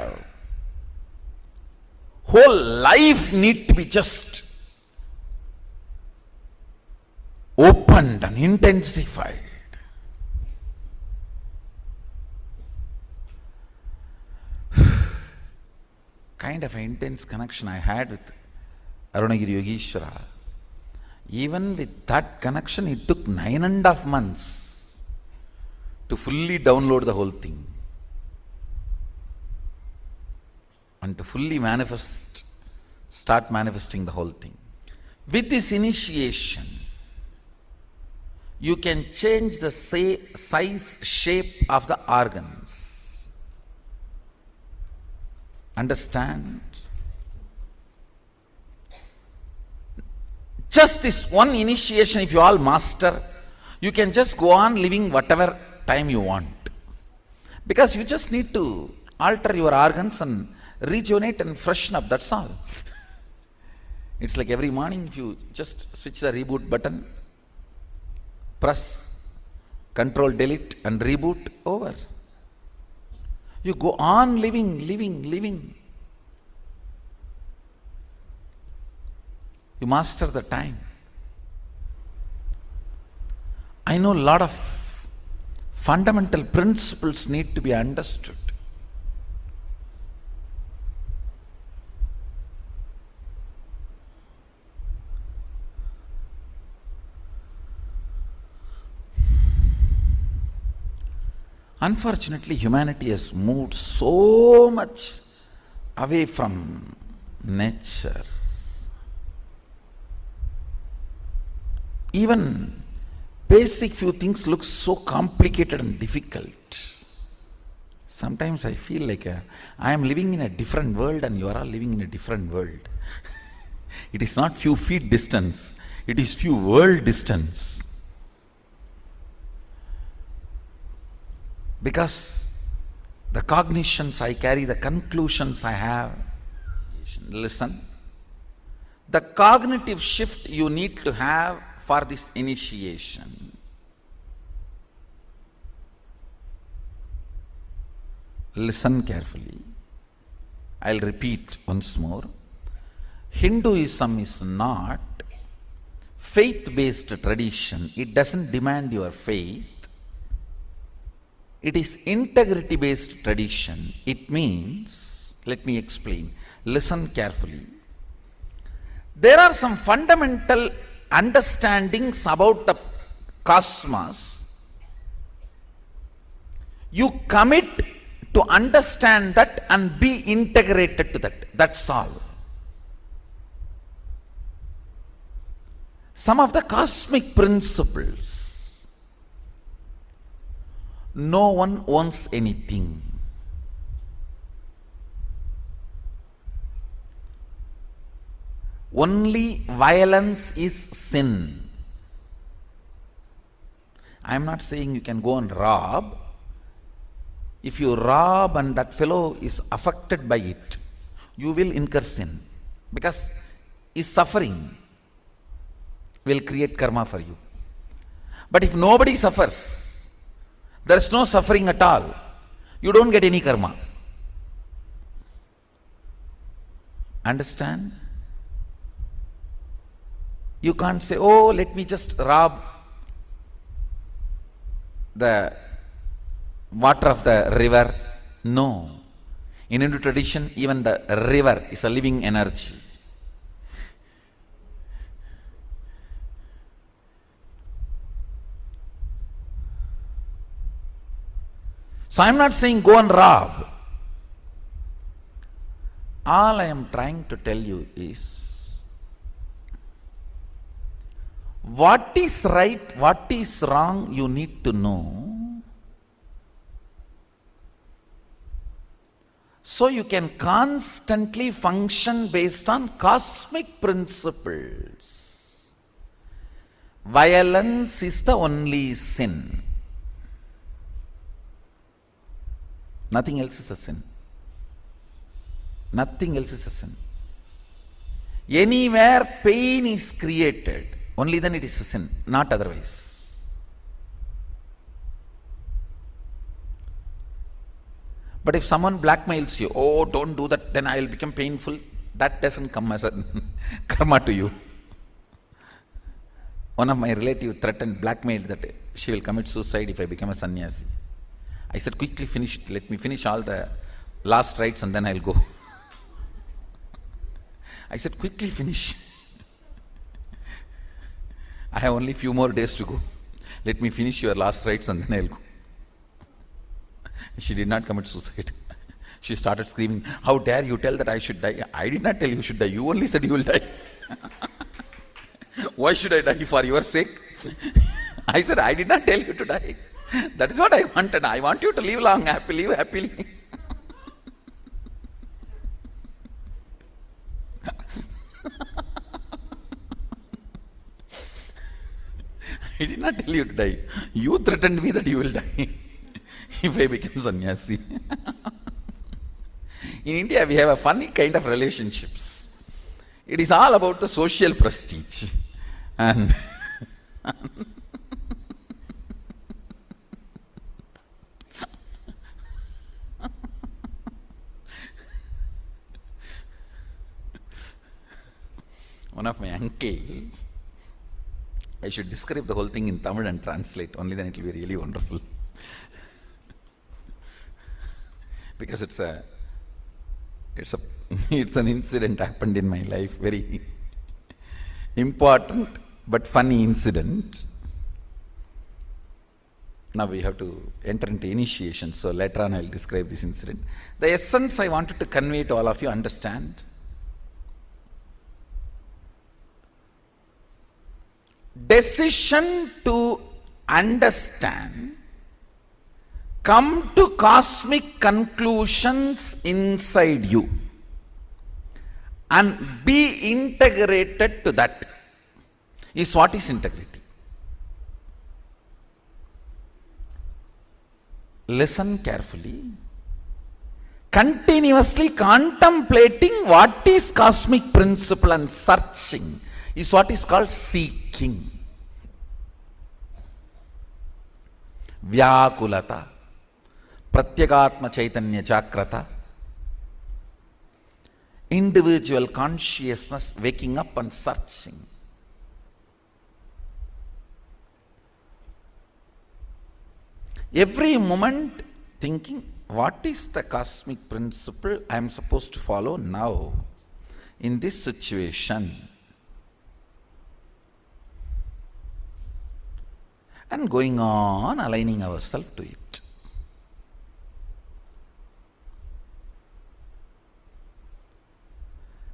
whole life need to be just opened and intensified. Kind of an intense connection I had with Arunagiri Yogeshwara. Even with that connection, it took 9.5 months to fully download the whole thing and to fully manifest, start manifesting the whole thing. With this initiation, you can change the size, shape of the organs. Understand? Just this one initiation, if you all master, you can just go on living whatever time you want. Because you just need to alter your organs and rejuvenate and freshen up, that's all. It's like every morning, if you just switch the reboot button, press Control Delete and reboot, over. You go on living. You master the time. I know a lot of fundamental principles need to be understood. Unfortunately, humanity has moved so much away from nature. Even basic few things look so complicated and difficult. Sometimes I feel like I am living in a different world and you are all living in a different world. It is not few feet distance, it is few world distance. Because the cognitions I carry, the conclusions I have. Listen. The cognitive shift you need to have for this initiation. Listen carefully. I'll repeat once more. Hinduism is not faith-based tradition. It doesn't demand your faith. It is integrity-based tradition. It means, let me explain. Listen carefully. There are some fundamental understandings about the cosmos. You commit to understand that and be integrated to that. That's all. Some of the cosmic principles. No one owns anything. Only violence is sin. I am not saying you can go and rob. If you rob and that fellow is affected by it, you will incur sin, because his suffering will create karma for you. But if nobody suffers, there is no suffering at all, you don't get any karma. Understand? You can't say, oh, let me just rob the water of the river. No. In Hindu tradition, even the river is a living energy. So I am not saying go and rob. All I am trying to tell you is, what is right, what is wrong, you need to know, so you can constantly function based on cosmic principles. Violence is the only sin. Nothing else is a sin. Nothing else is a sin. Anywhere pain is created, only then it is a sin, not otherwise. But if someone blackmails you, oh, don't do that, then I will become painful, that doesn't come as a karma to you. One of my relatives threatened, blackmailed that she will commit suicide if I become a sannyasi. I said, quickly finish it, let me finish all the last rites and then I'll go. I said, quickly finish. I have only few more days to go. Let me finish your last rites and then I'll go. She did not commit suicide. She started screaming, how dare you tell that I should die? I did not tell you should die. You only said you will die. Why should I die? For your sake? I said, I did not tell you to die. That is what I wanted. I want you to live long, happily, live happily. I did not tell you to die. You threatened me that you will die if I become sannyasi. In India, we have a funny kind of relationships. It is all about the social prestige. And one of my uncle, I should describe the whole thing in Tamil and translate, only then it will be really wonderful. Because it's an incident happened in my life, very important but funny incident. Now we have to enter into initiation, so later on I will describe this incident. The essence I wanted to convey to all of you, understand. Decision to understand, come to cosmic conclusions inside you and be integrated to that is what is integrity. Listen carefully. Continuously contemplating what is cosmic principle and searching is what is called seeking. Vyakulata, Pratyagatma Chaitanya Jagrata, individual consciousness waking up and searching. Every moment thinking, what is the cosmic principle I am supposed to follow now in this situation? And going on aligning ourselves to it.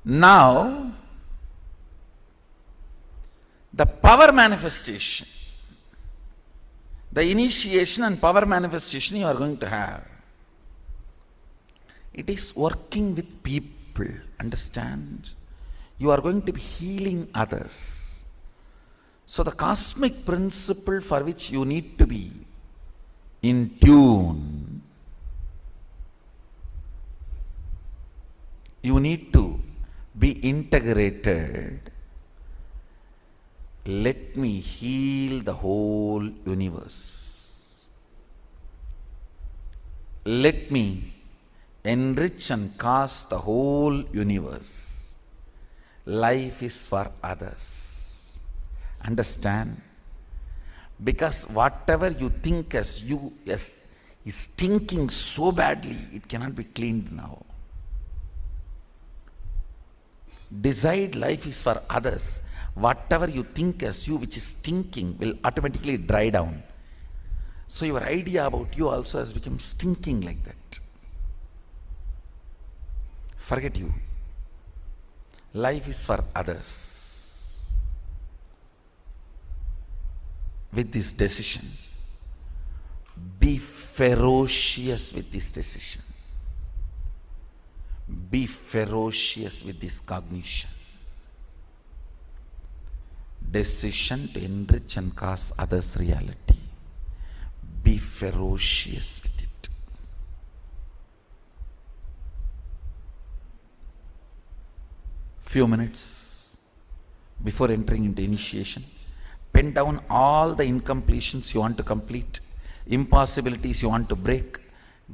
Now, the power manifestation, the initiation and power manifestation you are going to have, it is working with people, understand? You are going to be healing others. So the cosmic principle for which you need to be in tune, you need to be integrated. Let me heal the whole universe. Let me enrich and cast the whole universe. Life is for others. Understand? Because whatever you think as you is stinking so badly, it cannot be cleaned now. Decide life is for others. Whatever you think as you which is stinking will automatically dry down. So your idea about you also has become stinking like that. Forget you. Life is for others. With this decision, be ferocious with this decision. Be ferocious with this cognition. Decision to enrich and cast others' reality. Be ferocious with it. Few minutes before entering into initiation, pen down all the incompletions you want to complete, impossibilities you want to break,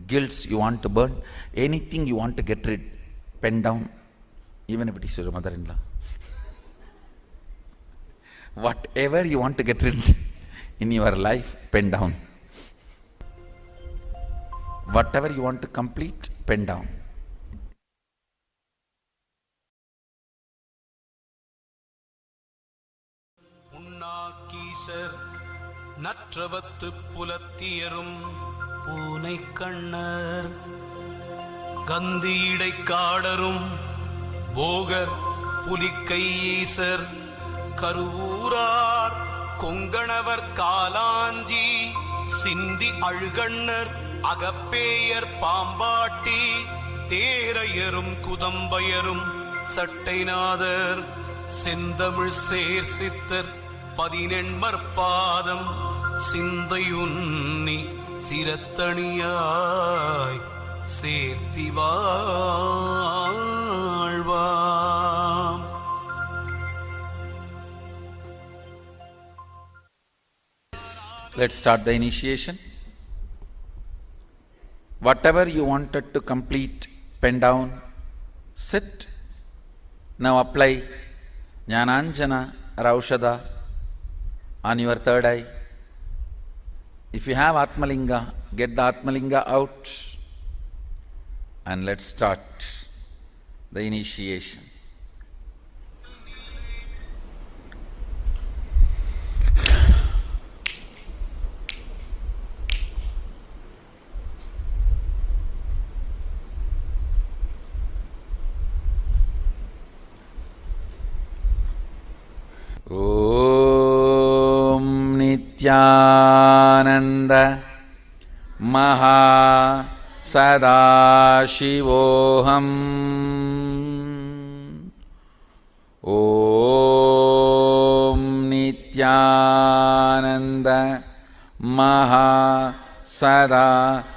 guilts you want to burn, anything you want to get rid, pen down, even if it is your mother-in-law. Whatever you want to get rid in your life, pen down. Whatever you want to complete, pen down.
கீசர் நற்றவத்து புலத்தியரும் பூனை கண்ணர் கந்தியிடை காடரும் போகர் புலிக்கையீசர் கருவூரார் கொங்கணவர் காலாஞ்சி சிந்தி அழுகண்ணர் அகப்பேயர் பாம்பாட்டி தேரையரும் குதம்பயரும் சட்டைநாதர் செந்தமிழ் சேர் சித்தர் பதினெண்மற்பாதம் சிந்தையுன்னி சிரத்தணியாய் சேர்த்தி வாழ்வாம்.
Let's start the initiation. Whatever you wanted to complete, pen down, sit. Now apply Jnananjana Raushada on your third eye. If you have Atmalinga, get the Atmalinga out and let's start the initiation. Om Nithyananda Maha Sadashivoham. Om Nithyananda Maha Sadashivoham.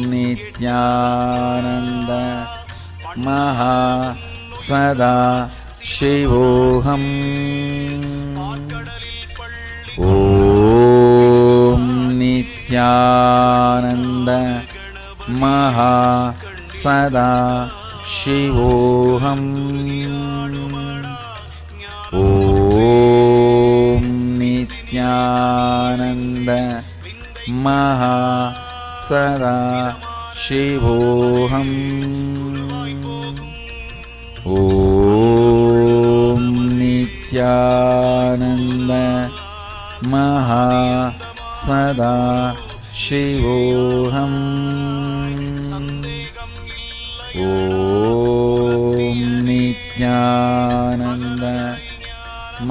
சதா சிவோகம். ஓம் நித்யானந்த மகா சதா சிவோகம். ஓம் நித்யானந்த மகா சதா சிவோகம். ஓம் நித்யானந்த மகா சதா சிவோகம். ஓம் நித்யானந்த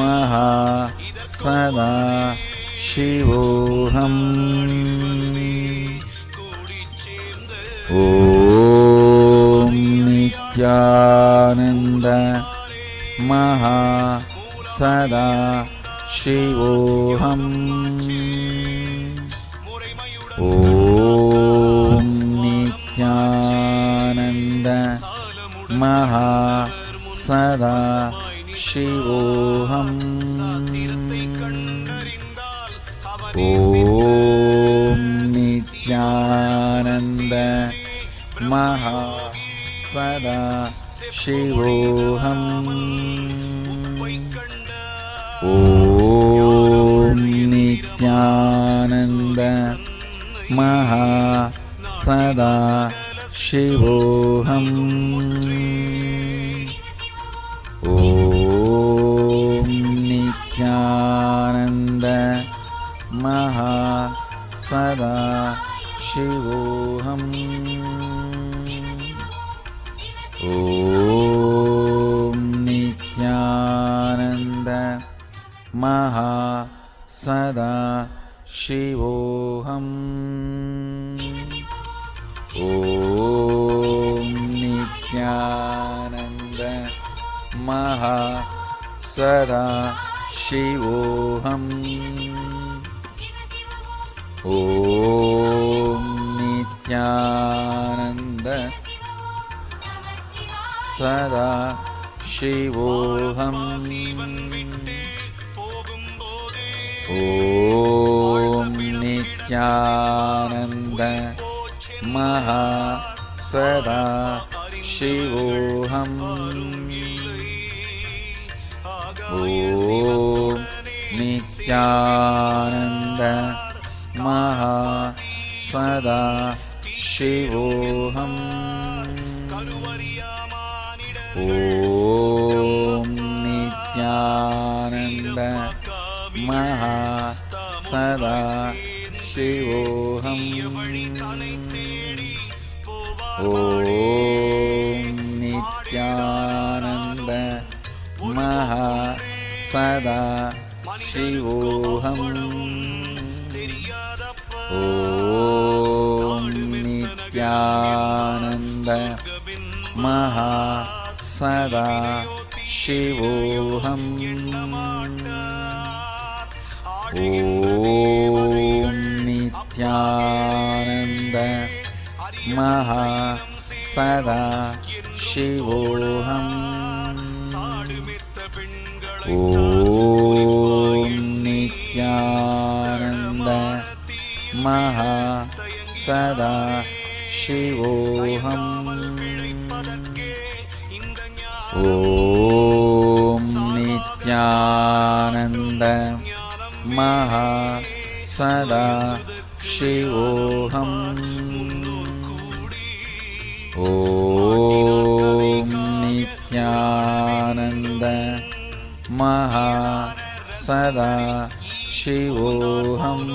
மகா சதா சிவோகம். ஓம் நித்யானந்த மகா சதா சிவோகம். ஓம் நித்யானந்த மகா சதா சிவோகம். ஓம் நித்யானந்த மகா சதா சிவோகம். ஓம் நித்யானந்த மகா சதா சிவோகம். ஓம் நித்யானந்த மகா சதா சிவோகம். ஓம் நித்யானந்த மகா சதா சிவோகம். ஓம் நித்யானந்த மகா சதா சிவோகம். ஓம் நித்யானந்த சதா சிவோகம். ஓம் நித்யானந்த மகா சதா சிவோகம். ஓம் நித்யானந்த மகா சதா சிவோகம். ஓம் நித்யானந்த மகா சதா சிவோகம். ஓம் நித்யானந்த மகா சதா சிவோகம். ஓம் நித்யானந்த மகா சதா சிவோகம். ஓம் நித்யானந்த மகா சதா சிவோகம். ஓம் நித்யானந்த மகா சதா சிவோகம். ஓம் நித்யானந்த மகா சதா சிவோகம். ஓம் நித்யானந்த மகா சதா சிவோகம்.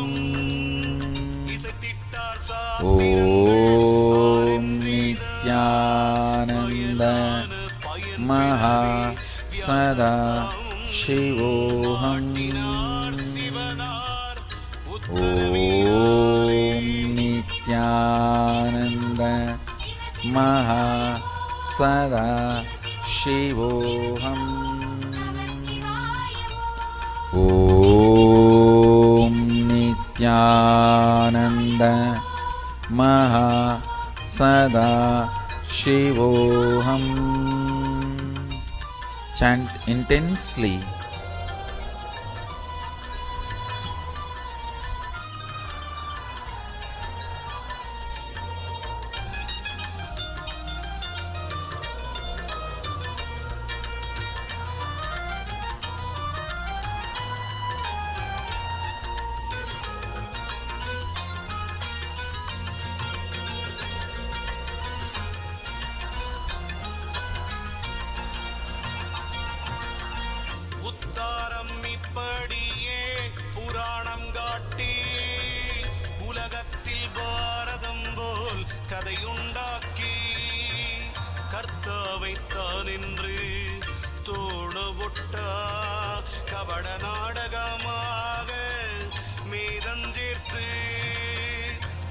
ஓம் நித்யானந்த மகா சதா சிவோகம். ஓம் நித்யானந்த மகா சதா சிவோகம். ஓம் நித்யானந்த மகா சதா சிவோகம். Chant intensely.
உத்தாரம் இப்படியே புராணம் காட்டி உலகத்தில் பாரதம் போல் கதையுண்டாக்கி கர்த்தாவை தானின்று தோணபொட்டா கபட நாடகமாக மேதஞ்சேர்த்து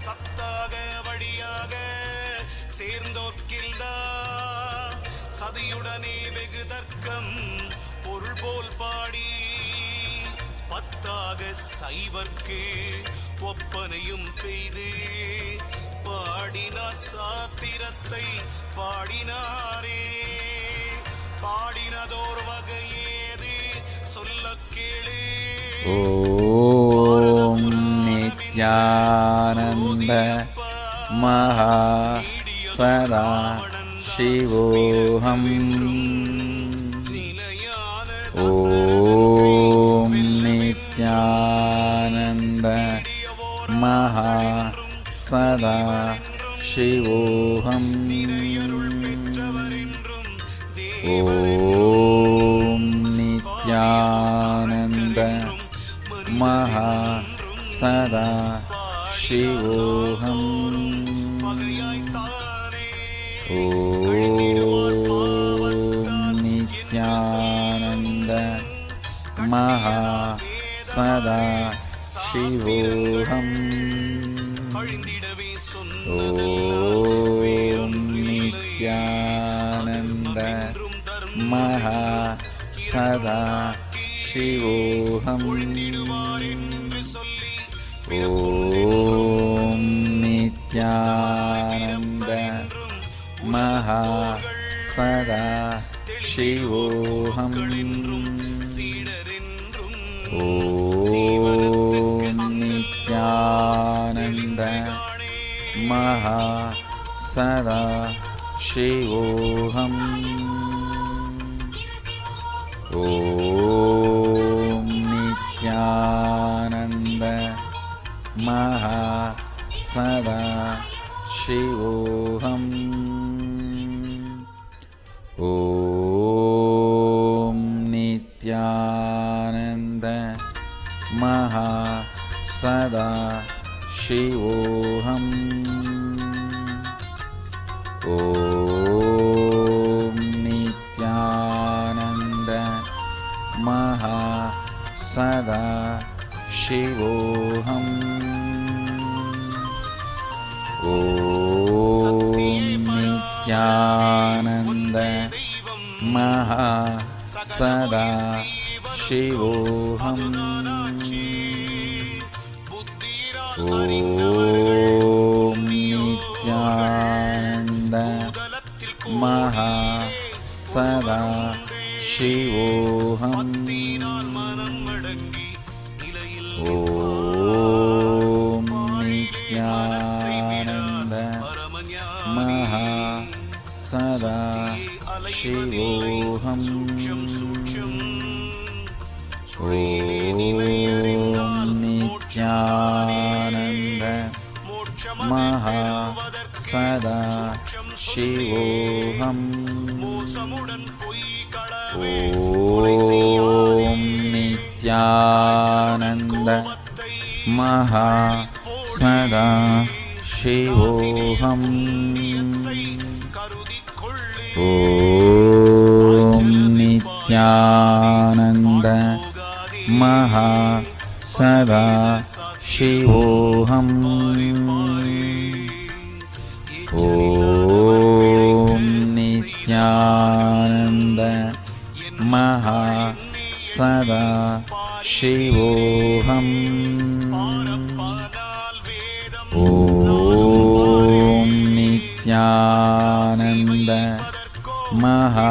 சத்தாக வழியாக சேர்ந்தோர்க்கில்தா சதியுடனே வெகு தர்க்கம் பொருள் போல் பாடி பத்தாக சைவர்க்கு ஒப்பனையும் பெய்து பாடினார் சாத்திரத்தை பாடினாரே பாடினதோர் வகையேது சொல்ல கேளு.
ஓம் நித்யானந்த மகா சதா சிவோஹம். ஓம் நித்யானந்த மகா சதா சிவோஹம். ஓம் நித்யானந்த மகா சதா சிவோஹம். ஓம் நித்யானந்த மகா சதா சிவோஹம். ஓம் நித்யானந்த மகா சதா சிவோஹம். ஓம் நித்யானந்த மகா சதா சிவோஹம். ஓம் நித்யானந்த மகா சதா சிவோஹம். ஓம் நித்யானந்த மகா சதா சிவோஹம். ஓம் நித்யானந்த மகா சதா சிவோஹம். ஓம் நித்யானந்த மகா சதா சிவோஹம். ஓம் நித்யானந்த மகா சதா சிவோஹம். ஓம் நித்யானந்த மகா சதா சிவோஹம். ஓம் நித்யானந்த மகா சதா சிவோஹம். ஓம் நித்யானந்த மகா சதா சிவோஹம். ஓம் நித்யானந்த மகா சதா சிவோஹம். ஓம் நித்யானந்த மகா சதா சிவோஹம். ஓம் நித்யானந்த மகா சதா சிவோஹம். ஓம் நித்யானந்த மகா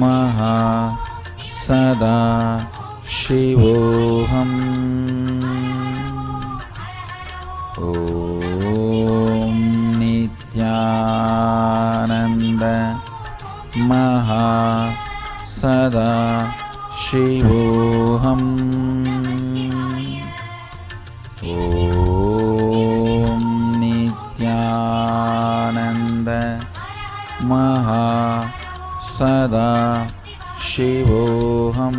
Maha Sada Shivoham. Om Nithyananda Maha Sada Shivoham. Om Nithyananda Maha Sada Shivoham.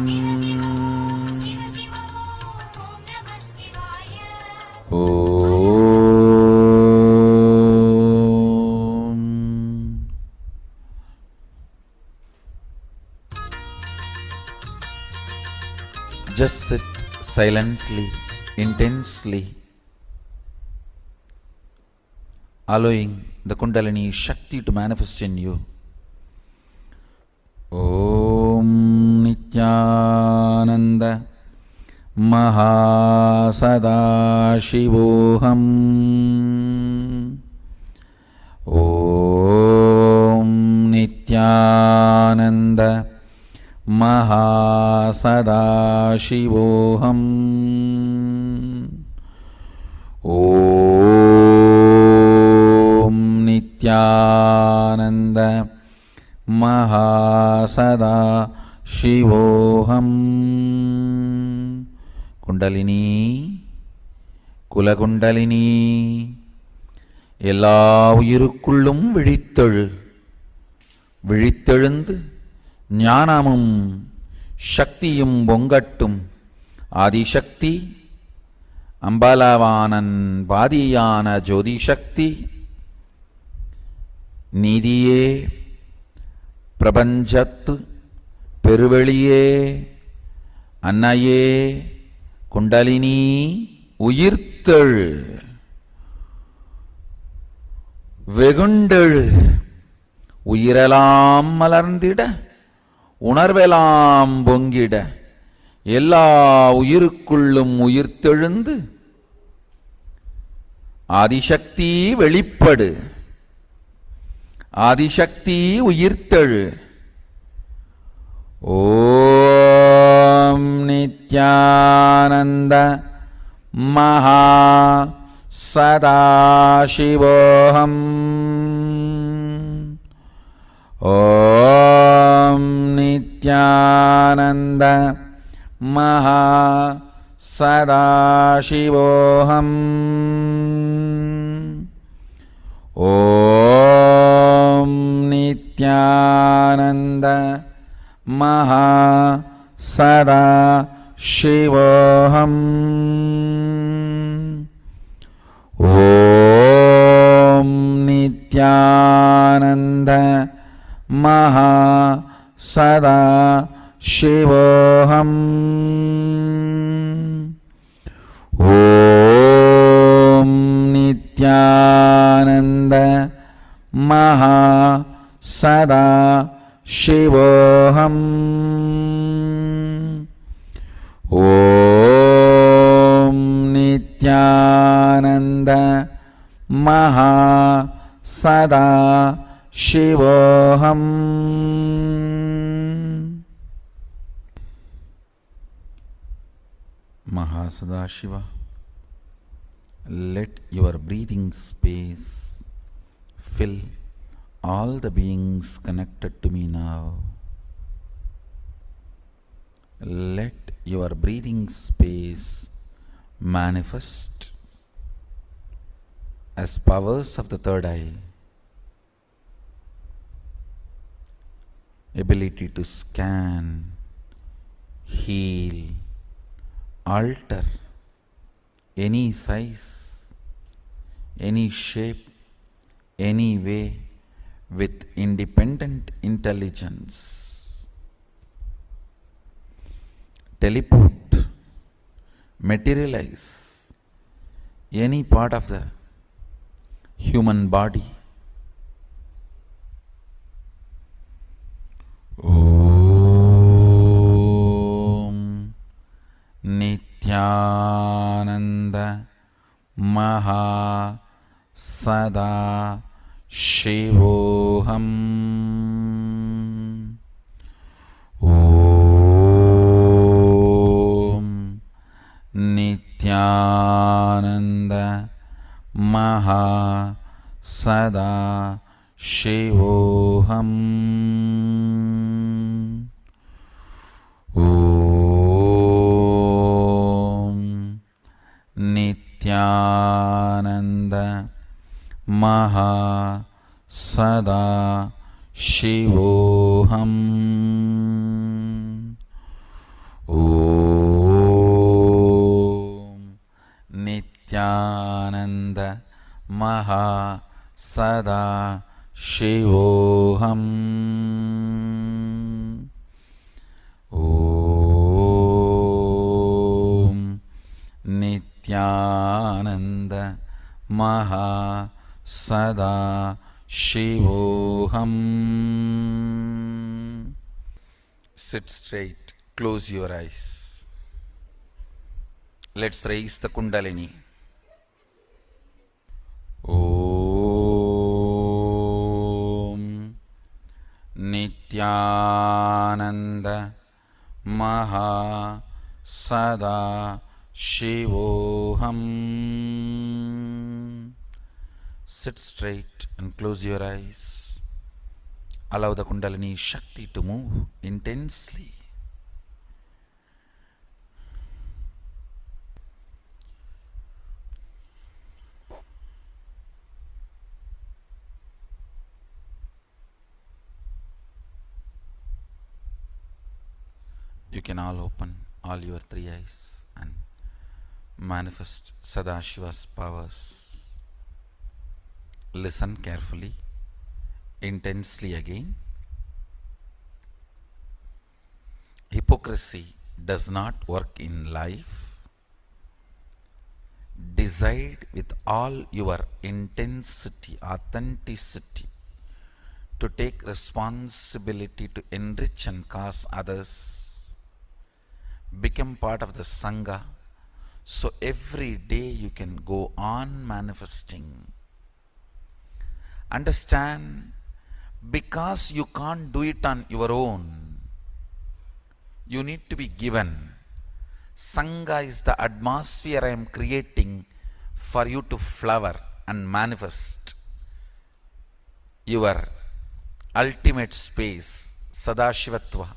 Just sit silently, intensely, allowing the Kundalini Shakti to manifest in you. Om Nithyananda Maha Sada Shivoham. Om Nithyananda Maha Sada Shivoham. Om Nithyananda Maha Sada Shivoham. Kundalini, Kulakundalini, எல்லா உயிருக்குள்ளும் விழித்தெழு. விழித்தெழுந்து ஞானமும் சக்தியும் பொங்கட்டும். ஆதிசக்தி அம்பலவானன் பாதியான ஜோதி சக்தி நீதியே பிரபஞ்சத்து பெருவெளியே அன்னையே குண்டலினி உயிர்த்தெழு வெகுண்டெழு. உயிரெல்லாம் மலர்ந்திட உணர்வெல்லாம் பொங்கிட எல்லா உயிருக்குள்ளும் உயிர்த்தெழுந்து ஆதிசக்தி வெளிப்படு. ஆதிசக்தி உயிர்த்தெழு. ஓம் நித்யானந்த மகா சதாசிவோஹம். ஓம் நித்யானந்த மகா சதாசிவோஹம். ஓம் நித்யானந்த மகா சதாசிவோஹம். ஓம் நித்யானந்த மகா சதாசிவோஹம். ஓம் நித்யானந்த மகா சதாசிவோஹம். ஓம் நித்யானந்த மகா சதாசிவோஹம். Mahasadashiva, let your breathing space fill all the beings connected to me now. Let your breathing space manifest as powers of the third eye, ability to scan, heal, alter any size, any shape, any way with independent intelligence. Teleport, materialize any part of the human body. Om Nithyananda Maha Sada Shivoham. sada shivoham. Om Nithyananda Maha Sada Shivoham. Om Nithyananda Maha Sada Shivoham. Om Nithyananda Maha Sada Shivoham. Sit straight, close your eyes. Let's raise the Kundalini. Om Nithyananda Maha Sada Shivoham. Sit straight and close your eyes. Allow the Kundalini Shakti to move intensely. You can all open all your three eyes and manifest Sadashiva's powers. Listen carefully, intensely again. Hypocrisy does not work in life. Decide with all your intensity, authenticity, to take responsibility to enrich and cause others. Become part of the Sangha, so every day you can go on manifesting. Understand, because you can't do it on your own, you need to be given. Sangha is the atmosphere I am creating for you to flower and manifest your ultimate space, Sadashivatva.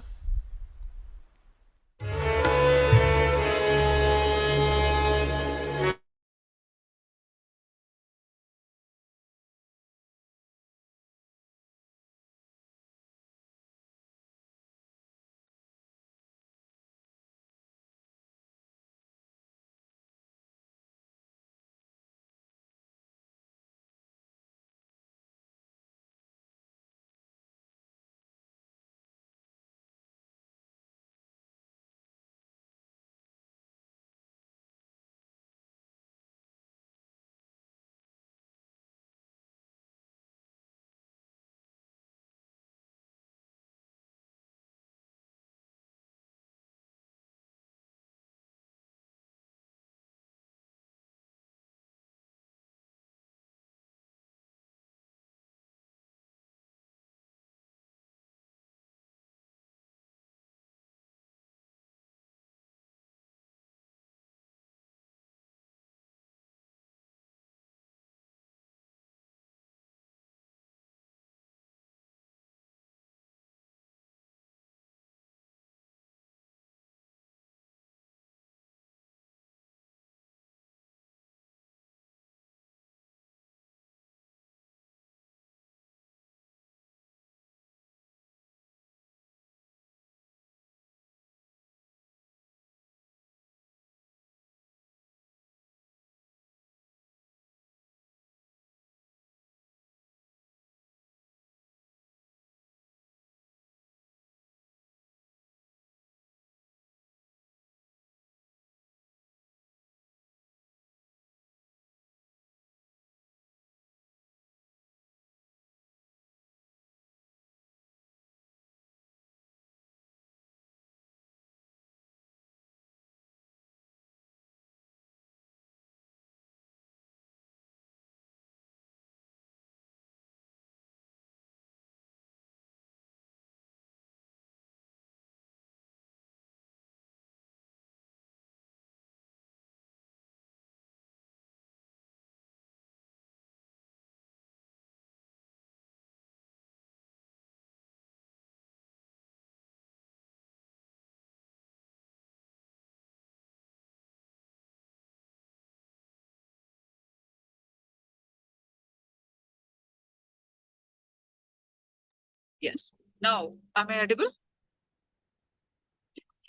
Yes. Now, am I audible?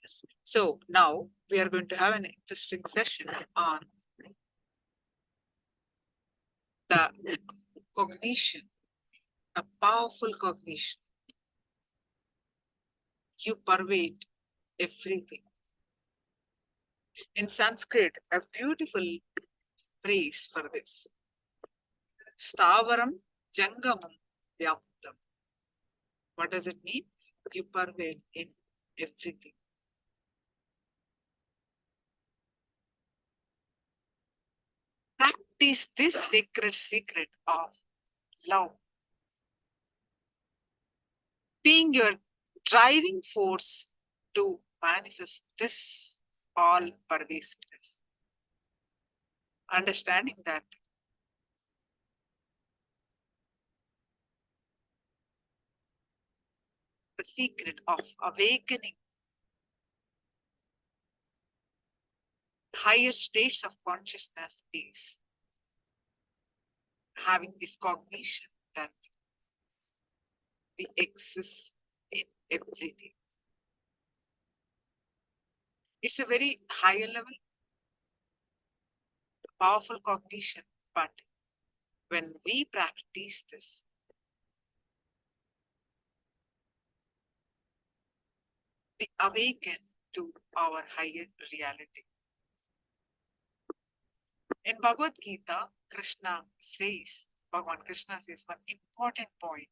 Yes. So now we are going to have an interesting session on the cognition, a powerful cognition. You pervade everything. In Sanskrit, a beautiful phrase for this. Stavaram Jangamam Vyaptam. What does it mean? You pervade in everything. Practice this sacred secret of love. Being your driving force to manifest this all pervasiveness. Understanding that the secret of awakening higher states of consciousness is having this cognition that we exist in everything. It's a very higher level, powerful cognition, but when we practice this, we awaken to our higher reality. In Bhagavad Gita, Bhagavan Krishna says one important point.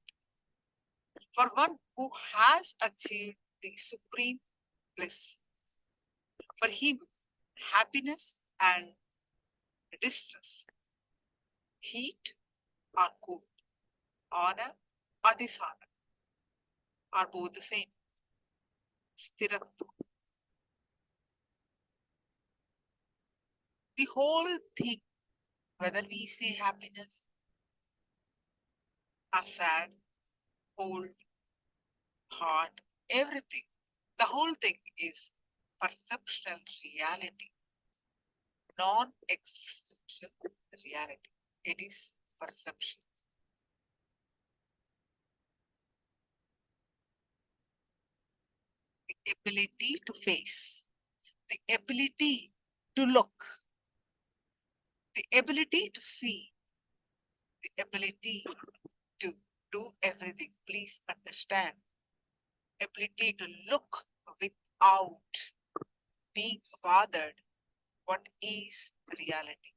For one who has achieved the supreme bliss, for him, happiness and distress, heat or cold, honor or dishonor are both the same. Sthiratva. The whole thing, whether we say happiness or sad, cold, hot, everything, the whole thing is perceptual reality, non-existential reality. It is perception. The ability to face, the ability to look, the ability to see, the ability to do everything. Please understand. Ability to look without being bothered. What is reality?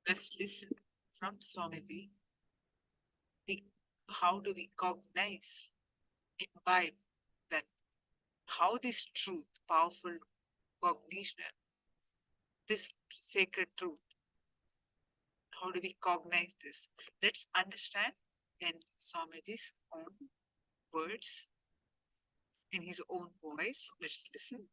Let's listen from Swamiji. How do we cognize, imbibe that, how this truth, powerful cognition, this sacred truth, how do we cognize this? Let's understand in Swamiji's own words, in his own voice. Let's listen.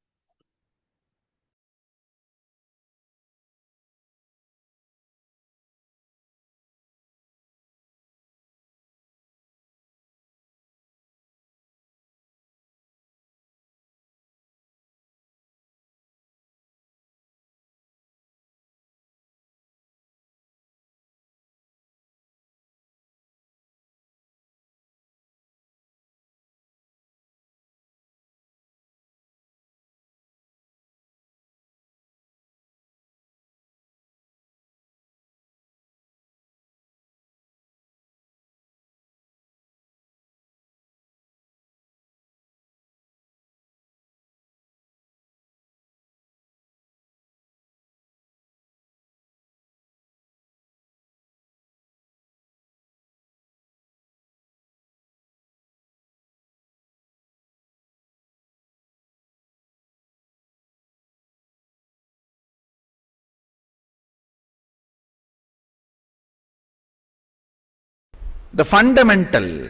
The fundamental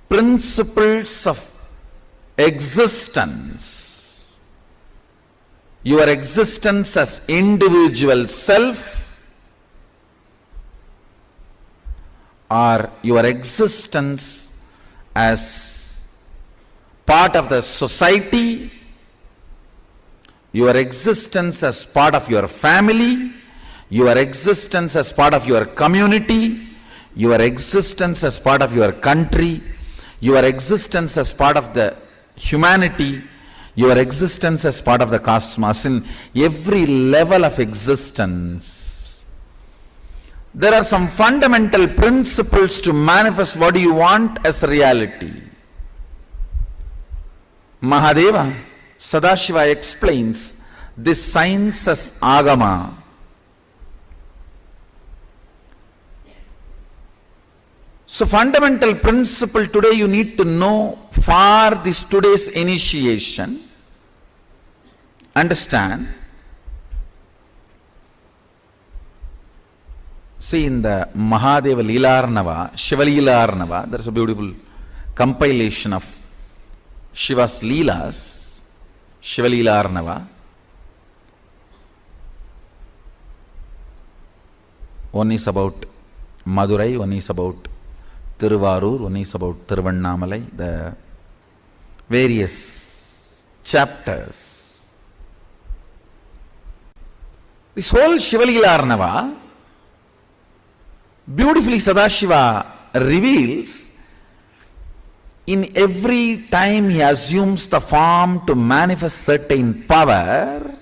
principles of existence, your existence as individual self, or your existence as part of the society, your existence as part of your family, your existence as part of your community, your existence as part of your country, your existence as part of the humanity, your existence as part of the cosmos, in every level of existence. There are some fundamental principles to manifest what you want as reality. Mahadeva, Sadashiva explains this science as Agama. So fundamental principle today you need to know for this today's initiation. Understand. See, in the Mahadeva Leelarnava, Shiva Leelarnava, there is a beautiful compilation of Shiva's Leelas, Shiva Leelarnava. One is about Madurai, one is about Tiruvarur, one is about Tiruvannamalai, the various chapters. This whole Shiva Leelarnava, beautifully Sadashiva reveals, in every time he assumes the form to manifest certain power,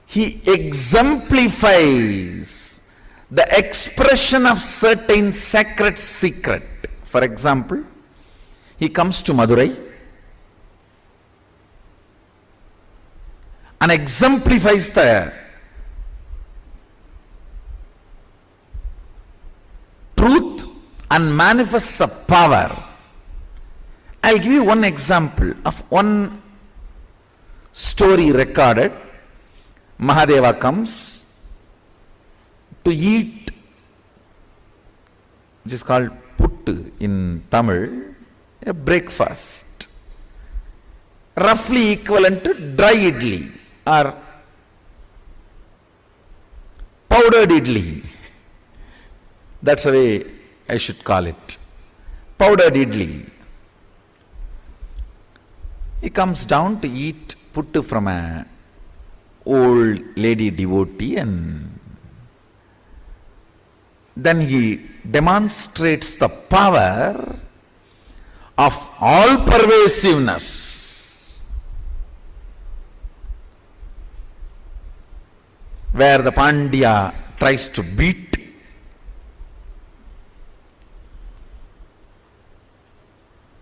he exemplifies the expression of certain sacred secret. For example, he comes to Madurai and exemplifies the truth and manifests a power. I'll give you one example of one story recorded. Mahadeva comes to eat, which is called puttu in Tamil, a breakfast, roughly equivalent to dry idli or powdered idli. That's the way I should call it. Powdered idli. He comes down to eat puttu from a old lady devotee, and then he demonstrates the power of all pervasiveness, where the Pandya tries to beat.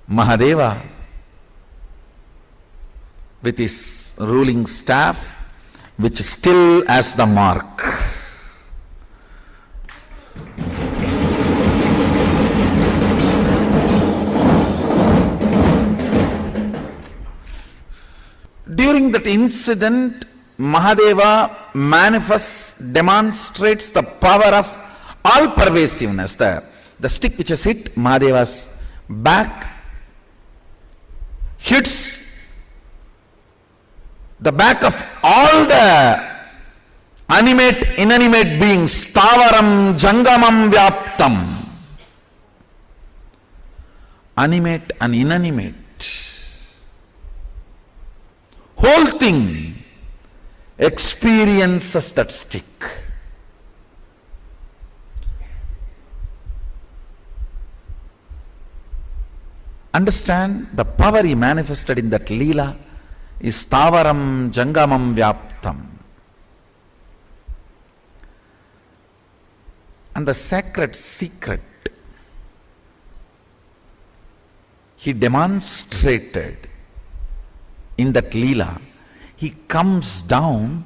Mahadeva, with his ruling staff, which still has the mark. During that incident, Mahadeva demonstrates the power of all pervasiveness. The stick which has hit Mahadeva's back hits the back of all the animate, inanimate beings. Stavaram jangamam vyaptam. Animate and inanimate. Whole thing experiences that stick. Understand, the power he manifested in that Leela is Stavaram Jangamam Vyaptam. And the sacred secret he demonstrated in that Leela. He comes down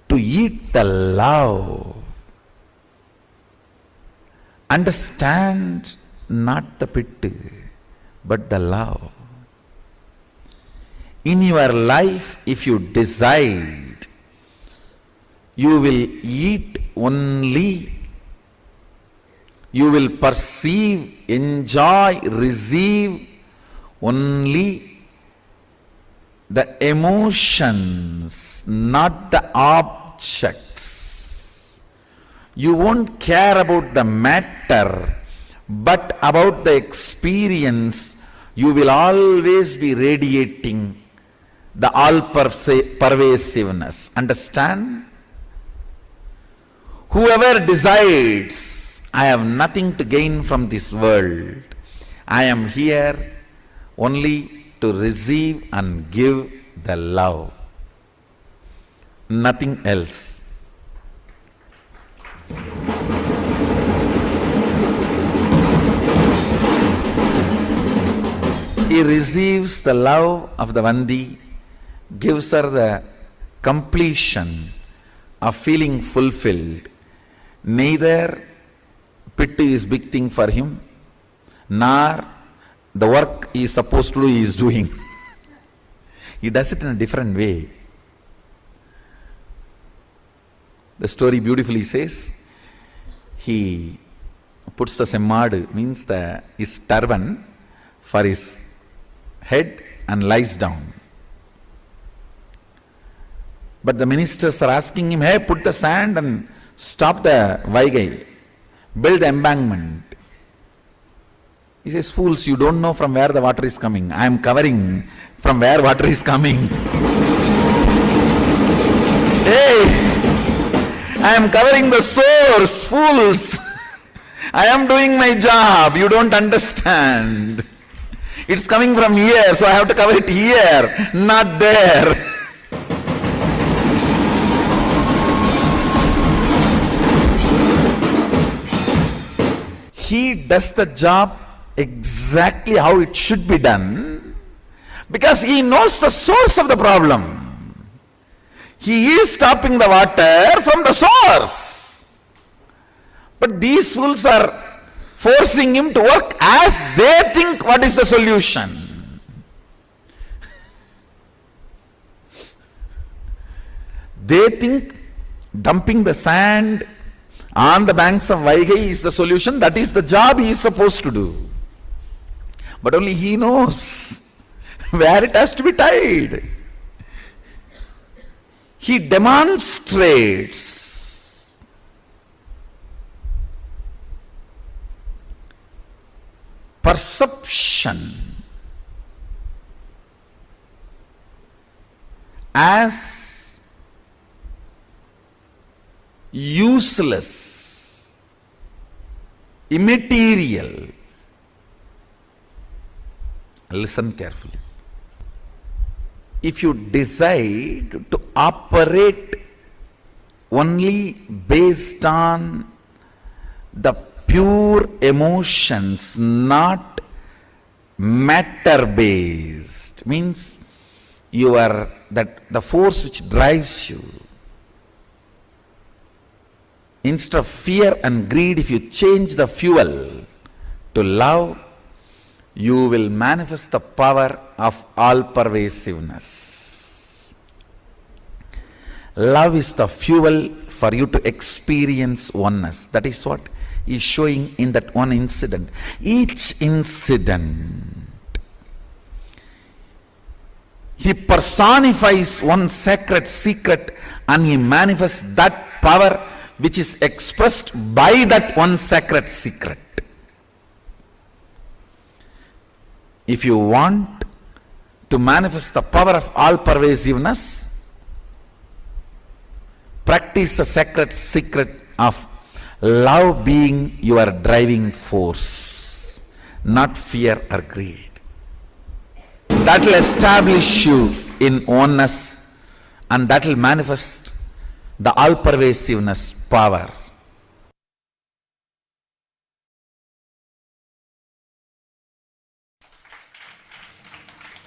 to eat the love. Understand, not the pity, but the love. In your life, if you decide, you will eat only, you will perceive, enjoy, receive only the emotions, not the objects. You won't care about the matter, but about the experience. You will always be radiating the all-pervasiveness. Understand? Whoever decides, I have nothing to gain from this world, I am here only to receive and give the love, nothing else. He receives the love of the Vandi, gives her the completion of feeling fulfilled. Neither pity is big thing for him, nor the work he is supposed to do he is doing. He does it in a different way. The story beautifully says, he puts the semmad, means his turban, for his head and lies down. But the ministers are asking him, hey, put the sand and stop the Vaigai, build the embankment. He says, fools, you don't know from where the water is coming. I am covering from where water is coming. Hey, I am covering the source, fools. I am doing my job, you don't understand. It's coming from here, so I have to cover it here, not there. He does the job exactly how it should be done because he knows the source of the problem. He is stopping the water from the source. But these fools are forcing him to work as they think what is the solution. They think dumping the sand on the banks of Vaigai is the solution. That is the job he is supposed to do. But only he knows where it has to be tied. He demonstrates perception as useless, immaterial. Listen carefully. If you decide to operate only based on the pure emotions, not matter based, means you are the force which drives you. Instead of fear and greed, if you change the fuel to love, you will manifest the power of all-pervasiveness. Love is the fuel for you to experience oneness. That is what he is showing in that one incident. Each incident, he personifies one sacred secret and he manifests that power which is expressed by that one sacred secret. If you want to manifest the power of all-pervasiveness, practice the sacred secret of love being your driving force, not fear or greed. That will establish you in oneness and that will manifest the all-pervasiveness power.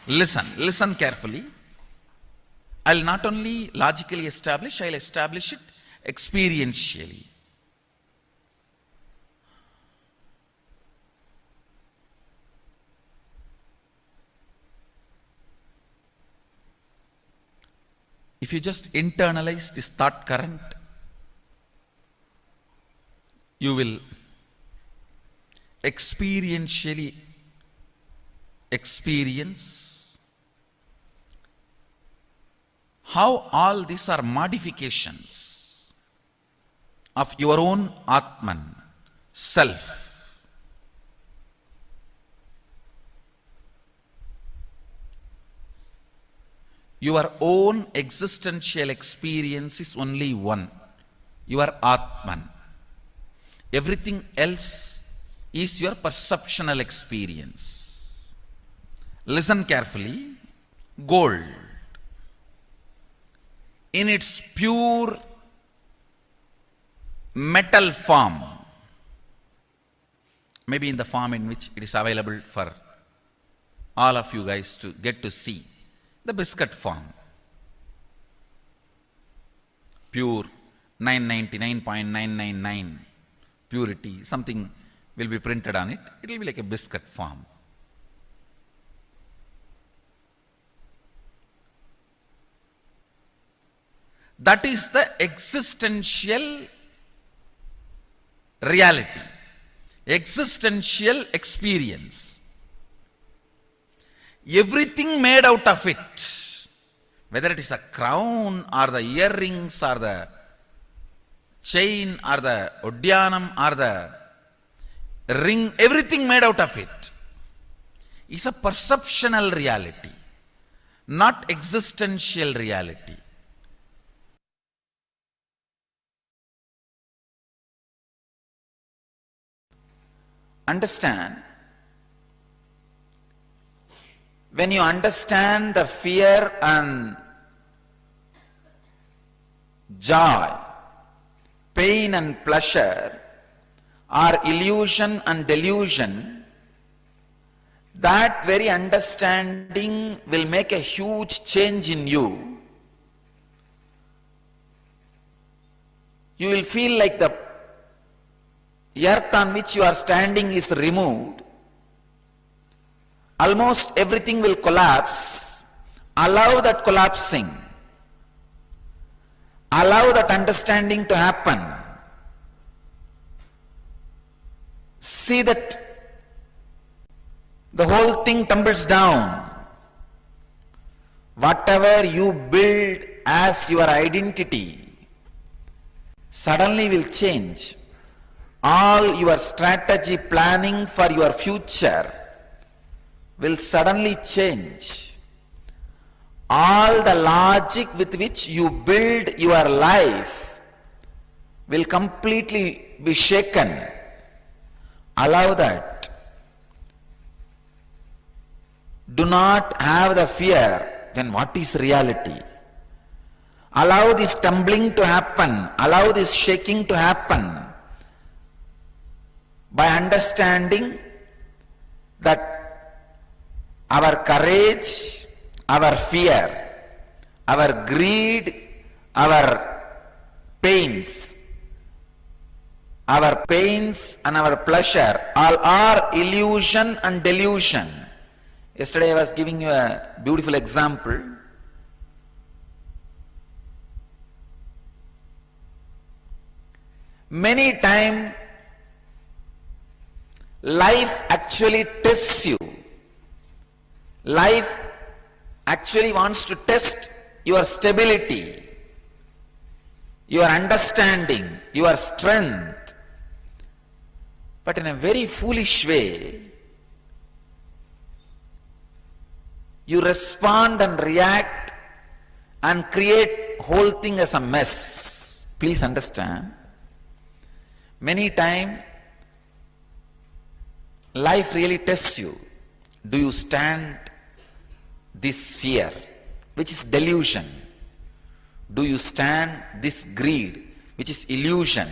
Listen carefully. I'll not only logically establish, I'll establish it experientially. If you just internalize this thought current, you will experientially experience how all these are modifications of your own Atman, self. Your own existential experience is only one. Your Atman. Everything else is your perceptual experience. Listen carefully. Gold, in its pure metal form, maybe in the form in which it is available for all of you guys to get to see, the biscuit form, pure 999.999 purity, something will be printed on it. It will be like a biscuit form. That is the existential reality, existential experience. Everything made out of it, whether it is a crown or the earrings or the chain or the udyanam or the ring, everything made out of it is a perceptual reality, not existential reality. Understand, when you understand the fear and joy, pain and pleasure are illusion and delusion, that very understanding will make a huge change in you. You will feel like the earth on which you are standing is removed. Almost everything will collapse. Allow that collapsing. Allow that understanding to happen. See that the whole thing tumbles down. Whatever you build as your identity suddenly will change. All your strategy planning for your future will suddenly change. All the logic with which you build your life will completely be shaken. Allow that. Do not have the fear. Then what is reality? Allow this tumbling to happen. Allow this shaking to happen. By understanding that our courage, our fear, our greed, our pains and our pleasure all are illusion and delusion. Yesterday I was giving you a beautiful example. Many times life actually tests you. Life actually wants to test your stability, your understanding, your strength. But in a very foolish way, you respond and react and create whole thing as a mess. Please understand. Many times life really tests you. Do you stand this fear, which is delusion? Do you stand this greed, which is illusion?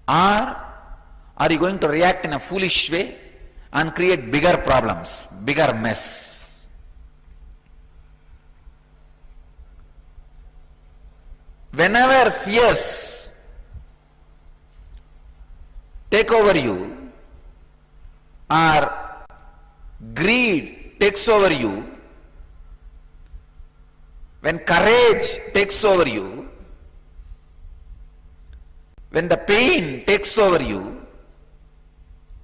Or are you going to react in a foolish way and create bigger problems, bigger mess? Whenever fears take over you, or greed takes over you, when courage takes over you, when the pain takes over you,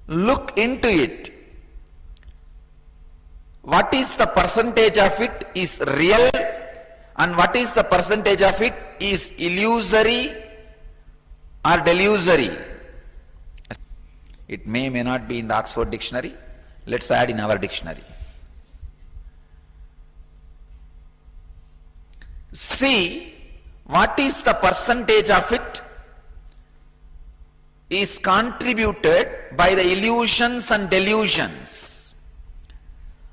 look into it. What is the percentage of it is real and what is the percentage of it is illusory or delusory? It may not be in the Oxford dictionary. Let's add in our dictionary. see what is the percentage of it is contributed by the illusions and delusions,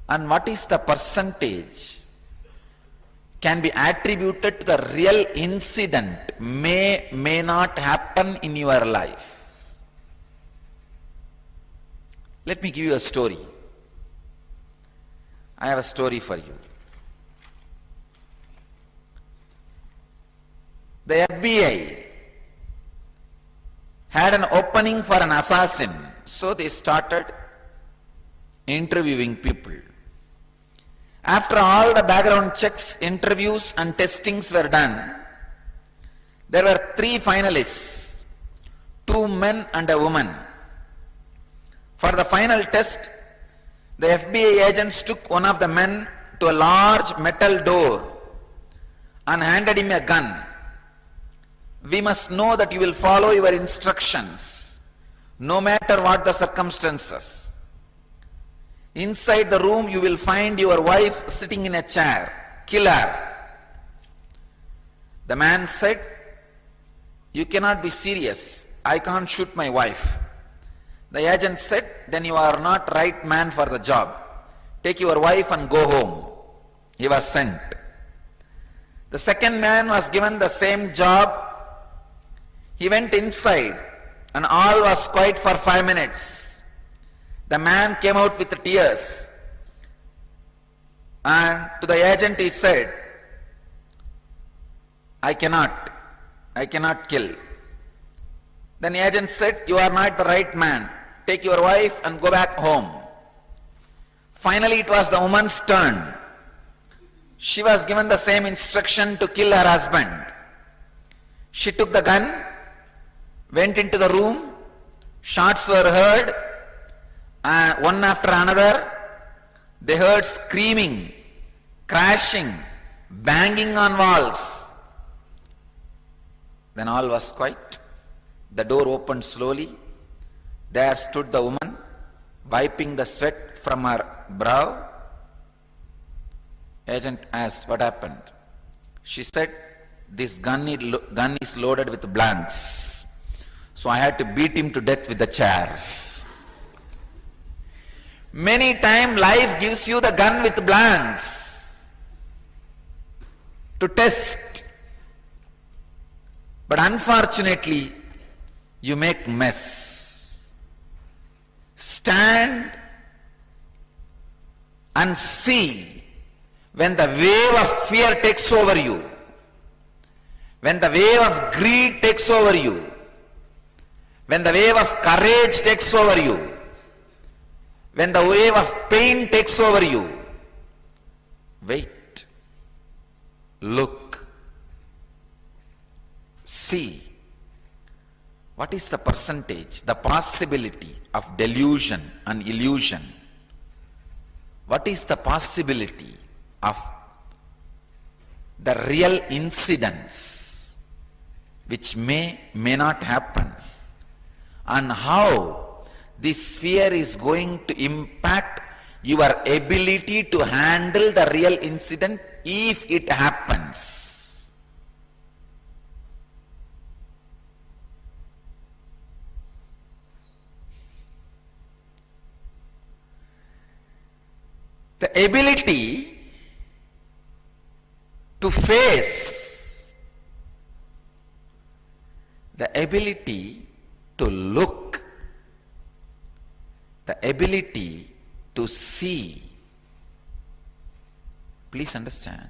and what is the percentage can be attributed to the real incident may not happen in your life. Let me give you a story. I have a story for you. The FBI had an opening for an assassin, so they started interviewing people. After all the background checks, interviews and testings were done, there were 3 finalists, 2 men and a woman. For the final test, the FBI agents took one of the men to a large metal door and handed him a gun. We must know that you will follow your instructions, no matter what the circumstances. Inside the room you will find your wife sitting in a chair. Kill her. The man said, you cannot be serious. I can't shoot my wife. The agent said, then you are not right man for the job. Take your wife and go home. He was sent. The second man was given the same job. He went inside and all was quiet for 5 minutes. The man came out with tears, and to the agent he said, I cannot kill. Then the agent said, you are not the right man. Take your wife and go back home. Finally it was the woman's turn. She was given the same instruction to kill her husband. She took the gun, went into the room, shots were heard, one after another. They heard screaming, crashing, banging on walls. Then all was quiet. The door opened slowly. There stood the woman, wiping the sweat from her brow. Agent asked, what happened? She said, this gun is loaded with blanks, so I had to beat him to death with the chair. Many times life gives you the gun with blanks to test, but unfortunately you make mess. Stand and see when the wave of fear takes over you, when the wave of greed takes over you, when the wave of courage takes over you, when the wave of pain takes over you. Wait, look, see. What is the percentage, the possibility of delusion and illusion? What is the possibility of the real incidents which may not happen? And how this fear is going to impact your ability to handle the real incident if it happens. The ability to face, the ability to look, the ability to see. Please understand.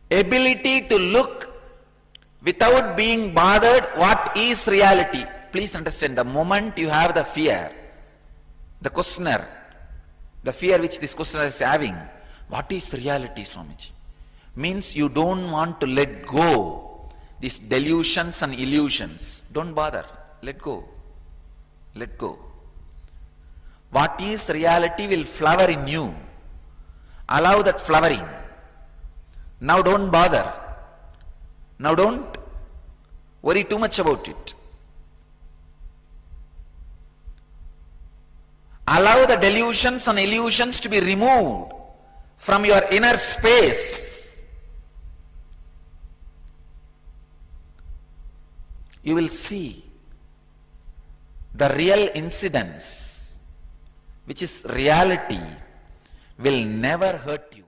Ability to look without being bothered what is reality. Please understand, the moment you have the fear, the questioner, the fear which this questioner is having, what is reality, Swamiji? Means you don't want to let go these delusions and illusions. Don't bother. Let go. Let go. What is reality will flower in you. Allow that flowering. Now don't bother. Now don't worry too much about it. Allow the delusions and illusions to be removed from your inner space. You will see the real incidents, which is reality, will never hurt you.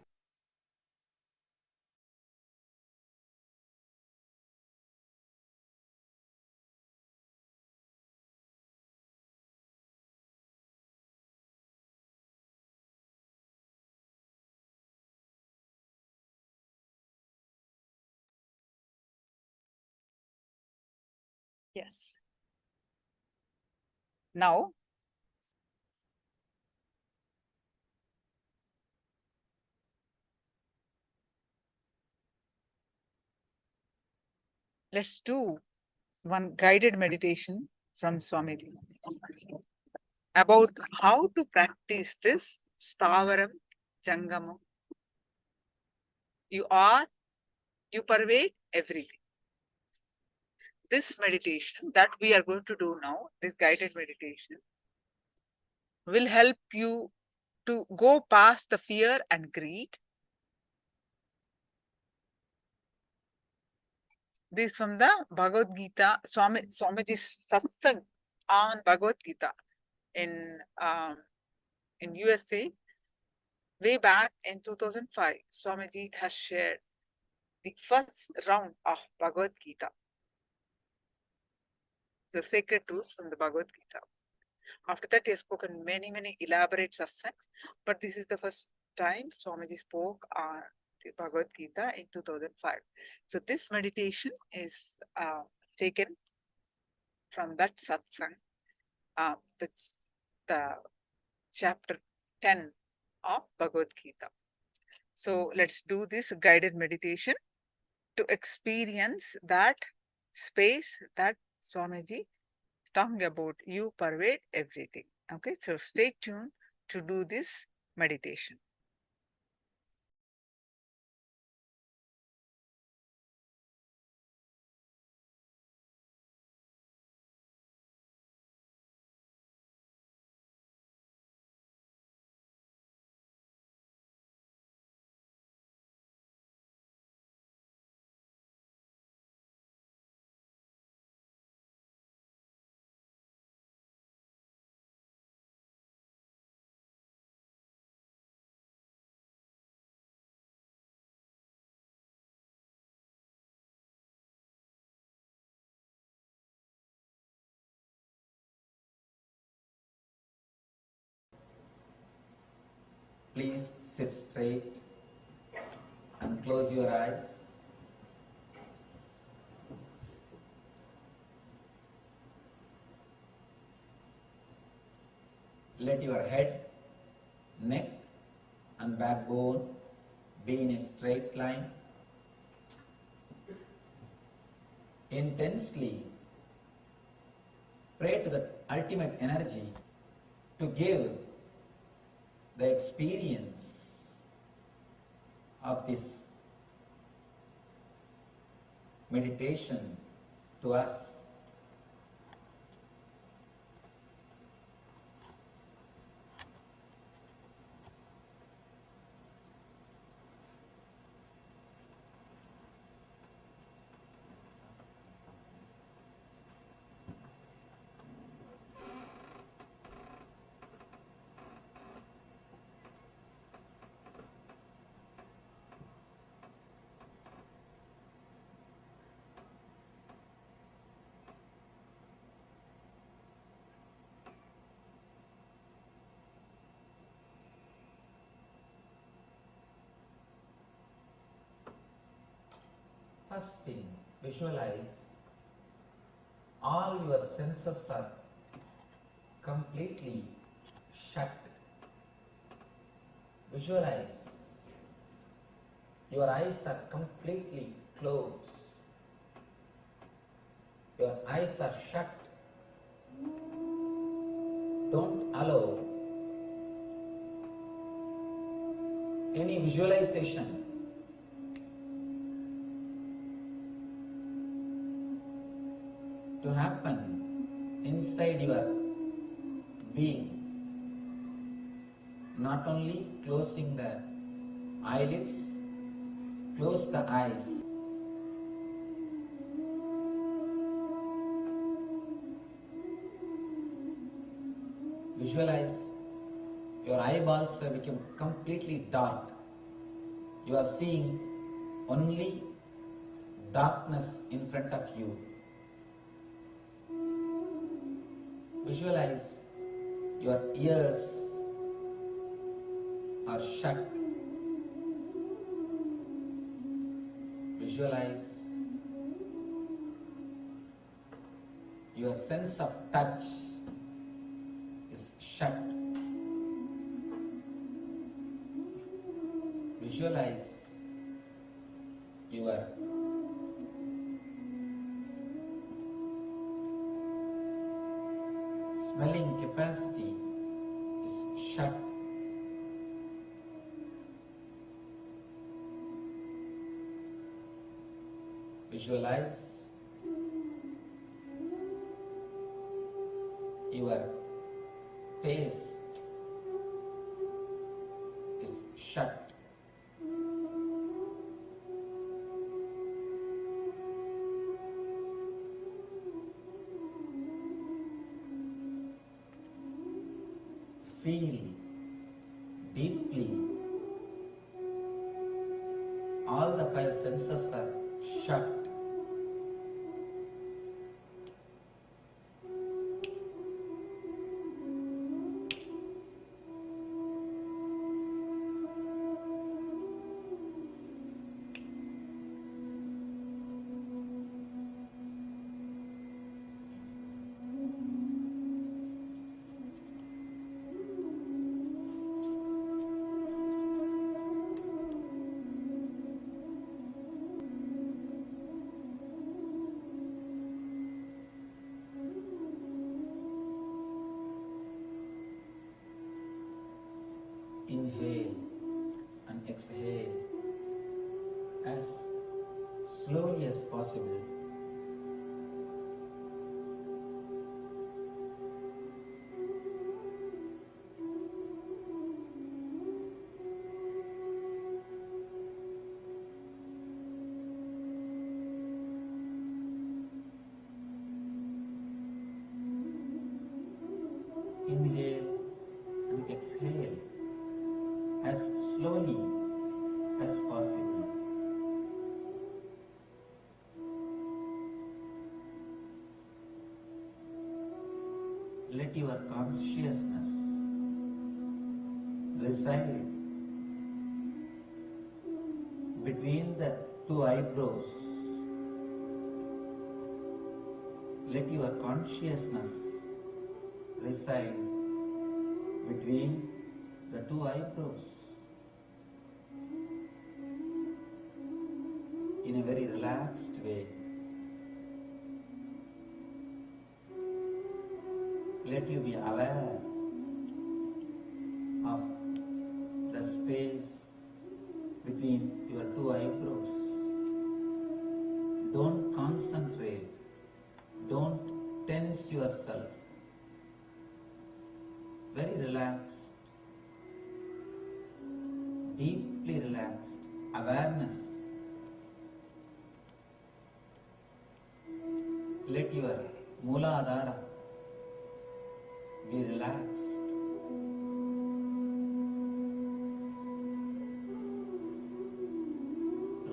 Yes. Now, let's do one guided meditation from Swamiji about how to practice this Stavaram Jangamam. You pervade everything. This meditation that we are going to do now, this guided meditation, will help you to go past the fear and greed. This is from the Bhagavad Gita, Swamiji's satsang on Bhagavad Gita in USA. Way back in 2005, Swamiji has shared the first round of Bhagavad Gita, the sacred truths from the Bhagavad Gita. After that, he has spoken many elaborate satsangs, but this is the first time Swamiji spoke on the Bhagavad Gita in 2005. So this meditation is taken from that satsang, the chapter 10 of Bhagavad Gita. So let's do this guided meditation to experience that space that Swamiji is talking about. You pervade everything. Okay, so stay tuned to do this meditation.
Please sit straight and close your eyes. Let your head, neck and backbone be in a straight line. Intensely pray to the ultimate energy to give the experience of this meditation to us. First thing, visualize all your senses are completely shut. Visualize your eyes are completely closed. Your eyes are shut. Don't allow any visualization to happen inside your being. not only closing the eyelids, close the eyes. Visualize your eyeballs have become completely dark. You are seeing only darkness in front of you. Visualize your ears are shut. Visualize your sense of touch is shut. Visualize your smelling capacity is shut. Visualize your taste is shut. Feel deeply. All the five senses are shut. Inhale and exhale as slowly as possible. Inhale and exhale as slowly as possible. Let your consciousness reside between the two eyebrows. Let your consciousness reside between the two eyebrows in a very relaxed way. Let you be aware of the space between your two eyebrows. Don't concentrate, don't tense yourself. Very relaxed, deeply relaxed awareness. Let your Mooladhara be relaxed.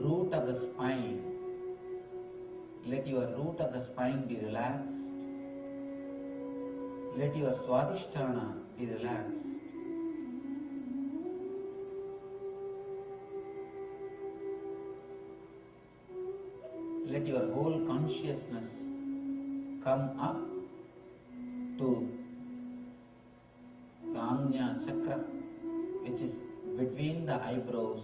Root of the spine. Let your root of the spine be relaxed. Let your Swadhisthana be relaxed. Let your whole consciousness come up to the Ajna Chakra, which is between the eyebrows.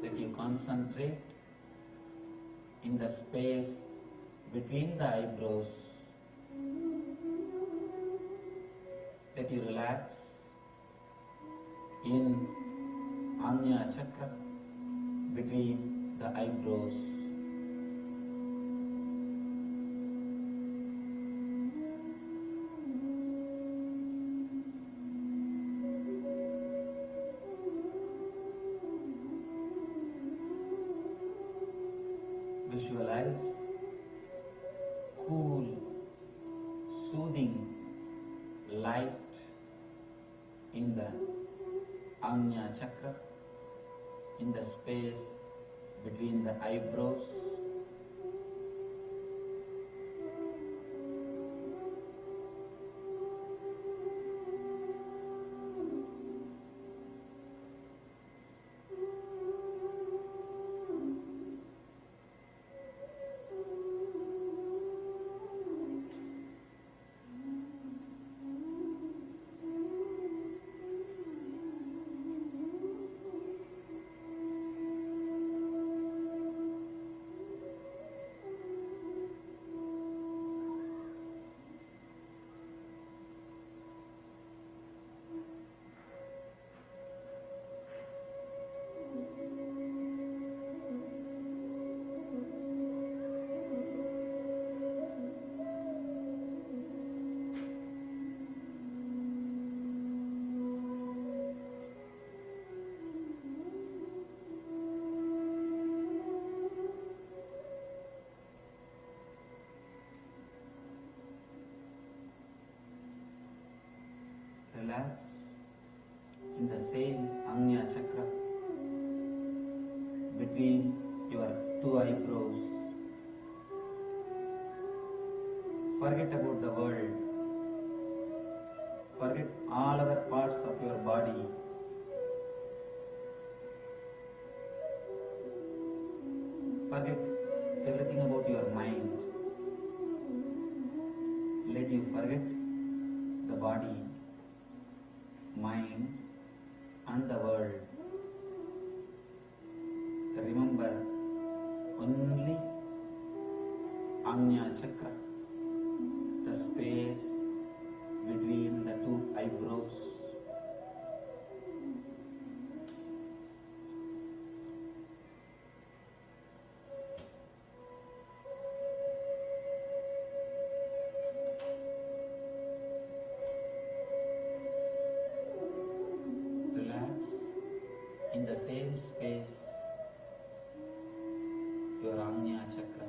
Let you concentrate in the space between the eyebrows. Let you relax in Ajna Chakra between the eyebrows. Visualize cool, soothing light in the Ajna chakra, in the space between the eyebrows. Relax in the same Ajna chakra between your two eyebrows. Forget about the world. Forget all other parts of your body. Forget everything about your mind. Let you forget the body, mind and the world. Remember only Ajna chakra, the space between the two eyebrows. Relax in the same space, your Ajna chakra.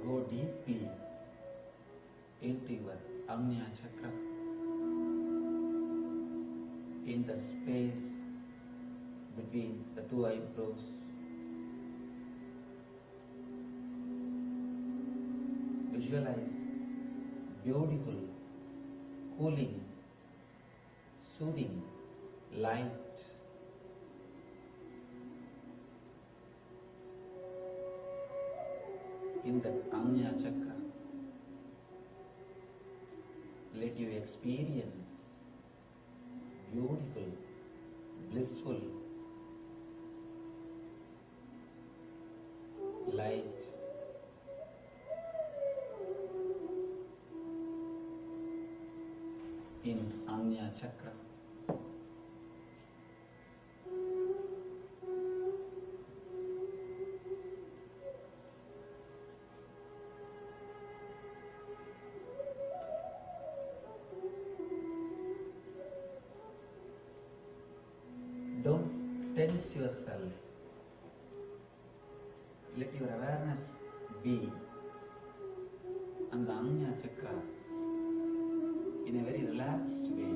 Go deeply into your Ajna chakra, in the space between the two eyebrows. Visualize beautiful, cooling, soothing light in that Ajna chakra. Let you experience beautiful, blissful light in Ajna chakra. Don't tense yourself. Let your awareness be on the Anya Chakra in a very relaxed way.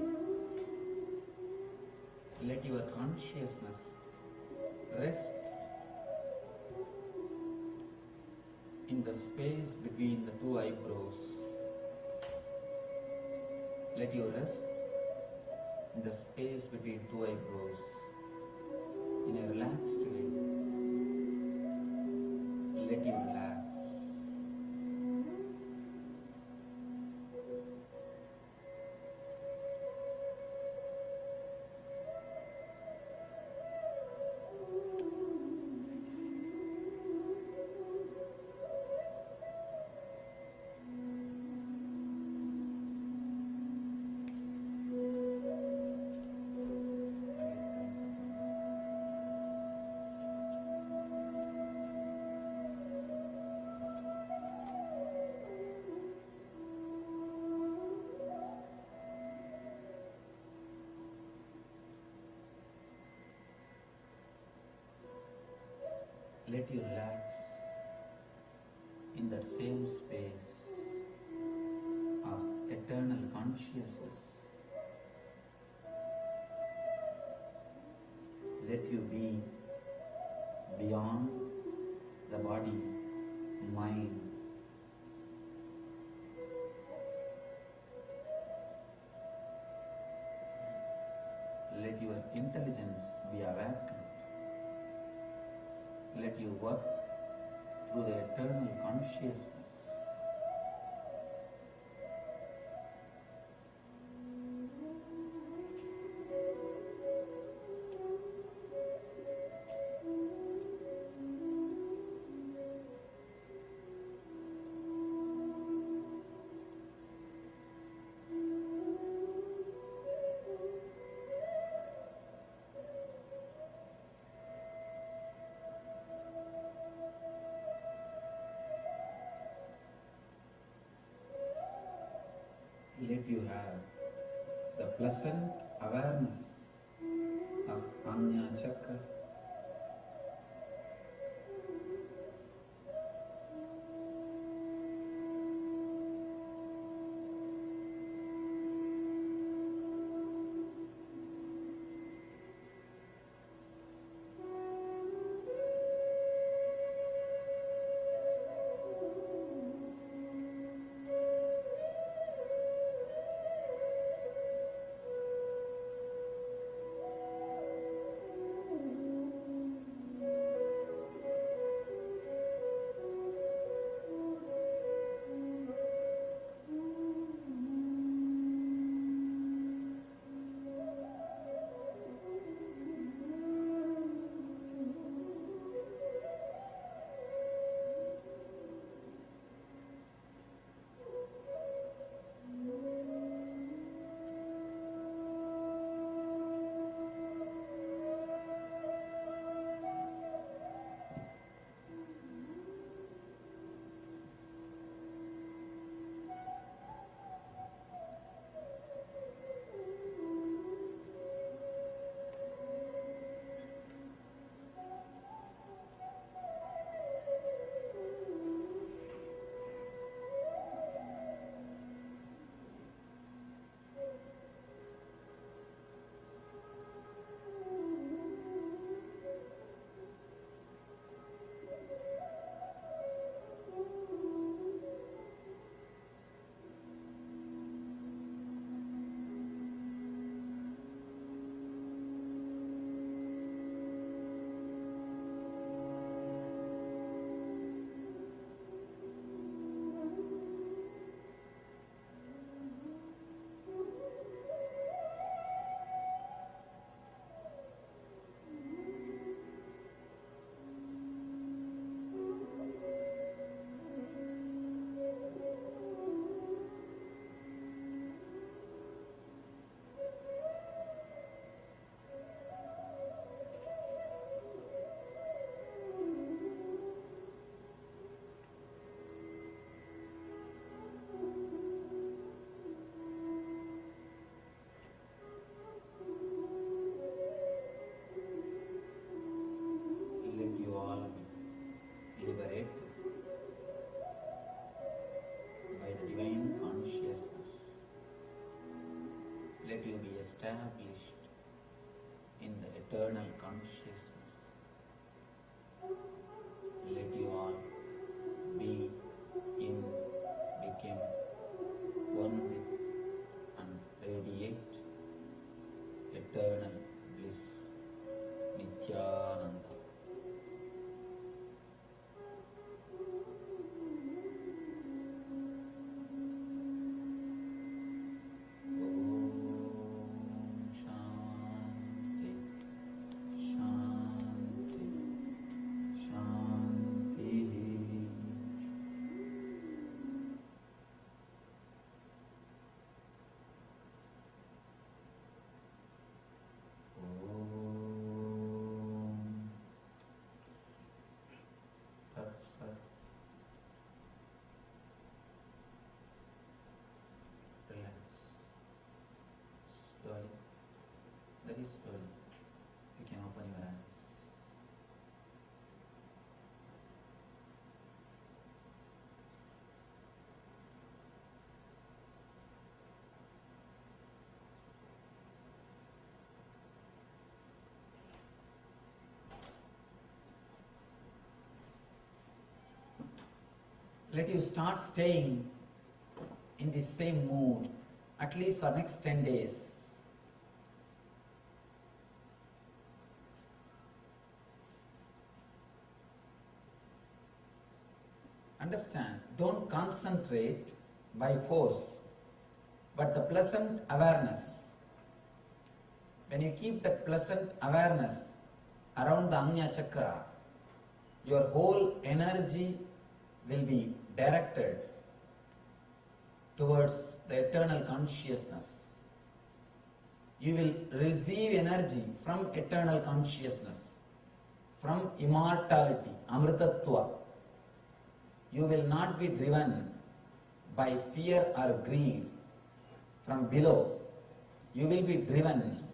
Let your consciousness rest in the space between the two eyebrows. Let you rest in the space between two eyebrows in a relaxed way. Let you relax. Let you relax in that same space of eternal consciousness. Let you be beyond the body, mind. Let your intelligence be awakened. Let you work through the eternal consciousness. Let you have the pleasant awareness of Anya Chakra. established in the eternal consciousness. Let you all be in, become one with and radiate eternal bliss, Nithyananda. Slowly, very slowly, you can open your eyes. Let you start staying in the same mood, at least for next 10 days. Understand, don't concentrate by force, but the pleasant awareness. When you keep that pleasant awareness around the Anya Chakra, your whole energy will be directed towards the eternal consciousness. You will receive energy from eternal consciousness, from immortality, Amritatva. You will not be driven by fear or greed from below. You will be driven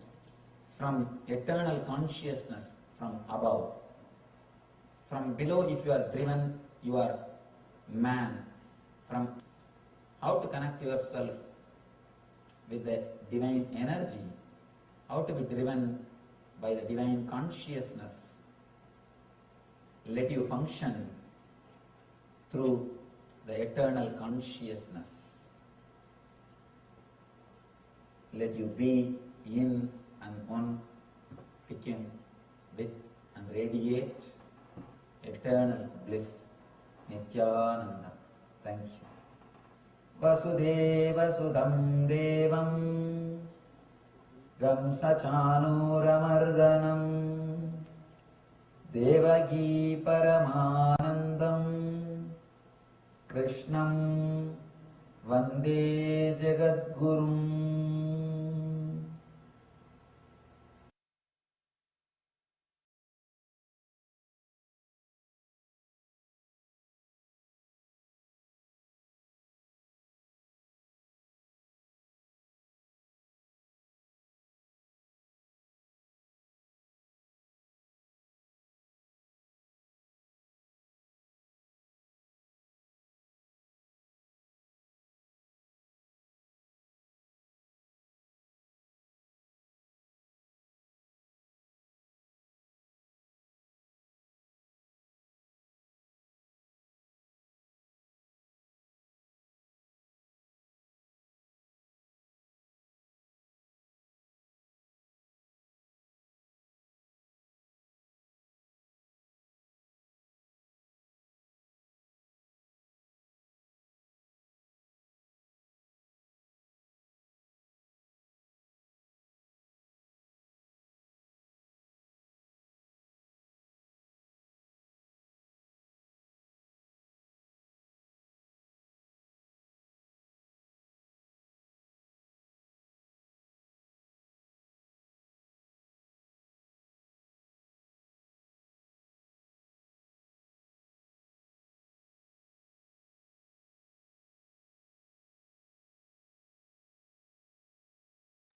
from eternal consciousness from above. From below, if you are driven, you are man. From how to connect yourself with the divine energy, how to be driven by the divine consciousness. Let you function through the eternal consciousness. Let you be in and one, become with and radiate eternal bliss, Nithyananda. Thank you. Vasudeva Sudam Devam Gamsachanuramardhanam Devagi Paramanandam Krishnam Vande Jagadgurum.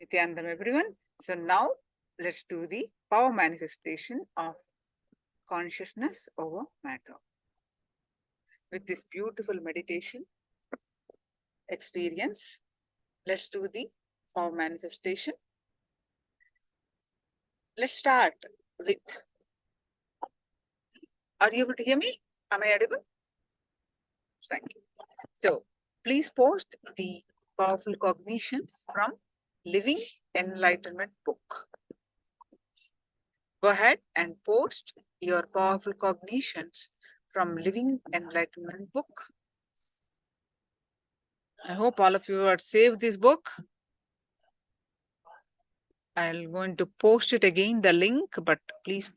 Nithyanandam, everyone. So now let's do the power manifestation of consciousness over matter. With this beautiful meditation experience, let's do the power manifestation. Let's start with, are you able to hear me? Am I audible? Thank you. So please post the powerful cognitions from Living Enlightenment book. Go ahead and post your powerful cognitions from Living Enlightenment book. I hope all of you have saved this book. I'm going to post it again, the link, but please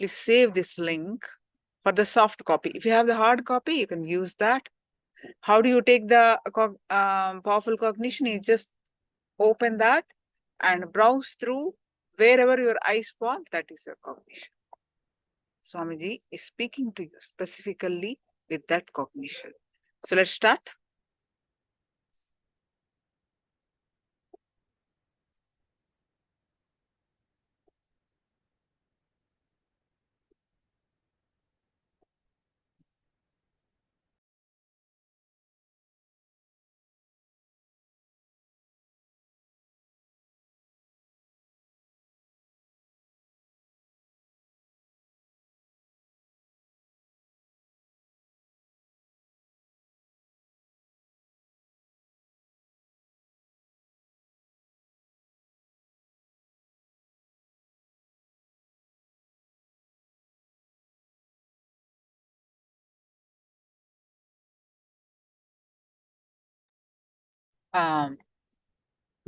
save this link for the soft copy. If you have the hard copy, you can use that. How do you take the powerful cognition? You just open that and browse through wherever your eyes fall, that is your cognition. Swamiji is speaking to you specifically with that cognition. So let's start.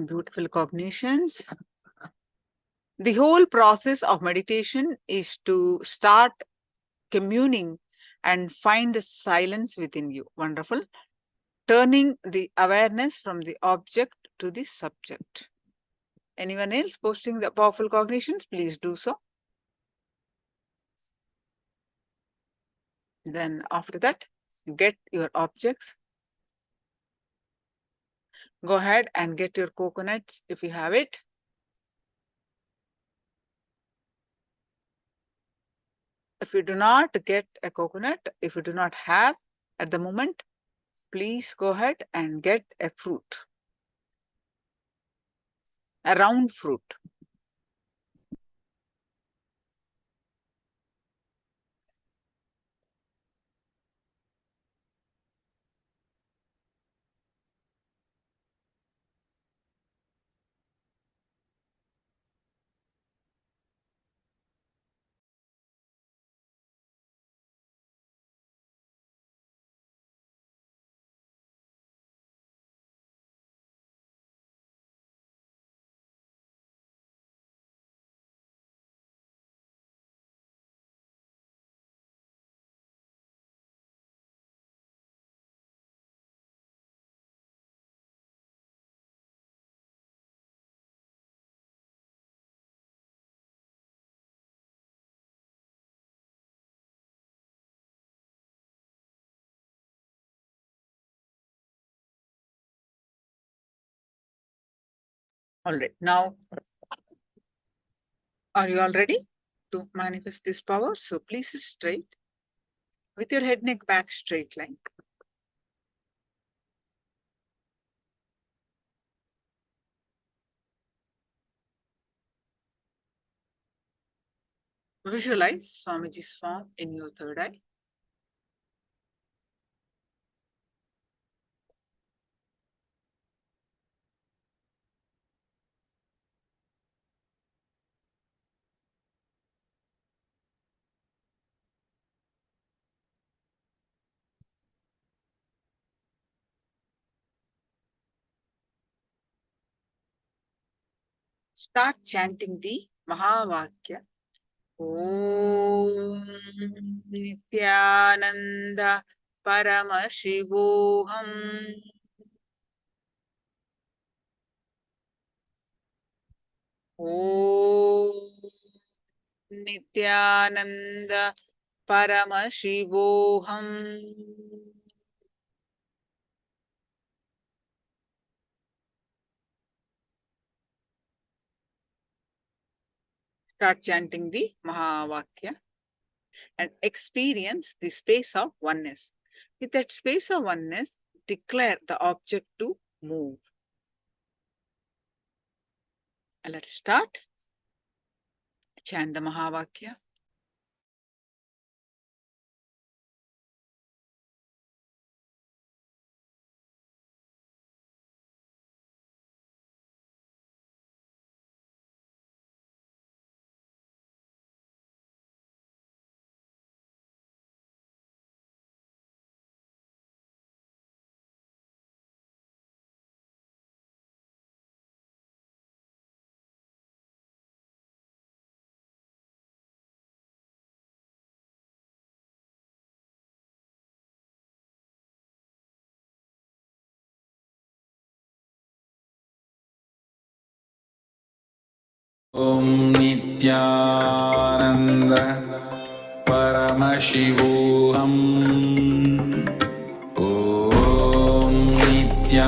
Beautiful cognitions. The whole process of meditation is to start communing and find the silence within you. Wonderful. Turning the awareness from the object to the subject. Anyone else posting the powerful cognitions? Please do so. Then after that, get your objects. Go ahead and get your coconuts if you have it. If you do not get a coconut, if you do not have at the moment, please go ahead and get a fruit, a round fruit. All right, now, are you all ready to manifest this power? So please sit straight with your head, neck, back straight line. Visualize Swamiji's form in your third eye. Start chanting the Mahavakya. Om Nithyananda Paramashivoham Om Nithyananda Paramashivoham. Start chanting the Mahavakya and experience the space of oneness. With that space of oneness, declare the object to move. And let's start. Chant the Mahavakya.
ॐ नित्यानन्द परमशिवोऽहम् ॐ नित्यानन्द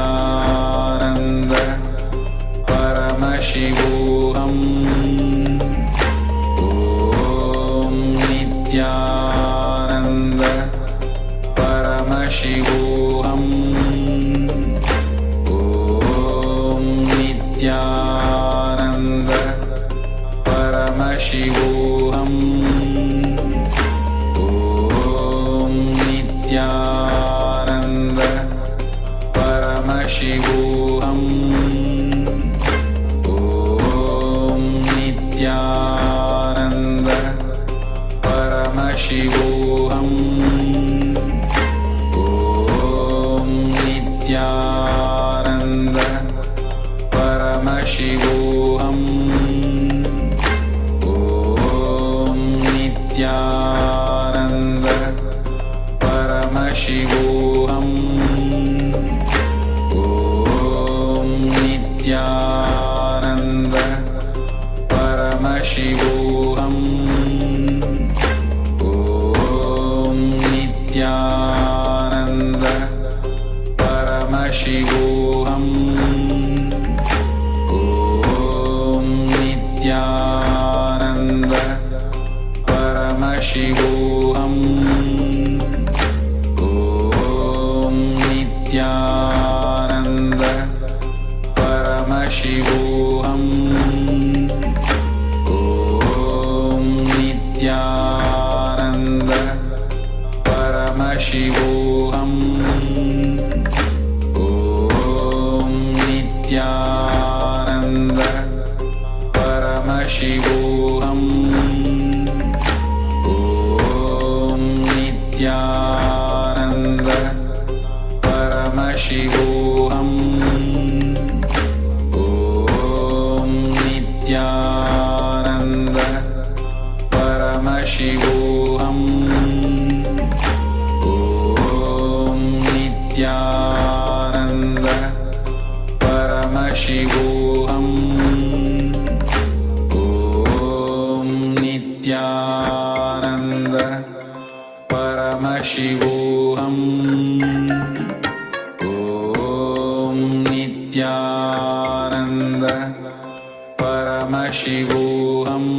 परमशिवोऽहम् ॐ नित्यानन्द परमशिवोऽहम् ॐ नित्यानन्द परमशिवोऽहम् ॐ नित्यानन्द परमशिवोऽहम् ॐ नित्यानन्द परमशिवोऽहम् ॐ नित्यानन्द परमशिवोऽहम् नित्यानन्द परमशिवोऽहम् ॐ नित्यानन्द परमशिवोऽहम् ॐ नित्यानन्द परमशिवोऽहम् ॐ नित्यानन्द परमशिवोऽहम् ॐ नित्यानन्द परमशिवोऽहम् ॐ नित्यानन्द परमशिवोऽहम् ॐ नित्यानन्द परमशिवोऽहम् नित्यानन्द परमशिवोऽहम् ॐ नित्यानन्द परमशिवोऽहम् ॐ नित्यानन्द परमशिवोऽहम् ॐ नित्यानन्द परमशिवोऽहम् ॐ नित्यानन्द परमशिवोऽहम्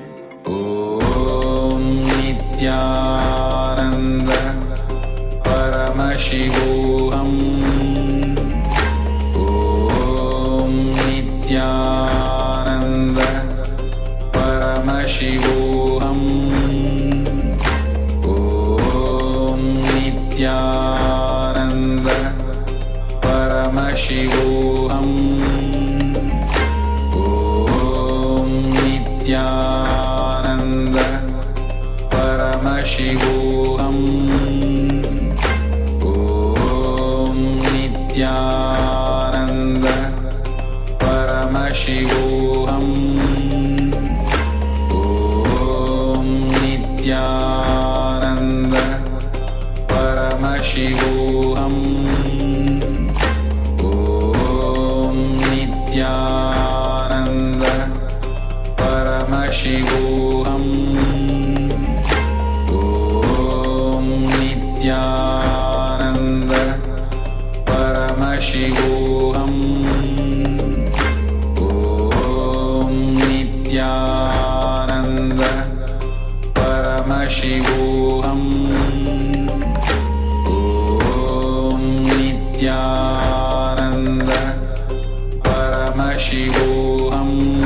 ॐ नित्यानन्द परमशिवोऽहम् ॐ नित्यानन्द परमशिवोऽहम् नित्यानन्द परमशिवोऽहम् ॐ नित्यानन्द परमशिवोऽहम् ॐ नित्यानन्द परमशिवोऽहम् ॐ नित्यानन्द परमशिवोऽहम् ॐ नित्यानन्द परमशिवोऽहम् ॐ नित्यानन्द परमशिवोऽहम् ॐ नित्यानन्द परमशिवोऽहम् ॐ नित्यानन्द परमशिवोऽहम् ॐ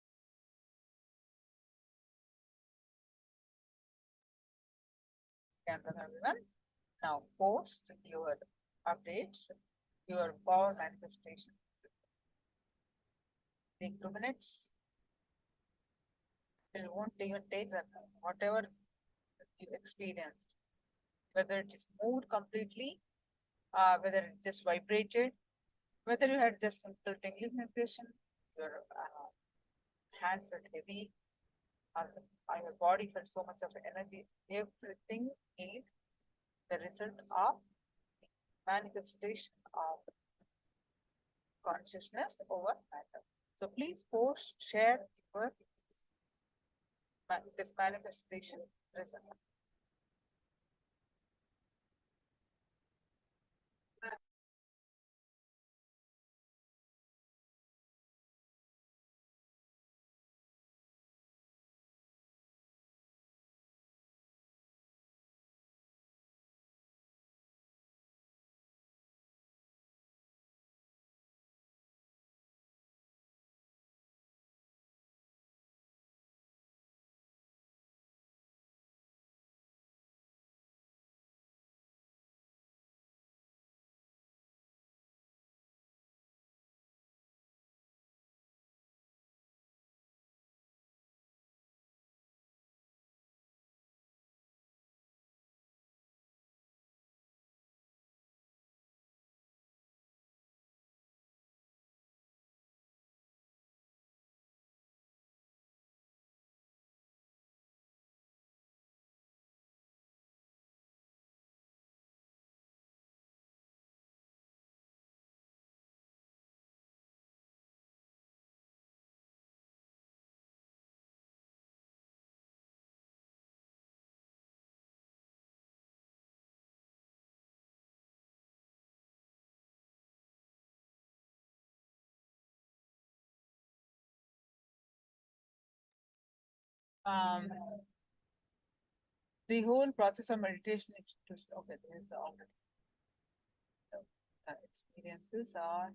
Nithyananda, everyone. Now post your updates, your power manifestation. Take 2 minutes. It won't even take that. Whatever you experience, whether it is moved completely, whether it just vibrated, whether you had just simple tingling sensation, your hands felt heavy, or your body felt so much of energy, everything is the result of manifestation of consciousness over matter. So please post, share your this manifestation result. The whole process of meditation is to okay, there is already experiences are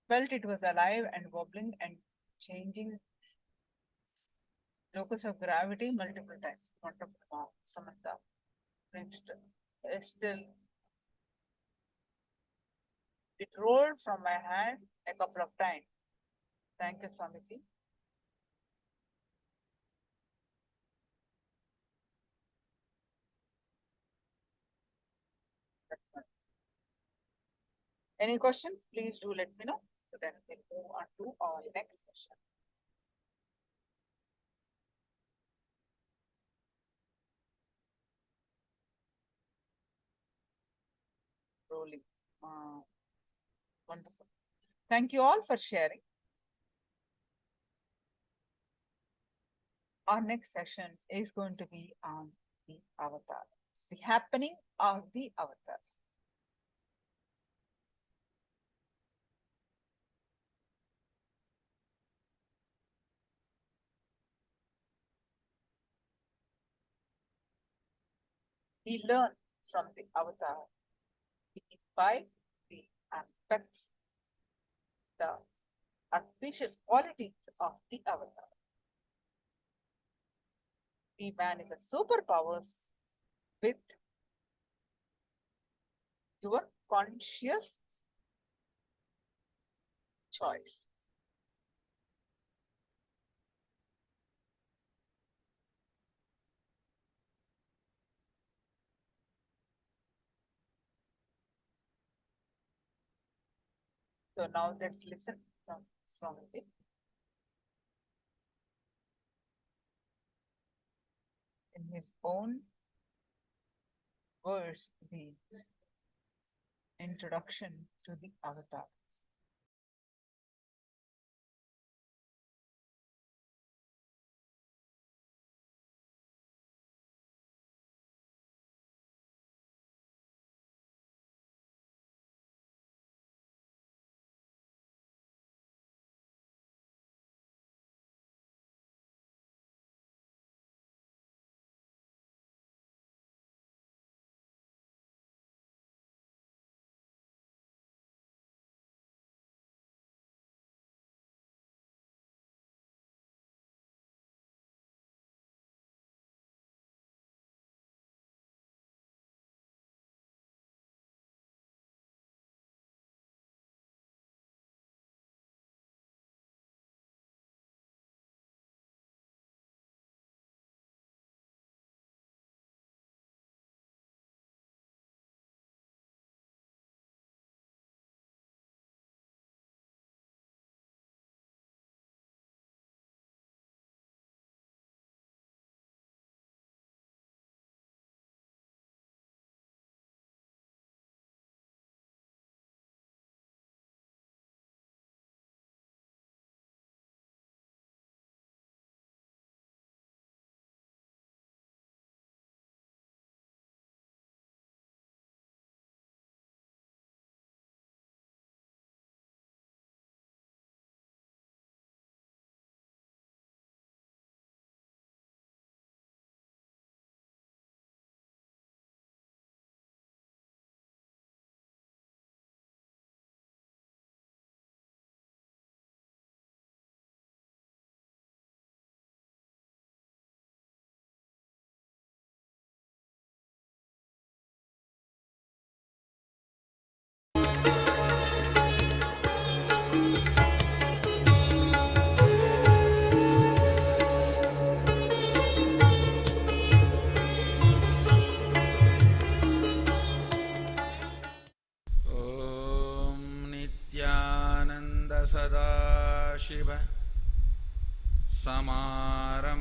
felt it was alive and wobbling and changing locus of gravity multiple times. Wonderful, Samantha. Still, it rolled from my hand a couple of times. Thank you, Swamiji. Any questions? Please do let me know. So then we'll move on to our next session. Rolling. Wonderful. Thank you all for sharing. Our next session is going to be on the avatar, the happening of the avatar. We learn from the avatar. We imbibe the aspects, the auspicious qualities of the avatar. We manifest superpowers with your conscious choice. So now let's listen from Swamiji. In his own words, the introduction to the avatar.
Sadashiv समारम्भाम्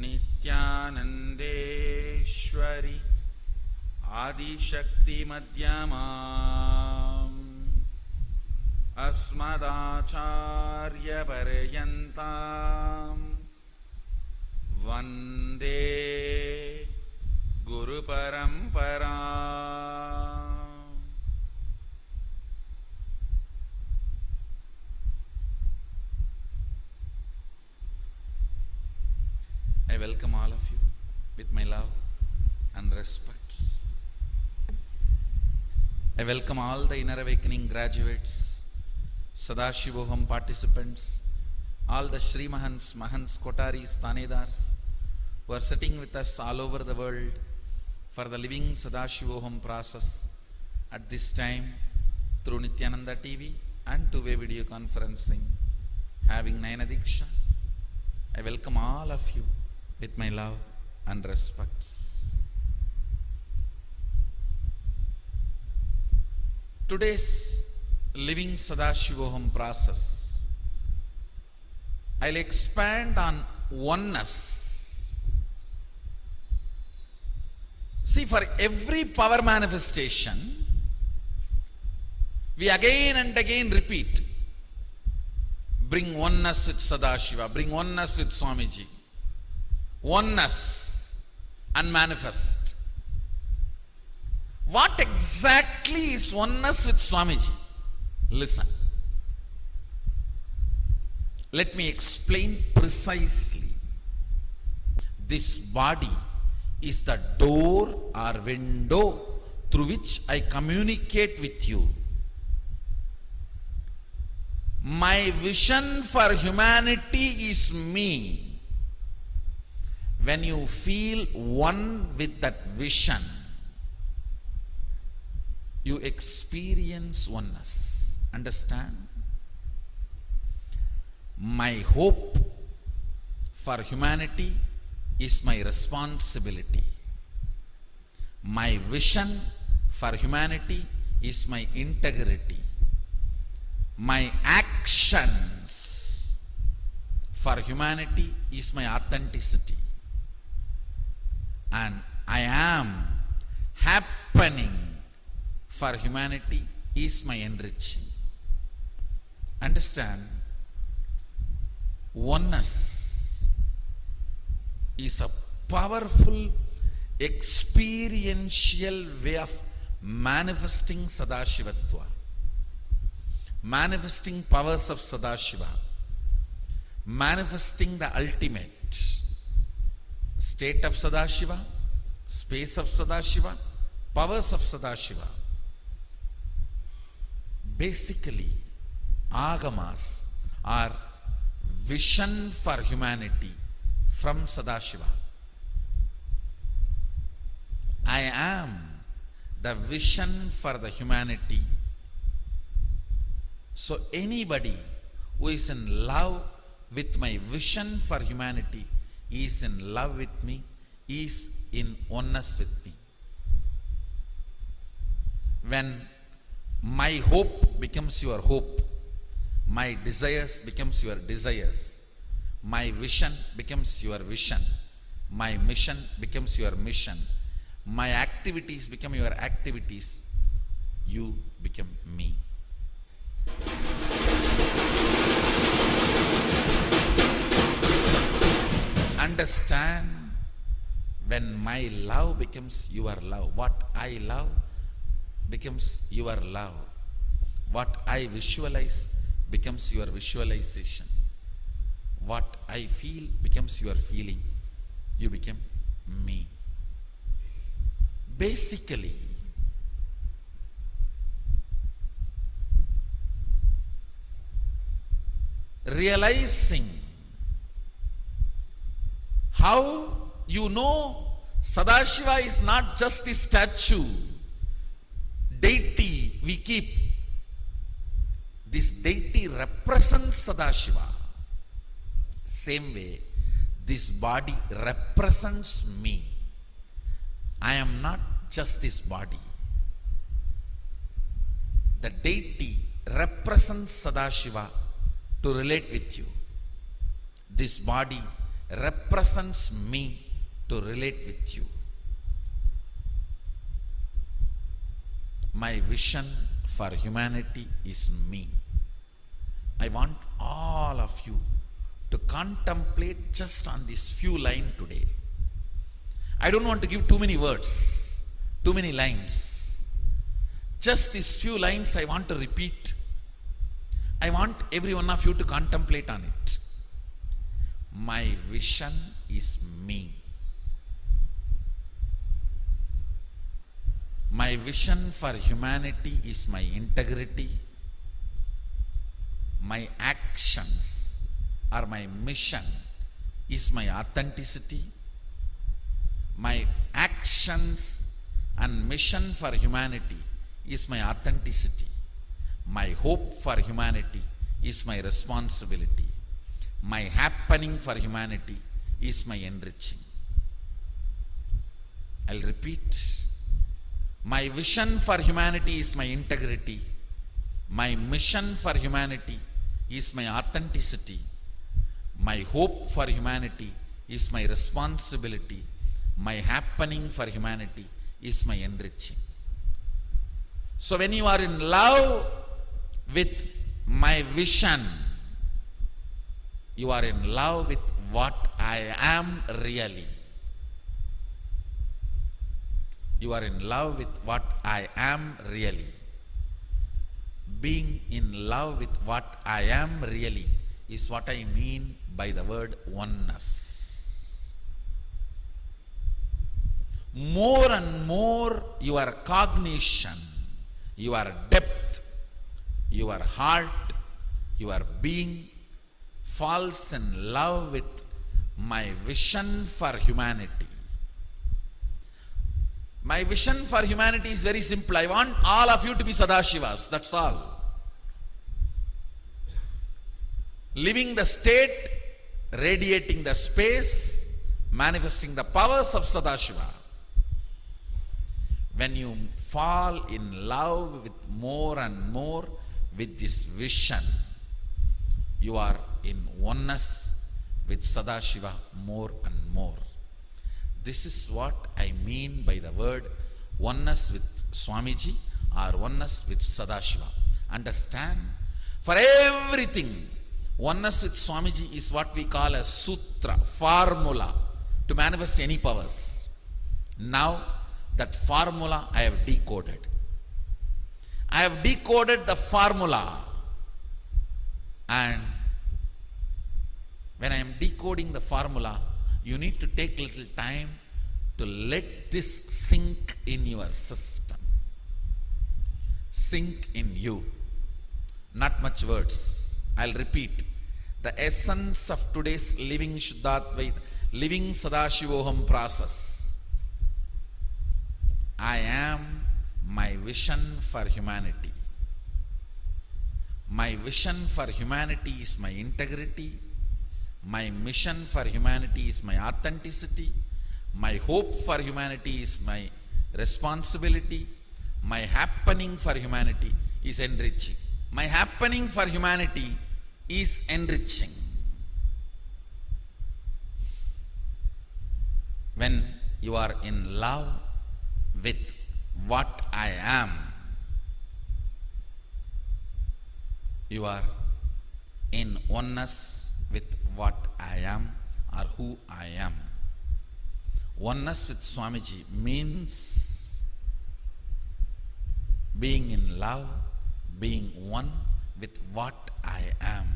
नित्यानन्देश्वरि आदिशक्तिमध्यमाम् अस्मदाचार्यपर्यन्ताम् वन्दे गुरुपरम्परा. I welcome all of you with my love and respects. I welcome all the Inner Awakening graduates, Sadashivoham participants, all the Shri Mahants, Mahants, Kotaris, Tanedars who are sitting with us all over the world for the living Sadashivoham process at this time through Nithyananda TV and two-way video conferencing, having Nayana Diksha. I welcome all of you with my love and respects. Today's living Sadashivoham process, I'll expand on oneness. See, for every power manifestation, we again and again repeat, bring oneness with Sadashiva, bring oneness with Swamiji. Oneness and manifest. What exactly is oneness with Swamiji? Listen. Let me explain precisely. This body is the door or window through which I communicate with you. My vision for humanity is me. When you feel one with that vision, you experience oneness. Understand? My hope for humanity is my responsibility. My vision for humanity is my integrity. My actions for humanity is my authenticity. And I am happening for humanity is my enriching. Understand? Oneness is a powerful experiential way of manifesting Sadashivatva, manifesting powers of Sadashiva, manifesting the ultimate state of Sadashiva, space of Sadashiva, powers of Sadashiva. Basically, agamas are vision for humanity from Sadashiva. I am the vision for the humanity. So anybody who is in love with my vision for humanity is in love with me, is in oneness with me. When my hope becomes your hope, my desires becomes your desires, my vision becomes your vision, my mission becomes your mission, my activities become your activities, you become me. Understand, when my love becomes your love, what I love becomes your love, what I visualize becomes your visualization, what I feel becomes your feeling, you become me. Basically, realizing how you know Sadashiva is not just the statue, deity we keep. This deity represents Sadashiva. Same way, this body represents me. I am not just this body. the deity represents Sadashiva to relate with you. This body represents me to relate with you. My vision for humanity is me. I want all of you to contemplate just on this few lines today. I don't want to give too many words, too many lines. Just these few lines I want to repeat. I want every one of you to contemplate on it. My vision is me. My vision for humanity is my integrity. My actions or my mission is my authenticity. My actions and mission for humanity is my authenticity. My hope for humanity is my responsibility. My happening for humanity is my enriching. I'll repeat. My vision for humanity is my integrity. My mission for humanity is my authenticity. My hope for humanity is my responsibility. My happening for humanity is my enriching. So when you are in love with my vision, you are in love with what I am really. You are in love with what I am really. Being in love with what I am really is what I mean by the word oneness. More and more your cognition, your depth, your heart, your being falls in love with my vision for humanity. My vision for humanity is very simple. I want all of you to be Sadashivas, that's all. Living the state, radiating the space, manifesting the powers of Sadashiva. When you fall in love with more and more with this vision, you are in oneness with Sadashiva more and more. This is what I mean by the word oneness with Swamiji or oneness with Sadashiva. Understand? For everything, oneness with Swamiji is what we call a sutra, formula to manifest any powers. Now, that formula I have decoded. I have decoded the formula, and when I am decoding the formula, you need to take a little time to let this sink in your system. Sink in you. Not much words. I'll repeat. The essence of today's living Shuddhatvaita, living Sadashivoham process. I am my vision for humanity. My vision for humanity is my integrity. My mission for humanity is my authenticity. My hope for humanity is my responsibility. My happening for humanity is enriching. My happening for humanity is enriching. When you are in love with what I am, you are in oneness with what I am or who I am. Oneness with Swamiji means being in love, being one with what I am.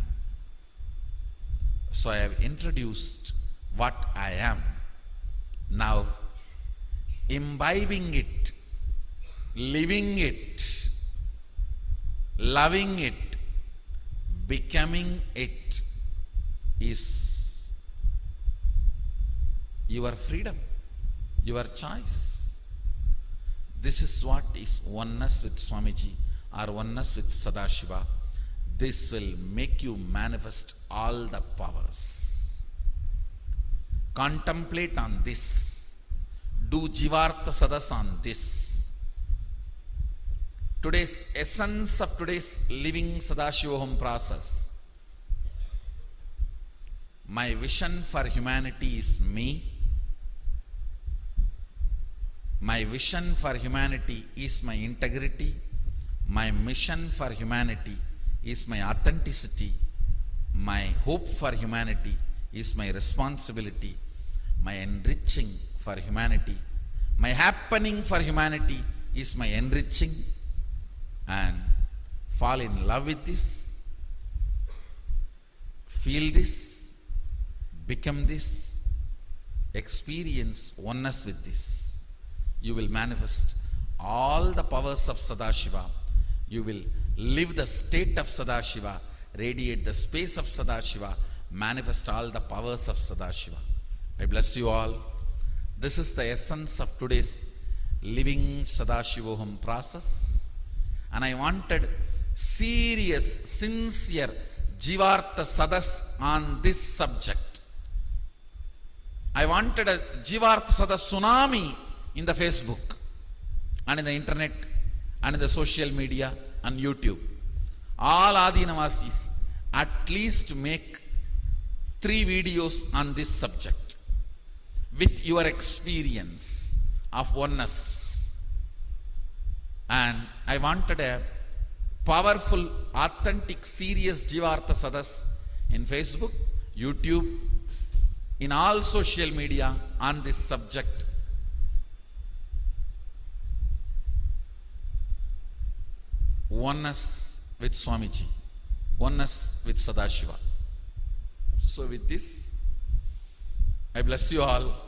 So I have introduced what I am. Now, imbibing it, living it, loving it, becoming it is your freedom, your choice. This is what is oneness with Swamiji or oneness with Sadashiva. This will make you manifest all the powers. Contemplate on this. Do Jivartha Sadas on this. today's essence of today's living Sadashivoham process. My vision for humanity is me. My vision for humanity is my integrity. My mission for humanity is my authenticity. My hope for humanity is my responsibility. My enriching for humanity, my happening for humanity is my enriching. And fall in love with this, feel this, become this, experience oneness with this. You will manifest all the powers of Sadashiva. You will live the state of Sadashiva, radiate the space of Sadashiva, manifest all the powers of Sadashiva. I bless you all. This is the essence of today's living Sadashivoham process. And I wanted serious, sincere Jivartha Sadas on this subject. I wanted a Jivartha Sadas tsunami in the Facebook and in the internet and in the social media and YouTube. All Adinavasis at least make 3 videos on this subject with your experience of oneness. And I wanted a powerful, authentic, serious Jivartha Sadas in Facebook, YouTube, in all social media on this subject. Oneness with Swamiji, oneness with Sadashiva. So with this, I bless you all.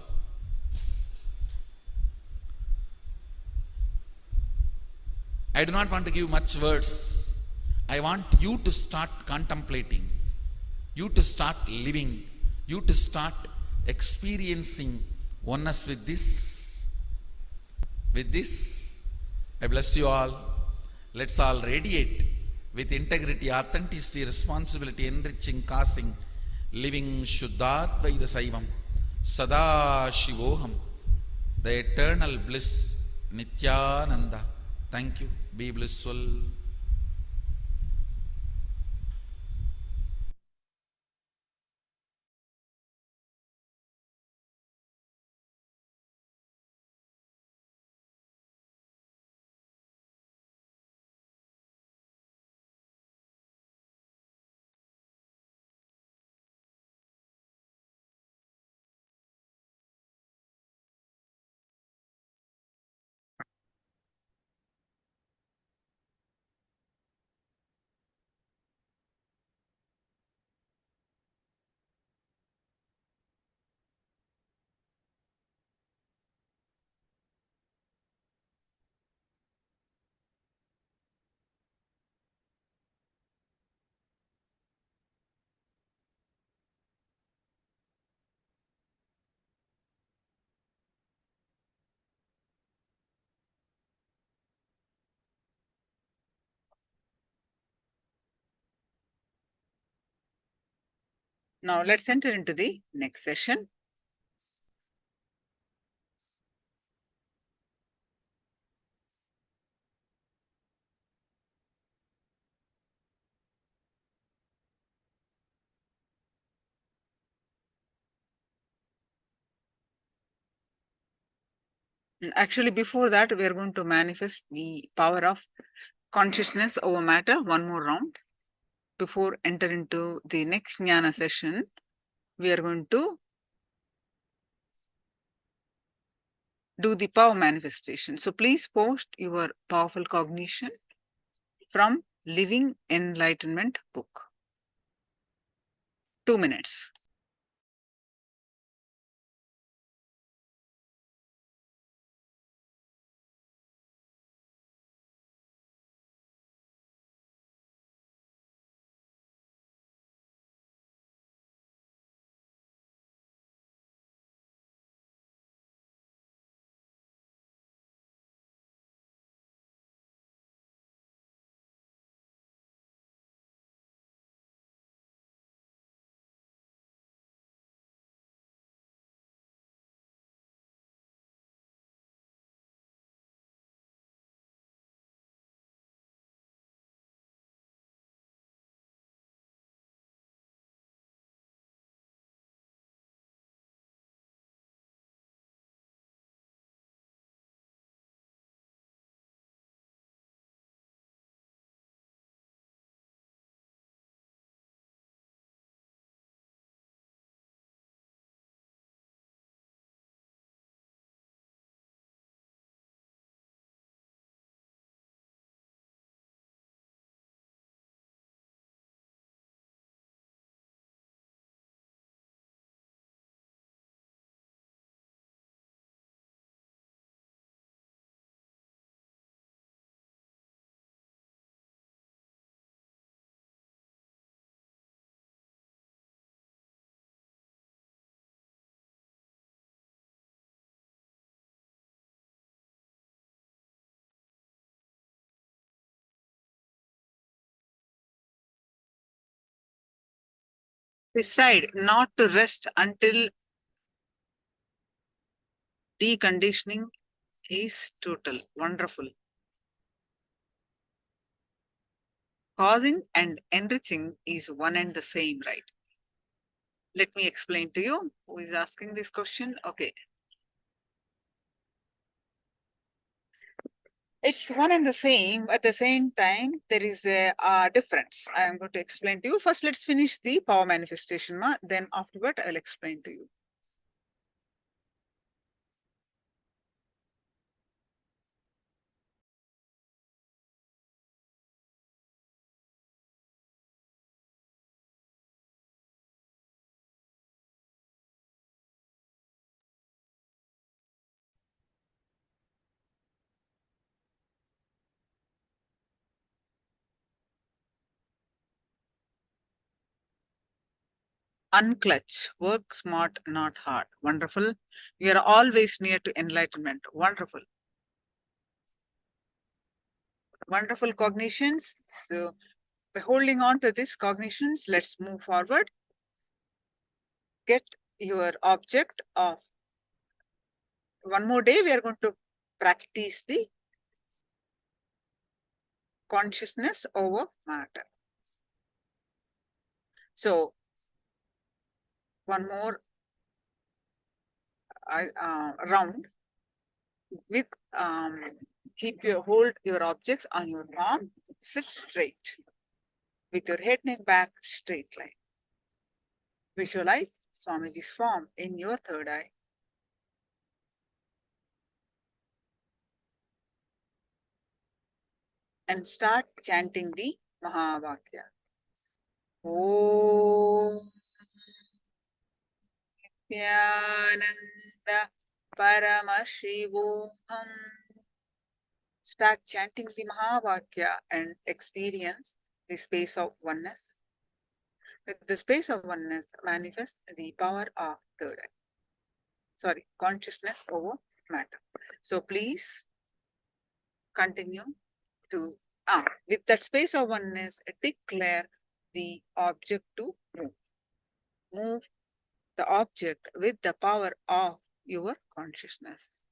I do not want to give much words. I want you to start contemplating, you to start living, you to start experiencing oneness with this. With this, I bless you all. Let's all radiate with integrity, authenticity, responsibility, enriching, causing, living Shuddhadvaita Saivam, Sadashivoham, the eternal bliss, Nithyananda. Thank you. Be blissful.
Now let's enter into the next session. And actually, before that, we are going to manifest the power of consciousness over matter one more round. Before enter into the next jnana session, we are going to do the power manifestation. So please post your powerful cognition from Living Enlightenment book. 2 minutes. Decide not to rest until deconditioning is total. Wonderful. Causing and enriching is one and the same, right? Let me explain to you. Who is asking this question? Okay. It's one and the same. At the same time, there is a difference. I am going to explain to you. First, let's finish the power manifestation. Then afterward, I'll explain to you. Unclutch, work smart, not hard. Wonderful. We are always near to enlightenment. Wonderful. Wonderful cognitions. So by holding on to these cognitions, let's move forward. Get your object of one more day. We are going to practice the consciousness over matter. So one more round with hold your objects on your palm, sit straight with your head, neck, back, straight line. Visualize Swamiji's form in your third eye. And start chanting the Mahavakya. Om Nithyananda Paramashivoham. Start chanting the Mahavakya and experience the space of oneness. With the space of oneness, manifest the power of third eye. Sorry, consciousness over matter. So please continue to, with that space of oneness, declare the object to move. Move the object with the power of your consciousness.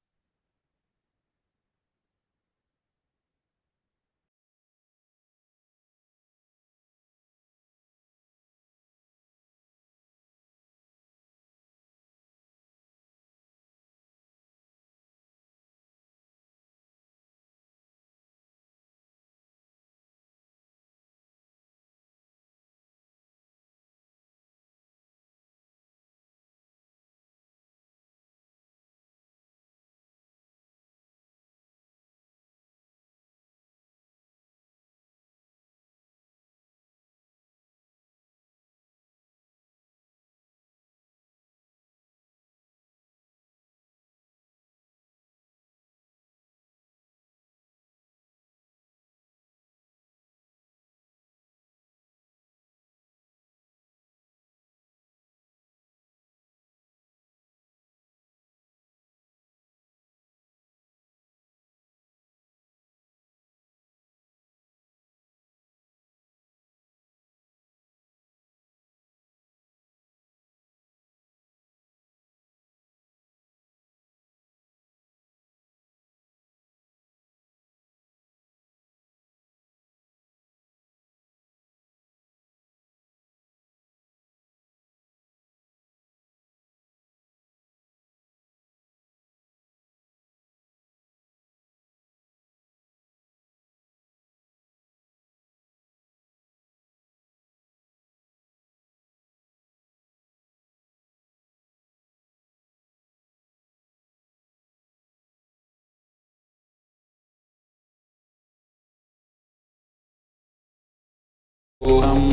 Om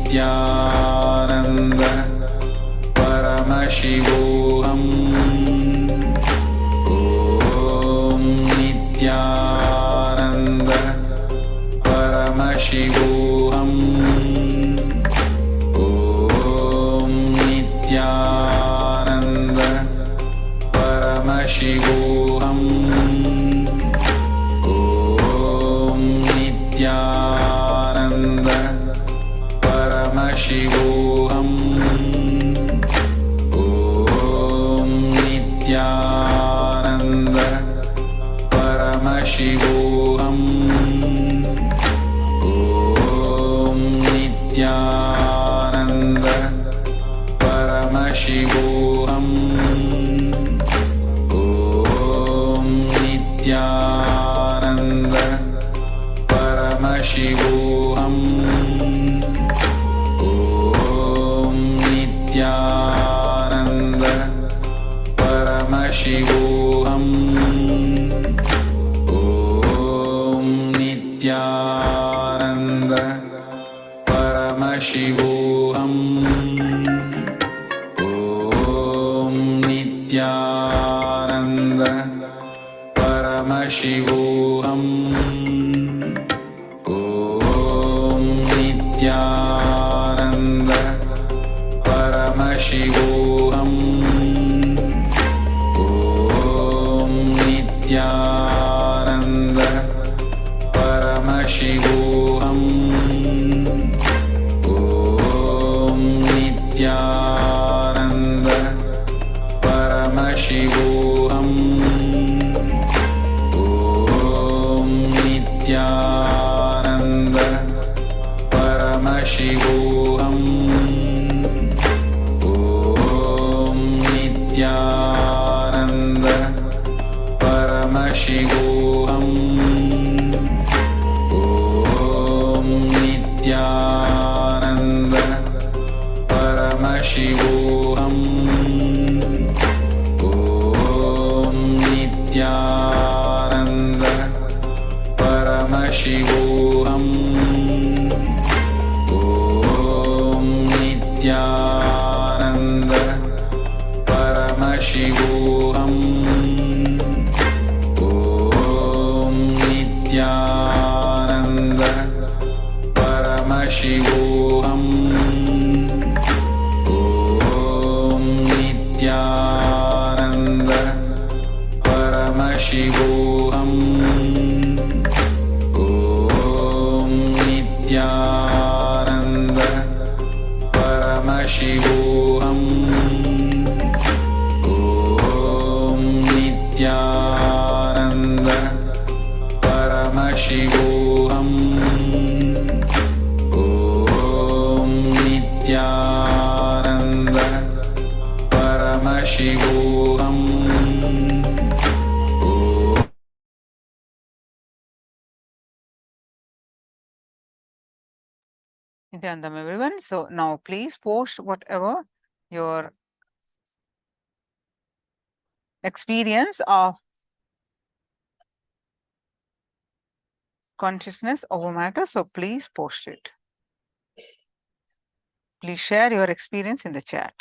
Nithyananda Paramashivoham. Om Nithyananda Paramashivoham. Om Nithyananda Paramashivoham. Nithyananda Paramashivoham Om Nithyananda Paramashivoham Om Nithyananda Paramashivoham Om Nithyananda Paramashivoham Om Nithyananda Paramashivoham Om Nithyananda Paramashivoham Om Nithyananda Paramashivoham Om Nithyananda Paramashivoham Om Nithyananda Paramashivoham Om Nithyananda Paramashivoham Om Nithyananda Paramashivoham Om Nithyananda Paramashivoham Om Nithyananda Paramashivoham Om Nithyananda Paramashivoham Om Nithyananda Paramashivoham Om Nithyananda Paramashivoham Om Nithyananda Paramashivoham Om Nithyananda Paramashivoham Om Nithyananda Paramashivoham
Nithyanandam, everyone. So now please post whatever your experience of consciousness over matter. So please post it. Please share your experience in the chat.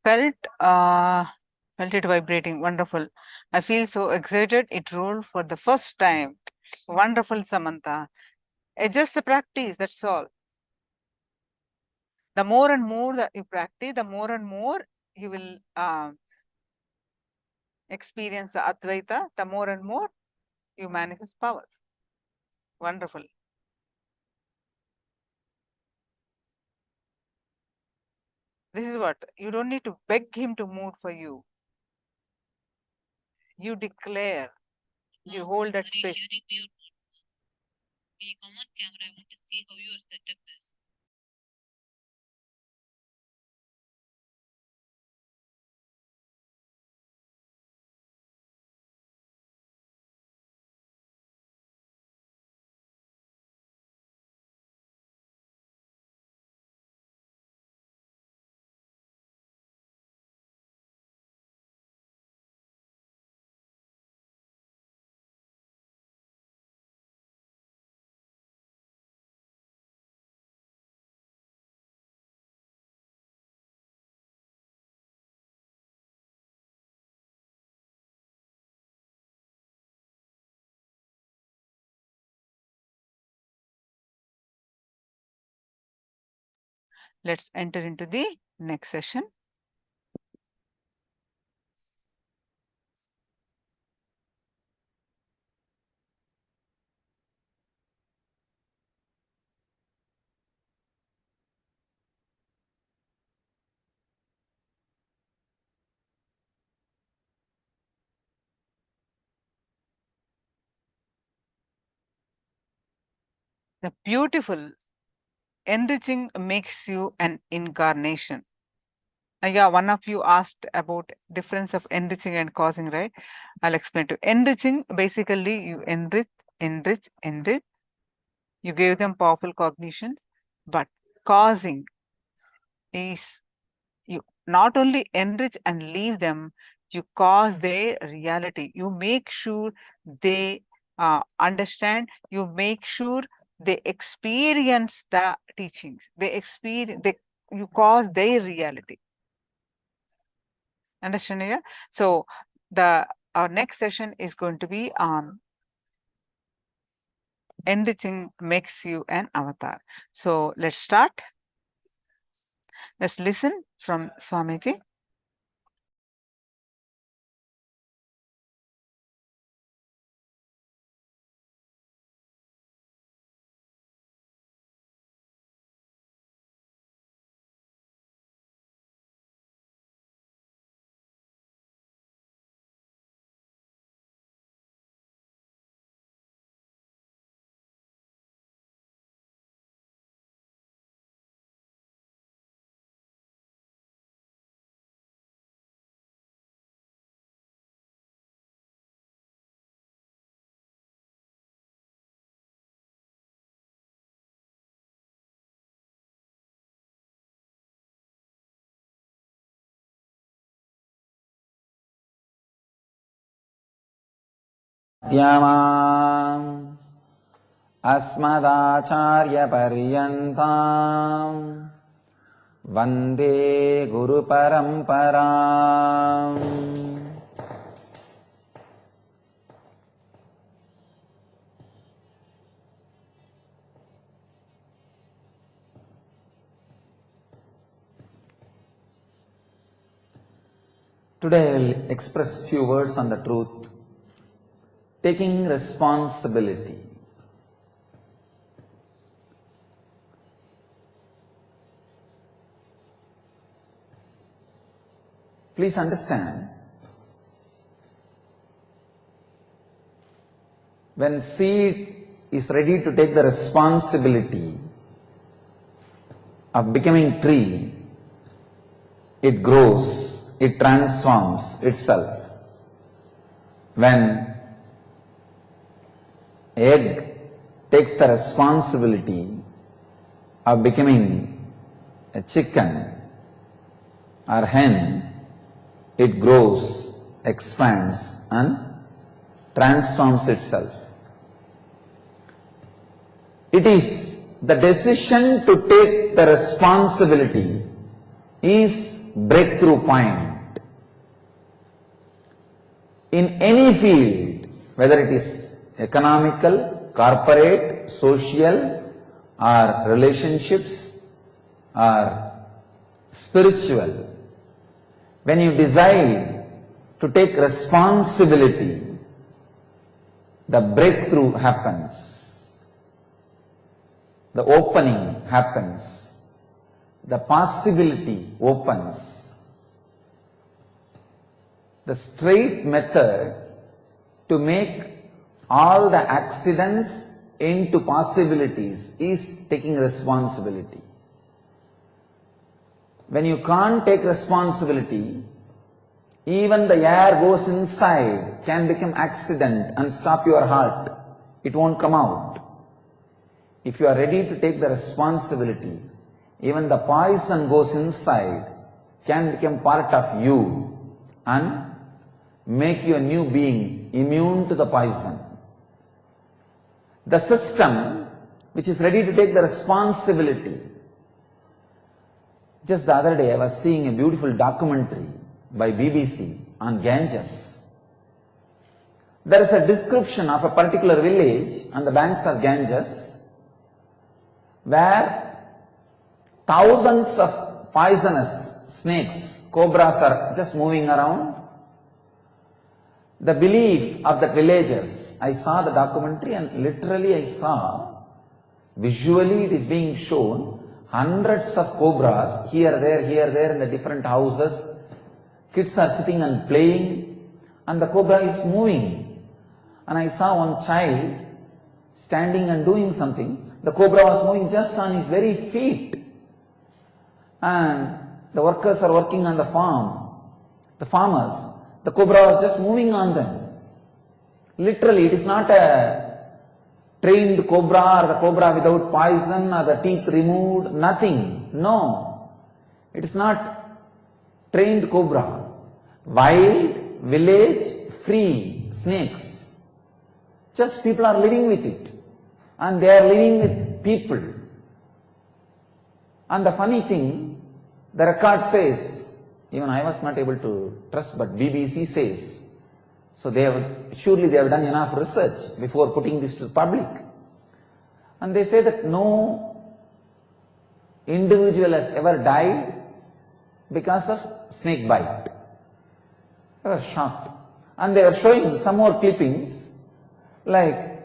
Felt it vibrating. Wonderful. I feel so excited. It rolled for the first time. Wonderful, Samantha. It's just a practice, that's all. The more and more that you practice, the more and more you will experience the Advaita, the more and more you manifest powers. Wonderful. This is what, you don't need to beg him to move for you. You declare, you hold that space.
Okay, come on camera. I want to see how your setup is.
Let's enter into the next session. The beautiful enriching makes you an incarnation. Yeah, one of you asked about difference of enriching and causing, right? I'll explain to you. Enriching, basically you enrich. You gave them powerful cognition, but causing is you not only enrich and leave them, you cause their reality. You make sure they understand, you make sure they experience the teachings. You cause their reality. Understand? Yeah? So our next session is going to be on enriching makes you an avatar. So let's start. Let's listen from Swamiji.
Yamam Asmadacharya Paryantam Vande Guru Paramparam. Today I will express few words on the truth. Taking responsibility. Please understand, when seed is ready to take the responsibility of becoming tree, it grows, it transforms itself. When egg takes the responsibility of becoming a chicken or hen, it grows, expands and transforms itself. It is the decision to take the responsibility is breakthrough point. In any field, whether it is economical, corporate, social, or relationships, or spiritual, when you decide to take responsibility, the breakthrough happens, the opening happens, the possibility opens. The straight method to make all the accidents into possibilities is taking responsibility. When you can't take responsibility, even the air goes inside, can become accident and stop your heart. It won't come out. If you are ready to take the responsibility, even the poison goes inside, can become part of you and make you a new being, immune to the poison. The system which is ready to take the responsibility. Just the other day I was seeing a beautiful documentary by BBC on Ganges. There is a description of a particular village on the banks of Ganges where thousands of poisonous snakes, cobras are just moving around. The belief of the villagers, I saw the documentary and literally I saw, visually it is being shown, hundreds of cobras here, there in the different houses. Kids are sitting and playing and the cobra is moving. And I saw one child standing and doing something. The cobra was moving just on his very feet. And the workers are working on the farm. The farmers, the cobra was just moving on them. Literally, it is not a trained cobra or the cobra without poison or the teeth removed, nothing. No, it is not trained cobra. Wild, village, free snakes. Just people are living with it. And they are living with people. And the funny thing, the record says, even I was not able to trust, but BBC says, so surely they have done enough research before putting this to the public. And they say that no individual has ever died because of snake bite. I was shocked. And they are showing some more clippings, like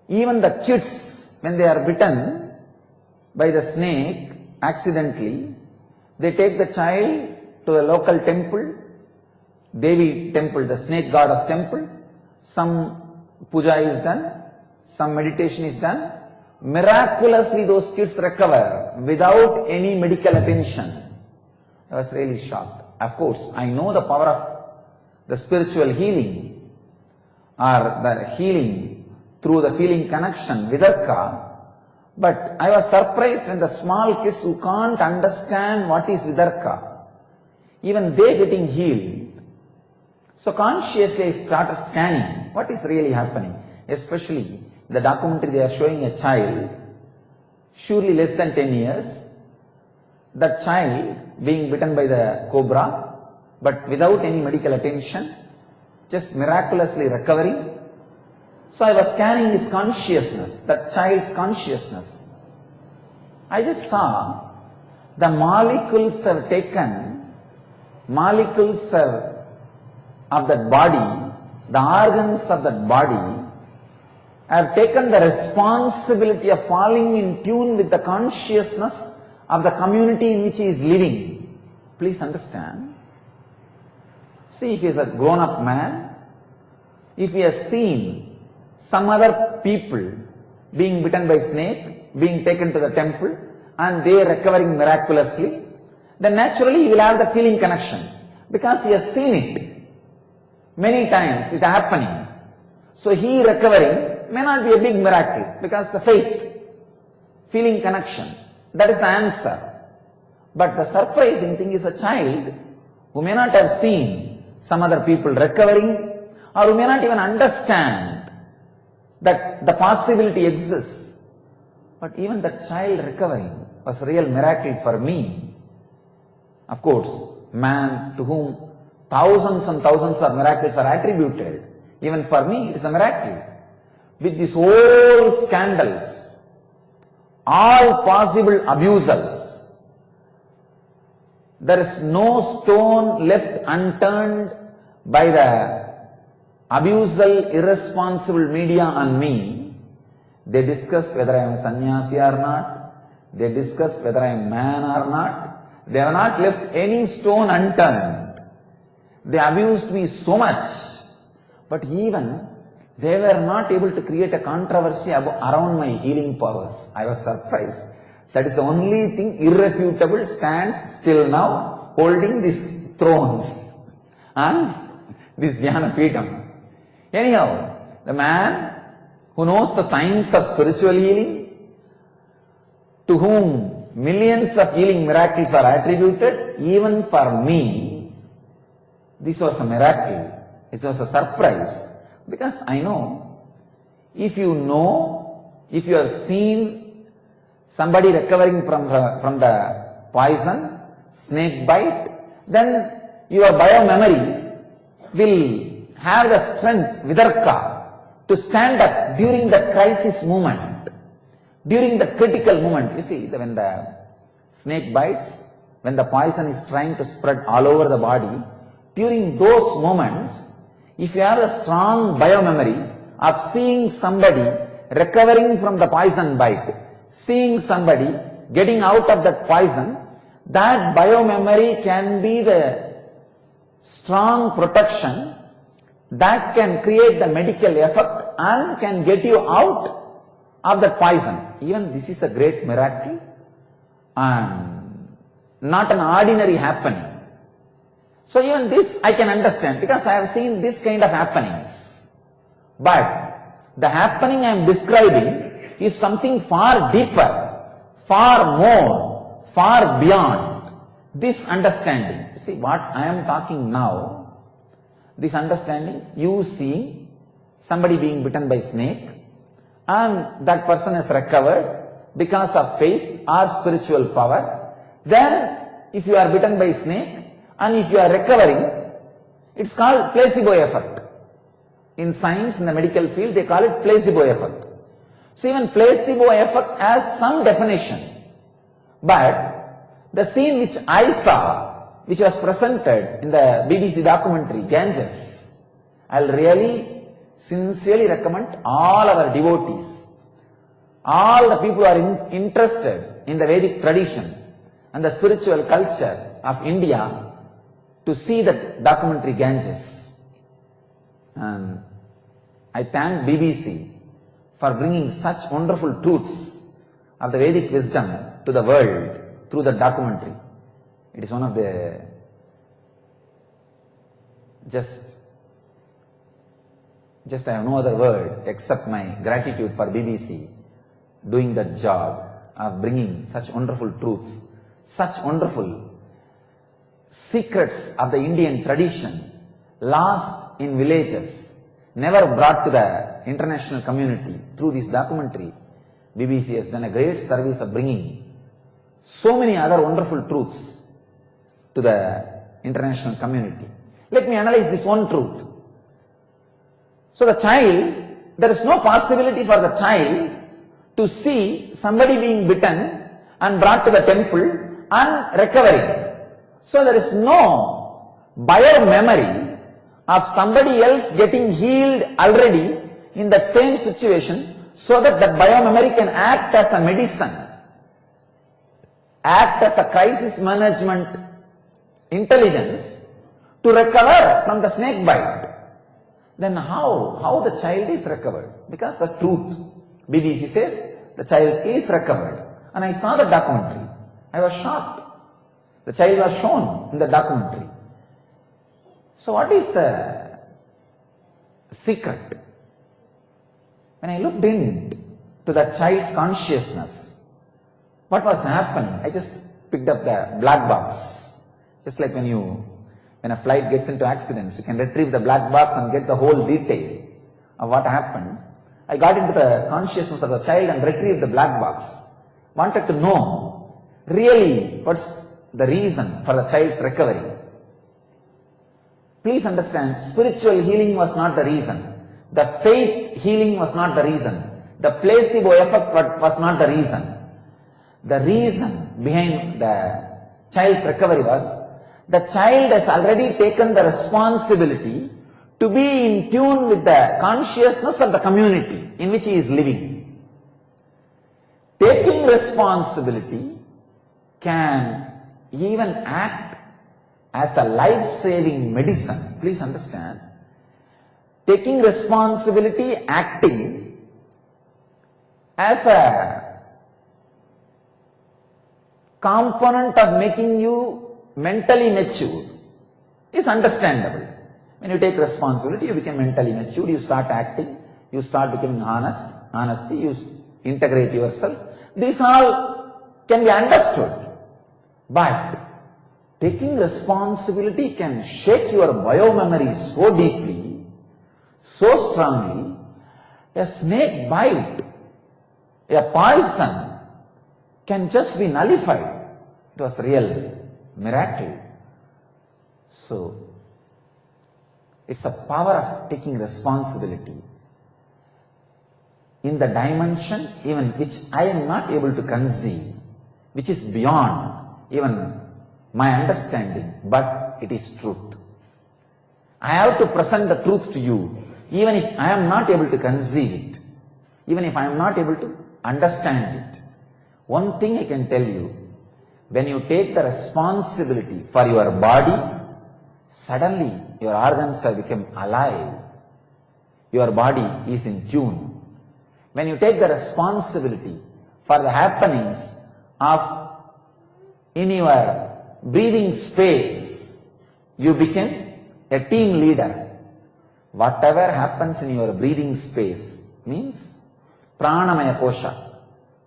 even the kids, when they are bitten by the snake accidentally, they take the child to a local temple, Devi temple, the snake goddess temple. Some puja is done, some meditation is done. Miraculously those kids recover without any medical attention. I was really shocked. Of course, I know the power of the spiritual healing or the healing through the feeling connection, vidarka. But I was surprised when the small kids who can't understand what is vidarka, even they getting healed. So consciously I started scanning what is really happening. Especially the documentary, they are showing a child, surely less than 10 years, that child being bitten by the cobra, but without any medical attention, just miraculously recovering. So I was scanning his consciousness, that child's consciousness. I just saw the molecules have taken, molecules of that body, the organs of that body, have taken the responsibility of falling in tune with the consciousness of the community in which he is living. Please understand. See, if he is a grown-up man, if he has seen some other people being bitten by snake, being taken to the temple, and they recovering miraculously, then naturally he will have the feeling connection, because he has seen it. Many times it happening. So he recovering may not be a big miracle, because the faith, feeling connection, that is the answer. But the surprising thing is a child who may not have seen some other people recovering, or who may not even understand that the possibility exists. But even that child recovering was a real miracle for me. Of course, man to whom thousands and thousands of miracles are attributed, even for me it is a miracle. with these whole scandals, all possible abusals. There is no stone left unturned by the abusal, irresponsible media on me. They discuss whether I am sannyasi or not. They discuss whether I am man or not. They have not left any stone unturned. They abused me so much, but even they were not able to create a controversy around my healing powers. I was surprised. That is the only thing irrefutable stands still now, holding this throne and this Jnana Peetham. Anyhow, the man who knows the science of spiritual healing, to whom millions of healing miracles are attributed, even for me, this was a miracle. It was a surprise. Because I know, if you have seen somebody recovering from the poison, snake bite, then your biomemory will have the strength, vidarka, to stand up during the crisis moment, during the critical moment. You see, when the snake bites, when the poison is trying to spread all over the body, during those moments, if you have a strong biomemory of seeing somebody recovering from the poison bite, seeing somebody getting out of that poison, that biomemory can be the strong protection that can create the medical effect and can get you out of that poison. Even this is a great miracle and not an ordinary happening. So even this I can understand, because I have seen this kind of happenings. But the happening I am describing is something far deeper, far more, far beyond this understanding. You see, what I am talking now, this understanding, you see somebody being bitten by snake and that person has recovered because of faith or spiritual power. Then if you are bitten by snake, and if you are recovering, it's called placebo effect. In science, in the medical field, they call it placebo effect. So even placebo effect has some definition. But the scene which I saw, which was presented in the BBC documentary, Ganges, I'll really sincerely recommend all our devotees, all the people who are interested in the Vedic tradition and the spiritual culture of India, to see that documentary Ganges. And I thank BBC for bringing such wonderful truths of the Vedic wisdom to the world through the documentary. It is one of the just I have no other word except my gratitude for BBC doing that job of bringing such wonderful truths, such wonderful secrets of the Indian tradition, lost in villages, never brought to the international community. Through this documentary, BBC has done a great service of bringing so many other wonderful truths to the international community. Let me analyze this one truth. So the child, there is no possibility for the child to see somebody being bitten and brought to the temple and recovering. So there is no biomemory of somebody else getting healed already in that same situation, so that that biomemory can act as a medicine, act as a crisis management intelligence to recover from the snake bite. Then how the child is recovered? Because the truth, BBC says the child is recovered. And I saw the documentary. I was shocked. The child was shown in the documentary. So what is the secret? When I looked into that child's consciousness, what was happening? I just picked up the black box. Just like when a flight gets into accidents, you can retrieve the black box and get the whole detail of what happened. I got into the consciousness of the child and retrieved the black box. Wanted to know really what's the reason for the child's recovery. Please understand, spiritual healing was not the reason. The faith healing was not the reason. The placebo effect was not the reason. The reason behind the child's recovery was the child has already taken the responsibility to be in tune with the consciousness of the community in which he is living. Taking responsibility can even act as a life-saving medicine. Please understand. Taking responsibility, acting as a component of making you mentally mature is understandable. When you take responsibility, you become mentally mature, you start acting, you start becoming honesty, you integrate yourself. These all can be understood. But taking responsibility can shake your biomemory so deeply, so strongly. A snake bite, a poison can just be nullified. It was a real miracle. So, it's a power of taking responsibility in the dimension even which I am not able to conceive, which is beyond even my understanding, but it is truth. I have to present the truth to you, even if I am not able to conceive it, even if I am not able to understand it. One thing I can tell you, when you take the responsibility for your body, suddenly your organs have become alive. Your body is in tune. When you take the responsibility for the happenings of in your breathing space, you become a team leader. Whatever happens in your breathing space means pranamaya kosha,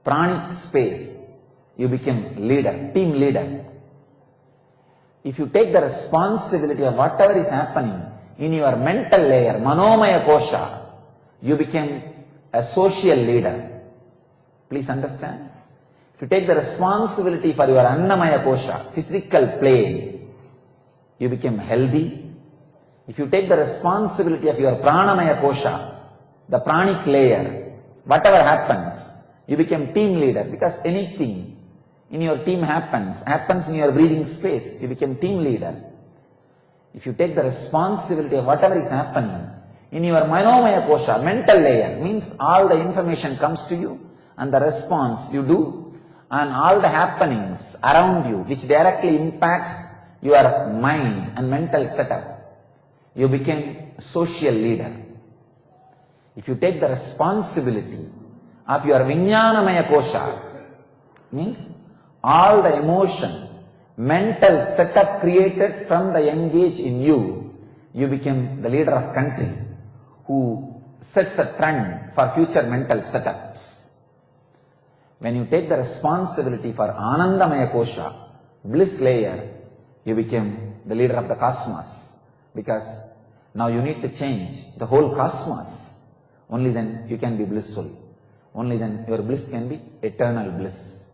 pranic space, you become leader, team leader. If you take the responsibility of whatever is happening in your mental layer, manomaya kosha, you become a social leader. Please understand. If you take the responsibility for your annamaya kosha, physical plane, you become healthy. If you take the responsibility of your pranamaya kosha, the pranic layer, whatever happens, you become team leader, because anything in your team happens in your breathing space, you become team leader. If you take the responsibility of whatever is happening in your manomaya kosha, mental layer, means all the information comes to you and the response you do, and all the happenings around you which directly impacts your mind and mental setup, you become social leader. If you take the responsibility of your vijnanamaya kosha, means all the emotion, mental setup created from the young age in you, you become the leader of country who sets a trend for future mental setups. When you take the responsibility for Anandamaya Kosha, bliss layer, you become the leader of the cosmos, because now you need to change the whole cosmos. Only then you can be blissful. Only then your bliss can be eternal bliss.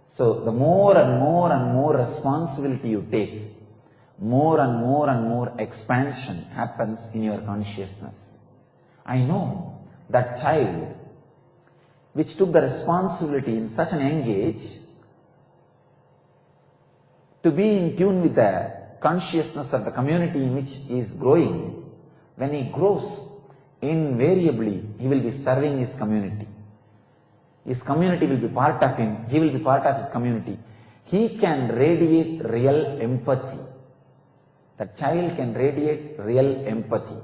So the more and more and more responsibility you take, more and more and more expansion happens in your consciousness. I know that child which took the responsibility in such an young age to be in tune with the consciousness of the community in which he is growing. When he grows, invariably he will be serving his community. His community will be part of him, he will be part of his community. He can radiate real empathy. The child can radiate real empathy.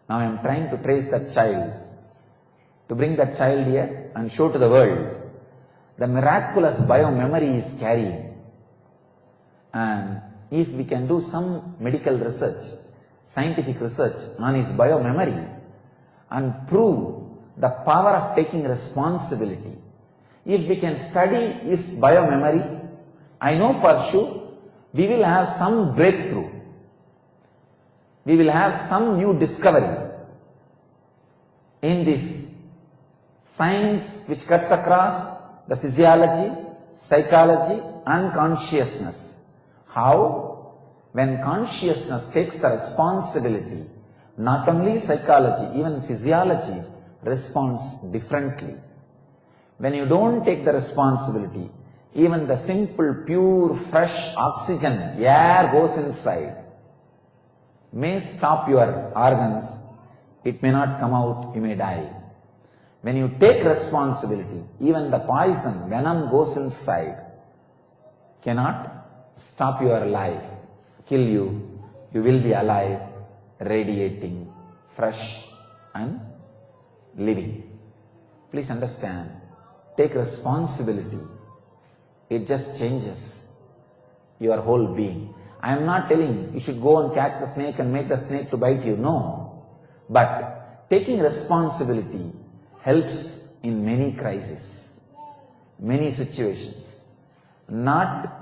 Now I am trying to trace that child, to bring that child here and show to the world the miraculous biomemory he is carrying. And if we can do some medical research, scientific research on his biomemory and prove the power of taking responsibility, if we can study his biomemory, I know for sure we will have some breakthrough. We will have some new discovery in this science which cuts across the physiology, psychology and consciousness. How? When consciousness takes the responsibility Not only psychology, even physiology responds differently. When you don't take the responsibility, even the simple, pure, fresh oxygen, air goes inside, may stop your organs, it may not come out, you may die. When you take responsibility, even the poison, venom goes inside, cannot stop your life, kill you. You will be alive, radiating, fresh and living. Please understand, take responsibility. It just changes your whole being. I am not telling you should go and catch the snake and make the snake to bite you. No. But taking responsibility helps in many crises, many situations. Not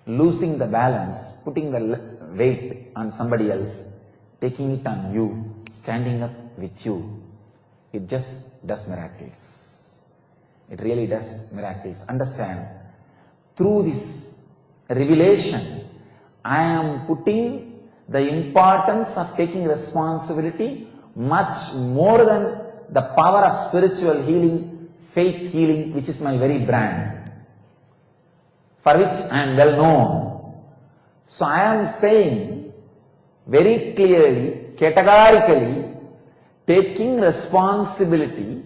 losing the balance, putting the weight on somebody else, taking it on you, standing up with you. It just does miracles. It really does miracles. Understand, through this revelation, I am putting the importance of taking responsibility much more than the power of spiritual healing, faith healing, which is my very brand, for which I am well known. So I am saying very clearly, categorically, taking responsibility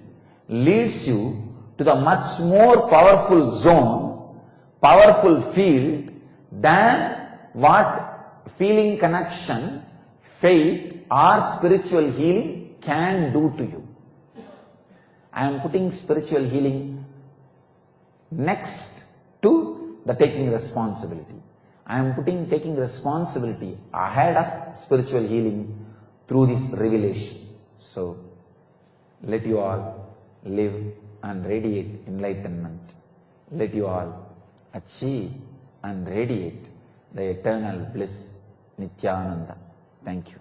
leads you to the much more powerful zone, powerful field than what feeling connection, faith or spiritual healing can do to you. I am putting spiritual healing next to the taking responsibility. I am putting taking responsibility ahead of spiritual healing through this revelation. So, let you all live and radiate enlightenment. Let you all achieve and radiate the eternal bliss, Nithyananda. Thank you.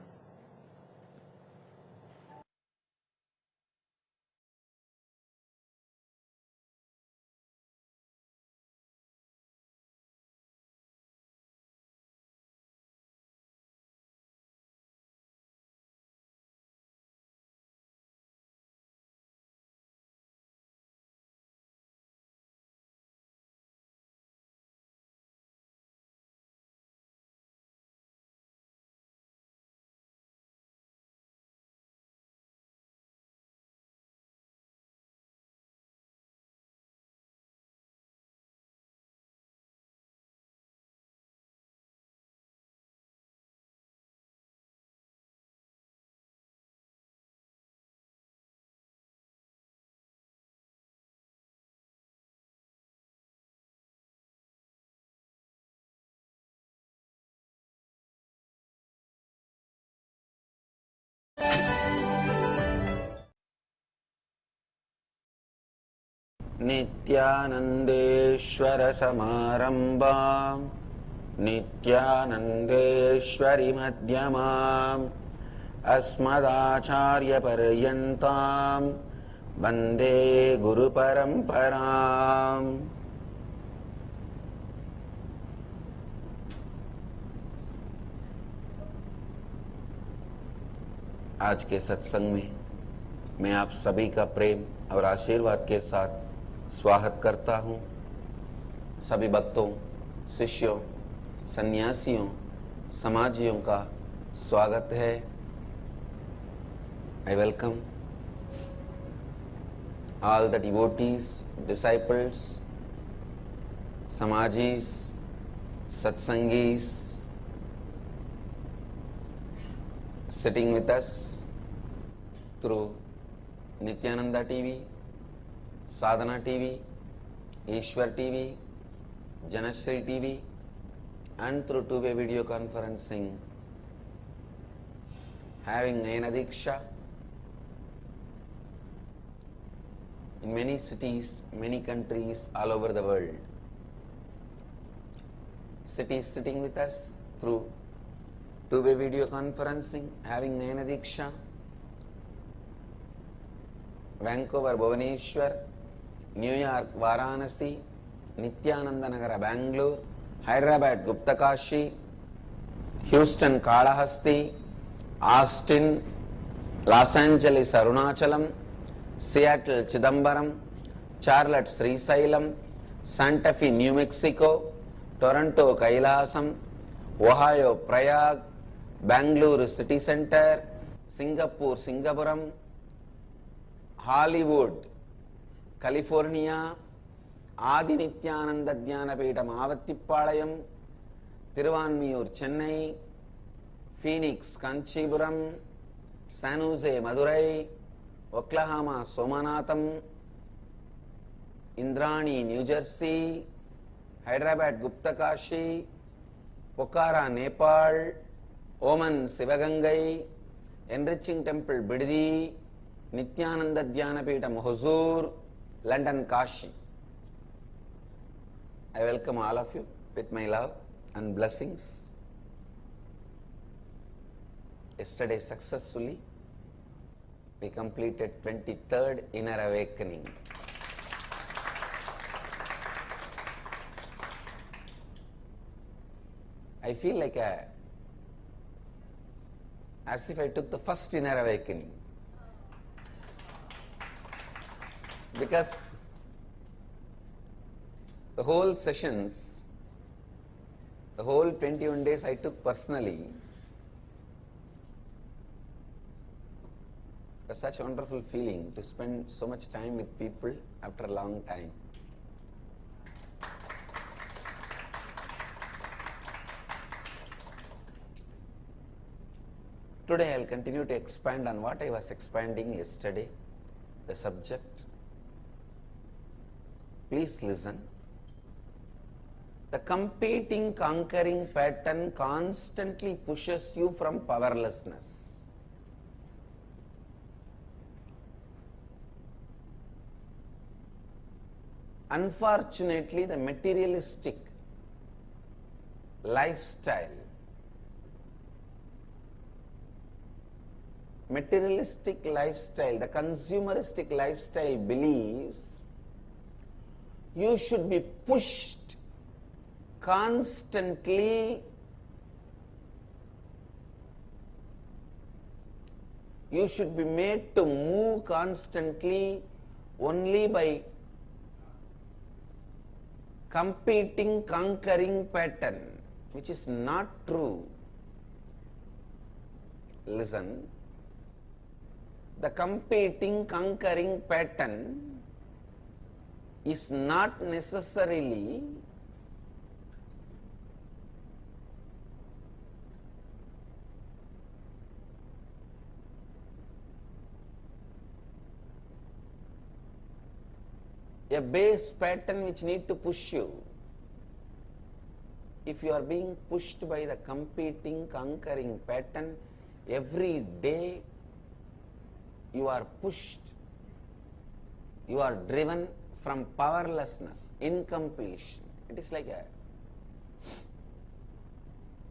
नित्यानन्देश्वर समारम्भां नित्यानन्देश्वरि मध्यमाम् अस्मदाचार्यपर्यन्तां वन्दे गुरुपरम्पराम्। आज के सत्संग में मैं आप सभी का प्रेम और आशीर्वाद के साथ स्वागत करता हूँ। सभी भक्तों, शिष्यों, सन्यासियों, समाजियों का स्वागत है। I welcome all the devotees, disciples, samajis, satsangis sitting with us through Nithyananda TV, Sadhana TV, Ishwar TV, Janashri TV, and through two-way video conferencing, having Nayana Diksha in many cities, many countries all over the world. Cities sitting with us through two-way video conferencing, having Nayana Diksha, Vancouver, Bhubaneswar, New York, Varanasi, Nithyananda Nagara, Bangalore, Hyderabad, Guptakashi, Houston, Kalahasti, Austin, Los Angeles Arunachalam, Seattle Chidambaram, Charlotte Srisailam, Santa Fe New Mexico, Toronto Kailasam, Ohio Prayag, Bangalore City Center, Singapore Singapuram, Hollywood California, Adi Nithyananda Dhyanapetham Avattipalayam, Thiruvanmiyur Chennai, Phoenix Kanchipuram, San Jose Madurai, Oklahoma Somanatham, Indrani New Jersey, Hyderabad Gupta Kashi, Pokhara Nepal, Oman Sivagangai, Enriching Temple Bidadi, Nithyananda Dhyanapetham Huzur, London Kashi. I welcome all of you with my love and blessings. Yesterday successfully we completed 23rd Inner Awakening. I feel like as if I took the first Inner Awakening, because the whole sessions, the whole 21 days I took personally, was such a wonderful feeling to spend so much time with people after a long time. Today I will continue to expand on what I was expanding yesterday, the subject. Please listen. The competing, conquering pattern constantly pushes you from powerlessness. Unfortunately, the materialistic lifestyle, the consumeristic lifestyle believes you should be pushed constantly, you should be made to move constantly only by competing, conquering pattern, which is not true. Listen, the competing, conquering pattern is not necessarily a base pattern which need to push you. If you are being pushed by the competing, conquering pattern, every day you are pushed, you are driven from powerlessness, incompletion. It is like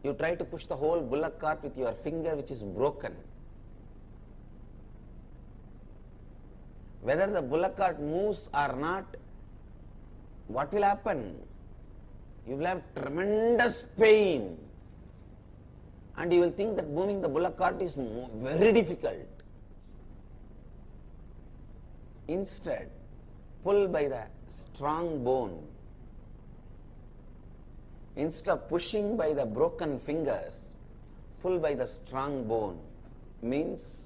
you try to push the whole bullock cart with your finger which is broken. Whether the bullock cart moves or not, what will happen? You will have tremendous pain and you will think that moving the bullock cart is very difficult. Instead, pull by the strong bone. Instead of pushing by the broken fingers, pull by the strong bone. Means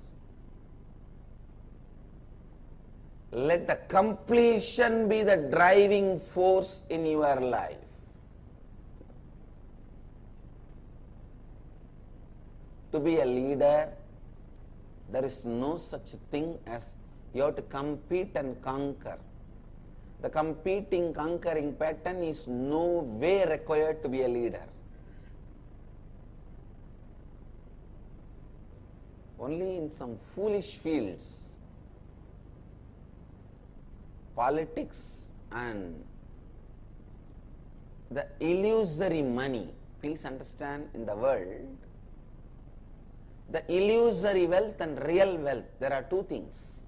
let the completion be the driving force in your life. To be a leader, there is no such thing as you have to compete and conquer. The competing, conquering pattern is no way required to be a leader. Only in some foolish fields, politics and the illusory money. Please understand, in the world, the illusory wealth and real wealth, there are two things.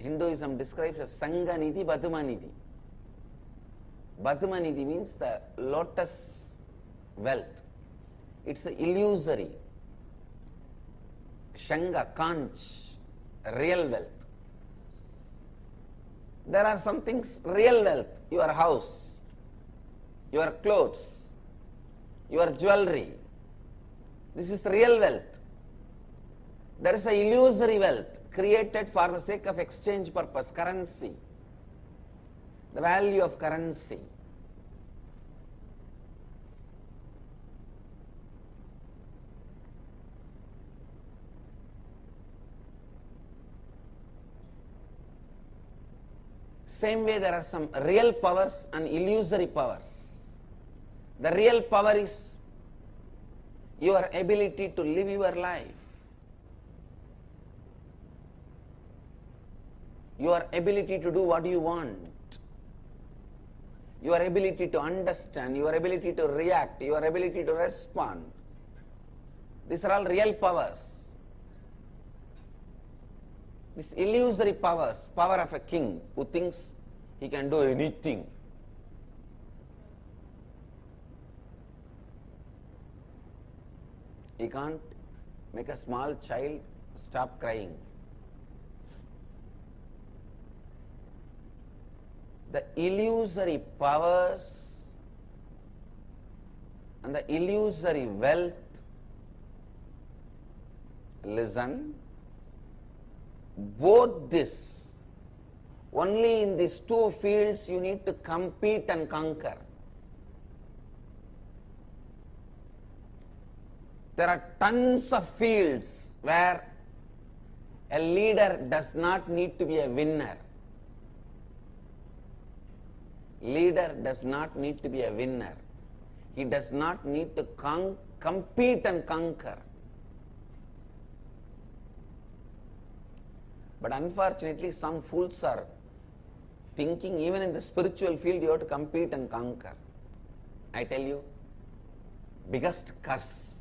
Hinduism describes as Sanganidhi, Badhumanidhi. Badhumanidhi means the lotus wealth. It's illusory. Shanga, Kanch, real wealth. There are some things real wealth, your house, your clothes, your jewelry. This is real wealth. There is a illusory wealth created for the sake of exchange purpose, currency, the value of currency. Same way there are some real powers and illusory powers. The real power is your ability to live your life. Your ability to do what you want. Your ability to understand, your ability to react, your ability to respond. These are all real powers. These illusory powers, power of a king who thinks he can do anything. He can't make a small child stop crying. The illusory powers and the illusory wealth, listen, both this, only in these two fields you need to compete and conquer. There are tons of fields where a leader does not need to be a winner. Leader does not need to be a winner. He does not need to compete and conquer. But unfortunately, some fools are thinking even in the spiritual field you have to compete and conquer. I tell you, biggest curse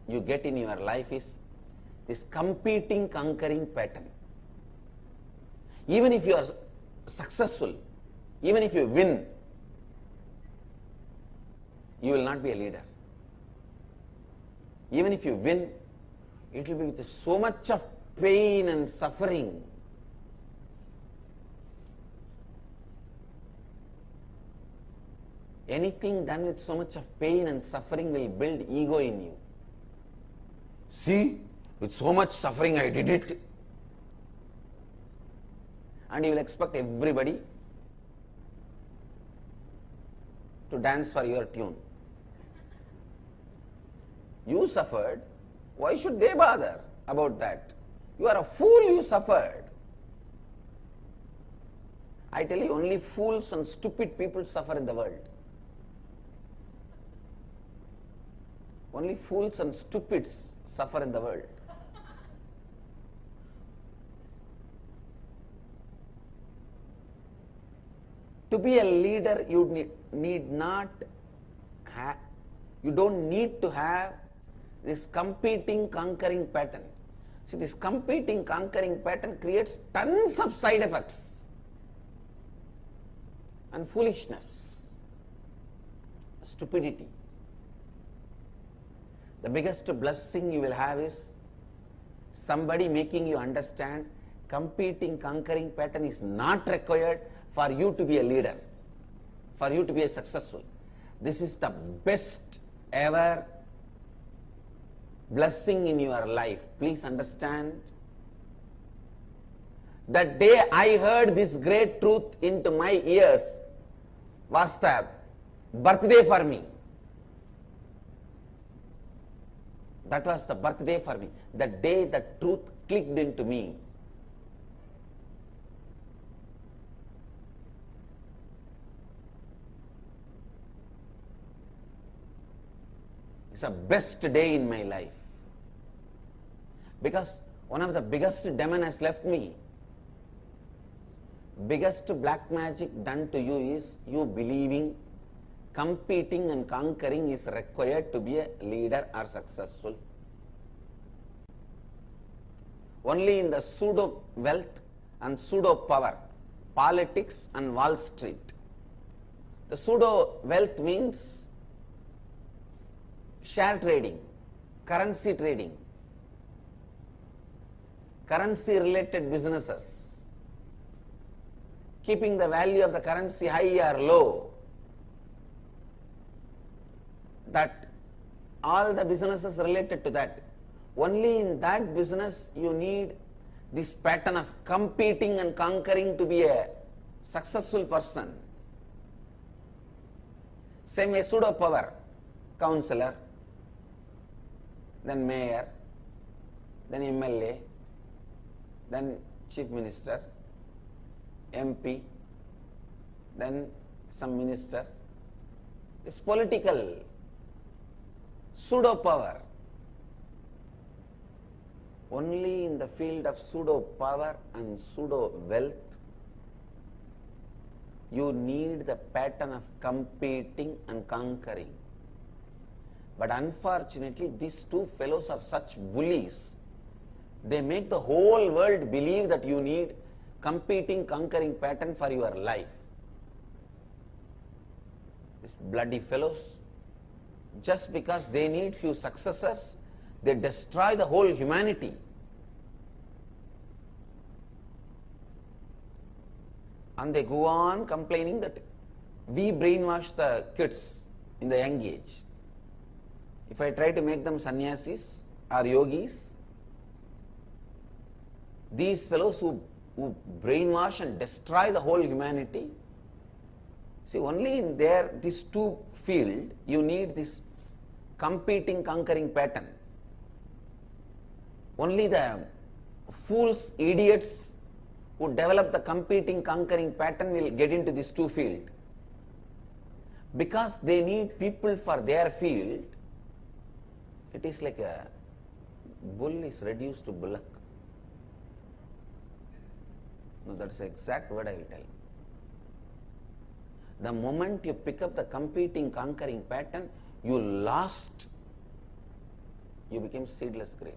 you get in your life is this competing, conquering pattern. Even if you are successful, even if you win, you will not be a leader. Even if you win, it will be with so much of pain and suffering. Anything done with so much of pain and suffering will build ego in you. See, with so much suffering I did it. And you will expect everybody to dance for your tune. You suffered, why should they bother about that? You are a fool, you suffered. I tell you, only fools and stupid people suffer in the world. Only fools and stupids suffer in the world. To be a leader, you need not have, you don't need to have this competing, conquering pattern. See, this competing, conquering pattern creates tons of side effects and foolishness, stupidity. The biggest blessing you will have is somebody making you understand competing, conquering pattern is not required for you to be a leader, for you to be a successful. This is the best ever blessing in your life. Please understand. The day I heard this great truth into my ears was the birthday for me. That was the birthday for me. The day the truth clicked into me. It's the best day in my life. Because one of the biggest demon has left me. Biggest black magic done to you is you believing competing and conquering is required to be a leader or successful. Only in the pseudo wealth and pseudo power, politics and Wall Street. The pseudo wealth means share trading, currency trading. currency related businesses, keeping the value of the currency high or low, that all the businesses related to that, only in that business you need this pattern of competing and conquering to be a successful person. Same way pseudo power, councillor, then mayor, then MLA, then chief minister, MP, then some minister. It's political pseudo power. Only in the field of pseudo power and pseudo wealth you need the pattern of competing and conquering. But unfortunately, these two fellows are such bullies. They make the whole world believe that you need competing, conquering pattern for your life. These bloody fellows, just because they need few successors, they destroy the whole humanity. And they go on complaining that we brainwash the kids in the young age. If I try to make them sannyasis or yogis, these fellows who brainwash and destroy the whole humanity, see, only in this two field you need this competing, conquering pattern. Only the fools, idiots who develop the competing, conquering pattern will get into this two field. Because they need people for their field, it is like a bull is reduced to bullock. No, that's the exact word I will tell. The moment you pick up the competing, conquering pattern, you lost, you became seedless grape.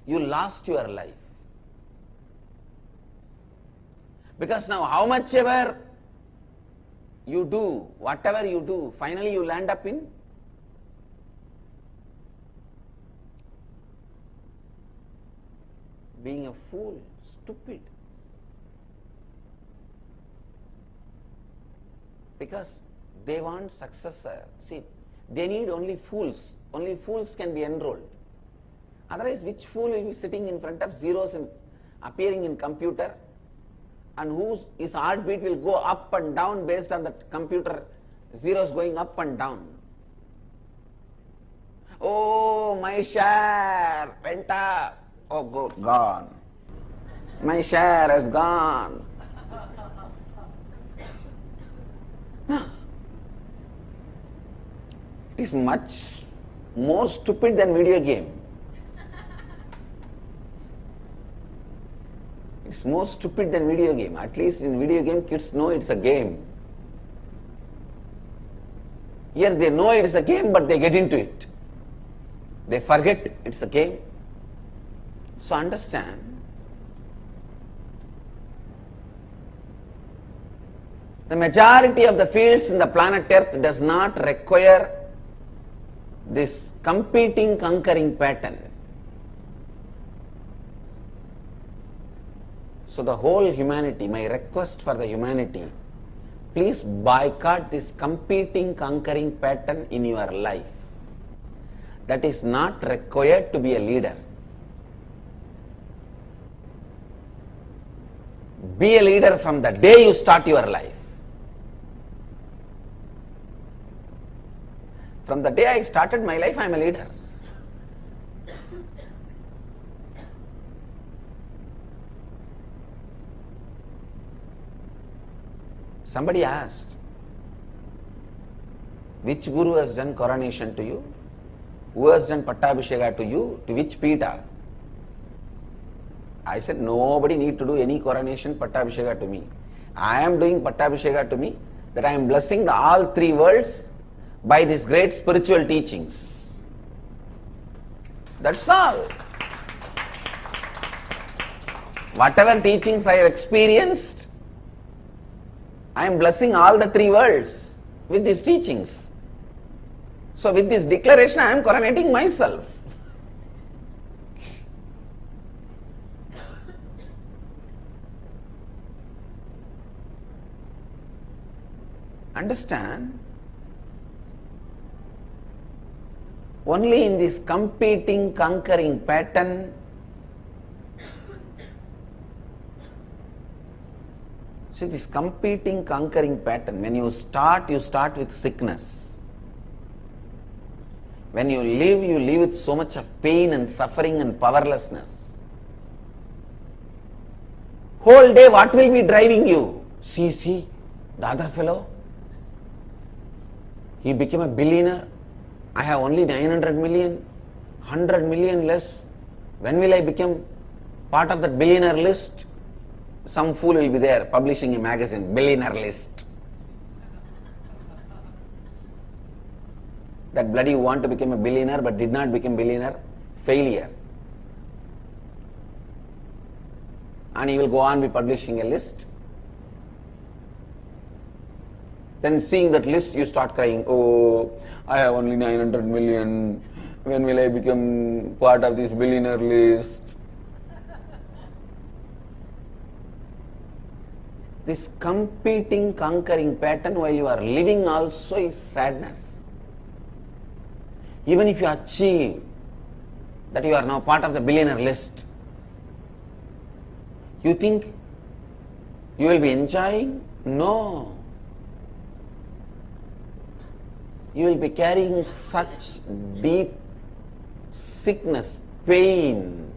You lost your life. Because now how much ever you do, whatever you do, finally you land up in being a fool, stupid. Because they want successor. See, they need only fools. Only fools can be enrolled. Otherwise, which fool will be sitting in front of zeros and appearing in computer, and his heartbeat will go up and down based on the computer, zeros going up and down. Oh, my share went up. Oh, good, gone. My share has gone. It is much more stupid than video game. It's more stupid than video game. At least in video game, kids know it's a game. Here they know it's a game, but they get into it. They forget it's a game. So understand, the majority of the fields in the planet Earth does not require this competing, conquering pattern. So the whole humanity, my request for the humanity, please boycott this competing, conquering pattern in your life. That is not required to be a leader. Be a leader from the day you start your life. From the day I started my life, I am a leader. Somebody asked, which guru has done coronation to you? Who has done pattabhisheka to you? To which pita? I said, nobody need to do any coronation, pattabhisheka to me. I am doing pattabhisheka to me, that I am blessing all three worlds by these great spiritual teachings. That's all. Whatever teachings I have experienced, I am blessing all the three worlds with these teachings. So with this declaration, I am coronating myself. Understand? Only in this competing, conquering pattern, see this competing, conquering pattern, when you start with sickness. When you live with so much of pain and suffering and powerlessness. Whole day what will be driving you? See, the other fellow, he became a billionaire. I have only 900 million, 100 million less. When will I become part of that billionaire list? Some fool will be there publishing a magazine, billionaire list. That bloody want to become a billionaire but did not become billionaire, failure. And he will go on be publishing a list. Then seeing that list, you start crying, oh, I have only 900 million. When will I become part of this billionaire list? This competing, conquering pattern while you are living also is sadness. Even if you achieve that you are now part of the billionaire list, you think you will be enjoying? No. You will be carrying such deep sickness, pain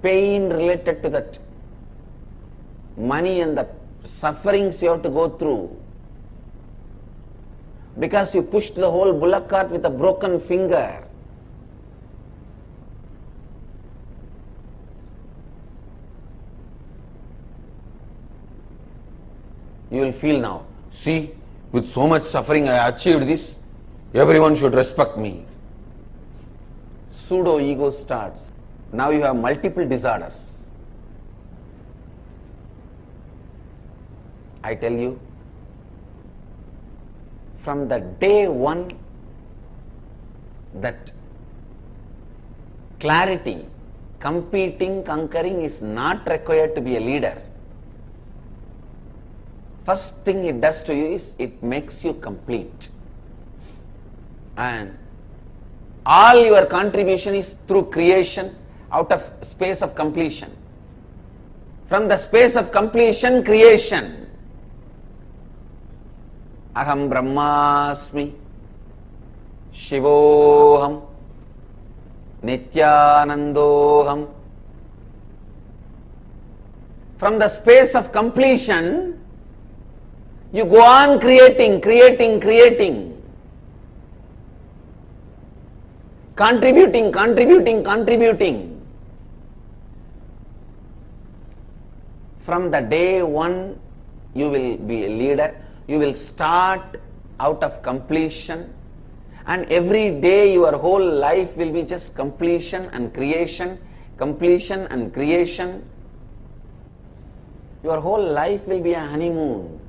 related to that money and the sufferings you have to go through. Because you pushed the whole bullock cart with a broken finger. You will feel now, see, with so much suffering I achieved this, everyone should respect me. Pseudo ego starts. Now you have multiple disorders. I tell you, from the day one, that clarity, competing, conquering is not required to be a leader. First thing it does to you is it makes you complete. And all your contribution is through creation out of space of completion. From the space of completion, creation. Aham Brahmasmi, Shivoham, Nithyanandoham. From the space of completion, you go on creating. Contributing. From the day one, you will be a leader. You will start out of completion, and every day your whole life will be just completion and creation. Your whole life will be a honeymoon.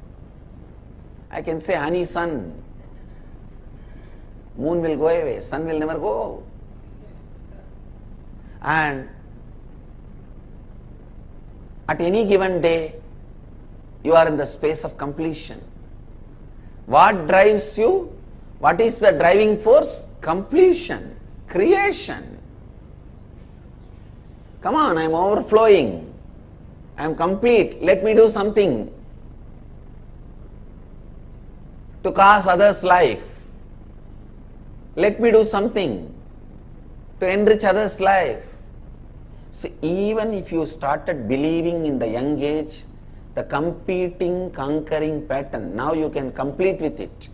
I can say honey sun. Moon will go away, sun will never go. And at any given day, you are in the space of completion. What drives you? What is the driving force? Completion, creation. Come on, I am overflowing. I am complete. Let me do something to cause others' life. Let me do something to enrich others' life. See, even if you started believing in the young age, the competing, conquering pattern, now you can complete with it.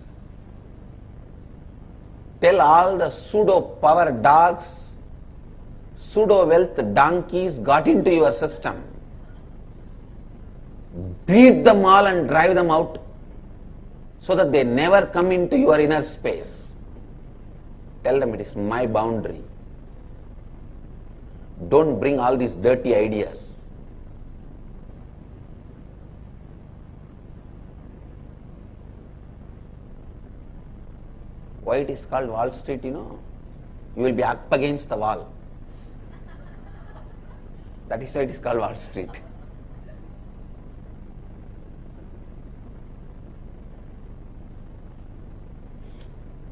Tell all the pseudo power dogs, pseudo wealth donkeys got into your system. Beat them all and drive them out so that they never come into your inner space. Tell them it is my boundary. Don't bring all these dirty ideas. Why it is called Wall Street, you know? You will be up against the wall. That is why it is called Wall Street.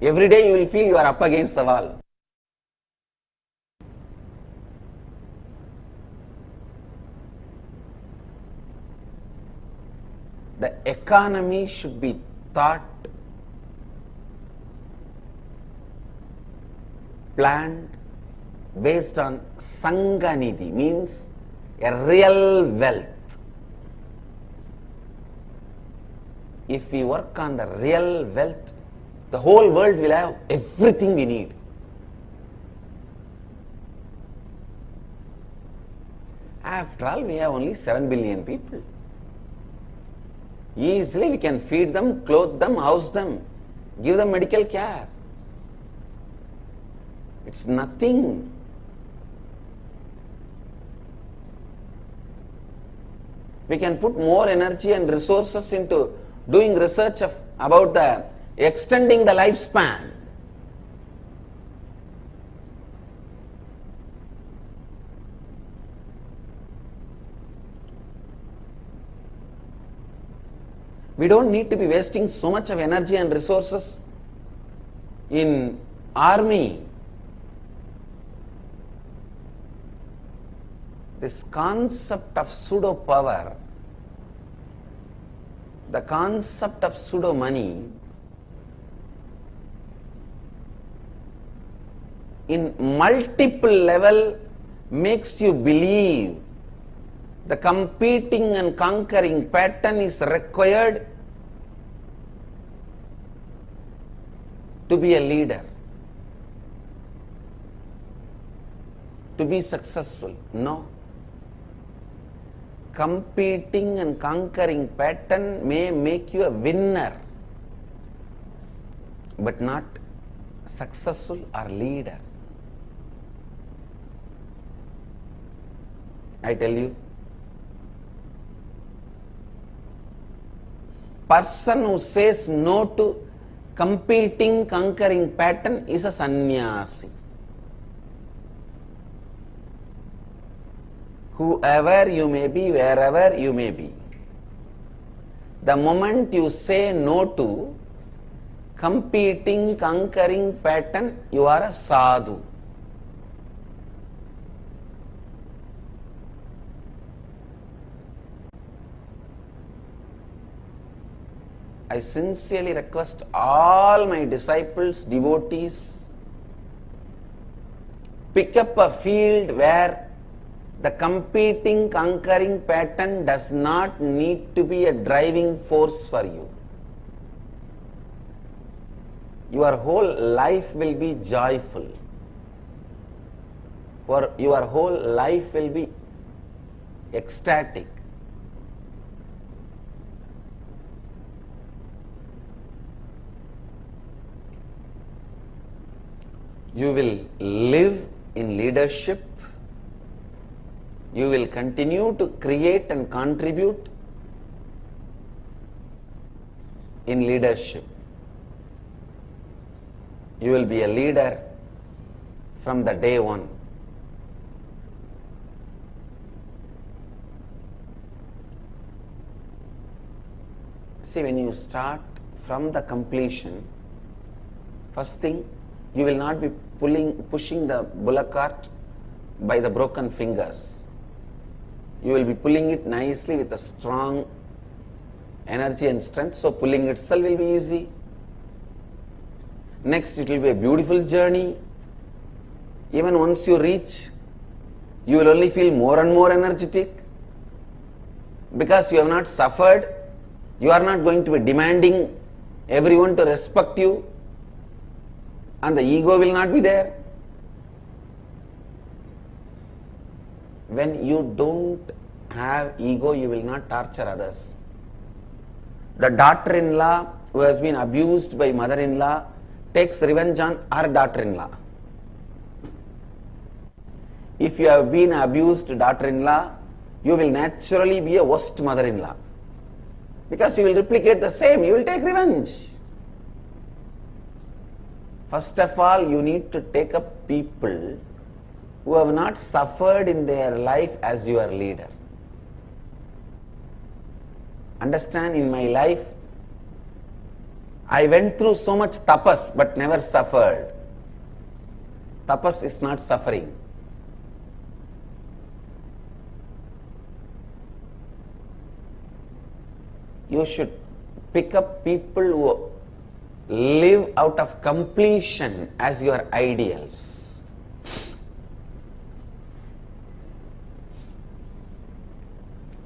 Every day you will feel you are up against the wall. The economy should be thought, planned based on Sanganidhi, means a real wealth. If we work on the real wealth, the whole world will have everything we need. After all, we have only 7 billion people. Easily we can feed them, clothe them, house them, give them medical care. It's nothing. We can put more energy and resources into doing research about the extending the lifespan. We don't need to be wasting so much of energy and resources in army. This concept of pseudo power, the concept of pseudo money, in multiple level makes you believe the competing and conquering pattern is required to be a leader, to be successful. No. Competing and conquering pattern may make you a winner, but not successful or leader. I tell you, person who says no to competing, conquering pattern is a sannyasi. Whoever you may be, wherever you may be, the moment you say no to competing, conquering pattern, you are a sadhu. I sincerely request all my disciples, devotees, pick up a field where the competing, conquering pattern does not need to be a driving force for you. Your whole life will be joyful. Your whole life will be ecstatic. You will live in leadership. You will continue to create and contribute in leadership. You will be a leader from the day one. See, when you start from the completion, first thing, you will not be pushing the bullock cart by the broken fingers. You will be pulling it nicely with a strong energy and strength, so pulling itself will be easy. Next, it will be a beautiful journey. Even once you reach, you will only feel more and more energetic because you have not suffered. You are not going to be demanding everyone to respect you, and the ego will not be there. When you don't have ego, you will not torture others. The daughter-in-law who has been abused by mother-in-law takes revenge on her daughter-in-law. If you have been abused daughter-in-law, you will naturally be a worst mother-in-law because you will replicate the same, you will take revenge. First of all, you need to take up people who have not suffered in their life as your leader. Understand, in my life, I went through so much tapas but never suffered. Tapas is not suffering. You should pick up people who live out of completion as your ideals.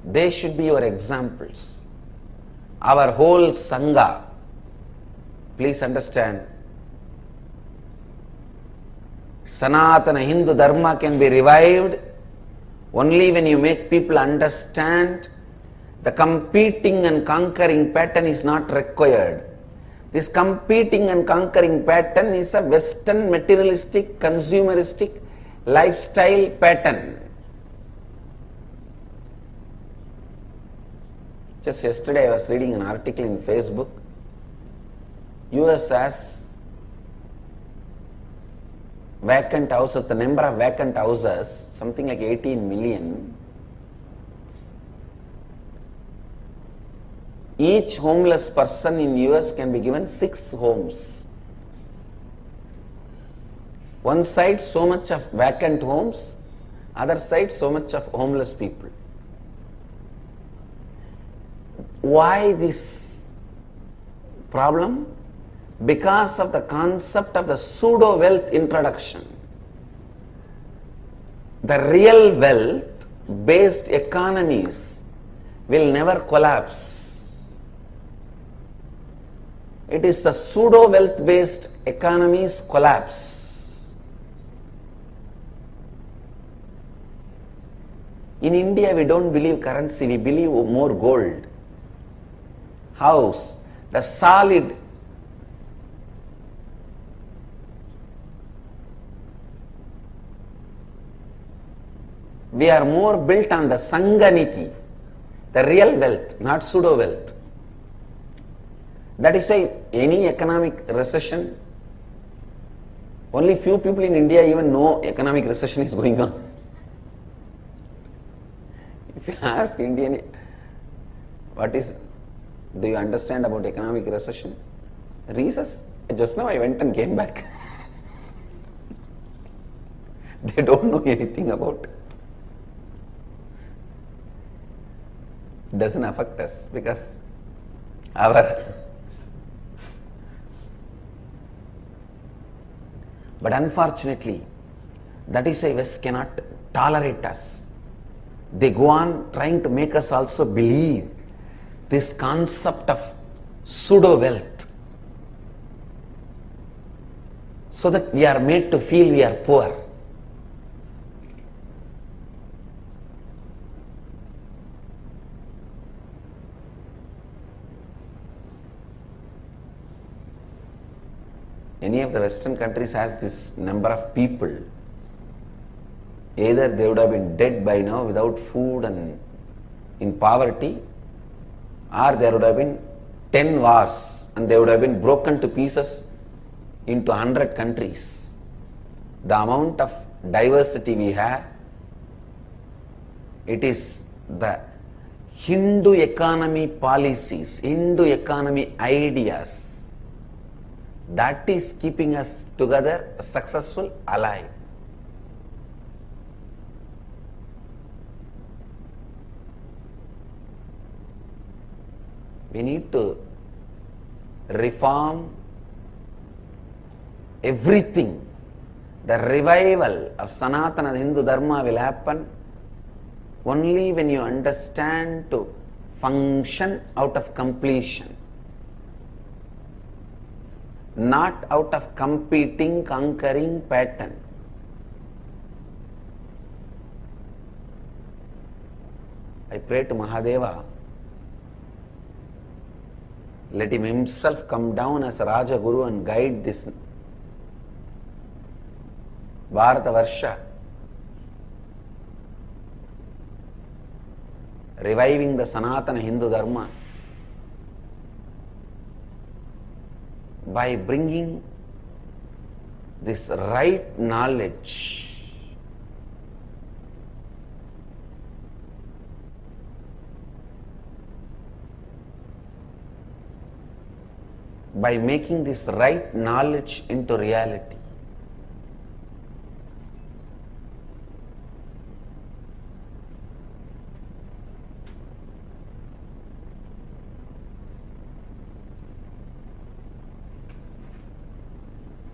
They should be your examples. Our whole Sangha, please understand, Sanatana Hindu Dharma can be revived only when you make people understand the competing and conquering pattern is not required. This competing and conquering pattern is a Western materialistic, consumeristic lifestyle pattern. Just yesterday I was reading an article in Facebook. US has vacant houses, the number of vacant houses, something like 18 million. Each homeless person in US can be given 6 homes. One side so much of vacant homes, other side so much of homeless people. Why this problem? Because of the concept of the pseudo wealth introduction. The real wealth based economies will never collapse. It is the pseudo wealth based economies collapse. In India we don't believe currency, we believe more gold. House, the solid we are more built on the Sanganiti, the real wealth, not pseudo wealth. That is why any economic recession, only few people in India even know economic recession is going on. If you ask Indian, do you understand about economic recession? Recess? Just now I went and came back. They don't know anything about it. It doesn't affect us because but unfortunately, that is why West cannot tolerate us. They go on trying to make us also believe this concept of pseudo wealth, so that we are made to feel we are poor. Any of the Western countries has this number of people, either they would have been dead by now without food and in poverty, or there would have been 10 wars and they would have been broken to pieces into 100 countries. The amount of diversity we have, it is the Hindu economy policies, Hindu economy ideas, that is keeping us together, successful, alive. We need to reform everything. The revival of Sanatana Hindu Dharma will happen only when you understand to function out of completion, not out of competing, conquering pattern. I pray to Mahadeva, let him himself come down as a Raja Guru and guide this Bharata Varsha, reviving the Sanatana Hindu Dharma by bringing this right knowledge, by making this right knowledge into reality,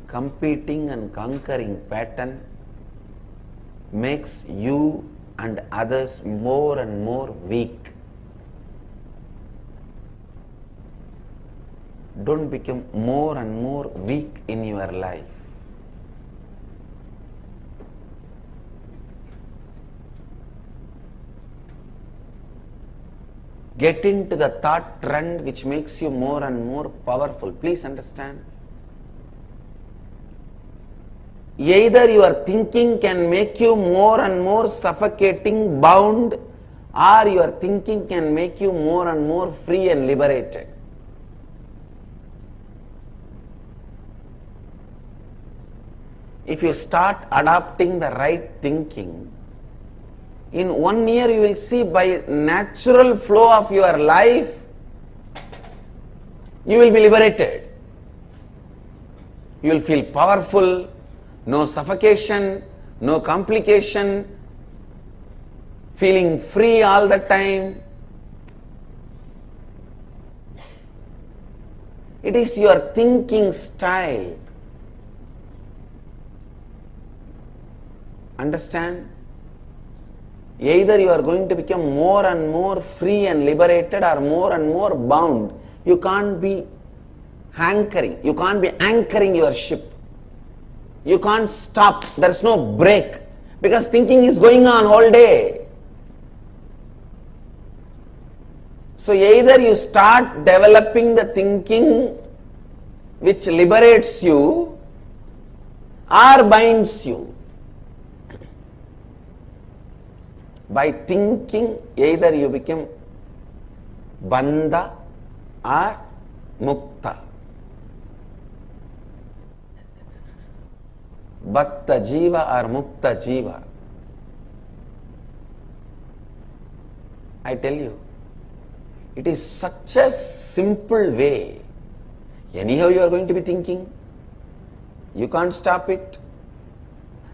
competing and conquering pattern makes you and others more and more weak. Don't become more and more weak in your life. Get into the thought trend which makes you more and more powerful. Please understand. Either your thinking can make you more and more suffocating, bound, or your thinking can make you more and more free and liberated. If you start adopting the right thinking, in 1 year you will see by natural flow of your life, you will be liberated. You will feel powerful, no suffocation, no complication, feeling free all the time. It is your thinking style. Understand? Either you are going to become more and more free and liberated or more and more bound. You can't be hankering. You can't be anchoring your ship. You can't stop. There is no break because thinking is going on all day. So either you start developing the thinking which liberates you or binds you. By thinking, either you become bandha or mukta. Batta jiva or mukta jiva. I tell you, it is such a simple way. Anyhow you are going to be thinking. You can't stop it.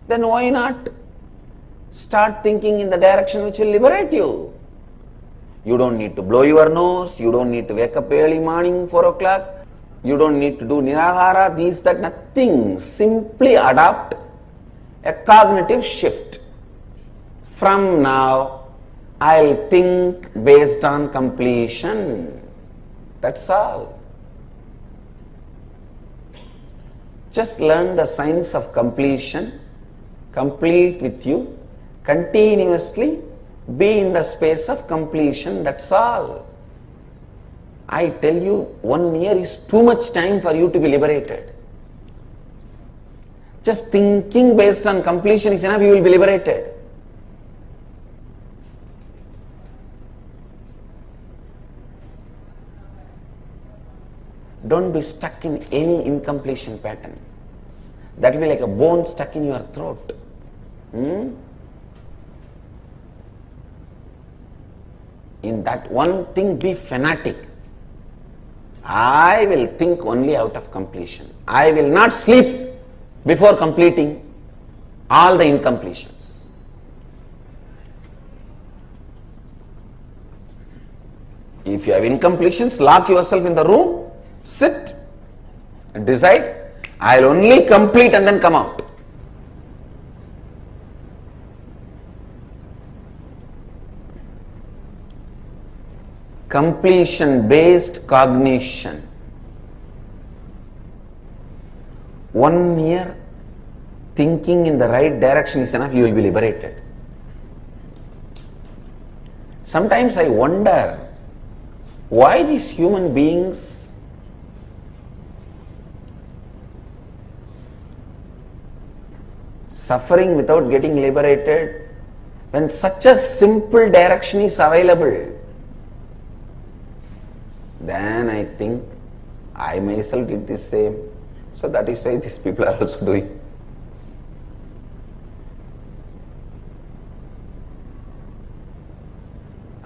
Then why not start thinking in the direction which will liberate you? You don't need to blow your nose. You don't need to wake up early morning, 4 o'clock. You don't need to do nirahara, these, that, nothing. Simply adopt a cognitive shift. From now, I'll think based on completion. That's all. Just learn the science of completion. Complete with you. Continuously be in the space of completion. That's all. I tell you, 1 year is too much time for you to be liberated. Just thinking based on completion is enough, you will be liberated. Don't be stuck in any incompletion pattern. That will be like a bone stuck in your throat. In that one thing, be fanatic. I will think only out of completion. I will not sleep before completing all the incompletions. If you have incompletions, lock yourself in the room, sit, and decide, I will only complete and then come out. Completion based cognition. 1 year thinking in the right direction is enough, you will be liberated. Sometimes I wonder why these human beings suffering without getting liberated when such a simple direction is available. Then I think I myself did the same. So that is why these people are also doing.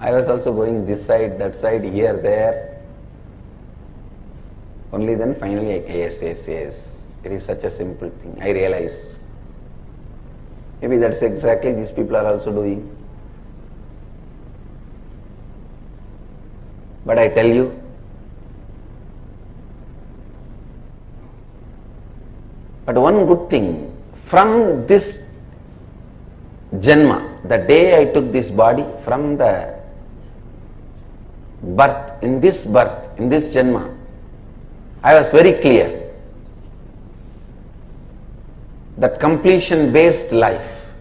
I was also going this side, that side, here, there. Only then finally, yes. It is such a simple thing. I realized. Maybe that's exactly these people are also doing. But I tell you, but one good thing, from this Janma, the day I took this body, from the birth, in this Janma, I was very clear that completion based life,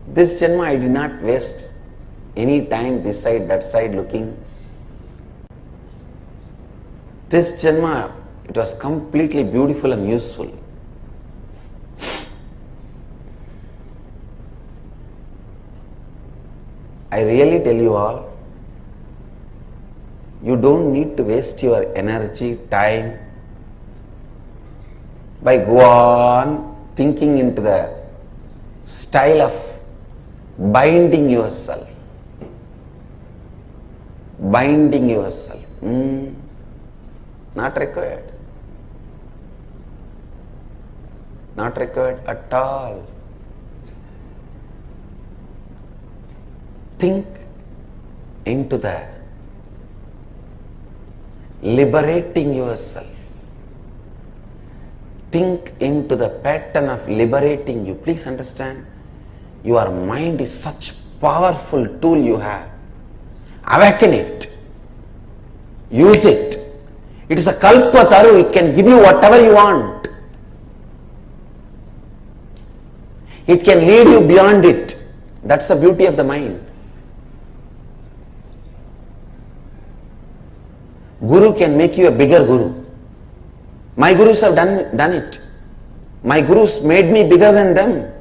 this Janma I did not waste any time this side, that side looking. This Janma, it was completely beautiful and useful. I really tell you all, you don't need to waste your energy, time by go on thinking into the style of binding yourself. Binding yourself. Not required. Not required at all. Think into the liberating yourself. Think into the pattern of liberating you. Please understand, your mind is such powerful tool you have. Awaken it. Use it. It is a kalpataru. It can give you whatever you want. It can lead you beyond it. That's the beauty of the mind. Guru can make you a bigger guru. My gurus have done it. My gurus made me bigger than them.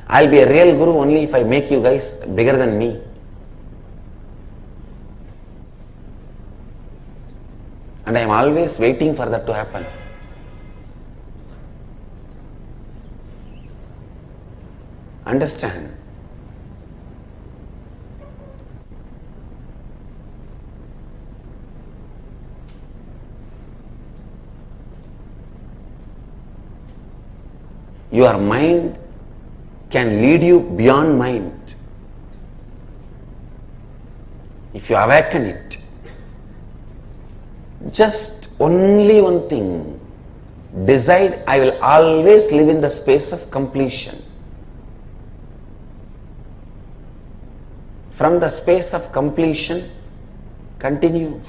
I'll be a real guru only if I make you guys bigger than me. And I am always waiting for that to happen. Understand? Your mind can lead you beyond mind. If you awaken it, just only one thing, decide, I will always live in the space of completion. From the space of completion, continue.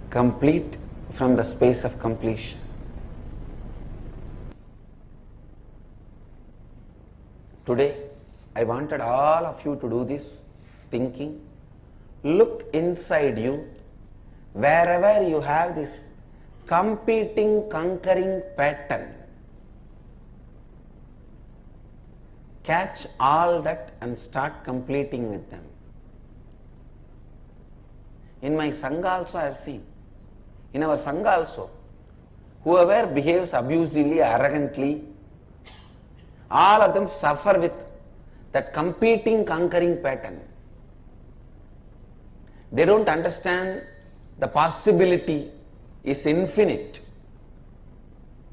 Complete from the space of completion. Today, I wanted all of you to do this thinking. Look inside you, wherever you have this competing, conquering pattern. Catch all that and start completing with them. In my Sangha also I have seen. In our Sangha also, whoever behaves abusively, arrogantly, all of them suffer with that competing, conquering pattern. They don't understand the possibility is infinite.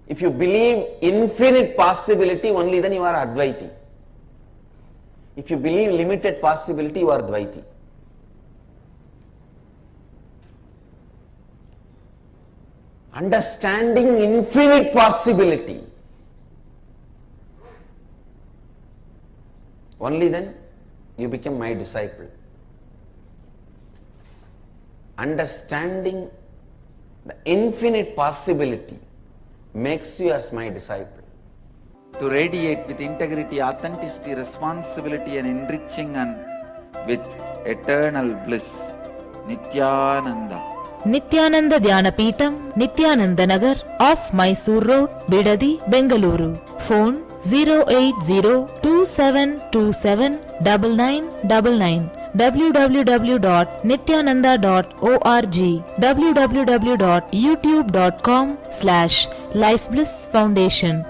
If you believe infinite possibility, only then you are Advaiti. If you believe limited possibility, you are Dvaiti. Understanding infinite possibility, only then you become my disciple. Understanding the infinite possibility makes you as my disciple.
To radiate with integrity, authenticity, responsibility and enriching and with eternal bliss. Nithyananda.
Nithyananda Dhyanapitham, Nithyananda Nagar, off Mysore Road, Bidadi, Bengaluru. Phone 08027279999, www.nithyananda.org, www.youtube.com/lifeblissfoundation.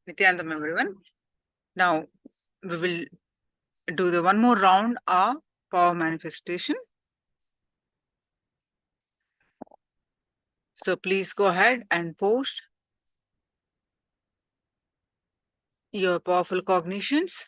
Nithyanandam, everyone. Now we will do the one more round of power manifestation. So please go ahead and post your powerful cognitions.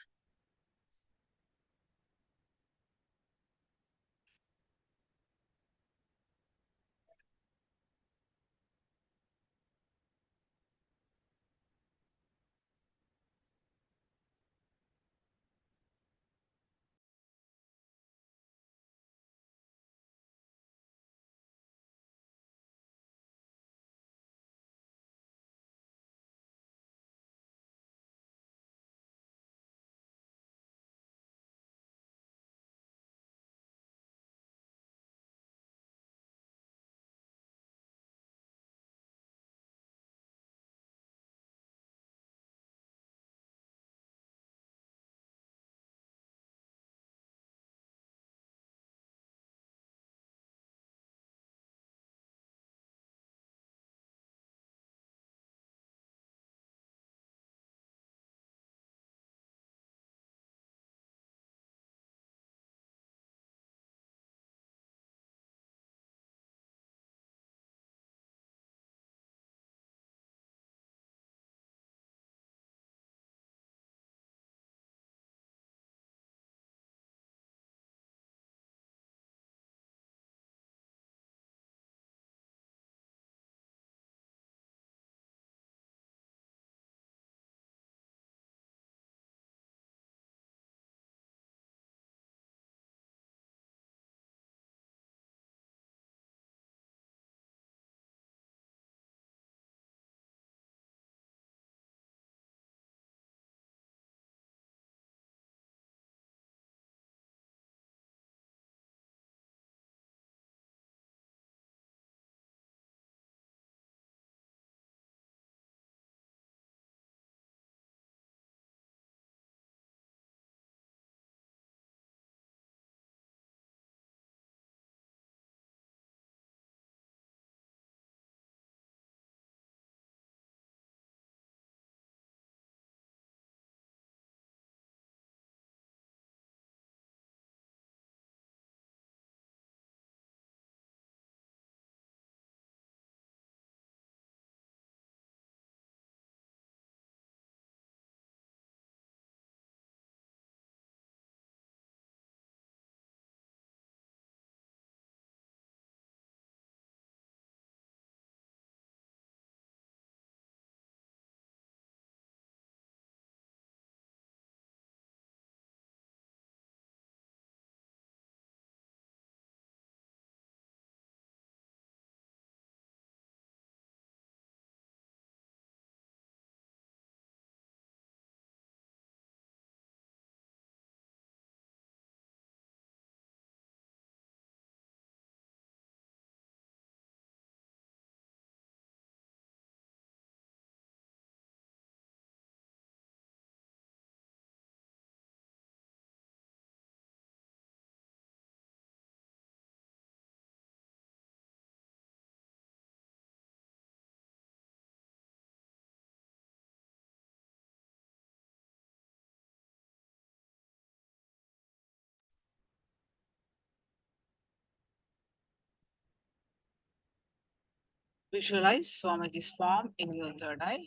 Visualize Swamiji's form in your third eye.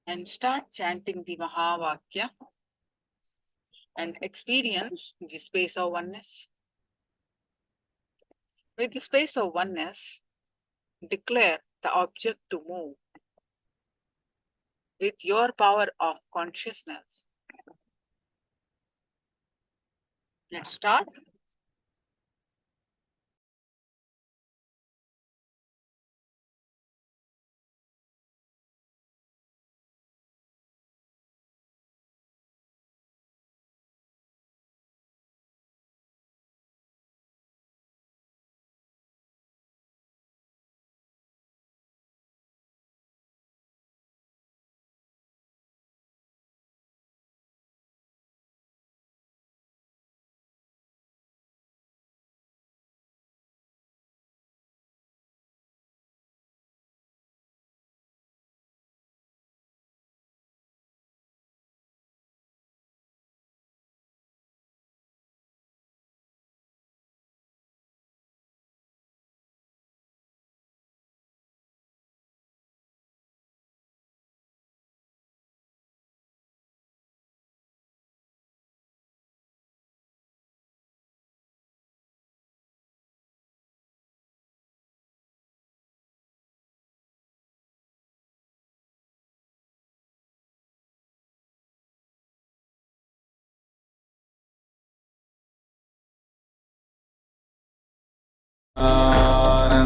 And start chanting the Mahavakya and experience the space of oneness. With the space of oneness, declare the object to move with your power of consciousness. Let's start.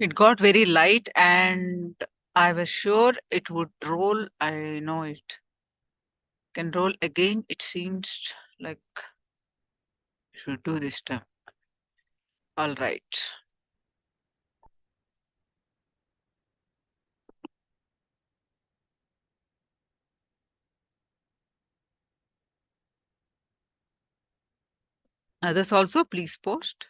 It got very light and I was sure it would roll. I know it can roll again. It seems like should do this time. All right. Others also, please post.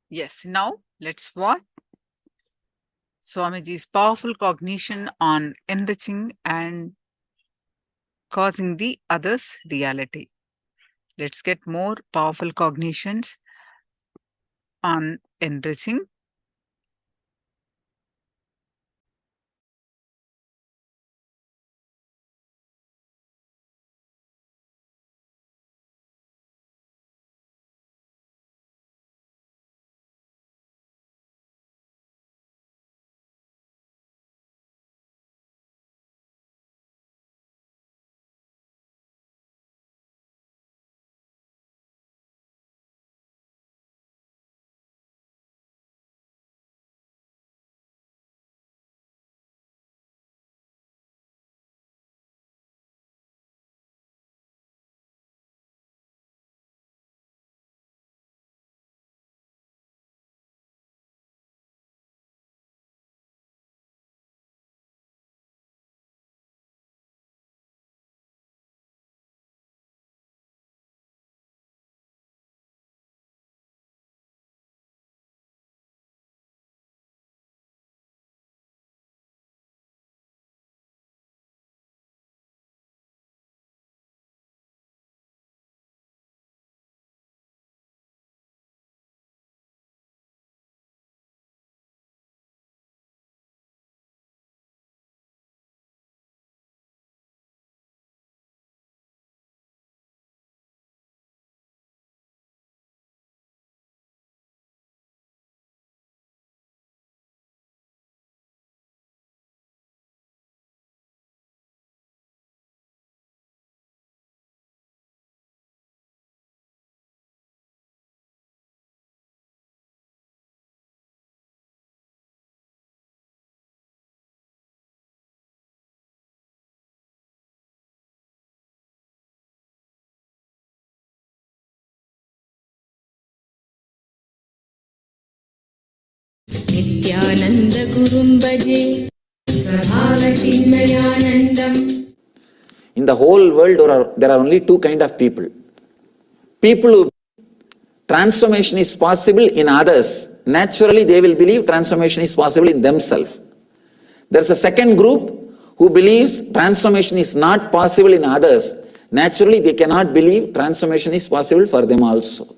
Yes, now let's watch Swamiji's powerful cognition on enriching and causing the other's reality. Let's get more powerful cognitions on enriching.
Nithyananda Gurum Bhaje Svabhava Chinmayanandam.
In the whole world, there are only two kind of people. People who transformation is possible in others. Naturally, they will believe transformation is possible in themselves. There's a second group who believes transformation is not possible in others. Naturally, they cannot believe transformation is possible for them also.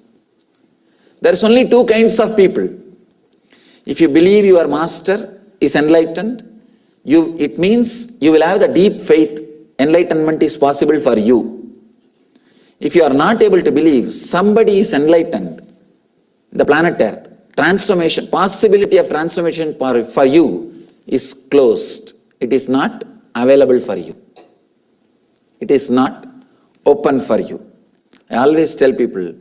There's only two kinds of people. If you believe your master is enlightened, it means you will have the deep faith enlightenment is possible for you. If you are not able to believe somebody is enlightened, the planet Earth, transformation, possibility of transformation for you is closed. It is not available for you. It is not open for you. I always tell people,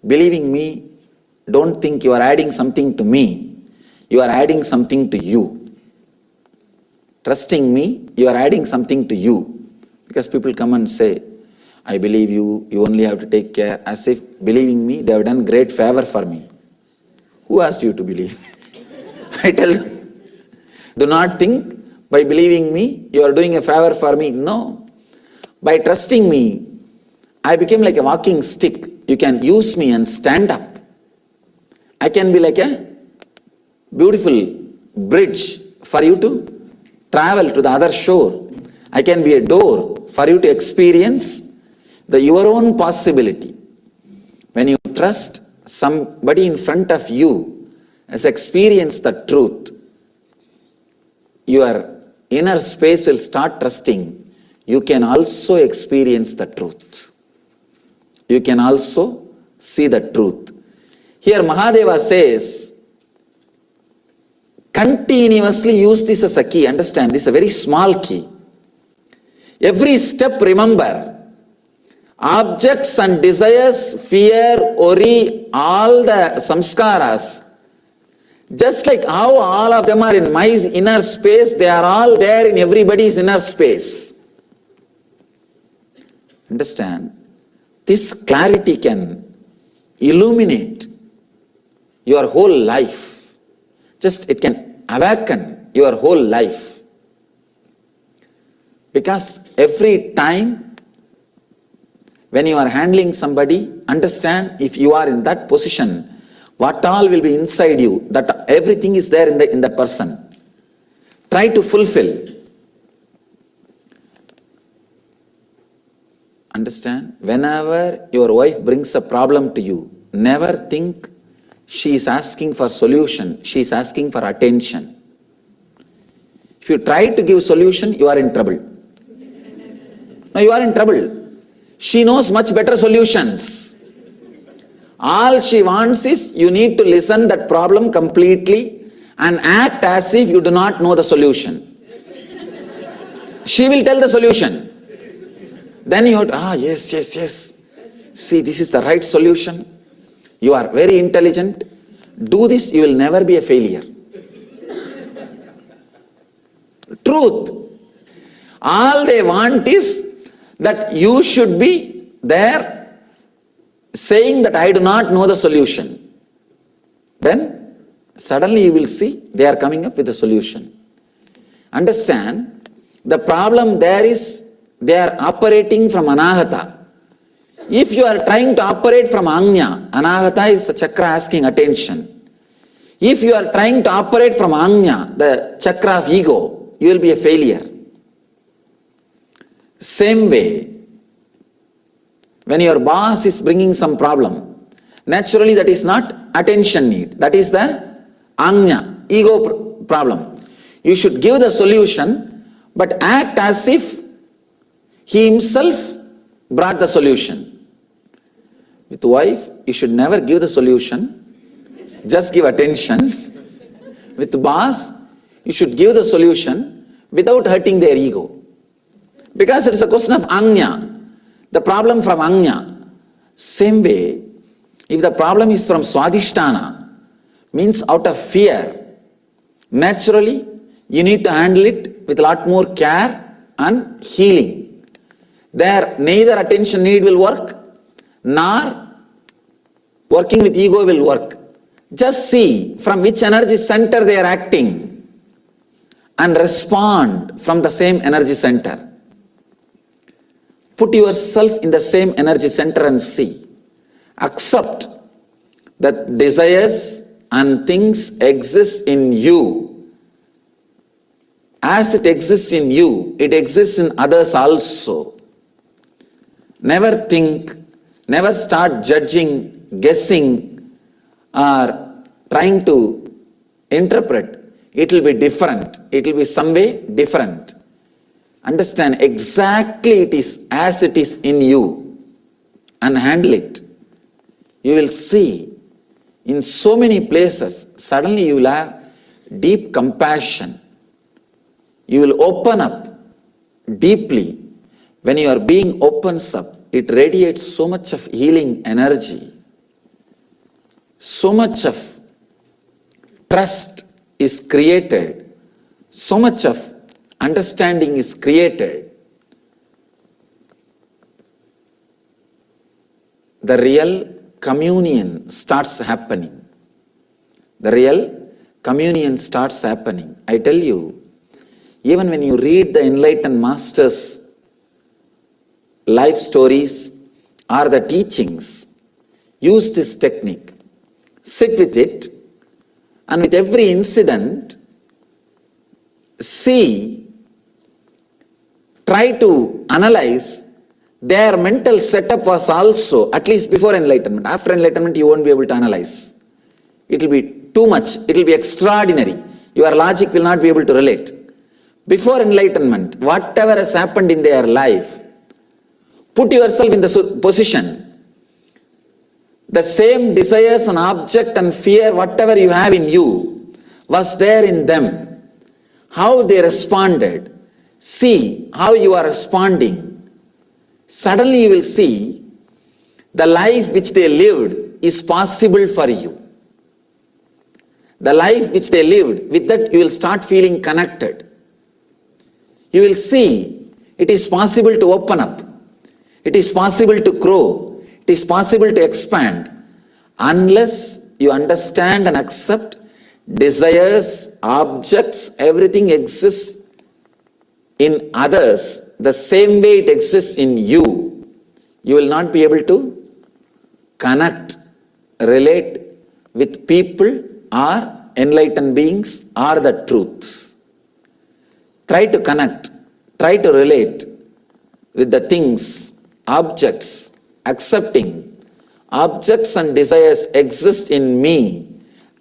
believing me, don't think you are adding something to me. You are adding something to you. Trusting me, you are adding something to you. Because people come and say, I believe you, you only have to take care. As if believing me, they have done great favor for me. Who asked you to believe? I tell them, do not think by believing me, you are doing a favor for me. No. By trusting me, I became like a walking stick. You can use me and stand up. I can be like a beautiful bridge for you to travel to the other shore. I can be a door for you to experience your own possibility. When you trust somebody in front of you has experienced the truth, your inner space will start trusting. You can also experience the truth. You can also see the truth. Here Mahadeva says, continuously use this as a key. Understand, this is a very small key. Every step, remember, objects and desires, fear, worry, all the samskaras, just like how all of them are in my inner space, they are all there in everybody's inner space. Understand? This clarity can illuminate your whole life. It can awaken your whole life. Because every time when you are handling somebody, understand if you are in that position, what all will be inside you, that everything is there in the person. Try to fulfill. Understand? Whenever your wife brings a problem to you, never think she is asking for solution, she is asking for attention. If you try to give solution, you are in trouble. No, you are in trouble. She knows much better solutions. All she wants is you need to listen that problem completely and act as if you do not know the solution. She will tell the solution. Then you have to, yes. See, this is the right solution. You are very intelligent. Do this, you will never be a failure. Truth. All they want is that you should be there saying that I do not know the solution. Then suddenly you will see they are coming up with a solution. Understand, the problem there is they are operating from anahata. If you are trying to operate from anya, anahata is the chakra asking attention. If you are trying to operate from anya, the chakra of ego, you will be a failure. Same way, when your boss is bringing some problem, naturally that is not attention need, that is the anya, ego problem. You should give the solution, but act as if he himself brought the solution. With wife, you should never give the solution, just give attention. With boss, you should give the solution without hurting their ego. Because it is a question of anya, the problem from anya. Same way, if the problem is from swadhisthana, means out of fear, naturally you need to handle it with a lot more care and healing. There neither attention need will work, nor working with ego will work. Just see from which energy center they are acting and respond from the same energy center. Put yourself in the same energy center and see. Accept that desires and things exist in you. As it exists in you, it exists in others also. Never think, never start judging, guessing, or trying to interpret. It will be different. It will be some way different. Understand exactly it is as it is in you and handle it. You will see in so many places, suddenly you will have deep compassion. You will open up deeply. When your being opens up, it radiates so much of healing energy. So much of trust is created. So much of understanding is created. The real communion starts happening. The real communion starts happening. I tell you, even when you read the enlightened masters' life stories or the teachings, use this technique. Sit with it, and with every incident, see, try to analyze their mental setup was also, at least before enlightenment. After enlightenment, you won't be able to analyze. It will be too much. It will be extraordinary. Your logic will not be able to relate. Before enlightenment, whatever has happened in their life, put yourself in the position. The same desires and object and fear, whatever you have in you, was there in them. How they responded. See how you are responding. Suddenly you will see the life which they lived is possible for you. The life which they lived, with that you will start feeling connected. You will see it is possible to open up. It is possible to grow. It is possible to expand. Unless you understand and accept desires, objects, everything exists in others the same way it exists in you, you will not be able to connect, relate with people or enlightened beings or the truth. Try to connect, try to relate with the things, objects, accepting objects and desires exist in me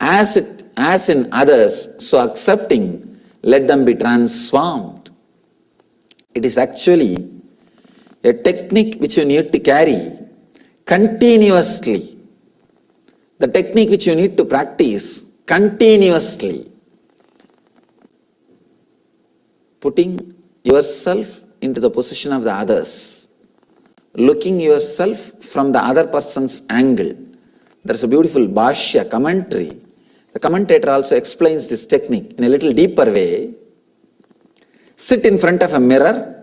as in others, so accepting, let them be transformed. It is actually a technique which you need to carry continuously. The technique which you need to practice continuously. Putting yourself into the position of the others. Looking yourself from the other person's angle. There's a beautiful bhashya commentary. The commentator also explains this technique in a little deeper way. Sit in front of a mirror.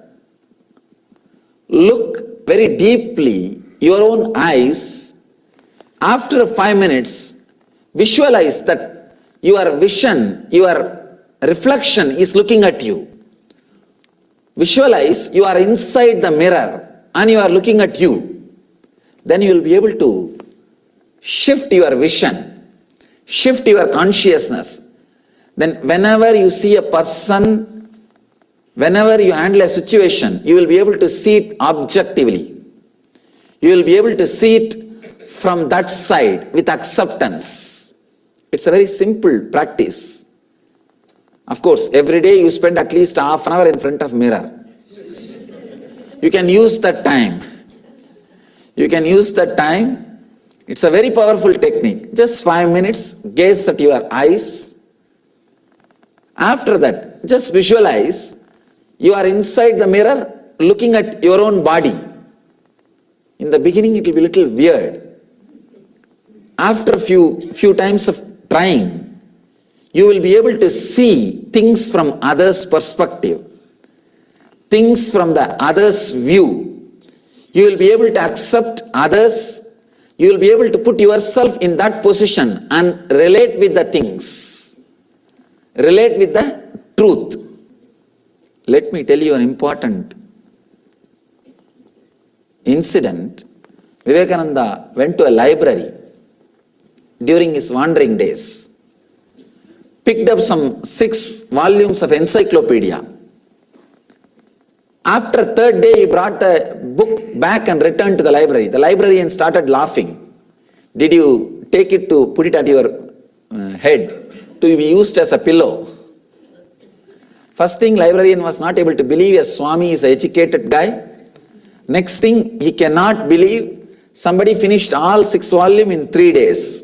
Look very deeply your own eyes. After 5 minutes, visualize that your vision, your reflection is looking at you. Visualize you are inside the mirror and you are looking at you. Then you will be able to shift your vision, shift your consciousness. Then whenever you see a person, whenever you handle a situation, you will be able to see it objectively. You will be able to see it from that side with acceptance. It's a very simple practice. Of course, every day you spend at least half an hour in front of mirror. You can use that time. You can use that time. It's a very powerful technique. Just 5 minutes, gaze at your eyes. After that, just visualize you are inside the mirror looking at your own body. In the beginning, it will be a little weird. After a few times of trying, you will be able to see things from others' perspective, things from the others' view. You will be able to accept others you will be able to put yourself in that position and relate with the things, relate with the truth. Let me tell you an important incident. Vivekananda went to a library during his wandering days, picked up some 6 volumes of encyclopedia. After third day, he brought the book back and returned to the library. The librarian started laughing. Did you take it to put it at your head to be used as a pillow? First thing, librarian was not able to believe a Swami is an educated guy. Next thing, he cannot believe somebody finished all 6 volumes in 3 days.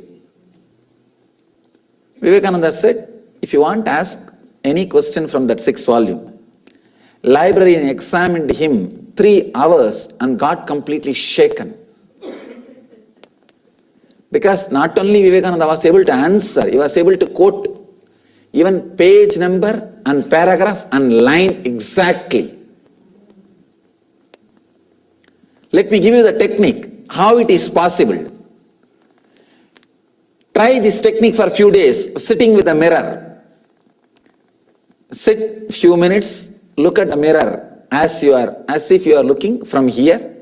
Vivekananda said, if you want, ask any question from that 6 volume. Librarian examined him 3 hours and got completely shaken. Because not only Vivekananda was able to answer, he was able to quote even page number and paragraph and line exactly. Let me give you the technique, how it is possible. Try this technique for a few days, sitting with a mirror. Sit few minutes, look at the mirror as if you are looking from here.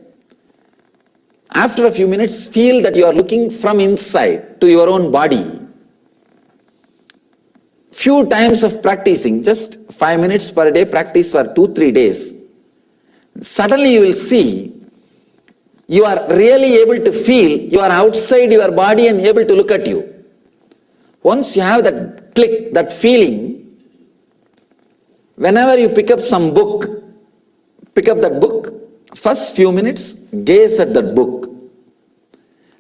After a few minutes, feel that you are looking from inside to your own body. Few times of practicing, just 5 minutes per day, practice for 2-3 days. Suddenly you will see you are really able to feel you are outside your body and able to look at you. Once you have that click, that feeling, whenever you pick up some book, pick up that book, first few minutes, gaze at that book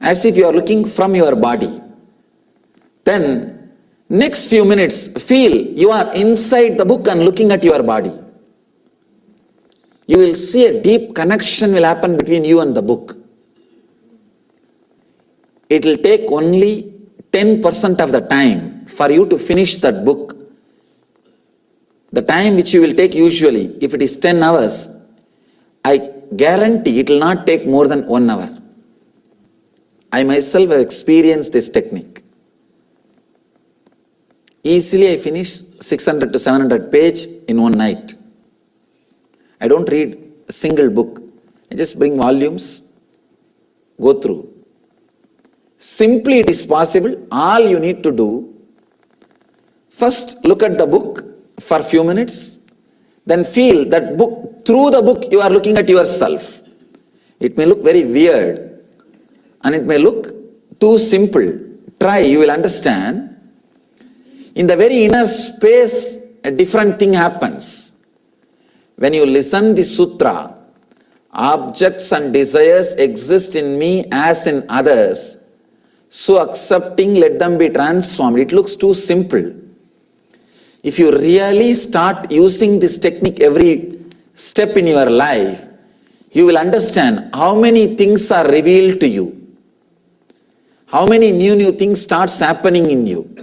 as if you are looking from your body. Then, next few minutes, feel you are inside the book and looking at your body. You will see a deep connection will happen between you and the book. It will take only 10% of the time for you to finish that book. The time which you will take usually, if it is 10 hours, I guarantee it will not take more than 1 hour. I myself have experienced this technique. Easily I finish 600 to 700 pages in one night. I don't read a single book. I just bring volumes, go through. Simply it is possible. All you need to do, first look at the book for a few minutes, then feel that book, through the book you are looking at yourself. It may look very weird and it may look too simple. Try, you will understand. In the very inner space, a different thing happens. When you listen the sutra, objects and desires exist in me as in others. So accepting, let them be transformed. It looks too simple. If you really start using this technique every step in your life, you will understand how many things are revealed to you. How many new things starts happening in you.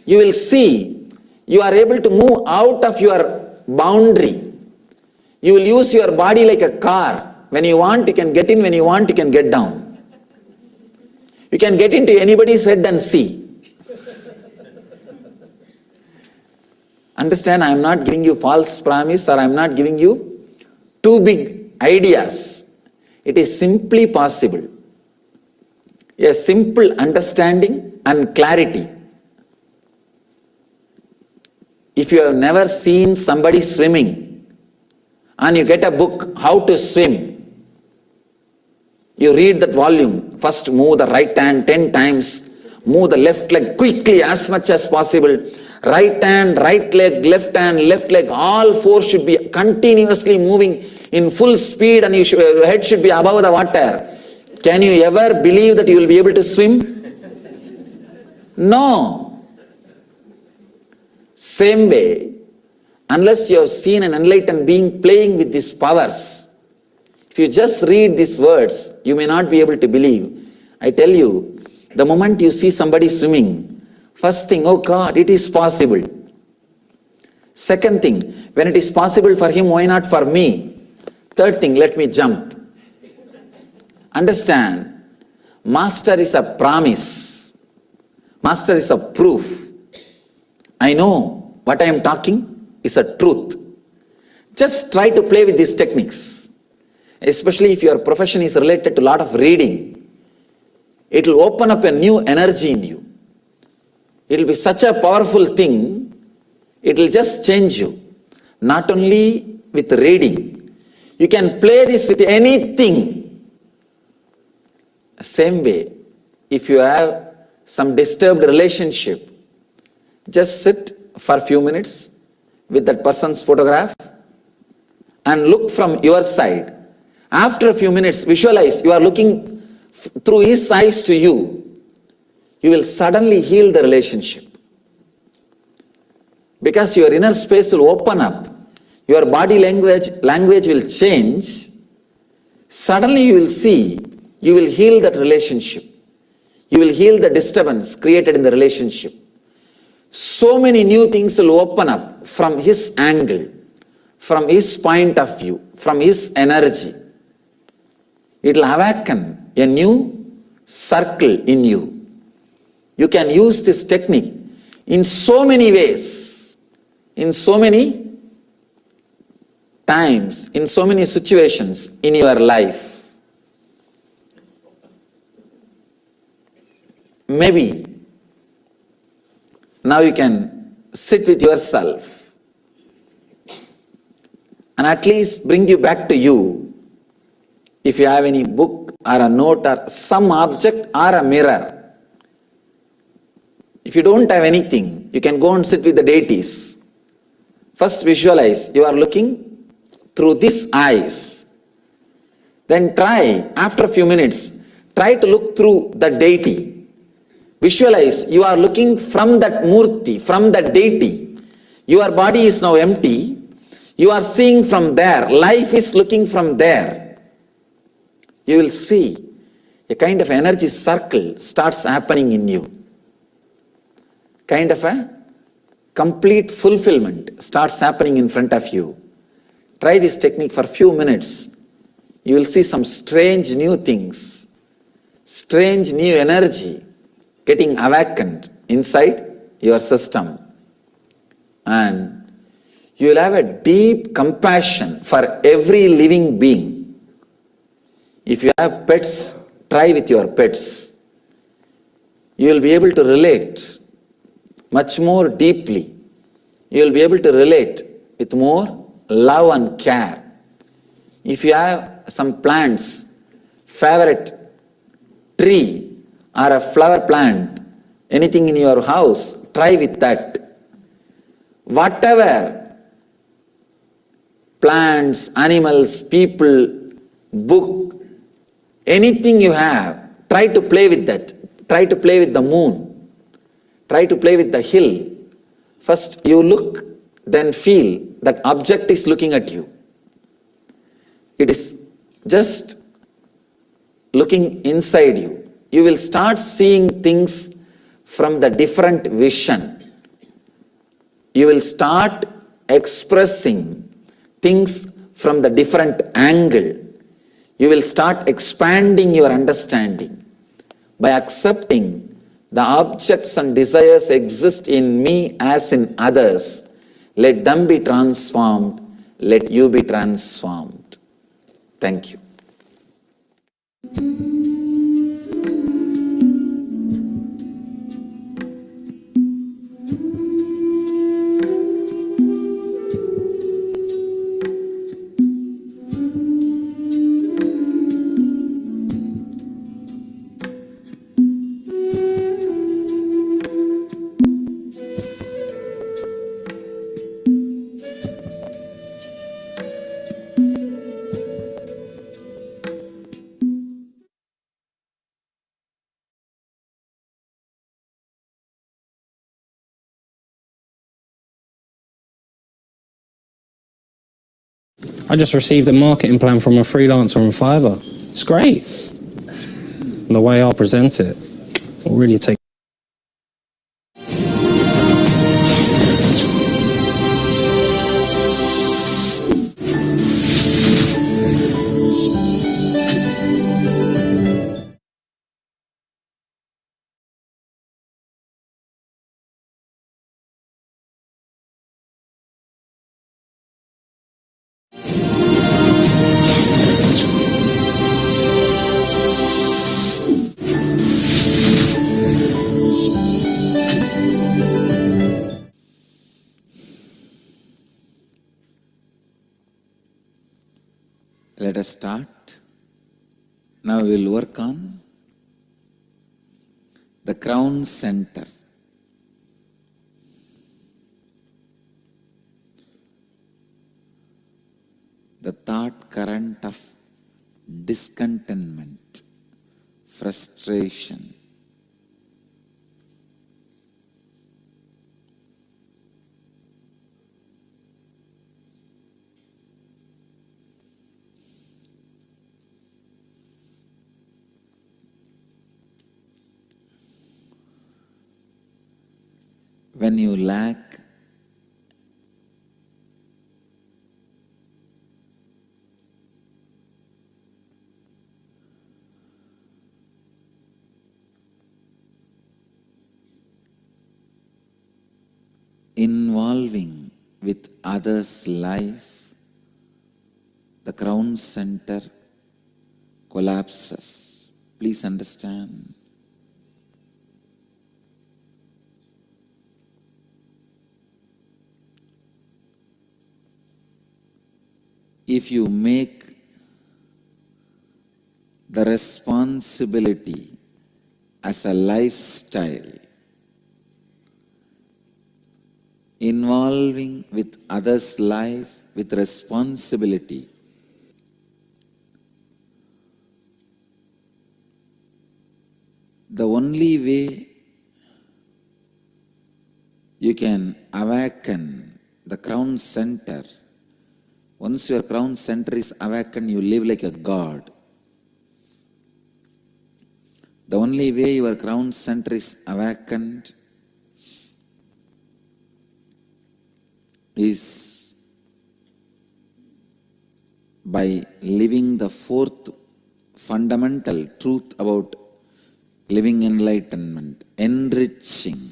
You will see you are able to move out of your boundary. You will use your body like a car. When you want, you can get in. When you want, you can get down. You can get into anybody's head and see. Understand, I am not giving you false promise, or I am not giving you too big ideas. It is simply possible. A simple understanding and clarity. If you have never seen somebody swimming, and you get a book, How to Swim, you read that volume, first move the right hand 10 times, move the left leg quickly as much as possible, right hand, right leg, left hand, left leg, all 4 should be continuously moving in full speed and your head should be above the water. Can you ever believe that you will be able to swim? No. Same way, unless you have seen an enlightened being playing with these powers, if you just read these words, you may not be able to believe. I tell you, the moment you see somebody swimming, first thing, oh God, it is possible. Second thing, when it is possible for him, why not for me? Third thing, let me jump. Understand, Master is a promise. Master is a proof. I know what I am talking is a truth. Just try to play with these techniques. Especially if your profession is related to a lot of reading. It will open up a new energy in you. It will be such a powerful thing. It will just change you. Not only with reading. You can play this with anything. Same way, if you have some disturbed relationship, just sit for a few minutes with that person's photograph and look from your side. After a few minutes, visualize you are looking through his eyes to you. You will suddenly heal the relationship. Because your inner space will open up. Your body language will change. Suddenly you will see, you will heal that relationship. You will heal the disturbance created in the relationship. So many new things will open up from his angle, from his point of view, from his energy. It will awaken a new circle in you. You can use this technique in so many ways, in so many times, in so many situations in your life. Maybe now you can sit with yourself and at least bring you back to you. If you have any book or a note or some object or a mirror. If you don't have anything, you can go and sit with the deities. First visualize you are looking through these eyes. Then try, after a few minutes, try to look through the deity. Visualize you are looking from that murti, from that deity. Your body is now empty. You are seeing from there. Life is looking from there. You will see a kind of energy circle starts happening in you. Kind of a complete fulfillment starts happening in front of you. Try this technique for a few minutes. You will see some strange new things, strange new energy getting awakened inside your system. And you will have a deep compassion for every living being. If you have pets, try with your pets. You will be able to relate much more deeply. You will be able to relate with more love and care. If you have some plants, favorite tree or a flower plant, anything in your house, try with that. Whatever plants, animals, people, book, anything you have, try to play with that. Try to play with the moon. Try to play with the hill. First you look, then feel that object is looking at you. It is just looking inside you. You will start seeing things from the different vision. You will start expressing things from the different angle. You will start expanding your understanding by accepting the objects and desires exist in me as in others. Let them be transformed. Let you be transformed. Thank you.
I just received a marketing plan from a freelancer on Fiverr. It's great. The way I'll present it will really take
us start. Now we will work on the crown center. The thought current of discontentment, frustration. When you lack involving with others' life, the crown center collapses. Please understand. If you make the responsibility as a lifestyle, involving with others' life with responsibility, the only way you can awaken the crown center, once your crown center is awakened, you live like a god. The only way your crown center is awakened is by living the fourth fundamental truth about living enlightenment, enriching.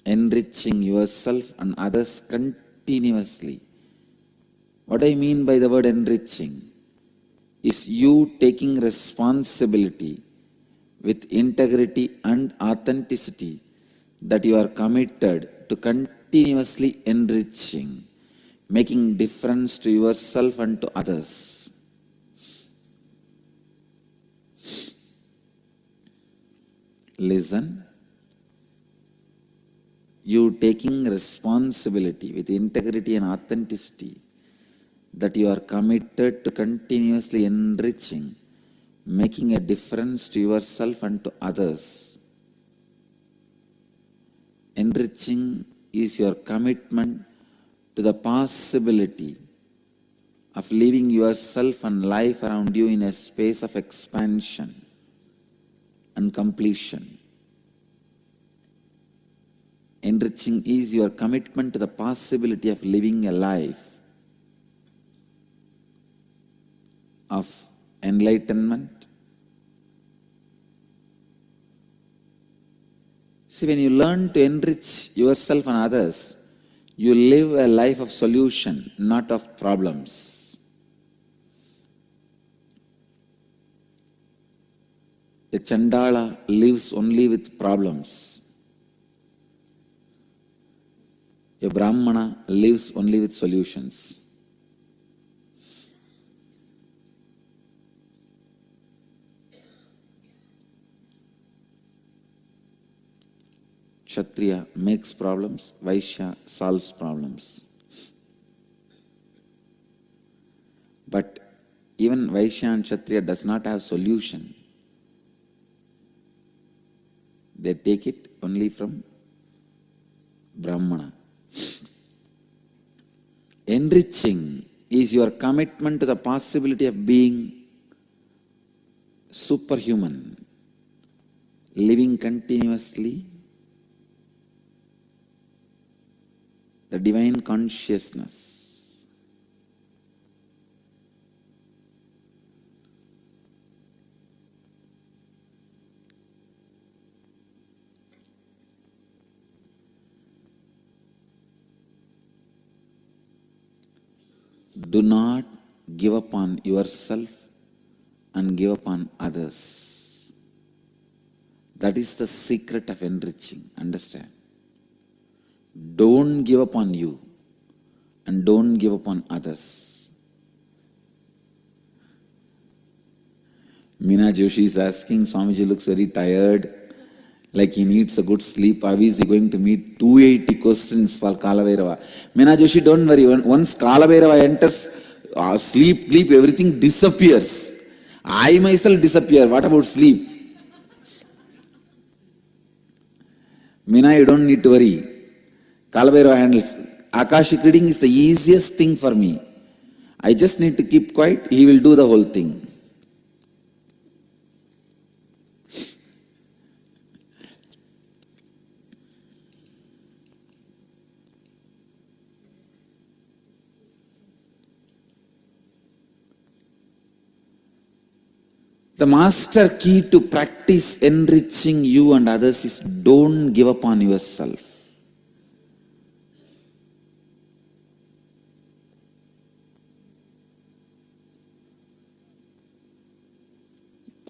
Enriching yourself and others continuously. What I mean by the word enriching is you taking responsibility with integrity and authenticity that you are committed to continuously enriching, making difference to yourself and to others. Listen. You taking responsibility with integrity and authenticity that you are committed to continuously enriching, making a difference to yourself and to others. Enriching is your commitment to the possibility of living yourself and life around you in a space of expansion and completion. Enriching is your commitment to the possibility of living a life of enlightenment. See, when you learn to enrich yourself and others, you live a life of solution, not of problems. A Chandala lives only with problems. A Brahmana lives only with solutions. Kshatriya makes problems, Vaishya solves problems. But even Vaishya and Kshatriya does not have solution. They take it only from Brahmana. Enriching is your commitment to the possibility of being superhuman, living continuously the divine consciousness. Do not give up on yourself and give up on others. That is the secret of enriching. Understand? Don't give up on you and don't give up on others. Meena Joshi is asking, Swamiji looks very tired, like he needs a good sleep. How is he going to meet 280 questions for Kalabhairava? Meena Joshi, don't worry. Once Kalabhairava enters, sleep, everything disappears. I myself disappear. What about sleep? Meena, you don't need to worry. Kalabhairava handles. Akashic reading is the easiest thing for me. I just need to keep quiet. He will do the whole thing. The master key to practice enriching you and others is don't give up on yourself.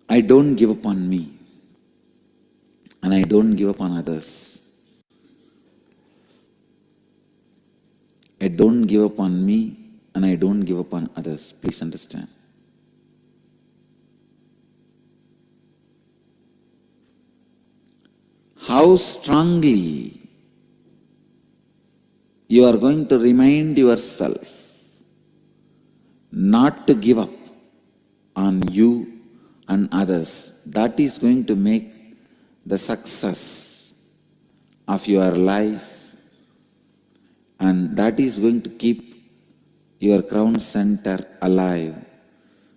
I don't give up on me, and I don't give up on others. I don't give up on me, and I don't give up on others. Please understand. How strongly you are going to remind yourself not to give up on you and others, that is going to make the success of your life, and that is going to keep your crown center alive,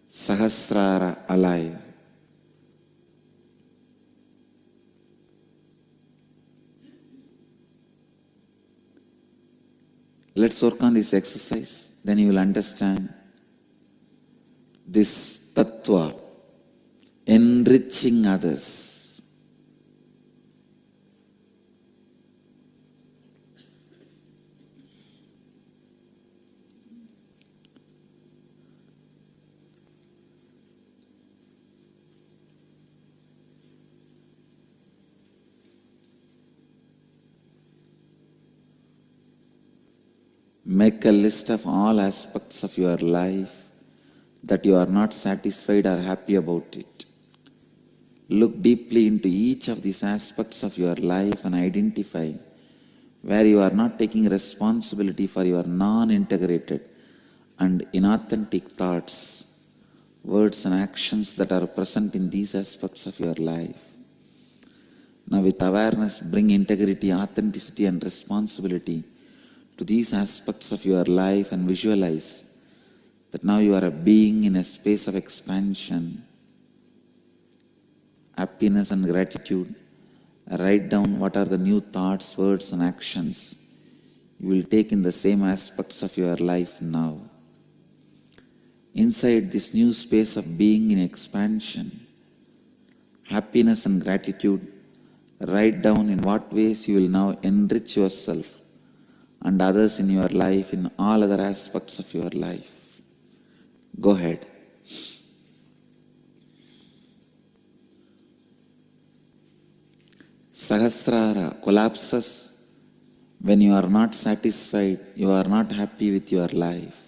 Sahasrara alive. Let's work on this exercise, then you will understand this tattva, enriching others. Make a list of all aspects of your life that you are not satisfied or happy about it. Look deeply into each of these aspects of your life and identify where you are not taking responsibility for your non-integrated and inauthentic thoughts, words and actions that are present in these aspects of your life. Now with awareness, bring integrity, authenticity and responsibility to these aspects of your life and visualize that now you are a being in a space of expansion, happiness and gratitude. Write down what are the new thoughts, words and actions you will take in the same aspects of your life now. Inside this new space of being in expansion, happiness and gratitude, write down in what ways you will now enrich yourself and others in your life, in all other aspects of your life. Go ahead. Sahasrara collapses when you are not satisfied, you are not happy with your life.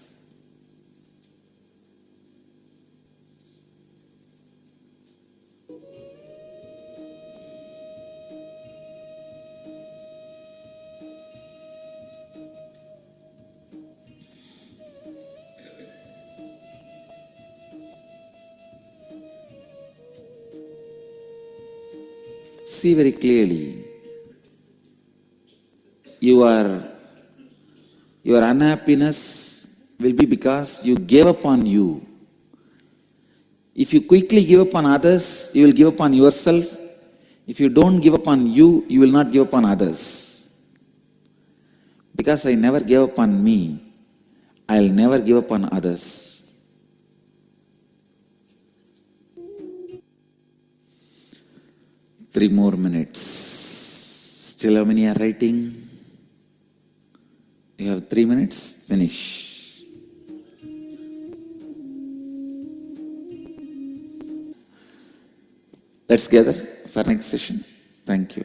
See very clearly, your unhappiness will be because you gave up on you. If you quickly give up on others, you will give up on yourself. If you don't give up on you, you will not give up on others. Because I never gave up on me, I'll never give up on others. Three more minutes. Still how many are writing? You have 3 minutes, finish. Let's gather for next session. Thank you.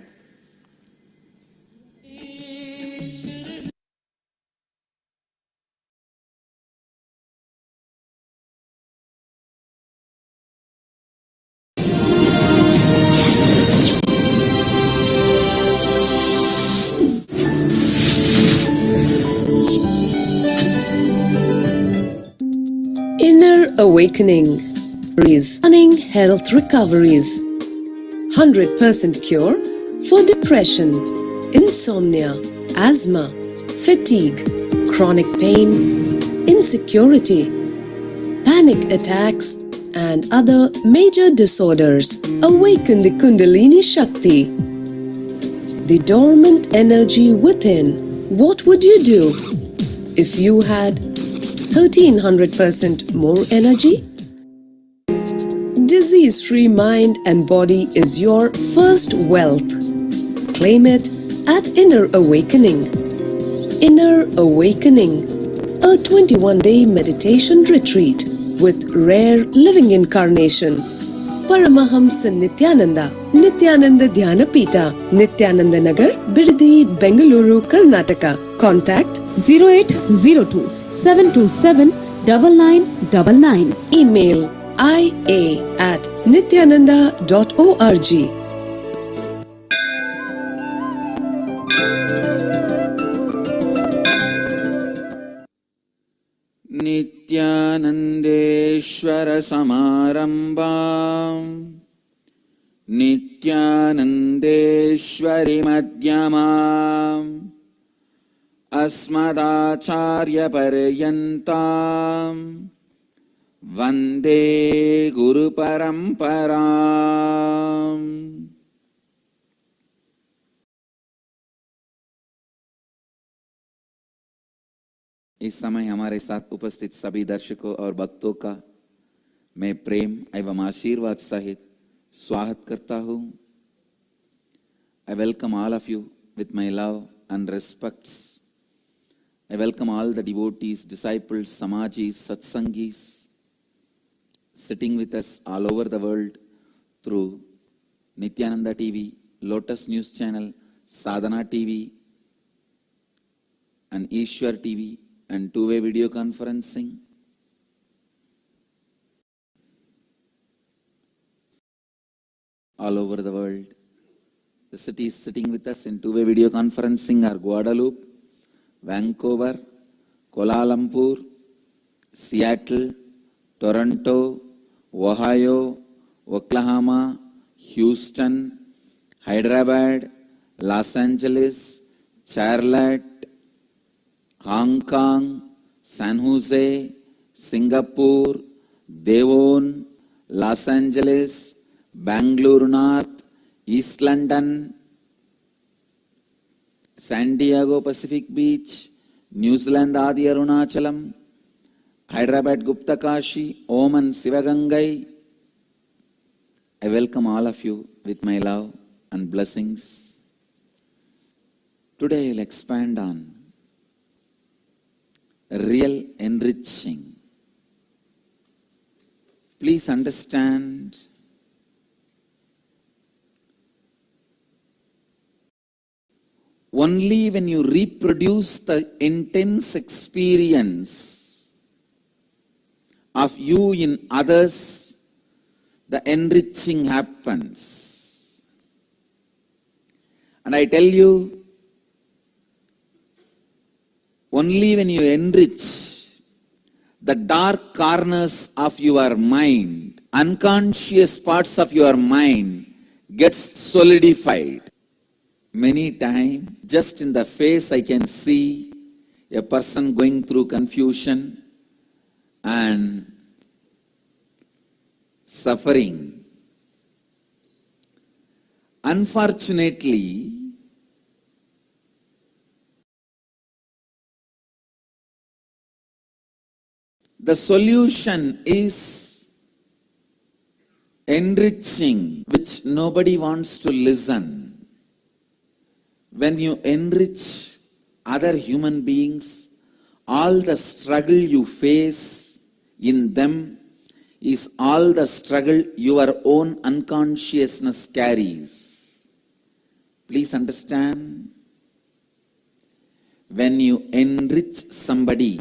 Awakening. Running health recoveries. 100% cure for depression, insomnia, asthma, fatigue, chronic pain, insecurity, panic attacks, and other major disorders. Awaken the Kundalini Shakti, the dormant energy within. What would you do if you had 1300% more energy? Disease-free mind and body is your first wealth. Claim it at Inner Awakening. Inner Awakening, a 21-day meditation retreat with rare living incarnation. Paramahamsa Nithyananda, Nithyananda Dhyana Pita, Nithyananda Nagar, Bidadi, Bengaluru, Karnataka. Contact
0802 727 9999.
Email ia@nithyananda.org.
नित्यानन्देश्वर समारम्भाम् नित्यानन्देश्वरि मध्यमाम् अस्मदाचार्यपर्यन्ताम् वन्दे गुरुपरम्पराम्। इस समय हमारे साथ उपस्थित सभी दर्शकों और भक्तों का मैं प्रेम एवं आशीर्वाद सहित स्वागत करता हूँ। I welcome all of you with my love and respects. I welcome all the devotees, disciples, samajis, satsangis sitting with us all over the world through Nithyananda TV, Lotus News Channel, Sadhana TV, and Ishwar TV, and two-way video conferencing. All over the world. The cities sitting with us in two-way video conferencing are Guadalupe, Vancouver, Kuala Lumpur, Seattle, Toronto, Ohio, Oklahoma, Houston, Hyderabad, Los Angeles, Charlotte, Hong Kong, San Jose, Singapore, Devon, Los Angeles, Bangalore North, East London, San Diego Pacific Beach, New Zealand Adi Arunachalam, Hyderabad Gupta Kashi, Oman Sivagangai. I welcome all of you with my love and blessings. Today I will expand on real enriching. Please understand, only when you reproduce the intense experience of you in others, the enriching happens. And I tell you, only when you enrich the dark corners of your mind, unconscious parts of your mind gets solidified. Many times, just in the face I can see a person going through confusion and suffering. Unfortunately, the solution is enriching, which nobody wants to listen. When you enrich other human beings, all the struggle you face in them is all the struggle your own unconsciousness carries. Please understand, when you enrich somebody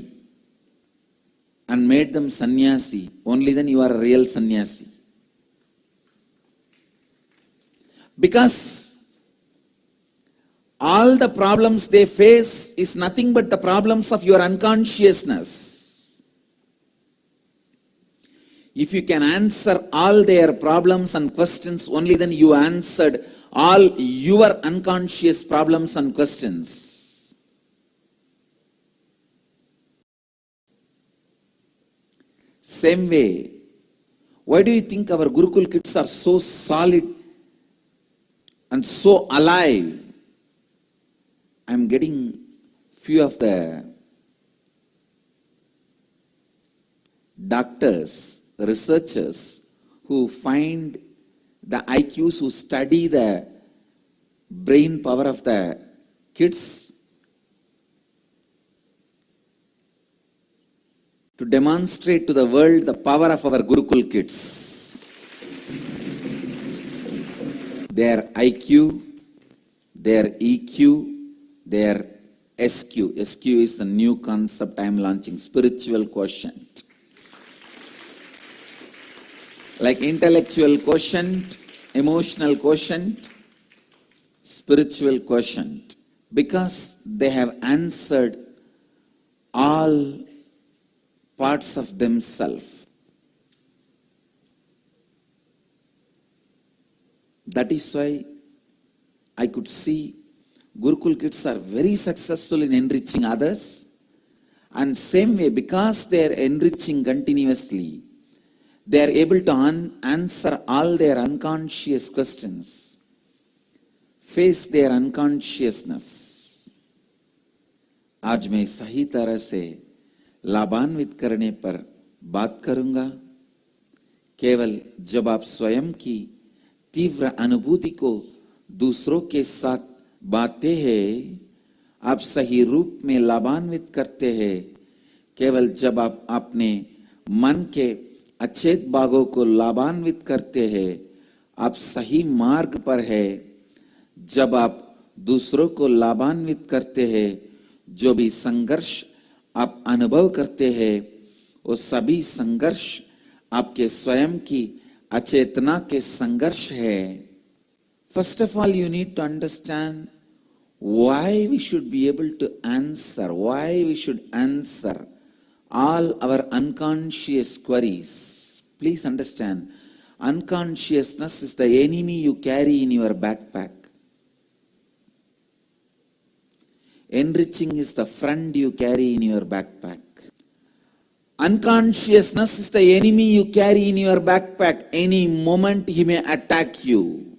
and made them sannyasi, only then you are a real sannyasi. Because all the problems they face is nothing but the problems of your unconsciousness. If you can answer all their problems and questions, only then you answered all your unconscious problems and questions. Same way, why do you think our Gurukul kids are so solid and so alive? I'm getting few of the doctors, researchers who find the IQs, who study the brain power of the kids, to demonstrate to the world the power of our Gurukul kids. Their IQ, their EQ, their SQ. SQ is the new concept I am launching, spiritual quotient. Like intellectual quotient, emotional quotient, spiritual quotient. Because they have answered all parts of themselves. That is why I could see Gurukul kids are very successful in enriching others. And same way, because they are enriching continuously, they are able to answer all their unconscious questions, face their unconsciousness. आज मैं सही तरह से लाभान्वित करने पर बात करूंगा। केवल जब आप स्वयं की तीव्र अनुभूति को दूसरों के साथ बांटते हैं, आप सही रूप में लाभान्वित करते हैं। केवल जब आप अपने मन के अचेत भागों को लाभान्वित करते हैं, आप सही मार्ग पर है। जब आप दूसरों को लाभान्वित करते हैं, जो भी संघर्ष आप अनुभव करते हैं, वो सभी संघर्ष आपके स्वयं की अचेतना के संघर्ष है। First of all, you need to understand why we should be able to answer, why we should answer all our unconscious queries. Please understand, unconsciousness is the enemy you carry in your backpack. Enriching is the friend you carry in your backpack. Unconsciousness is the enemy you carry in your backpack. Any moment he may attack you.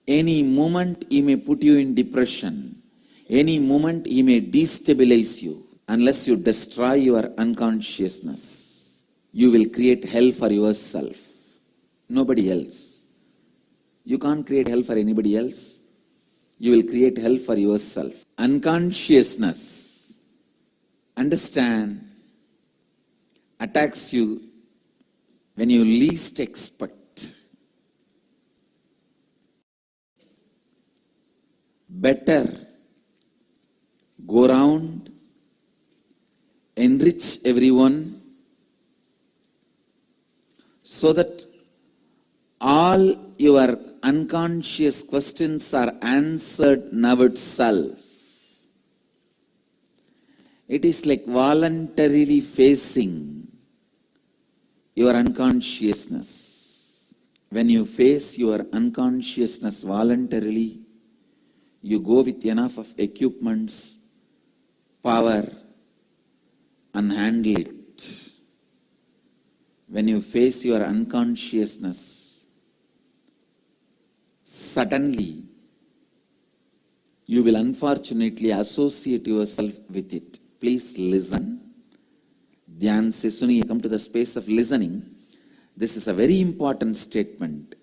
Any moment he may put you in depression. Any moment he may destabilize you. Unless you destroy your unconsciousness, you will create hell for yourself. Nobody else. You can't create hell for anybody else. You will create hell for yourself. Unconsciousness, understand, attacks you when you least expect. Better go around, enrich everyone, so that all your unconscious questions are answered now itself. It is like voluntarily facing your unconsciousness. When you face your unconsciousness voluntarily, you go with enough of equipments, power, and handle it. When you face your unconsciousness, suddenly you will unfortunately associate yourself with it. Please listen. Dhyan se suniye. Come to the space of listening. This is a very important statement.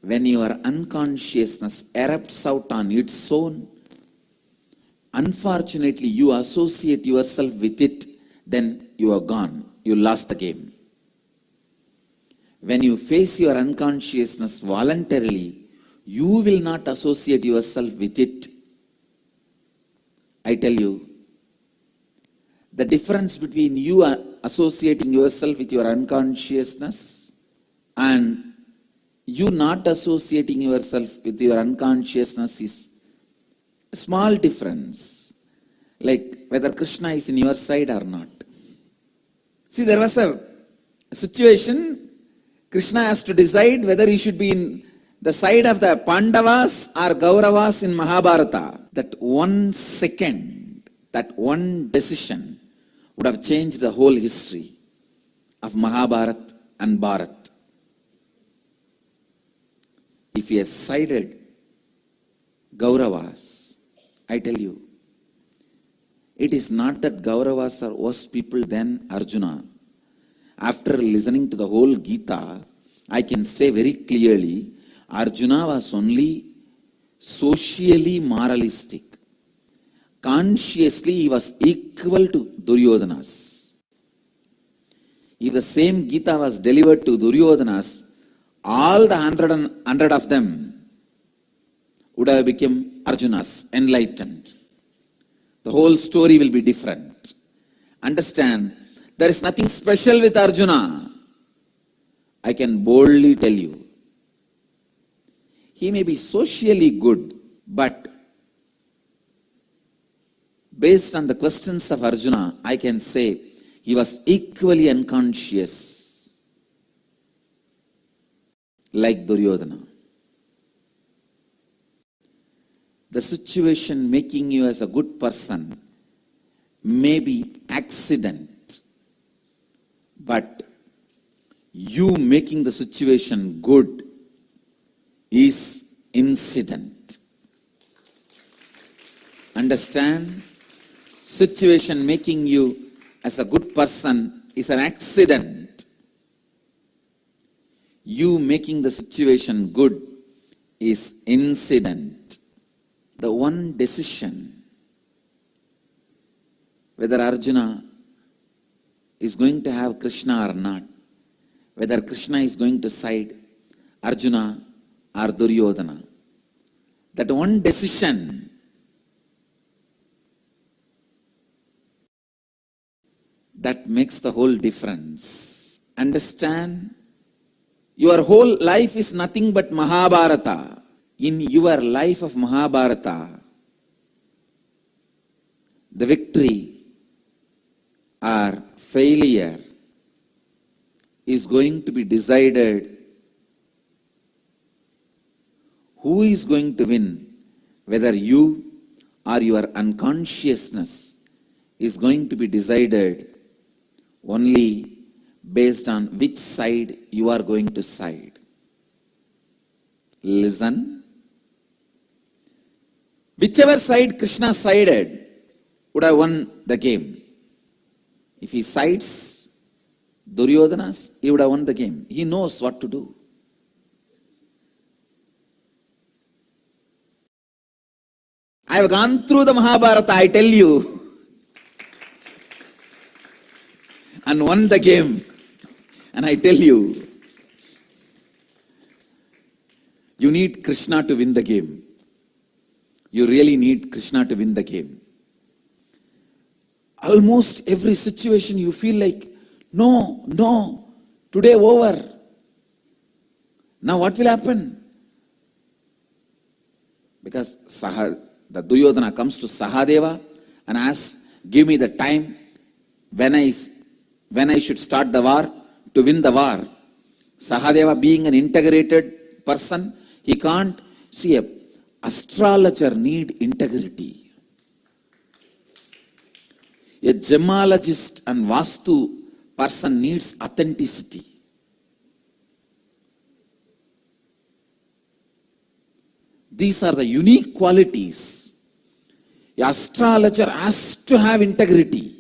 When your unconsciousness erupts out on its own, unfortunately you associate yourself with it, then you are gone. You lost the game. When you face your unconsciousness voluntarily, you will not associate yourself with it. I tell you, the difference between you associating yourself with your unconsciousness and you not associating yourself with your unconsciousness is a small difference. Like whether Krishna is in your side or not. See, there was a situation, Krishna has to decide whether he should be in the side of the Pandavas or Kauravas in Mahabharata. That 1 second, that one decision would have changed the whole history of Mahabharata and Bharat. If he has sided Kauravas, I tell you, it is not that Kauravas are worse people than Arjuna. After listening to the whole Gita, I can say very clearly, Arjuna was only socially moralistic. Consciously, he was equal to Duryodhana's. If the same Gita was delivered to Duryodhana's, all the 100 of them would have become Arjuna's, enlightened. The whole story will be different. Understand, there is nothing special with Arjuna. I can boldly tell you. He may be socially good, but based on the questions of Arjuna, I can say he was equally unconscious like Duryodhana. The situation making you as a good person may be accident, but you making the situation good is incident. Understand? Situation making you as a good person is an accident. You making the situation good is incident. The one decision whether Arjuna is going to have Krishna or not, whether Krishna is going to side Arjuna or Duryodhana, that one decision that makes the whole difference. Understand? Your whole life is nothing but Mahabharata. In your life of Mahabharata, the victory or failure is going to be decided. Who is going to win? Whether you or your unconsciousness is going to be decided only based on which side you are going to side. Listen. Whichever side Krishna sided would have won the game. If he sides Duryodhana's, he would have won the game. He knows what to do. I have gone through the Mahabharata, I tell you, and won the game. And I tell you, you need Krishna to win the game. You really need Krishna to win the game. Almost every situation you feel like, no, today over. Now what will happen? Because the Duryodhana comes to Sahadeva and asks, give me the time when I should start the war to win the war. Sahadeva, being an integrated person, he can't see a astrologer need integrity. A gemologist and Vastu person needs authenticity. These are the unique qualities. The astrologer has to have integrity.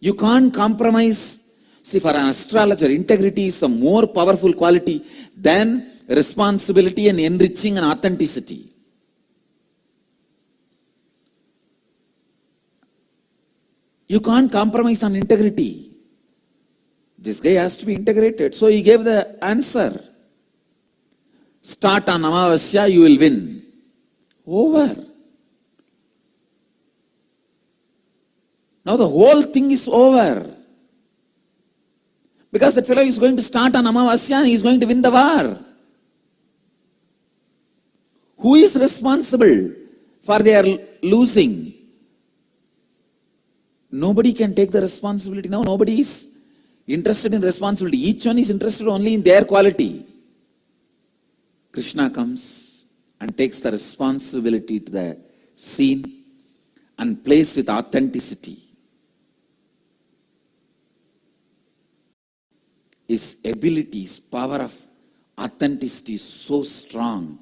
You can't compromise. See, for an astrologer, integrity is a more powerful quality than responsibility and enriching and authenticity. You can't compromise on integrity. This guy has to be integrated. So he gave the answer. Start on Amavasya, you will win. Over. Now the whole thing is over. Because that fellow is going to start on Amavasya and he is going to win the war. Who is responsible for their losing? Nobody can take the responsibility. Now nobody is interested in responsibility. Each one is interested only in their quality. Krishna comes and takes the responsibility to the scene and plays with authenticity. His ability, his power of authenticity is so strong.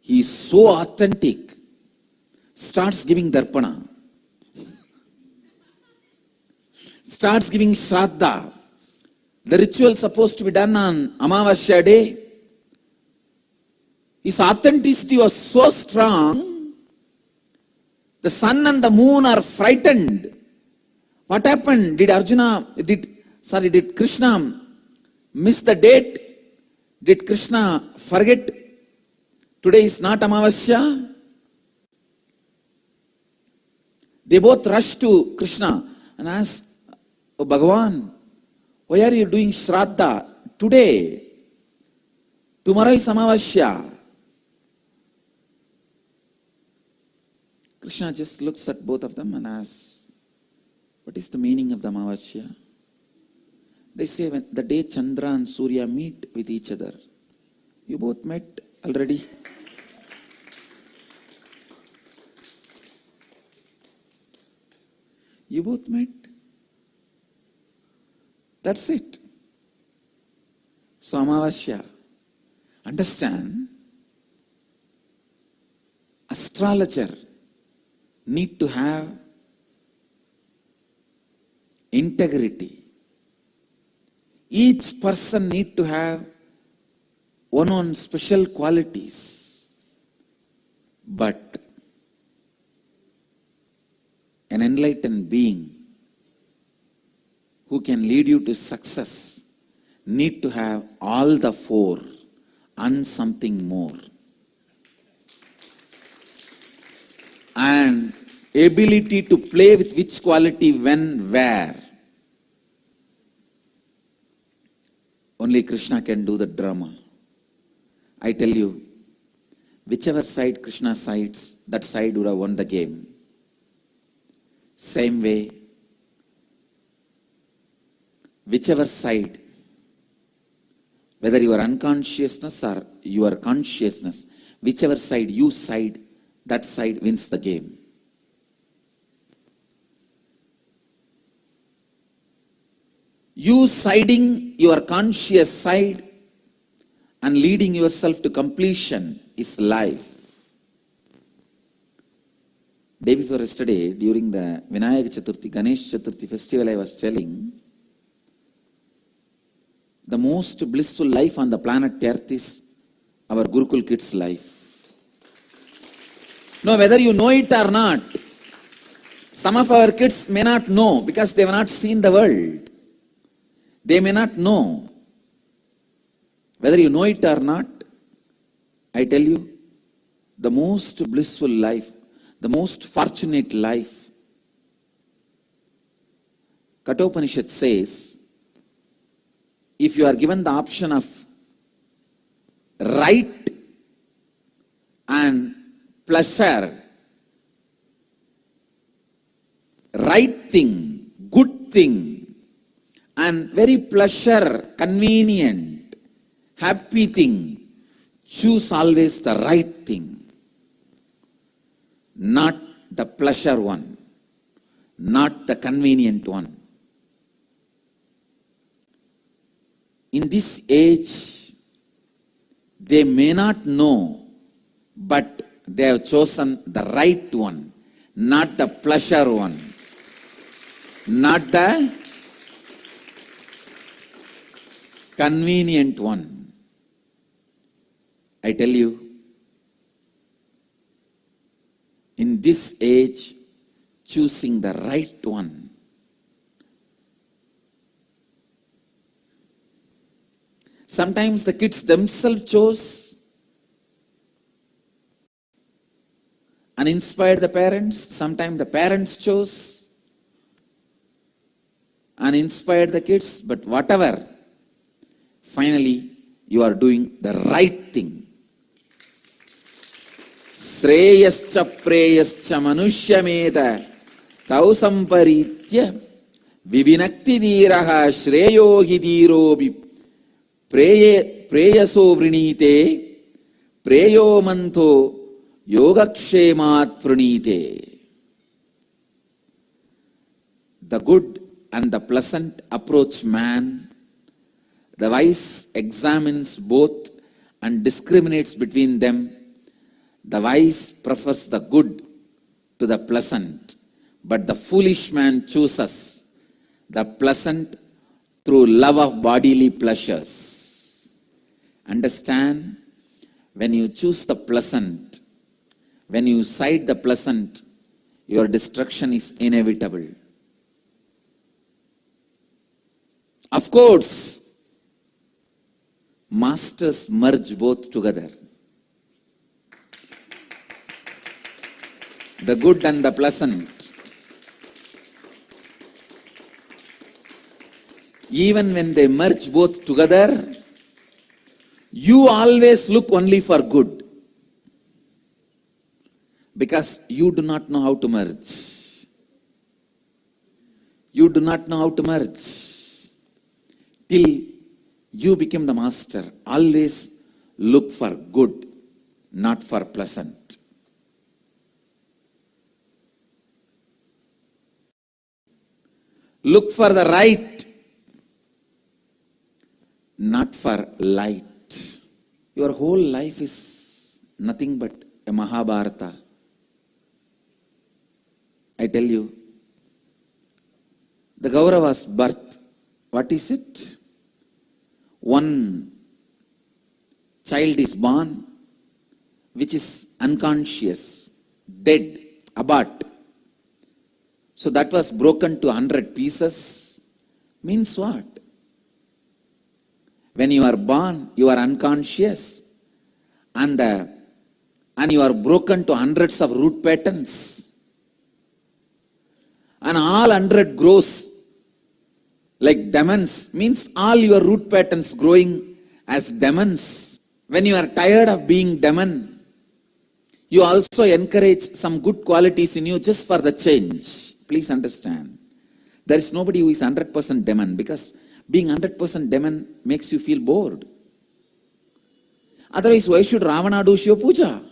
He is so authentic. Starts giving darpana. Starts giving shraddha. The ritual supposed to be done on Amavasya day. His authenticity was so strong, the sun and the moon are frightened. What happened? Did Krishna miss the date? Did Krishna forget? Today is not Amavasya. They both rushed to Krishna and asked, "Oh Bhagavan, why are you doing Shraddha today? Tomorrow is Amavasya." Krishna just looks at both of them and asks, "What is the meaning of the Amavasya?" They say, when the day Chandra and Surya meet with each other. You both met already. You both met. That's it. So Amavasya. Understand, astrologer need to have integrity. Each person need to have one special qualities. But an enlightened being who can lead you to success need to have all the four and something more. And ability to play with which quality, when, where. Only Krishna can do the drama. I tell you, whichever side Krishna sides, that side would have won the game. Same way, whichever side, whether your unconsciousness or your consciousness, whichever side you side, that side wins the game. You siding your conscious side and leading yourself to completion is life. Day before yesterday, during the Vinayak Chaturthi, Ganesh Chaturthi festival, I was telling, the most blissful life on the planet Earth is our Gurukul kids' life. No, whether you know it or not, some of our kids may not know because they have not seen the world. They may not know. Whether you know it or not, I tell you, the most blissful life, the most fortunate life. Kathopanishad says, if you are given the option of right and pleasure, right thing, good thing, and very pleasure, convenient, happy thing, choose always the right thing, not the pleasure one, not the convenient one. In this age, they may not know, but they have chosen the right one, not the pleasure one, not the convenient one. I tell you, in this age, choosing the right one. Sometimes the kids themselves chose and inspired the parents. Sometimes the parents chose and inspired the kids. But whatever, finally, you are doing the right thing. Shreyascha preyascha manushyameda Tau samparitya vivinakti dhiraha shreyo hi dhirobi preyaso vrinite preyo manto yogakshemat vrinite. The good and the pleasant approach man. The wise examines both and discriminates between them. The wise prefers the good to the pleasant, but the foolish man chooses the pleasant through love of bodily pleasures. Understand, when you choose the pleasant, when you side the pleasant, your destruction is inevitable. Of course, masters merge both together. The good and the pleasant. Even when they merge both together, you always look only for good. Because you do not know how to merge. You do not know how to merge. Till you become the master, always look for good, not for pleasant. Look for the right, not for light. Your whole life is nothing but a Mahabharata. I tell you, the Kaurava's birth, what is it? One child is born which is unconscious, dead, abort. So that was broken to 100 pieces. Means what? When you are born, you are unconscious and you are broken to hundreds of root patterns. And all 100 grows like demons, means all your root patterns growing as demons. When you are tired of being demon, you also encourage some good qualities in you just for the change. Please understand. There is nobody who is 100% demon, because being 100% demon makes you feel bored. Otherwise, why should Ravana do Shiva Puja?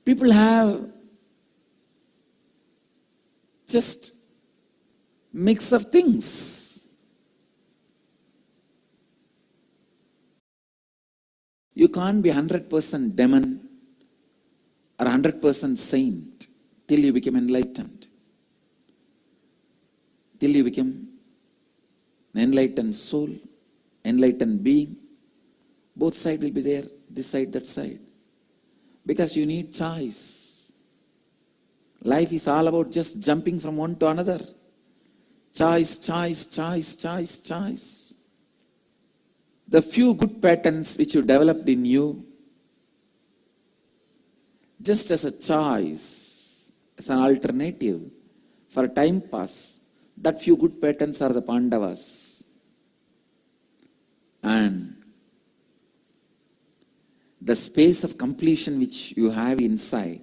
People have just mix of things. You can't be 100% demon or 100% saint till you become enlightened. Till you become an enlightened soul, enlightened being. Both sides will be there, this side, that side. Because you need choice. Life is all about just jumping from one to another. Choice, choice, choice, choice, choice. The few good patterns which you developed in you, just as a choice, as an alternative for a time pass, that few good patterns are the Pandavas. And the space of completion which you have inside,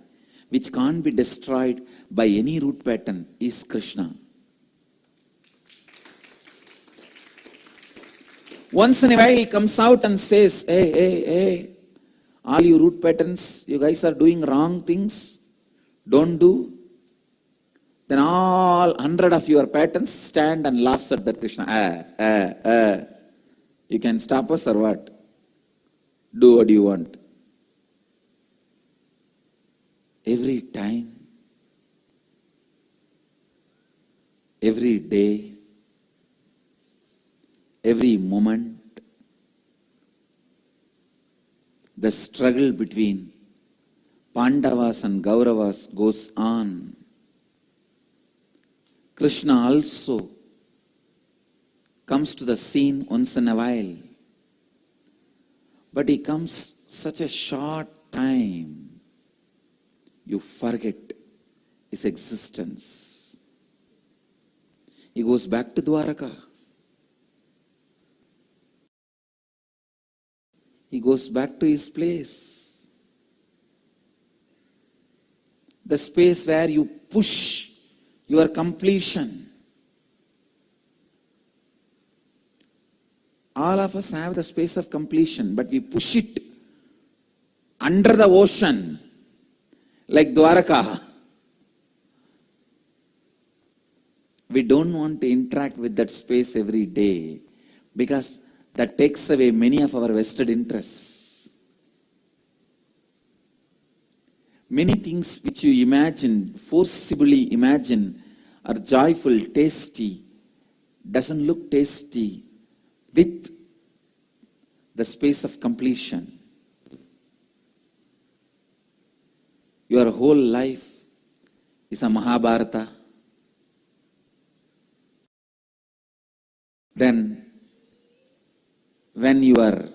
which can't be destroyed by any root pattern, is Krishna. Once in a while he comes out and says, hey, all you root patterns, you guys are doing wrong things, don't do. Then all 100 of your patterns stand and laughs at that Krishna. You can stop us or what? Do what you want. Every time, every day, every moment, the struggle between Pandavas and Kauravas goes on. Krishna also comes to the scene once in a while. But he comes such a short time, you forget his existence. He goes back to Dwaraka. He goes back to his place. the space where you push your completion. All of us have the space of completion, but we push it under the ocean, like Dwaraka. We don't want to interact with that space every day because that takes away many of our vested interests. Many things which you imagine, forcibly imagine, are joyful, tasty, doesn't look tasty with the space of completion. Your whole life is a Mahabharata. Then, when your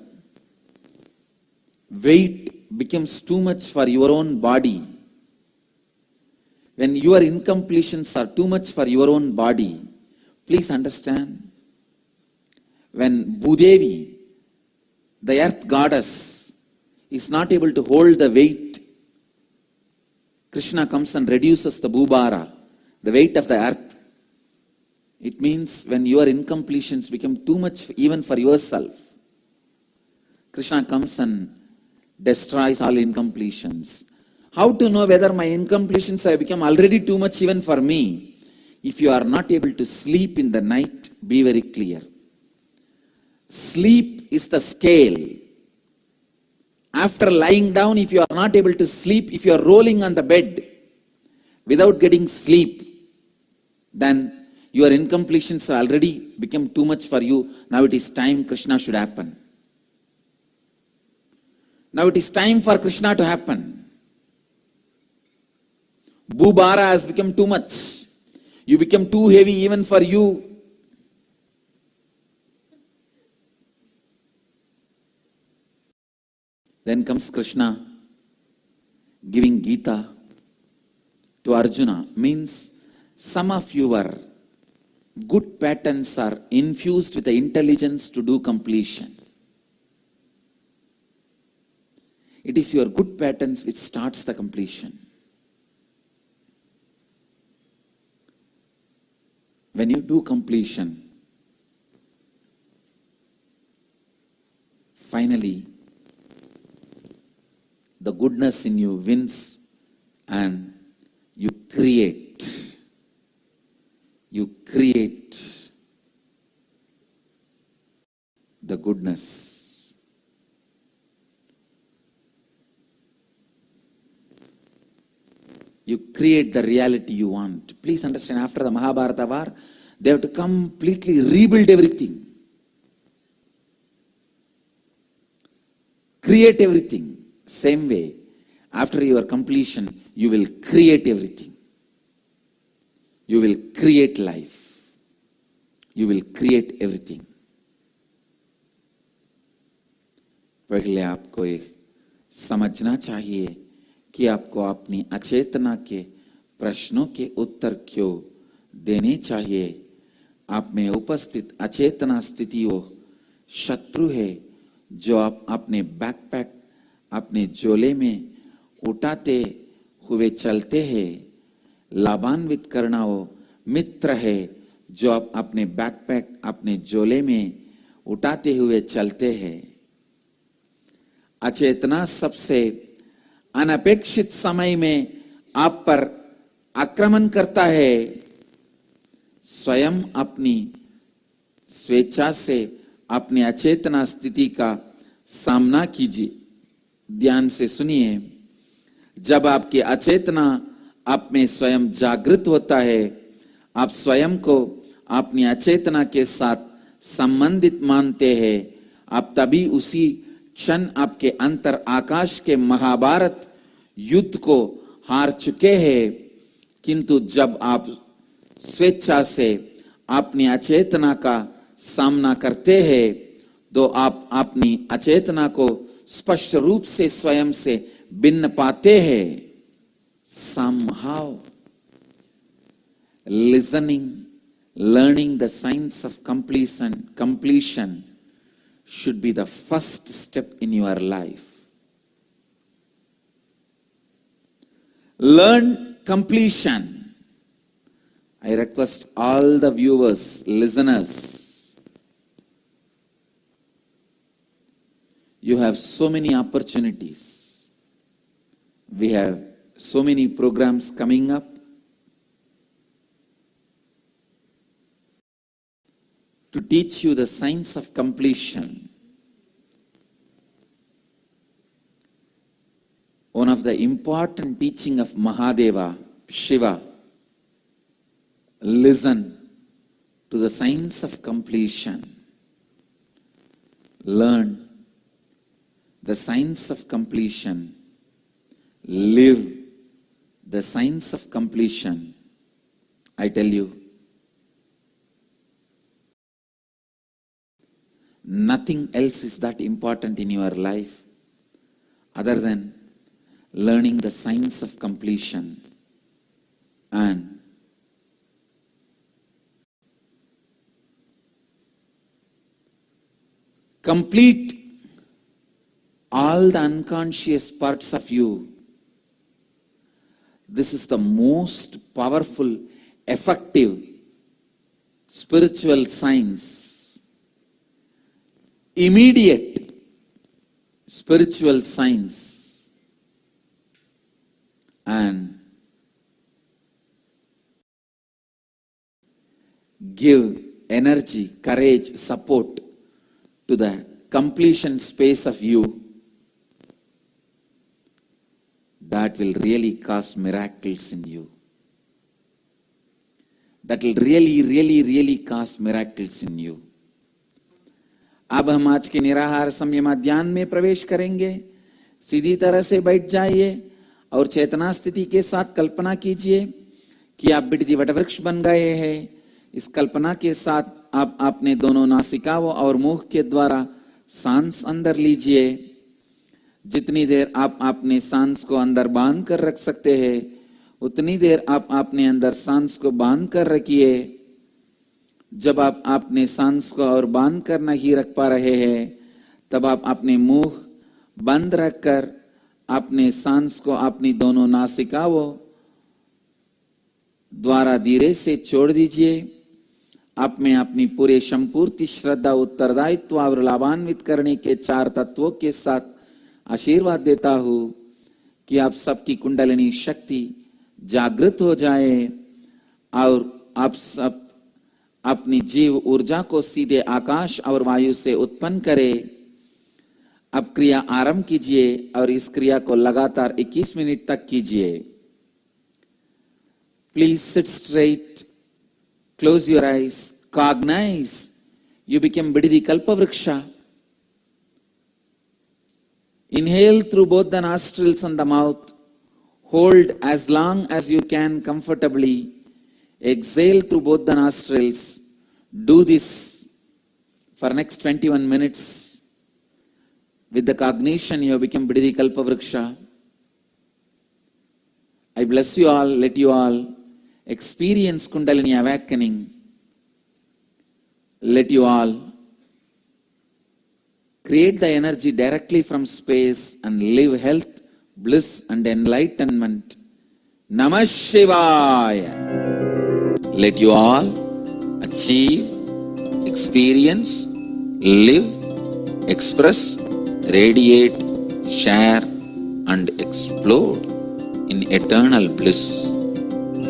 weight becomes too much for your own body, when your incompletions are too much for your own body, please understand, when Bhudevi, the earth goddess, is not able to hold the weight, Krishna comes and reduces the Bhubara, the weight of the earth. It means when your incompletions become too much even for yourself, Krishna comes and destroys all incompletions. How to know whether my incompletions have become already too much even for me? If you are not able to sleep in the night, be very clear. Sleep is the scale. After lying down, if you are not able to sleep, if you are rolling on the bed without getting sleep, then your incompletions have already become too much for you. Now it is time Krishna should happen. Now it is time for Krishna to happen. Bhubara has become too much. You become too heavy even for you. Then comes Krishna giving Gita to Arjuna. Means some of your good patterns are infused with the intelligence to do completion. It is your good patterns which starts the completion. When you do completion, finally, the goodness in you wins and you create. You create the goodness. You create the reality you want. Please understand, after the Mahabharata war, they have to completely rebuild everything. Create everything. Same way, after your completion, you will create everything. You will create life. You will create everything. पहले आपको ये समझना चाहिए कि आपको अपनी अचेतना के प्रश्नों के उत्तर क्यों देने चाहिए. आप में उपस्थित अचेतना स्थिति वो शत्रु है जो आप अपने बैकपैक अपने झोले में उठाते हुए चलते हैं. लाभान्वित करना वो मित्र है जो आप अपने बैकपैक अपने झोले में उठाते हुए चलते हैं. अचेतना सबसे अनपेक्षित समय में आप पर आक्रमण करता है. स्वयं अपनी स्वेच्छा से अपनी अचेतना स्थिति का सामना कीजिए. ध्यान से सुनिए. जब आपकी अचेतना आप में स्वयं जागृत होता है, आप स्वयं को अपनी अचेतना के साथ संबंधित मानते हैं, आप तभी उसी क्षण आपके अंतर आकाश के महाभारत युद्ध को हार चुके हैं. किंतु जब आप स्वेच्छा से अपनी अचेतना का सामना करते हैं, तो आप अपनी अचेतना को स्पष्ट रूप से स्वयं से भिन्न पाते हैं. Somehow, learning the science of completion should be the first step in your life. Learn completion. I request all the viewers, listeners, you have so many opportunities. We have so many programs coming up. To teach you the science of completion. One of the important teaching of Mahadeva, Shiva, listen to the science of completion. Learn the science of completion. Live the science of completion. I tell you, nothing else is that important in your life other than learning the science of completion and complete all the unconscious parts of you. This is the most powerful, effective spiritual science. Immediate spiritual science, and give energy, courage, support to the completion space of you, that will really cause miracles in you. That will really cause miracles in you. अब हम आज के निराहार संयमा ध्यान में प्रवेश करेंगे। सीधी तरह से बैठ जाइए और चेतना स्थिति के साथ कल्पना कीजिए कि आप बिडदी वटवृक्ष बन गए हैं। इस कल्पना के साथ आप अपने दोनों नासिकाओं और मुख के द्वारा सांस अंदर लीजिए। जितनी देर आप अपने सांस को अंदर बांध कर रख सकते हैं, उतनी देर आप अपने अंदर सांस को बांध कर रखिए। जब आप अपने सांस को और बांध कर नहीं रख पा रहे हैं, तब आप अपने मुंह बंद रखकर अपने सांस को अपनी दोनों नासिकाओं द्वारा धीरे से छोड़ दीजिए। आप में अपनी पूरे संपूर्ण श्रद्धा, उत्तरदायित्व और लाभान्वित करने के 4 तत्वों के साथ आशीर्वाद देता हूं कि आप सबकी कुंडलिनी शक्ति जागृत हो जाए और आप सब अपनी जीव ऊर्जा को सीधे आकाश और वायु से उत्पन्न करें। अब क्रिया आरंभ कीजिए और इस क्रिया को लगातार 21 मिनट तक कीजिए। Please sit straight, close your eyes, cognise you become Bididi Kalpavriksha. Inhale through both the nostrils and the mouth. Hold as long as you can comfortably. Exhale through both the nostrils. Do this for next 21 minutes. With the cognition, you have become Bididi Kalpavriksha. I bless you all, let you all experience Kundalini awakening. Let you all create the energy directly from space and live health, bliss and enlightenment. Namah Shivaya. Let you all achieve, experience, live, express, radiate, share and explode in eternal bliss.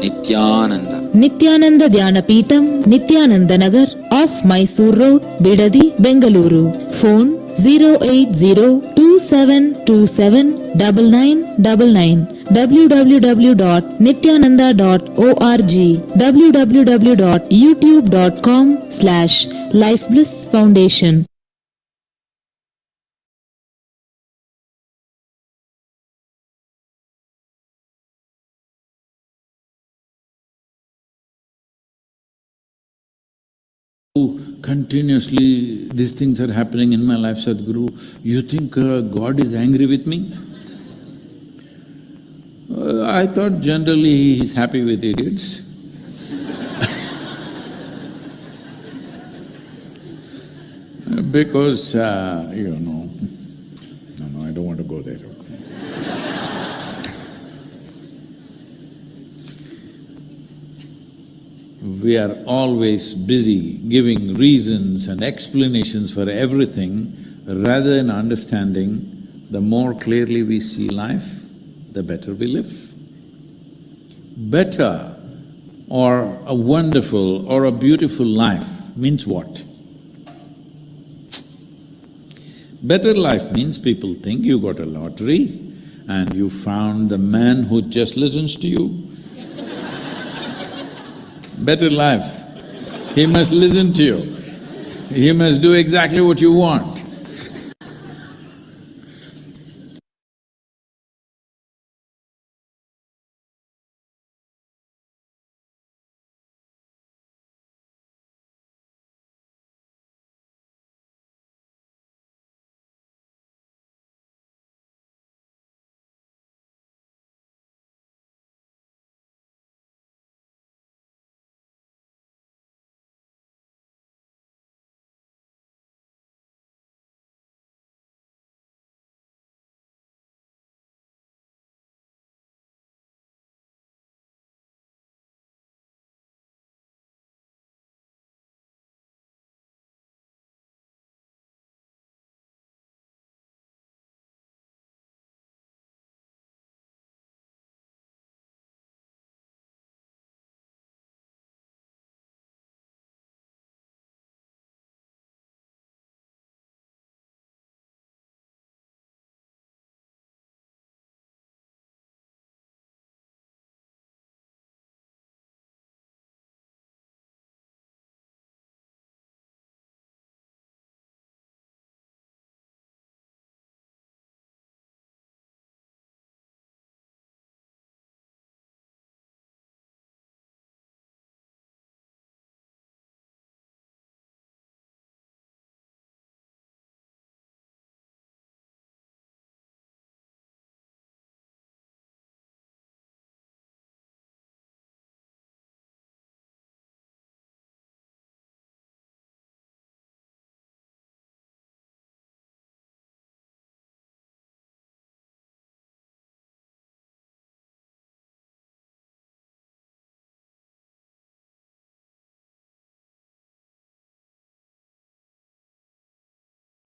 Nithyananda.
Nithyananda Dhyanapitham, Nithyananda Nagar, off Mysore Road, Bidadi, Bengaluru. Phone 08027279999. www.nithyananda.org. www.youtube.com/Life Bliss Foundation.
Continuously these things are happening in my life, Sadhguru. You think God is angry with me? I thought generally He's happy with idiots. Because, no, I don't want to go there. we are always busy giving reasons and explanations for everything rather than understanding, the more clearly we see life, the better we live. Better or a wonderful or a beautiful life means what? Better life means people think you got a lottery and you found the man who just listens to you. Better life, he must listen to you, he must do exactly what you want.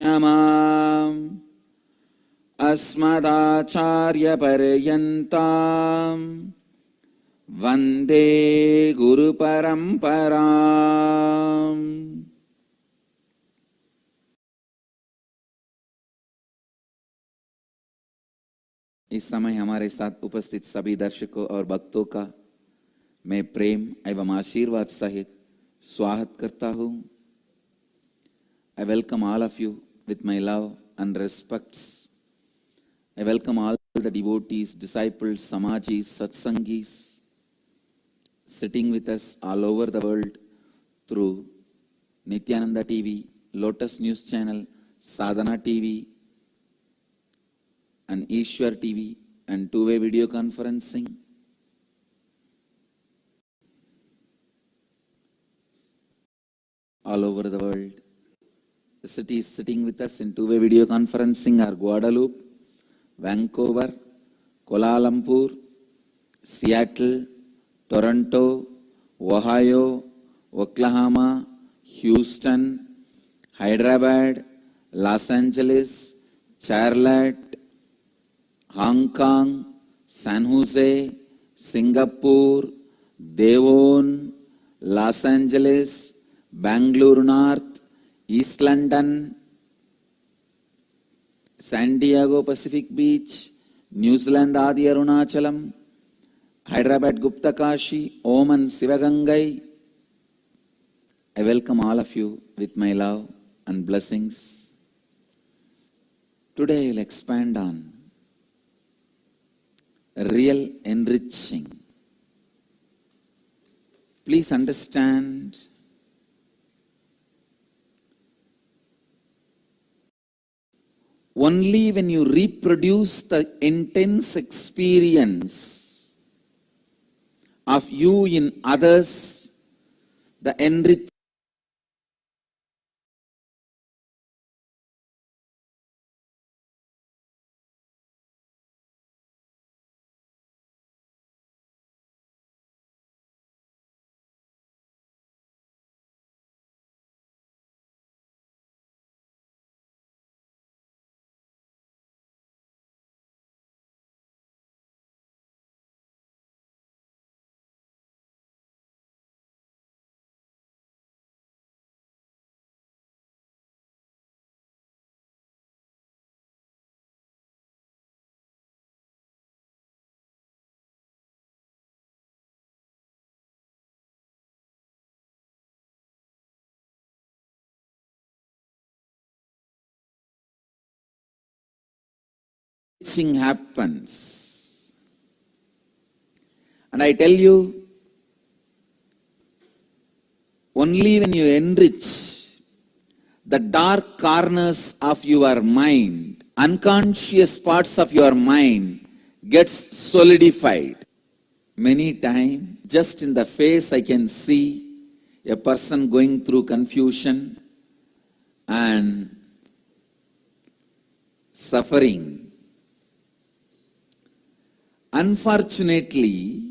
Namam Asmadacharya Paryantam Vande Guru Paramparam. इस समय हमारे साथ उपस्थित सभी दर्शकों और भक्तों का मैं प्रेम एवं आशीर्वाद सहित स्वागत करता हूँ. I welcome all of you with my love and respects. I welcome all the devotees, disciples, samajis, satsangis sitting with us all over the world through Nithyananda TV, Lotus News Channel, Sadhana TV, and Ishwar TV, and two-way video conferencing. All over the world. The cities sitting with us in two-way video conferencing are Guadalupe, Vancouver, Kuala Lumpur, Seattle, Toronto, Ohio, Oklahoma, Houston, Hyderabad, Los Angeles, Charlotte, Hong Kong, San Jose, Singapore, Devon, Los Angeles, Bangalore North, East London, San Diego Pacific Beach, New Zealand Adi Arunachalam, Hyderabad Gupta Kashi, Oman Sivagangai. I welcome all of you with my love and blessings. Today I will expand on real enriching. Please understand, only when you reproduce the intense experience of you in others, the enriching enriching happens. And I tell you, only when you enrich the dark corners of your mind, unconscious parts of your mind gets solidified. Many times, just in the face I can see a person going through confusion and suffering. Unfortunately,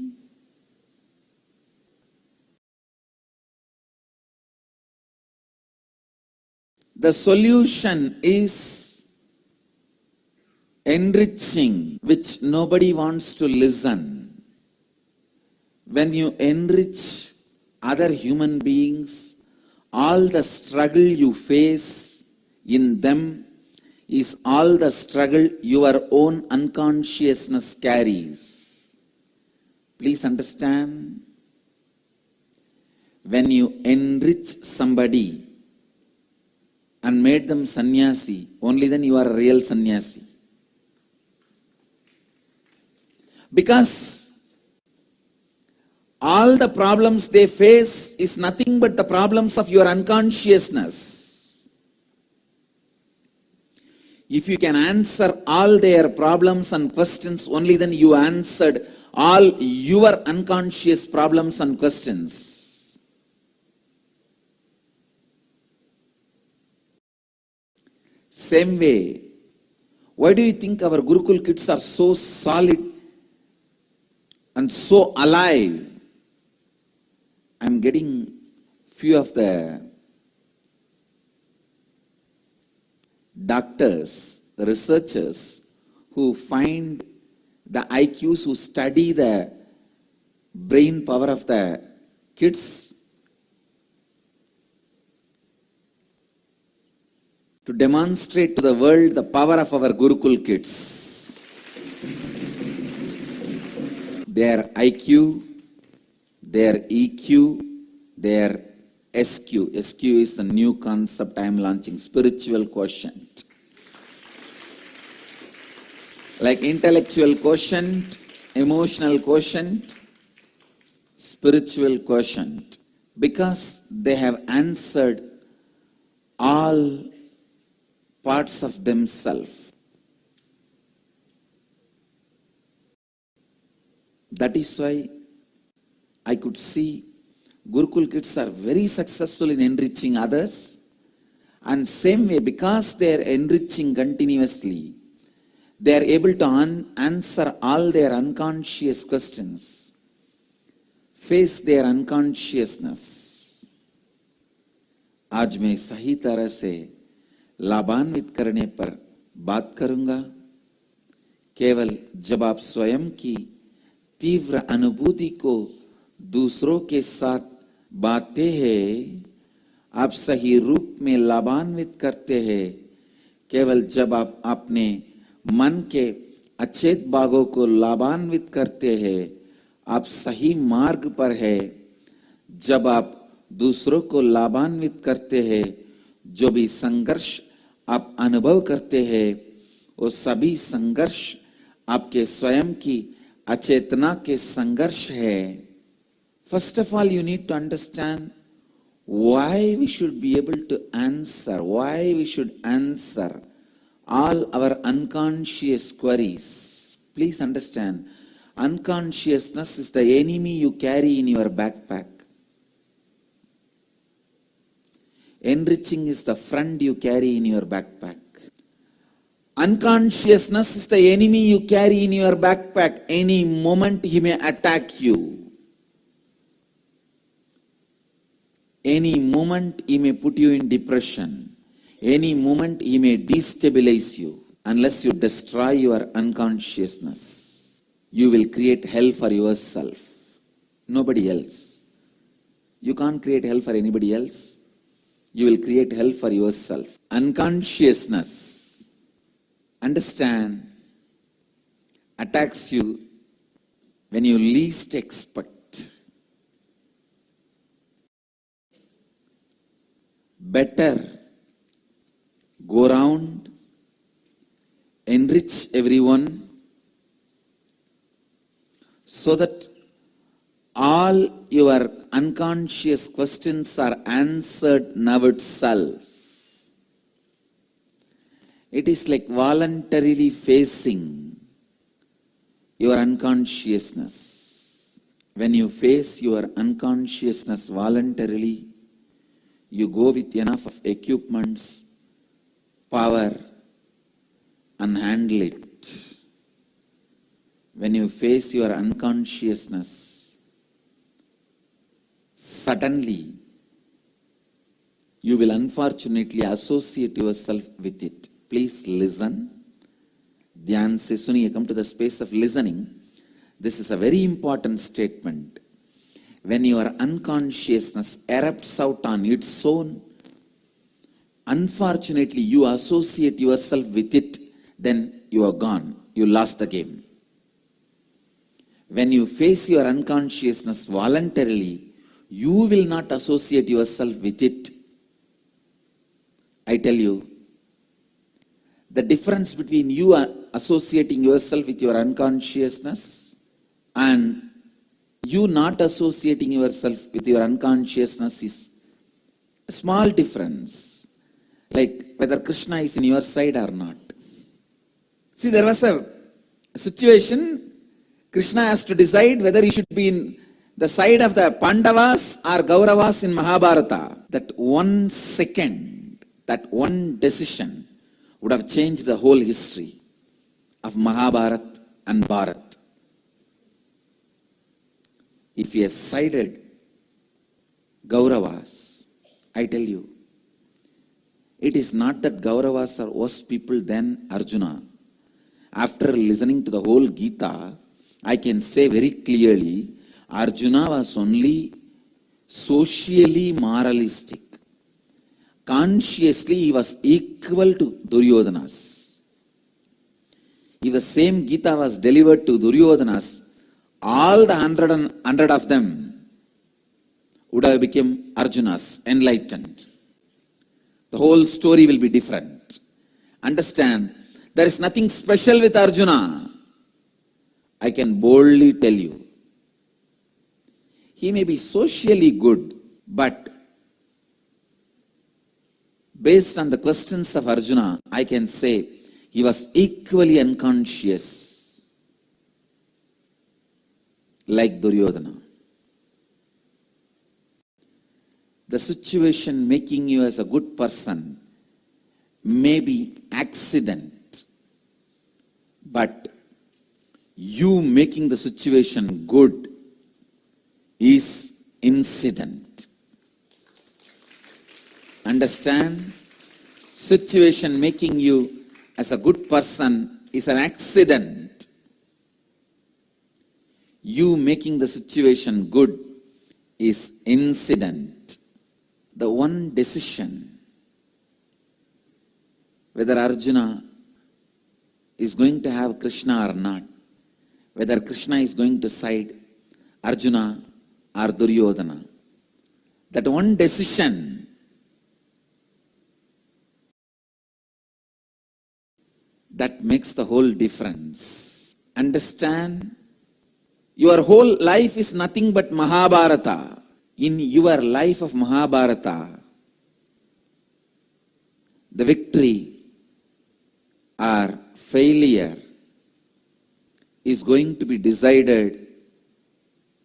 the solution is enriching, which nobody wants to listen. When you enrich other human beings, all the struggle you face in them is all the struggle your own unconsciousness carries. Please understand, when you enrich somebody and made them sannyasi, only then you are a real sannyasi. Because all the problems they face is nothing but the problems of your unconsciousness. If you can answer all their problems and questions, only then you answered all your unconscious problems and questions. Same way, why do you think our Gurukul kids are so solid and so alive? I'm getting few of the doctors, researchers who find the IQs, who study the brain power of the kids, to demonstrate to the world the power of our Gurukul kids. Their IQ, their EQ, their SQ. SQ is the new concept I am launching, spiritual quotient. Like intellectual quotient, emotional quotient, spiritual quotient. Because they have answered all parts of themselves. That is why I could see Gurukul kids are very successful in enriching others, and same way, because they are enriching continuously, they are able to answer all their unconscious questions, face their unconsciousness. आज मैं सही तरह से लाभान्वित करने पर बात करूंगा। केवल जब आप स्वयं की तीव्र अनुभूति को दूसरों के साथ बांटते हैं, आप सही रूप में लाभान्वित करते हैं। केवल जब आप अपने मन के अचेत भागों को लाभान्वित करते हैं, आप सही मार्ग पर है। जब आप दूसरों को लाभान्वित करते हैं, जो भी संघर्ष आप अनुभव करते हैं, वो सभी संघर्ष आपके स्वयं की अचेतना के संघर्ष है। First of all, you need to understand why we should be able to answer, why we should answer all our unconscious queries. Please understand, unconsciousness is the enemy you carry in your backpack. Enriching is the friend you carry in your backpack. Unconsciousness is the enemy you carry in your backpack. Any moment he may attack you. Any moment he may put you in depression. Any moment he may destabilize you. Unless you destroy your unconsciousness, you will create hell for yourself. Nobody else. You can't create hell for anybody else. You will create hell for yourself. Unconsciousness, understand, attacks you when you least expect. Better go round, enrich everyone so that all your unconscious questions are answered now itself. It is like voluntarily facing your unconsciousness. When you face your unconsciousness voluntarily, you go with enough of equipments, power, and handle it. When you face your unconsciousness, suddenly you will unfortunately associate yourself with it. Please listen. Dhyan se suniye. Come to the space of listening. This is a very important statement. When your unconsciousness erupts out on its own, unfortunately you associate yourself with it, then you are gone. You lost the game. When you face your unconsciousness voluntarily, you will not associate yourself with it. I tell you, the difference between you associating yourself with your unconsciousness and you not associating yourself with your unconsciousness is a small difference, like whether Krishna is in your side or not. See, there was a situation, Krishna has to decide whether he should be in the side of the Pandavas or Kauravas in Mahabharata. That 1 second, that one decision would have changed the whole history of Mahabharata and Bharat. If he has sided Kauravas, I tell you, it is not that Kauravas are worse people than Arjuna. After listening to the whole Gita, I can say very clearly, Arjuna was only socially moralistic. Consciously, he was equal to Duryodhanas. If the same Gita was delivered to Duryodhanas, all the 100 of them would have become Arjunas, enlightened. The whole story will be different. Understand, there is nothing special with Arjuna. I can boldly tell you. He may be socially good, but based on the questions of Arjuna, I can say he was equally unconscious like Duryodhana. The situation making you as a good person may be accident, but you making the situation good is incident. Understand? Situation making you as a good person is an accident. You making the situation good is incident. The one decision, whether Arjuna is going to have Krishna or not, whether Krishna is going to side Arjuna or Duryodhana, that one decision that makes the whole difference. Understand? Your whole life is nothing but Mahabharata. In your life of Mahabharata, the victory or failure is going to be decided